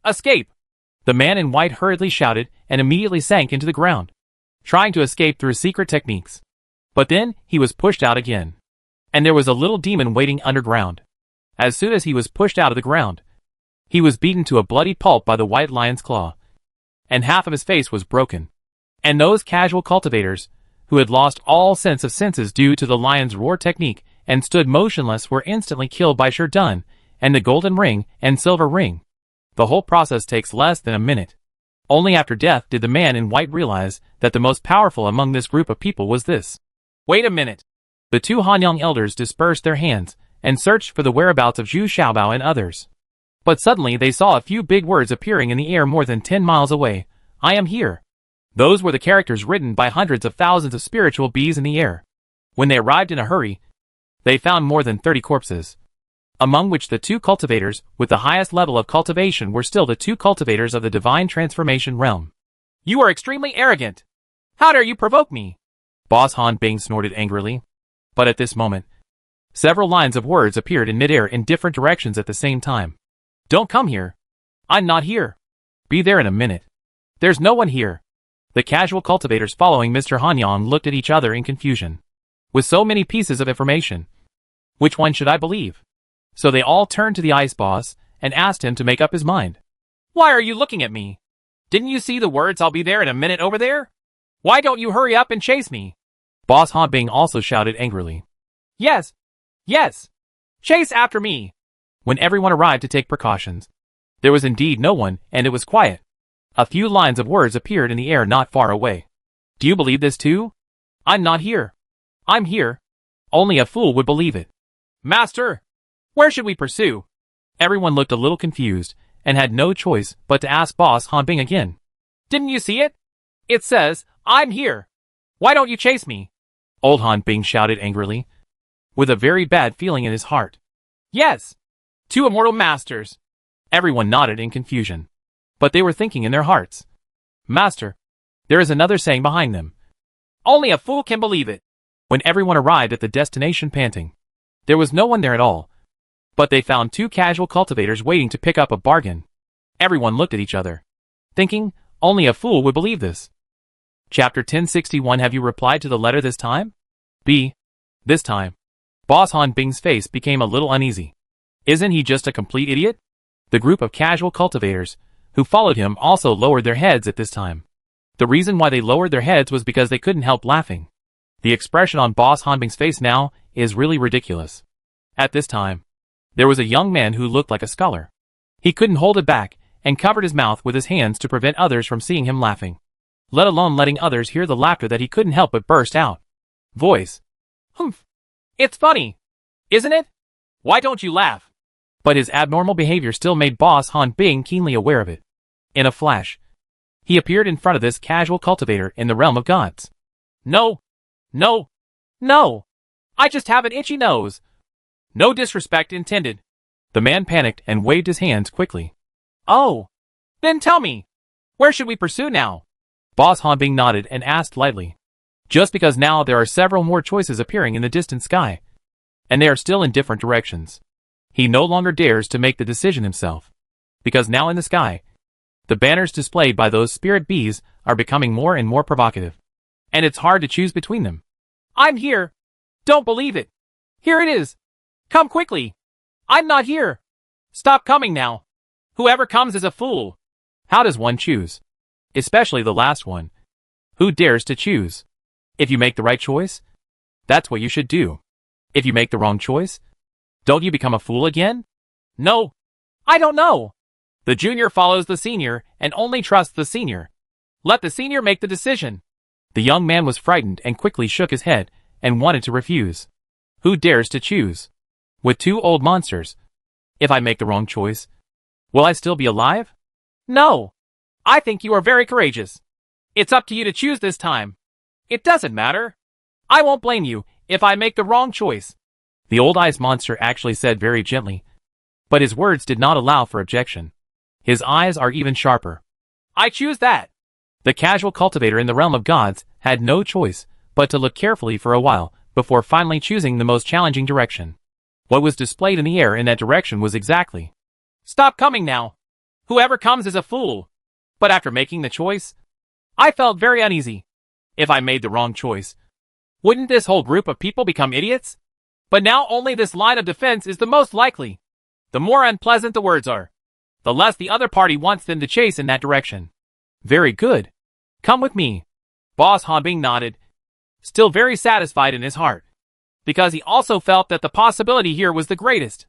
Escape! The man in white hurriedly shouted and immediately sank into the ground, trying to escape through secret techniques. But then he was pushed out again. And there was a little demon waiting underground. As soon as he was pushed out of the ground, he was beaten to a bloody pulp by the white lion's claw. And half of his face was broken. And those casual cultivators, who had lost all sense of senses due to the lion's roar technique and stood motionless, were instantly killed by Sherdun and the golden ring and silver ring. The whole process takes less than a minute. Only after death did the man in white realize that the most powerful among this group of people was this. Wait a minute. The 2 Hanyang elders dispersed their hands and searched for the whereabouts of Zhu Xiaobao and others. But suddenly they saw a few big words appearing in the air more than 10 miles away. I am here. Those were the characters written by hundreds of thousands of spiritual bees in the air. When they arrived in a hurry, they found more than 30 corpses, among which the 2 cultivators with the highest level of cultivation were still the 2 cultivators of the divine transformation realm. You are extremely arrogant. How dare you provoke me? Boss Han Bing snorted angrily. But at this moment, several lines of words appeared in midair in different directions at the same time. Don't come here. I'm not here. Be there in a minute. There's no one here. The casual cultivators following Mr. Hanyang looked at each other in confusion. With so many pieces of information, which one should I believe? So they all turned to the ice boss and asked him to make up his mind. Why are you looking at me? Didn't you see the words "I'll be there in a minute" over there? Why don't you hurry up and chase me? Boss Han Bing also shouted angrily. Yes! Yes! Chase after me! When everyone arrived to take precautions, there was indeed no one, and it was quiet. A few lines of words appeared in the air not far away. Do you believe this too? I'm not here. I'm here. Only a fool would believe it. Master! Where should we pursue? Everyone looked a little confused, and had no choice but to ask Boss Han Bing again. Didn't you see it? It says, I'm here. Why don't you chase me? Old Han Bing shouted angrily, with a very bad feeling in his heart. Yes! 2 immortal masters. Everyone nodded in confusion. But they were thinking in their hearts. Master, there is another saying behind them. Only a fool can believe it. When everyone arrived at the destination panting, there was no one there at all. But they found 2 casual cultivators waiting to pick up a bargain. Everyone looked at each other, thinking, only a fool would believe this. Chapter 1061. Have you replied to the letter this time? B. This time. Boss Han Bing's face became a little uneasy. Isn't he just a complete idiot? The group of casual cultivators who followed him also lowered their heads at this time. The reason why they lowered their heads was because they couldn't help laughing. The expression on Boss Han Bing's face now is really ridiculous. At this time, there was a young man who looked like a scholar. He couldn't hold it back and covered his mouth with his hands to prevent others from seeing him laughing, let alone letting others hear the laughter that he couldn't help but burst out. Voice. Humph. It's funny, isn't it? Why don't you laugh? But his abnormal behavior still made Boss Han Bing keenly aware of it. In a flash, he appeared in front of this casual cultivator in the realm of gods. No. No. No. I just have an itchy nose. No disrespect intended. The man panicked and waved his hands quickly. Oh. Then tell me, where should we pursue now? Boss Hanbing nodded and asked lightly. Just because now there are several more choices appearing in the distant sky, and they are still in different directions. He no longer dares to make the decision himself. Because now in the sky, the banners displayed by those spirit bees are becoming more and more provocative. And it's hard to choose between them. I'm here. Don't believe it. Here it is. Come quickly. I'm not here. Stop coming now. Whoever comes is a fool. How does one choose? Especially the last one. Who dares to choose? If you make the right choice, that's what you should do. If you make the wrong choice, don't you become a fool again? No. I don't know. The junior follows the senior and only trusts the senior. Let the senior make the decision. The young man was frightened and quickly shook his head and wanted to refuse. Who dares to choose? With two old monsters. If I make the wrong choice, will I still be alive? No. I think you are very courageous. It's up to you to choose this time. It doesn't matter. I won't blame you if I make the wrong choice. The old ice monster actually said very gently, but his words did not allow for objection. His eyes are even sharper. I choose that. The casual cultivator in the realm of gods had no choice but to look carefully for a while before finally choosing the most challenging direction. What was displayed in the air in that direction was exactly. Stop coming now. Whoever comes is a fool. But after making the choice, I felt very uneasy. If I made the wrong choice, wouldn't this whole group of people become idiots? But now only this line of defense is the most likely. The more unpleasant the words are, the less the other party wants them to chase in that direction. Very good. Come with me. Boss Hanbing nodded, still very satisfied in his heart, because he also felt that the possibility here was the greatest.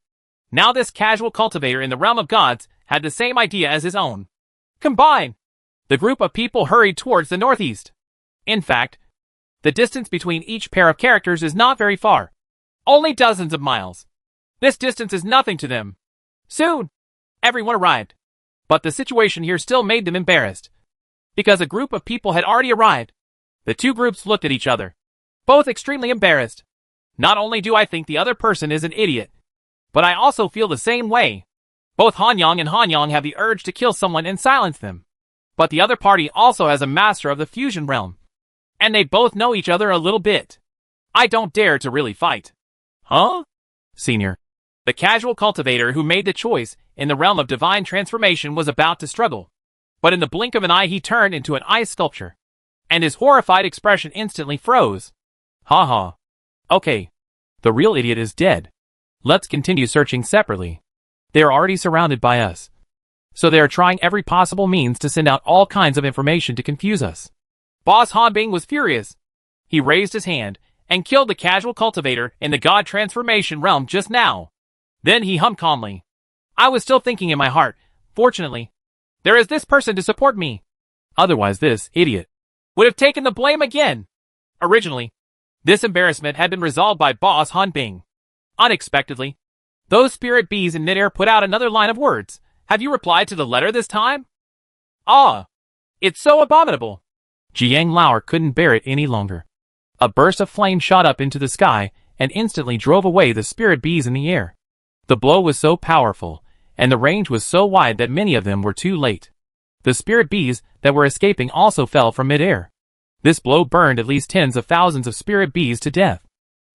Now this casual cultivator in the realm of gods had the same idea as his own. Combine! The group of people hurried towards the northeast. In fact, the distance between each pair of characters is not very far. Only dozens of miles. This distance is nothing to them. Soon, everyone arrived. But the situation here still made them embarrassed. Because a group of people had already arrived. The two groups looked at each other, both extremely embarrassed. Not only do I think the other person is an idiot, but I also feel the same way. Both Hanyang and Hanyang have the urge to kill someone and silence them. But the other party also has a master of the fusion realm. And they both know each other a little bit. I don't dare to really fight. Huh? Senior. The casual cultivator who made the choice in the realm of divine transformation was about to struggle. But in the blink of an eye he turned into an ice sculpture. And his horrified expression instantly froze. Ha ha. Okay. The real idiot is dead. Let's continue searching separately. They are already surrounded by us. So they are trying every possible means to send out all kinds of information to confuse us. Boss Hanbing was furious. He raised his hand and killed the casual cultivator in the god transformation realm just now. Then he hummed calmly. I was still thinking in my heart, fortunately, there is this person to support me. Otherwise this idiot would have taken the blame again. Originally, this embarrassment had been resolved by Boss Hanbing. Unexpectedly, those spirit bees in midair put out another line of words. Have you replied to the letter this time? Ah, it's so abominable. Jiang Lauer couldn't bear it any longer. A burst of flame shot up into the sky and instantly drove away the spirit bees in the air. The blow was so powerful, and the range was so wide that many of them were too late. The spirit bees that were escaping also fell from midair. This blow burned at least tens of thousands of spirit bees to death.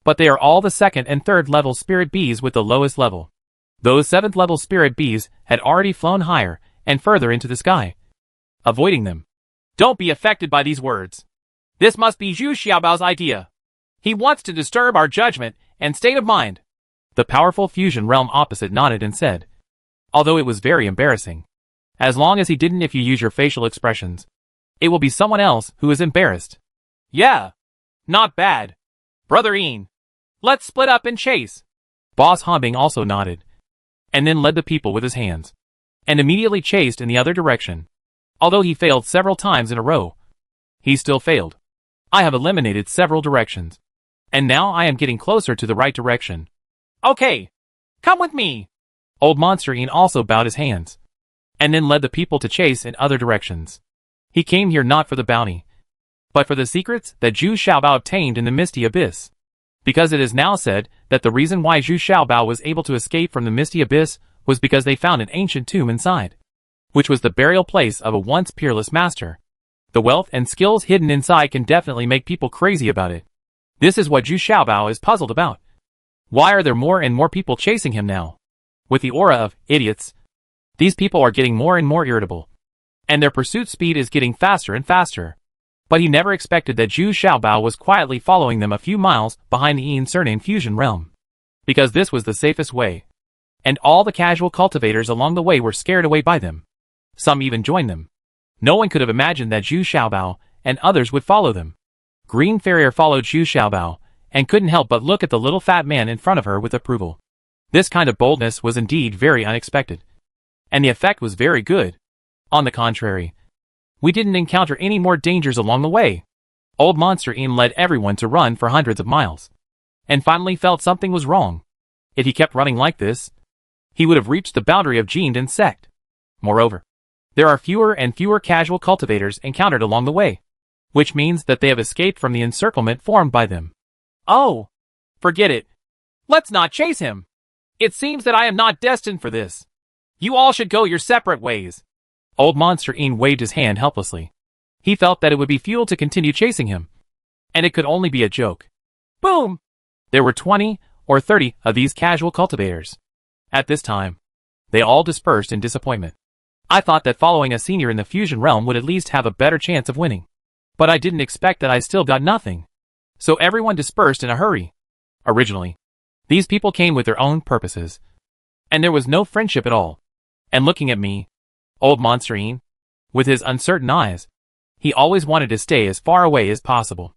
But they are all the second and third level spirit bees with the lowest level. Those 7th level spirit bees had already flown higher and further into the sky, avoiding them. Don't be affected by these words. This must be Zhu Xiaobao's idea. He wants to disturb our judgment and state of mind. The powerful fusion realm opposite nodded and said, although it was very embarrassing. As long as he didn't if you use your facial expressions, it will be someone else who is embarrassed. Yeah. Not bad. Brother Ian, let's split up and chase. Boss Hanbing also nodded, and then led the people with his hands, and immediately chased in the other direction. Although he failed several times in a row, he still failed. I have eliminated several directions, and now I am getting closer to the right direction. Okay, come with me. Old Monster Ian also bowed his hands, and then led the people to chase in other directions. He came here not for the bounty, but for the secrets that Zhu Xiaobao obtained in the Misty Abyss. Because it is now said that the reason why Zhu Xiaobao was able to escape from the Misty Abyss was because they found an ancient tomb inside, which was the burial place of a once peerless master. The wealth and skills hidden inside can definitely make people crazy about it. This is what Zhu Xiaobao is puzzled about. Why are there more and more people chasing him now? With the aura of idiots, these people are getting more and more irritable, and their pursuit speed is getting faster and faster. But he never expected that Zhu Xiaobao was quietly following them a few miles behind the Cernan fusion realm. Because this was the safest way. And all the casual cultivators along the way were scared away by them. Some even joined them. No one could have imagined that Zhu Xiaobao and others would follow them. Green Farrier followed Zhu Xiaobao, and couldn't help but look at the little fat man in front of her with approval. This kind of boldness was indeed very unexpected. And the effect was very good. On the contrary, we didn't encounter any more dangers along the way. Old Monster Ian led everyone to run for hundreds of miles. And finally felt something was wrong. If he kept running like this, he would have reached the boundary of Jin and sect. Moreover, there are fewer and fewer casual cultivators encountered along the way, which means that they have escaped from the encirclement formed by them. Oh, forget it. Let's not chase him. It seems that I am not destined for this. You all should go your separate ways. Old Monster Ian waved his hand helplessly. He felt that it would be futile to continue chasing him, and it could only be a joke. Boom! There were 20 or 30 of these casual cultivators. At this time, they all dispersed in disappointment. I thought that following a senior in the fusion realm would at least have a better chance of winning. But I didn't expect that I still got nothing. So everyone dispersed in a hurry. Originally, these people came with their own purposes. And there was no friendship at all. And looking at me, Old Monster Ian, with his uncertain eyes, he always wanted to stay as far away as possible.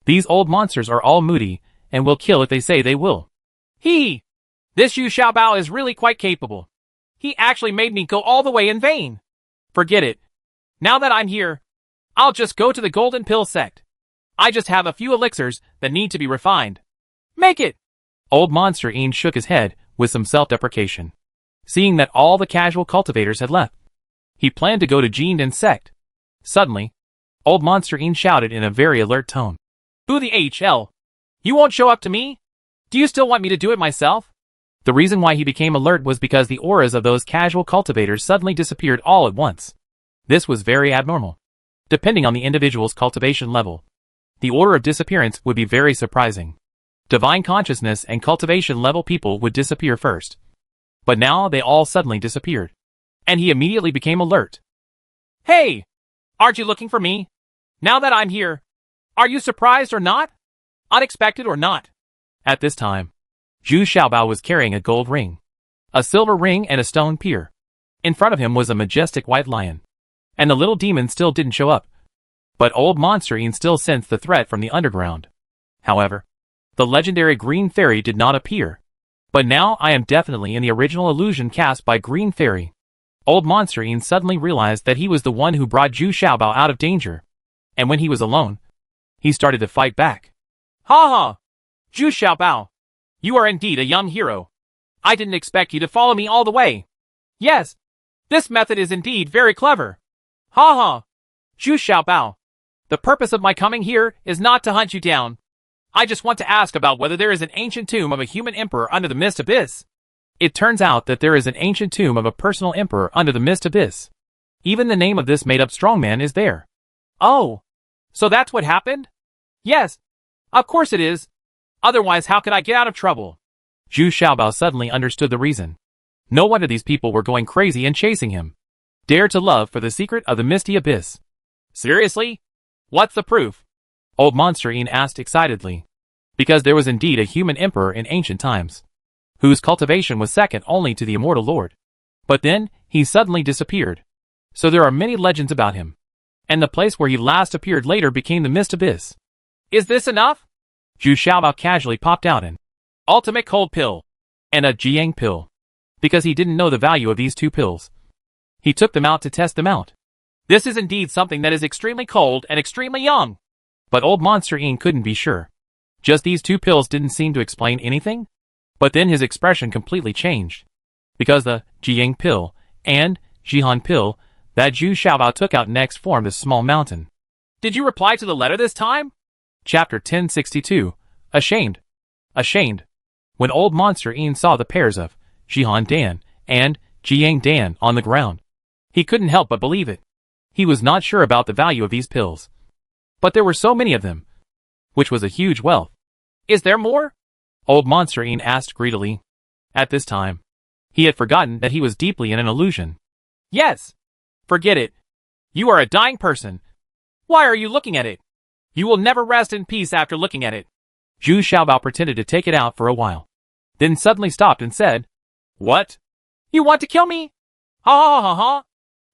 These old monsters are all moody, and will kill if they say they will. This Zhu Xiaobao is really quite capable. He actually made me go all the way in vain. Forget it. Now that I'm here, I'll just go to the Golden Pill sect. I just have a few elixirs that need to be refined. Make it! Old Monster Ian shook his head with some self-deprecation. Seeing that all the casual cultivators had left, he planned to go to Jin and sect. Suddenly, Old Monster Ian shouted in a very alert tone. Who the HL? You won't show up to me? Do you still want me to do it myself? The reason why he became alert was because the auras of those casual cultivators suddenly disappeared all at once. This was very abnormal. Depending on the individual's cultivation level, the order of disappearance would be very surprising. Divine consciousness and cultivation level people would disappear first. But now they all suddenly disappeared. And he immediately became alert. Hey! Aren't you looking for me? Now that I'm here, are you surprised or not? Unexpected or not? At this time, Zhu Xiaobao was carrying a gold ring, a silver ring and a stone pier. In front of him was a majestic white lion. And the little demon still didn't show up. But Old Monster Ian still sensed the threat from the underground. However, the legendary Green Fairy did not appear. But now I am definitely in the original illusion cast by Green Fairy. Old Monster Ian suddenly realized that he was the one who brought Zhu Xiaobao out of danger. And when he was alone, he started to fight back. Ha ha! Zhu Xiaobao, you are indeed a young hero. I didn't expect you to follow me all the way. Yes, this method is indeed very clever. Ha ha! Zhu Xiaobao, the purpose of my coming here is not to hunt you down. I just want to ask about whether there is an ancient tomb of a human emperor under the Mist Abyss. It turns out that there is an ancient tomb of a personal emperor under the Mist Abyss. Even the name of this made-up strongman is there. Oh, so that's what happened? Yes, of course it is. Otherwise, how could I get out of trouble? Zhu Xiaobao suddenly understood the reason. No wonder these people were going crazy and chasing him. Dare to love for the secret of the Misty Abyss. Seriously? What's the proof? Old Monster Ian asked excitedly. Because there was indeed a human emperor in ancient times, whose cultivation was second only to the immortal lord. But then, he suddenly disappeared. So there are many legends about him. And the place where he last appeared later became the Mist Abyss. Is this enough? Zhu Xiaobao casually popped out an ultimate cold pill and a Jiang pill. Because he didn't know the value of these two pills. He took them out to test them out. This is indeed something that is extremely cold and extremely young. But Old Monster Ian couldn't be sure. Just these two pills didn't seem to explain anything? But then his expression completely changed. Because the Jiang pill and Jihan pill that Zhu Xiaobao took out next formed a small mountain. Did you reply to the letter this time? Chapter 1062. Ashamed. Ashamed. When Old Monster Ian saw the pairs of Jihan Dan and Jiang Dan on the ground, he couldn't help but believe it. He was not sure about the value of these pills. But there were so many of them, which was a huge wealth. Is there more? Old Monsterine asked greedily. At this time, he had forgotten that he was deeply in an illusion. Yes. Forget it. You are a dying person. Why are you looking at it? You will never rest in peace after looking at it. Zhu Xiaobao pretended to take it out for a while, then suddenly stopped and said, What? You want to kill me? Ha ha ha ha.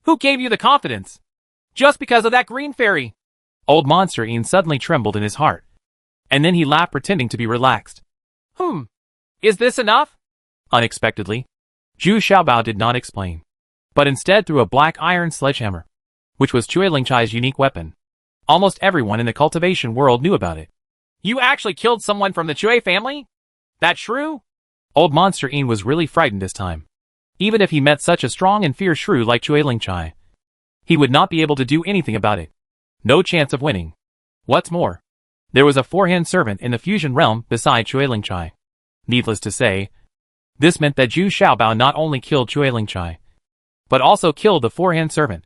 Who gave you the confidence? Just because of that green fairy. Old Monsterine suddenly trembled in his heart, and then he laughed pretending to be relaxed. Is this enough? Unexpectedly, Zhu Xiaobao did not explain, but instead threw a black iron sledgehammer, which was Cui Lingchai's unique weapon. Almost everyone in the cultivation world knew about it. You actually killed someone from the Cui family? That true? Old Monsterine was really frightened this time. Even if he met such a strong and fierce shrew like Cui Lingchai, he would not be able to do anything about it. No chance of winning. What's more, there was a four-hand servant in the fusion realm beside Cui Lingchai. Needless to say, this meant that Zhu Xiaobao not only killed Cui Lingchai, but also killed the four-hand servant.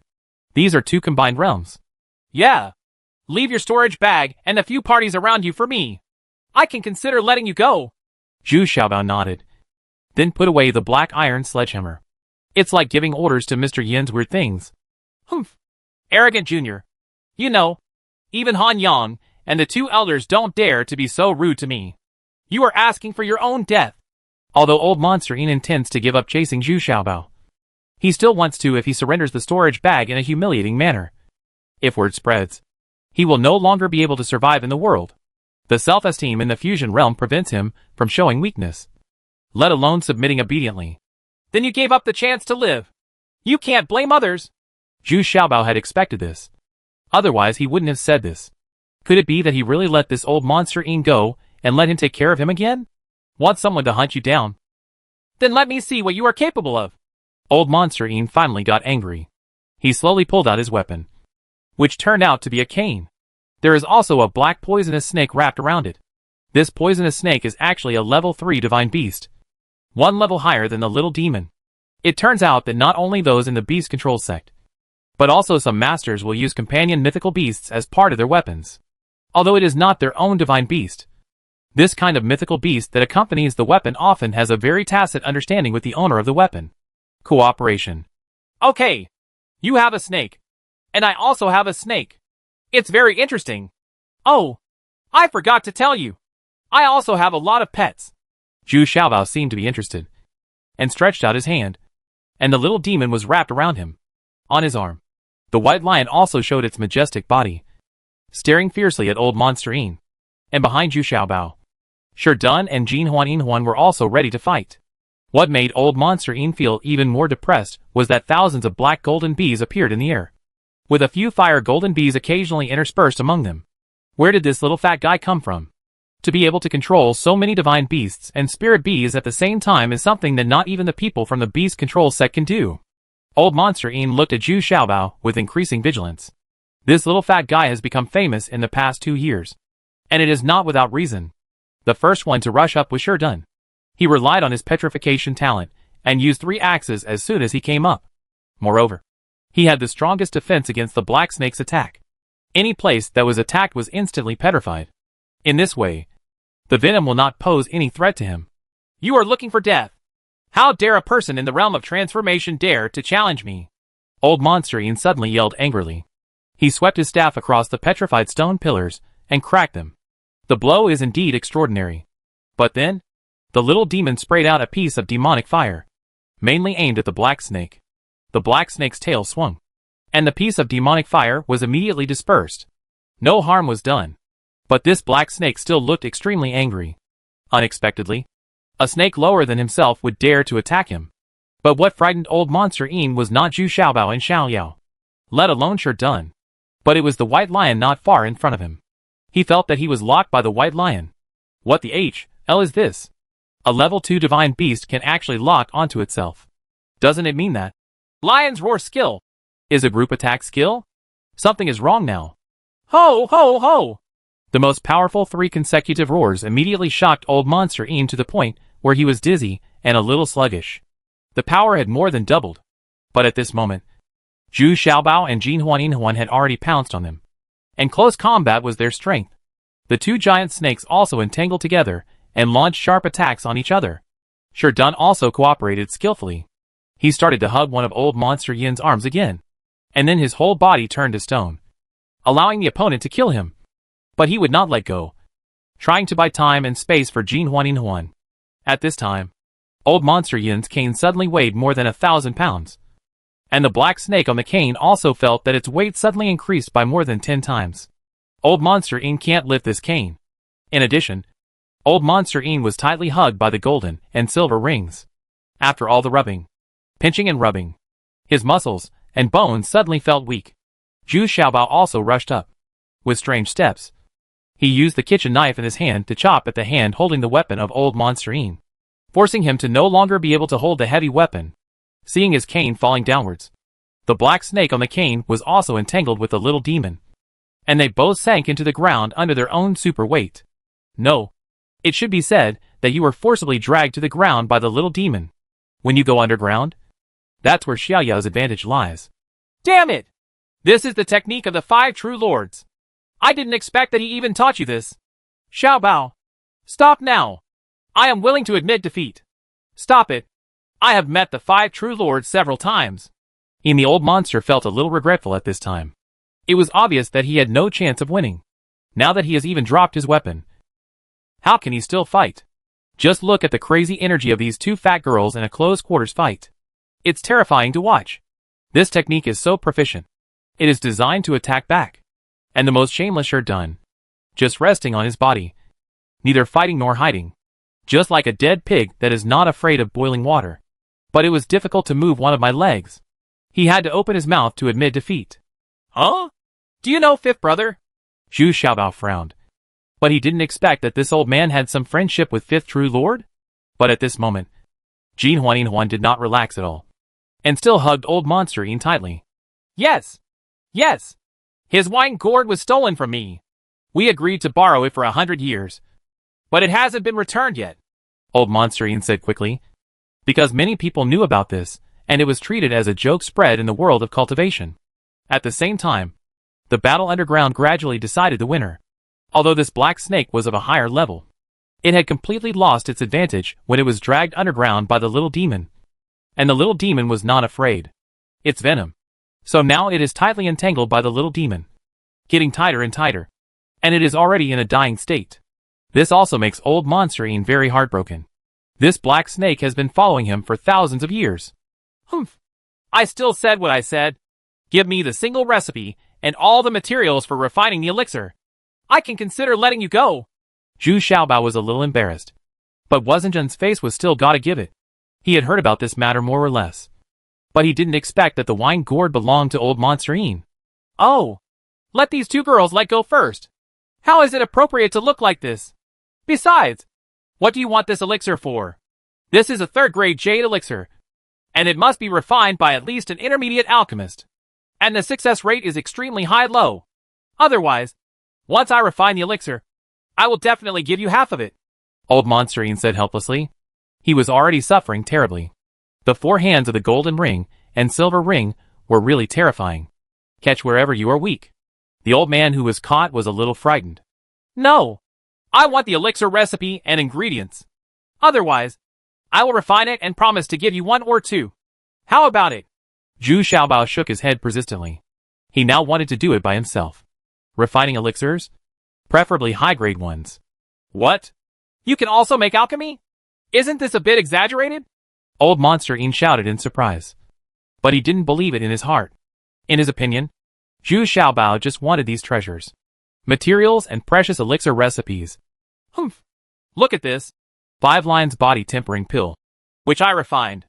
These are two combined realms. Yeah. Leave your storage bag and the few parties around you for me. I can consider letting you go. Zhu Xiaobao nodded, then put away the black iron sledgehammer. It's like giving orders to Mr. Yin's weird things. Arrogant Junior. You know, even Han Yang and the two elders don't dare to be so rude to me. You are asking for your own death. Although Old Monsterine intends to give up chasing Zhu Xiaobao, he still wants to if he surrenders the storage bag in a humiliating manner. If word spreads, he will no longer be able to survive in the world. The self-esteem in the fusion realm prevents him from showing weakness, let alone submitting obediently. Then you gave up the chance to live. You can't blame others. Zhu Xiaobao had expected this. Otherwise he wouldn't have said this. Could it be that he really let this old Monsterine go and let him take care of him again? Want someone to hunt you down? Then let me see what you are capable of. Old Monsterine finally got angry. He slowly pulled out his weapon, which turned out to be a cane. There is also a black poisonous snake wrapped around it. This poisonous snake is actually a level 3 divine beast, one level higher than the little demon. It turns out that not only those in the beast control sect, but also some masters will use companion mythical beasts as part of their weapons. Although it is not their own divine beast, this kind of mythical beast that accompanies the weapon often has a very tacit understanding with the owner of the weapon. Cooperation. Okay. You have a snake. And I also have a snake. It's very interesting. Oh, I forgot to tell you. I also have a lot of pets. Zhu Xiaobao seemed to be interested, and stretched out his hand, and the little demon was wrapped around him. On his arm, the white lion also showed its majestic body, staring fiercely at Old Monsterine. And behind Zhu Xiaobao, Shi Dun and Jin Huan were also ready to fight. What made Old Monsterine feel even more depressed was that thousands of black golden bees appeared in the air, with a few fire golden bees occasionally interspersed among them. Where did this little fat guy come from? To be able to control so many divine beasts and spirit bees at the same time is something that not even the people from the beast control sect can do. Old Monsterine looked at Zhu Xiaobao with increasing vigilance. This little fat guy has become famous in the past 2 years, and it is not without reason. The first one to rush up was Shi Dun. He relied on his petrification talent and used 3 axes as soon as he came up. Moreover, he had the strongest defense against the black snake's attack. Any place that was attacked was instantly petrified. In this way, the venom will not pose any threat to him. You are looking for death. How dare a person in the realm of transformation dare to challenge me? Old Monsterine suddenly yelled angrily. He swept his staff across the petrified stone pillars and cracked them. The blow is indeed extraordinary. But then, the little demon sprayed out a piece of demonic fire, mainly aimed at the black snake. The black snake's tail swung, and the piece of demonic fire was immediately dispersed. No harm was done. But this black snake still looked extremely angry. Unexpectedly, a snake lower than himself would dare to attack him. But what frightened Old Monsterine was not Zhu Xiaobao and Xiao Yao, let alone Shi Dun, but it was the white lion not far in front of him. He felt that he was locked by the white lion. What the hell is this? A level 2 divine beast can actually lock onto itself. Doesn't it mean that Lion's roar skill is a group attack skill? Something is wrong now. Ho ho ho! The most powerful 3 consecutive roars immediately shocked Old Monsterine to the point where he was dizzy and a little sluggish. The power had more than doubled. But at this moment, Zhu Xiaobao and Jin Huan had already pounced on them, and close combat was their strength. The two giant snakes also entangled together and launched sharp attacks on each other. Shi Dun also cooperated skillfully. He started to hug one of old Monster Yin's arms again, and then his whole body turned to stone, allowing the opponent to kill him. But he would not let go, trying to buy time and space for Jin Huan. At this time, old Monster Yin's cane suddenly weighed more than 1,000 pounds, and the black snake on the cane also felt that its weight suddenly increased by more than 10 times. Old Monster Yin can't lift this cane. In addition, old Monster Yin was tightly hugged by the golden and silver rings. After all the rubbing, pinching and rubbing, his muscles and bones suddenly felt weak. Zhu Xiaobao also rushed up. With strange steps, he used the kitchen knife in his hand to chop at the hand holding the weapon of old Monster Yin, forcing him to no longer be able to hold the heavy weapon. Seeing his cane falling downwards, the black snake on the cane was also entangled with the little demon, and they both sank into the ground under their own super weight. No, it should be said that you were forcibly dragged to the ground by the little demon. When you go underground, that's where Xiaoyao's advantage lies. Damn it! This is the technique of the 5 true lords. I didn't expect that he even taught you this. Xiaobao, stop now. I am willing to admit defeat. Stop it. I have met the 5 true lords several times. The old monster felt a little regretful at this time. It was obvious that he had no chance of winning. Now that he has even dropped his weapon, how can he still fight? Just look at the crazy energy of these two fat girls in a close quarters fight. It's terrifying to watch. This technique is so proficient. It is designed to attack back. And the most shameless Shi Dun, just resting on his body, neither fighting nor hiding, just like a dead pig that is not afraid of boiling water. But it was difficult to move one of my legs. He had to open his mouth to admit defeat. Huh? Do you know Fifth Brother? Zhu Xiaobao frowned. But he didn't expect that this old man had some friendship with Fifth True Lord? But at this moment, Jin Huan did not relax at all, and still hugged old Monster Yin tightly. Yes. Yes. His wine gourd was stolen from me. We agreed to borrow it for 100 years. But it hasn't been returned yet, old Monster Yin said quickly, because many people knew about this, and it was treated as a joke spread in the world of cultivation. At the same time, the battle underground gradually decided the winner. Although this black snake was of a higher level, it had completely lost its advantage when it was dragged underground by the little demon. And the little demon was not afraid. It's venom. So now it is tightly entangled by the little demon, getting tighter and tighter, and it is already in a dying state. This also makes old Monster Yin very heartbroken. This black snake has been following him for thousands of years. Humph. I still said what I said. Give me the single recipe and all the materials for refining the elixir. I can consider letting you go. Zhu Xiaobao was a little embarrassed, but Wuzhen's face was still gotta give it. He had heard about this matter more or less, but he didn't expect that the wine gourd belonged to old Monster Yin. Oh, let these two girls let go first. How is it appropriate to look like this? Besides, what do you want this elixir for? This is a 3rd-grade jade elixir, and it must be refined by at least an intermediate alchemist. And the success rate is extremely high-low. Otherwise, once I refine the elixir, I will definitely give you half of it. Old Monster Yin said helplessly. He was already suffering terribly. The 4 hands of the golden ring and silver ring were really terrifying. Catch wherever you are weak. The old man who was caught was a little frightened. No, I want the elixir recipe and ingredients. Otherwise, I will refine it and promise to give you 1 or 2. How about it? Zhu Xiaobao shook his head persistently. He now wanted to do it by himself. Refining elixirs? Preferably high-grade ones. What? You can also make alchemy? Isn't this a bit exaggerated? Old Monster Yin shouted in surprise. But he didn't believe it in his heart. In his opinion, Zhu Xiaobao just wanted these treasures. Materials and precious elixir recipes. Humph. Look at this. 5 lines body tempering pill, which I refined.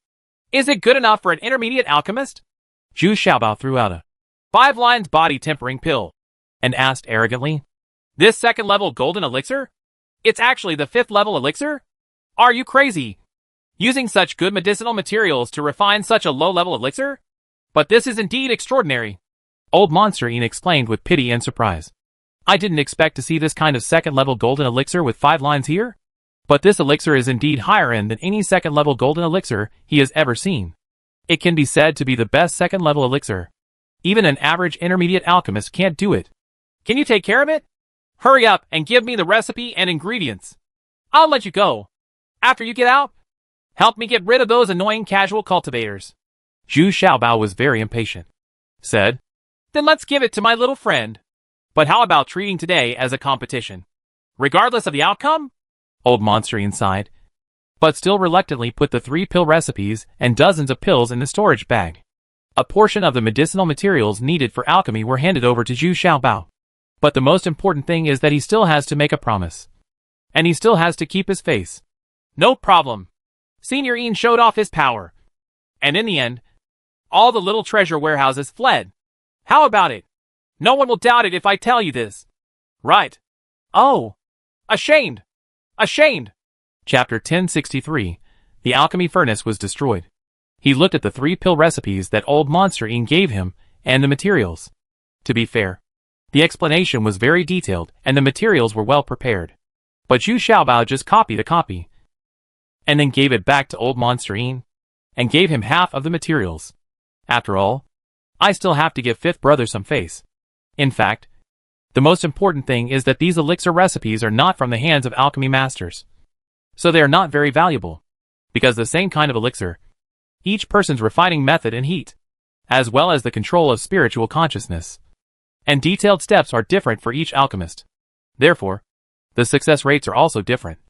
Is it good enough for an intermediate alchemist? Zhu Xiaobao threw out a 5 lines body tempering pill, and asked arrogantly, This 2nd level golden elixir? It's actually the 5th level elixir? Are you crazy? Using such good medicinal materials to refine such a low level elixir? But this is indeed extraordinary. Old Monster Yin exclaimed with pity and surprise. I didn't expect to see this kind of 2nd level golden elixir with 5 lines here. But this elixir is indeed higher end than any 2nd level golden elixir he has ever seen. It can be said to be the best 2nd level elixir. Even an average intermediate alchemist can't do it. Can you take care of it? Hurry up and give me the recipe and ingredients. I'll let you go. After you get out, help me get rid of those annoying casual cultivators. Zhu Xiaobao was very impatient. Said, Then let's give it to my little friend. But how about treating today as a competition? Regardless of the outcome? Old Monster sighed, but still reluctantly put the 3 pill recipes and dozens of pills in the storage bag. A portion of the medicinal materials needed for alchemy were handed over to Zhu Xiaobao. But the most important thing is that he still has to make a promise. And he still has to keep his face. No problem. Senior Ian showed off his power. And in the end, all the little treasure warehouses fled. How about it? No one will doubt it if I tell you this. Right. Oh. Ashamed. Ashamed. Chapter 1063. The alchemy furnace was destroyed. He looked at the 3 pill recipes that old Monster gave him, and the materials. To be fair, the explanation was very detailed, and the materials were well prepared. But Zhu Xiaobao just copied a copy, and then gave it back to old Monster and gave him half of the materials. After all, I still have to give Fifth Brother some face. In fact, the most important thing is that these elixir recipes are not from the hands of alchemy masters. So they are not very valuable, because the same kind of elixir, each person's refining method and heat, as well as the control of spiritual consciousness, and detailed steps are different for each alchemist. Therefore, the success rates are also different,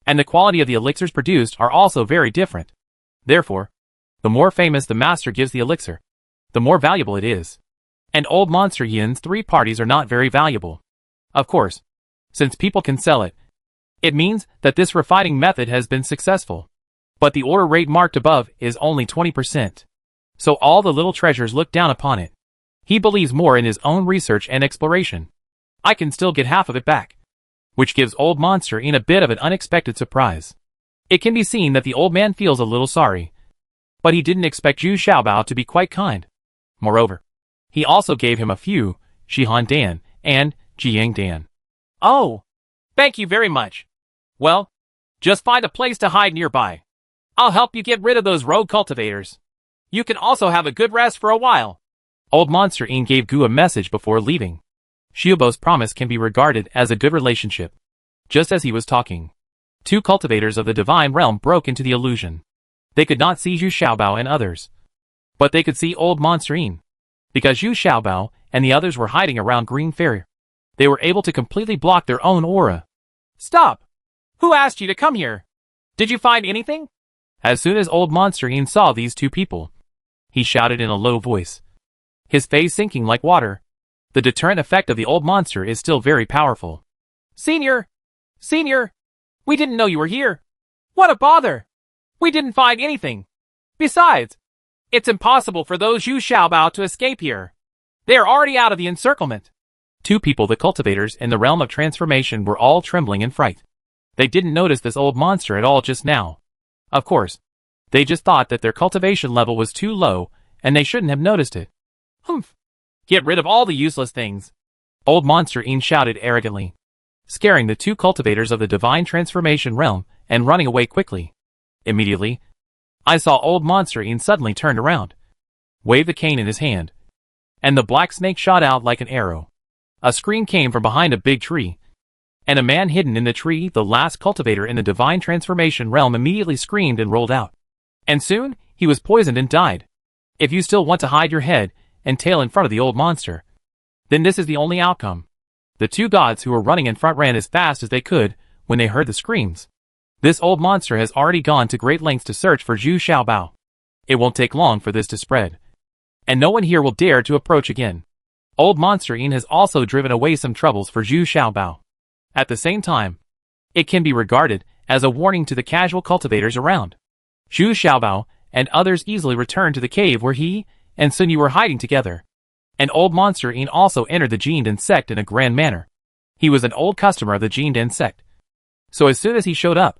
and the quality of the elixirs produced are also very different. Therefore, the more famous the master gives the elixir, the more valuable it is. And old Monster Yin's 3 parties are not very valuable. Of course, since people can sell it, it means that this refining method has been successful. But the order rate marked above is only 20%. So all the little treasures look down upon it. He believes more in his own research and exploration. I can still get half of it back, which gives old Monster a bit of an unexpected surprise. It can be seen that the old man feels a little sorry, but he didn't expect Zhu Xiaobao to be quite kind. Moreover, he also gave him a few, Shihan Dan, and Jiang Dan. Oh, thank you very much. Well, just find a place to hide nearby. I'll help you get rid of those rogue cultivators. You can also have a good rest for a while. Old Monster gave Gu a message before leaving. Xiaobao's promise can be regarded as a good relationship. Just as he was talking, 2 cultivators of the divine realm broke into the illusion. They could not see Zhu Xiaobao and others, but they could see old Monster because Zhu Xiaobao and the others were hiding around Green Fairy. They were able to completely block their own aura. Stop! Who asked you to come here? Did you find anything? As soon as old Monster saw these 2 people, he shouted in a low voice, his face sinking like water. The deterrent effect of the old monster is still very powerful. Senior! Senior! We didn't know you were here. What a bother! We didn't find anything. Besides, it's impossible for those Zhu Xiaobao to escape here. They are already out of the encirclement. 2 people, the cultivators in the realm of transformation, were all trembling in fright. They didn't notice this old monster at all just now. Of course, they just thought that their cultivation level was too low, and they shouldn't have noticed it. Humph! Get rid of all the useless things. Old Monster shouted arrogantly, scaring the 2 cultivators of the divine transformation realm and running away quickly. Immediately, I saw old Monster suddenly turned around, waved the cane in his hand, and the black snake shot out like an arrow. A scream came from behind a big tree, and a man hidden in the tree, the last cultivator in the divine transformation realm, immediately screamed and rolled out. And soon, he was poisoned and died. If you still want to hide your head and tail in front of the old monster, then this is the only outcome. The 2 gods who were running in front ran as fast as they could when they heard the screams. This old monster has already gone to great lengths to search for Zhu Xiaobao. It won't take long for this to spread, and no one here will dare to approach again. Old Monster has also driven away some troubles for Zhu Xiaobao. At the same time, it can be regarded as a warning to the casual cultivators around. Zhu Xiaobao and others easily returned to the cave where he and Sun Yu were hiding together. And old Monster also entered the Jindan sect in a grand manner. He was an old customer of the Jindan sect. So as soon as he showed up,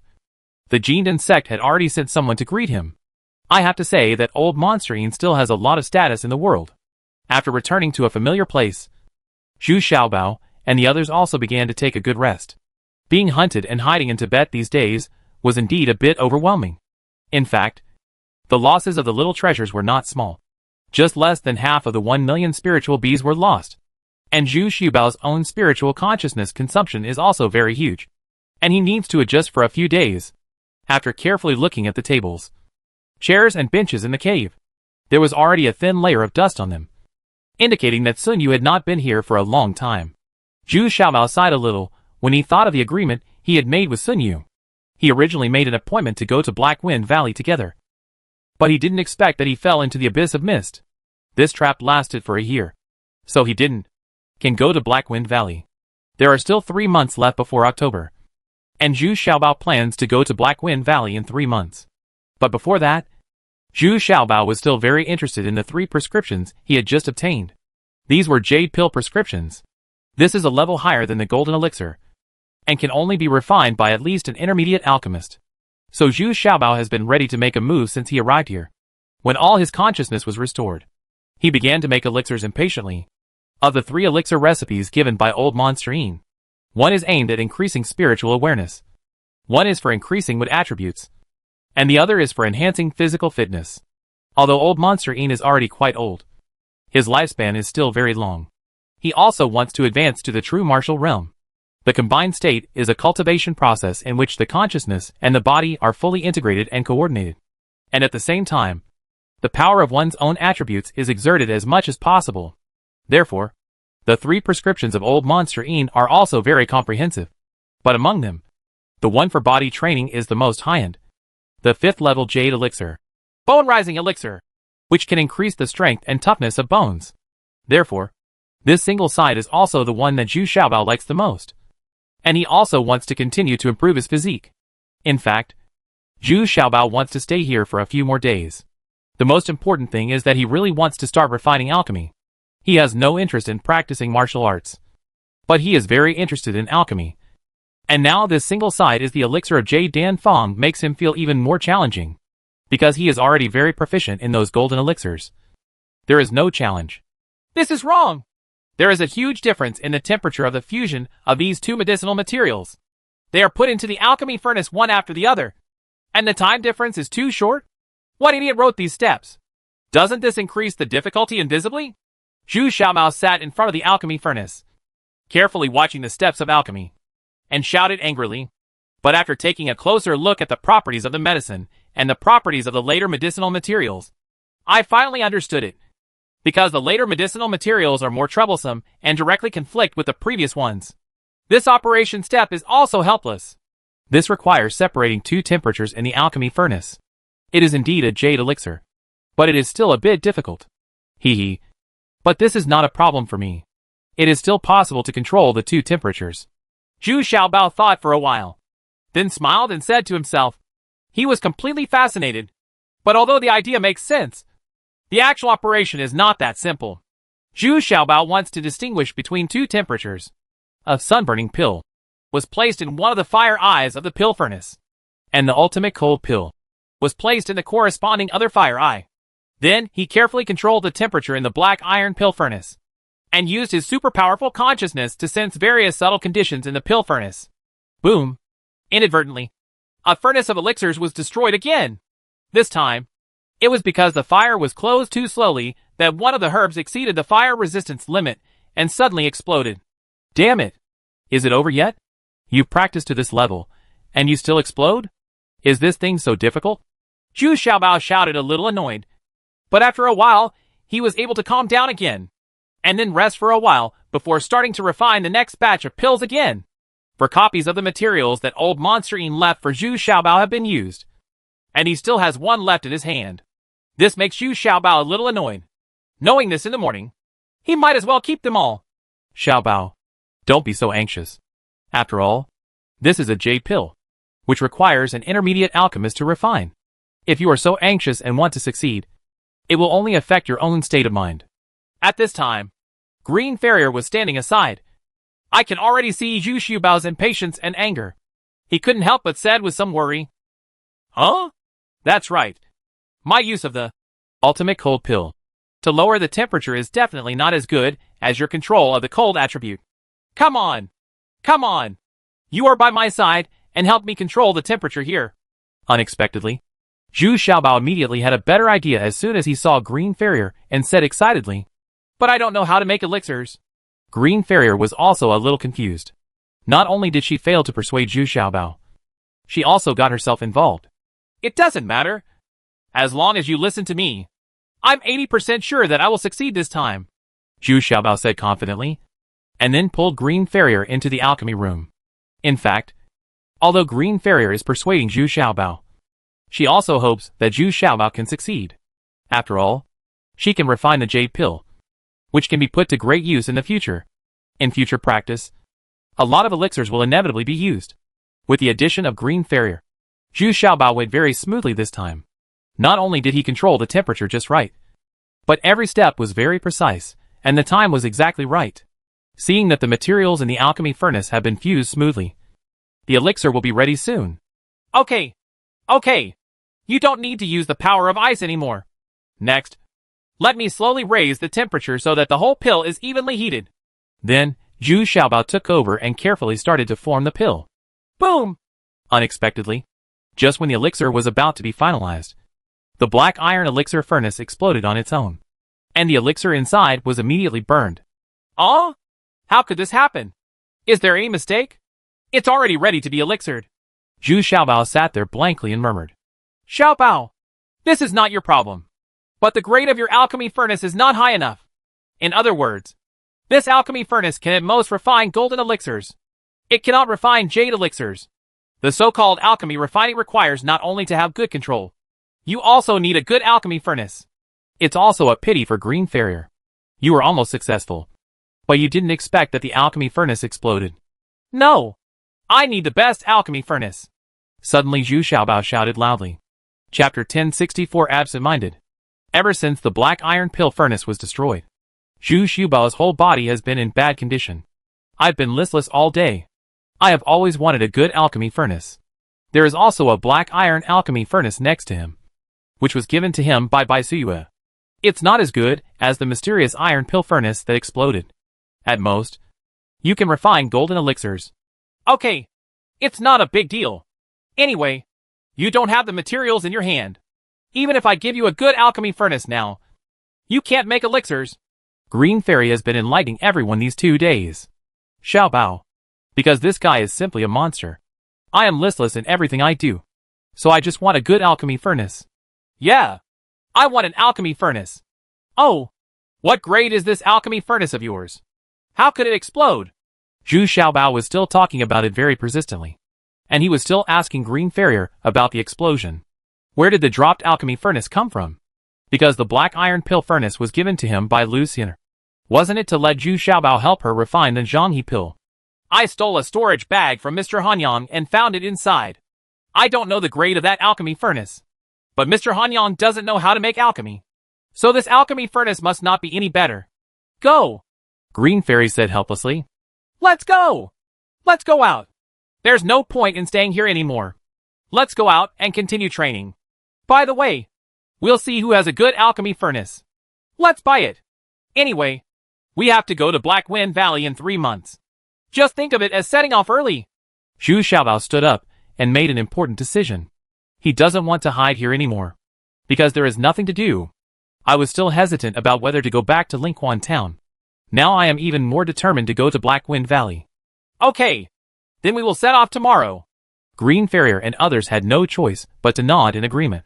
the Jindan sect had already sent someone to greet him. I have to say that old Monster still has a lot of status in the world. After returning to a familiar place, Zhu Xiaobao and the others also began to take a good rest. Being hunted and hiding in Tibet these days was indeed a bit overwhelming. In fact, the losses of the little treasures were not small. Just less than half of the 1 million spiritual bees were lost. And Zhu Xiaobao's own spiritual consciousness consumption is also very huge. And he needs to adjust for a few days. After carefully looking at the tables, chairs and benches in the cave, there was already a thin layer of dust on them, indicating that Sun Yu had not been here for a long time. Zhu Xiaobao sighed a little when he thought of the agreement he had made with Sun Yu. He originally made an appointment to go to Black Wind Valley together, but he didn't expect that he fell into the abyss of mist. This trap lasted for a year, so he can go to Black Wind Valley. There are still 3 months left before October, and Zhu Xiaobao plans to go to Black Wind Valley in 3 months. But before that, Zhu Xiaobao was still very interested in the 3 prescriptions he had just obtained. These were jade pill prescriptions. This is a level higher than the golden elixir, and can only be refined by at least an intermediate alchemist. So Zhu Xiaobao has been ready to make a move since he arrived here. When all his consciousness was restored, he began to make elixirs impatiently. Of the 3 elixir recipes given by Old Monster Yin, one is aimed at increasing spiritual awareness, one is for increasing mood attributes, and the other is for enhancing physical fitness. Although Old Monster Yin is already quite old, his lifespan is still very long. He also wants to advance to the true martial realm. The combined state is a cultivation process in which the consciousness and the body are fully integrated and coordinated. And at the same time, the power of one's own attributes is exerted as much as possible. Therefore, the 3 prescriptions of Old Monster Yin are also very comprehensive. But among them, the one for body training is the most high-end. The 5th level Jade Elixir, Bone Rising Elixir, which can increase the strength and toughness of bones. Therefore, this single side is also the one that Zhu Xiaobao likes the most. And he also wants to continue to improve his physique. In fact, Zhu Xiaobao wants to stay here for a few more days. The most important thing is that he really wants to start refining alchemy. He has no interest in practicing martial arts, but he is very interested in alchemy. And now this single side is the elixir of Jade Dan Fong makes him feel even more challenging, because he is already very proficient in those golden elixirs. There is no challenge. This is wrong. There is a huge difference in the temperature of the fusion of these 2 medicinal materials. They are put into the alchemy furnace one after the other, and the time difference is too short. What idiot wrote these steps? Doesn't this increase the difficulty invisibly? Zhu Xiaomao sat in front of the alchemy furnace, carefully watching the steps of alchemy, and shouted angrily. But after taking a closer look at the properties of the medicine and the properties of the later medicinal materials, I finally understood it. Because the later medicinal materials are more troublesome and directly conflict with the previous ones. This operation step is also helpless. This requires separating 2 temperatures in the alchemy furnace. It is indeed a jade elixir, but it is still a bit difficult. Hee. But this is not a problem for me. It is still possible to control the 2 temperatures. Zhu Xiaobao thought for a while, then smiled and said to himself. He was completely fascinated. But although the idea makes sense, the actual operation is not that simple. Zhu Xiaobao wants to distinguish between 2 temperatures. A sunburning pill was placed in one of the fire eyes of the pill furnace, and the ultimate cold pill was placed in the corresponding other fire eye. Then he carefully controlled the temperature in the black iron pill furnace, and used his super powerful consciousness to sense various subtle conditions in the pill furnace. Boom! Inadvertently, a furnace of elixirs was destroyed again. This time, it was because the fire was closed too slowly that one of the herbs exceeded the fire resistance limit and suddenly exploded. Damn it! Is it over yet? You've practiced to this level, and you still explode? Is this thing so difficult? Zhu Xiaobao shouted, a little annoyed. But after a while, he was able to calm down again, and then rest for a while before starting to refine the next batch of pills again. For copies of the materials that Old Monster Yin left for Zhu Xiaobao have been used, and he still has one left in his hand. This makes Zhu Xiaobao a little annoyed. Knowing this in the morning, he might as well keep them all. Xiaobao, don't be so anxious. After all, this is a jade pill, which requires an intermediate alchemist to refine. If you are so anxious and want to succeed, it will only affect your own state of mind. At this time, Green Farrier was standing aside. I can already see Zhu Xiaobao's impatience and anger. He couldn't help but said with some worry. Huh? That's right. My use of the ultimate cold pill to lower the temperature is definitely not as good as your control of the cold attribute. Come on! Come on! You are by my side and help me control the temperature here. Unexpectedly, Zhu Xiaobao immediately had a better idea as soon as he saw Green Farrier and said excitedly, But I don't know how to make elixirs. Green Farrier was also a little confused. Not only did she fail to persuade Zhu Xiaobao, she also got herself involved. It doesn't matter. As long as you listen to me. I'm 80% sure that I will succeed this time. Zhu Xiaobao said confidently, and then pulled Green Farrier into the alchemy room. In fact, although Green Farrier is persuading Zhu Xiaobao, she also hopes that Zhu Xiaobao can succeed. After all, she can refine the jade pill, which can be put to great use in the future. In future practice, a lot of elixirs will inevitably be used. With the addition of Green Farrier, Zhu Xiaobao went very smoothly this time. Not only did he control the temperature just right, but every step was very precise, and the time was exactly right. Seeing that the materials in the alchemy furnace have been fused smoothly, the elixir will be ready soon. Okay. You don't need to use the power of ice anymore. Next, let me slowly raise the temperature so that the whole pill is evenly heated. Then, Zhu Xiaobao took over and carefully started to form the pill. Boom! Unexpectedly, just when the elixir was about to be finalized, the black iron elixir furnace exploded on its own, and the elixir inside was immediately burned. Oh? How could this happen? Is there any mistake? It's already ready to be elixired. Zhu Xiaobao sat there blankly and murmured, Xiaobao, this is not your problem. But the grade of your alchemy furnace is not high enough. In other words, this alchemy furnace can at most refine golden elixirs. It cannot refine jade elixirs. The so-called alchemy refining requires not only to have good control, you also need a good alchemy furnace. It's also a pity for Green Farrier. You were almost successful, but you didn't expect that the alchemy furnace exploded. No, I need the best alchemy furnace. Suddenly Zhu Xiaobao shouted loudly. Chapter 1064 Absent-Minded. Ever since the black iron pill furnace was destroyed, Zhu Xiaobao's whole body has been in bad condition. I've been listless all day. I have always wanted a good alchemy furnace. There is also a black iron alchemy furnace next to him, which was given to him by Bai Suyue. It's not as good as the mysterious iron pill furnace that exploded. At most, you can refine golden elixirs. Okay, it's not a big deal. Anyway, you don't have the materials in your hand. Even if I give you a good alchemy furnace now, you can't make elixirs. Green Fairy has been enlightening everyone these 2 days. Xiaobao, because this guy is simply a monster. I am listless in everything I do, so I just want a good alchemy furnace. Yeah, I want an alchemy furnace. Oh, what grade is this alchemy furnace of yours? How could it explode? Zhu Xiaobao was still talking about it very persistently, and he was still asking Green Farrier about the explosion. Where did the dropped alchemy furnace come from? Because the black iron pill furnace was given to him by Lu Xin'er. Wasn't it to let Zhu Xiaobao help her refine the Zhanghe pill? I stole a storage bag from Mr. Hanyang and found it inside. I don't know the grade of that alchemy furnace. But Mr. Hanyang doesn't know how to make alchemy. So this alchemy furnace must not be any better. Go! Green Fairy said helplessly. Let's go! Let's go out. There's no point in staying here anymore. Let's go out and continue training. By the way, we'll see who has a good alchemy furnace. Let's buy it. Anyway, we have to go to Black Wind Valley in 3 months. Just think of it as setting off early. Zhu Xiaobao stood up and made an important decision. He doesn't want to hide here anymore, because there is nothing to do. I was still hesitant about whether to go back to Linquan Town. Now I am even more determined to go to Black Wind Valley. Okay, then we will set off tomorrow. Green Farrier and others had no choice but to nod in agreement.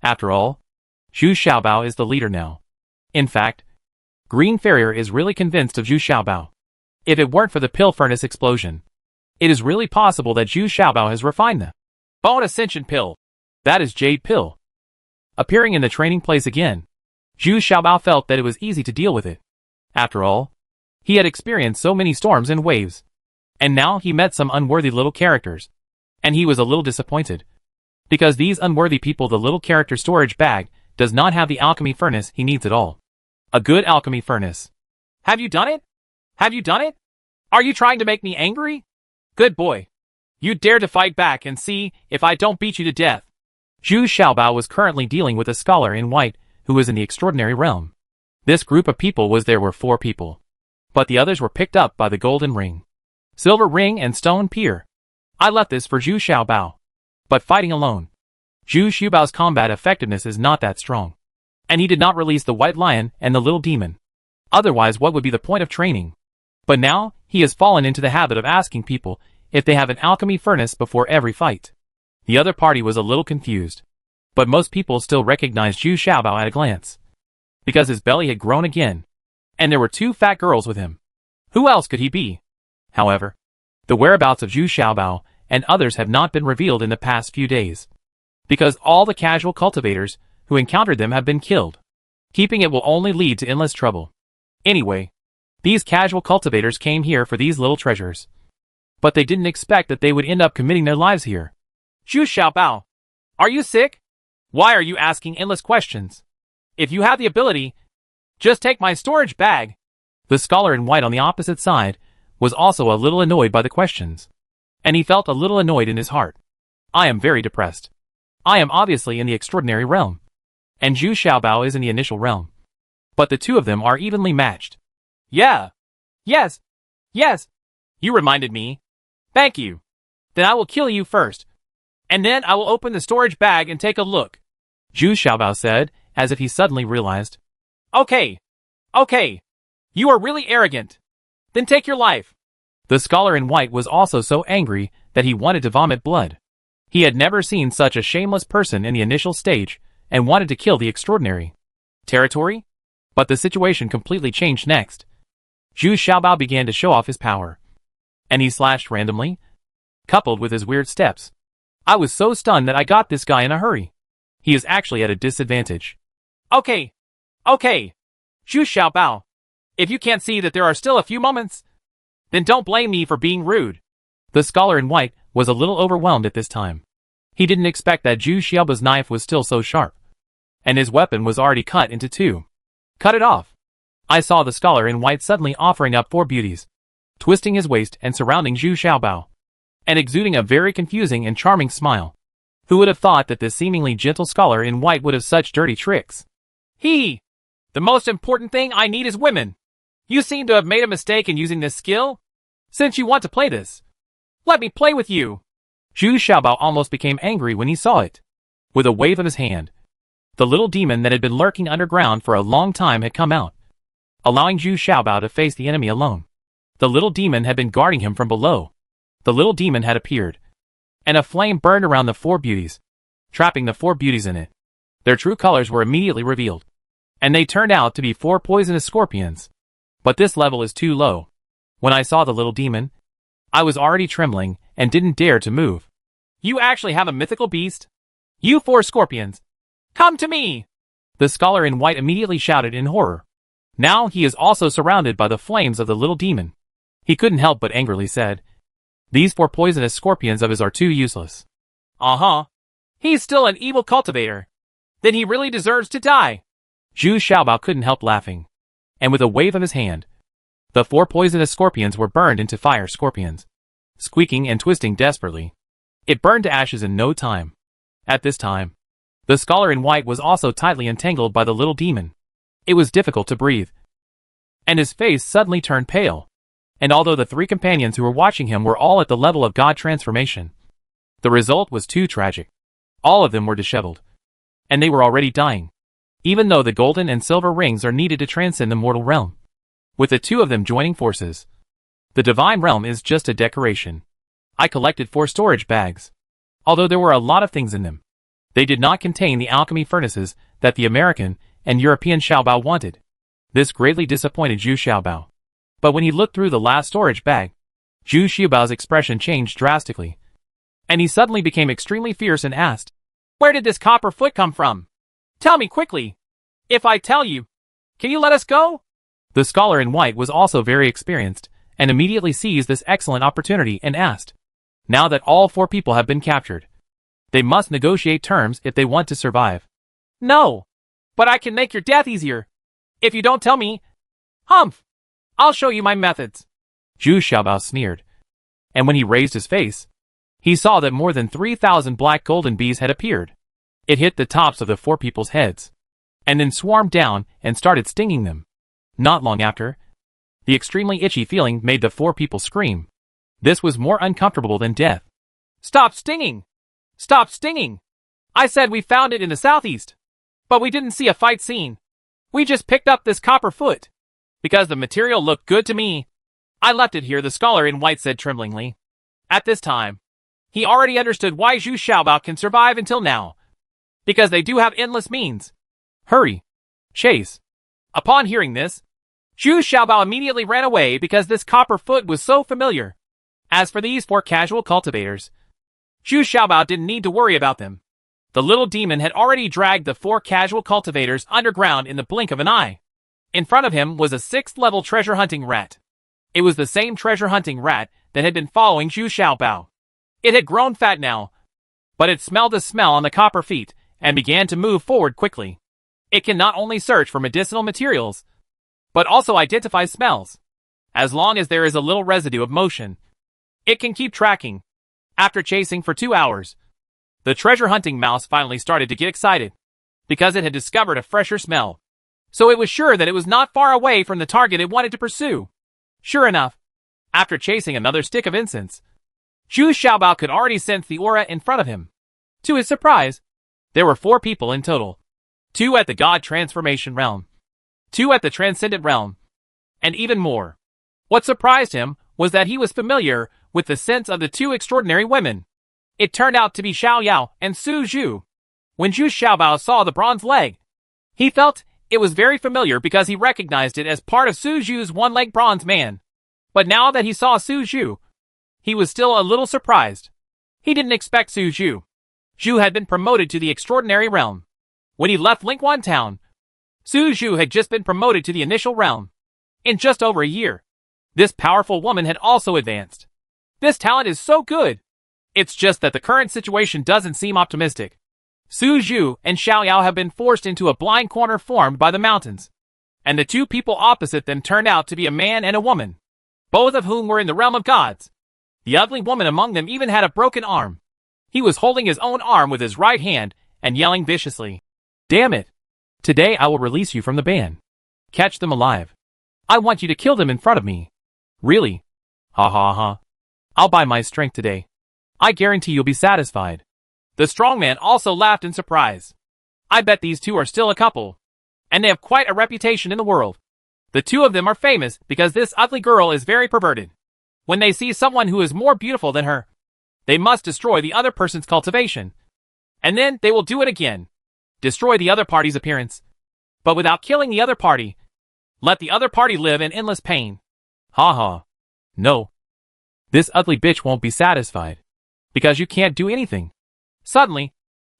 After all, Zhu Xiaobao is the leader now. In fact, Green Farrier is really convinced of Zhu Xiaobao. If it weren't for the pill furnace explosion, it is really possible that Zhu Xiaobao has refined the Bone Ascension Pill. That is Jade Pill. Appearing in the training place again, Zhu Xiaobao felt that it was easy to deal with it. After all, he had experienced so many storms and waves. And now he met some unworthy little characters. And he was a little disappointed. Because these unworthy people, the little character storage bag does not have the alchemy furnace he needs at all. A good alchemy furnace. Have you done it? Have you done it? Are you trying to make me angry? Good boy. You dare to fight back and see if I don't beat you to death. Zhu Xiaobao was currently dealing with a scholar in white who was in the extraordinary realm. This group of people were 4 people. But the others were picked up by the golden ring, silver ring and stone pier. I left this for Zhu Xiaobao. But fighting alone, Zhu Xiaobao's combat effectiveness is not that strong. And he did not release the white lion and the little demon. Otherwise, what would be the point of training? But now, he has fallen into the habit of asking people if they have an alchemy furnace before every fight. The other party was a little confused. But most people still recognized Zhu Xiaobao at a glance. Because his belly had grown again. And there were 2 fat girls with him. Who else could he be? However, the whereabouts of Zhu Xiaobao and others have not been revealed in the past few days. Because all the casual cultivators who encountered them have been killed. Keeping it will only lead to endless trouble. Anyway, these casual cultivators came here for these little treasures. But they didn't expect that they would end up committing their lives here. Zhu Xiaobao, are you sick? Why are you asking endless questions? If you have the ability, just take my storage bag. The scholar in white on the opposite side was also a little annoyed by the questions. And he felt a little annoyed in his heart. I am very depressed. I am obviously in the extraordinary realm. And Zhu Xiaobao is in the initial realm. But the 2 of them are evenly matched. Yeah. Yes. Yes. You reminded me. Thank you. Then I will kill you first. And then I will open the storage bag and take a look. Zhu Xiaobao said, as if he suddenly realized. Okay. Okay. You are really arrogant. Then take your life. The scholar in white was also so angry that he wanted to vomit blood. He had never seen such a shameless person in the initial stage and wanted to kill the extraordinary territory. But the situation completely changed next. Zhu Xiaobao began to show off his power. And he slashed randomly, coupled with his weird steps. I was so stunned that I got this guy in a hurry. He is actually at a disadvantage. Okay. Okay. Zhu Xiaobao, if you can't see that there are still a few moments, then don't blame me for being rude. The scholar in white was a little overwhelmed at this time. He didn't expect that Zhu Xiaobao's knife was still so sharp. And his weapon was already cut into 2. Cut it off. I saw the scholar in white suddenly offering up 4 beauties, twisting his waist and surrounding Zhu Xiaobao, and exuding a very confusing and charming smile. Who would have thought that this seemingly gentle scholar in white would have such dirty tricks? The most important thing I need is women. You seem to have made a mistake in using this skill. Since you want to play this, let me play with you. Zhu Xiaobao almost became angry when he saw it. With a wave of his hand, the little demon that had been lurking underground for a long time had come out, allowing Zhu Xiaobao to face the enemy alone. The little demon had been guarding him from below. The little demon had appeared, and a flame burned around the 4 beauties, trapping the 4 beauties in it. Their true colors were immediately revealed, and they turned out to be 4 poisonous scorpions. But this level is too low. When I saw the little demon, I was already trembling and didn't dare to move. You actually have a mythical beast? You 4 scorpions, come to me! The scholar in white immediately shouted in horror. Now he is also surrounded by the flames of the little demon. He couldn't help but angrily said, these 4 poisonous scorpions of his are too useless. Uh-huh. He's still an evil cultivator. Then he really deserves to die. Zhu Xiaobao couldn't help laughing. And with a wave of his hand, the 4 poisonous scorpions were burned into fire scorpions, squeaking and twisting desperately. It burned to ashes in no time. At this time, the scholar in white was also tightly entangled by the little demon. It was difficult to breathe. And his face suddenly turned pale. And although the 3 companions who were watching him were all at the level of God transformation, the result was too tragic. All of them were disheveled. And they were already dying. Even though the golden and silver rings are needed to transcend the mortal realm. With the 2 of them joining forces, the divine realm is just a decoration. I collected 4 storage bags. Although there were a lot of things in them, they did not contain the alchemy furnaces that the American and European Xiaobao wanted. This greatly disappointed Zhu Xiaobao. But when he looked through the last storage bag, Zhu Xiaobao's expression changed drastically. And he suddenly became extremely fierce and asked, where did this copper foot come from? Tell me quickly. If I tell you, can you let us go? The scholar in white was also very experienced, and immediately seized this excellent opportunity and asked, now that all 4 people have been captured, they must negotiate terms if they want to survive. No, but I can make your death easier. If you don't tell me, humph, I'll show you my methods. Zhu Xiaobao sneered. And when he raised his face, he saw that more than 3,000 black golden bees had appeared. It hit the tops of the 4 people's heads, and then swarmed down and started stinging them. Not long after, the extremely itchy feeling made the 4 people scream. This was more uncomfortable than death. Stop stinging! Stop stinging! I said we found it in the southeast. But we didn't see a fight scene. We just picked up this copper foot. Because the material looked good to me. I left it here, the scholar in white said tremblingly. At this time, he already understood why Zhu Xiaobao can survive until now. Because they do have endless means. Hurry. Chase. Upon hearing this, Zhu Xiaobao immediately ran away because this copper foot was so familiar. As for these 4 casual cultivators, Zhu Xiaobao didn't need to worry about them. The little demon had already dragged the 4 casual cultivators underground in the blink of an eye. In front of him was a 6th-level treasure-hunting rat. It was the same treasure-hunting rat that had been following Zhu Xiaobao. It had grown fat now, but it smelled the smell on the copper feet and began to move forward quickly. It can not only search for medicinal materials, but also identify smells. As long as there is a little residue of motion, it can keep tracking. After chasing for 2 hours, the treasure-hunting mouse finally started to get excited, because it had discovered a fresher smell. So it was sure that it was not far away from the target it wanted to pursue. Sure enough, after chasing another stick of incense, Zhu Xiaobao could already sense the aura in front of him. To his surprise, there were 4 people in total. 2 at the God Transformation Realm, 2 at the Transcendent Realm, and even more. What surprised him was that he was familiar with the scents of the 2 extraordinary women. It turned out to be Xiao Yao and Su Zhu. When Zhu Xiaobao saw the bronze leg, he felt it was very familiar because he recognized it as part of Su Zhu's one-leg bronze man. But now that he saw Su Zhu, he was still a little surprised. He didn't expect Su Zhu. Zhu had been promoted to the extraordinary realm. When he left Lingquan Town, Su Zhu had just been promoted to the initial realm. In just over a year, this powerful woman had also advanced. This talent is so good. It's just that the current situation doesn't seem optimistic. Su Zhu and Xiao Yao have been forced into a blind corner formed by the mountains. And the 2 people opposite them turned out to be a man and a woman, both of whom were in the realm of gods. The ugly woman among them even had a broken arm. He was holding his own arm with his right hand and yelling viciously. Damn it! Today I will release you from the ban. Catch them alive. I want you to kill them in front of me. Really? Ha ha ha. I'll buy my strength today. I guarantee you'll be satisfied. The strong man also laughed in surprise. I bet these 2 are still a couple. And they have quite a reputation in the world. The 2 of them are famous because this ugly girl is very perverted. When they see someone who is more beautiful than her, they must destroy the other person's cultivation. And then they will do it again. Destroy the other party's appearance. But without killing the other party. Let the other party live in endless pain. Ha ha. No. This ugly bitch won't be satisfied. Because you can't do anything. Suddenly,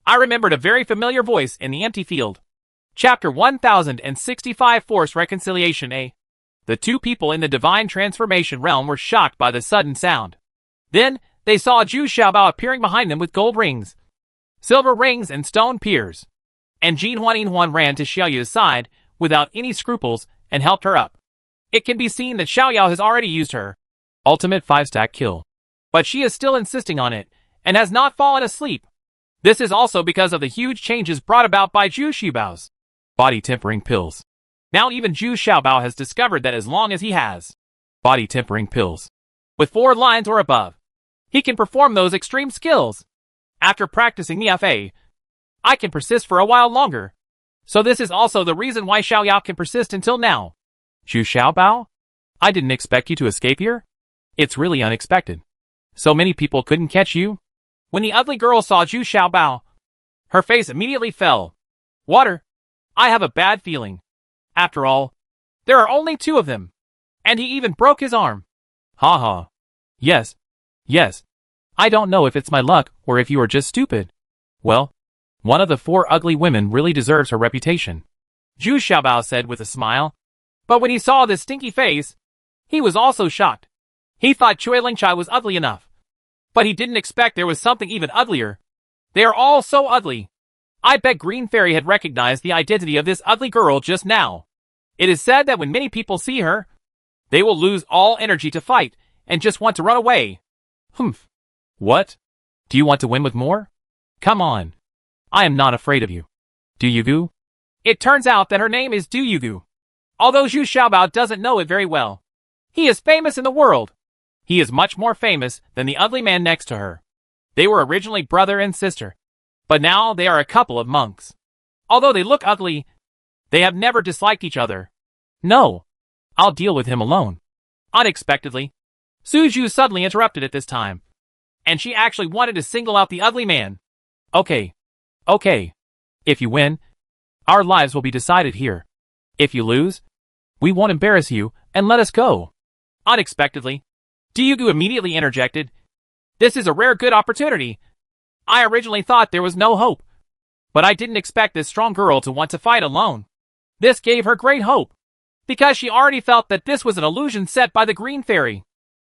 I remembered a very familiar voice in the empty field. Chapter 1065 Forced Reconciliation A. The 2 people in the Divine Transformation Realm were shocked by the sudden sound. Then, they saw Zhu Xiaobao appearing behind them with gold rings, silver rings and stone piers. And Jin Huan ran to Xiao Yao's side without any scruples and helped her up. It can be seen that Xiao Yao has already used her ultimate 5-stack kill. But she is still insisting on it and has not fallen asleep. This is also because of the huge changes brought about by Zhu Xiaobao's body tempering pills. Now even Zhu Xiaobao has discovered that as long as he has body tempering pills with 4 lines or above, he can perform those extreme skills. After practicing the FA, I can persist for a while longer. So this is also the reason why Xiao Yao can persist until now. Zhu Xiaobao? I didn't expect you to escape here? It's really unexpected. So many people couldn't catch you? When the ugly girl saw Zhu Xiaobao, her face immediately fell. Water. I have a bad feeling. After all, there are only 2 of them. And he even broke his arm. Ha ha. Yes. Yes. I don't know if it's my luck or if you are just stupid. Well, one of the 4 ugly women really deserves her reputation. Zhu Xiaobao said with a smile. But when he saw this stinky face, he was also shocked. He thought Cui Lingchai was ugly enough. But he didn't expect there was something even uglier. They are all so ugly. I bet Green Fairy had recognized the identity of this ugly girl just now. It is said that when many people see her, they will lose all energy to fight and just want to run away. Humph. What? Do you want to win with more? Come on. I am not afraid of you. Du Yugu? It turns out that her name is Du Yugu. Although Zhu Xiaobao doesn't know it very well. He is famous in the world. He is much more famous than the ugly man next to her. They were originally brother and sister. But now they are a couple of monks. Although they look ugly, they have never disliked each other. No. I'll deal with him alone. Unexpectedly, Suju suddenly interrupted at this time. And she actually wanted to single out the ugly man. Okay. Okay. If you win, our lives will be decided here. If you lose, we won't embarrass you and let us go. Unexpectedly, Ryugu immediately interjected. This is a rare good opportunity. I originally thought there was no hope. But I didn't expect this strong girl to want to fight alone. This gave her great hope, because she already felt that this was an illusion set by the Green Fairy.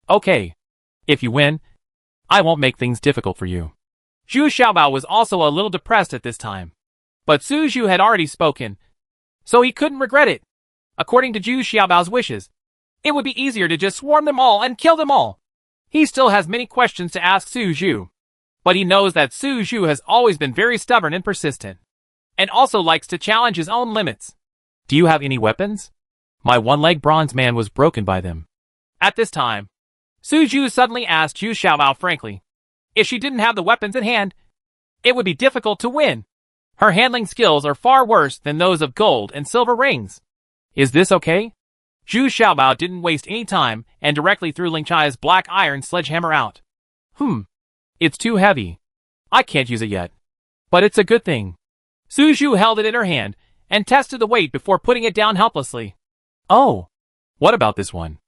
Okay. If you win, I won't make things difficult for you. Zhu Xiaobao was also a little depressed at this time. But Suju had already spoken, so he couldn't regret it. According to Zhu Xiaobao's wishes, it would be easier to just swarm them all and kill them all. He still has many questions to ask Suju, but he knows that Suju has always been very stubborn and persistent, and also likes to challenge his own limits. Do you have any weapons? My one-leg bronze man was broken by them. At this time, Suju suddenly asked Zhu Xiaobao frankly, if she didn't have the weapons in hand, it would be difficult to win. Her handling skills are far worse than those of gold and silver rings. Is this okay? Zhu Xiaobao didn't waste any time and directly threw Ling Chai's black iron sledgehammer out. It's too heavy. I can't use it yet. But it's a good thing. Suju held it in her hand and tested the weight before putting it down helplessly. Oh, what about this one?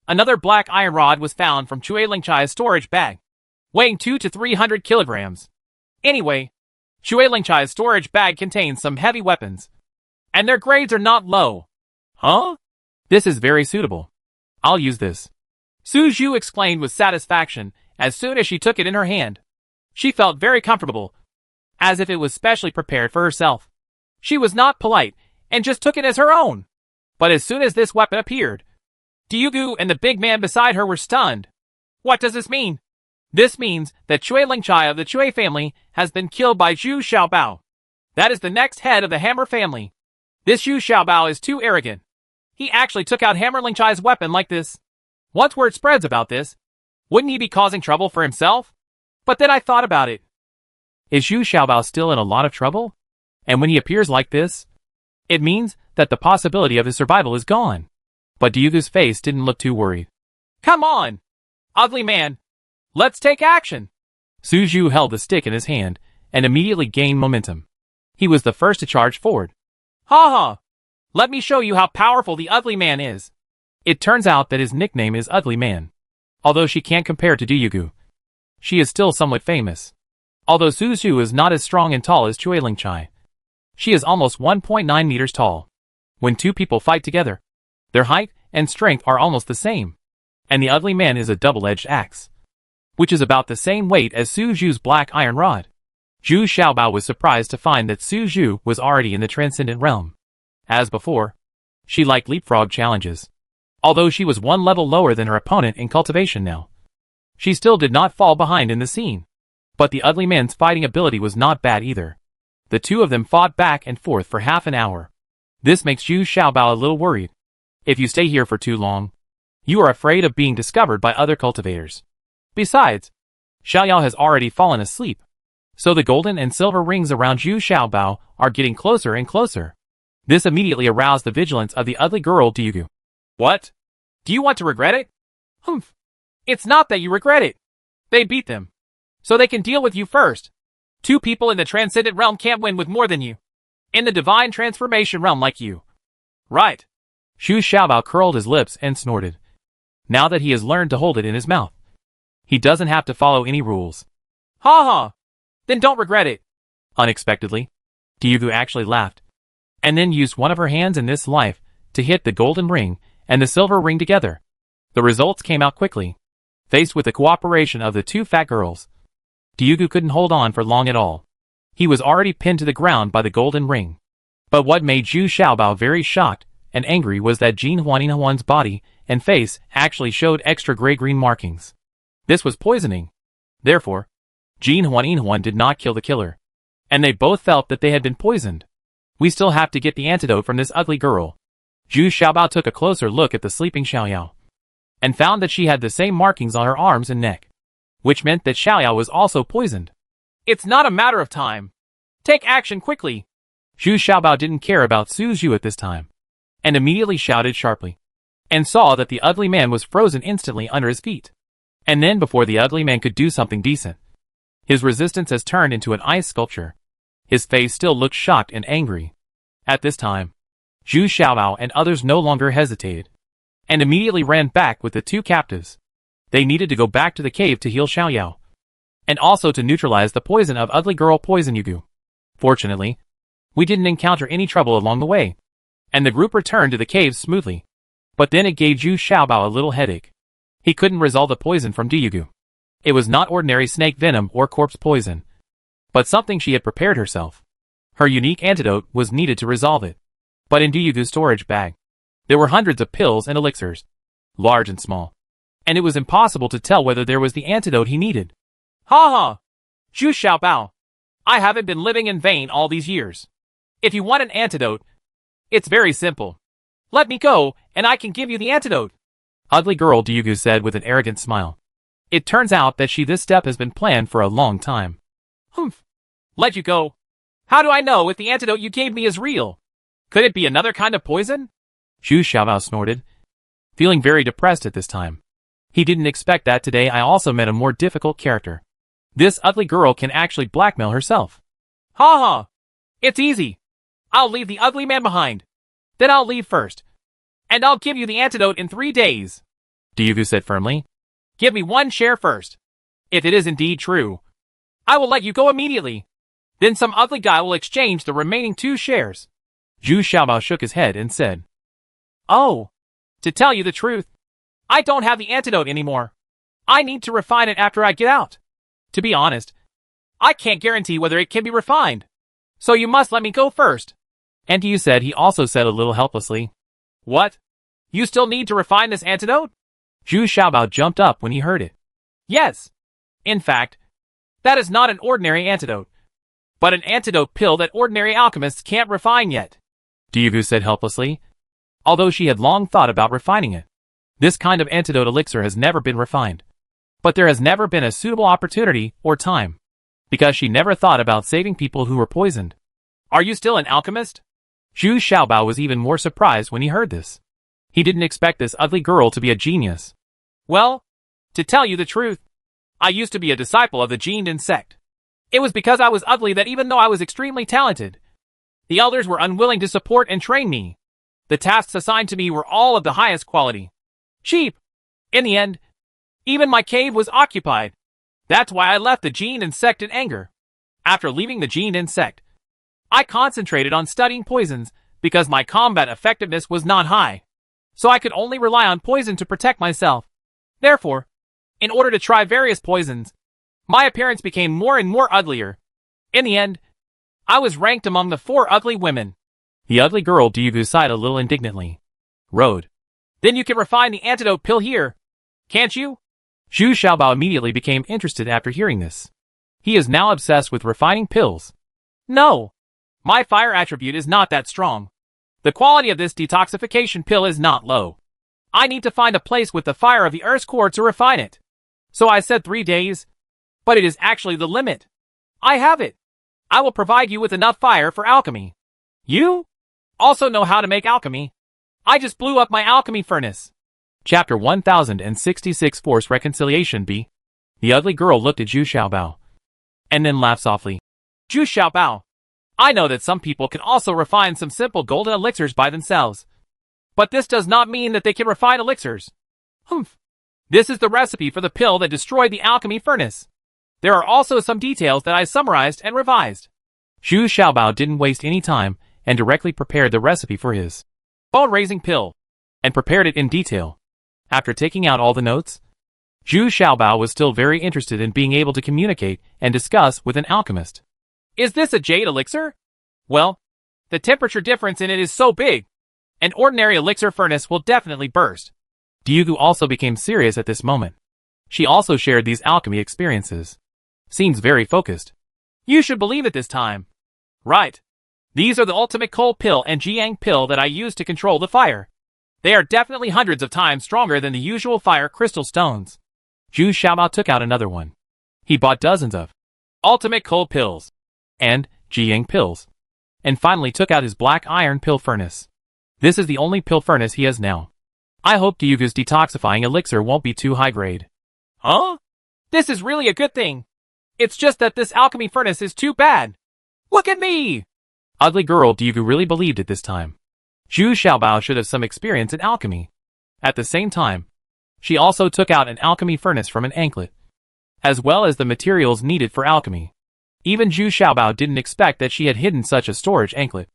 Another black iron rod was found from Chui Ling Chai's storage bag, weighing 200 to 300 kilograms. Anyway, Chui Ling Chai's storage bag contains some heavy weapons, and their grades are not low. Huh? This is very suitable. I'll use this. Suju exclaimed with satisfaction as soon as she took it in her hand. She felt very comfortable, as if it was specially prepared for herself. She was not polite and just took it as her own. But as soon as this weapon appeared, Ryugu and the big man beside her were stunned. What does this mean? This means that Chui Ling Chai of the Chui family has been killed by Zhu Xiaobao. That is the next head of the Hammer family. This Zhu Xiaobao is too arrogant. He actually took out Hammer Ling Chai's weapon like this. Once word spreads about this, wouldn't he be causing trouble for himself? But then I thought about it. Is Zhu Xiaobao still in a lot of trouble? And when he appears like this, it means that the possibility of his survival is gone. But Ryugu's face didn't look too worried. Come on, ugly man. Let's take action. Suju held the stick in his hand and immediately gained momentum. He was the first to charge forward. Ha ha. Let me show you how powerful the ugly man is. It turns out that his nickname is Ugly Man. Although she can't compare to Ryugu, she is still somewhat famous. Although Suju is not as strong and tall as Chui Ling Chai, she is almost 1.9 meters tall. When two people fight together, their height and strength are almost the same. And the Ugly Man is a double-edged axe, which is about the same weight as Suju's black iron rod. Zhu Xiaobao was surprised to find that Suju was already in the transcendent realm. As before, she liked leapfrog challenges. Although she was one level lower than her opponent in cultivation now, she still did not fall behind in the scene. But the Ugly Man's fighting ability was not bad either. The two of them fought back and forth for half an hour. This makes Zhu Xiaobao a little worried. If you stay here for too long, you are afraid of being discovered by other cultivators. Besides, Xiaoyao has already fallen asleep, so the golden and silver rings around Zhu Xiaobao are getting closer and closer. This immediately aroused the vigilance of the ugly girl Ryugu. What? Do you want to regret it? Humph. It's not that you regret it. They beat them, so they can deal with you first. Two people in the transcendent realm can't win with more than you. In the divine transformation realm like you. Right. Zhu Xiaobao curled his lips and snorted. Now that he has learned to hold it in his mouth, he doesn't have to follow any rules. Ha ha. Then don't regret it. Unexpectedly, Ryugu actually laughed, and then used one of her hands in this life to hit the golden ring and the silver ring together. The results came out quickly. Faced with the cooperation of the two fat girls, Ryugu couldn't hold on for long at all. He was already pinned to the ground by the golden ring. But what made Zhu Xiaobao very shocked and angry was that Jin Huaninhuan's body and face actually showed extra gray-green markings. This was poisoning. Therefore, Jin Huaninhuan did not kill the killer, and they both felt that they had been poisoned. We still have to get the antidote from this ugly girl. Zhu Xiaobao took a closer look at the sleeping Xiaoyao, and found that she had the same markings on her arms and neck, which meant that Xiaoyao was also poisoned. It's not a matter of time. Take action quickly. Zhu Xiaobao didn't care about Su Zhu at this time, and immediately shouted sharply, and saw that the ugly man was frozen instantly under his feet. And then before the ugly man could do something decent, his resistance has turned into an ice sculpture. His face still looked shocked and angry. At this time, Zhu Xiaobao and others no longer hesitated, and immediately ran back with the two captives. They needed to go back to the cave to heal Xiaoyao, and also to neutralize the poison of ugly girl Poison Yugu. Fortunately, we didn't encounter any trouble along the way, and the group returned to the cave smoothly. But then it gave Zhu Xiaobao a little headache. He couldn't resolve the poison from Yugu. It was not ordinary snake venom or corpse poison, but something she had prepared herself. Her unique antidote was needed to resolve it. But in Yugu's storage bag, there were hundreds of pills and elixirs, large and small, and it was impossible to tell whether there was the antidote he needed. Ha ha! Zhu Xiaobao, I haven't been living in vain all these years. If you want an antidote, it's very simple. Let me go, and I can give you the antidote. Ugly girl Yugu said with an arrogant smile. It turns out that this step has been planned for a long time. Humph. Let you go. How do I know if the antidote you gave me is real? Could it be another kind of poison? Zhu Xiaobao snorted, feeling very depressed at this time. He didn't expect that today I also met a more difficult character. This ugly girl can actually blackmail herself. Ha ha! It's easy. I'll leave the ugly man behind. Then I'll leave first. And I'll give you the antidote in 3 days. Yugu said firmly. Give me 1 share first. If it is indeed true, I will let you go immediately. Then some ugly guy will exchange the remaining 2 shares. Zhu Xiaobao shook his head and said, Oh, to tell you the truth, I don't have the antidote anymore. I need to refine it after I get out. To be honest, I can't guarantee whether it can be refined. So you must let me go first. And you said he also said a little helplessly. What? You still need to refine this antidote? Zhu Xiaobao jumped up when he heard it. Yes. In fact, that is not an ordinary antidote, but an antidote pill that ordinary alchemists can't refine yet. Yugu said helplessly, although she had long thought about refining it. This kind of antidote elixir has never been refined. But there has never been a suitable opportunity or time, because she never thought about saving people who were poisoned. Are you still an alchemist? Zhu Xiaobao was even more surprised when he heard this. He didn't expect this ugly girl to be a genius. Well, to tell you the truth, I used to be a disciple of the Jinden sect. It was because I was ugly that even though I was extremely talented, the elders were unwilling to support and train me. The tasks assigned to me were all of the highest quality. Cheap. In the end, even my cave was occupied. That's why I left the Jinden sect in anger. After leaving the Jinden sect, I concentrated on studying poisons because my combat effectiveness was not high. So I could only rely on poison to protect myself. Therefore, in order to try various poisons, my appearance became more and more uglier. In the end, I was ranked among the 4 ugly women. The ugly girl Yugu sighed a little indignantly. Road. Then you can refine the antidote pill here, can't you? Zhu Xiaobao immediately became interested after hearing this. He is now obsessed with refining pills. No. My fire attribute is not that strong. The quality of this detoxification pill is not low. I need to find a place with the fire of the Earth's core to refine it. So I said 3 days, but it is actually the limit. I have it. I will provide you with enough fire for alchemy. You also know how to make alchemy. I just blew up my alchemy furnace. Chapter 1066 Forced Reconciliation B. The ugly girl looked at Zhu Xiaobao, and then laughed softly. Zhu Xiaobao, I know that some people can also refine some simple golden elixirs by themselves. But this does not mean that they can refine elixirs. Humph. This is the recipe for the pill that destroyed the alchemy furnace. There are also some details that I summarized and revised. Zhu Xiaobao didn't waste any time and directly prepared the recipe for his bone-raising pill, and prepared it in detail. After taking out all the notes, Zhu Xiaobao was still very interested in being able to communicate and discuss with an alchemist. Is this a jade elixir? Well, the temperature difference in it is so big. An ordinary elixir furnace will definitely burst. Yugu also became serious at this moment. She also shared these alchemy experiences. Seems very focused. You should believe it this time. Right. These are the ultimate coal pill and jiang pill that I use to control the fire. They are definitely hundreds of times stronger than the usual fire crystal stones. Zhu Xiaobao took out another one. He bought dozens of ultimate coal pills and Jiyang pills, and finally took out his black iron pill furnace. This is the only pill furnace he has now. I hope Dyugu's detoxifying elixir won't be too high grade. Huh? This is really a good thing. It's just that this alchemy furnace is too bad. Look at me! Ugly girl Dyugu really believed it this time. Zhu Xiaobao should have some experience in alchemy. At the same time, she also took out an alchemy furnace from an anklet, as well as the materials needed for alchemy. Even Zhu Xiaobao didn't expect that she had hidden such a storage anklet.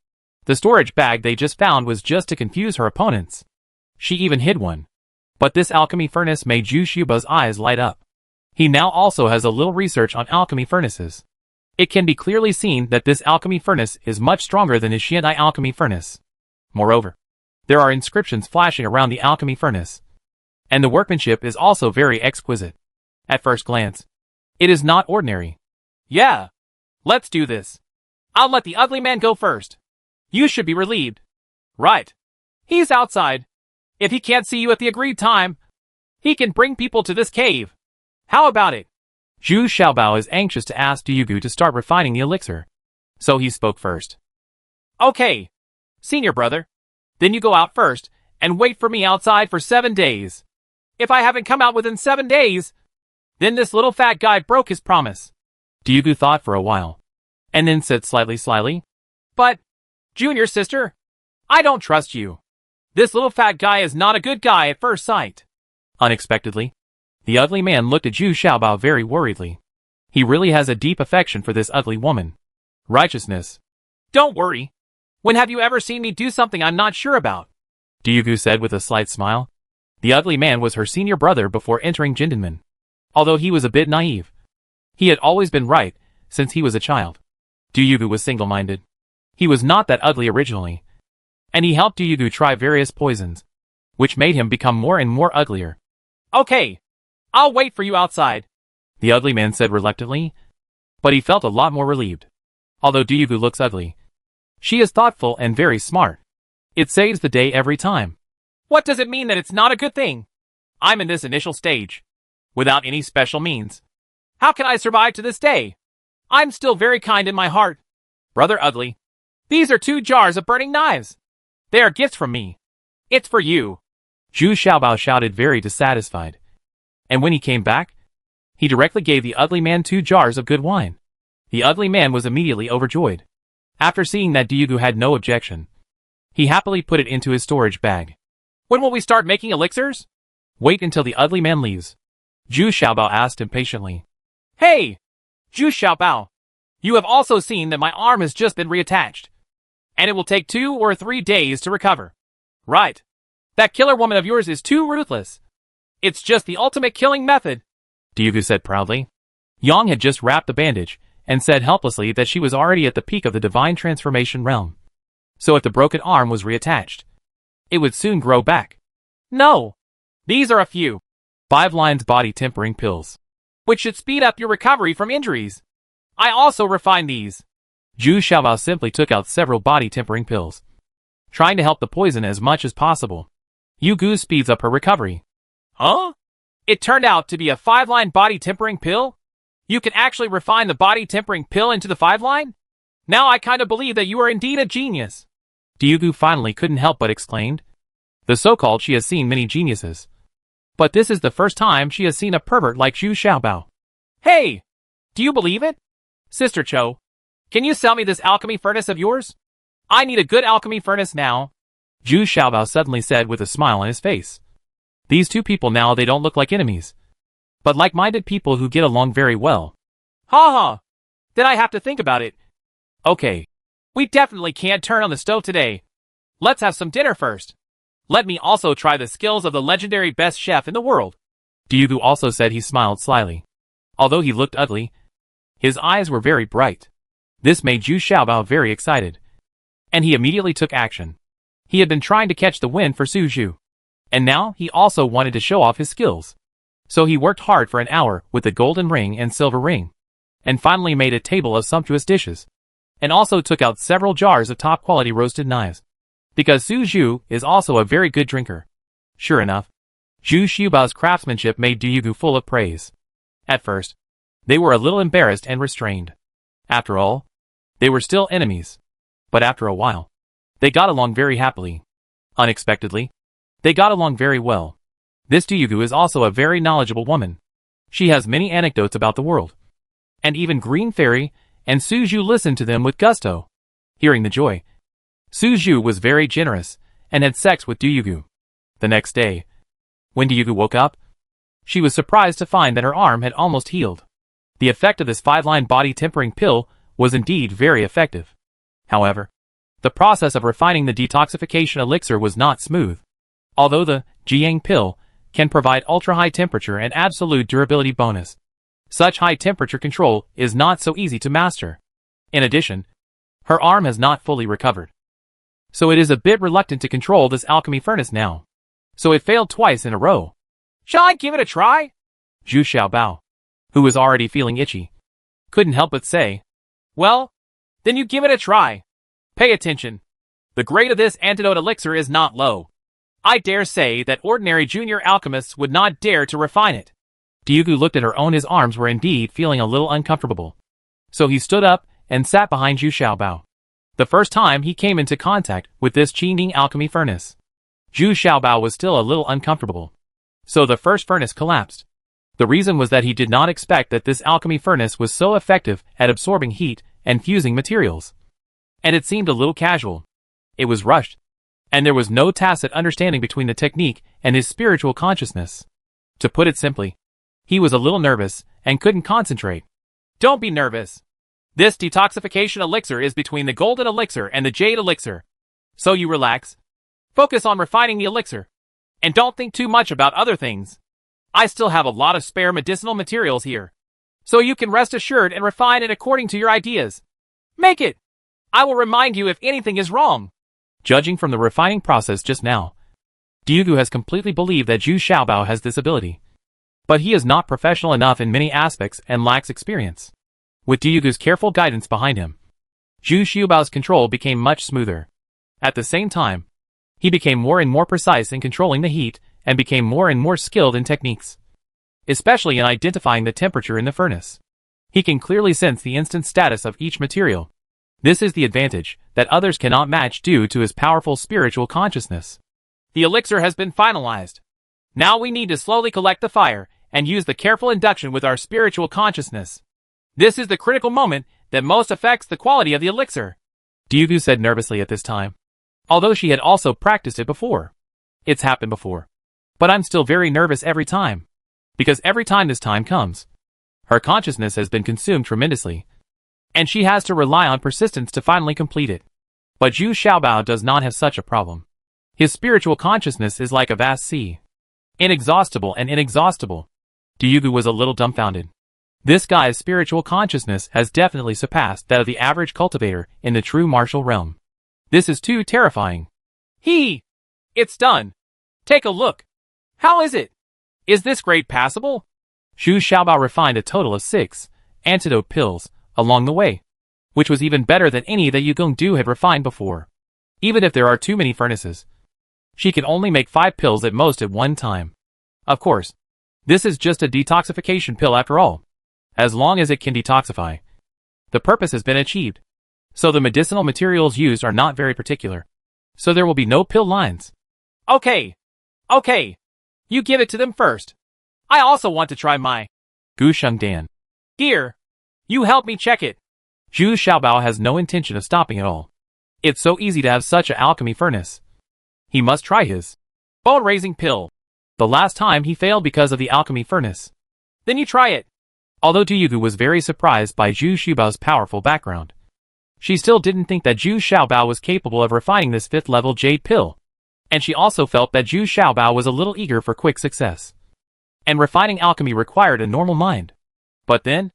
The storage bag they just found was just to confuse her opponents. She even hid one. But this alchemy furnace made Zhu Xiaobao's eyes light up. He now also has a little research on alchemy furnaces. It can be clearly seen that this alchemy furnace is much stronger than his Xiandai alchemy furnace. Moreover, there are inscriptions flashing around the alchemy furnace. And the workmanship is also very exquisite. At first glance, it is not ordinary. Yeah. Let's do this. I'll let the ugly man go first. You should be relieved. Right. He's outside. If he can't see you at the agreed time, he can bring people to this cave. How about it? Zhu Xiaobao is anxious to ask Dyugu to start refining the elixir. So he spoke first. Okay. Senior brother. Then you go out first, and wait for me outside for 7 days. If I haven't come out within 7 days, then this little fat guy broke his promise. Dyugu thought for a while, and then said slyly, But, junior sister, I don't trust you. This little fat guy is not a good guy at first sight. Unexpectedly, the ugly man looked at Zhu Xiaobao very worriedly. He really has a deep affection for this ugly woman. Righteousness. Don't worry. When have you ever seen me do something I'm not sure about? Dyugu said with a slight smile. The ugly man was her senior brother before entering Jindanmen. Although he was a bit naive, he had always been right since he was a child. Dyugu was single-minded. He was not that ugly originally, and he helped Dyugu try various poisons, which made him become more and more uglier. Okay, I'll wait for you outside, the ugly man said reluctantly, but he felt a lot more relieved. Although Dyugu looks ugly, she is thoughtful and very smart. It saves the day every time. What does it mean that it's not a good thing? I'm in this initial stage, without any special means. How can I survive to this day? I'm still very kind in my heart. Brother Ugly, these are 2 jars of burning knives. They are gifts from me. It's for you. Zhu Xiaobao shouted very dissatisfied. And when he came back, he directly gave the ugly man 2 jars of good wine. The ugly man was immediately overjoyed. After seeing that Dyugu had no objection, he happily put it into his storage bag. When will we start making elixirs? Wait until the ugly man leaves, Zhu Xiaobao asked impatiently. Hey! Zhu Xiaobao, you have also seen that my arm has just been reattached, and it will take 2 or 3 days to recover. Right. That killer woman of yours is too ruthless. It's just the ultimate killing method, Dyugu said proudly. Yang had just wrapped the bandage and said helplessly that she was already at the peak of the divine transformation realm. So if the broken arm was reattached, it would soon grow back. No. These are a few 5 lines body tempering pills, which should speed up your recovery from injuries. I also refined these. Zhu Xiaobao simply took out several body tempering pills, trying to help the poison as much as possible. Yu speeds up her recovery. Huh? It turned out to be a 5-line body tempering pill? You can actually refine the body tempering pill into the 5-line? Now I kind of believe that you are indeed a genius. Dyugu finally couldn't help but exclaimed. The so-called she has seen many geniuses, but this is the first time she has seen a pervert like Zhu Xiaobao. Hey! Do you believe it? Sister Cho, can you sell me this alchemy furnace of yours? I need a good alchemy furnace now. Zhu Xiaobao suddenly said with a smile on his face. These 2 people now they don't look like enemies, but like-minded people who get along very well. Ha ha! Then I have to think about it. Okay. We definitely can't turn on the stove today. Let's have some dinner first. Let me also try the skills of the legendary best chef in the world. Dyugu also said. He smiled slyly. Although he looked ugly, his eyes were very bright. This made Zhu Xiaobao very excited, and he immediately took action. He had been trying to catch the wind for Su Zhu, and now he also wanted to show off his skills. So he worked hard for an hour with the golden ring and silver ring, and finally made a table of sumptuous dishes, and also took out several jars of top-quality roasted knives, because Su Zhu is also a very good drinker. Sure enough, Zhu Xiaobao's craftsmanship made Dyugu full of praise. At first, they were a little embarrassed and restrained. After all, They were still enemies. But after a while, they got along very happily. Unexpectedly, they got along very well. This Dyugu is also a very knowledgeable woman. She has many anecdotes about the world. And even Green Fairy and Suju listened to them with gusto. Hearing the joy, Suju was very generous and had sex with Dyugu. The next day, when Dyugu woke up, she was surprised to find that her arm had almost healed. The effect of this 5-line body tempering pill was indeed very effective. However, the process of refining the detoxification elixir was not smooth. Although the Jiang pill can provide ultra-high temperature and absolute durability bonus, such high temperature control is not so easy to master. In addition, her arm has not fully recovered, so it is a bit reluctant to control this alchemy furnace now. So it failed twice in a row. Shall I give it a try? Zhu Xiaobao, who was already feeling itchy, couldn't help but say, Well, then you give it a try. Pay attention. The grade of this antidote elixir is not low. I dare say that ordinary junior alchemists would not dare to refine it. Dyugu looked at her own. His arms were indeed feeling a little uncomfortable. So he stood up and sat behind Zhu Xiaobao. The first time he came into contact with this Qingding alchemy furnace, Zhu Xiaobao was still a little uncomfortable. So the first furnace collapsed. The reason was that he did not expect that this alchemy furnace was so effective at absorbing heat and fusing materials. And it seemed a little casual. It was rushed. And there was no tacit understanding between the technique and his spiritual consciousness. To put it simply, he was a little nervous and couldn't concentrate. Don't be nervous. This detoxification elixir is between the golden elixir and the jade elixir. So you relax. Focus on refining the elixir. And don't think too much about other things. I still have a lot of spare medicinal materials here. So you can rest assured and refine it according to your ideas. Make it. I will remind you if anything is wrong. Judging from the refining process just now, Dyugu has completely believed that Zhu Xiaobao has this ability. But he is not professional enough in many aspects and lacks experience. With Dyugu's careful guidance behind him, Zhu Xiaobao's control became much smoother. At the same time, he became more and more precise in controlling the heat and became more and more skilled in techniques, especially in identifying the temperature in the furnace. He can clearly sense the instant status of each material. This is the advantage that others cannot match due to his powerful spiritual consciousness. The elixir has been finalized. Now we need to slowly collect the fire and use the careful induction with our spiritual consciousness. This is the critical moment that most affects the quality of the elixir, Dyugu said nervously at this time. Although she had also practiced it before. It's happened before. But I'm still very nervous every time. Because every time this time comes, her consciousness has been consumed tremendously. And she has to rely on persistence to finally complete it. But Zhu Xiaobao does not have such a problem. His spiritual consciousness is like a vast sea. Inexhaustible and inexhaustible. Dyugu was a little dumbfounded. This guy's spiritual consciousness has definitely surpassed that of the average cultivator in the true martial realm. This is too terrifying. It's done. Take a look. How is it? Is this grade passable? Zhu Xiaobao refined a total of 6 antidote pills along the way, which was even better than any that Yu Gongdu had refined before. Even if there are too many furnaces, she can only make 5 pills at most at one time. Of course, this is just a detoxification pill after all. As long as it can detoxify, the purpose has been achieved. So the medicinal materials used are not very particular. So there will be no pill lines. Okay. You give it to them first. I also want to try my Gu Shengdan. Here. You help me check it. Zhu Xiaobao has no intention of stopping at all. It's so easy to have such an alchemy furnace. He must try his bone-raising pill. The last time he failed because of the alchemy furnace. Then you try it. Although Dyugu was very surprised by Zhu Xiaobao's powerful background, she still didn't think that Zhu Xiaobao was capable of refining this 5th-level jade pill. And she also felt that Zhu Xiaobao was a little eager for quick success. And refining alchemy required a normal mind. But then,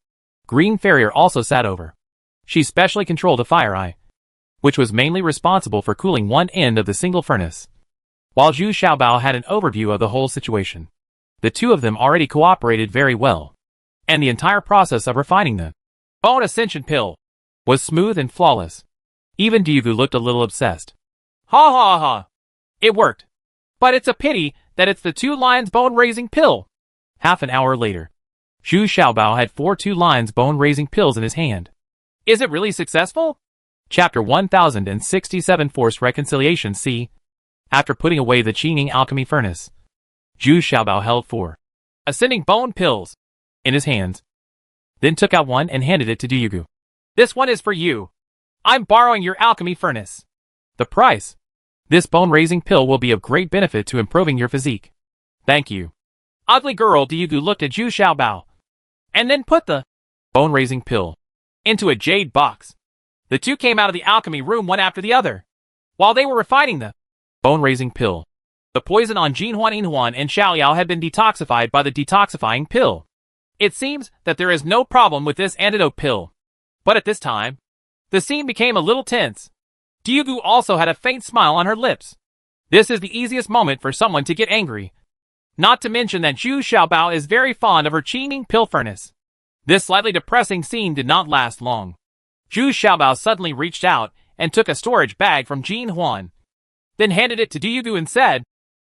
Green Farrier also sat over. She specially controlled a fire eye, which was mainly responsible for cooling one end of the single furnace. While Zhu Xiaobao had an overview of the whole situation, the two of them already cooperated very well. And the entire process of refining the bone ascension pill was smooth and flawless. Even Dyugu looked a little obsessed. Ha. It worked. But it's a pity that it's the 2 lines bone-raising pill. Half an hour later, Zhu Xiaobao had 4 2 lines bone-raising pills in his hand. Is it really successful? Chapter 1067 Forced Reconciliation C. After putting away the Qingning alchemy furnace, Zhu Xiaobao held 4 ascending bone pills in his hands, then took out one and handed it to Duyugu. This one is for you. I'm borrowing your alchemy furnace. The price. This bone-raising pill will be of great benefit to improving your physique. Thank you. Ugly girl Duyugu looked at Zhu Xiaobao, and then put the bone-raising pill into a jade box. The two came out of the alchemy room one after the other. While they were refining the bone-raising pill, the poison on Jinhuan and Xiaoyao had been detoxified by the detoxifying pill. It seems that there is no problem with this antidote pill. But at this time, the scene became a little tense. Duyugu also had a faint smile on her lips. This is the easiest moment for someone to get angry. Not to mention that Zhu Xiaobao is very fond of her Qingning pill furnace. This slightly depressing scene did not last long. Zhu Xiaobao suddenly reached out and took a storage bag from Jinhuan, then handed it to Duyugu and said,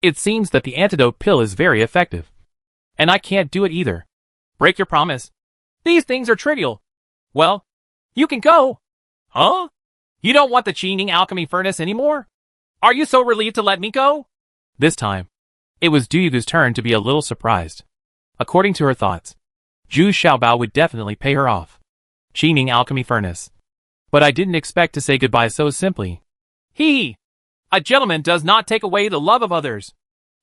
"It seems that the antidote pill is very effective. And I can't do it either." "Break your promise. These things are trivial. Well, you can go." "Huh? You don't want the Qingning alchemy furnace anymore? Are you so relieved to let me go?" This time, it was Duyugu's turn to be a little surprised. According to her thoughts, Zhu Xiaobao would definitely pay her off. Qingning alchemy furnace. But I didn't expect to say goodbye so simply. Hee! A gentleman does not take away the love of others.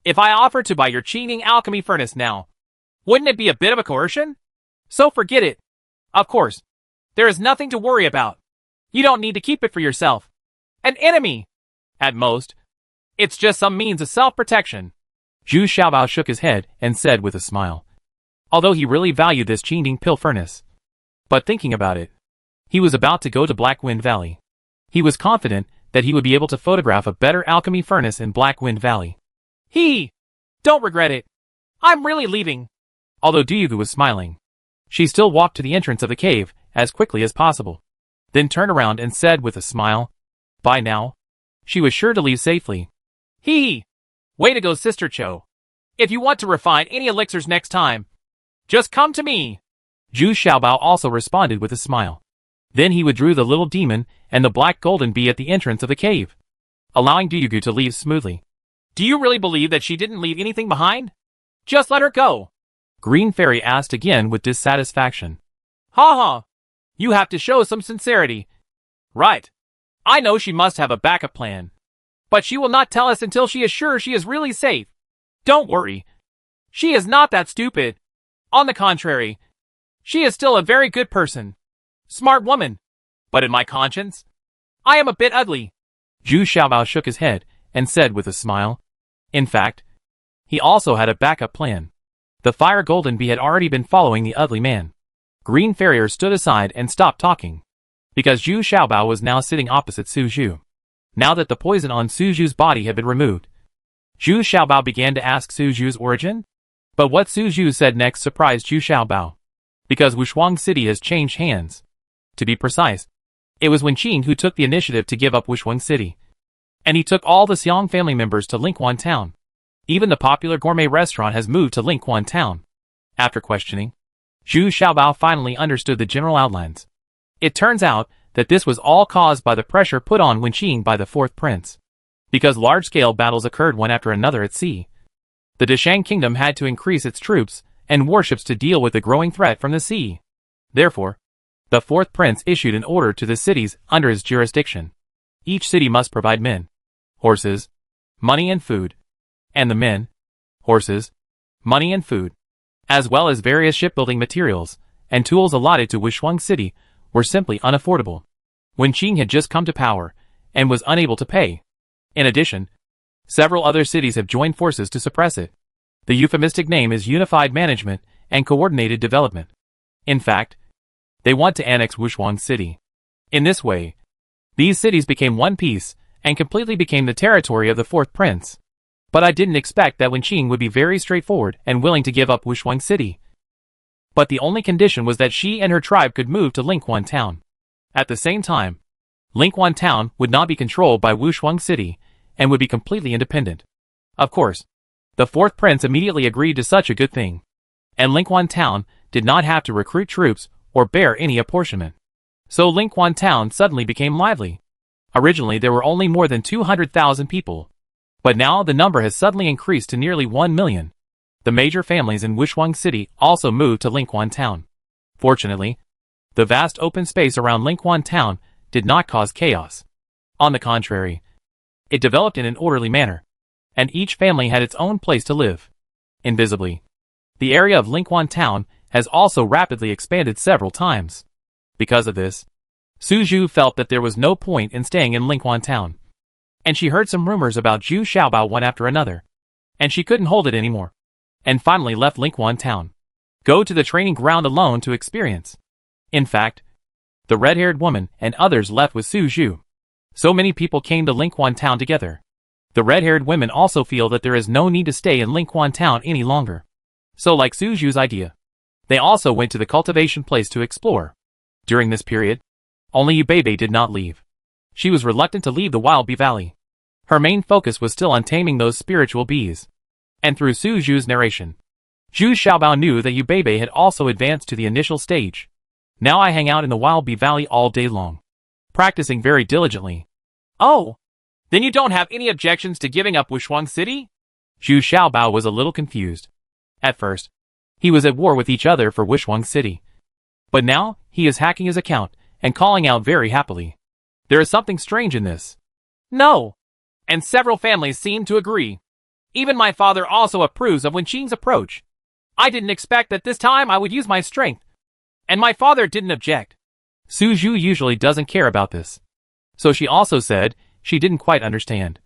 If I offer to buy your Qingning alchemy furnace now, wouldn't it be a bit of a coercion? So forget it. Of course, there is nothing to worry about. You don't need to keep it for yourself. An enemy! At most, it's just some means of self-protection. Zhu Xiaobao shook his head and said with a smile, although he really valued this Qingning pill furnace. But thinking about it, he was about to go to Black Wind Valley. He was confident that he would be able to photograph a better alchemy furnace in Black Wind Valley. Don't regret it. I'm really leaving. Although Duyugu was smiling, she still walked to the entrance of the cave as quickly as possible, then turned around and said with a smile, "Bye now." She was sure to leave safely. Way to go, Sister Cho. If you want to refine any elixirs next time, just come to me. Zhu Xiaobao also responded with a smile. Then he withdrew the little demon and the black golden bee at the entrance of the cave, allowing Duyugu to leave smoothly. Do you really believe that she didn't leave anything behind? Just let her go. Green Fairy asked again with dissatisfaction. Ha ha. You have to show some sincerity. Right. I know she must have a backup plan. But she will not tell us until she is sure she is really safe. Don't worry. She is not that stupid. On the contrary, she is still a very good person. Smart woman. But in my conscience, I am a bit ugly. Zhu Xiaobao shook his head and said with a smile. In fact, he also had a backup plan. The fire golden bee had already been following the ugly man. Green Farrier stood aside and stopped talking, because Zhu Xiaobao was now sitting opposite Su Zhu. Now that the poison on Su Zhu's body had been removed, Zhu Xiaobao began to ask Su Zhu's origin. But what Su Zhu said next surprised Zhu Xiaobao, because Wushuang City has changed hands. To be precise, it was Wen Qing who took the initiative to give up Wushuang City. And he took all the Xiong family members to Lingquan Town. Even the popular gourmet restaurant has moved to Lingquan Town. After questioning, Zhu Xiaobao finally understood the general outlines. It turns out that this was all caused by the pressure put on Wen Qing by the fourth prince. Because large-scale battles occurred one after another at sea, the Deshang Kingdom had to increase its troops and warships to deal with the growing threat from the sea. Therefore, the fourth prince issued an order to the cities under his jurisdiction. Each city must provide men, horses, money and food. And the men, horses, money and food, as well as various shipbuilding materials and tools allotted to Wushuang City, were simply unaffordable. Wen Qing had just come to power and was unable to pay. In addition, several other cities have joined forces to suppress it. The euphemistic name is Unified Management and Coordinated Development. In fact, they want to annex Wushuang City. In this way, these cities became one piece and completely became the territory of the fourth prince. But I didn't expect that Wen Qing would be very straightforward and willing to give up Wushuang City. But the only condition was that she and her tribe could move to Lingquan Town. At the same time, Lingquan Town would not be controlled by Wushuang City and would be completely independent. Of course, the fourth prince immediately agreed to such a good thing. And Lingquan Town did not have to recruit troops or bear any apportionment. So Linquan town suddenly became lively. Originally there were only more than 200,000 people. But now the number has suddenly increased to nearly 1 million. The major families in Wishwang City also moved to Linquan town. Fortunately, the vast open space around Linquan town did not cause chaos. On the contrary, it developed in an orderly manner, and each family had its own place to live. Invisibly, the area of Linquan town has also rapidly expanded several times. Because of this, Suju felt that there was no point in staying in Linquan town. And she heard some rumors about Zhu Xiaobao one after another. And she couldn't hold it anymore. And finally left Linquan town. Go to the training ground alone to experience. In fact, the red-haired woman and others left with Suju. So many people came to Linquan town together. The red-haired women also feel that there is no need to stay in Linquan town any longer. So like Suju's idea, they also went to the cultivation place to explore. During this period, only Yubebe did not leave. She was reluctant to leave the wild bee valley. Her main focus was still on taming those spiritual bees. And through Suju's narration, Zhu Xiaobao knew that Yubebe had also advanced to the initial stage. Now I hang out in the wild bee valley all day long, practicing very diligently. Oh, then you don't have any objections to giving up Wishwang City? Zhu Xiaobao was a little confused. At first, he was at war with each other for Wishwang City. But now, he is hacking his account and calling out very happily. There is something strange in this. No. And several families seem to agree. Even my father also approves of Wenqing's approach. I didn't expect that this time I would use my strength. And my father didn't object. Suju usually doesn't care about this. So she also said she didn't quite understand.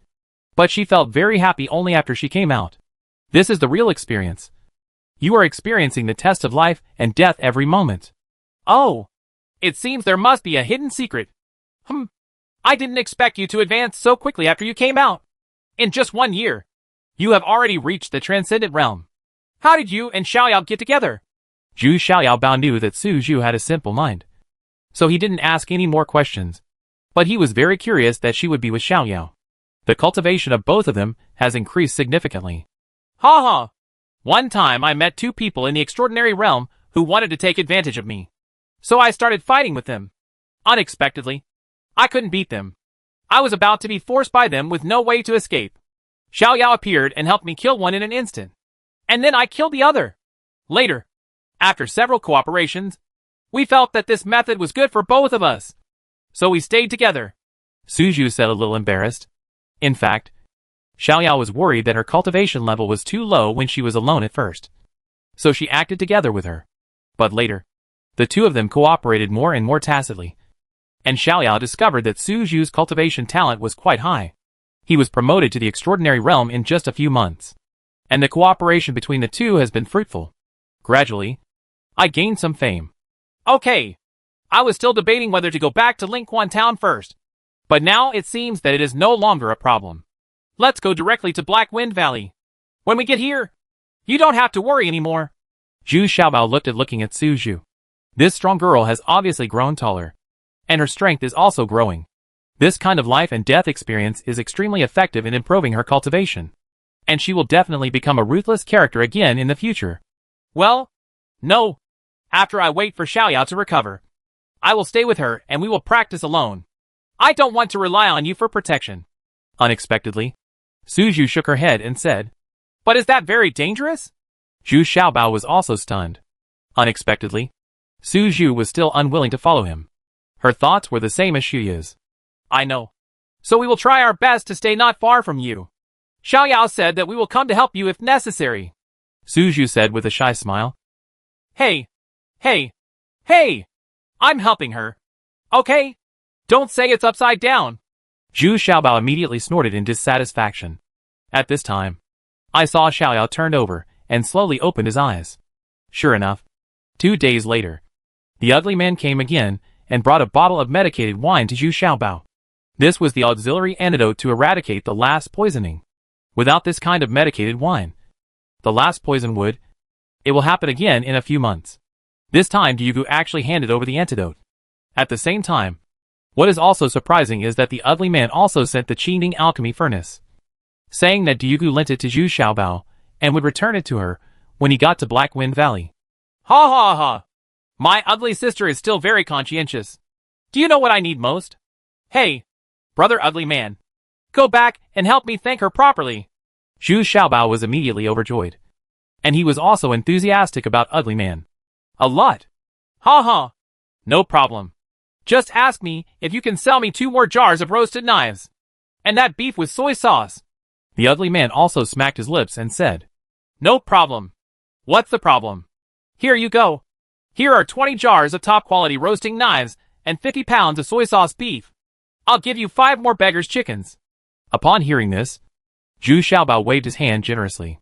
But she felt very happy only after she came out. This is the real experience. You are experiencing the test of life and death every moment. Oh, it seems there must be a hidden secret. I didn't expect you to advance so quickly after you came out. In just 1 year, you have already reached the transcendent realm. How did you and Xiaoyao get together? Zhu Xiaoyao knew that Suju had a simple mind. So he didn't ask any more questions. But he was very curious that she would be with Xiaoyao. The cultivation of both of them has increased significantly. Ha ha! One time I met 2 people in the extraordinary realm who wanted to take advantage of me. So I started fighting with them. Unexpectedly, I couldn't beat them. I was about to be forced by them with no way to escape. Xiaoyao appeared and helped me kill one in an instant. And then I killed the other. Later, after several cooperations, we felt that this method was good for both of us. So we stayed together. Suju said a little embarrassed. In fact, Xiaoyao was worried that her cultivation level was too low when she was alone at first. So she acted together with her. But later, the two of them cooperated more and more tacitly. And Xiaoyao discovered that Suju's cultivation talent was quite high. He was promoted to the extraordinary realm in just a few months. And the cooperation between the two has been fruitful. Gradually, I gained some fame. Okay. I was still debating whether to go back to Linquan town first. But now it seems that it is no longer a problem. Let's go directly to Black Wind Valley. When we get here, you don't have to worry anymore. Zhu Xiaobao looked at Suju. This strong girl has obviously grown taller. And her strength is also growing. This kind of life and death experience is extremely effective in improving her cultivation. And she will definitely become a ruthless character again in the future. Well, no. After I wait for Xiaoyao to recover, I will stay with her and we will practice alone. I don't want to rely on you for protection. Unexpectedly, Suju shook her head and said, But is that very dangerous? Zhu Xiaobao was also stunned. Unexpectedly, Suju was still unwilling to follow him. Her thoughts were the same as Xuya's. I know. So we will try our best to stay not far from you. Xiaoyao said that we will come to help you if necessary. Suju said with a shy smile. Hey! I'm helping her. Okay? Don't say it's upside down. Zhu Xiaobao immediately snorted in dissatisfaction. At this time, I saw Xiaoyao turned over and slowly opened his eyes. Sure enough, 2 days later, the ugly man came again and brought a bottle of medicated wine to Zhu Xiaobao. This was the auxiliary antidote to eradicate the last poisoning. Without this kind of medicated wine, the last poison would. It will happen again in a few months. This time Dyugu actually handed over the antidote. At the same time, what is also surprising is that the ugly man also sent the Qingding alchemy furnace, saying that Dyugu lent it to Zhu Xiaobao and would return it to her when he got to Black Wind Valley. Ha ha ha! My ugly sister is still very conscientious. Do you know what I need most? Hey, brother ugly man. Go back and help me thank her properly. Zhu Xiaobao was immediately overjoyed. And he was also enthusiastic about Ugly Man. A lot. Ha ha. No problem. Just ask me if you can sell me 2 more jars of roasted knives. And that beef with soy sauce. The Ugly Man also smacked his lips and said, No problem. What's the problem? Here you go. Here are 20 jars of top-quality roasting knives and 50 pounds of soy sauce beef. I'll give you 5 more beggars' chickens. Upon hearing this, Zhu Xiaobao waved his hand generously,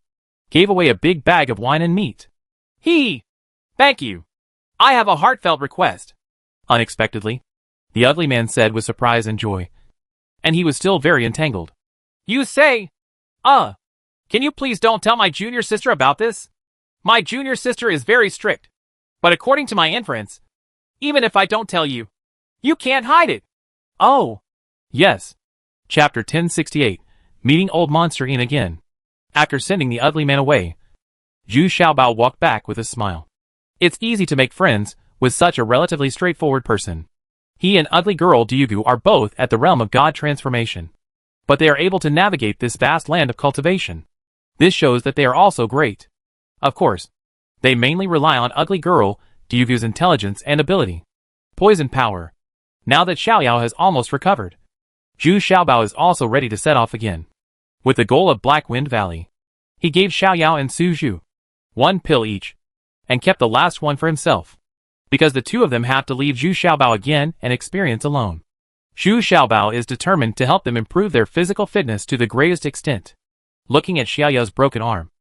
gave away a big bag of wine and meat. Hee! Thank you. I have a heartfelt request. Unexpectedly, the Ugly Man said with surprise and joy. And he was still very entangled. You say? Can you please don't tell my junior sister about this? My junior sister is very strict. But according to my inference, even if I don't tell you, you can't hide it. Oh, yes. Chapter 1068, Meeting Old Monster Ian again. After sending the Ugly Man away, Zhu Xiaobao walked back with a smile. It's easy to make friends with such a relatively straightforward person. He and ugly girl Dyugu are both at the realm of God transformation. But they are able to navigate this vast land of cultivation. This shows that they are also great. Of course, they mainly rely on ugly girl Dyugu's intelligence and ability. Poison power. Now that Xiaoyao has almost recovered, Zhu Xiaobao is also ready to set off again. With the goal of Black Wind Valley, he gave Xiaoyao and Su Zhu 1 pill each, and kept the last one for himself, because the 2 of them have to leave Zhu Xiaobao again and experience alone. Zhu Xiaobao is determined to help them improve their physical fitness to the greatest extent. Looking at Xiaoyao's broken arm,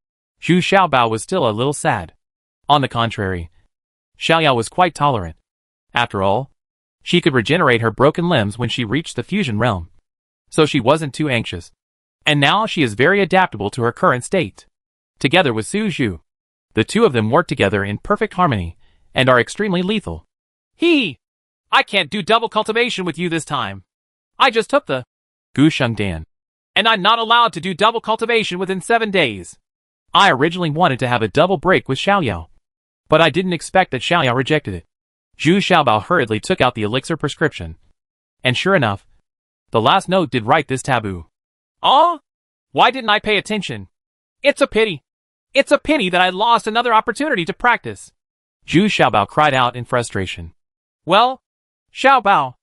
Zhu Xiaobao was still a little sad. On the contrary, Xiaoyao was quite tolerant. After all, she could regenerate her broken limbs when she reached the fusion realm, so she wasn't too anxious. And now she is very adaptable to her current state. Together with Su Zhu, the 2 of them work together in perfect harmony and are extremely lethal. I can't do double cultivation with you this time. I just took the Gusheng Dan, and I'm not allowed to do double cultivation within 7 days. I originally wanted to have a double break with Xiaoyao, but I didn't expect that Xiaoyao rejected it. Zhu Xiaobao hurriedly took out the elixir prescription. And sure enough, the last note did write this taboo. Why didn't I pay attention? It's a pity. It's a pity that I lost another opportunity to practice. Zhu Xiaobao cried out in frustration. Well, Xiaobao,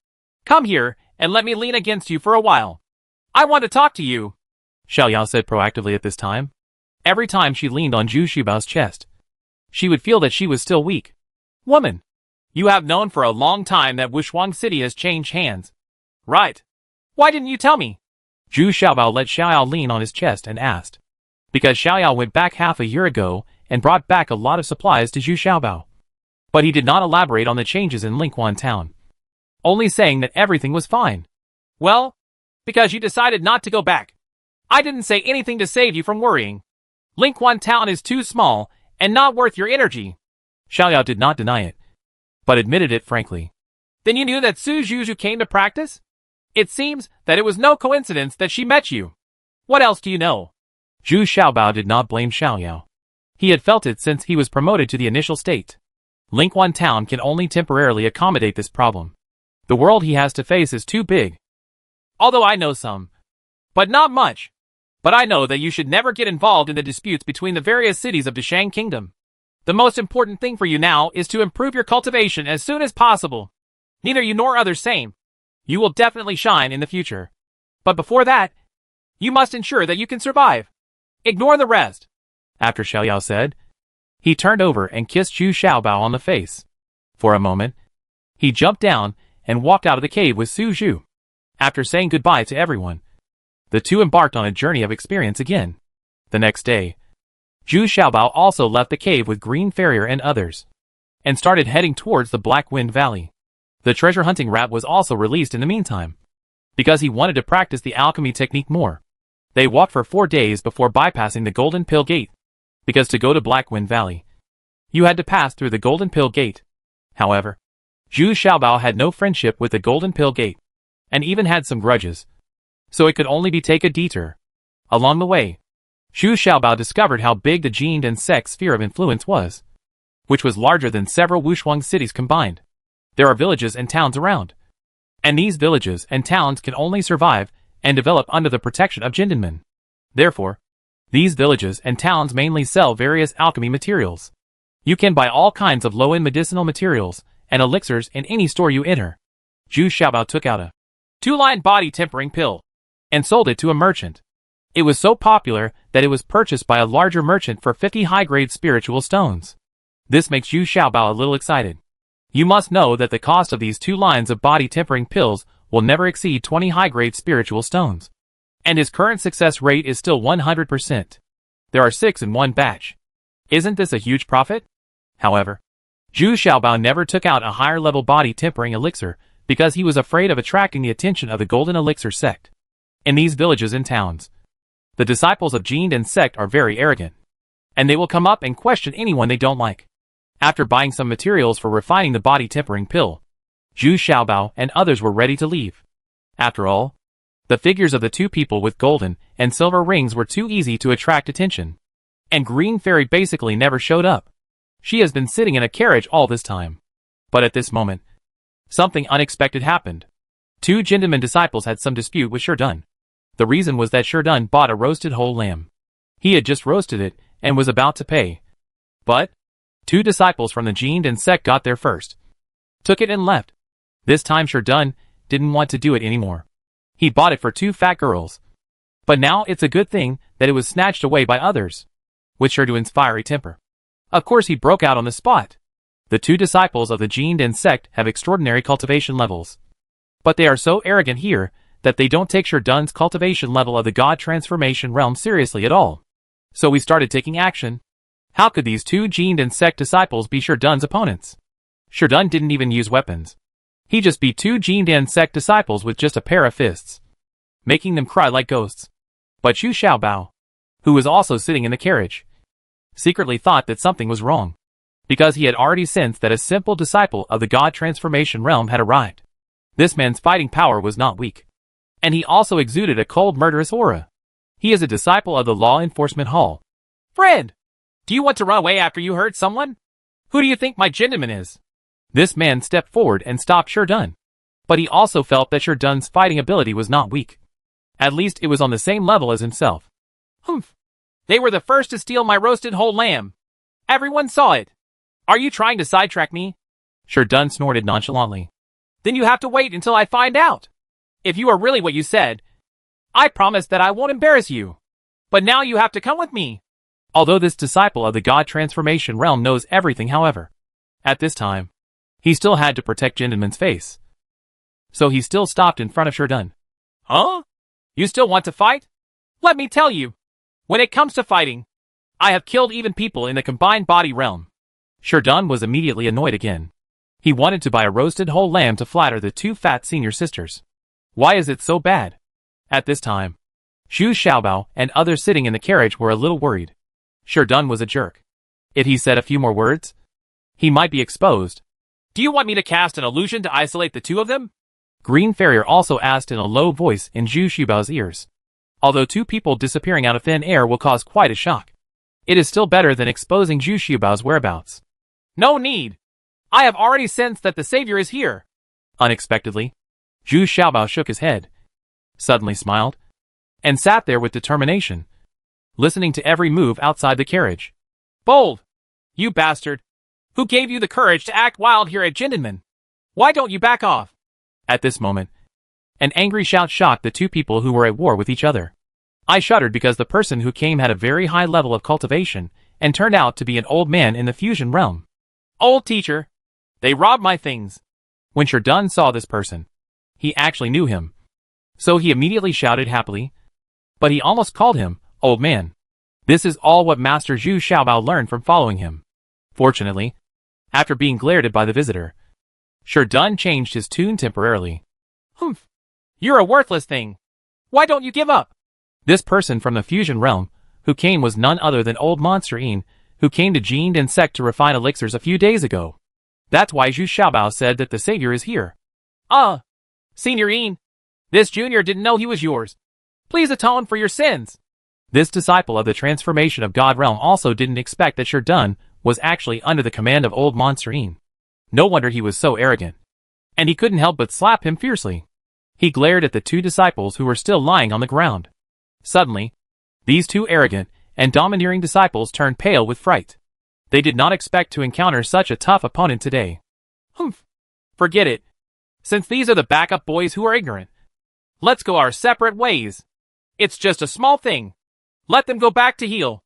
come here and let me lean against you for a while. I want to talk to you, Xiaoyao said proactively at this time. Every time she leaned on Zhu Xiaobao's chest, she would feel that she was still weak. Woman, you have known for a long time that Wushuang City has changed hands, right? Why didn't you tell me? Zhu Xiaobao let Xiaoyao lean on his chest and asked. Because Xiaoyao went back half a year ago and brought back a lot of supplies to Zhu Xiaobao. But he did not elaborate on the changes in Lingquan town, only saying that everything was fine. Well, because you decided not to go back. I didn't say anything to save you from worrying. Lingquan town is too small and not worth your energy. Xiaoyao did not deny it, but admitted it frankly. Then you knew that Su Zhu came to practice? It seems that it was no coincidence that she met you. What else do you know? Zhu Xiaobao did not blame Xiaoyao. He had felt it since he was promoted to the initial state. Lingquan town can only temporarily accommodate this problem. The world he has to face is too big. Although I know some, but not much. But I know that you should never get involved in the disputes between the various cities of Deshang Kingdom. The most important thing for you now is to improve your cultivation as soon as possible. Neither you nor others same. You will definitely shine in the future. But before that, you must ensure that you can survive. Ignore the rest. After Xiaoyao said, he turned over and kissed Zhu Xiaobao on the face. For a moment, he jumped down and walked out of the cave with Su Zhu. After saying goodbye to everyone, the 2 embarked on a journey of experience again. The next day, Zhu Xiaobao also left the cave with Green Farrier and others, and started heading towards the Black Wind Valley. The treasure hunting rat was also released in the meantime, because he wanted to practice the alchemy technique more. They walked for 4 days before bypassing the Golden Pill Gate, because to go to Black Wind Valley, you had to pass through the Golden Pill Gate. However, Zhu Xiaobao had no friendship with the Golden Pill Gate, and even had some grudges, so it could only be take a detour. Along the way, Zhu Xiaobao discovered how big the Gened and Sex sphere of influence was, which was larger than several Wushuang cities combined. There are villages and towns around, And these villages and towns can only survive and develop under the protection of Jindenmen. Therefore, these villages and towns mainly sell various alchemy materials. You can buy all kinds of low-end medicinal materials and elixirs in any store you enter. Zhu Xiaobao took out a 2-line body tempering pill and sold it to a merchant. It was so popular that it was purchased by a larger merchant for 50 high-grade spiritual stones. This makes Zhu Xiaobao a little excited. You must know that the cost of these 2 lines of body tempering pills will never exceed 20 high-grade spiritual stones. And his current success rate is still 100%. There are 6 in one batch. Isn't this a huge profit? However, Zhu Xiaobao never took out a higher-level body tempering elixir because he was afraid of attracting the attention of the Golden Elixir sect. In these villages and towns, the disciples of Jinden sect are very arrogant, and they will come up and question anyone they don't like. After buying some materials for refining the body tempering pill, Zhu Xiaobao and others were ready to leave. After all, the figures of the 2 people with golden and silver rings were too easy to attract attention. And Green Fairy basically never showed up. She has been sitting in a carriage all this time. But at this moment, something unexpected happened. 2 Jindenmen disciples had some dispute with Sherdun. The reason was that Sherdun bought a roasted whole lamb. He had just roasted it and was about to pay. But 2 disciples from the Jinden sect got there first, took it and left. This time Sherdun didn't want to do it anymore. He bought it for 2 fat girls. But now it's a good thing that it was snatched away by others. With Sherdun's fiery temper, of course he broke out on the spot. The 2 disciples of the Jinden sect have extraordinary cultivation levels. But they are so arrogant here that they don't take Sherdun's cultivation level of the God Transformation realm seriously at all. So we started taking action. How could these 2 Jinden sect disciples be Sherdun's opponents? Sherdun didn't even use weapons. He just beat 2 Jinden sect disciples with just a pair of fists, making them cry like ghosts. But Zhu Xiaobao, who was also sitting in the carriage, secretly thought that something was wrong, because he had already sensed that a simple disciple of the God Transformation realm had arrived. This man's fighting power was not weak, and he also exuded a cold murderous aura. He is a disciple of the Law Enforcement Hall. Friend, do you want to run away after you hurt someone? Who do you think my Jindenman is? This man stepped forward and stopped Sherdun. But he also felt that Sherdun's fighting ability was not weak. At least it was on the same level as himself. Humph. They were the first to steal my roasted whole lamb. Everyone saw it. Are you trying to sidetrack me? Sherdun snorted nonchalantly. Then you have to wait until I find out. If you are really what you said, I promise that I won't embarrass you. But now you have to come with me. Although this disciple of the God Transformation realm knows everything, however, at this time, he still had to protect Jindenman's face. So he still stopped in front of Sherdun. Huh? You still want to fight? Let me tell you. When it comes to fighting, I have killed even people in the combined body realm. Sherdun was immediately annoyed again. He wanted to buy a roasted whole lamb to flatter the 2 fat senior sisters. Why is it so bad? At this time, Zhu Xiaobao and others sitting in the carriage were a little worried. Sherdun was a jerk. If he said a few more words, he might be exposed. Do you want me to cast an illusion to isolate the 2 of them? Green Farrier also asked in a low voice in Zhu Xiaobao's ears. Although 2 people disappearing out of thin air will cause quite a shock, it is still better than exposing Zhu Xiaobao's whereabouts. No need. I have already sensed that the savior is here. Unexpectedly, Zhu Xiaobao shook his head, suddenly smiled, and sat there with determination, listening to every move outside the carriage. Bold! You bastard! Who gave you the courage to act wild here at Jindenman? Why don't you back off? At this moment, an angry shout shocked the 2 people who were at war with each other. I shuddered because the person who came had a very high level of cultivation and turned out to be an old man in the fusion realm. Old teacher! They robbed my things. When Sherdun saw this person, he actually knew him. So he immediately shouted happily, but he almost called him old man. This is all what Master Zhu Xiaobao learned from following him. Fortunately, after being glared at by the visitor, Sherdun changed his tune temporarily. Humph! You're a worthless thing. Why don't you give up? This person from the fusion realm who came was none other than old Monster Een, who came to Jinden sect to refine elixirs a few days ago. That's why Zhu Xiaobao said that the savior is here. Senior Een, this junior didn't know he was yours. Please atone for your sins. This disciple of the transformation of God realm also didn't expect that Sherdun was actually under the command of old Monster Een. No wonder he was so arrogant. and he couldn't help but slap him fiercely. He glared at the two disciples who were still lying on the ground. Suddenly, these two arrogant and domineering disciples turned pale with fright. They did not expect to encounter such a tough opponent today. Humph. Forget it. Since these are the backup boys who are ignorant, let's go our separate ways. It's just a small thing. Let them go back to heal.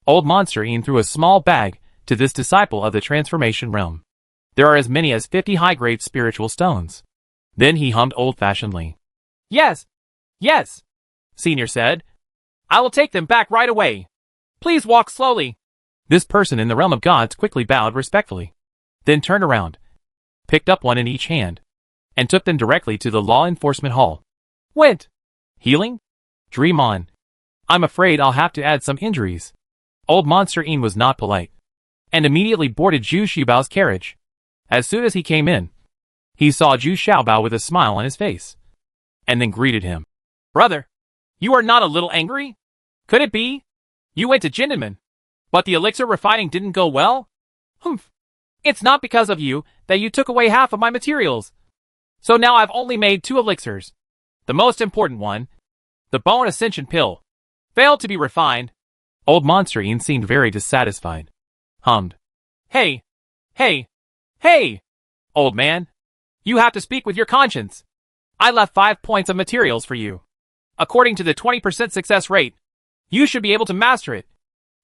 Old Monster Ian threw a small bag to this disciple of the transformation realm. There are as many as 50 high-grade spiritual stones. Then he hummed old-fashionedly. Yes, yes, Senior said. I will take them back right away. Please walk slowly. This person in the realm of gods quickly bowed respectfully, then turned around, picked up one in each hand, and took them directly to the law enforcement hall. Went. Healing? Dream on. I'm afraid I'll have to add some injuries. Old Monster Ian was not polite, and immediately boarded Zhu Xiaobao's carriage. As soon as he came in, he saw Zhu Xiaobao with a smile on his face, and then greeted him. Brother, you are not a little angry? Could it be? You went to Jindenman, but the elixir refining didn't go well? Humph. It's not because of you that you took away half of my materials. So now I've only made 2 elixirs. The most important one, the Bone Ascension Pill, failed to be refined. Old Monster Ian seemed very dissatisfied. Hummed. Hey, hey, hey, old man. You have to speak with your conscience. I left 5 points of materials for you. According to the 20% success rate, you should be able to master it.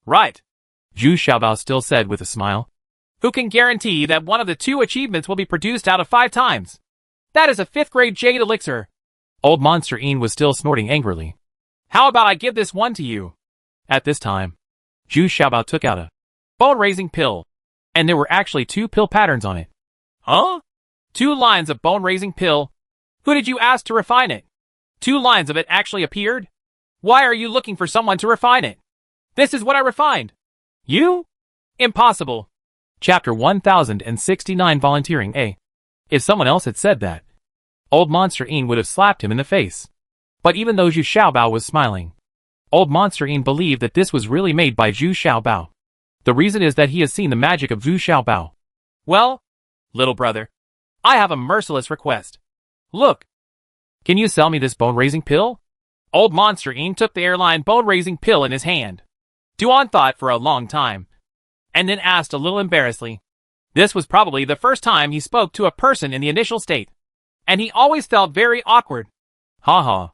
Right. Zhu Xiaobao still said with a smile. Who can guarantee that one of the 2 achievements will be produced out of 5 times? That is a 5th grade jade elixir. Old Monster Ian was still snorting angrily. How about I give this one to you? At this time, Zhu Xiaobao took out a bone-raising pill, and there were actually 2 pill patterns on it. Huh? 2 lines of bone-raising pill? Who did you ask to refine it? 2 lines of it actually appeared? Why are you looking for someone to refine it? This is what I refined. You? Impossible. Chapter 1069 Volunteering A. If someone else had said that, Old Monster Ian would have slapped him in the face. But even though Zhu Xiaobao was smiling, Old Monster Ian believed that this was really made by Zhu Xiaobao. The reason is that he has seen the magic of Zhu Xiaobao. Well, little brother, I have a merciless request. Look. Can you sell me this bone-raising pill? Old Monster Ian took the airline bone-raising pill in his hand. Duan thought for a long time, and then asked a little embarrassedly. This was probably the first time he spoke to a person in the initial state, and he always felt very awkward. Ha ha.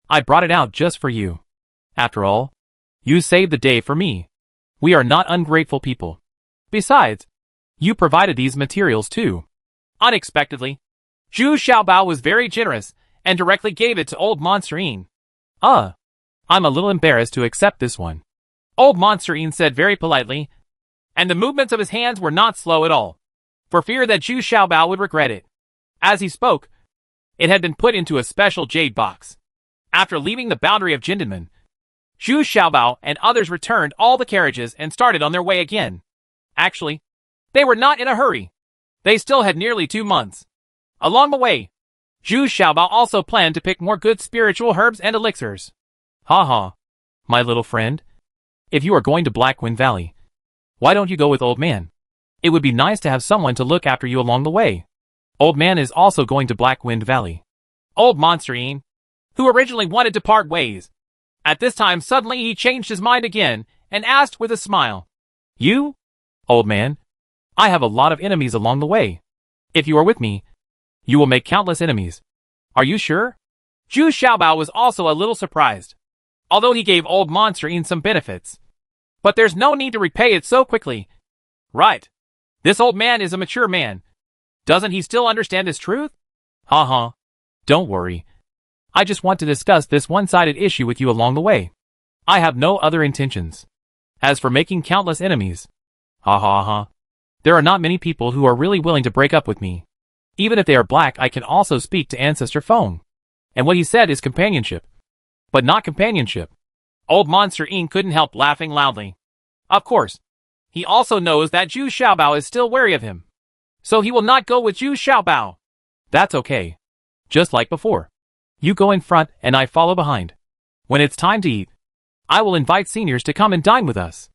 I brought it out just for you. After all, you saved the day for me. We are not ungrateful people. Besides, you provided these materials too. Unexpectedly, Zhu Xiaobao was very generous and directly gave it to Old Monster Ian. I'm a little embarrassed to accept this one. Old Monster Ian said very politely, and the movements of his hands were not slow at all, for fear that Zhu Xiaobao would regret it. As he spoke, it had been put into a special jade box. After leaving the boundary of Jindenman, Zhu Xiaobao and others returned all the carriages and started on their way again. Actually, they were not in a hurry. They still had nearly 2 months. Along the way, Zhu Xiaobao also planned to pick more good spiritual herbs and elixirs. Ha ha. My little friend. If you are going to Blackwind Valley, why don't you go with Old Man? It would be nice to have someone to look after you along the way. Old Man is also going to Blackwind Valley. Old Monster Ian, who originally wanted to part ways, at this time suddenly he changed his mind again and asked with a smile. You? Old Man, I have a lot of enemies along the way. If you are with me, you will make countless enemies. Are you sure? Zhu Xiaobao was also a little surprised, although he gave Old Monster Ian some benefits. But there's no need to repay it so quickly. Right. This old man is a mature man. Doesn't he still understand his truth? Ha ha. Don't worry. I just want to discuss this one-sided issue with you along the way. I have no other intentions. As for making countless enemies, ha ha ha. There are not many people who are really willing to break up with me. Even if they are black, I can also speak to Ancestor Feng. And what he said is companionship. But not companionship. Old Monster Ian couldn't help laughing loudly. Of course, he also knows that Zhu Xiaobao is still wary of him. So he will not go with Zhu Xiaobao. That's okay. Just like before. You go in front and I follow behind. When it's time to eat, I will invite seniors to come and dine with us.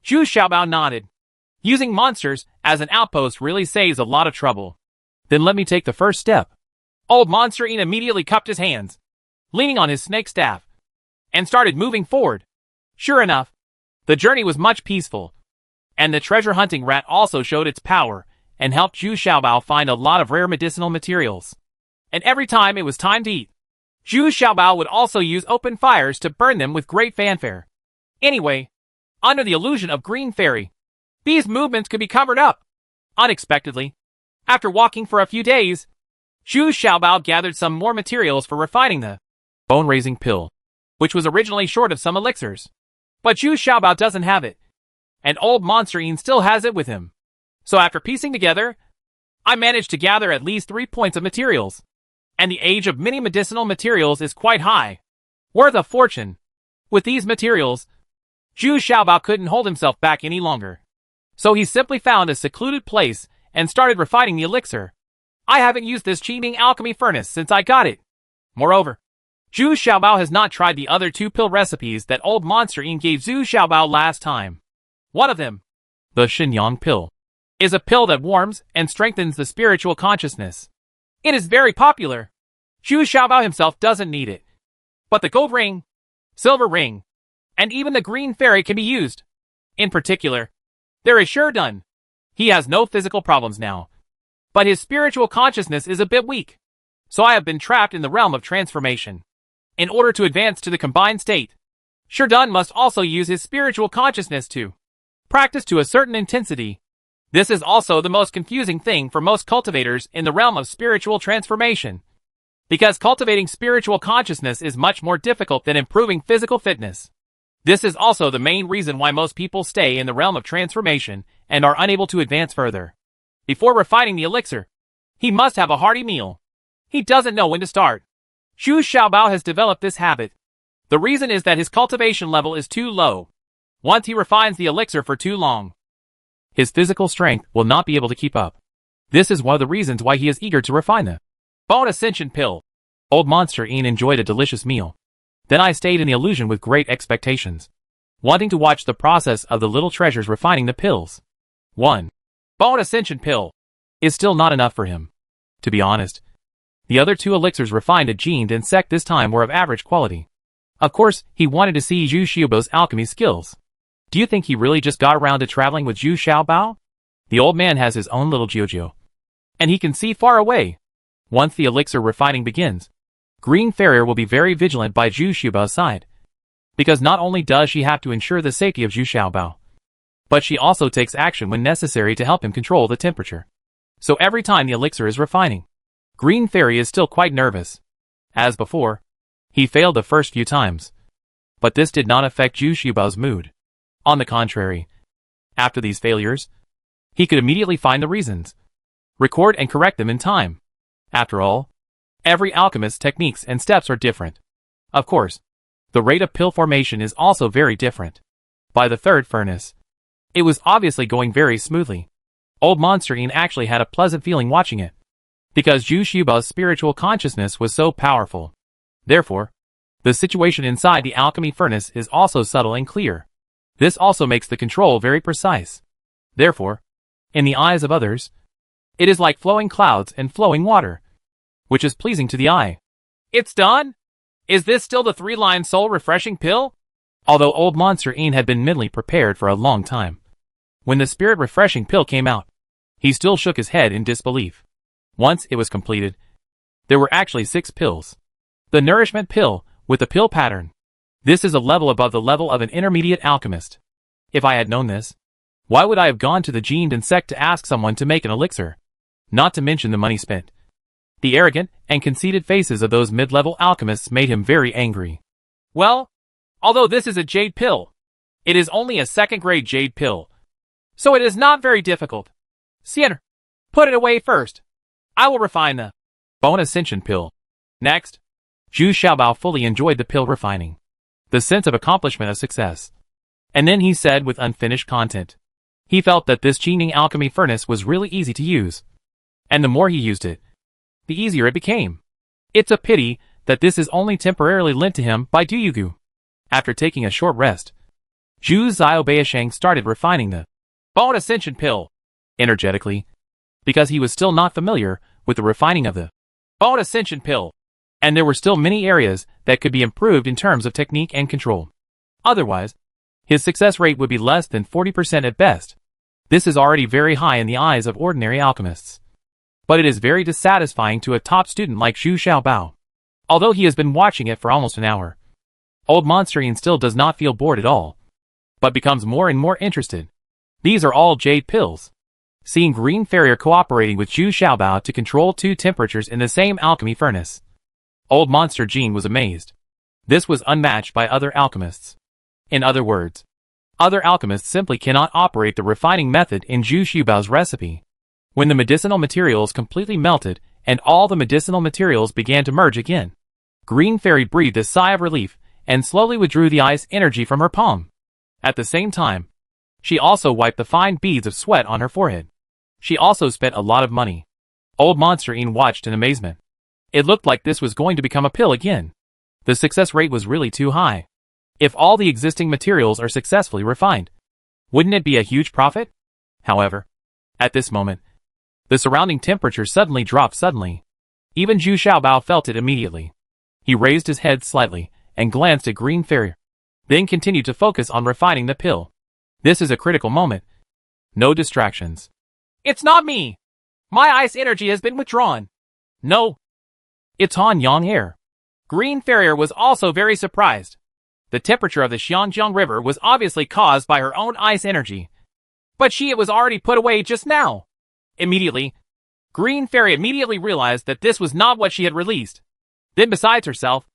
Zhu Xiaobao nodded. Using monsters as an outpost really saves a lot of trouble. Then let me take the first step. Old Monster Ian immediately cupped his hands, leaning on his snake staff, and started moving forward. Sure enough, the journey was much peaceful, and the treasure hunting rat also showed its power and helped Zhu Xiaobao find a lot of rare medicinal materials. And every time it was time to eat, Zhu Xiaobao would also use open fires to burn them with great fanfare. Anyway, under the illusion of Green Fairy, these movements could be covered up. Unexpectedly, after walking for a few days, Zhu Xiaobao gathered some more materials for refining the bone-raising pill, which was originally short of some elixirs. But Zhu Xiaobao doesn't have it, and Old Monster Ian still has it with him. So after piecing together, I managed to gather at least 3 points of materials, and the age of many medicinal materials is quite high, worth a fortune. With these materials, Zhu Xiaobao couldn't hold himself back any longer. So he simply found a secluded place and started refining the elixir. I haven't used this cheating alchemy furnace since I got it. Moreover, Zhu Xiaobao has not tried the other 2 pill recipes that Old Monster Ian gave Zhu Xiaobao last time. One of them, the Xinyang pill, is a pill that warms and strengthens the spiritual consciousness. It is very popular. Zhu Xiaobao himself doesn't need it. But the gold ring, silver ring, and even the green fairy can be used. In particular, there is Sure Dun. He has no physical problems now, but his spiritual consciousness is a bit weak. So I have been trapped in the realm of transformation. In order to advance to the combined state, Sure Dun must also use his spiritual consciousness to practice to a certain intensity. This is also the most confusing thing for most cultivators in the realm of spiritual transformation, because cultivating spiritual consciousness is much more difficult than improving physical fitness. This is also the main reason why most people stay in the realm of transformation and are unable to advance further. Before refining the elixir, he must have a hearty meal. He doesn't know when to start. Zhu Xiaobao has developed this habit. The reason is that his cultivation level is too low. Once he refines the elixir for too long, his physical strength will not be able to keep up. This is one of the reasons why he is eager to refine the Bone Ascension pill. Old Monster Ian enjoyed a delicious meal. Then I stayed in the illusion with great expectations, wanting to watch the process of the little treasures refining the pills. 1. Bone Ascension pill is still not enough for him. To be honest, the other 2 elixirs refined at Jin and Sect this time were of average quality. Of course, he wanted to see Zhu Xiaobao's alchemy skills. Do you think he really just got around to traveling with Zhu Xiaobao? The old man has his own little Jiujiu, and he can see far away. Once the elixir refining begins, Green Fairy will be very vigilant by Zhu Xiaobao's side, because not only does she have to ensure the safety of Zhu Xiaobao, but she also takes action when necessary to help him control the temperature. So every time the elixir is refining, Green Fairy is still quite nervous. As before, he failed the first few times, but this did not affect Zhu Xiaobao's mood. On the contrary, after these failures, he could immediately find the reasons, record and correct them in time. After all, every alchemist's techniques and steps are different. Of course, the rate of pill formation is also very different. By the 3rd furnace, it was obviously going very smoothly. Old Monster Ian actually had a pleasant feeling watching it, because Zhu Xiaobao's spiritual consciousness was so powerful. Therefore, the situation inside the alchemy furnace is also subtle and clear. This also makes the control very precise. Therefore, in the eyes of others, it is like flowing clouds and flowing water, which is pleasing to the eye. It's done? Is this still the 3-line soul refreshing pill? Although Old Monster Ian had been mentally prepared for a long time, when the spirit refreshing pill came out, he still shook his head in disbelief. Once it was completed, there were actually 6 pills. The nourishment pill, with the pill pattern. This is a level above the level of an intermediate alchemist. If I had known this, why would I have gone to the Jin and Sect to ask someone to make an elixir? Not to mention the money spent. The arrogant and conceited faces of those mid-level alchemists made him very angry. Well, although this is a jade pill, it is only a 2nd-grade jade pill, so it is not very difficult. Sienna, put it away first. I will refine the Bone Ascension pill. Next, Zhu Xiaobao fully enjoyed the pill refining, the sense of accomplishment of success. And then he said with unfinished content, he felt that this Qingning alchemy furnace was really easy to use. And the more he used it, the easier it became. It's a pity that this is only temporarily lent to him by Duyugu. After taking a short rest, Zhu Xiaobaosheng started refining the Bone Ascension pill energetically, because he was still not familiar with the refining of the bone ascension pill. And there were still many areas that could be improved in terms of technique and control. Otherwise, his success rate would be less than 40% at best. This is already very high in the eyes of ordinary alchemists. But it is very dissatisfying to a top student like Xu Xiaobao. Although he has been watching it for almost an hour, old Monsterine still does not feel bored at all, but becomes more and more interested. These are all jade pills. Seeing Green Farrier cooperating with Xu Xiaobao to control two temperatures in the same alchemy furnace, old Monster Jean was amazed. This was unmatched by other alchemists. In other words, other alchemists simply cannot operate the refining method in Xu Xiaobao's recipe. When the medicinal materials completely melted and all the medicinal materials began to merge again, Green Fairy breathed a sigh of relief and slowly withdrew the ice energy from her palm. At the same time, she also wiped the fine beads of sweat on her forehead. She also spent a lot of money. Old Monsterine watched in amazement. It looked like this was going to become a pill again. The success rate was really too high. If all the existing materials are successfully refined, wouldn't it be a huge profit? However, at this moment, the surrounding temperature suddenly dropped suddenly. Even Xu Xiaobao felt it immediately. He raised his head slightly and glanced at Green Fairy, then continued to focus on refining the pill. This is a critical moment. No distractions. It's not me! My ice energy has been withdrawn. No. It's Han Yang Air. Green Farrier was also very surprised. The temperature of the Xiangjiang River was obviously caused by her own ice energy. But it was already put away just now. Immediately, Green Fairy immediately realized that this was not what she had released. Then besides herself,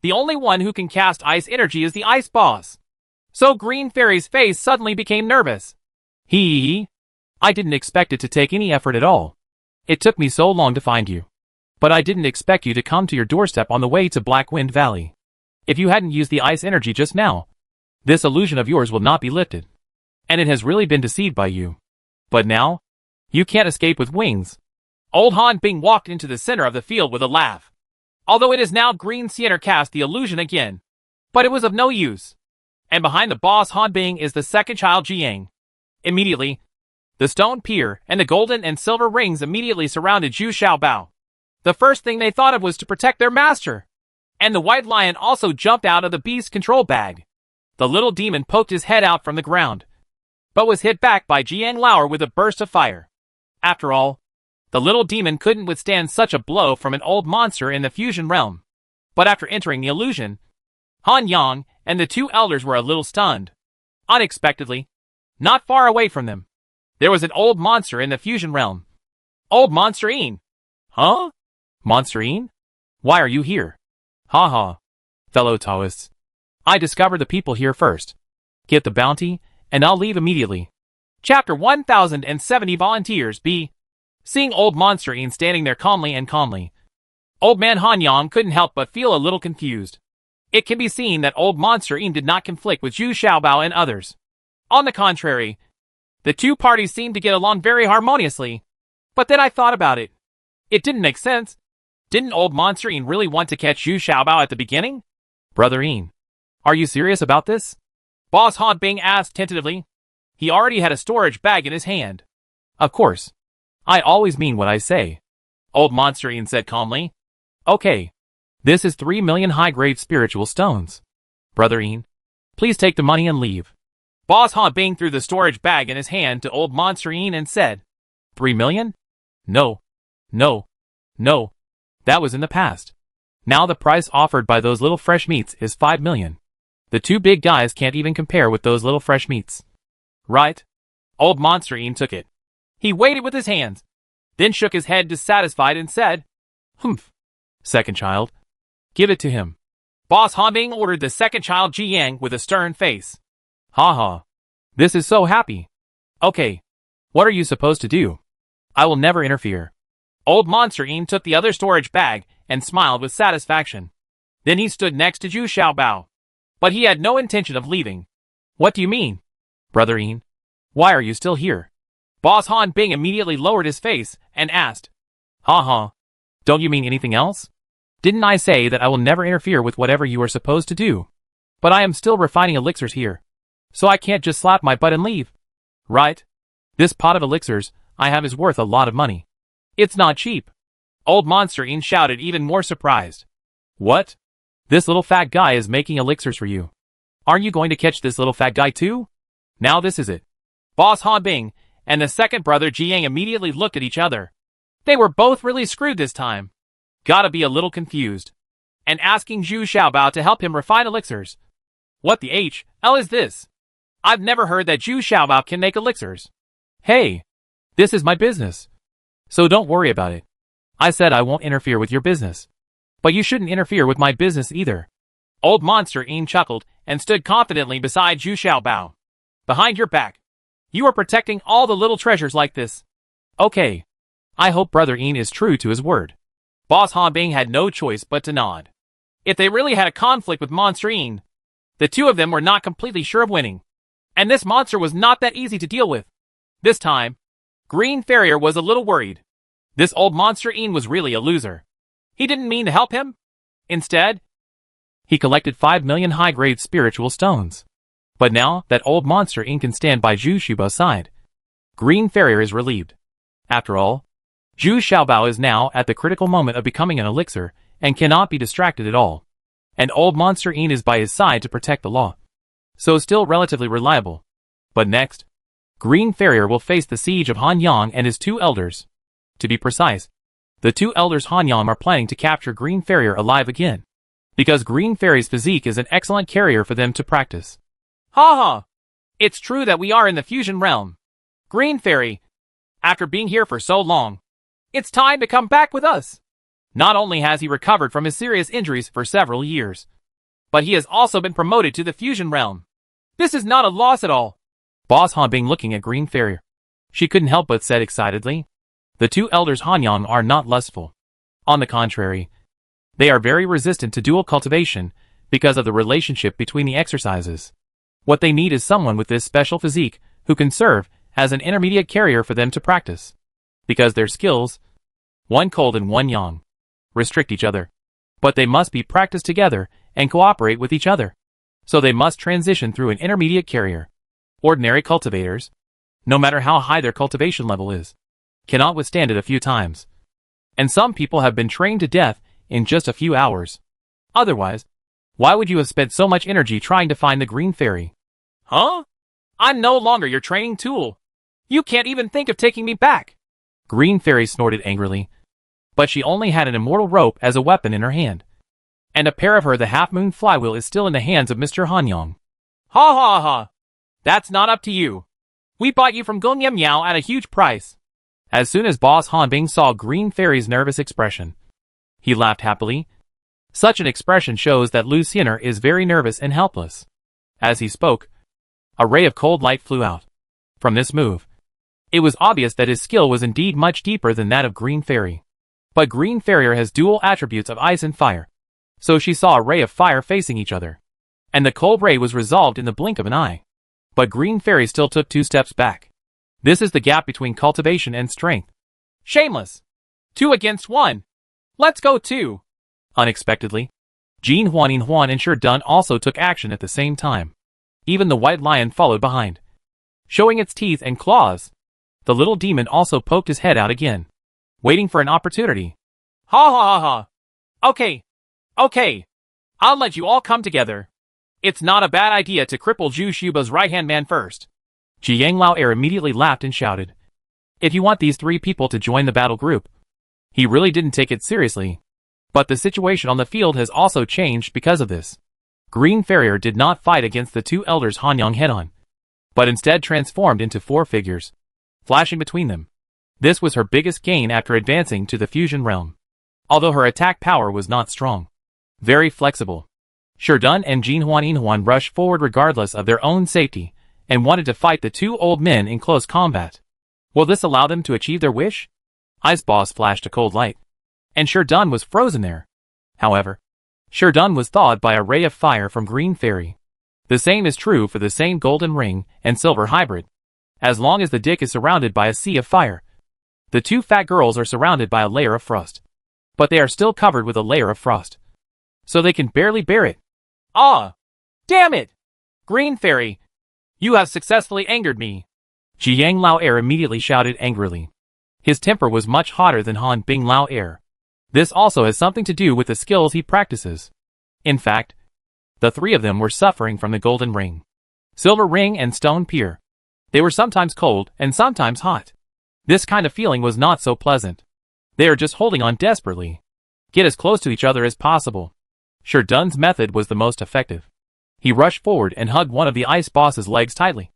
the only one who can cast ice energy is the Ice Boss. So Green Fairy's face suddenly became nervous. I didn't expect it to take any effort at all. It took me so long to find you. But I didn't expect you to come to your doorstep on the way to Black Wind Valley. If you hadn't used the ice energy just now, this illusion of yours will not be lifted. And it has really been deceived by you. But now, you can't escape with wings. Old Han Bing walked into the center of the field with a laugh. Although it is now Green Center cast the illusion again. But it was of no use. And behind the boss Han Bing is the second child Jiang. Immediately, the stone pier and the golden and silver rings immediately surrounded Xu Xiaobao. The first thing they thought of was to protect their master. And the white lion also jumped out of the beast control bag. The little demon poked his head out from the ground, but was hit back by Jiang Lauer with a burst of fire. After all, the little demon couldn't withstand such a blow from an old monster in the fusion realm. But after entering the illusion, Han Yang and the two elders were a little stunned. Unexpectedly, not far away from them, there was an old monster in the fusion realm. Old Monsterine. Huh? Monsterine? Why are you here? Ha, fellow Taoists. I discovered the people here first. Get the bounty, and I'll leave immediately. Chapter 1070 Volunteers B. Seeing old Monsterine standing there calmly, old man Han Yang couldn't help but feel a little confused. It can be seen that old Monsterine did not conflict with Xu Xiaobao and others. On the contrary, the two parties seemed to get along very harmoniously. But then I thought about it. It didn't make sense. Didn't old Monsterine really want to catch Xu Xiaobao at the beginning? Brother Ian, are you serious about this? Boss Han Bing asked tentatively. He already had a storage bag in his hand. Of course. I always mean what I say. Old Monsterine said calmly. Okay. This is 3 million high-grade spiritual stones. Brother Ian, please take the money and leave. Boss Han Bing threw the storage bag in his hand to old Monsterine and said, 3 million? No. That was in the past. Now the price offered by those little fresh meats is 5 million. The two big guys can't even compare with those little fresh meats. Right? Old Monsterine took it. He waited with his hands, then shook his head dissatisfied and said, Humph. Second child. Give it to him. Boss Han Bing ordered the second child Jiang with a stern face. Ha. This is so happy. Okay. What are you supposed to do? I will never interfere. Old Monsterine took the other storage bag and smiled with satisfaction. Then he stood next to Xu Xiaobao. But he had no intention of leaving. What do you mean? Brother Ian, why are you still here? Boss Han Bing immediately lowered his face and asked, Ha. Don't you mean anything else? Didn't I say that I will never interfere with whatever you are supposed to do? But I am still refining elixirs here, so I can't just slap my butt and leave. Right? This pot of elixirs I have is worth a lot of money. It's not cheap. Old Monster Ian shouted, even more surprised. What? This little fat guy is making elixirs for you. Aren't you going to catch this little fat guy too? Now this is it. Boss Han Bing and the second brother Jiang immediately looked at each other. They were both really screwed this time. Gotta be a little confused. And asking Zhu Xiaobao to help him refine elixirs. What the hell is this? I've never heard that Zhu Xiaobao can make elixirs. Hey, this is my business. So don't worry about it. I said I won't interfere with your business. But you shouldn't interfere with my business either. Old Monster Ian chuckled and stood confidently beside Zhu Xiaobao. Behind your back. You are protecting all the little treasures like this. Okay. I hope Brother Ian is true to his word. Boss Han Bing had no choice but to nod. If they really had a conflict with Monster Ian, the two of them were not completely sure of winning. And this monster was not that easy to deal with. This time, Green Farrier was a little worried. This old Monster Ian was really a loser. He didn't mean to help him. Instead, he collected 5 million high-grade spiritual stones. But now that old Monster Ian can stand by Zhu Xiaobao's side, Green Farrier is relieved. After all, Zhu Xiaobao is now at the critical moment of becoming an elixir and cannot be distracted at all. And old Monster Ian is by his side to protect the law. So still relatively reliable. But next, Green Farrier will face the siege of Han Yang and his two elders. To be precise, the two elders Han Yang are planning to capture Green Farrier alive again. Because Green Fairy's physique is an excellent carrier for them to practice. Ha ha! It's true that we are in the fusion realm. Green Fairy, after being here for so long, it's time to come back with us. Not only has he recovered from his serious injuries for several years, but he has also been promoted to the fusion realm. This is not a loss at all. Boss Han Bing looking at Green Farrier. She couldn't help but said excitedly. The two elders Han Yang are not lustful. On the contrary, they are very resistant to dual cultivation because of the relationship between the exercises. What they need is someone with this special physique who can serve as an intermediate carrier for them to practice. Because their skills, one cold and one yang, restrict each other. But they must be practiced together and cooperate with each other. So they must transition through an intermediate carrier. Ordinary cultivators, no matter how high their cultivation level is, cannot withstand it a few times. And some people have been trained to death in just a few hours. Otherwise, why would you have spent so much energy trying to find the Green Fairy? Huh? I'm no longer your training tool. You can't even think of taking me back. Green Fairy snorted angrily. But she only had an immortal rope as a weapon in her hand. And a pair of the half-moon flywheel is still in the hands of Mr. Han Yang. Ha ha ha. That's not up to you. We bought you from Gong Yam Yao at a huge price. As soon as Boss Han Bing saw Green Fairy's nervous expression, he laughed happily. Such an expression shows that Lu Xiner is very nervous and helpless. As he spoke, a ray of cold light flew out. From this move, it was obvious that his skill was indeed much deeper than that of Green Fairy. But Green Farrier has dual attributes of ice and fire. So she saw a ray of fire facing each other. And the cold ray was resolved in the blink of an eye. But Green Fairy still took 2 steps back. This is the gap between cultivation and strength. Shameless. 2 against 1. Let's go 2. Unexpectedly, Jin Huan and Shi Dun also took action at the same time. Even the white lion followed behind. Showing its teeth and claws, the little demon also poked his head out again, waiting for an opportunity. Ha ha ha ha. Okay. I'll let you all come together. It's not a bad idea to cripple Zhu Xiaobao's right-hand man first. Jiang Lao Er immediately laughed and shouted. If you want these 3 people to join the battle group. He really didn't take it seriously. But the situation on the field has also changed because of this. Green Farrier did not fight against the 2 elders Han Yang head-on, but instead transformed into 4 figures, flashing between them. This was her biggest gain after advancing to the fusion realm. Although her attack power was not strong, very flexible. Shi Dun and Jin Huan rushed forward regardless of their own safety and wanted to fight the 2 old men in close combat. Will this allow them to achieve their wish? Ice Boss flashed a cold light, and Shi Dun was frozen there. However, Shi Dun was thawed by a ray of fire from Green Fairy. The same is true for the same golden ring and silver hybrid. As long as the dick is surrounded by a sea of fire, the 2 fat girls are surrounded by a layer of frost. But they are still covered with a layer of frost, so they can barely bear it. Ah! Damn it! Green Fairy, you have successfully angered me. Jiang Lao Er immediately shouted angrily. His temper was much hotter than Han Bing Lao Er. This also has something to do with the skills he practices. In fact, the three of them were suffering from the golden ring, silver ring and stone pier. They were sometimes cold and sometimes hot. This kind of feeling was not so pleasant. They are just holding on desperately. Get as close to each other as possible. Sure Dun's method was the most effective. He rushed forward and hugged one of the ice boss's legs tightly.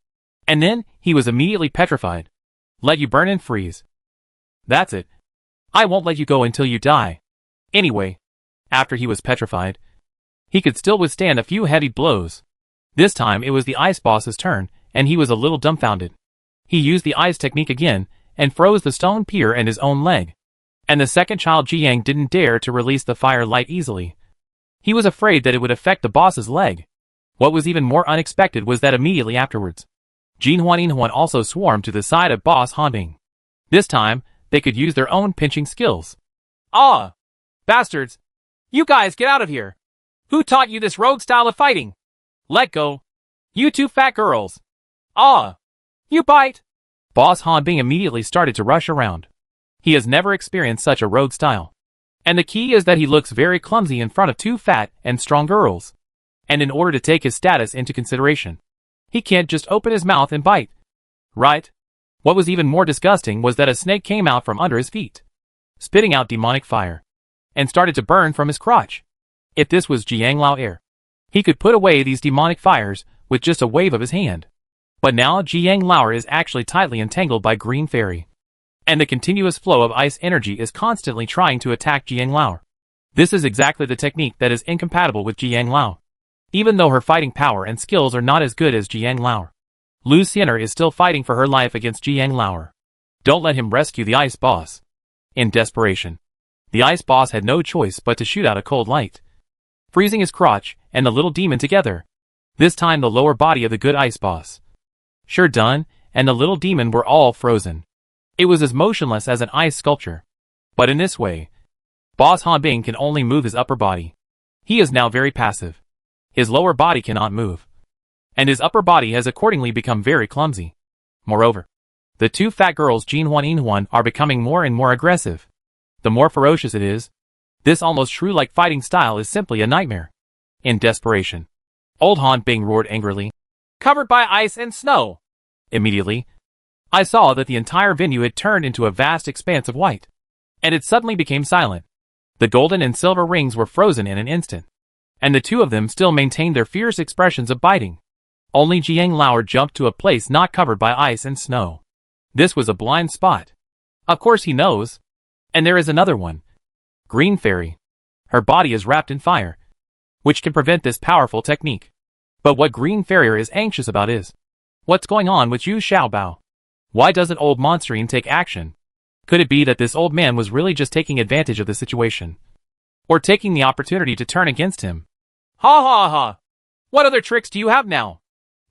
And then, he was immediately petrified. Let you burn and freeze. That's it. I won't let you go until you die. Anyway, after he was petrified, he could still withstand a few heavy blows. This time it was the ice boss's turn, and he was a little dumbfounded. He used the ice technique again, and froze the stone pier and his own leg. And the second child Jiang didn't dare to release the fire light easily. He was afraid that it would affect the boss's leg. What was even more unexpected was that immediately afterwards, Jin Huan also swarmed to the side of Boss Hanbing. This time, they could use their own pinching skills. Ah! Bastards! You guys get out of here! Who taught you this rogue style of fighting? Let go! You two fat girls! Ah! You bite! Boss Hanbing immediately started to rush around. He has never experienced such a rogue style. And the key is that he looks very clumsy in front of two fat and strong girls. And in order to take his status into consideration, he can't just open his mouth and bite. Right? What was even more disgusting was that a snake came out from under his feet, spitting out demonic fire, and started to burn from his crotch. If this was Jiang Lao Air, he could put away these demonic fires with just a wave of his hand. But now Jiang Lao is actually tightly entangled by Green Fairy. And the continuous flow of ice energy is constantly trying to attack Jiang Lao. This is exactly the technique that is incompatible with Jiang Lao. Even though her fighting power and skills are not as good as Jiang Lao, Lu Xiener is still fighting for her life against Jiang Lao. Don't let him rescue the ice boss. In desperation, the ice boss had no choice but to shoot out a cold light, freezing his crotch and the little demon together. This time the lower body of the good ice boss, Sure Dun, and the little demon were all frozen. It was as motionless as an ice sculpture. But in this way, Boss Hanbing can only move his upper body. He is now very passive. His lower body cannot move. And his upper body has accordingly become very clumsy. Moreover, the two fat girls Jin Huan are becoming more and more aggressive. The more ferocious it is, this almost shrew-like fighting style is simply a nightmare. In desperation, old Hanbing roared angrily, covered by ice and snow. Immediately, I saw that the entire venue had turned into a vast expanse of white. And it suddenly became silent. The golden and silver rings were frozen in an instant. And the two of them still maintained their fierce expressions of biting. Only Jiang Lao jumped to a place not covered by ice and snow. This was a blind spot. Of course he knows. And there is another one. Green Fairy. Her body is wrapped in fire, which can prevent this powerful technique. But what Green Fairy is anxious about is, what's going on with Yu Xiaobao? Why doesn't old Monsterine take action? Could it be that this old man was really just taking advantage of the situation? Or taking the opportunity to turn against him? Ha ha ha! What other tricks do you have now?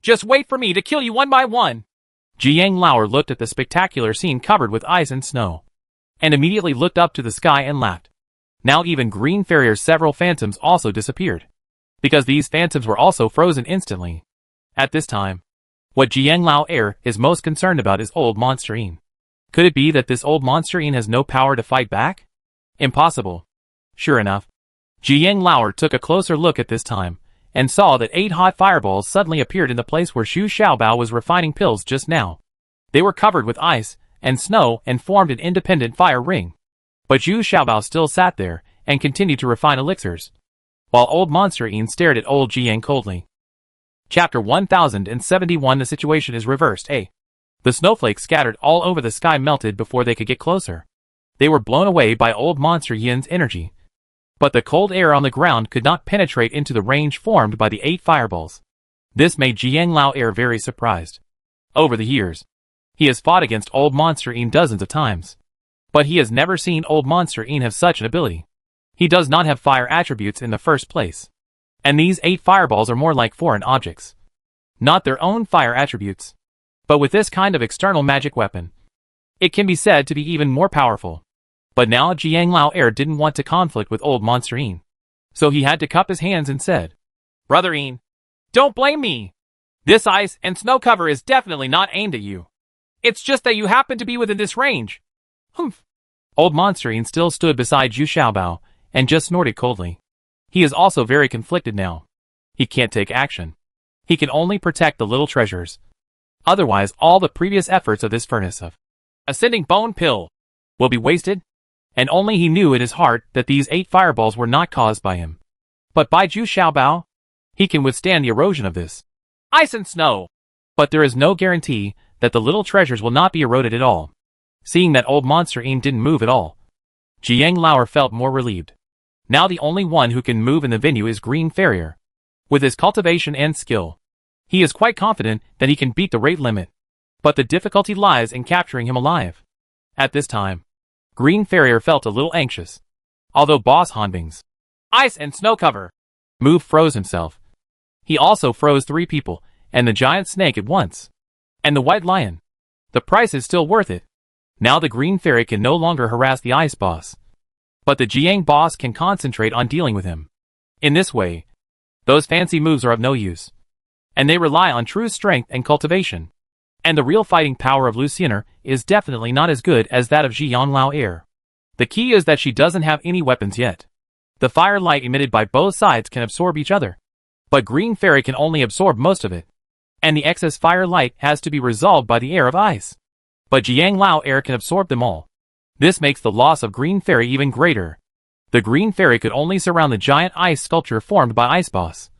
Just wait for me to kill you one by one! Jiang Lao looked at the spectacular scene covered with ice and snow, and immediately looked up to the sky and laughed. Now even Green Fairy's several phantoms also disappeared, because these phantoms were also frozen instantly. At this time, what Jiang Lao is most concerned about is old Monsterine. Could it be that this old Monsterine has no power to fight back? Impossible. Sure enough, Jiang Lao took a closer look at this time, and saw that 8 hot fireballs suddenly appeared in the place where Xu Xiaobao was refining pills just now. They were covered with ice and snow and formed an independent fire ring. But Xu Xiaobao still sat there and continued to refine elixirs, while old Monsterine stared at old Jiang coldly. Chapter 1071. The situation is reversed. The snowflakes scattered all over the sky melted before they could get closer. They were blown away by old Monster Yin's energy. But the cold air on the ground could not penetrate into the range formed by the 8 fireballs. This made Jiang Lao very surprised. Over the years, he has fought against old Monster Yin dozens of times. But he has never seen old Monster Yin have such an ability. He does not have fire attributes in the first place. And these 8 fireballs are more like foreign objects, not their own fire attributes. But with this kind of external magic weapon, it can be said to be even more powerful. But now Jiang Lao didn't want to conflict with old Monster Yin, so he had to cup his hands and said, Brother Yin, don't blame me. This ice and snow cover is definitely not aimed at you. It's just that you happen to be within this range. Humph. Old Monsterine still stood beside Zhu Xiaobao and just snorted coldly. He is also very conflicted now. He can't take action. He can only protect the little treasures. Otherwise, all the previous efforts of this furnace of ascending bone pill will be wasted. And only he knew in his heart that these 8 fireballs were not caused by him, but by Zhu Xiaobao. He can withstand the erosion of this ice and snow. But there is no guarantee that the little treasures will not be eroded at all. Seeing that old Monsterine didn't move at all, Jiang Lauer felt more relieved. Now the only one who can move in the venue is Green Farrier. With his cultivation and skill, he is quite confident that he can beat the rate limit. But the difficulty lies in capturing him alive. At this time, Green Farrier felt a little anxious. Although Boss Hanbing's ice and snow cover move froze himself, he also froze 3 people and the giant snake at once. And the white lion. The price is still worth it. Now the Green Fairy can no longer harass the ice boss. But the Jiang boss can concentrate on dealing with him. In this way, those fancy moves are of no use. And they rely on true strength and cultivation. And the real fighting power of Luciner is definitely not as good as that of Jiang Lao Air. The key is that she doesn't have any weapons yet. The fire light emitted by both sides can absorb each other. But Green Fairy can only absorb most of it. And the excess fire light has to be resolved by the air of ice. But Jiang Lao Air can absorb them all. This makes the loss of Green Fairy even greater. The Green Fairy could only surround the giant ice sculpture formed by Ice Boss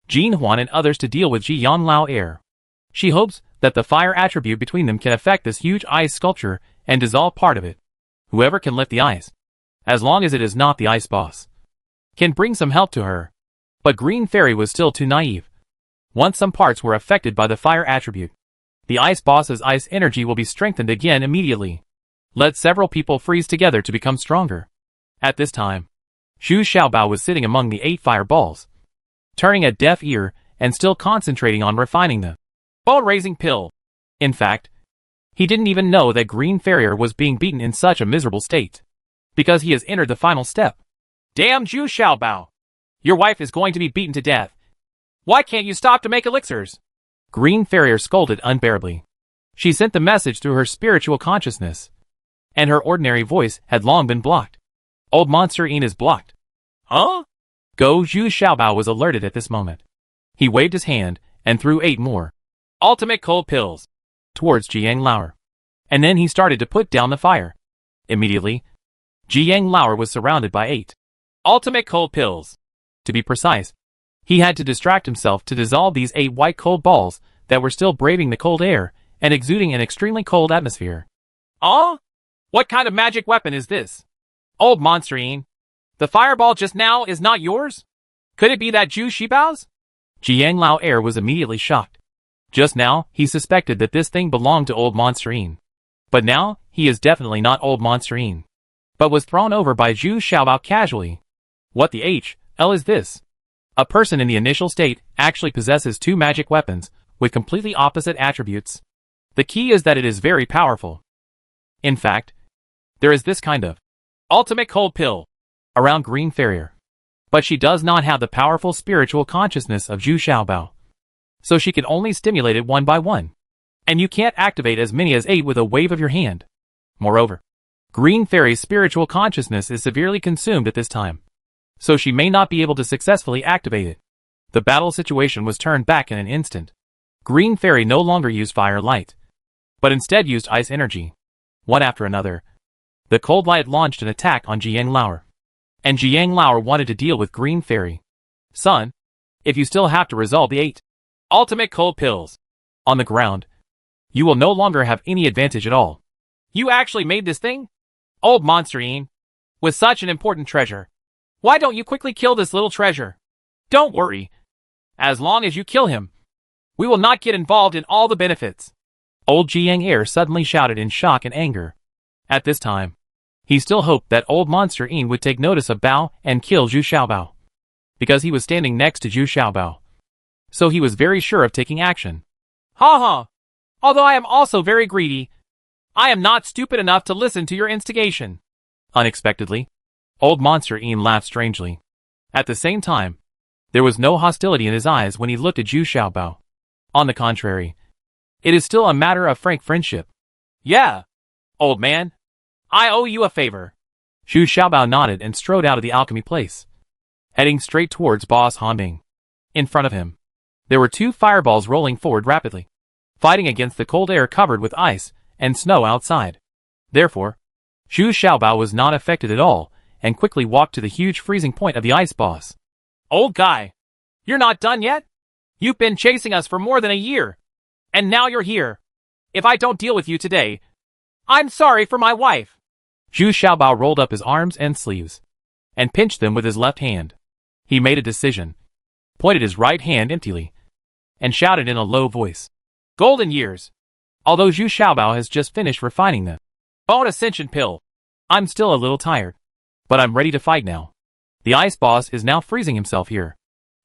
Jin Huan and others to deal with Jiang Lao Air. She hopes that the fire attribute between them can affect this huge ice sculpture and dissolve part of it. Whoever can lift the ice, as long as it is not the Ice Boss, can bring some help to her. But Green Fairy was still too naive. Once some parts were affected by the fire attribute, the Ice Boss's ice energy will be strengthened again immediately. Let several people freeze together to become stronger. At this time, Zhu Xiaobao was sitting among the 8 fireballs, turning a deaf ear and still concentrating on refining the bone-raising pill. In fact, he didn't even know that Green Farrier was being beaten in such a miserable state, because he has entered the final step. Damn Zhu Xiaobao! Your wife is going to be beaten to death. Why can't you stop to make elixirs? Green Farrier scolded unbearably. She sent the message through her spiritual consciousness, and her ordinary voice had long been blocked. Old Monsterine is blocked. Huh? Go Zhu Xiaobao was alerted at this moment. He waved his hand and threw 8 more ultimate cold pills towards Jiang Lauer. And then he started to put down the fire. Immediately, Jiang Lauer was surrounded by 8 ultimate cold pills. To be precise, he had to distract himself to dissolve these 8 white cold balls that were still braving the cold air and exuding an extremely cold atmosphere. What kind of magic weapon is this? Old Monsterine, the fireball just now is not yours? Could it be that Zhu Xiaobao's? Jiang Lao Air was immediately shocked. Just now, he suspected that this thing belonged to Old Monsterine. But now, he is definitely not Old Monsterine, but was thrown over by Zhu Xiaobao casually. What the hell is this? A person in the initial state actually possesses 2 magic weapons with completely opposite attributes. The key is that it is very powerful. In fact, there is this kind of ultimate cold pill around Green Farrier. But she does not have the powerful spiritual consciousness of Zhu Xiaobao. So she can only stimulate it one by one. And you can't activate as many as 8 with a wave of your hand. Moreover, Green Fairy's spiritual consciousness is severely consumed at this time, so she may not be able to successfully activate it. The battle situation was turned back in an instant. Green Fairy no longer used fire light, but instead used ice energy. One after another, the cold light launched an attack on Jiang Lauer. And Jiang Lauer wanted to deal with Green Fairy. Son, if you still have to resolve the 8 ultimate cold pills on the ground, you will no longer have any advantage at all. You actually made this thing? Old Monsterine, with such an important treasure, why don't you quickly kill this little treasure? Don't worry. As long as you kill him, we will not get involved in all the benefits. Old Jiang Air suddenly shouted in shock and anger. At this time, he still hoped that Old Monsterine would take notice of Bao and kill Zhu Xiaobao, because he was standing next to Zhu Xiaobao. So he was very sure of taking action. Although I am also very greedy, I am not stupid enough to listen to your instigation. Unexpectedly, Old Monsterine laughed strangely. At the same time, there was no hostility in his eyes when he looked at Zhu Xiaobao. On the contrary, it is still a matter of frank friendship. Yeah, old man, I owe you a favor. Zhu Xiaobao nodded and strode out of the alchemy place, heading straight towards Boss Hanbing. In front of him, there were two fireballs rolling forward rapidly, fighting against the cold air covered with ice and snow outside. Therefore, Zhu Xiaobao was not affected at all and quickly walked to the huge freezing point of the ice boss. Old guy, you're not done yet? You've been chasing us for more than a year, and now you're here. If I don't deal with you today, I'm sorry for my wife. Zhu Xiaobao rolled up his arms and sleeves and pinched them with his left hand. He made a decision, pointed his right hand emptily, and shouted in a low voice. Golden years. Although Zhu Xiaobao has just finished refining the Bone Ascension pill. I'm still a little tired, but I'm ready to fight now. The ice boss is now freezing himself here.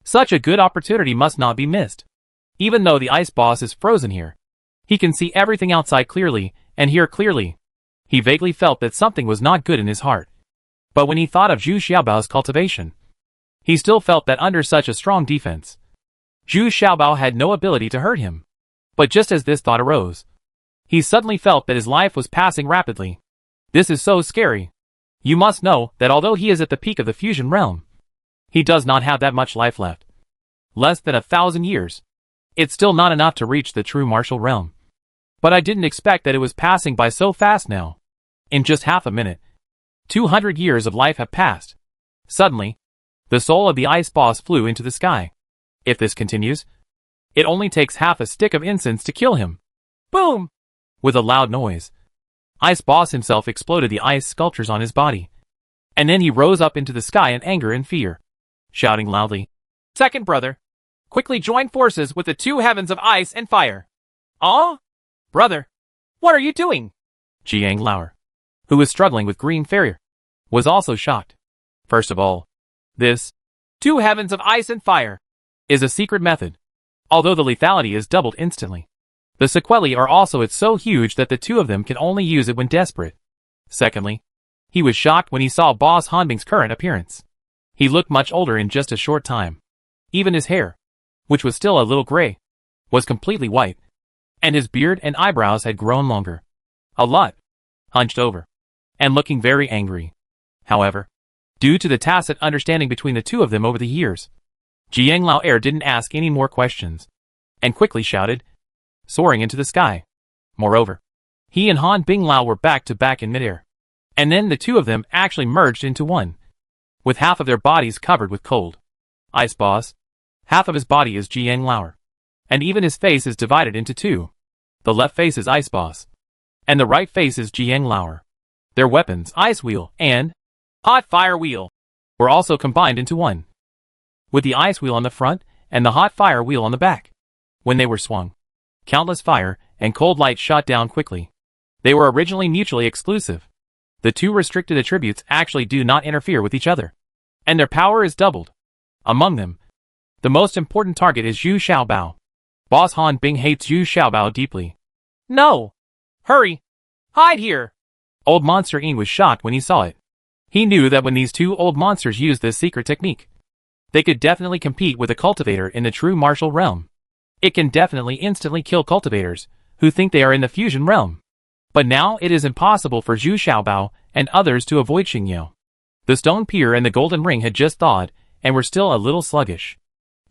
Such a good opportunity must not be missed. Even though the ice boss is frozen here, he can see everything outside clearly and hear clearly. He vaguely felt that something was not good in his heart. But when he thought of Zhu Xiaobao's cultivation, he still felt that under such a strong defense, Zhu Xiaobao had no ability to hurt him. But just as this thought arose, he suddenly felt that his life was passing rapidly. This is so scary. You must know that although he is at the peak of the fusion realm, he does not have that much life left. Less than 1,000 years. It's still not enough to reach the true martial realm. But I didn't expect that it was passing by so fast now. In just half a minute, 200 years of life have passed. Suddenly, the soul of the ice boss flew into the sky. If this continues, it only takes half a stick of incense to kill him. Boom! With a loud noise, Ice Boss himself exploded the ice sculptures on his body. And then he rose up into the sky in anger and fear, shouting loudly, Second brother, quickly join forces with the two heavens of ice and fire. Oh? Brother, what are you doing? Jiang Lauer, who was struggling with Green Farrier, was also shocked. First of all, this two heavens of ice and fire is a secret method. Although the lethality is doubled instantly, the sequelae are also so huge that the two of them can only use it when desperate. Secondly, he was shocked when he saw Boss Hanbing's current appearance. He looked much older in just a short time. Even his hair, which was still a little gray, was completely white, and his beard and eyebrows had grown longer. A lot. Hunched over, and looking very angry. However, due to the tacit understanding between the two of them over the years, Jiang Lauer didn't ask any more questions, and quickly shouted, soaring into the sky. Moreover, he and Han Binglao were back to back in midair. And then the two of them actually merged into one, with half of their bodies covered with cold. Ice Boss, half of his body is Jiang Lauer, and even his face is divided into two. The left face is Ice Boss, and the right face is Jiang Lauer. Their weapons, Ice Wheel and Hot Fire Wheel, were also combined into one, with the Ice Wheel on the front and the Hot Fire Wheel on the back. When they were swung, countless fire and cold light shot down quickly. They were originally mutually exclusive. The two restricted attributes actually do not interfere with each other, and their power is doubled. Among them, the most important target is Zhu Xiaobao. Boss Han Bing hates Zhu Xiaobao deeply. No! Hurry! Hide here! Old Monster Yin was shocked when he saw it. He knew that when these two old monsters used this secret technique, they could definitely compete with a cultivator in the true martial realm. It can definitely instantly kill cultivators who think they are in the fusion realm. But now it is impossible for Zhu Xiaobao and others to avoid Xingyao. The stone pier and the golden ring had just thawed and were still a little sluggish.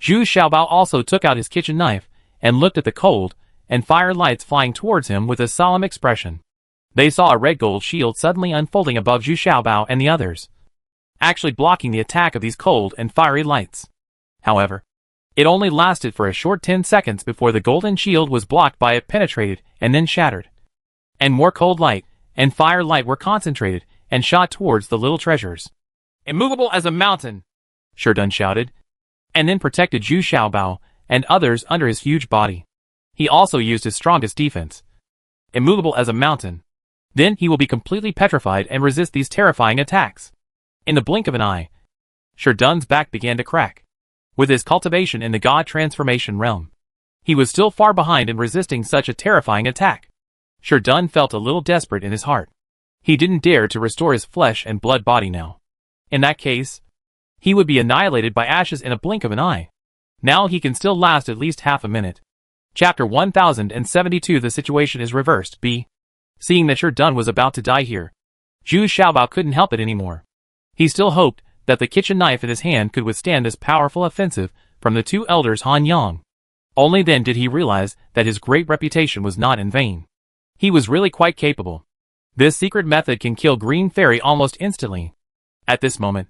Zhu Xiaobao also took out his kitchen knife and looked at the cold and fire lights flying towards him with a solemn expression. They saw a red gold shield suddenly unfolding above Zhu Xiaobao and the others, actually blocking the attack of these cold and fiery lights. However, it only lasted for a short 10 seconds before the golden shield was blocked by it penetrated and then shattered. And more cold light and fire light were concentrated and shot towards the little treasures. Immovable as a mountain, Sherdun shouted, and then protected Zhu Xiaobao and others under his huge body. He also used his strongest defense. Immovable as a mountain. Then he will be completely petrified and resist these terrifying attacks. In the blink of an eye, Sherdun's back began to crack. With his cultivation in the God transformation realm, he was still far behind in resisting such a terrifying attack. Sherdun felt a little desperate in his heart. He didn't dare to restore his flesh and blood body now. In that case, he would be annihilated by ashes in a blink of an eye. Now he can still last at least half a minute. Chapter 1072. The situation is reversed. B. Seeing that Sherdun was about to die here, Zhu Xiaobao couldn't help it anymore. He still hoped that the kitchen knife in his hand could withstand this powerful offensive from the two elders Han Yang. Only then did he realize that his great reputation was not in vain. He was really quite capable. This secret method can kill Green Fairy almost instantly. At this moment,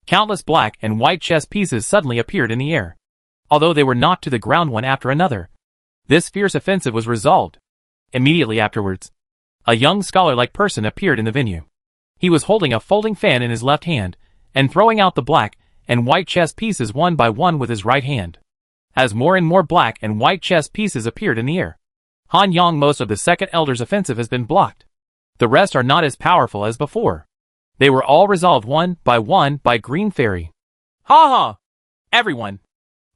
countless black and white chess pieces suddenly appeared in the air. Although they were knocked to the ground one after another, this fierce offensive was resolved. Immediately afterwards, a young scholar-like person appeared in the venue. He was holding a folding fan in his left hand, and throwing out the black and white chess pieces one by one with his right hand. As more and more black and white chess pieces appeared in the air, Han Yang, most of the second elder's offensive has been blocked. The rest are not as powerful as before. They were all resolved one by Green Fairy. Ha ha! Everyone,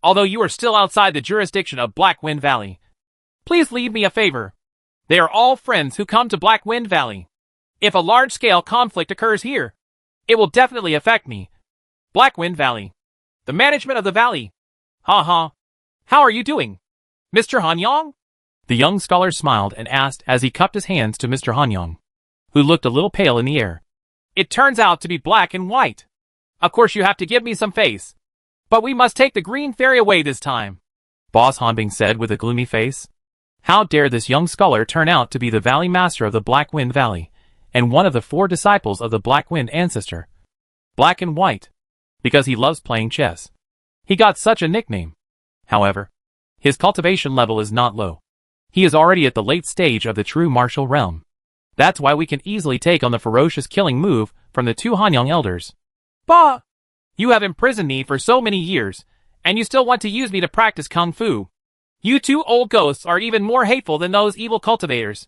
although you are still outside the jurisdiction of Black Wind Valley, please leave me a favor. They are all friends who come to Black Wind Valley. If a large-scale conflict occurs here, it will definitely affect me. Black Wind Valley. The management of the valley. Ha ha. How are you doing, Mr. Han Yang? The young scholar smiled and asked as he cupped his hands to Mr. Han Yang, who looked a little pale in the air. It turns out to be black and white. Of course you have to give me some face. But we must take the Green Fairy away this time, Boss Hanbing said with a gloomy face. How dare this young scholar turn out to be the Valley Master of the Black Wind Valley, and one of the 4 disciples of the Black Wind Ancestor. Black and white, because he loves playing chess. He got such a nickname. However, his cultivation level is not low. He is already at the late stage of the true martial realm. That's why we can easily take on the ferocious killing move from the 2 Hanyang elders. Bah! You have imprisoned me for so many years, and you still want to use me to practice kung fu. You 2 old ghosts are even more hateful than those evil cultivators.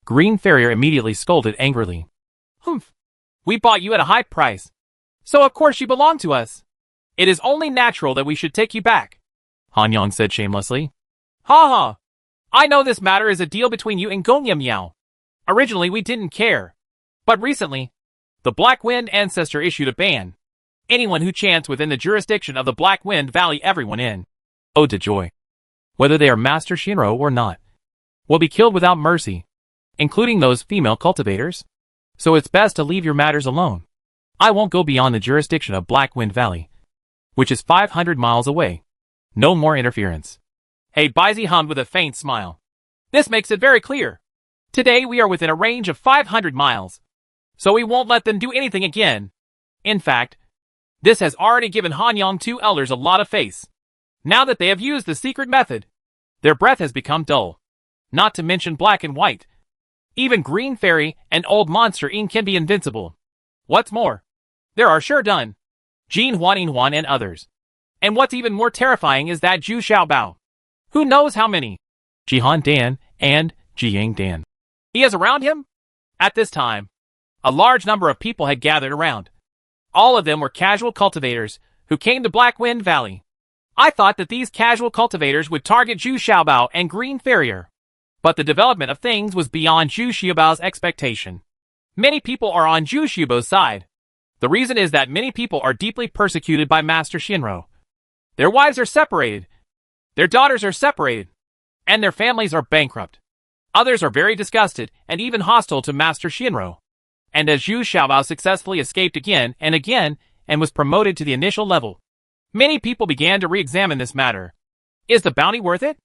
Green Fairy immediately scolded angrily. Humph! We bought you at a high price, so of course you belong to us. It is only natural that we should take you back, Han Yang said shamelessly. Ha ha! I know this matter is a deal between you and Gong Miao. Originally we didn't care, but recently, the Black Wind Ancestor issued a ban. Anyone who chants within the jurisdiction of the Black Wind Valley, everyone in. Ode to joy. Whether they are Master Shinro or not, will be killed without mercy, including those female cultivators. So it's best to leave your matters alone. I won't go beyond the jurisdiction of Black Wind Valley, which is 500 miles away. No more interference. Hey, Baizi hummed with a faint smile. This makes it very clear. Today we are within a range of 500 miles, so we won't let them do anything again. In fact, this has already given Han Yang 2 elders a lot of face. Now that they have used the secret method, their breath has become dull. Not to mention black and white. Even Green Fairy and Old Monster Yin can be invincible. What's more, there are Sure Dun, Jin Huan and others. And what's even more terrifying is that Zhu Xiaobao. Who knows how many? Jihan Dan and Jiyang Dan. He has around him? At this time, a large number of people had gathered around. All of them were casual cultivators who came to Black Wind Valley. I thought that these casual cultivators would target Zhu Xiaobao and Green Farrier. But the development of things was beyond Zhu Xiaobao's expectation. Many people are on Zhu Xiaobao's side. The reason is that many people are deeply persecuted by Master Shinro. Their wives are separated. Their daughters are separated. And their families are bankrupt. Others are very disgusted and even hostile to Master Shinro. And as Zhu Xiaobao successfully escaped again and was promoted to the initial level, many people began to re-examine this matter. Is the bounty worth it?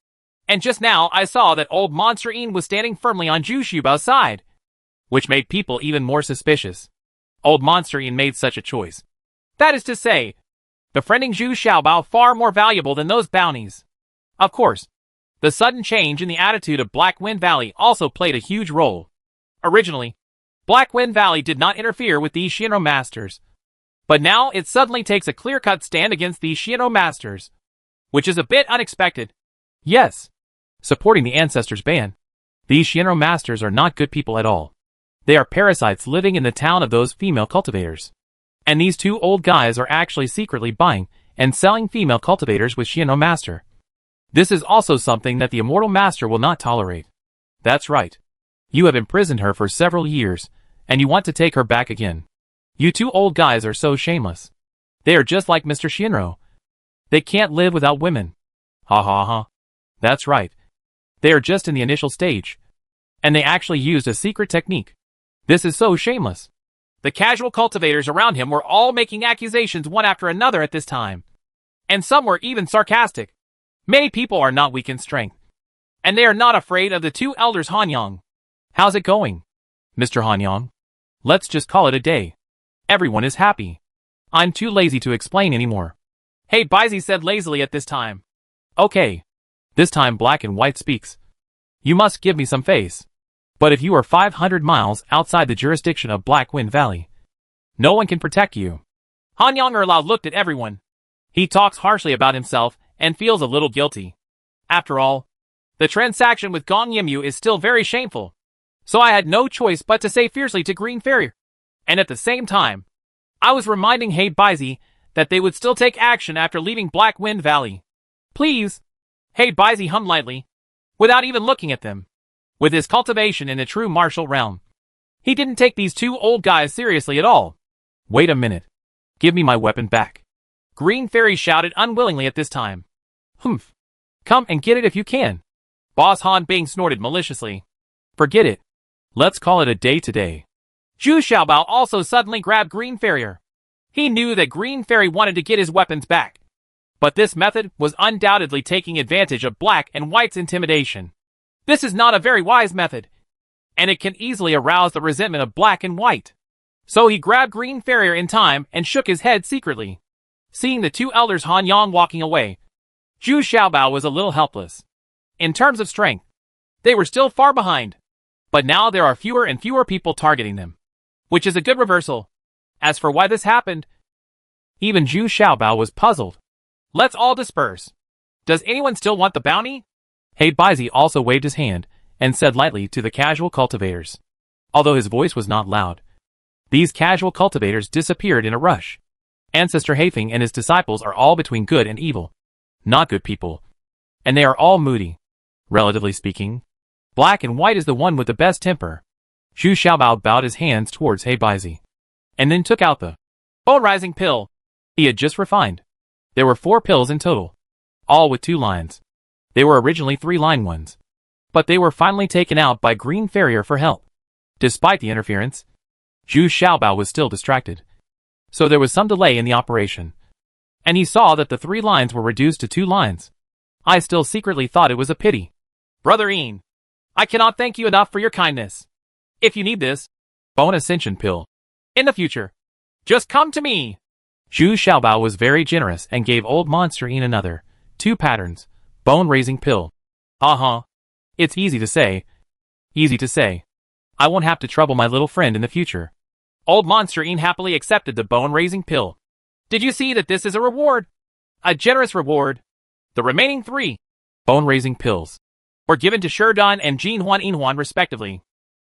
And just now I saw that Old Monster Yin was standing firmly on Zhu Xiaobao's side, which made people even more suspicious. Old Monster Yin made such a choice. That is to say, befriending Zhu Xiaobao far more valuable than those bounties. Of course, the sudden change in the attitude of Black Wind Valley also played a huge role. Originally, Black Wind Valley did not interfere with these Shinro masters. But now it suddenly takes a clear-cut stand against these Shinro masters, which is a bit unexpected. Yes, supporting the ancestors' ban. These Shinro masters are not good people at all. They are parasites living in the town of those female cultivators. And these 2 old guys are actually secretly buying and selling female cultivators with Shinro master. This is also something that the Immortal Master will not tolerate. That's right. You have imprisoned her for several years, and you want to take her back again. You 2 old guys are so shameless. They are just like Mr. Shinro. They can't live without women. Ha ha ha. That's right. They are just in the initial stage. And they actually used a secret technique. This is so shameless. The casual cultivators around him were all making accusations one after another at this time. And some were even sarcastic. Many people are not weak in strength. And they are not afraid of the two elders Hanyang. How's it going, Mr. Hanyang? Let's just call it a day. Everyone is happy. I'm too lazy to explain anymore. Hey, Baizi said lazily at this time. Okay. This time Black and White speaks. You must give me some face. But if you are 500 miles outside the jurisdiction of Black Wind Valley, no one can protect you. Hanyang Erlao looked at everyone. He talks harshly about himself and feels a little guilty. After all, the transaction with Gong Yimyu is still very shameful. So I had no choice but to say fiercely to Green Farrier. And at the same time, I was reminding Hey Baizi that they would still take action after leaving Black Wind Valley. Please. Hey Baizi hummed lightly, without even looking at them. With his cultivation in the true martial realm, he didn't take these two old guys seriously at all. Wait a minute. Give me my weapon back. Green Fairy shouted unwillingly at this time. Humph. Come and get it if you can. Boss Han Bing snorted maliciously. Forget it. Let's call it a day today. Zhu Xiaobao also suddenly grabbed Green Farrier. He knew that Green Fairy wanted to get his weapons back. But this method was undoubtedly taking advantage of Black and White's intimidation. This is not a very wise method, and it can easily arouse the resentment of Black and White. So he grabbed Green Farrier in time and shook his head secretly. Seeing the two elders Hanyang walking away, Zhu Xiaobao was a little helpless. In terms of strength, they were still far behind. But now there are fewer and fewer people targeting them, which is a good reversal. As for why this happened, even Zhu Xiaobao was puzzled. Let's all disperse. Does anyone still want the bounty? Hey Baizi also waved his hand and said lightly to the casual cultivators. Although his voice was not loud, these casual cultivators disappeared in a rush. Ancestor Haifeng and his disciples are all between good and evil. Not good people. And they are all moody. Relatively speaking, Black and White is the one with the best temper. Zhu Xiaobao bowed his hands towards Hey Baizi, and then took out the bone-rising pill he had just refined. There were 4 pills in total, all with 2 lines. They were originally 3-line ones, but they were finally taken out by Green Farrier for help. Despite the interference, Zhu Xiaobao was still distracted. So there was some delay in the operation, and he saw that the 3 lines were reduced to 2 lines. I still secretly thought it was a pity. Brother Ian, I cannot thank you enough for your kindness. If you need this bone ascension pill in the future, just come to me. Zhu Xiaobao was very generous and gave old Monster Ian another 2 patterns bone-raising pill. It's easy to say. Easy to say. I won't have to trouble my little friend in the future. Old Monster Ian happily accepted the bone-raising pill. Did you see that this is a reward? A generous reward. The remaining 3 bone-raising pills were given to Sherdun and Jinhuan Inhuan respectively.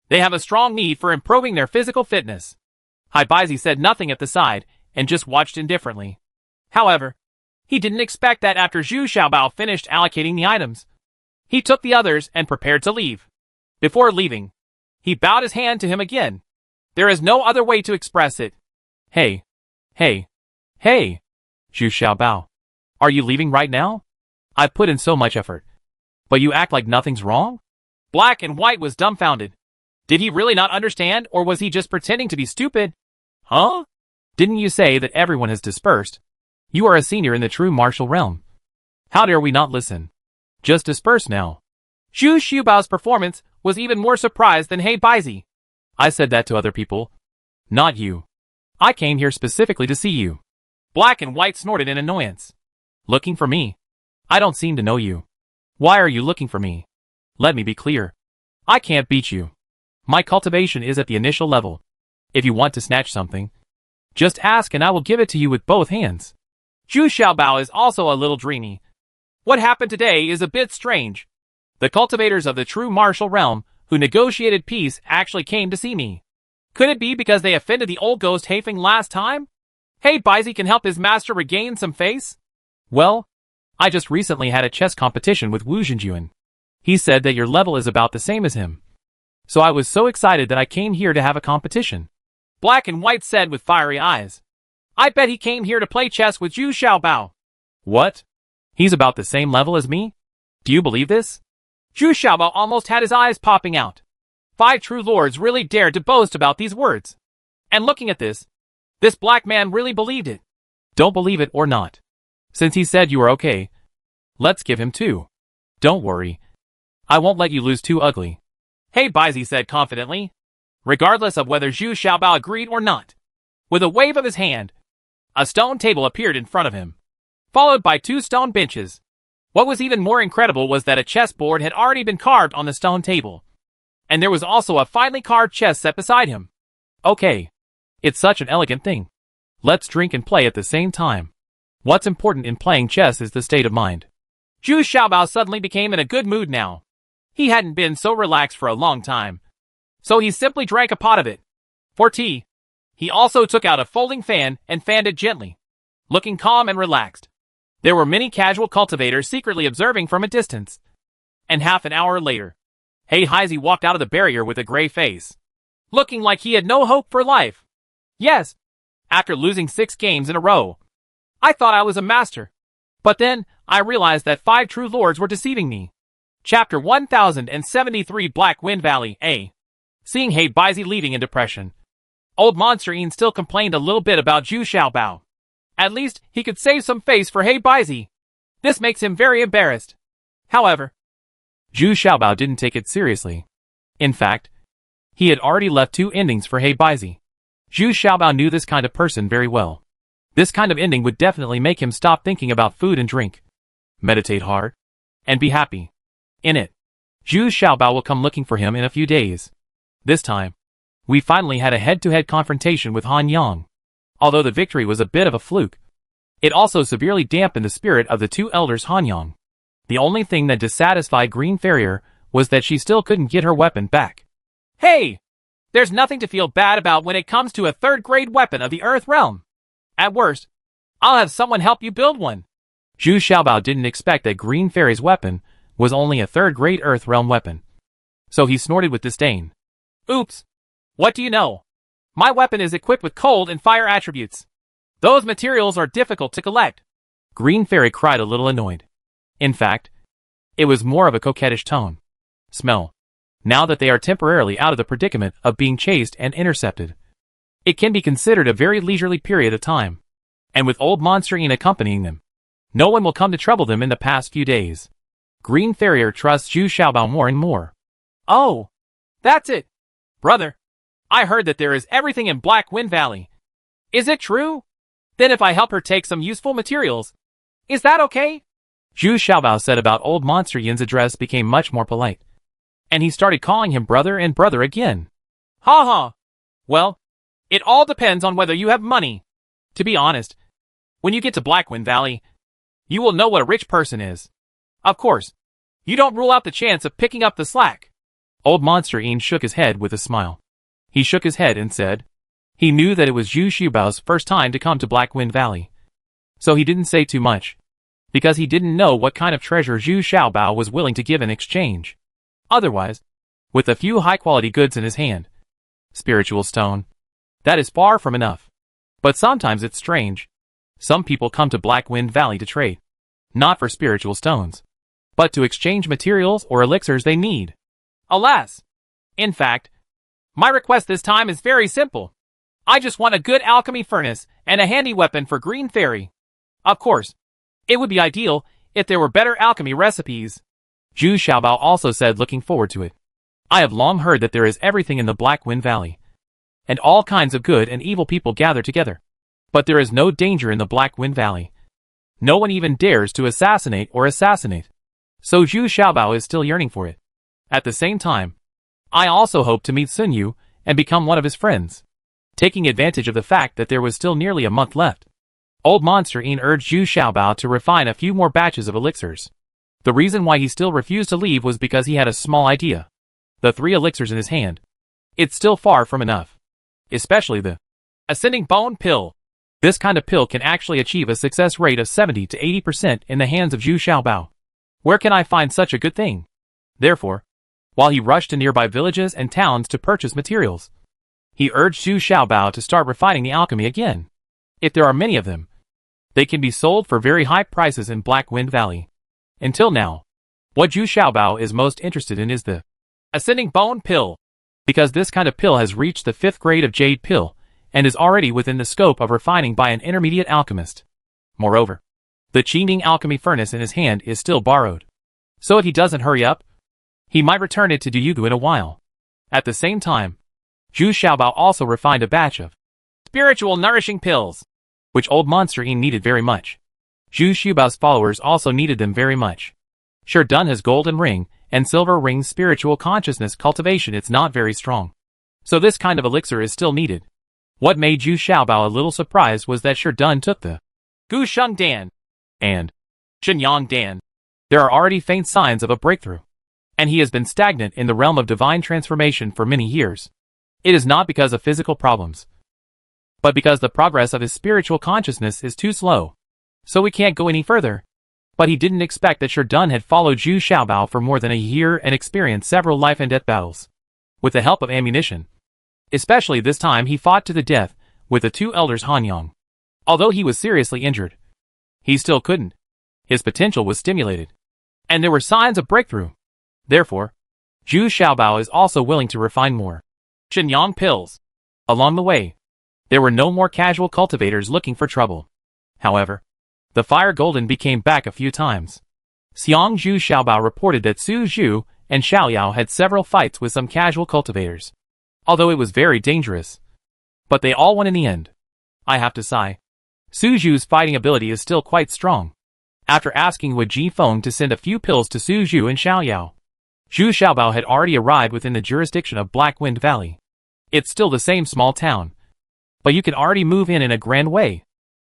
They have a strong need for improving their physical fitness. Hai Baizi said nothing at the side and just watched indifferently. However, he didn't expect that after Zhu Xiaobao finished allocating the items, he took the others and prepared to leave. Before leaving, he bowed his hand to him again. There is no other way to express it. Hey, Zhu Xiaobao. Are you leaving right now? I've put in so much effort. But you act like nothing's wrong? Black and White was dumbfounded. Did he really not understand, or was he just pretending to be stupid? Huh? Didn't you say that everyone has dispersed? You are a senior in the true martial realm. How dare we not listen? Just disperse now. Zhu Xiaobao's performance was even more surprised than Hey Baizi. I said that to other people. Not you. I came here specifically to see you. Black and White snorted in annoyance. Looking for me? I don't seem to know you. Why are you looking for me? Let me be clear. I can't beat you. My cultivation is at the initial level. If you want to snatch something, just ask and I will give it to you with both hands. Zhu Xiaobao is also a little dreamy. What happened today is a bit strange. The cultivators of the true martial realm who negotiated peace actually came to see me. Could it be because they offended the old ghost Haifeng last time? Hey Baizi can help his master regain some face? Well, I just recently had a chess competition with Wu Zhenjuan. He said that your level is about the same as him. So I was so excited that I came here to have a competition. Black and White said with fiery eyes. I bet he came here to play chess with Zhu Xiaobao. What? He's about the same level as me? Do you believe this? Zhu Xiaobao almost had his eyes popping out. 5 true lords really dared to boast about these words. And looking at this black man really believed it. Don't believe it or not. Since he said you are okay, let's give him 2. Don't worry. I won't let you lose too ugly. Hey Baizi said confidently, regardless of whether Zhu Xiaobao agreed or not. With a wave of his hand, a stone table appeared in front of him, followed by 2 stone benches. What was even more incredible was that a chessboard had already been carved on the stone table, and there was also a finely carved chess set beside him. Okay. It's such an elegant thing. Let's drink and play at the same time. What's important in playing chess is the state of mind. Zhu Xiaobao suddenly became in a good mood now. He hadn't been so relaxed for a long time, so he simply drank a pot of it. For tea, he also took out a folding fan and fanned it gently, looking calm and relaxed. There were many casual cultivators secretly observing from a distance. And half an hour later, He Heizi walked out of the barrier with a gray face, looking like he had no hope for life. Yes, after losing 6 games in a row, I thought I was a master. But then, I realized that 5 true lords were deceiving me. Chapter 1073 Black Wind Valley, A. Seeing He Baizi leaving in depression, old Monster Ian still complained a little bit about Zhu Xiaobao. At least, he could save some face for He Baizi. This makes him very embarrassed. However, Zhu Xiaobao didn't take it seriously. In fact, he had already left 2 endings for He Baizi. Zhu Xiaobao knew this kind of person very well. This kind of ending would definitely make him stop thinking about food and drink, meditate hard, and be happy. In it, Zhu Xiaobao will come looking for him in a few days. This time, we finally had a head-to-head confrontation with Han Yang. Although the victory was a bit of a fluke, it also severely dampened the spirit of the 2 elders Han Yang. The only thing that dissatisfied Green Farrier was that she still couldn't get her weapon back. Hey! There's nothing to feel bad about when it comes to a 3rd-grade weapon of the Earth Realm. At worst, I'll have someone help you build one. Zhu Xiaobao didn't expect that Green Fairy's weapon was only a 3rd-grade Earth Realm weapon. So he snorted with disdain. Oops! What do you know? My weapon is equipped with cold and fire attributes. Those materials are difficult to collect. Green Fairy cried a little annoyed. In fact, it was more of a coquettish tone. Smell. Now that they are temporarily out of the predicament of being chased and intercepted, it can be considered a very leisurely period of time. And with old Monster Ian accompanying them, no one will come to trouble them in the past few days. Green Farrier trusts Zhu Xiaobao more and more. Oh, that's it. Brother, I heard that there is everything in Black Wind Valley. Is it true? Then if I help her take some useful materials, is that okay? Zhu Xiaobao said about old Monster Ian's address became much more polite, and he started calling him brother and brother again. Ha ha. Well, it all depends on whether you have money. To be honest, when you get to Black Wind Valley, you will know what a rich person is. Of course, you don't rule out the chance of picking up the slack. Old Monster Ian shook his head with a smile. He shook his head and said, he knew that it was Zhu Xiaobao's first time to come to Black Wind Valley. So he didn't say too much, because he didn't know what kind of treasure Zhu Xiaobao was willing to give in exchange. Otherwise, with a few high-quality goods in his hand, spiritual stone, that is far from enough. But sometimes it's strange. Some people come to Black Wind Valley to trade, not for spiritual stones, but to exchange materials or elixirs they need. Alas! In fact, my request this time is very simple. I just want a good alchemy furnace and a handy weapon for Green Fairy. Of course, it would be ideal if there were better alchemy recipes. Zhu Xiaobao also said, looking forward to it. I have long heard that there is everything in the Black Wind Valley, and all kinds of good and evil people gather together. But there is no danger in the Black Wind Valley. No one even dares to assassinate. So Zhu Xiaobao is still yearning for it. At the same time, I also hope to meet Sun Yu and become one of his friends. Taking advantage of the fact that there was still nearly a month left, old Monster Ian urged Zhu Xiaobao to refine a few more batches of elixirs. The reason why he still refused to leave was because he had a small idea. The 3 elixirs in his hand. It's still far from enough. Especially the Ascending Bone Pill. This kind of pill can actually achieve a success rate of 70 to 80% in the hands of Zhu Xiaobao. Where can I find such a good thing? Therefore, while he rushed to nearby villages and towns to purchase materials, he urged Zhu Xiaobao to start refining the alchemy again. If there are many of them, they can be sold for very high prices in Black Wind Valley. Until now, what Zhu Xiaobao is most interested in is the Ascending Bone Pill. Because this kind of pill has reached the 5th grade of Jade Pill, and is already within the scope of refining by an intermediate alchemist. Moreover, the Qingding alchemy furnace in his hand is still borrowed. So if he doesn't hurry up, he might return it to Duyugu in a while. At the same time, Zhu Xiaobao also refined a batch of spiritual nourishing pills, which old Monster Yin needed very much. Zhu Xiaobao's followers also needed them very much. Sure Dun has golden ring and silver ring spiritual consciousness cultivation, it's not very strong. So this kind of elixir is still needed. What made Zhu Xiaobao a little surprised was that Sure Dun took the Gu Sheng Dan and Shenyang Dan. There are already faint signs of a breakthrough, and he has been stagnant in the realm of divine transformation for many years. It is not because of physical problems, but because the progress of his spiritual consciousness is too slow. So we can't go any further. But he didn't expect that Sure Dun had followed Zhu Xiaobao for more than a year and experienced several life and death battles. With the help of ammunition. Especially this time he fought to the death with the two elders Hanyang. Although he was seriously injured, he still couldn't. His potential was stimulated. And there were signs of breakthrough. Therefore, Zhu Xiaobao is also willing to refine more Shenyang pills. Along the way, there were no more casual cultivators looking for trouble. However, the Fire Golden became back a few times. Xiang Zhu Xiaobao reported that Su Zhu and Xiao Yao had several fights with some casual cultivators. Although it was very dangerous. But they all won in the end. I have to sigh. Su Zhu's fighting ability is still quite strong. After asking Wu Jifeng to send a few pills to Su Zhu and Xiao Yao, Zhu Xiaobao had already arrived within the jurisdiction of Black Wind Valley. It's still the same small town, but you can already move in a grand way.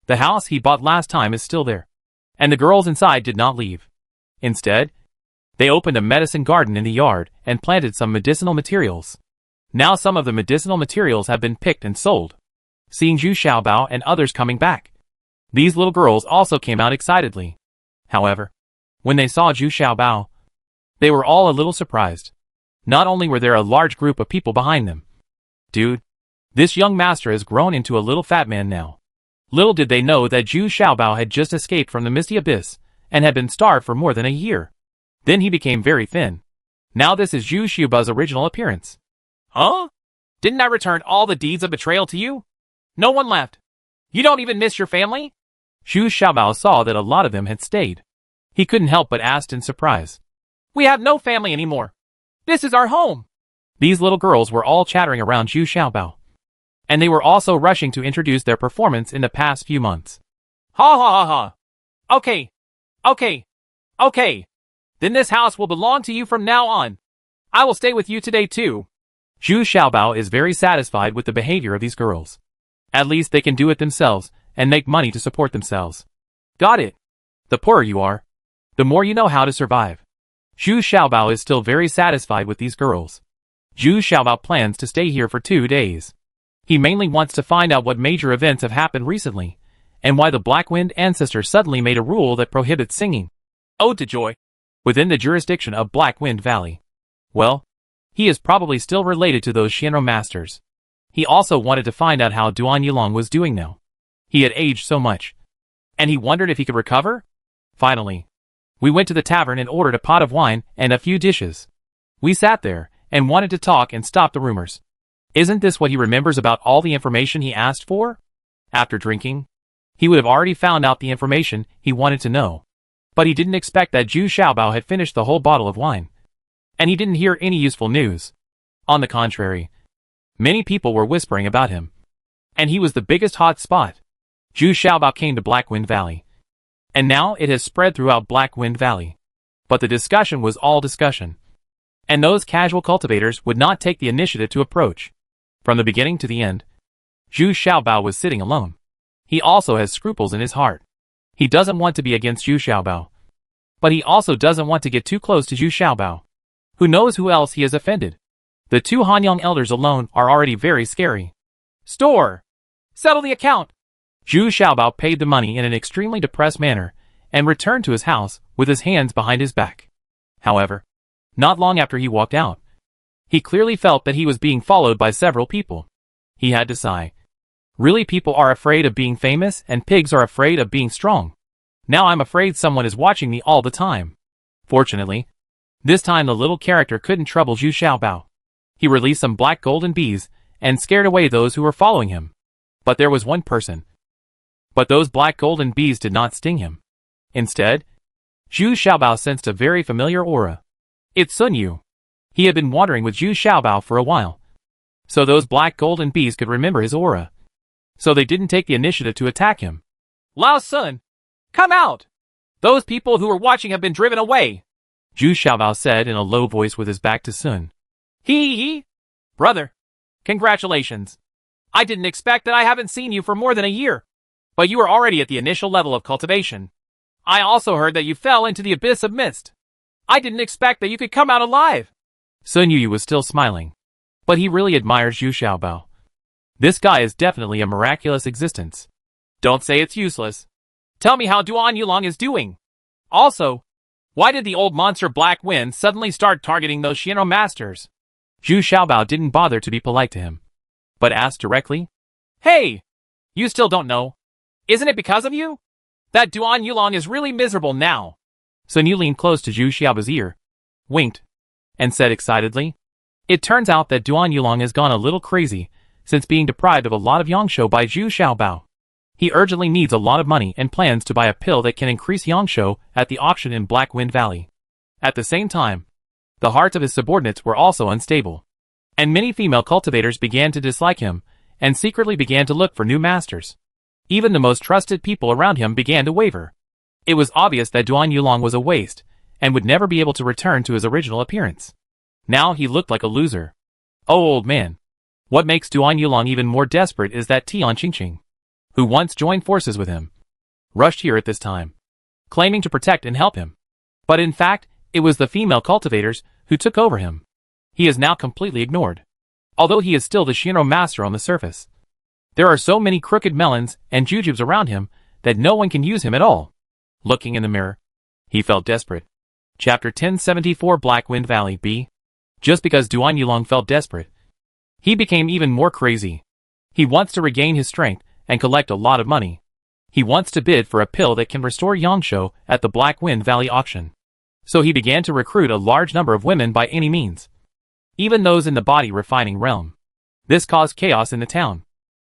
The house he bought last time is still there, and the girls inside did not leave. Instead, they opened a medicine garden in the yard and planted some medicinal materials. Now some of the medicinal materials have been picked and sold. Seeing Zhu Xiaobao and others coming back, these little girls also came out excitedly. However, when they saw Zhu Xiaobao, they were all a little surprised. Not only were there a large group of people behind them. Dude, this young master has grown into a little fat man now. Little did they know that Zhu Xiaobao had just escaped from the misty abyss and had been starved for more than a year. Then he became very thin. Now this is Zhu Xiaobao's original appearance. Huh? Didn't I return all the deeds of betrayal to you? No one left. You don't even miss your family? Zhu Xiaobao saw that a lot of them had stayed. He couldn't help but ask in surprise. We have no family anymore. This is our home. These little girls were all chattering around Zhu Xiaobao. And they were also rushing to introduce their performance in the past few months. Ha ha ha ha. Okay. Okay. Okay. Then this house will belong to you from now on. I will stay with you today too. Zhu Xiaobao is very satisfied with the behavior of these girls. At least they can do it themselves and make money to support themselves. Got it. The poorer you are, the more you know how to survive. Zhu Xiaobao is still very satisfied with these girls. Zhu Xiaobao plans to stay here for 2 days. He mainly wants to find out what major events have happened recently, and why the Black Wind ancestor suddenly made a rule that prohibits singing Ode to Joy within the jurisdiction of Black Wind Valley. Well, he is probably still related to those Shinro masters. He also wanted to find out how Duan Yilong was doing now. He had aged so much, and he wondered if he could recover? Finally, we went to the tavern and ordered a pot of wine and a few dishes. We sat there and wanted to talk and stop the rumors. Isn't this what he remembers about all the information he asked for? After drinking, he would have already found out the information he wanted to know. But he didn't expect that Zhu Xiaobao had finished the whole bottle of wine. And he didn't hear any useful news. On the contrary, many people were whispering about him. And he was the biggest hot spot. Zhu Xiaobao came to Black Wind Valley. And now it has spread throughout Black Wind Valley. But the discussion was all discussion. And those casual cultivators would not take the initiative to approach. From the beginning to the end, Zhu Xiaobao was sitting alone. He also has scruples in his heart. He doesn't want to be against Zhu Xiaobao. But he also doesn't want to get too close to Zhu Xiaobao. Who knows who else he has offended? The two Hanyang elders alone are already very scary. Store! Settle the account! Zhu Xiaobao paid the money in an extremely depressed manner and returned to his house with his hands behind his back. However, not long after he walked out, he clearly felt that he was being followed by several people. He had to sigh. Really, people are afraid of being famous and pigs are afraid of being strong. Now I'm afraid someone is watching me all the time. Fortunately, this time the little character couldn't trouble Zhu Xiaobao. He released some black golden bees and scared away those who were following him. But there was one person. But those black golden bees did not sting him. Instead, Zhu Xiaobao sensed a very familiar aura. It's Sun Yu. He had been wandering with Zhu Xiaobao for a while. So those black golden bees could remember his aura. So they didn't take the initiative to attack him. Lao Sun, come out! Those people who were watching have been driven away, Zhu Xiaobao said in a low voice with his back to Sun. He. Brother, congratulations. I didn't expect that. I haven't seen you for more than a year. But you are already at the initial level of cultivation. I also heard that you fell into the abyss of mist. I didn't expect that you could come out alive. Sun Yu was still smiling. But he really admires Zhu Xiaobao. This guy is definitely a miraculous existence. Don't say it's useless. Tell me how Duan Yulong is doing. Also, why did the old monster Black Wind suddenly start targeting those Shinro masters? Zhu Xiaobao didn't bother to be polite to him, but asked directly, Hey! You still don't know? Isn't it because of you? That Duan Yulong is really miserable now. Sun Yu leaned close to Zhu Xiaobao's ear, winked, and said excitedly, It turns out that Duan Yulong has gone a little crazy since being deprived of a lot of Yangshou by Zhu Xiaobao. He urgently needs a lot of money and plans to buy a pill that can increase Yangshou at the auction in Black Wind Valley. At the same time, the hearts of his subordinates were also unstable, and many female cultivators began to dislike him and secretly began to look for new masters. Even the most trusted people around him began to waver. It was obvious that Duan Yulong was a waste and would never be able to return to his original appearance. Now he looked like a loser. Oh, old man. What makes Duan Yulong even more desperate is that Tian Qingqing, who once joined forces with him, rushed here at this time, claiming to protect and help him. But in fact, it was the female cultivators who took over him. He is now completely ignored, although he is still the Shinro master on the surface. There are so many crooked melons and jujubes around him that no one can use him at all. Looking in the mirror, he felt desperate. Chapter 1074 Black Wind Valley B. Just because Duan Yulong felt desperate, he became even more crazy. He wants to regain his strength and collect a lot of money. He wants to bid for a pill that can restore Yangshou at the Black Wind Valley auction. So he began to recruit a large number of women by any means, even those in the body refining realm. This caused chaos in the town.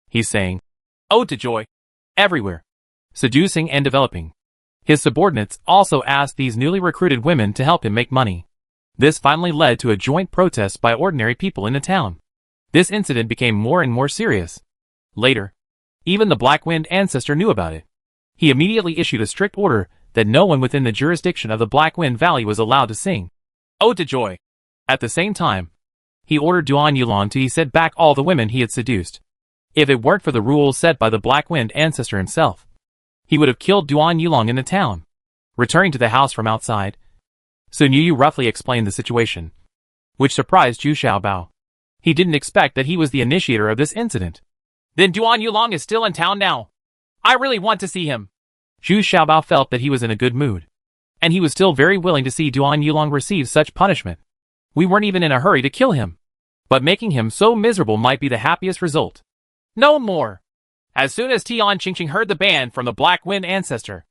He's saying, "Ode to joy," everywhere, seducing and developing. His subordinates also asked these newly recruited women to help him make money. This finally led to a joint protest by ordinary people in the town. This incident became more and more serious. Later, even the Black Wind ancestor knew about it. He immediately issued a strict order that no one within the jurisdiction of the Black Wind Valley was allowed to sing "Ode to Joy." At the same time, he ordered Duan Yulong to set back all the women he had seduced. If it weren't for the rules set by the Black Wind ancestor himself, he would have killed Duan Yulong in the town. Returning to the house from outside, Sun Yu roughly explained the situation, which surprised Zhu Xiaobao. He didn't expect that he was the initiator of this incident. Then Duan Yulong is still in town now. I really want to see him. Zhu Xiaobao felt that he was in a good mood, and he was still very willing to see Duan Yulong receive such punishment. We weren't even in a hurry to kill him, but making him so miserable might be the happiest result. No more. As soon as Tian Qingqing heard the ban from the Black Wind ancestor,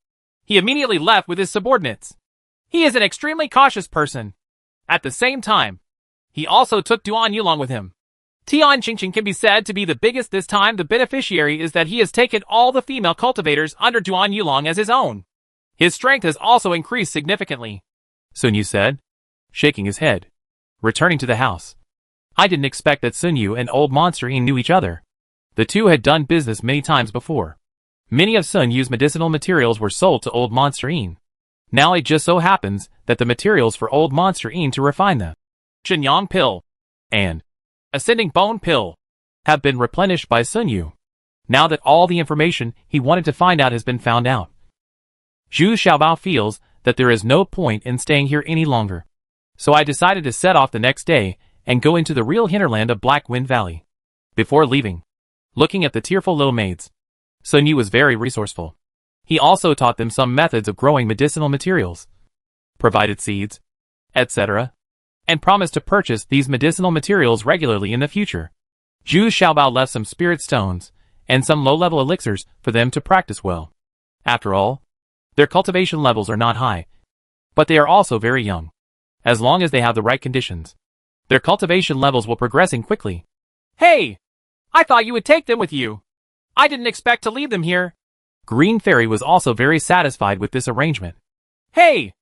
he immediately left with his subordinates. He is an extremely cautious person. At the same time, he also took Duan Yulong with him. Tian Qingqing can be said to be the biggest this time. The beneficiary is that he has taken all the female cultivators under Duan Yulong as his own. His strength has also increased significantly, Sun Yu said, shaking his head. Returning to the house, I didn't expect that Sun Yu and Old Monster Yin knew each other. The two had done business many times before. Many of Sun Yu's medicinal materials were sold to Old Monster Yin. Now it just so happens that the materials for Old Monster Yin to refine the Shenyang pill and Ascending Bone pill have been replenished by Sun Yu. Now that all the information he wanted to find out has been found out, Zhu Xiaobao feels that there is no point in staying here any longer. So I decided to set off the next day and go into the real hinterland of Black Wind Valley. Before leaving, looking at the tearful little maids, Sun Yu was very resourceful. He also taught them some methods of growing medicinal materials, provided seeds, etc., and promised to purchase these medicinal materials regularly in the future. Zhu Xiaobao left some spirit stones and some low-level elixirs for them to practice well. After all, their cultivation levels are not high, but they are also very young. As long as they have the right conditions, their cultivation levels will progressing quickly. Hey! I thought you would take them with you. I didn't expect to leave them here. Green Fairy was also very satisfied with this arrangement. Hey!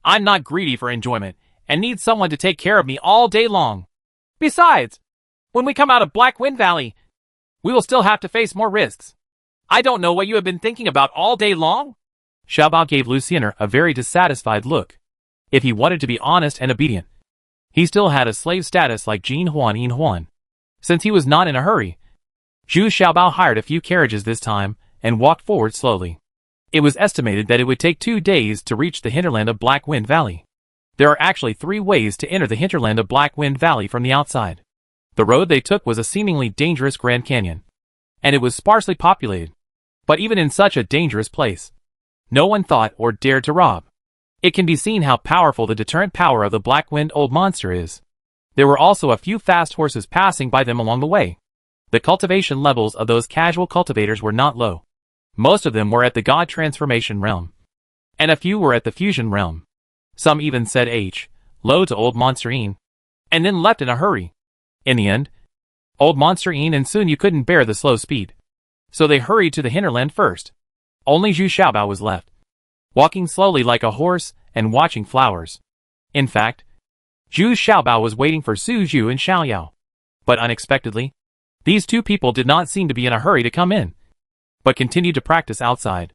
I'm not greedy for enjoyment, and need someone to take care of me all day long. Besides, when we come out of Black Wind Valley, we will still have to face more risks. I don't know what you have been thinking about all day long. Xiaobao gave Lucien a very dissatisfied look. If he wanted to be honest and obedient, he still had a slave status like Jin Huan Yin Huan. Since he was not in a hurry, Zhu Xiaobao hired a few carriages this time and walked forward slowly. It was estimated that it would take 2 days to reach the hinterland of Black Wind Valley. There are actually 3 ways to enter the hinterland of Black Wind Valley from the outside. The road they took was a seemingly dangerous Grand Canyon, and it was sparsely populated. But even in such a dangerous place, no one thought or dared to rob. It can be seen how powerful the deterrent power of the Black Wind Old Monster is. There were also a few fast horses passing by them along the way. The cultivation levels of those casual cultivators were not low. Most of them were at the God Transformation realm, and a few were at the Fusion realm. Some even said low to Old Monster Yin, and then left in a hurry. In the end, Old Monster Yin and Sun Yu couldn't bear the slow speed, so they hurried to the hinterland first. Only Zhu Xiaobao was left, walking slowly like a horse and watching flowers. In fact, Zhu Xiaobao was waiting for Su Zhu and Xiao Yao. But unexpectedly, these 2 people did not seem to be in a hurry to come in, but continued to practice outside.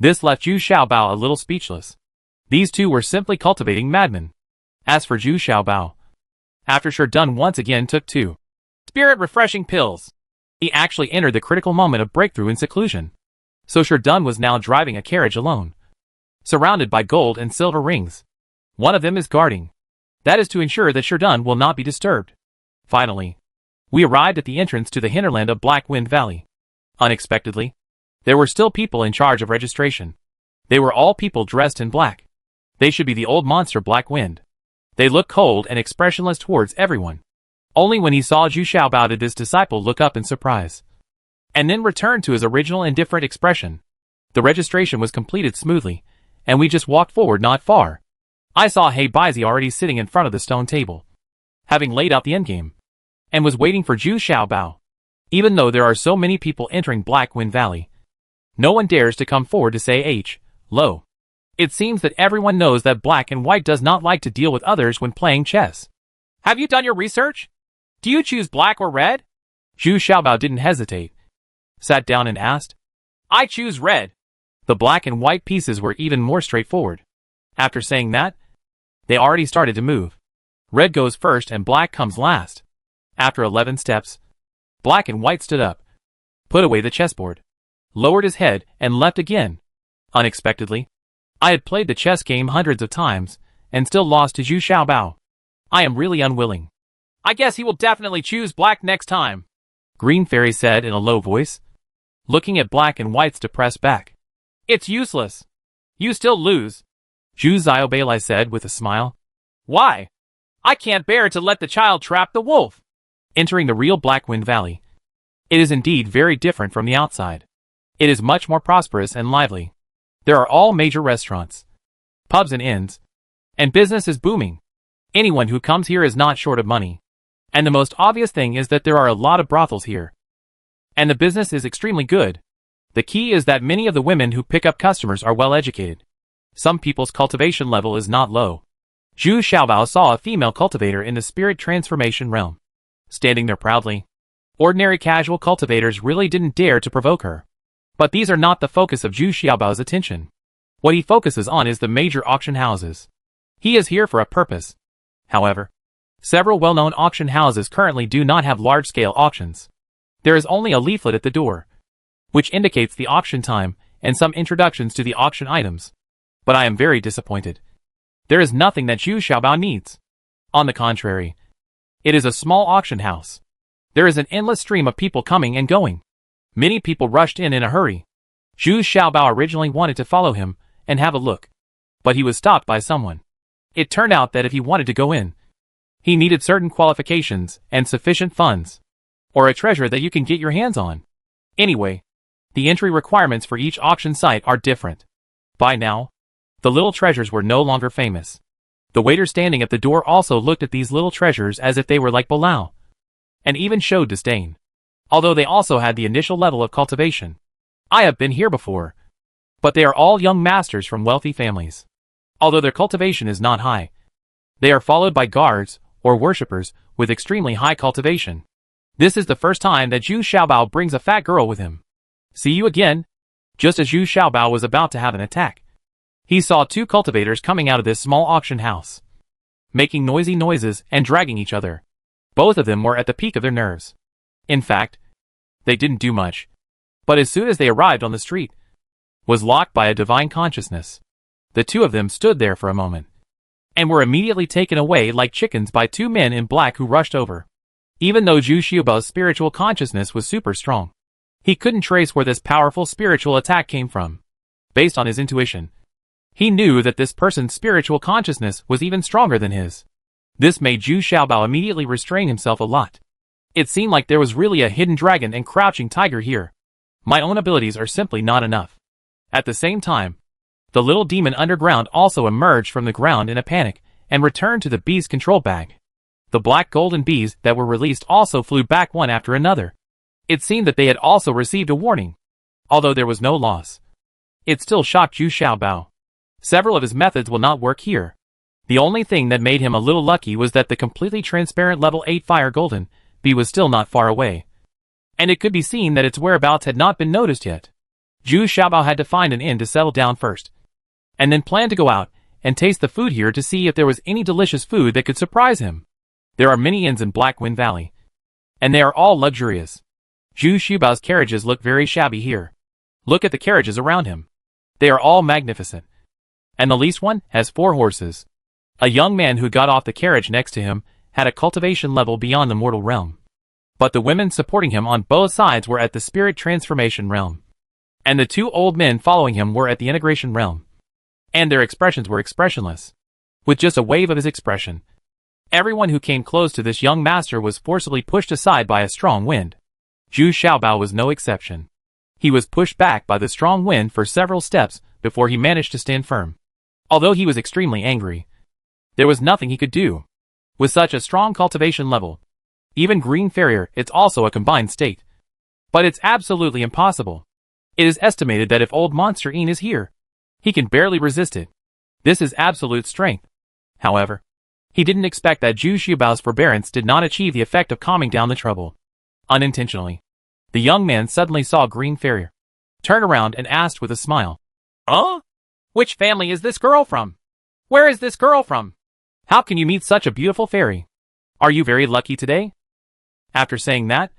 This left Zhu Xiaobao a little speechless. These 2 were simply cultivating madmen. As for Zhu Xiaobao, after Sherdun once again took 2 spirit-refreshing pills, he actually entered the critical moment of breakthrough in seclusion. So Sherdun was now driving a carriage alone, surrounded by gold and silver rings. One of them is guarding. That is to ensure that Sherdun will not be disturbed. Finally, we arrived at the entrance to the hinterland of Black Wind Valley. Unexpectedly, there were still people in charge of registration. They were all people dressed in black. They should be the old monster Black Wind. They looked cold and expressionless towards everyone. Only when he saw Zhu Xiaobao did this disciple look up in surprise, and then returned to his original indifferent expression. The registration was completed smoothly, and we just walked forward not far. I saw He Baizi already sitting in front of the stone table, having laid out the endgame, and was waiting for Zhu Xiaobao. Even though there are so many people entering Black Wind Valley, no one dares to come forward to say low. It seems that everyone knows that Black and White does not like to deal with others when playing chess. Have you done your research? Do you choose black or red? Zhu Xiaobao didn't hesitate, sat down and asked. I choose red. The black and white pieces were even more straightforward. After saying that, they already started to move. Red goes first and black comes last. After 11 steps, Black and White stood up, put away the chessboard, lowered his head, and left again. Unexpectedly, I had played the chess game hundreds of times, and still lost to Zhu Xiaobao. I am really unwilling. I guess he will definitely choose black next time, Green Fairy said in a low voice, looking at Black and White's depressed back. It's useless. You still lose, Zhu Xiaobei said with a smile. Why? I can't bear to let the child trap the wolf. Entering the real Black Wind Valley, it is indeed very different from the outside. It is much more prosperous and lively. There are all major restaurants, pubs and inns, and business is booming. Anyone who comes here is not short of money. And the most obvious thing is that there are a lot of brothels here. And the business is extremely good. The key is that many of the women who pick up customers are well educated. Some people's cultivation level is not low. Zhu Xiaobao saw a female cultivator in the spirit transformation realm, standing there proudly. Ordinary casual cultivators really didn't dare to provoke her. But these are not the focus of Zhu Xiaobao's attention. What he focuses on is the major auction houses. He is here for a purpose. However, several well-known auction houses currently do not have large-scale auctions. There is only a leaflet at the door, which indicates the auction time and some introductions to the auction items. But I am very disappointed. There is nothing that Zhu Xiaobao needs. On the contrary, it is a small auction house. There is an endless stream of people coming and going. Many people rushed in a hurry. Zhu Xiaobao originally wanted to follow him and have a look, but he was stopped by someone. It turned out that if he wanted to go in, he needed certain qualifications and sufficient funds, or a treasure that you can get your hands on. Anyway, the entry requirements for each auction site are different. By now, the little treasures were no longer famous. The waiter standing at the door also looked at these little treasures as if they were like Balao, and even showed disdain. although they also had the initial level of cultivation. I have been here before, but they are all young masters from wealthy families. Although their cultivation is not high, they are followed by guards, or worshippers, with extremely high cultivation. This is the first time that Zhu Xiaobao brings a fat girl with him. See you again? Just as Zhu Xiaobao was about to have an attack, he saw two cultivators coming out of this small auction house, making noisy noises and dragging each other. Both of them were at the peak of their nerves. In fact, they didn't do much, but as soon as they arrived on the street, was locked by a divine consciousness. The two of them stood there for a moment, and were immediately taken away like chickens by two men in black who rushed over. Even though Zhu Xiaobao's spiritual consciousness was super strong, he couldn't trace where this powerful spiritual attack came from. Based on his intuition, he knew that this person's spiritual consciousness was even stronger than his. This made Zhu Xiaobao immediately restrain himself a lot. It seemed like there was really a hidden dragon and crouching tiger here. My own abilities are simply not enough. At the same time, the little demon underground also emerged from the ground in a panic and returned to the bee's control bag. The black golden bees that were released also flew back one after another. It seemed that they had also received a warning. Although there was no loss, it still shocked Zhu Xiaobao. Several of his methods will not work here. The only thing that made him a little lucky was that the completely transparent level 8 fire golden bee was still not far away, and it could be seen that its whereabouts had not been noticed yet. Zhu Xiaobao had to find an inn to settle down first, and then plan to go out and taste the food here to see if there was any delicious food that could surprise him. There are many inns in Black Wind Valley, and they are all luxurious. Zhu Xiaobao's carriages look very shabby here. Look at the carriages around him. They are all magnificent, and the least one has 4 horses. A young man who got off the carriage next to him had a cultivation level beyond the mortal realm, but the women supporting him on both sides were at the spirit transformation realm, and the 2 old men following him were at the integration realm, and their expressions were expressionless. With just a wave of his expression, everyone who came close to this young master was forcibly pushed aside by a strong wind. Zhu Xiaobao was no exception. He was pushed back by the strong wind for several steps before he managed to stand firm. Although he was extremely angry, there was nothing he could do. With such a strong cultivation level, even Green Farrier, it's also a combined state. But it's absolutely impossible. It is estimated that if old Monster Een is here, he can barely resist it. This is absolute strength. However, he didn't expect that Zhu Xiaobao's forbearance did not achieve the effect of calming down the trouble. Unintentionally, the young man suddenly saw Green Farrier, turned around and asked with a smile, "Huh? Which family is this girl from? Where is this girl from? How can you meet such a beautiful fairy? Are you very lucky today?" After saying that,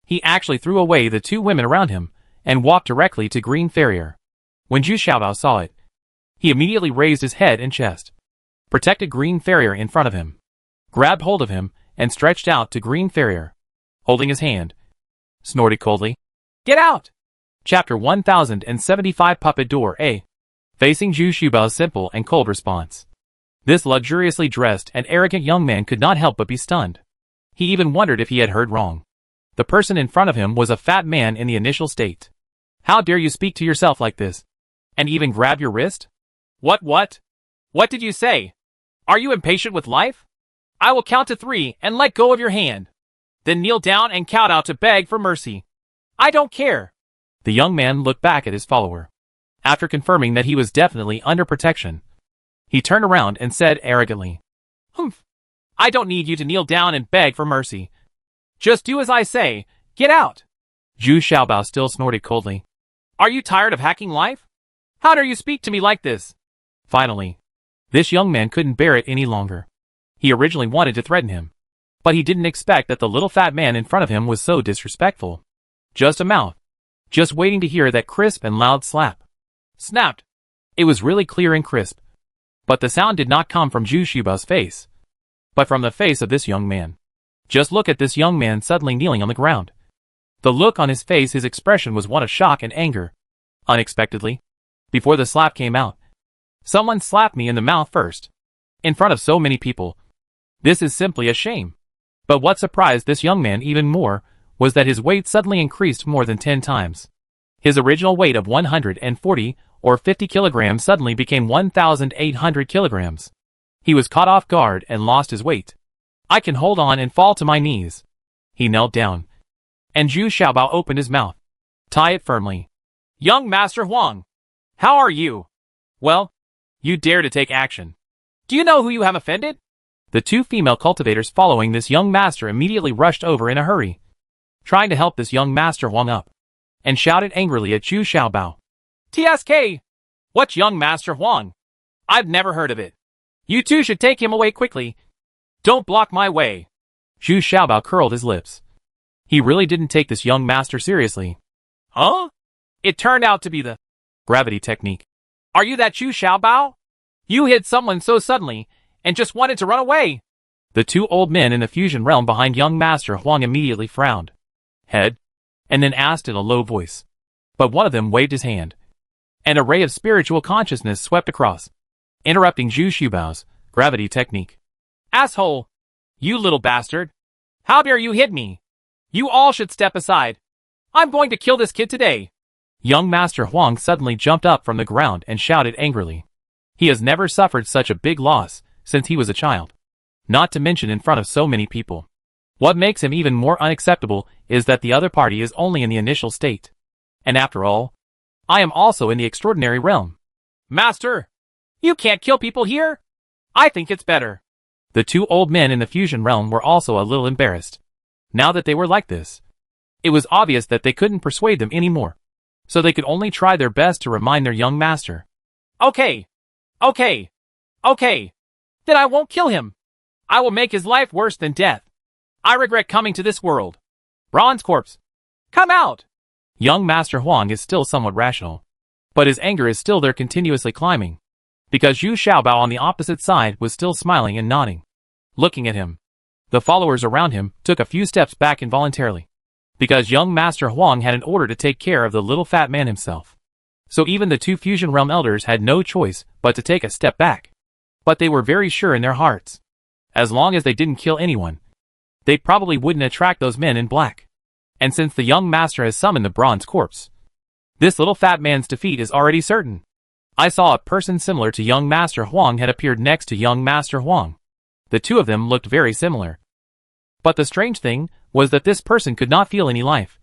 he actually threw away the 2 women around him and walked directly to Green Farrier. When Zhu Xiaobao saw it, he immediately raised his head and chest, protected Green Farrier in front of him, grabbed hold of him, and stretched out to Green Farrier, holding his hand, snorted coldly, "Get out!" Chapter 1075 Puppet Door A. Facing Zhu Xiaobao's simple and cold response, this luxuriously dressed and arrogant young man could not help but be stunned. He even wondered if he had heard wrong. The person in front of him was a fat man in the initial state. "How dare you speak to yourself like this? And even grab your wrist? What? What did you say? Are you impatient with life? I will count to 3 and let go of your hand. Then kneel down and kowtow to beg for mercy. I don't care." The young man looked back at his follower. After confirming that he was definitely under protection, he turned around and said arrogantly, "Humph. I don't need you to kneel down and beg for mercy. Just do as I say. Get out." Zhu Xiaobao still snorted coldly. "Are you tired of hacking life? How dare you speak to me like this?" Finally, this young man couldn't bear it any longer. He originally wanted to threaten him, but he didn't expect that the little fat man in front of him was so disrespectful. Just a mouth, just waiting to hear that crisp and loud slap. Snapped. It was really clear and crisp, but the sound did not come from Zhu Xiaobao's face, but from the face of this young man. Just look at this young man suddenly kneeling on the ground. The look on his face, his expression was one of shock and anger. Unexpectedly, before the slap came out, someone slapped me in the mouth first, in front of so many people. This is simply a shame. But what surprised this young man even more was that his weight suddenly increased more than 10 times. His original weight of 140 or 50 kilograms suddenly became 1,800 kilograms. He was caught off guard and lost his weight. "I can hold on and fall to my knees." He knelt down, and Zhu Xiaobao opened his mouth. Tie it firmly. Young Master Huang. How are you? Well, you dare to take action. Do you know who you have offended? The two female cultivators following this young master immediately rushed over in a hurry, trying to help this young master Huang up, and shouted angrily at Zhu Xiaobao. TSK! What's young Master Huang? I've never heard of it. You two should take him away quickly. Don't block my way. Zhu Xiaobao curled his lips. He really didn't take this young master seriously. Huh? It turned out to be the gravity technique. Are you that Zhu Xiaobao? You hit someone so suddenly, and just wanted to run away. The two old men in the fusion realm behind young Master Huang immediately frowned, head, and then asked in a low voice. But one of them waved his hand, and a ray of spiritual consciousness swept across, interrupting Zhu Xiaobao's gravity technique. Asshole! You little bastard! How dare you hit me? You all should step aside. I'm going to kill this kid today. Young Master Huang suddenly jumped up from the ground and shouted angrily. He has never suffered such a big loss since he was a child, not to mention in front of so many people. What makes him even more unacceptable is that the other party is only in the initial state. And after all, I am also in the extraordinary realm. Master, you can't kill people here? I think it's better. The two old men in the fusion realm were also a little embarrassed. Now that they were like this, it was obvious that they couldn't persuade them anymore, so they could only try their best to remind their young master. Okay. Then I won't kill him. I will make his life worse than death. I regret coming to this world. Bronze corpse, come out! Young Master Huang is still somewhat rational, but his anger is still there continuously climbing, because Zhu Xiaobao on the opposite side was still smiling and nodding, looking at him. The followers around him took a few steps back involuntarily, because young Master Huang had an order to take care of the little fat man himself. So even the two fusion realm elders had no choice but to take a step back. But they were very sure in their hearts, as long as they didn't kill anyone, they probably wouldn't attract those men in black. And since the young master has summoned the bronze corpse, this little fat man's defeat is already certain. I saw a person similar to young Master Huang had appeared next to young Master Huang. The two of them looked very similar. But the strange thing was that this person could not feel any life,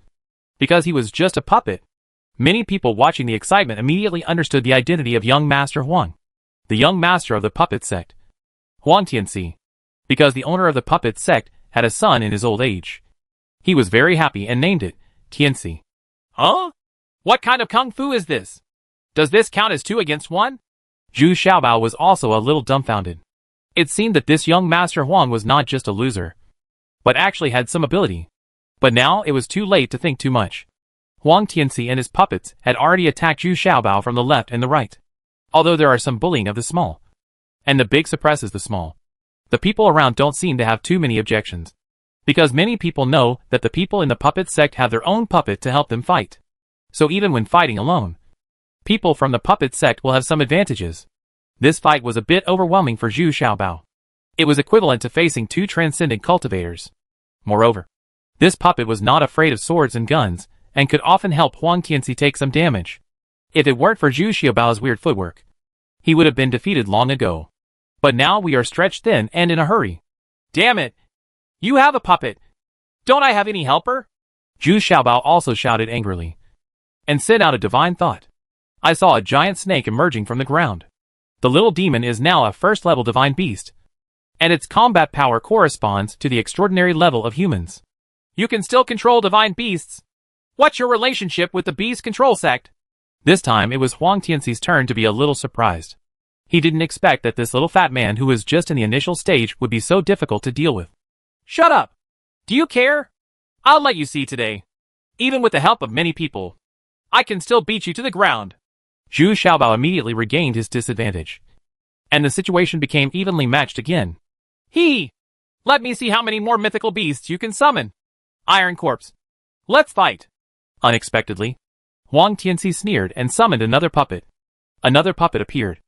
because he was just a puppet. Many people watching the excitement immediately understood the identity of young Master Huang, the young master of the puppet sect, Huang Tianxi, because the owner of the puppet sect had a son in his old age. He was very happy and named it Tianxi. Huh? What kind of kung fu is this? Does this count as 2 against 1? Zhu Xiaobao was also a little dumbfounded. It seemed that this young Master Huang was not just a loser, but actually had some ability. But now it was too late to think too much. Huang Tianxi and his puppets had already attacked Zhu Xiaobao from the left and the right. Although there are some bullying of the small, and the big suppresses the small, the people around don't seem to have too many objections, because many people know that the people in the puppet sect have their own puppet to help them fight. So even when fighting alone, people from the puppet sect will have some advantages. This fight was a bit overwhelming for Zhu Xiaobao. It was equivalent to facing two transcendent cultivators. Moreover, this puppet was not afraid of swords and guns, and could often help Huang Tianxi take some damage. If it weren't for Zhu Xiaobao's weird footwork, he would have been defeated long ago. But now we are stretched thin and in a hurry. Damn it! You have a puppet! Don't I have any helper? Zhu Xiaobao also shouted angrily, and sent out a divine thought. I saw a giant snake emerging from the ground. The little demon is now a first-level divine beast, and its combat power corresponds to the extraordinary level of humans. You can still control divine beasts. What's your relationship with the beast control sect? This time it was Huang Tianxi's turn to be a little surprised. He didn't expect that this little fat man who was just in the initial stage would be so difficult to deal with. Shut up! Do you care? I'll let you see today. Even with the help of many people, I can still beat you to the ground. Zhu Xiaobao immediately regained his disadvantage, and the situation became evenly matched again. Let me see how many more mythical beasts you can summon. Iron Corpse, let's fight. Unexpectedly, Huang Tianxi sneered and summoned another puppet. Another puppet appeared.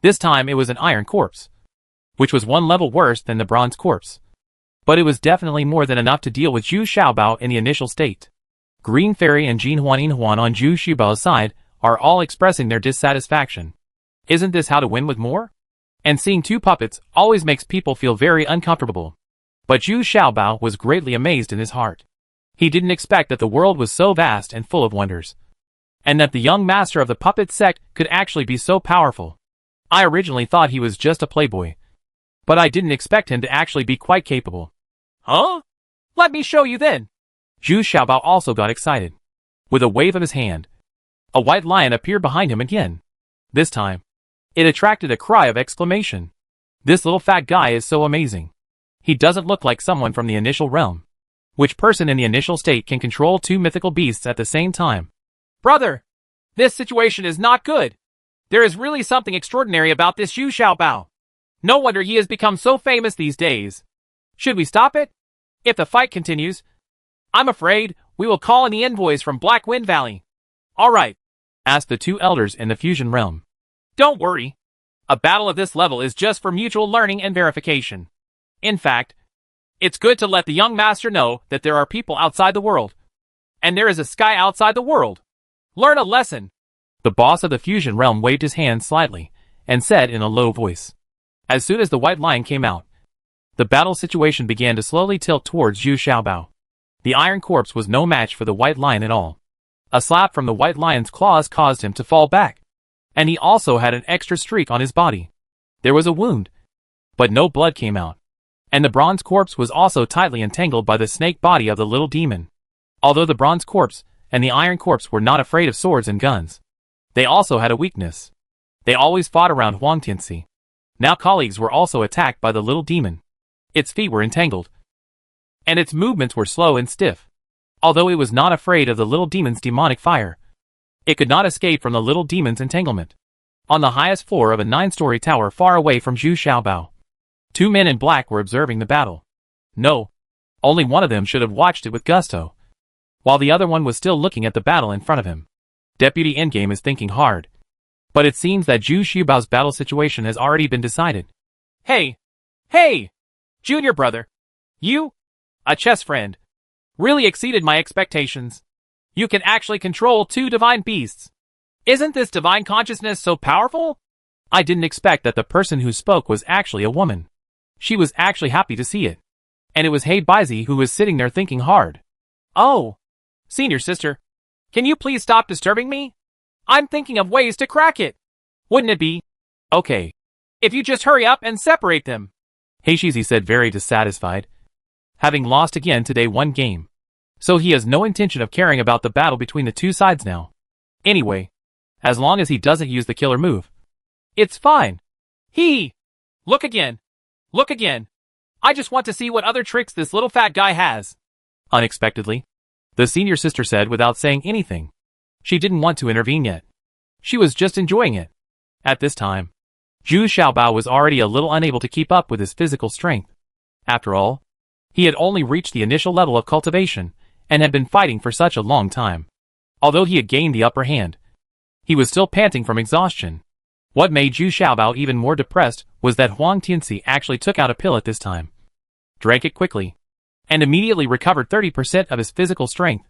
This time it was an Iron Corpse, which was one level worse than the Bronze Corpse. But it was definitely more than enough to deal with Zhu Xiaobao in the initial state. Green Fairy and Jin Huan on Zhu Xiaobao's side are all expressing their dissatisfaction. Isn't this how to win with more? And seeing two puppets always makes people feel very uncomfortable. But Zhu Xiaobao was greatly amazed in his heart. He didn't expect that the world was so vast and full of wonders, and that the young master of the puppet sect could actually be so powerful. I originally thought he was just a playboy, but I didn't expect him to actually be quite capable. Huh? Let me show you then. Zhu Xiaobao also got excited. With a wave of his hand, a white lion appeared behind him again. This time, it attracted a cry of exclamation. This little fat guy is so amazing. He doesn't look like someone from the initial realm. Which person in the initial state can control two mythical beasts at the same time? Brother, this situation is not good. There is really something extraordinary about this Zhu Xiaobao. No wonder he has become so famous these days. Should we stop it? If the fight continues, I'm afraid we will call in the envoys from Black Wind Valley. All right, asked the two elders in the fusion realm. Don't worry. A battle of this level is just for mutual learning and verification. In fact, it's good to let the young master know that there are people outside the world. And there is a sky outside the world. Learn a lesson. The boss of the fusion realm waved his hand slightly and said in a low voice. As soon as the white lion came out, the battle situation began to slowly tilt towards Zhu Xiaobao. The iron corpse was no match for the white lion at all. A slap from the white lion's claws caused him to fall back. And he also had an extra streak on his body. There was a wound, but no blood came out. And the bronze corpse was also tightly entangled by the snake body of the little demon. Although the bronze corpse and the iron corpse were not afraid of swords and guns, they also had a weakness. They always fought around Huang Tianxi. Now colleagues were also attacked by the little demon. Its feet were entangled, and its movements were slow and stiff. Although it was not afraid of the little demon's demonic fire, it could not escape from the little demon's entanglement. On the highest floor of a 9-story tower far away from Zhu Xiaobao, two men in black were observing the battle. No, only one of them should have watched it with gusto, while the other one was still looking at the battle in front of him. Deputy Endgame is thinking hard, but it seems that Zhu Xiaobao's battle situation has already been decided. Hey! Hey! Junior brother! You, a chess friend, really exceeded my expectations. You can actually control two divine beasts. Isn't this divine consciousness so powerful? I didn't expect that the person who spoke was actually a woman. She was actually happy to see it. And it was Hei Baizi who was sitting there thinking hard. Oh, senior sister, can you please stop disturbing me? I'm thinking of ways to crack it. Wouldn't it be okay if you just hurry up and separate them? Heishizi said, very dissatisfied, having lost again today one game. So he has no intention of caring about the battle between the two sides now. Anyway, as long as he doesn't use the killer move, it's fine. Look again. Look again. I just want to see what other tricks this little fat guy has. Unexpectedly, the senior sister said without saying anything. She didn't want to intervene yet. She was just enjoying it. At this time, Zhu Xiaobao was already a little unable to keep up with his physical strength. After all, he had only reached the initial level of cultivation and had been fighting for such a long time. Although he had gained the upper hand, he was still panting from exhaustion. What made Zhu Xiaobao even more depressed was that Huang Tianxi actually took out a pill at this time, drank it quickly, and immediately recovered 30% of his physical strength.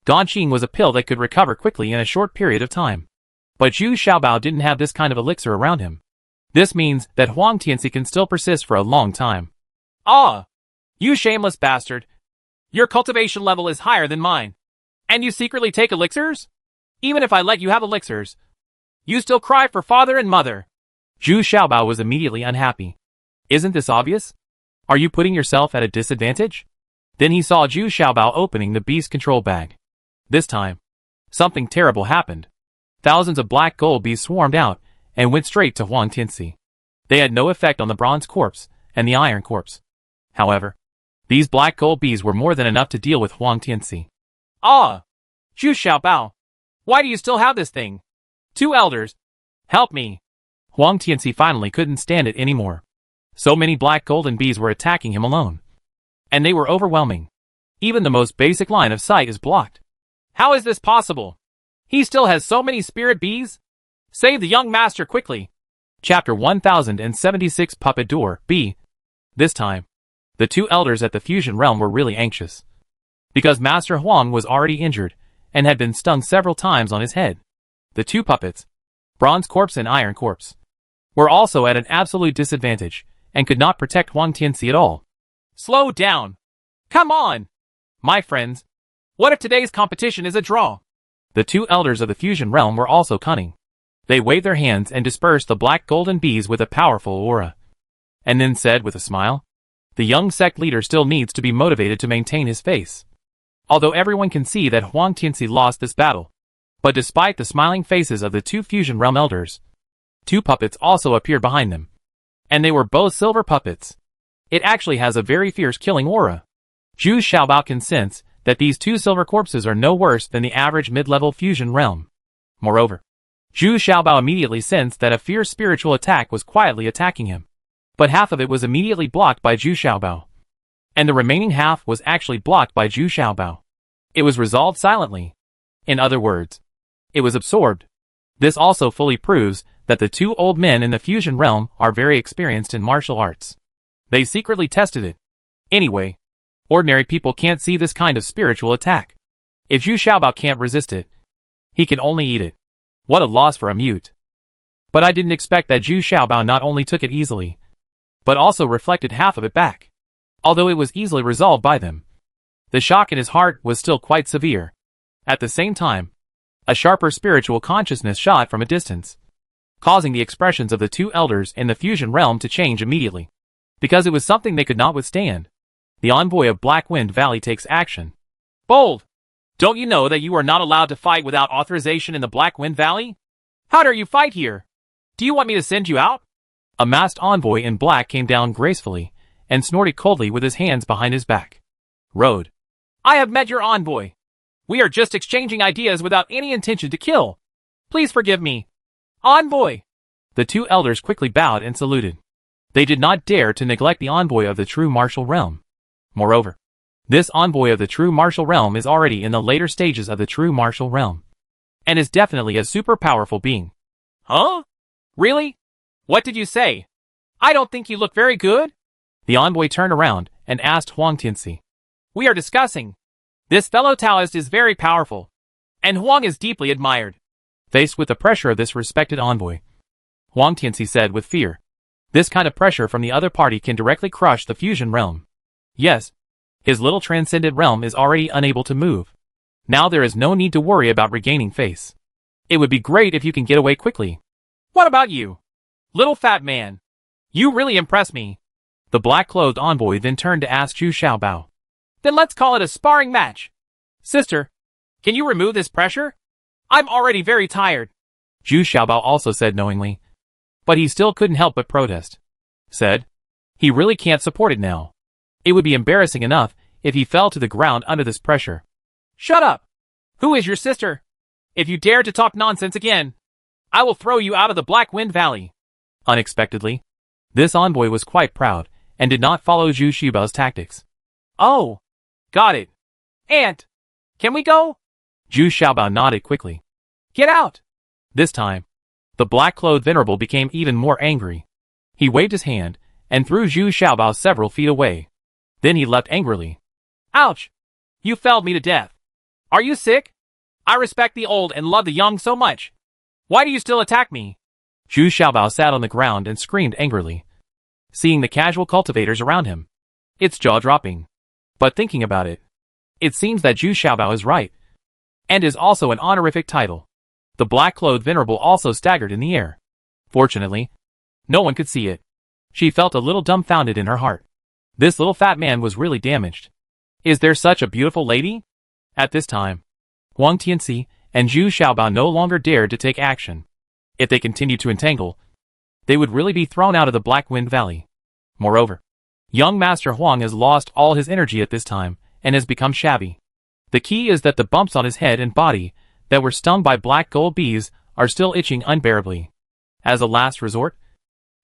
Ganqing was a pill that could recover quickly in a short period of time. But Zhu Xiaobao didn't have this kind of elixir around him. This means that Huang Tianxi can still persist for a long time. Ah! You shameless bastard! Your cultivation level is higher than mine. And you secretly take elixirs? Even if I let you have elixirs, you still cry for father and mother. Zhu Xiaobao was immediately unhappy. Isn't this obvious? Are you putting yourself at a disadvantage? Then he saw Zhu Xiaobao opening the beast control bag. This time, something terrible happened. Thousands of black gold bees swarmed out and went straight to Huang Tianxi. They had no effect on the bronze corpse and the iron corpse. However, these black gold bees were more than enough to deal with Huang Tianxi. Ah! Zhu Xiaobao, why do you still have this thing? Two elders, help me. Huang Tianxi finally couldn't stand it anymore. So many black golden bees were attacking him alone. And they were overwhelming. Even the most basic line of sight is blocked. How is this possible? He still has so many spirit bees? Save the young master quickly. Chapter 1076 Puppet Door B. This time, the two elders at the fusion realm were really anxious. Because Master Huang was already injured and had been stung several times on his head. The two puppets, Bronze Corpse and Iron Corpse, were also at an absolute disadvantage and could not protect Huang Tianxi at all. Slow down. Come on. My friends, What if today's competition is a draw? The two elders of the fusion realm were also cunning. They waved their hands and dispersed the black golden bees with a powerful aura. And then said with a smile, "The young sect leader still needs to be motivated to maintain his face." Although everyone can see that Huang Tianxi lost this battle. But despite the smiling faces of the two fusion realm elders, two puppets also appeared behind them. And they were both silver puppets. It actually has a very fierce killing aura. Zhu Xiaobao can sense that these two silver corpses are no worse than the average mid-level fusion realm. Moreover, Zhu Xiaobao immediately sensed that a fierce spiritual attack was quietly attacking him. But half of it was immediately blocked by Zhu Xiaobao. And the remaining half was actually blocked by Zhu Xiaobao. It was resolved silently. In other words, it was absorbed. This also fully proves that the two old men in the fusion realm are very experienced in martial arts. They secretly tested it. Anyway, ordinary people can't see this kind of spiritual attack. If Zhu Xiaobao can't resist it, he can only eat it. What a loss for a mute. But I didn't expect that Zhu Xiaobao not only took it easily, but also reflected half of it back. Although it was easily resolved by them, the shock in his heart was still quite severe. At the same time, a sharper spiritual consciousness shot from a distance, causing the expressions of the two elders in the fusion realm to change immediately. Because it was something they could not withstand. The envoy of Black Wind Valley takes action. Bold! Don't you know that you are not allowed to fight without authorization in the Black Wind Valley? How dare you fight here? Do you want me to send you out? A masked envoy in black came down gracefully and snorted coldly with his hands behind his back. Road. I have met your envoy. We are just exchanging ideas without any intention to kill. Please forgive me. Envoy! The two elders quickly bowed and saluted. They did not dare to neglect the envoy of the true martial realm. Moreover, this envoy of the true martial realm is already in the later stages of the true martial realm, and is definitely a super powerful being. Huh? Really? What did you say? I don't think you look very good. The envoy turned around and asked Huang Tianxi. We are discussing. This fellow Taoist is very powerful, and Huang is deeply admired. Faced with the pressure of this respected envoy, Huang Tianxi said with fear, this kind of pressure from the other party can directly crush the fusion realm. Yes, his little transcendent realm is already unable to move. Now there is no need to worry about regaining face. It would be great if you can get away quickly. What about you? Little fat man. You really impress me. The black-clothed envoy then turned to ask Zhu Xiaobao. Then let's call it a sparring match. Sister, can you remove this pressure? I'm already very tired. Zhu Xiaobao also said knowingly. But he still couldn't help but protest. Said, he really can't support it now. It would be embarrassing enough if he fell to the ground under this pressure. Shut up! Who is your sister? If you dare to talk nonsense again, I will throw you out of the Black Wind Valley. Unexpectedly, this envoy was quite proud and did not follow Zhu Xiaobao's tactics. Oh, got it. Aunt, can we go? Zhu Xiaobao nodded quickly. Get out! This time, the black-clothed venerable became even more angry. He waved his hand and threw Zhu Xiaobao several feet away. Then he leapt angrily. Ouch! You felled me to death. Are you sick? I respect the old and love the young so much. Why do you still attack me? Zhu Xiaobao sat on the ground and screamed angrily, seeing the casual cultivators around him. It's jaw-dropping. But thinking about it, it seems that Zhu Xiaobao is right, and is also an honorific title. The black-clothed venerable also staggered in the air. Fortunately, no one could see it. She felt a little dumbfounded in her heart. This little fat man was really damaged. Is there such a beautiful lady? At this time, Huang Tianxi and Zhu Xiaobao no longer dared to take action. If they continued to entangle, they would really be thrown out of the Black Wind Valley. Moreover, young Master Huang has lost all his energy at this time and has become shabby. The key is that the bumps on his head and body that were stung by black gold bees are still itching unbearably. As a last resort,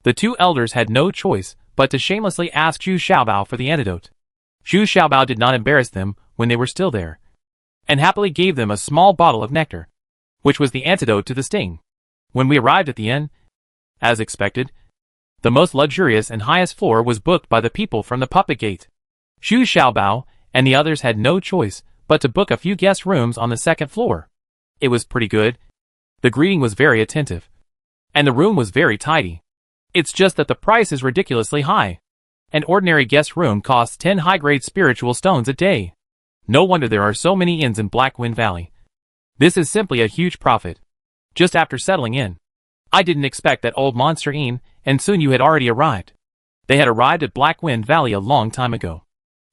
the two elders had no choice but to shamelessly ask Zhu Xiaobao for the antidote. Zhu Xiaobao did not embarrass them when they were still there, and happily gave them a small bottle of nectar, which was the antidote to the sting. When we arrived at the inn, as expected, the most luxurious and highest floor was booked by the people from the puppet gate. Zhu Xiaobao and the others had no choice but to book a few guest rooms on the second floor. It was pretty good. The greeting was very attentive, and the room was very tidy. It's just that the price is ridiculously high. An ordinary guest room costs 10 high-grade spiritual stones a day. No wonder there are so many inns in Black Wind Valley. This is simply a huge profit. Just after settling in, I didn't expect that old monster Inn and Sun Yu had already arrived. They had arrived at Black Wind Valley a long time ago.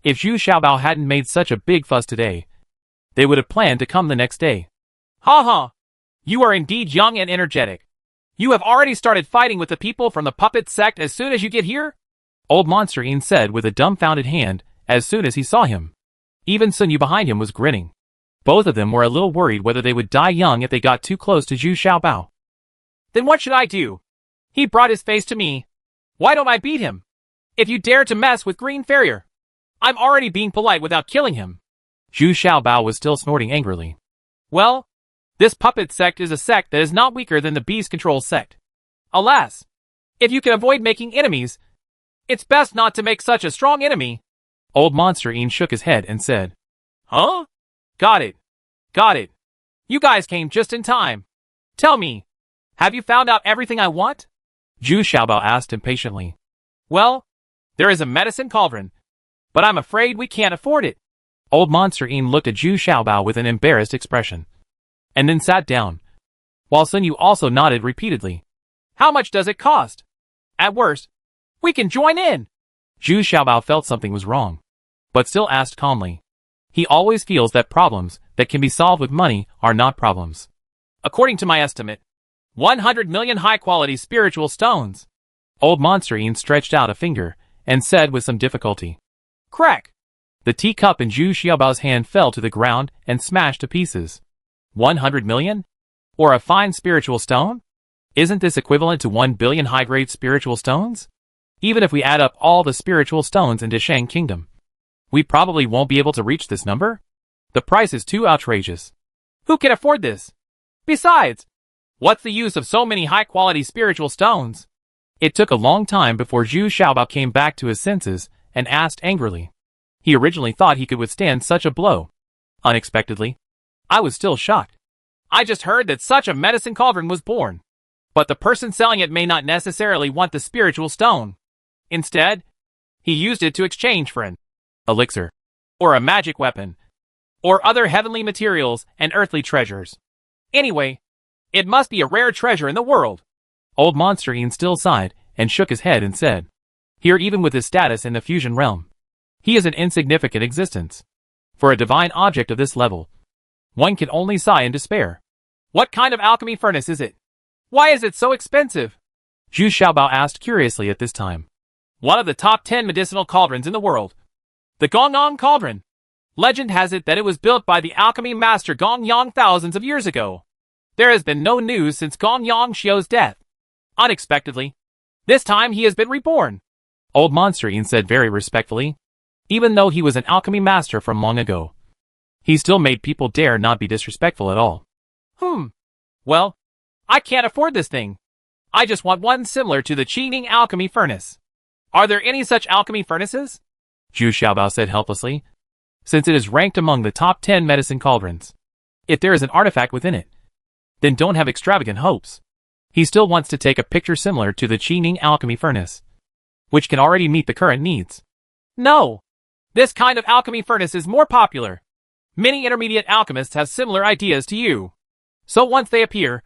If Zhu Xiaobao hadn't made such a big fuss today, they would have planned to come the next day. Ha ha! You are indeed young and energetic. You have already started fighting with the people from the puppet sect as soon as you get here? Old monster Inn said with a dumbfounded hand as soon as he saw him. Even Sun Yu behind him was grinning. Both of them were a little worried whether they would die young if they got too close to Zhu Xiaobao. Then what should I do? He brought his face to me. Why don't I beat him? If you dare to mess with Green Farrier, I'm already being polite without killing him. Zhu Xiaobao was still snorting angrily. Well, this puppet sect is a sect that is not weaker than the beast control sect. Alas, if you can avoid making enemies, it's best not to make such a strong enemy. Old monster Inn shook his head and said, Huh? Got it. Got it. You guys came just in time. Tell me, have you found out everything I want? Zhu Xiaobao asked impatiently. Well, there is a medicine cauldron, but I'm afraid we can't afford it. Old monster Inn looked at Zhu Xiaobao with an embarrassed expression, and then sat down, while Sun Yu also nodded repeatedly. How much does it cost? At worst, we can join in. Zhu Xiaobao felt something was wrong, but still asked calmly. He always feels that problems that can be solved with money are not problems. According to my estimate, 100 million high-quality spiritual stones. Old monster Inn stretched out a finger and said with some difficulty. Crack! The teacup in Zhu Xiaobao's hand fell to the ground and smashed to pieces. 100 million? Or a fine spiritual stone? Isn't this equivalent to 1 billion high-grade spiritual stones? Even if we add up all the spiritual stones in Desheng Kingdom, we probably won't be able to reach this number? The price is too outrageous. Who can afford this? Besides, what's the use of so many high-quality spiritual stones? It took a long time before Zhu Xiaobao came back to his senses and asked angrily. He originally thought he could withstand such a blow. Unexpectedly, I was still shocked. I just heard that such a medicine cauldron was born. But the person selling it may not necessarily want the spiritual stone. Instead, he used it to exchange for an elixir, or a magic weapon, or other heavenly materials and earthly treasures. Anyway, it must be a rare treasure in the world. Old monster Inn still sighed and shook his head and said, Here, even with his status in the fusion realm, he is an insignificant existence. For a divine object of this level, one can only sigh in despair. What kind of alchemy furnace is it? Why is it so expensive? Zhu Xiaobao asked curiously at this time. One of the top 10 medicinal cauldrons in the world. The Gongyang Cauldron. Legend has it that it was built by the alchemy master Gongyang thousands of years ago. There has been no news since Gongyang Xiu's death. Unexpectedly, this time he has been reborn. Old monster Inn said very respectfully. Even though he was an alchemy master from long ago, he still made people dare not be disrespectful at all. Well, I can't afford this thing. I just want one similar to the Qingning alchemy furnace. Are there any such alchemy furnaces? Zhu Xiaobao said helplessly. Since it is ranked among the top 10 medicine cauldrons, if there is an artifact within it, then don't have extravagant hopes. He still wants to take a picture similar to the Qingning alchemy furnace, which can already meet the current needs. No! This kind of alchemy furnace is more popular. Many intermediate alchemists have similar ideas to you. So once they appear,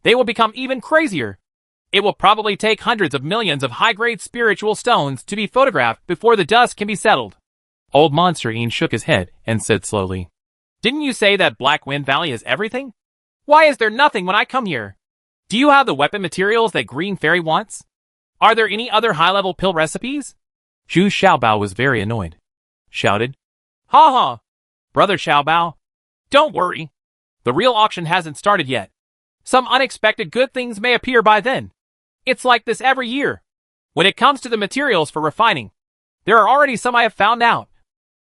they will become even crazier. It will probably take hundreds of millions of high-grade spiritual stones to be photographed before the dust can be settled. Old monster Inn shook his head and said slowly. Didn't you say that Black Wind Valley is everything? Why is there nothing when I come here? Do you have the weapon materials that Green Fairy wants? Are there any other high-level pill recipes? Zhu Xiaobao was very annoyed. Shouted, Ha ha! Brother Xiaobao, don't worry. The real auction hasn't started yet. Some unexpected good things may appear by then. It's like this every year. When it comes to the materials for refining, there are already some I have found out.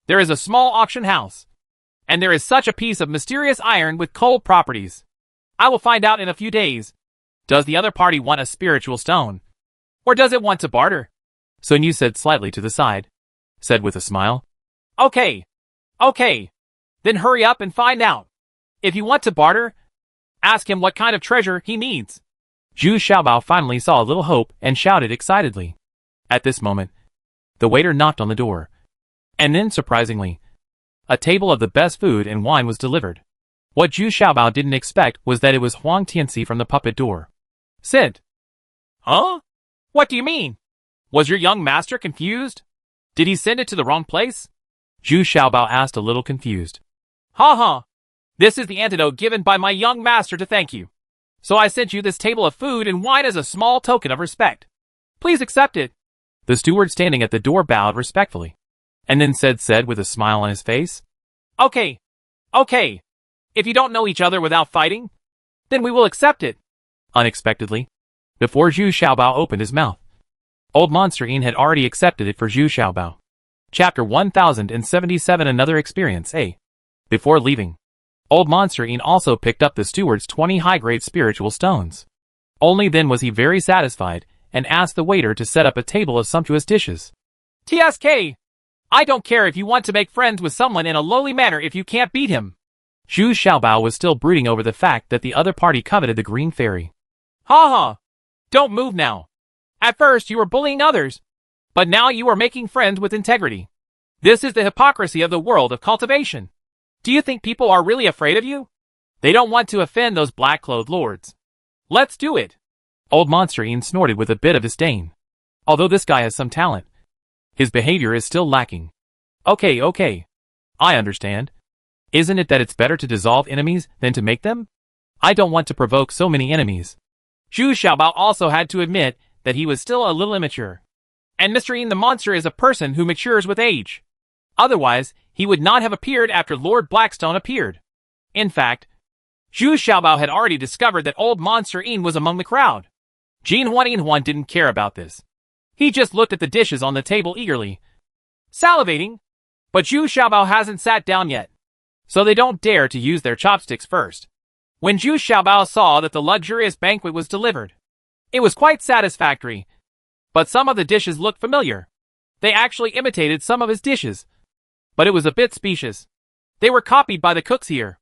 There is a small auction house, and there is such a piece of mysterious iron with cold properties. I will find out in a few days. Does the other party want a spiritual stone? Or does it want to barter? Sun Yu said slightly to the side, said with a smile. Okay. Then hurry up and find out. If you want to barter, ask him what kind of treasure he needs. Zhu Xiaobao finally saw a little hope and shouted excitedly. At this moment, the waiter knocked on the door. And then, surprisingly, A table of the best food and wine was delivered. What Zhu Xiaobao didn't expect was that it was Huang Tianxi from the puppet door. Sent. Huh? What do you mean? Was your young master confused? Did he send it to the wrong place? Zhu Xiaobao asked, a little confused. Ha ha. This is the antidote given by my young master to thank you. So I sent you this table of food and wine as a small token of respect. Please accept it. The steward standing at the door bowed respectfully, and then said with a smile on his face, Okay. If you don't know each other without fighting, then we will accept it. Unexpectedly, before Zhu Xiaobao opened his mouth, Old Monster Yin had already accepted it for Zhu Xiaobao. Chapter 1077 Another Experience A. Before leaving, Old Monster Yin also picked up the steward's 20 high-grade spiritual stones. Only then was he very satisfied and asked the waiter to set up a table of sumptuous dishes. TSK! I don't care if you want to make friends with someone in a lowly manner if you can't beat him. Zhu Xiaobao was still brooding over the fact that the other party coveted the green fairy. Ha ha! Don't move now. At first you were bullying others, but now you are making friends with integrity. This is the hypocrisy of the world of cultivation. Do you think people are really afraid of you? They don't want to offend those black-clothed lords. Let's do it. Old Monster Yin snorted with a bit of disdain. Although this guy has some talent, his behavior is still lacking. Okay. I understand. Isn't it that it's better to dissolve enemies than to make them? I don't want to provoke so many enemies. Zhu Xiaobao also had to admit that he was still a little immature. And Mr. Yin the monster is a person who matures with age. Otherwise, he would not have appeared after Lord Blackstone appeared. In fact, Zhu Xiaobao had already discovered that Old Monster Yin was among the crowd. Jin Huan didn't care about this. He just looked at the dishes on the table eagerly, salivating. But Zhu Xiaobao hasn't sat down yet, so they don't dare to use their chopsticks first. When Zhu Xiaobao saw that the luxurious banquet was delivered, it was quite satisfactory. But some of the dishes looked familiar. They actually imitated some of his dishes. But it was a bit specious. They were copied by the cooks here.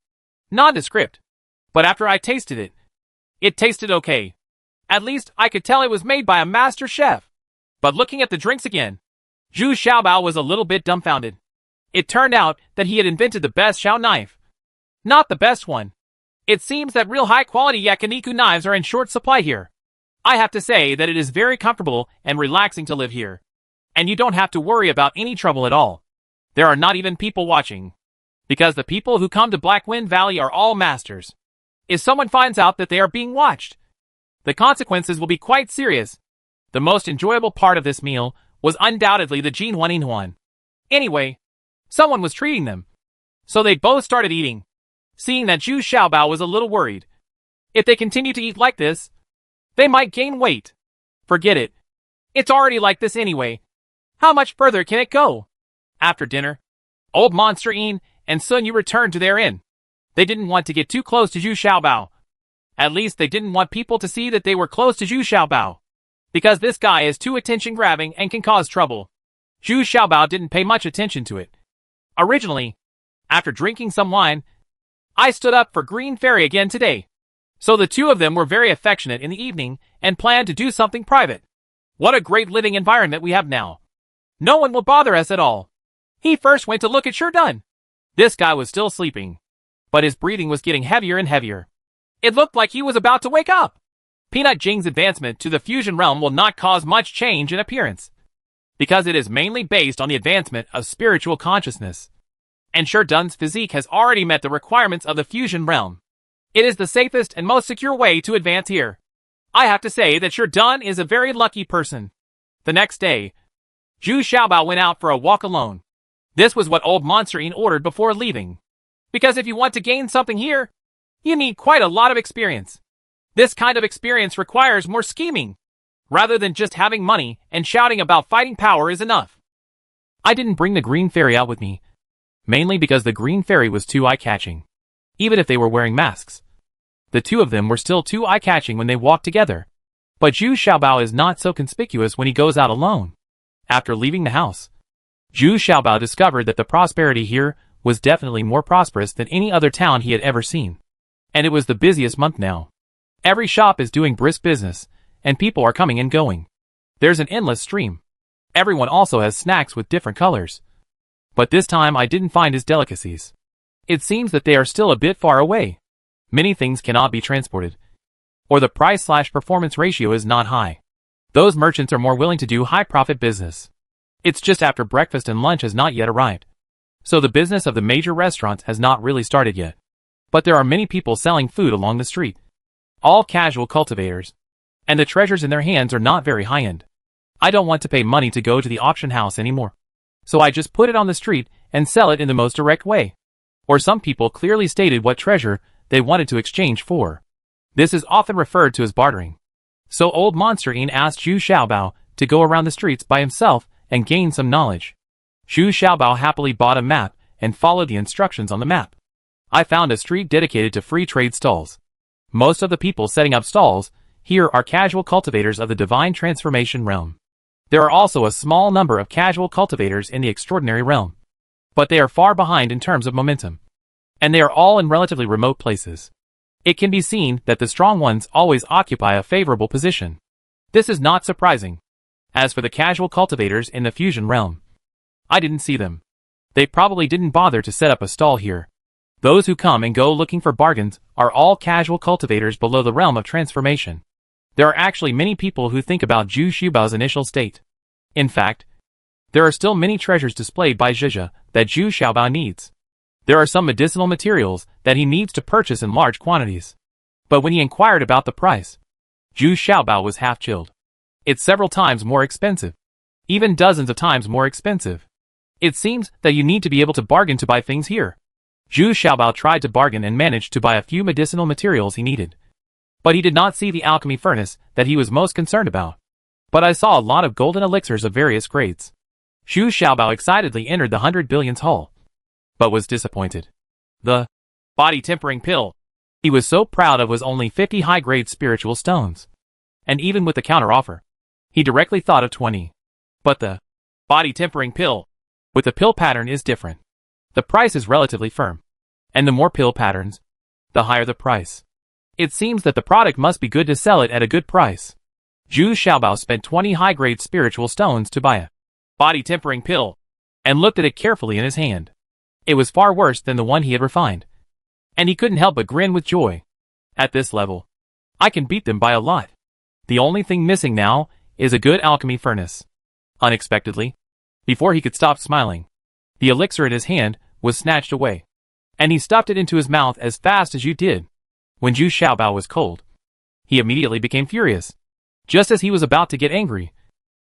Nondescript. But after I tasted it, it tasted okay. At least I could tell it was made by a master chef. But looking at the drinks again, Zhu Xiaobao was a little bit dumbfounded. It turned out that he had invented the best Xiao knife. Not the best one. It seems that real high-quality yakiniku knives are in short supply here. I have to say that it is very comfortable and relaxing to live here. And you don't have to worry about any trouble at all. There are not even people watching. Because the people who come to Blackwind Valley are all masters. If someone finds out that they are being watched, the consequences will be quite serious. The most enjoyable part of this meal was undoubtedly the Jin Huan. Anyway, someone was treating them. So they both started eating. Seeing that Zhu Xiaobao was a little worried. If they continue to eat like this, they might gain weight. Forget it. It's already like this anyway. How much further can it go? After dinner, Old Monster Yin and Sun Yu returned to their inn. They didn't want to get too close to Zhu Xiaobao. At least they didn't want people to see that they were close to Zhu Xiaobao. Because this guy is too attention-grabbing and can cause trouble. Zhu Xiaobao didn't pay much attention to it. Originally, after drinking some wine, I stood up for Green Fairy again today. So the two of them were very affectionate in the evening and planned to do something private. What a great living environment we have now. No one will bother us at all. He first went to look at Sherdun. This guy was still sleeping, but his breathing was getting heavier and heavier. It looked like he was about to wake up. Peanut Jing's advancement to the fusion realm will not cause much change in appearance, because it is mainly based on the advancement of spiritual consciousness. And Sherdun's physique has already met the requirements of the fusion realm. It is the safest and most secure way to advance here. I have to say that Sherdun is a very lucky person. The next day, Zhu Xiaobao went out for a walk alone. This was what Old Monster Yin ordered before leaving. Because if you want to gain something here, you need quite a lot of experience. This kind of experience requires more scheming. Rather than just having money and shouting about fighting power is enough. I didn't bring the Green Fairy out with me, mainly because the Green Fairy was too eye-catching. Even if they were wearing masks, the two of them were still too eye-catching when they walked together. But Zhu Xiaobao is not so conspicuous when he goes out alone. After leaving the house, Zhu Xiaobao discovered that the prosperity here was definitely more prosperous than any other town he had ever seen. And it was the busiest month now. Every shop is doing brisk business, and people are coming and going. There's an endless stream. Everyone also has snacks with different colors. But this time I didn't find his delicacies. It seems that they are still a bit far away. Many things cannot be transported, or the price/performance ratio is not high. Those merchants are more willing to do high-profit business. It's just after breakfast and lunch has not yet arrived. So the business of the major restaurants has not really started yet. But there are many people selling food along the street. All casual cultivators. And the treasures in their hands are not very high-end. I don't want to pay money to go to the auction house anymore. So I just put it on the street and sell it in the most direct way. Or some people clearly stated what treasure they wanted to exchange for. This is often referred to as bartering. So old Monster Ian asked Zhu Xiaobao to go around the streets by himself and gain some knowledge. Zhu Xiaobao happily bought a map and followed the instructions on the map. I found a street dedicated to free trade stalls. Most of the people setting up stalls here are casual cultivators of the divine transformation realm. There are also a small number of casual cultivators in the extraordinary realm. But they are far behind in terms of momentum. And they are all in relatively remote places. It can be seen that the strong ones always occupy a favorable position. This is not surprising. As for the casual cultivators in the fusion realm, I didn't see them. They probably didn't bother to set up a stall here. Those who come and go looking for bargains are all casual cultivators below the realm of transformation. There are actually many people who think about Zhu Xiaobao's initial state. In fact, there are still many treasures displayed by Zhizha that Zhu Xiaobao needs. There are some medicinal materials that he needs to purchase in large quantities. But when he inquired about the price, Zhu Xiaobao was half chilled. It's several times more expensive. Even dozens of times more expensive. It seems that you need to be able to bargain to buy things here. Zhu Xiaobao tried to bargain and managed to buy a few medicinal materials he needed. But he did not see the alchemy furnace that he was most concerned about. But I saw a lot of golden elixirs of various grades. Zhu Xiaobao excitedly entered the 100 billions hall, but was disappointed. The body tempering pill he was so proud of was only 50 high-grade spiritual stones. And even with the counter-offer, he directly thought of 20. But the body tempering pill with the pill pattern is different. The price is relatively firm. And the more pill patterns, the higher the price. It seems that the product must be good to sell it at a good price. Zhu Xiaobao spent 20 high-grade spiritual stones to buy a body tempering pill, and looked at it carefully in his hand. It was far worse than the one he had refined. And he couldn't help but grin with joy. At this level, I can beat them by a lot. The only thing missing now is a good alchemy furnace. Unexpectedly, before he could stop smiling, the elixir in his hand was snatched away. And he stuffed it into his mouth as fast as you did. When Zhu Xiaobao was cold, he immediately became furious. Just as he was about to get angry,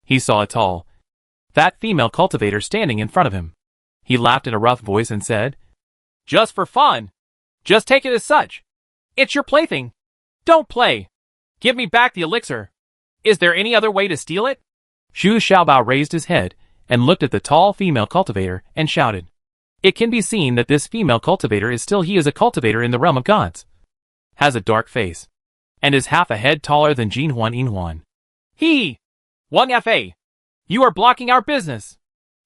he saw a tall, fat female cultivator standing in front of him. He laughed in a rough voice and said, "Just for fun. Just take it as such. It's your plaything. Don't play. Give me back the elixir. Is there any other way to steal it?" Zhu Xiaobao raised his head and looked at the tall female cultivator and shouted. It can be seen that this female cultivator is a cultivator in the realm of gods. Has a dark face, and is half a head taller than Jinhuan Yinhuan. He! Wang Fa! You are blocking our business.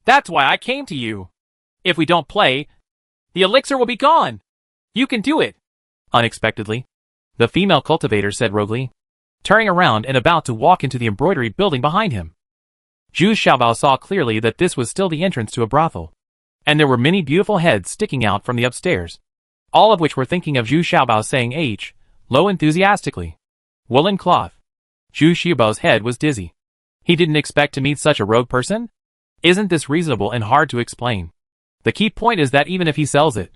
That's why I came to you. If we don't play, the elixir will be gone. You can do it. Unexpectedly, the female cultivator said roguely, turning around and about to walk into the embroidery building behind him. Zhu Xiaobao saw clearly that this was still the entrance to a brothel, and there were many beautiful heads sticking out from the upstairs, all of which were thinking of Zhu Xiaobao saying H, low enthusiastically. Woolen cloth. Zhu Xiaobao's head was dizzy. He didn't expect to meet such a rogue person? Isn't this reasonable and hard to explain? The key point is that even if he sells it,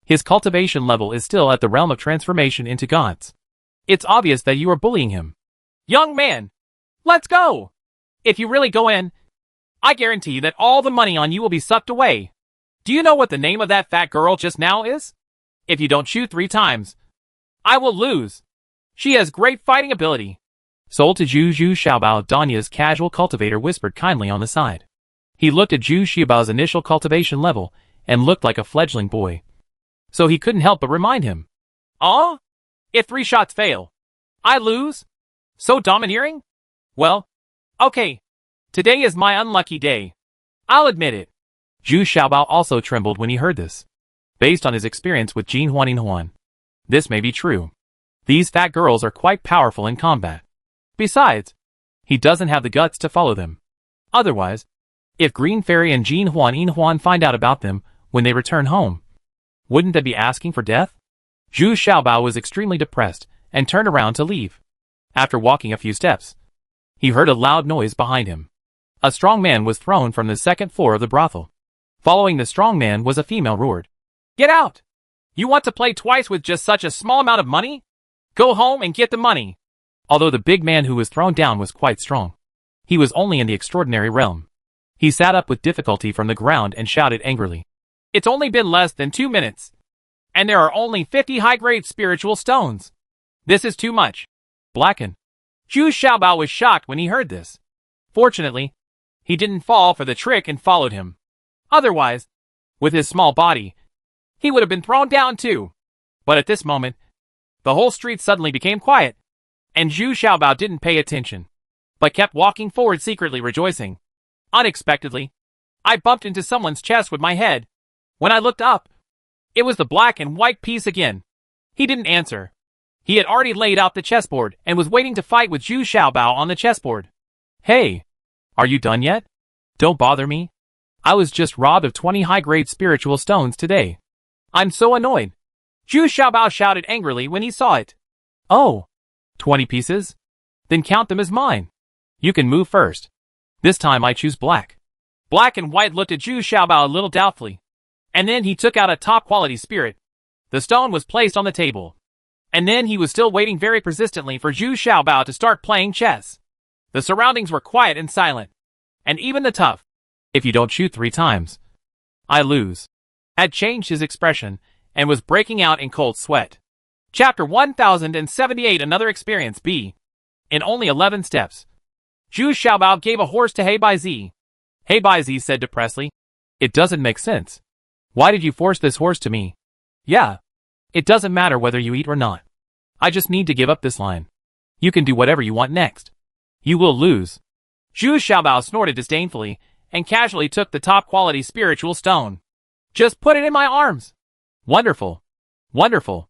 his cultivation level is still at the realm of transformation into gods. It's obvious that you are bullying him. Young man, let's go! If you really go in, I guarantee that all the money on you will be sucked away. Do you know what the name of that fat girl just now is? If you don't shoot 3 times, I will lose. She has great fighting ability. Sold to Zhu Xiaobao, Danya's casual cultivator whispered kindly on the side. He looked at Zhu Xiaobao's initial cultivation level and looked like a fledgling boy. So he couldn't help but remind him. If 3 shots fail, I lose? So domineering? Well, okay. Today is my unlucky day. I'll admit it. Zhu Xiaobao also trembled when he heard this. Based on his experience with Jinhuan Yinhuan, this may be true. These fat girls are quite powerful in combat. Besides, he doesn't have the guts to follow them. Otherwise, If Green Fairy and Yin Huan find out about them when they return home, wouldn't they be asking for death? Zhu Xiaobao was extremely depressed and turned around to leave. After walking a few steps, he heard a loud noise behind him. A strong man was thrown from the second floor of the brothel. Following the strong man was a female roared, "Get out! You want to play twice with just such a small amount of money? Go home and get the money." Although the big man who was thrown down was quite strong, he was only in the extraordinary realm. He sat up with difficulty from the ground and shouted angrily, "It's only been less than 2 minutes, and there are only 50 high-grade spiritual stones. This is too much." Blacken. Zhu Xiaobao was shocked when he heard this. Fortunately, he didn't fall for the trick and followed him. Otherwise, with his small body, he would have been thrown down too. But at this moment, the whole street suddenly became quiet, and Zhu Xiaobao didn't pay attention, but kept walking forward secretly rejoicing. Unexpectedly, I bumped into someone's chest with my head. When I looked up, it was the black and white piece again. He didn't answer. He had already laid out the chessboard and was waiting to fight with Zhu Xiaobao on the chessboard. "Hey, are you done yet? Don't bother me. I was just robbed of 20 high-grade spiritual stones today. I'm so annoyed." Zhu Xiaobao shouted angrily when he saw it. "Oh, 20 pieces? Then count them as mine. You can move first. This time I choose black." Black and white looked at Zhu Xiaobao a little doubtfully, and then he took out a top-quality spirit. The stone was placed on the table, and then he was still waiting very persistently for Zhu Xiaobao to start playing chess. The surroundings were quiet and silent, and even the tough, "If you don't shoot 3 times, I lose," had changed his expression and was breaking out in cold sweat. Chapter 1078 Another Experience B. In only 11 steps, Zhu Xiaobao gave a horse to He Baizi. He Baizi said depressedly, "It doesn't make sense. Why did you force this horse to me?" "Yeah. It doesn't matter whether you eat or not. I just need to give up this line. You can do whatever you want next. You will lose." Zhu Xiaobao snorted disdainfully and casually took the top-quality spiritual stone. "Just put it in my arms." "Wonderful. Wonderful.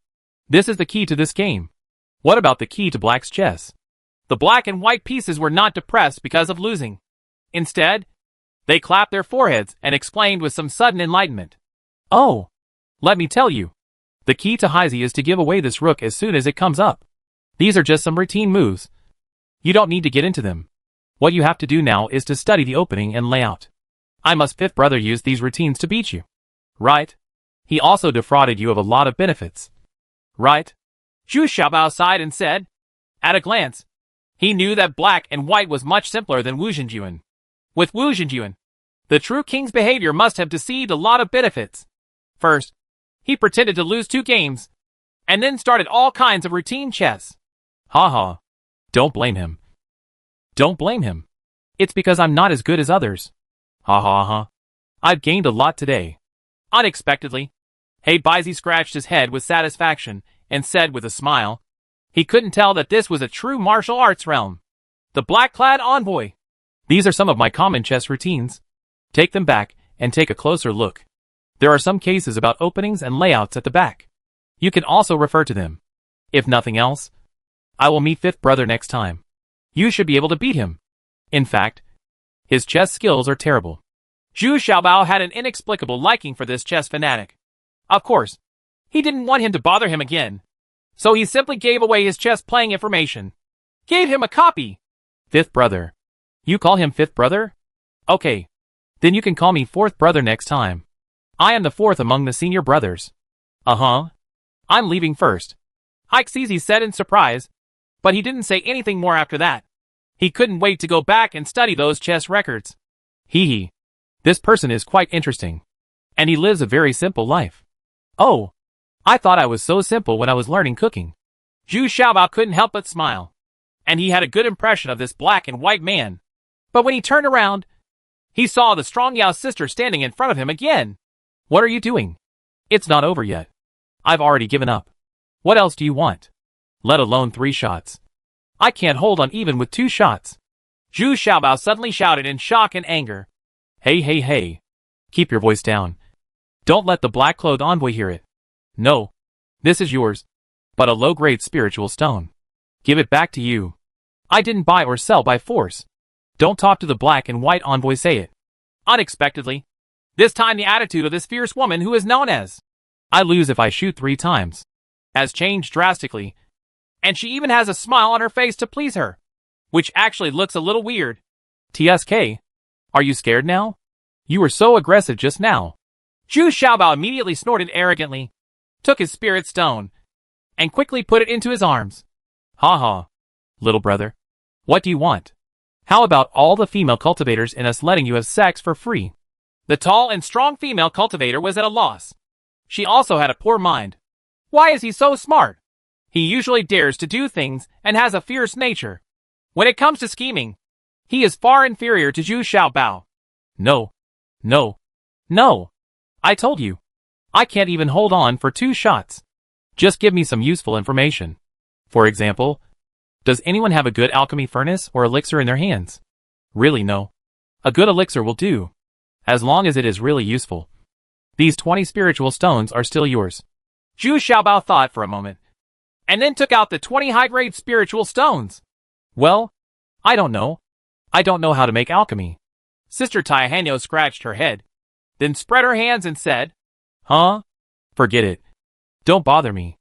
This is the key to this game. What about the key to black's chess?" The black and white pieces were not depressed because of losing. Instead, they clapped their foreheads and exclaimed with some sudden enlightenment, "Oh, let me tell you. The key to Heisey is to give away this rook as soon as it comes up. These are just some routine moves. You don't need to get into them. What you have to do now is to study the opening and layout. I must fifth brother use these routines to beat you. Right? He also defrauded you of a lot of benefits. Right?" Zhu Xiaobao sighed and said, at a glance, he knew that black and white was much simpler than Wu Zhenjuan. With Wu Zhenjuan, the true king's behavior must have deceived a lot of benefits. First, he pretended to lose 2 games, and then started all kinds of routine chess. Ha ha. Don't blame him. Don't blame him. It's because I'm not as good as others. Ha ha ha. I've gained a lot today. Unexpectedly, He Baizi scratched his head with satisfaction and said with a smile, he couldn't tell that this was a true martial arts realm. The black-clad envoy. "These are some of my common chess routines. Take them back and take a closer look. There are some cases about openings and layouts at the back. You can also refer to them. If nothing else, I will meet fifth brother next time. You should be able to beat him. In fact, his chess skills are terrible." Zhu Xiaobao had an inexplicable liking for this chess fanatic. Of course, he didn't want him to bother him again, so he simply gave away his chess-playing information. Gave him a copy. "Fifth brother. You call him fifth brother? Okay. Then you can call me fourth brother next time. I am the 4th among the senior brothers." "Uh-huh. I'm leaving first," Haixizi said in surprise, but he didn't say anything more after that. He couldn't wait to go back and study those chess records. Hee hee. This person is quite interesting. And he lives a very simple life. Oh, I thought I was so simple when I was learning cooking. Zhu Xiaobao couldn't help but smile, and he had a good impression of this black and white man. But when he turned around, he saw the strong Yao's sister standing in front of him again. "What are you doing? It's not over yet. I've already given up. What else do you want? Let alone 3 shots. I can't hold on even with 2 shots. Zhu Xiaobao suddenly shouted in shock and anger. Hey, hey, hey. Keep your voice down. Don't let the black-clothed envoy hear it. No. This is yours. But a low-grade spiritual stone. Give it back to you. I didn't buy or sell by force. Don't talk to the black and white envoy, say it. Unexpectedly, this time the attitude of this fierce woman who is known as I lose if I shoot 3 times has changed drastically, and she even has a smile on her face to please her, which actually looks a little weird. TSK, are you scared now? You were so aggressive just now. Zhu Xiaobao immediately snorted arrogantly, took his spirit stone, and quickly put it into his arms. Ha ha, little brother. What do you want? How about all the female cultivators and us letting you have sex for free? The tall and strong female cultivator was at a loss. She also had a poor mind. Why is he so smart? He usually dares to do things and has a fierce nature. When it comes to scheming, he is far inferior to Zhu Xiaobao. No. I told you. I can't even hold on for 2 shots. Just give me some useful information. For example, does anyone have a good alchemy furnace or elixir in their hands? Really, no. A good elixir will do, as long as it is really useful. These 20 spiritual stones are still yours. Zhu Xiaobao thought for a moment, and then took out the 20 high-grade spiritual stones. Well, I don't know. I don't know how to make alchemy. Sister Taihanyo scratched her head, then spread her hands and said, Huh? Forget it. Don't bother me.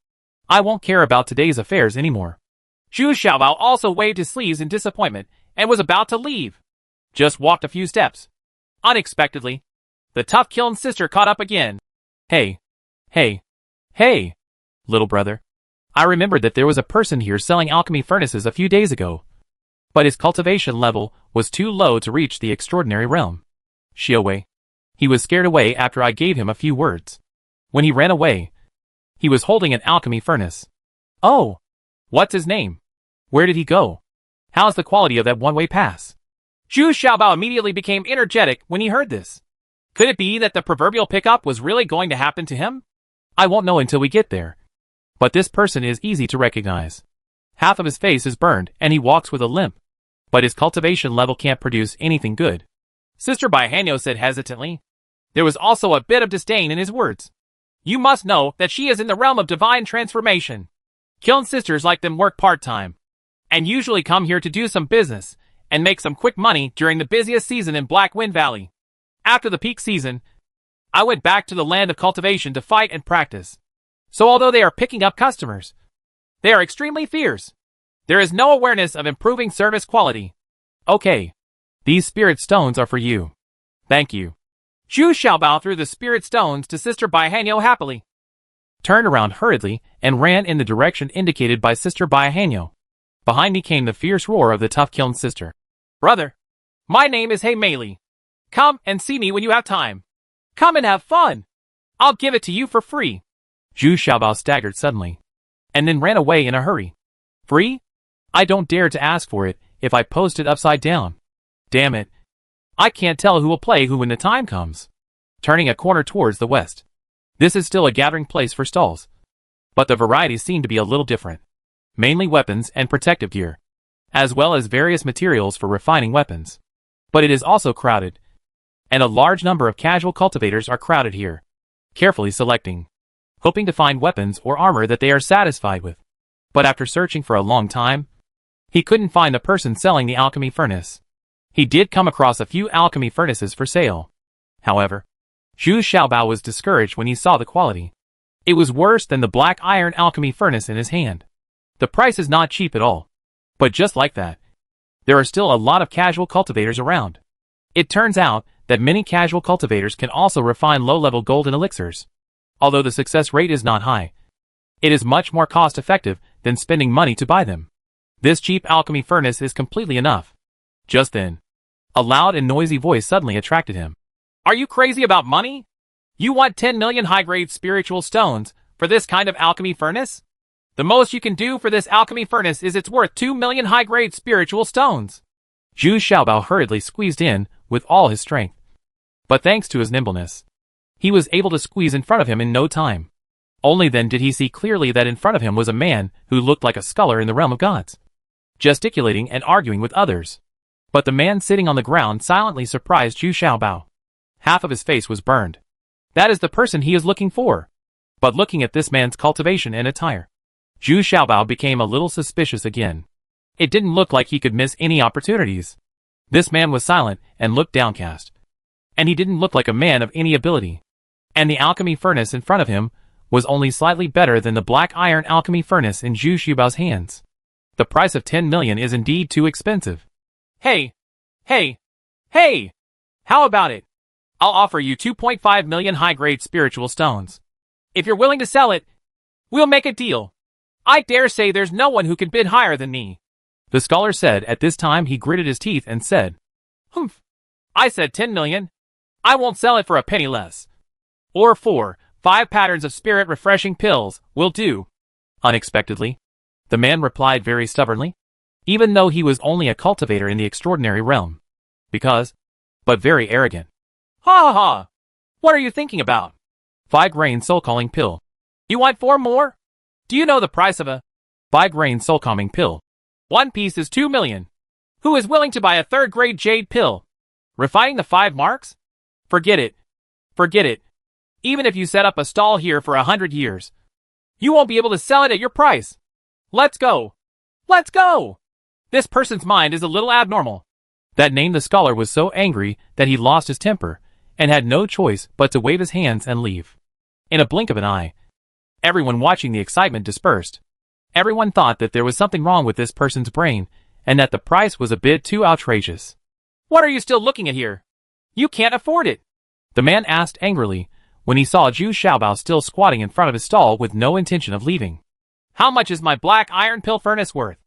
I won't care about today's affairs anymore. Zhu Xiaobao also waved his sleeves in disappointment and was about to leave. Just walked a few steps. Unexpectedly, the tough kiln sister caught up again. Hey, little brother. I remembered that there was a person here selling alchemy furnaces a few days ago. But his cultivation level was too low to reach the extraordinary realm. Xiaowei. He was scared away after I gave him a few words. When he ran away, he was holding an alchemy furnace. Oh, what's his name? Where did he go? How's the quality of that one-way pass? Zhu Xiaobao immediately became energetic when he heard this. Could it be that the proverbial pickup was really going to happen to him? I won't know until we get there. But this person is easy to recognize. Half of his face is burned and he walks with a limp. But his cultivation level can't produce anything good. Sister Baihanyo said hesitantly. There was also a bit of disdain in his words. You must know that she is in the realm of divine transformation. Kiln sisters like them work part-time, and usually come here to do some business and make some quick money during the busiest season in Black Wind Valley. After the peak season, I went back to the land of cultivation to fight and practice. So although they are picking up customers, they are extremely fierce. There is no awareness of improving service quality. Okay. These spirit stones are for you. Thank you. Zhu Xiaobao threw the spirit stones to Sister Baihanyo happily, turned around hurriedly, and ran in the direction indicated by Sister Baihanyo. Behind me came the fierce roar of the tough kiln sister. Brother, my name is Hei Meili. Come and see me when you have time. Come and have fun. I'll give it to you for free. Zhu Xiaobao staggered suddenly, and then ran away in a hurry. Free? I don't dare to ask for it if I post it upside down. Damn it. I can't tell who will play who when the time comes. Turning a corner towards the west. This is still a gathering place for stalls. But the varieties seem to be a little different. Mainly weapons and protective gear, as well as various materials for refining weapons. But it is also crowded, and a large number of casual cultivators are crowded here, carefully selecting, hoping to find weapons or armor that they are satisfied with. But after searching for a long time, he couldn't find the person selling the alchemy furnace. He did come across a few alchemy furnaces for sale. However, Zhu Xiaobao was discouraged when he saw the quality. It was worse than the black iron alchemy furnace in his hand. The price is not cheap at all. But just like that, there are still a lot of casual cultivators around. It turns out that many casual cultivators can also refine low-level golden elixirs. Although the success rate is not high, it is much more cost-effective than spending money to buy them. This cheap alchemy furnace is completely enough. Just then, a loud and noisy voice suddenly attracted him. Are you crazy about money? You want 10 million high-grade spiritual stones for this kind of alchemy furnace? The most you can do for this alchemy furnace is it's worth 2 million high-grade spiritual stones. Zhu Xiaobao hurriedly squeezed in with all his strength. But thanks to his nimbleness, he was able to squeeze in front of him in no time. Only then did he see clearly that in front of him was a man who looked like a scholar in the realm of gods, gesticulating and arguing with others. But the man sitting on the ground silently surprised Zhu Xiaobao. Half of his face was burned. That is the person he is looking for. But looking at this man's cultivation and attire, Zhu Xiaobao became a little suspicious again. It didn't look like he could miss any opportunities. This man was silent and looked downcast. and he didn't look like a man of any ability. And the alchemy furnace in front of him was only slightly better than the black iron alchemy furnace in Zhu Xiaobao's hands. The price of 10 million is indeed too expensive. Hey! Hey! Hey! How about it? I'll offer you 2.5 million high-grade spiritual stones. If you're willing to sell it, we'll make a deal. I dare say there's no one who can bid higher than me. The scholar said. At this time he gritted his teeth and said, Humph. I said 10 million. I won't sell it for a penny less. Or 5 patterns of spirit refreshing pills will do. Unexpectedly, the man replied very stubbornly, even though he was only a cultivator in the extraordinary realm. But very arrogant. Ha ha ha! What are you thinking about? 5-grain soul-calling pill. You want 4 more? Do you know the price of a 5-grain soul-calming pill? 1 piece is 2 million. Who is willing to buy a 3rd-grade jade pill? Refining the 5 marks? Forget it. Forget it. Even if you set up a stall here for 100 years, you won't be able to sell it at your price. Let's go. Let's go. This person's mind is a little abnormal. That name. The scholar was so angry that he lost his temper and had no choice but to wave his hands and leave. In a blink of an eye, everyone watching the excitement dispersed. Everyone thought that there was something wrong with this person's brain and that the price was a bit too outrageous. What are you still looking at here? You can't afford it. The man asked angrily when he saw Zhu Xiaobao still squatting in front of his stall with no intention of leaving. How much is my black iron pill furnace worth?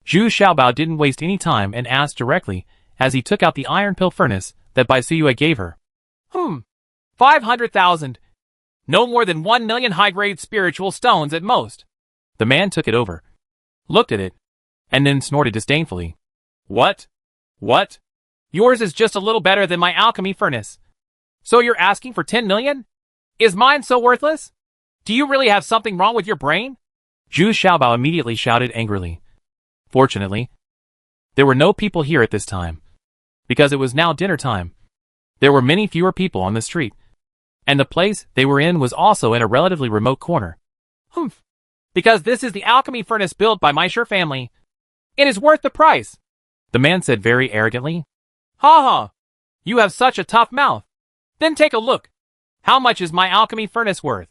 Zhu Xiaobao didn't waste any time and asked directly as he took out the iron pill furnace that Bai Siyue gave her. 500,000. No more than 1 million high-grade spiritual stones at most. The man took it over, looked at it, and then snorted disdainfully. What? What? Yours is just a little better than my alchemy furnace. So you're asking for 10 million? Is mine so worthless? Do you really have something wrong with your brain? Zhu Xiaobao immediately shouted angrily. Fortunately, there were no people here at this time, because it was now dinner time. There were many fewer people on the street, and the place they were in was also in a relatively remote corner. Because this is the alchemy furnace built by my Sure family. It is worth the price, the man said very arrogantly. Ha ha! You have such a tough mouth. Then take a look. How much is my alchemy furnace worth?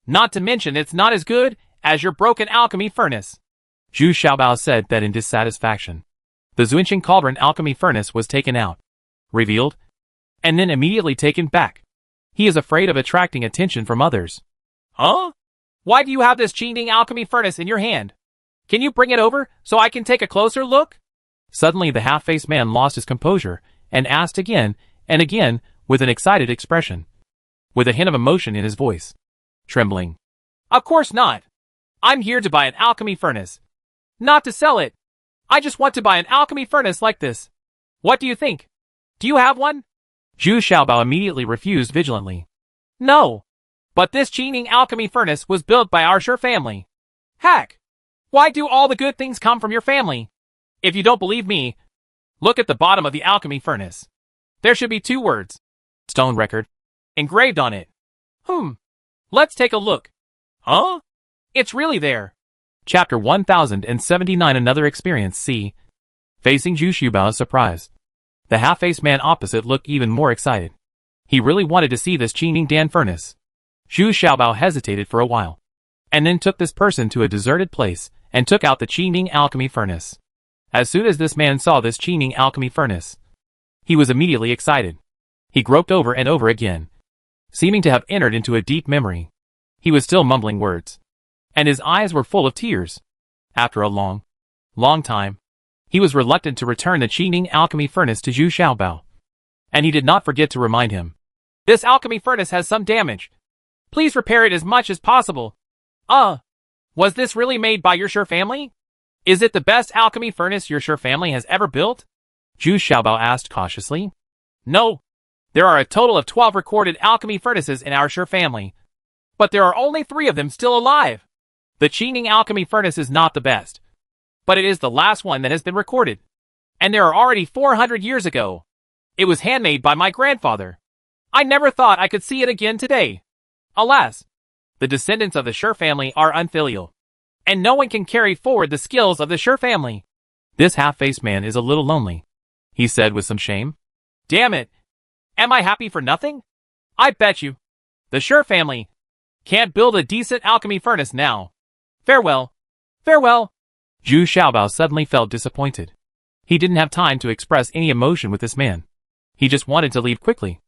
Not to mention it's not as good as your broken alchemy furnace. Zhu Xiaobao said that in dissatisfaction. The Zuinqing Cauldron alchemy furnace was taken out, revealed, and then immediately taken back. He is afraid of attracting attention from others. Huh? Why do you have this Qingding alchemy furnace in your hand? Can you bring it over so I can take a closer look? Suddenly the half-faced man lost his composure and asked again and again with an excited expression, with a hint of emotion in his voice, trembling. Of course not. I'm here to buy an alchemy furnace. Not to sell it. I just want to buy an alchemy furnace like this. What do you think? Do you have one? Zhu Xiaobao immediately refused vigilantly. No. But this Qingding alchemy furnace was built by our Sure family. Heck! Why do all the good things come from your family? If you don't believe me, look at the bottom of the alchemy furnace. There should be 2 words. Stone record. Engraved on it. Let's take a look. Huh? It's really there. Chapter 1079. Another experience. C. Facing Zhu Xiaobao's surprise, the half-faced man opposite looked even more excited. He really wanted to see this Qingding Dan furnace. Zhu Xiaobao hesitated for a while, and then took this person to a deserted place and took out the Qingding alchemy furnace. As soon as this man saw this Qingding alchemy furnace, he was immediately excited. He groped over and over again, seeming to have entered into a deep memory. He was still mumbling words, and his eyes were full of tears. After a long time, he was reluctant to return the Qingding alchemy furnace to Zhu Xiaobao, and he did not forget to remind him. This alchemy furnace has some damage. Please repair it as much as possible. Was this really made by your Sure family? Is it the best alchemy furnace your Sure family has ever built? Zhu Xiaobao asked cautiously. No. There are a total of 12 recorded alchemy furnaces in our Sure family, but there are only 3 of them still alive. The Qingding alchemy furnace is not the best, but it is the last one that has been recorded. And there are already 400 years ago. It was handmade by my grandfather. I never thought I could see it again today. Alas, the descendants of the Sure family are unfilial, and no one can carry forward the skills of the Sure family. This half-faced man is a little lonely, he said with some shame. Damn it. Am I happy for nothing? I bet you. The Sure family can't build a decent alchemy furnace now. Farewell. Farewell. Zhu Xiaobao suddenly felt disappointed. He didn't have time to express any emotion with this man. He just wanted to leave quickly.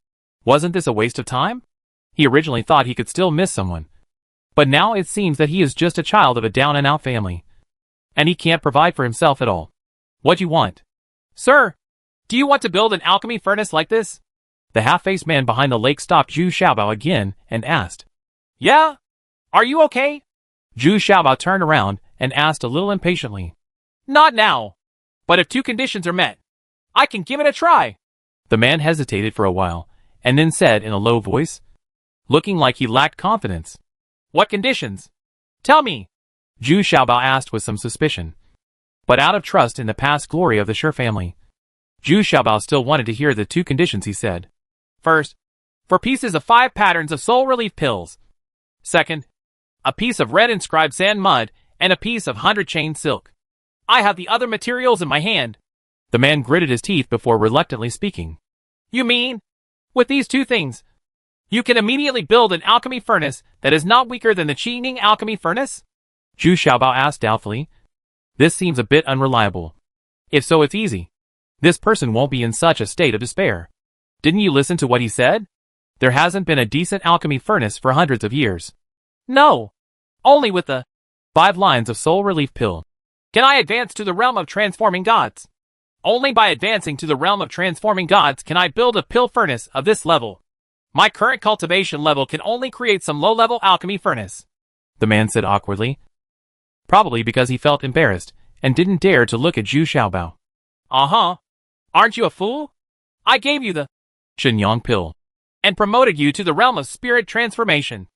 Wasn't this a waste of time? He originally thought he could still miss someone. But now it seems that he is just a child of a down-and-out family. And he can't provide for himself at all. What do you want? Sir, do you want to build an alchemy furnace like this? The half-faced man behind the lake stopped Zhu Xiaobao again and asked. Yeah? Are you okay? Zhu Xiaobao turned around and asked a little impatiently. Not now. But if two conditions are met, I can give it a try. The man hesitated for a while, and then said in a low voice, looking like he lacked confidence. What conditions? Tell me. Zhu Xiaobao asked with some suspicion. But out of trust in the past glory of the Sure family, Zhu Xiaobao still wanted to hear the two conditions he said. First, 4 pieces of 5 patterns of soul relief pills. Second, a piece of red inscribed sand mud and a piece of 100 chain silk. I have the other materials in my hand. The man gritted his teeth before reluctantly speaking. You mean, with these 2 things, you can immediately build an alchemy furnace that is not weaker than the Qingning alchemy furnace? Zhu Xiaobao asked doubtfully. This seems a bit unreliable. If so, it's easy. This person won't be in such a state of despair. Didn't you listen to what he said? There hasn't been a decent alchemy furnace for hundreds of years. No. Only with the 5 lines of soul relief pill can I advance to the realm of transforming gods. Only by advancing to the realm of transforming gods can I build a pill furnace of this level. My current cultivation level can only create some low-level alchemy furnace. The man said awkwardly. Probably because he felt embarrassed and didn't dare to look at Zhu Xiaobao. Uh-huh. Aren't you a fool? I gave you the Shenyang pill and promoted you to the realm of spirit transformation.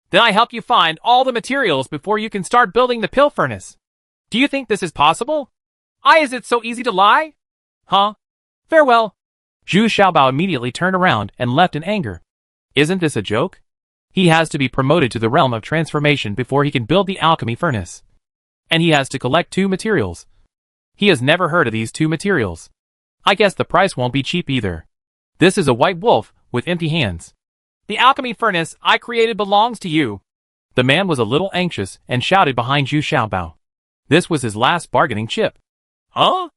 Then I help you find all the materials before you can start building the pill furnace. Do you think this is possible? Is it so easy to lie? Huh? Farewell. Zhu Xiaobao immediately turned around and left in anger. Isn't this a joke? He has to be promoted to the realm of transformation before he can build the alchemy furnace. And he has to collect 2 materials. He has never heard of these 2 materials. I guess the price won't be cheap either. This is a white wolf with empty hands. The alchemy furnace I created belongs to you. The man was a little anxious and shouted behind Zhu Xiaobao. This was his last bargaining chip. Huh?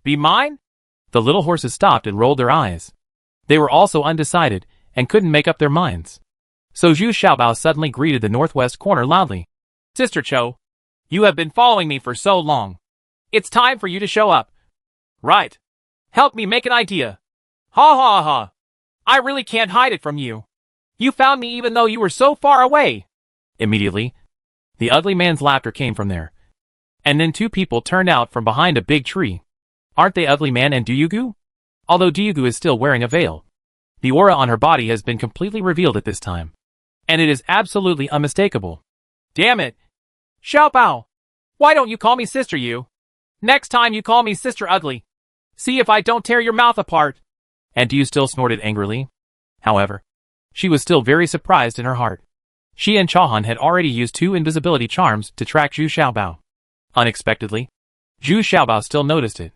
Be mine? The little horses stopped and rolled their eyes. They were also undecided and couldn't make up their minds. So Zhu Xiaobao suddenly greeted the northwest corner loudly. Sister Cho, you have been following me for so long. It's time for you to show up. Right. Help me make an idea. Ha ha ha. I really can't hide it from you. You found me even though you were so far away. Immediately, the ugly man's laughter came from there. And then 2 people turned out from behind a big tree. Aren't they Ugly Man and Duyugu? Although Duyugu is still wearing a veil, the aura on her body has been completely revealed at this time. And it is absolutely unmistakable. Damn it. Xiaobao, why don't you call me Sister you? Next time you call me Sister Ugly. See if I don't tear your mouth apart. And Duyu still snorted angrily. However, she was still very surprised in her heart. She and Chahan had already used 2 invisibility charms to track Zhu Xiaobao. Unexpectedly, Zhu Xiaobao still noticed it.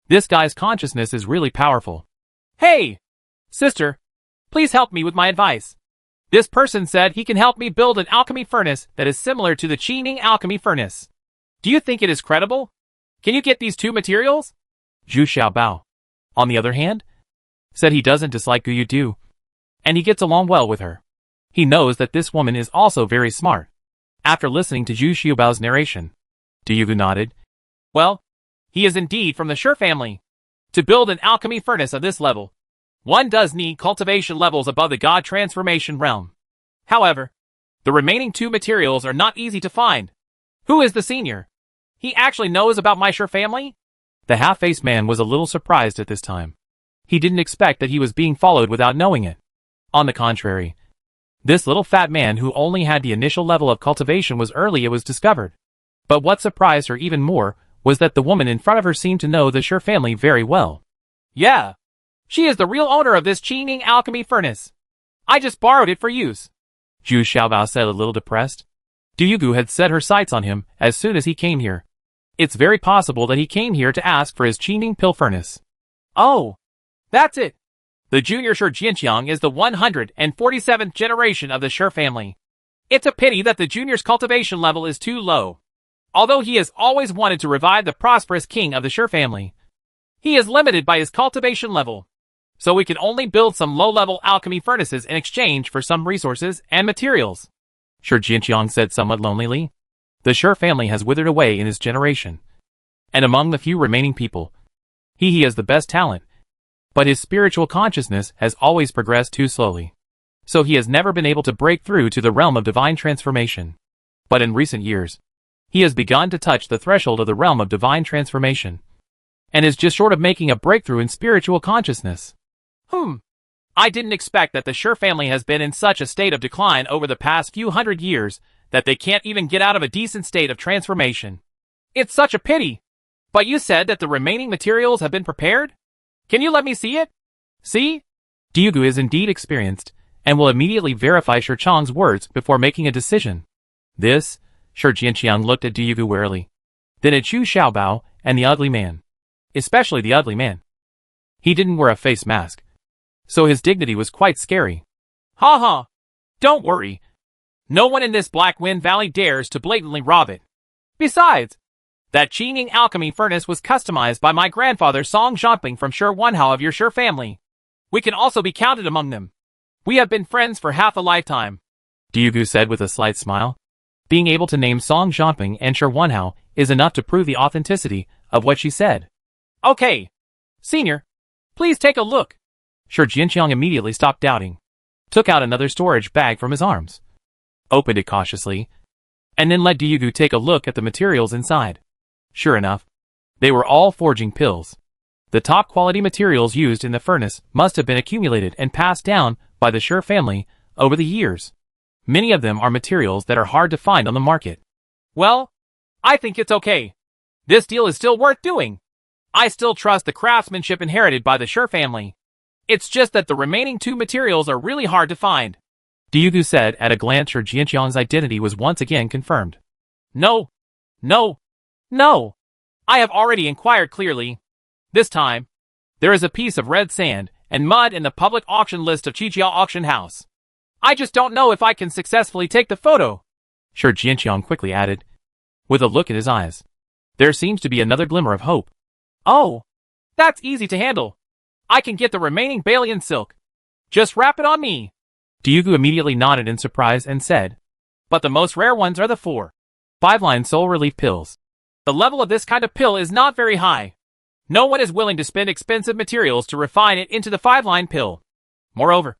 This guy's consciousness is really powerful. Hey! Sister, please help me with my advice. This person said he can help me build an alchemy furnace that is similar to the Qingning alchemy furnace. Do you think it is credible? Can you get these 2 materials? Zhu Xiaobao, on the other hand, said he doesn't dislike Guyu Du, and he gets along well with her. He knows that this woman is also very smart. After listening to Zhu Xiaobao's narration, Duyugu nodded. Well, he is indeed from the Sure family. To build an alchemy furnace of this level, one does need cultivation levels above the God transformation realm. However, the remaining 2 materials are not easy to find. Who is the senior? He actually knows about my Sure family? The half-faced man was a little surprised at this time. He didn't expect that he was being followed without knowing it. On the contrary, this little fat man who only had the initial level of cultivation was early it was discovered. But what surprised her even more was that the woman in front of her seemed to know the Sure family very well. Yeah, she is the real owner of this Qingning alchemy furnace. I just borrowed it for use. Zhu Xiaobao said a little depressed. Duyugu had set her sights on him as soon as he came here. It's very possible that he came here to ask for his Qingning pill furnace. Oh, that's it. The junior Shi Jinqiang is the 147th generation of the Shi family. It's a pity that the junior's cultivation level is too low. Although he has always wanted to revive the prosperous king of the Shi family, he is limited by his cultivation level. So we can only build some low-level alchemy furnaces in exchange for some resources and materials. Shi Jinqiang said somewhat lonelily. The Shi family has withered away in his generation. And among the few remaining people, he has the best talent. But his spiritual consciousness has always progressed too slowly. So he has never been able to break through to the realm of divine transformation. But in recent years, he has begun to touch the threshold of the realm of divine transformation, and is just short of making a breakthrough in spiritual consciousness. I didn't expect that the Shi family has been in such a state of decline over the past few hundred years that they can't even get out of a decent state of transformation. It's such a pity. But you said that the remaining materials have been prepared? Can you let me see it? See? Diugu is indeed experienced, and will immediately verify Shi Chang's words before making a decision. This, Shi Jinqiang looked at Diugu warily, then at Zhu Xiaobao and the ugly man. Especially the ugly man. He didn't wear a face mask, so his dignity was quite scary. Ha ha! Don't worry. No one in this Black Wind Valley dares to blatantly rob it. Besides, that Qingning alchemy furnace was customized by my grandfather Song Zhongping from Shi Wenhao of your Shi family. We can also be counted among them. We have been friends for half a lifetime, Diugu said with a slight smile. Being able to name Song Zhongping and Shi Wenhao is enough to prove the authenticity of what she said. Okay. Senior, please take a look. Shi Jinqiang immediately stopped doubting, took out another storage bag from his arms, opened it cautiously, and then let Diugu take a look at the materials inside. Sure enough, they were all forging pills. The top quality materials used in the furnace must have been accumulated and passed down by the Shi family over the years. Many of them are materials that are hard to find on the market. Well, I think it's okay. This deal is still worth doing. I still trust the craftsmanship inherited by the Shi family. It's just that the remaining two materials are really hard to find, Diugu said at a glance. Shi Jinqiang's identity was once again confirmed. No. I have already inquired clearly. This time, there is a piece of red sand and mud in the public auction list of Qijiao Auction House. I just don't know if I can successfully take the photo, Shi Jinqiang quickly added, with a look in his eyes. There seems to be another glimmer of hope. Oh, that's easy to handle. I can get the remaining Balian silk. Just wrap it on me. Diugu immediately nodded in surprise and said, but the most rare ones are the 5-line soul relief pills. The level of this kind of pill is not very high. No one is willing to spend expensive materials to refine it into the 5-line pill. Moreover,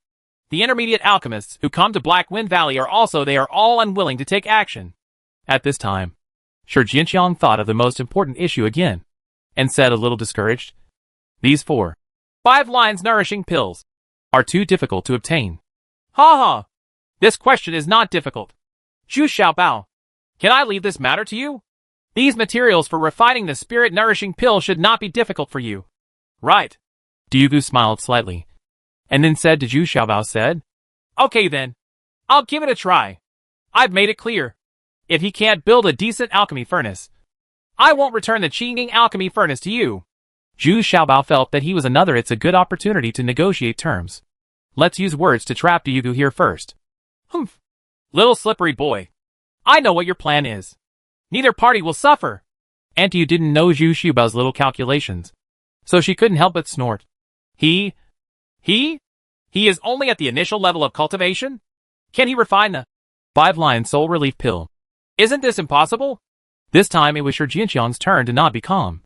the intermediate alchemists who come to Black Wind Valley are all unwilling to take action. At this time, Shi Jinqiang thought of the most important issue again, and said a little discouraged, these 5 lines nourishing pills are too difficult to obtain. Ha ha! This question is not difficult. Zhu Xiaobao, can I leave this matter to you? These materials for refining the spirit-nourishing pill should not be difficult for you. Right. Diugu smiled slightly, and then said to Zhu Xiaobao, okay then. I'll give it a try. I've made it clear. If he can't build a decent alchemy furnace, I won't return the Qingning alchemy furnace to you. Zhu Xiaobao felt that he was another. It's a good opportunity to negotiate terms. Let's use words to trap Diugu here first. Humph. Little slippery boy. I know what your plan is. Neither party will suffer. Auntie you didn't know Zhu Xiaobao's little calculations, so she couldn't help but snort. He is only at the initial level of cultivation? Can he refine the 5-line soul relief pill? Isn't this impossible? This time it was Shi Jinqiang's turn to not be calm,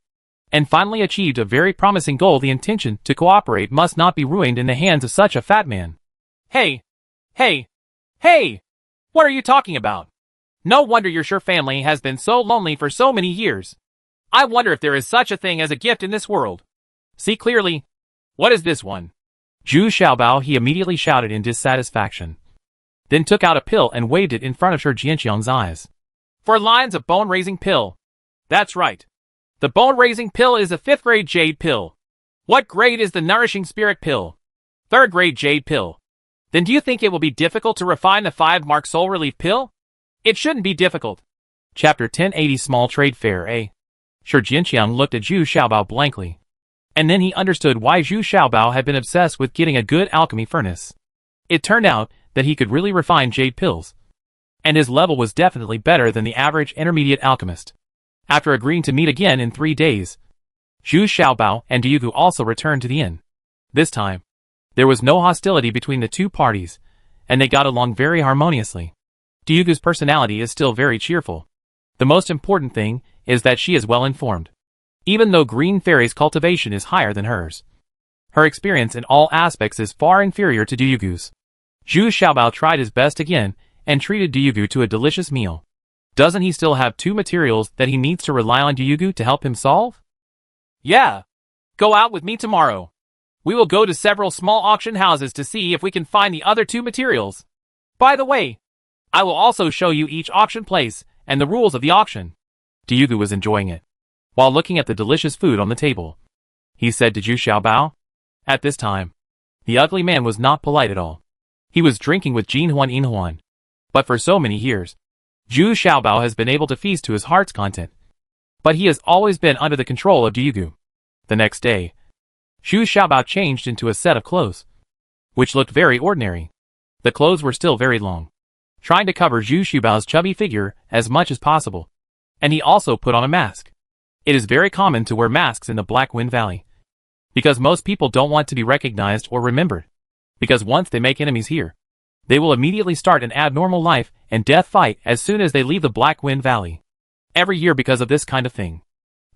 and finally achieved a very promising goal. The intention to cooperate must not be ruined in the hands of such a fat man. Hey! What are you talking about? No wonder your Shi family has been so lonely for so many years. I wonder if there is such a thing as a gift in this world. See clearly. What is this one? Zhu Xiaobao, he immediately shouted in dissatisfaction, then took out a pill and waved it in front of Shi Jinqiang's eyes. 4 lines of bone-raising pill. That's right. The bone-raising pill is a 5th grade jade pill. What grade is the nourishing spirit pill? 3rd grade jade pill. Then do you think it will be difficult to refine the 5-mark soul relief pill? It shouldn't be difficult. Chapter 1080 Small Trade Fair A. Shi Jinqiang looked at Zhu Xiaobao blankly. And then he understood why Zhu Xiaobao had been obsessed with getting a good alchemy furnace. It turned out that he could really refine jade pills. And his level was definitely better than the average intermediate alchemist. After agreeing to meet again in 3 days, Zhu Xiaobao and Diugu also returned to the inn. This time, there was no hostility between the two parties, and they got along very harmoniously. Diugu's personality is still very cheerful. The most important thing is that she is well informed. Even though Green Fairy's cultivation is higher than hers, her experience in all aspects is far inferior to Diugu's. Zhu Xiaobao tried his best again and treated Diugu to a delicious meal. Doesn't he still have 2 materials that he needs to rely on Diugu to help him solve? Yeah. Go out with me tomorrow. We will go to several small auction houses to see if we can find the other 2 materials. By the way, I will also show you each auction place and the rules of the auction. Diugu was enjoying it, while looking at the delicious food on the table. He said to Zhu Xiaobao. At this time, the ugly man was not polite at all. He was drinking with Jin Huan In Huan. But for so many years, Zhu Xiaobao has been able to feast to his heart's content. But he has always been under the control of Diugu. The next day, Zhu Xiaobao changed into a set of clothes, which looked very ordinary. The clothes were still very long, trying to cover Zhu Xiaobao's chubby figure as much as possible. And he also put on a mask. It is very common to wear masks in the Black Wind Valley, because most people don't want to be recognized or remembered. Because once they make enemies here, they will immediately start an abnormal life and death fight as soon as they leave the Black Wind Valley. Every year because of this kind of thing,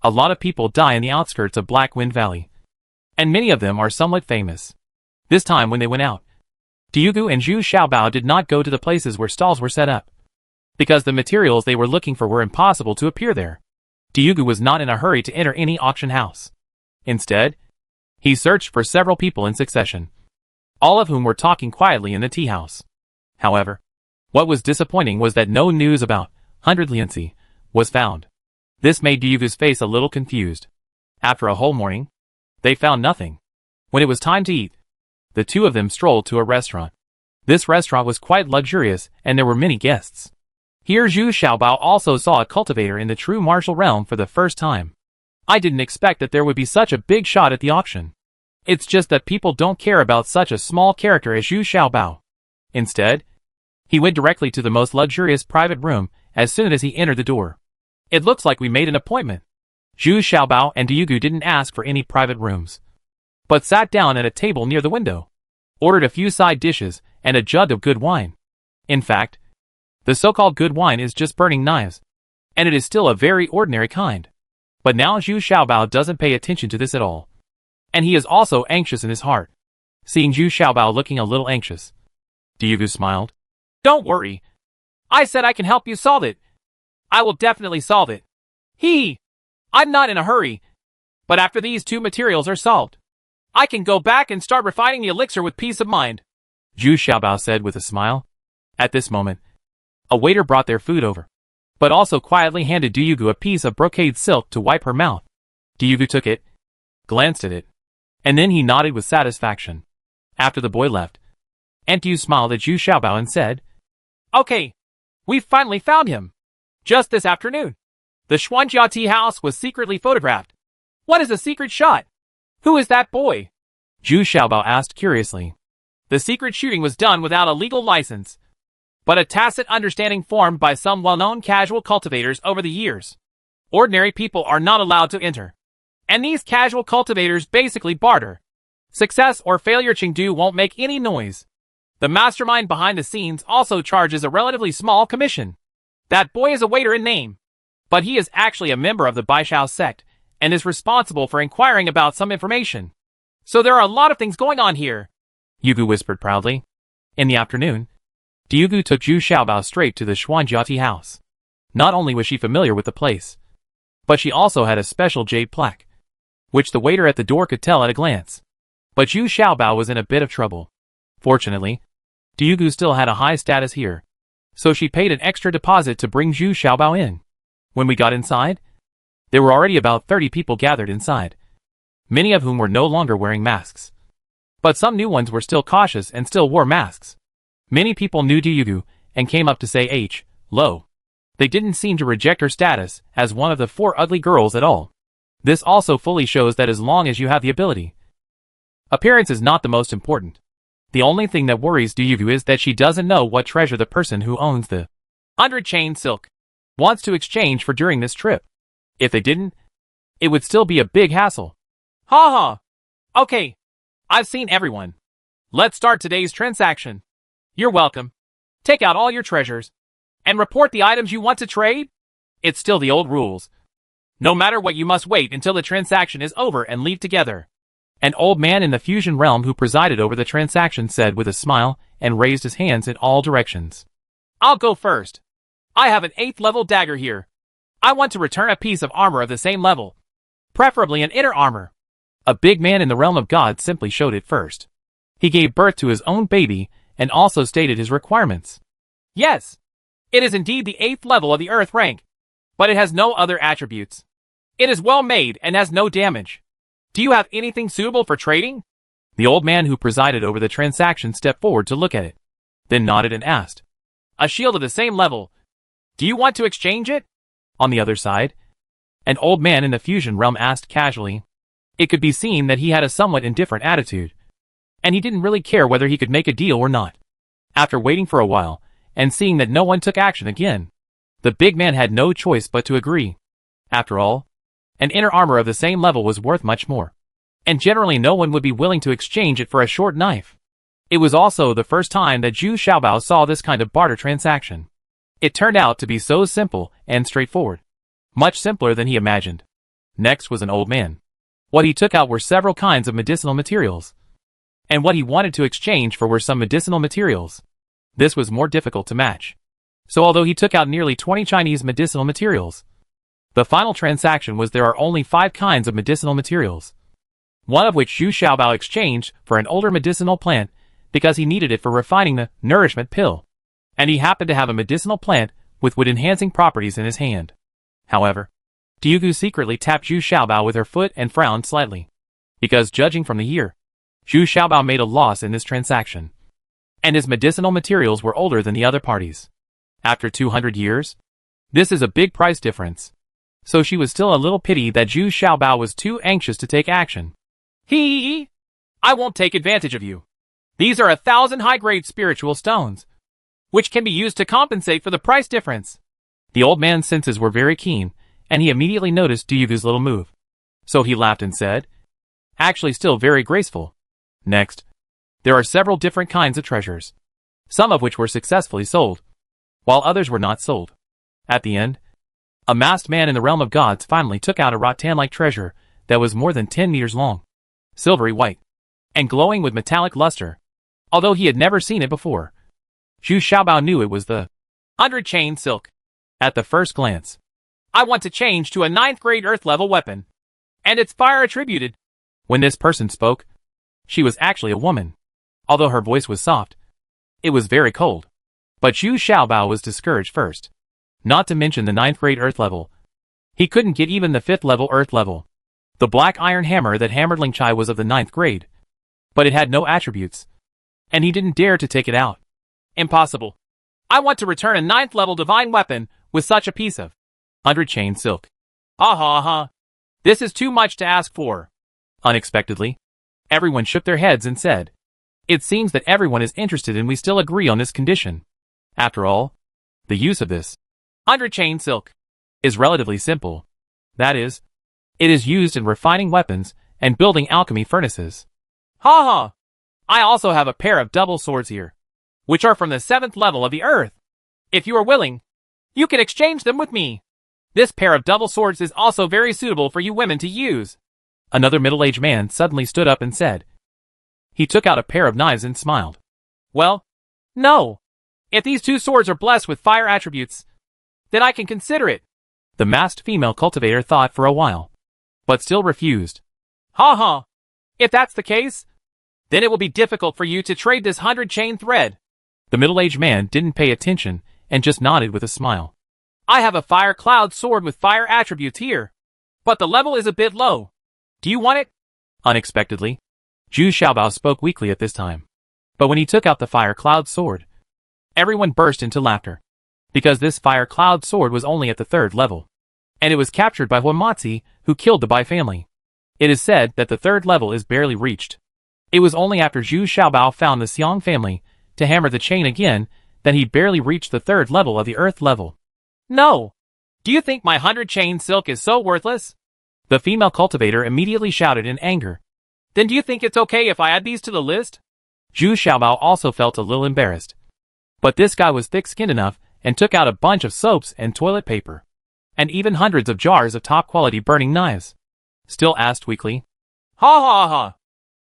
a lot of people die in the outskirts of Black Wind Valley. And many of them are somewhat famous. This time when they went out, Diugu and Zhu Xiaobao did not go to the places where stalls were set up, because the materials they were looking for were impossible to appear there. Diugu was not in a hurry to enter any auction house. Instead, he searched for several people in succession, all of whom were talking quietly in the tea house. However, what was disappointing was that no news about 100 Lianci was found. This made Diugu's face a little confused. After a whole morning, they found nothing. When it was time to eat, the 2 of them strolled to a restaurant. This restaurant was quite luxurious and there were many guests. Here Zhu Xiaobao also saw a cultivator in the true martial realm for the first time. I didn't expect that there would be such a big shot at the auction. It's just that people don't care about such a small character as Zhu Xiaobao. Instead, he went directly to the most luxurious private room as soon as he entered the door. It looks like we made an appointment. Zhu Xiaobao and Diugu didn't ask for any private rooms, but sat down at a table near the window, ordered a few side dishes, and a jug of good wine. In fact, the so-called good wine is just burning knives, and it is still a very ordinary kind. But now Zhu Xiaobao doesn't pay attention to this at all. And he is also anxious in his heart. Seeing Zhu Xiaobao looking a little anxious, Diugu smiled. Don't worry. I said I can help you solve it. I will definitely solve it. I'm not in a hurry. But after these 2 materials are solved, I can go back and start refining the elixir with peace of mind, Zhu Xiaobao said with a smile. At this moment, a waiter brought their food over, but also quietly handed Diugu a piece of brocade silk to wipe her mouth. Diugu took it, glanced at it, and then he nodded with satisfaction. After the boy left, Diugu smiled at Zhu Xiaobao and said, Okay, we've finally found him. Just this afternoon, the Xuanjia tea house was secretly photographed. What is a secret shot? Who is that boy? Zhu Xiaobao asked curiously. The secret shooting was done without a legal license, but a tacit understanding formed by some well-known casual cultivators over the years. Ordinary people are not allowed to enter, and these casual cultivators basically barter. Success or failure Chengdu won't make any noise. The mastermind behind the scenes also charges a relatively small commission. That boy is a waiter in name, but he is actually a member of the Baishao sect and is responsible for inquiring about some information. So there are a lot of things going on here, Diugu whispered proudly. In the afternoon, Diugu took Zhu Xiaobao straight to the Xuanjia tea house. Not only was she familiar with the place, but she also had a special jade plaque, which the waiter at the door could tell at a glance. But Zhu Xiaobao was in a bit of trouble. Fortunately, Diugu still had a high status here, so she paid an extra deposit to bring Zhu Xiaobao in. When we got inside, there were already about 30 people gathered inside, many of whom were no longer wearing masks. But some new ones were still cautious and still wore masks. Many people knew Diugu and came up to say hello. They didn't seem to reject her status as one of the 4 ugly girls at all. This also fully shows that as long as you have the ability, appearance is not the most important. The only thing that worries Duyugu is that she doesn't know what treasure the person who owns the 100 chain silk wants to exchange for during this trip. If they didn't, it would still be a big hassle. Ha ha. Okay. I've seen everyone. Let's start today's transaction. You're welcome. Take out all your treasures and report the items you want to trade. It's still the old rules. No matter what, you must wait until the transaction is over and leave together. An old man in the fusion realm who presided over the transaction said with a smile and raised his hands in all directions. I'll go first. I have an 8th level dagger here. I want to return a piece of armor of the same level. Preferably an inner armor. A big man in the realm of God simply showed it first. He gave birth to his own baby and also stated his requirements. Yes. It is indeed the 8th level of the earth rank, but it has no other attributes. It is well made and has no damage. Do you have anything suitable for trading? The old man who presided over the transaction stepped forward to look at it, then nodded and asked. A shield of the same level. Do you want to exchange it? On the other side, an old man in the fusion realm asked casually. It could be seen that he had a somewhat indifferent attitude, and he didn't really care whether he could make a deal or not. After waiting for a while, and seeing that no one took action again, the big man had no choice but to agree. After all, an inner armor of the same level was worth much more, and generally no one would be willing to exchange it for a short knife. It was also the first time that Zhu Xiaobao saw this kind of barter transaction. It turned out to be so simple and straightforward, much simpler than he imagined. Next was an old man. What he took out were several kinds of medicinal materials, and what he wanted to exchange for were some medicinal materials. This was more difficult to match. So although he took out nearly 20 Chinese medicinal materials, the final transaction was there are only 5 kinds of medicinal materials, one of which Zhu Xiaobao exchanged for an older medicinal plant because he needed it for refining the nourishment pill, and he happened to have a medicinal plant with wood-enhancing properties in his hand. However, Duyugu secretly tapped Zhu Xiaobao with her foot and frowned slightly, because judging from the year, Zhu Xiaobao made a loss in this transaction, and his medicinal materials were older than the other parties. After 200 years, this is a big price difference. So she was still a little pity that Zhu Xiaobao was too anxious to take action. Hee. I won't take advantage of you. These are 1,000 high-grade spiritual stones, which can be used to compensate for the price difference. The old man's senses were very keen, and he immediately noticed Duyugu's little move. So he laughed and said, actually still very graceful. Next, there are several different kinds of treasures, some of which were successfully sold, while others were not sold. At the end, a masked man in the realm of gods finally took out a rattan-like treasure that was more than 10 meters long, silvery white, and glowing with metallic luster, although he had never seen it before. Zhu Xiaobao knew it was the 100 chain silk. At the first glance, I want to change to a 9th grade earth level weapon, and it's fire attributed. When this person spoke, she was actually a woman. Although her voice was soft, it was very cold. But Zhu Xiaobao was discouraged first. Not to mention the 9th grade earth level. He couldn't get even the 5th level earth level. The black iron hammer that hammered Ling Chai was of the 9th grade, but it had no attributes, and he didn't dare to take it out. Impossible. I want to return a 9th level divine weapon with such a piece of 100 chain silk. Ha. This is too much to ask for. Unexpectedly, everyone shook their heads and said, it seems that everyone is interested and we still agree on this condition. After all, the use of this 100 chain silk is relatively simple. That is, it is used in refining weapons and building alchemy furnaces. Ha. I also have a pair of double swords here, which are from the 7th level of the earth. If you are willing, you can exchange them with me. This pair of double swords is also very suitable for you women to use. Another middle-aged man suddenly stood up and said. He took out a pair of knives and smiled. Well, no. If these 2 swords are blessed with fire attributes, then I can consider it. The masked female cultivator thought for a while, but still refused. Ha. If that's the case, then it will be difficult for you to trade this 100 chain thread. The middle-aged man didn't pay attention and just nodded with a smile. I have a fire cloud sword with fire attributes here, but the level is a bit low. Do you want it? Unexpectedly, Zhu Xiaobao spoke weakly at this time. But when he took out the fire cloud sword, everyone burst into laughter, because this fire cloud sword was only at the 3rd level, and it was captured by Huamatzi, who killed the Bai family. It is said that the third level is barely reached. It was only after Zhu Xiaobao found the Xiong family to hammer the chain again that he barely reached the third level of the earth level. No! Do you think my 100-chain silk is so worthless? The female cultivator immediately shouted in anger. Then do you think it's okay if I add these to the list? Zhu Xiaobao also felt a little embarrassed. But this guy was thick-skinned enough and took out a bunch of soaps and toilet paper, and even hundreds of jars of top-quality burning knives. Still asked weakly, Ha ha ha!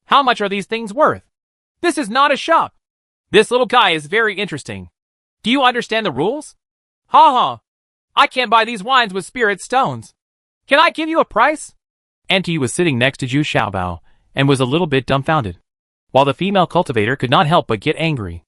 How much are these things worth? This is not a shop. This little guy is very interesting. Do you understand the rules? Ha ha! I can't buy these wines with spirit stones. Can I give you a price? Auntie was sitting next to Zhu Xiaobao and was a little bit dumbfounded, while the female cultivator could not help but get angry.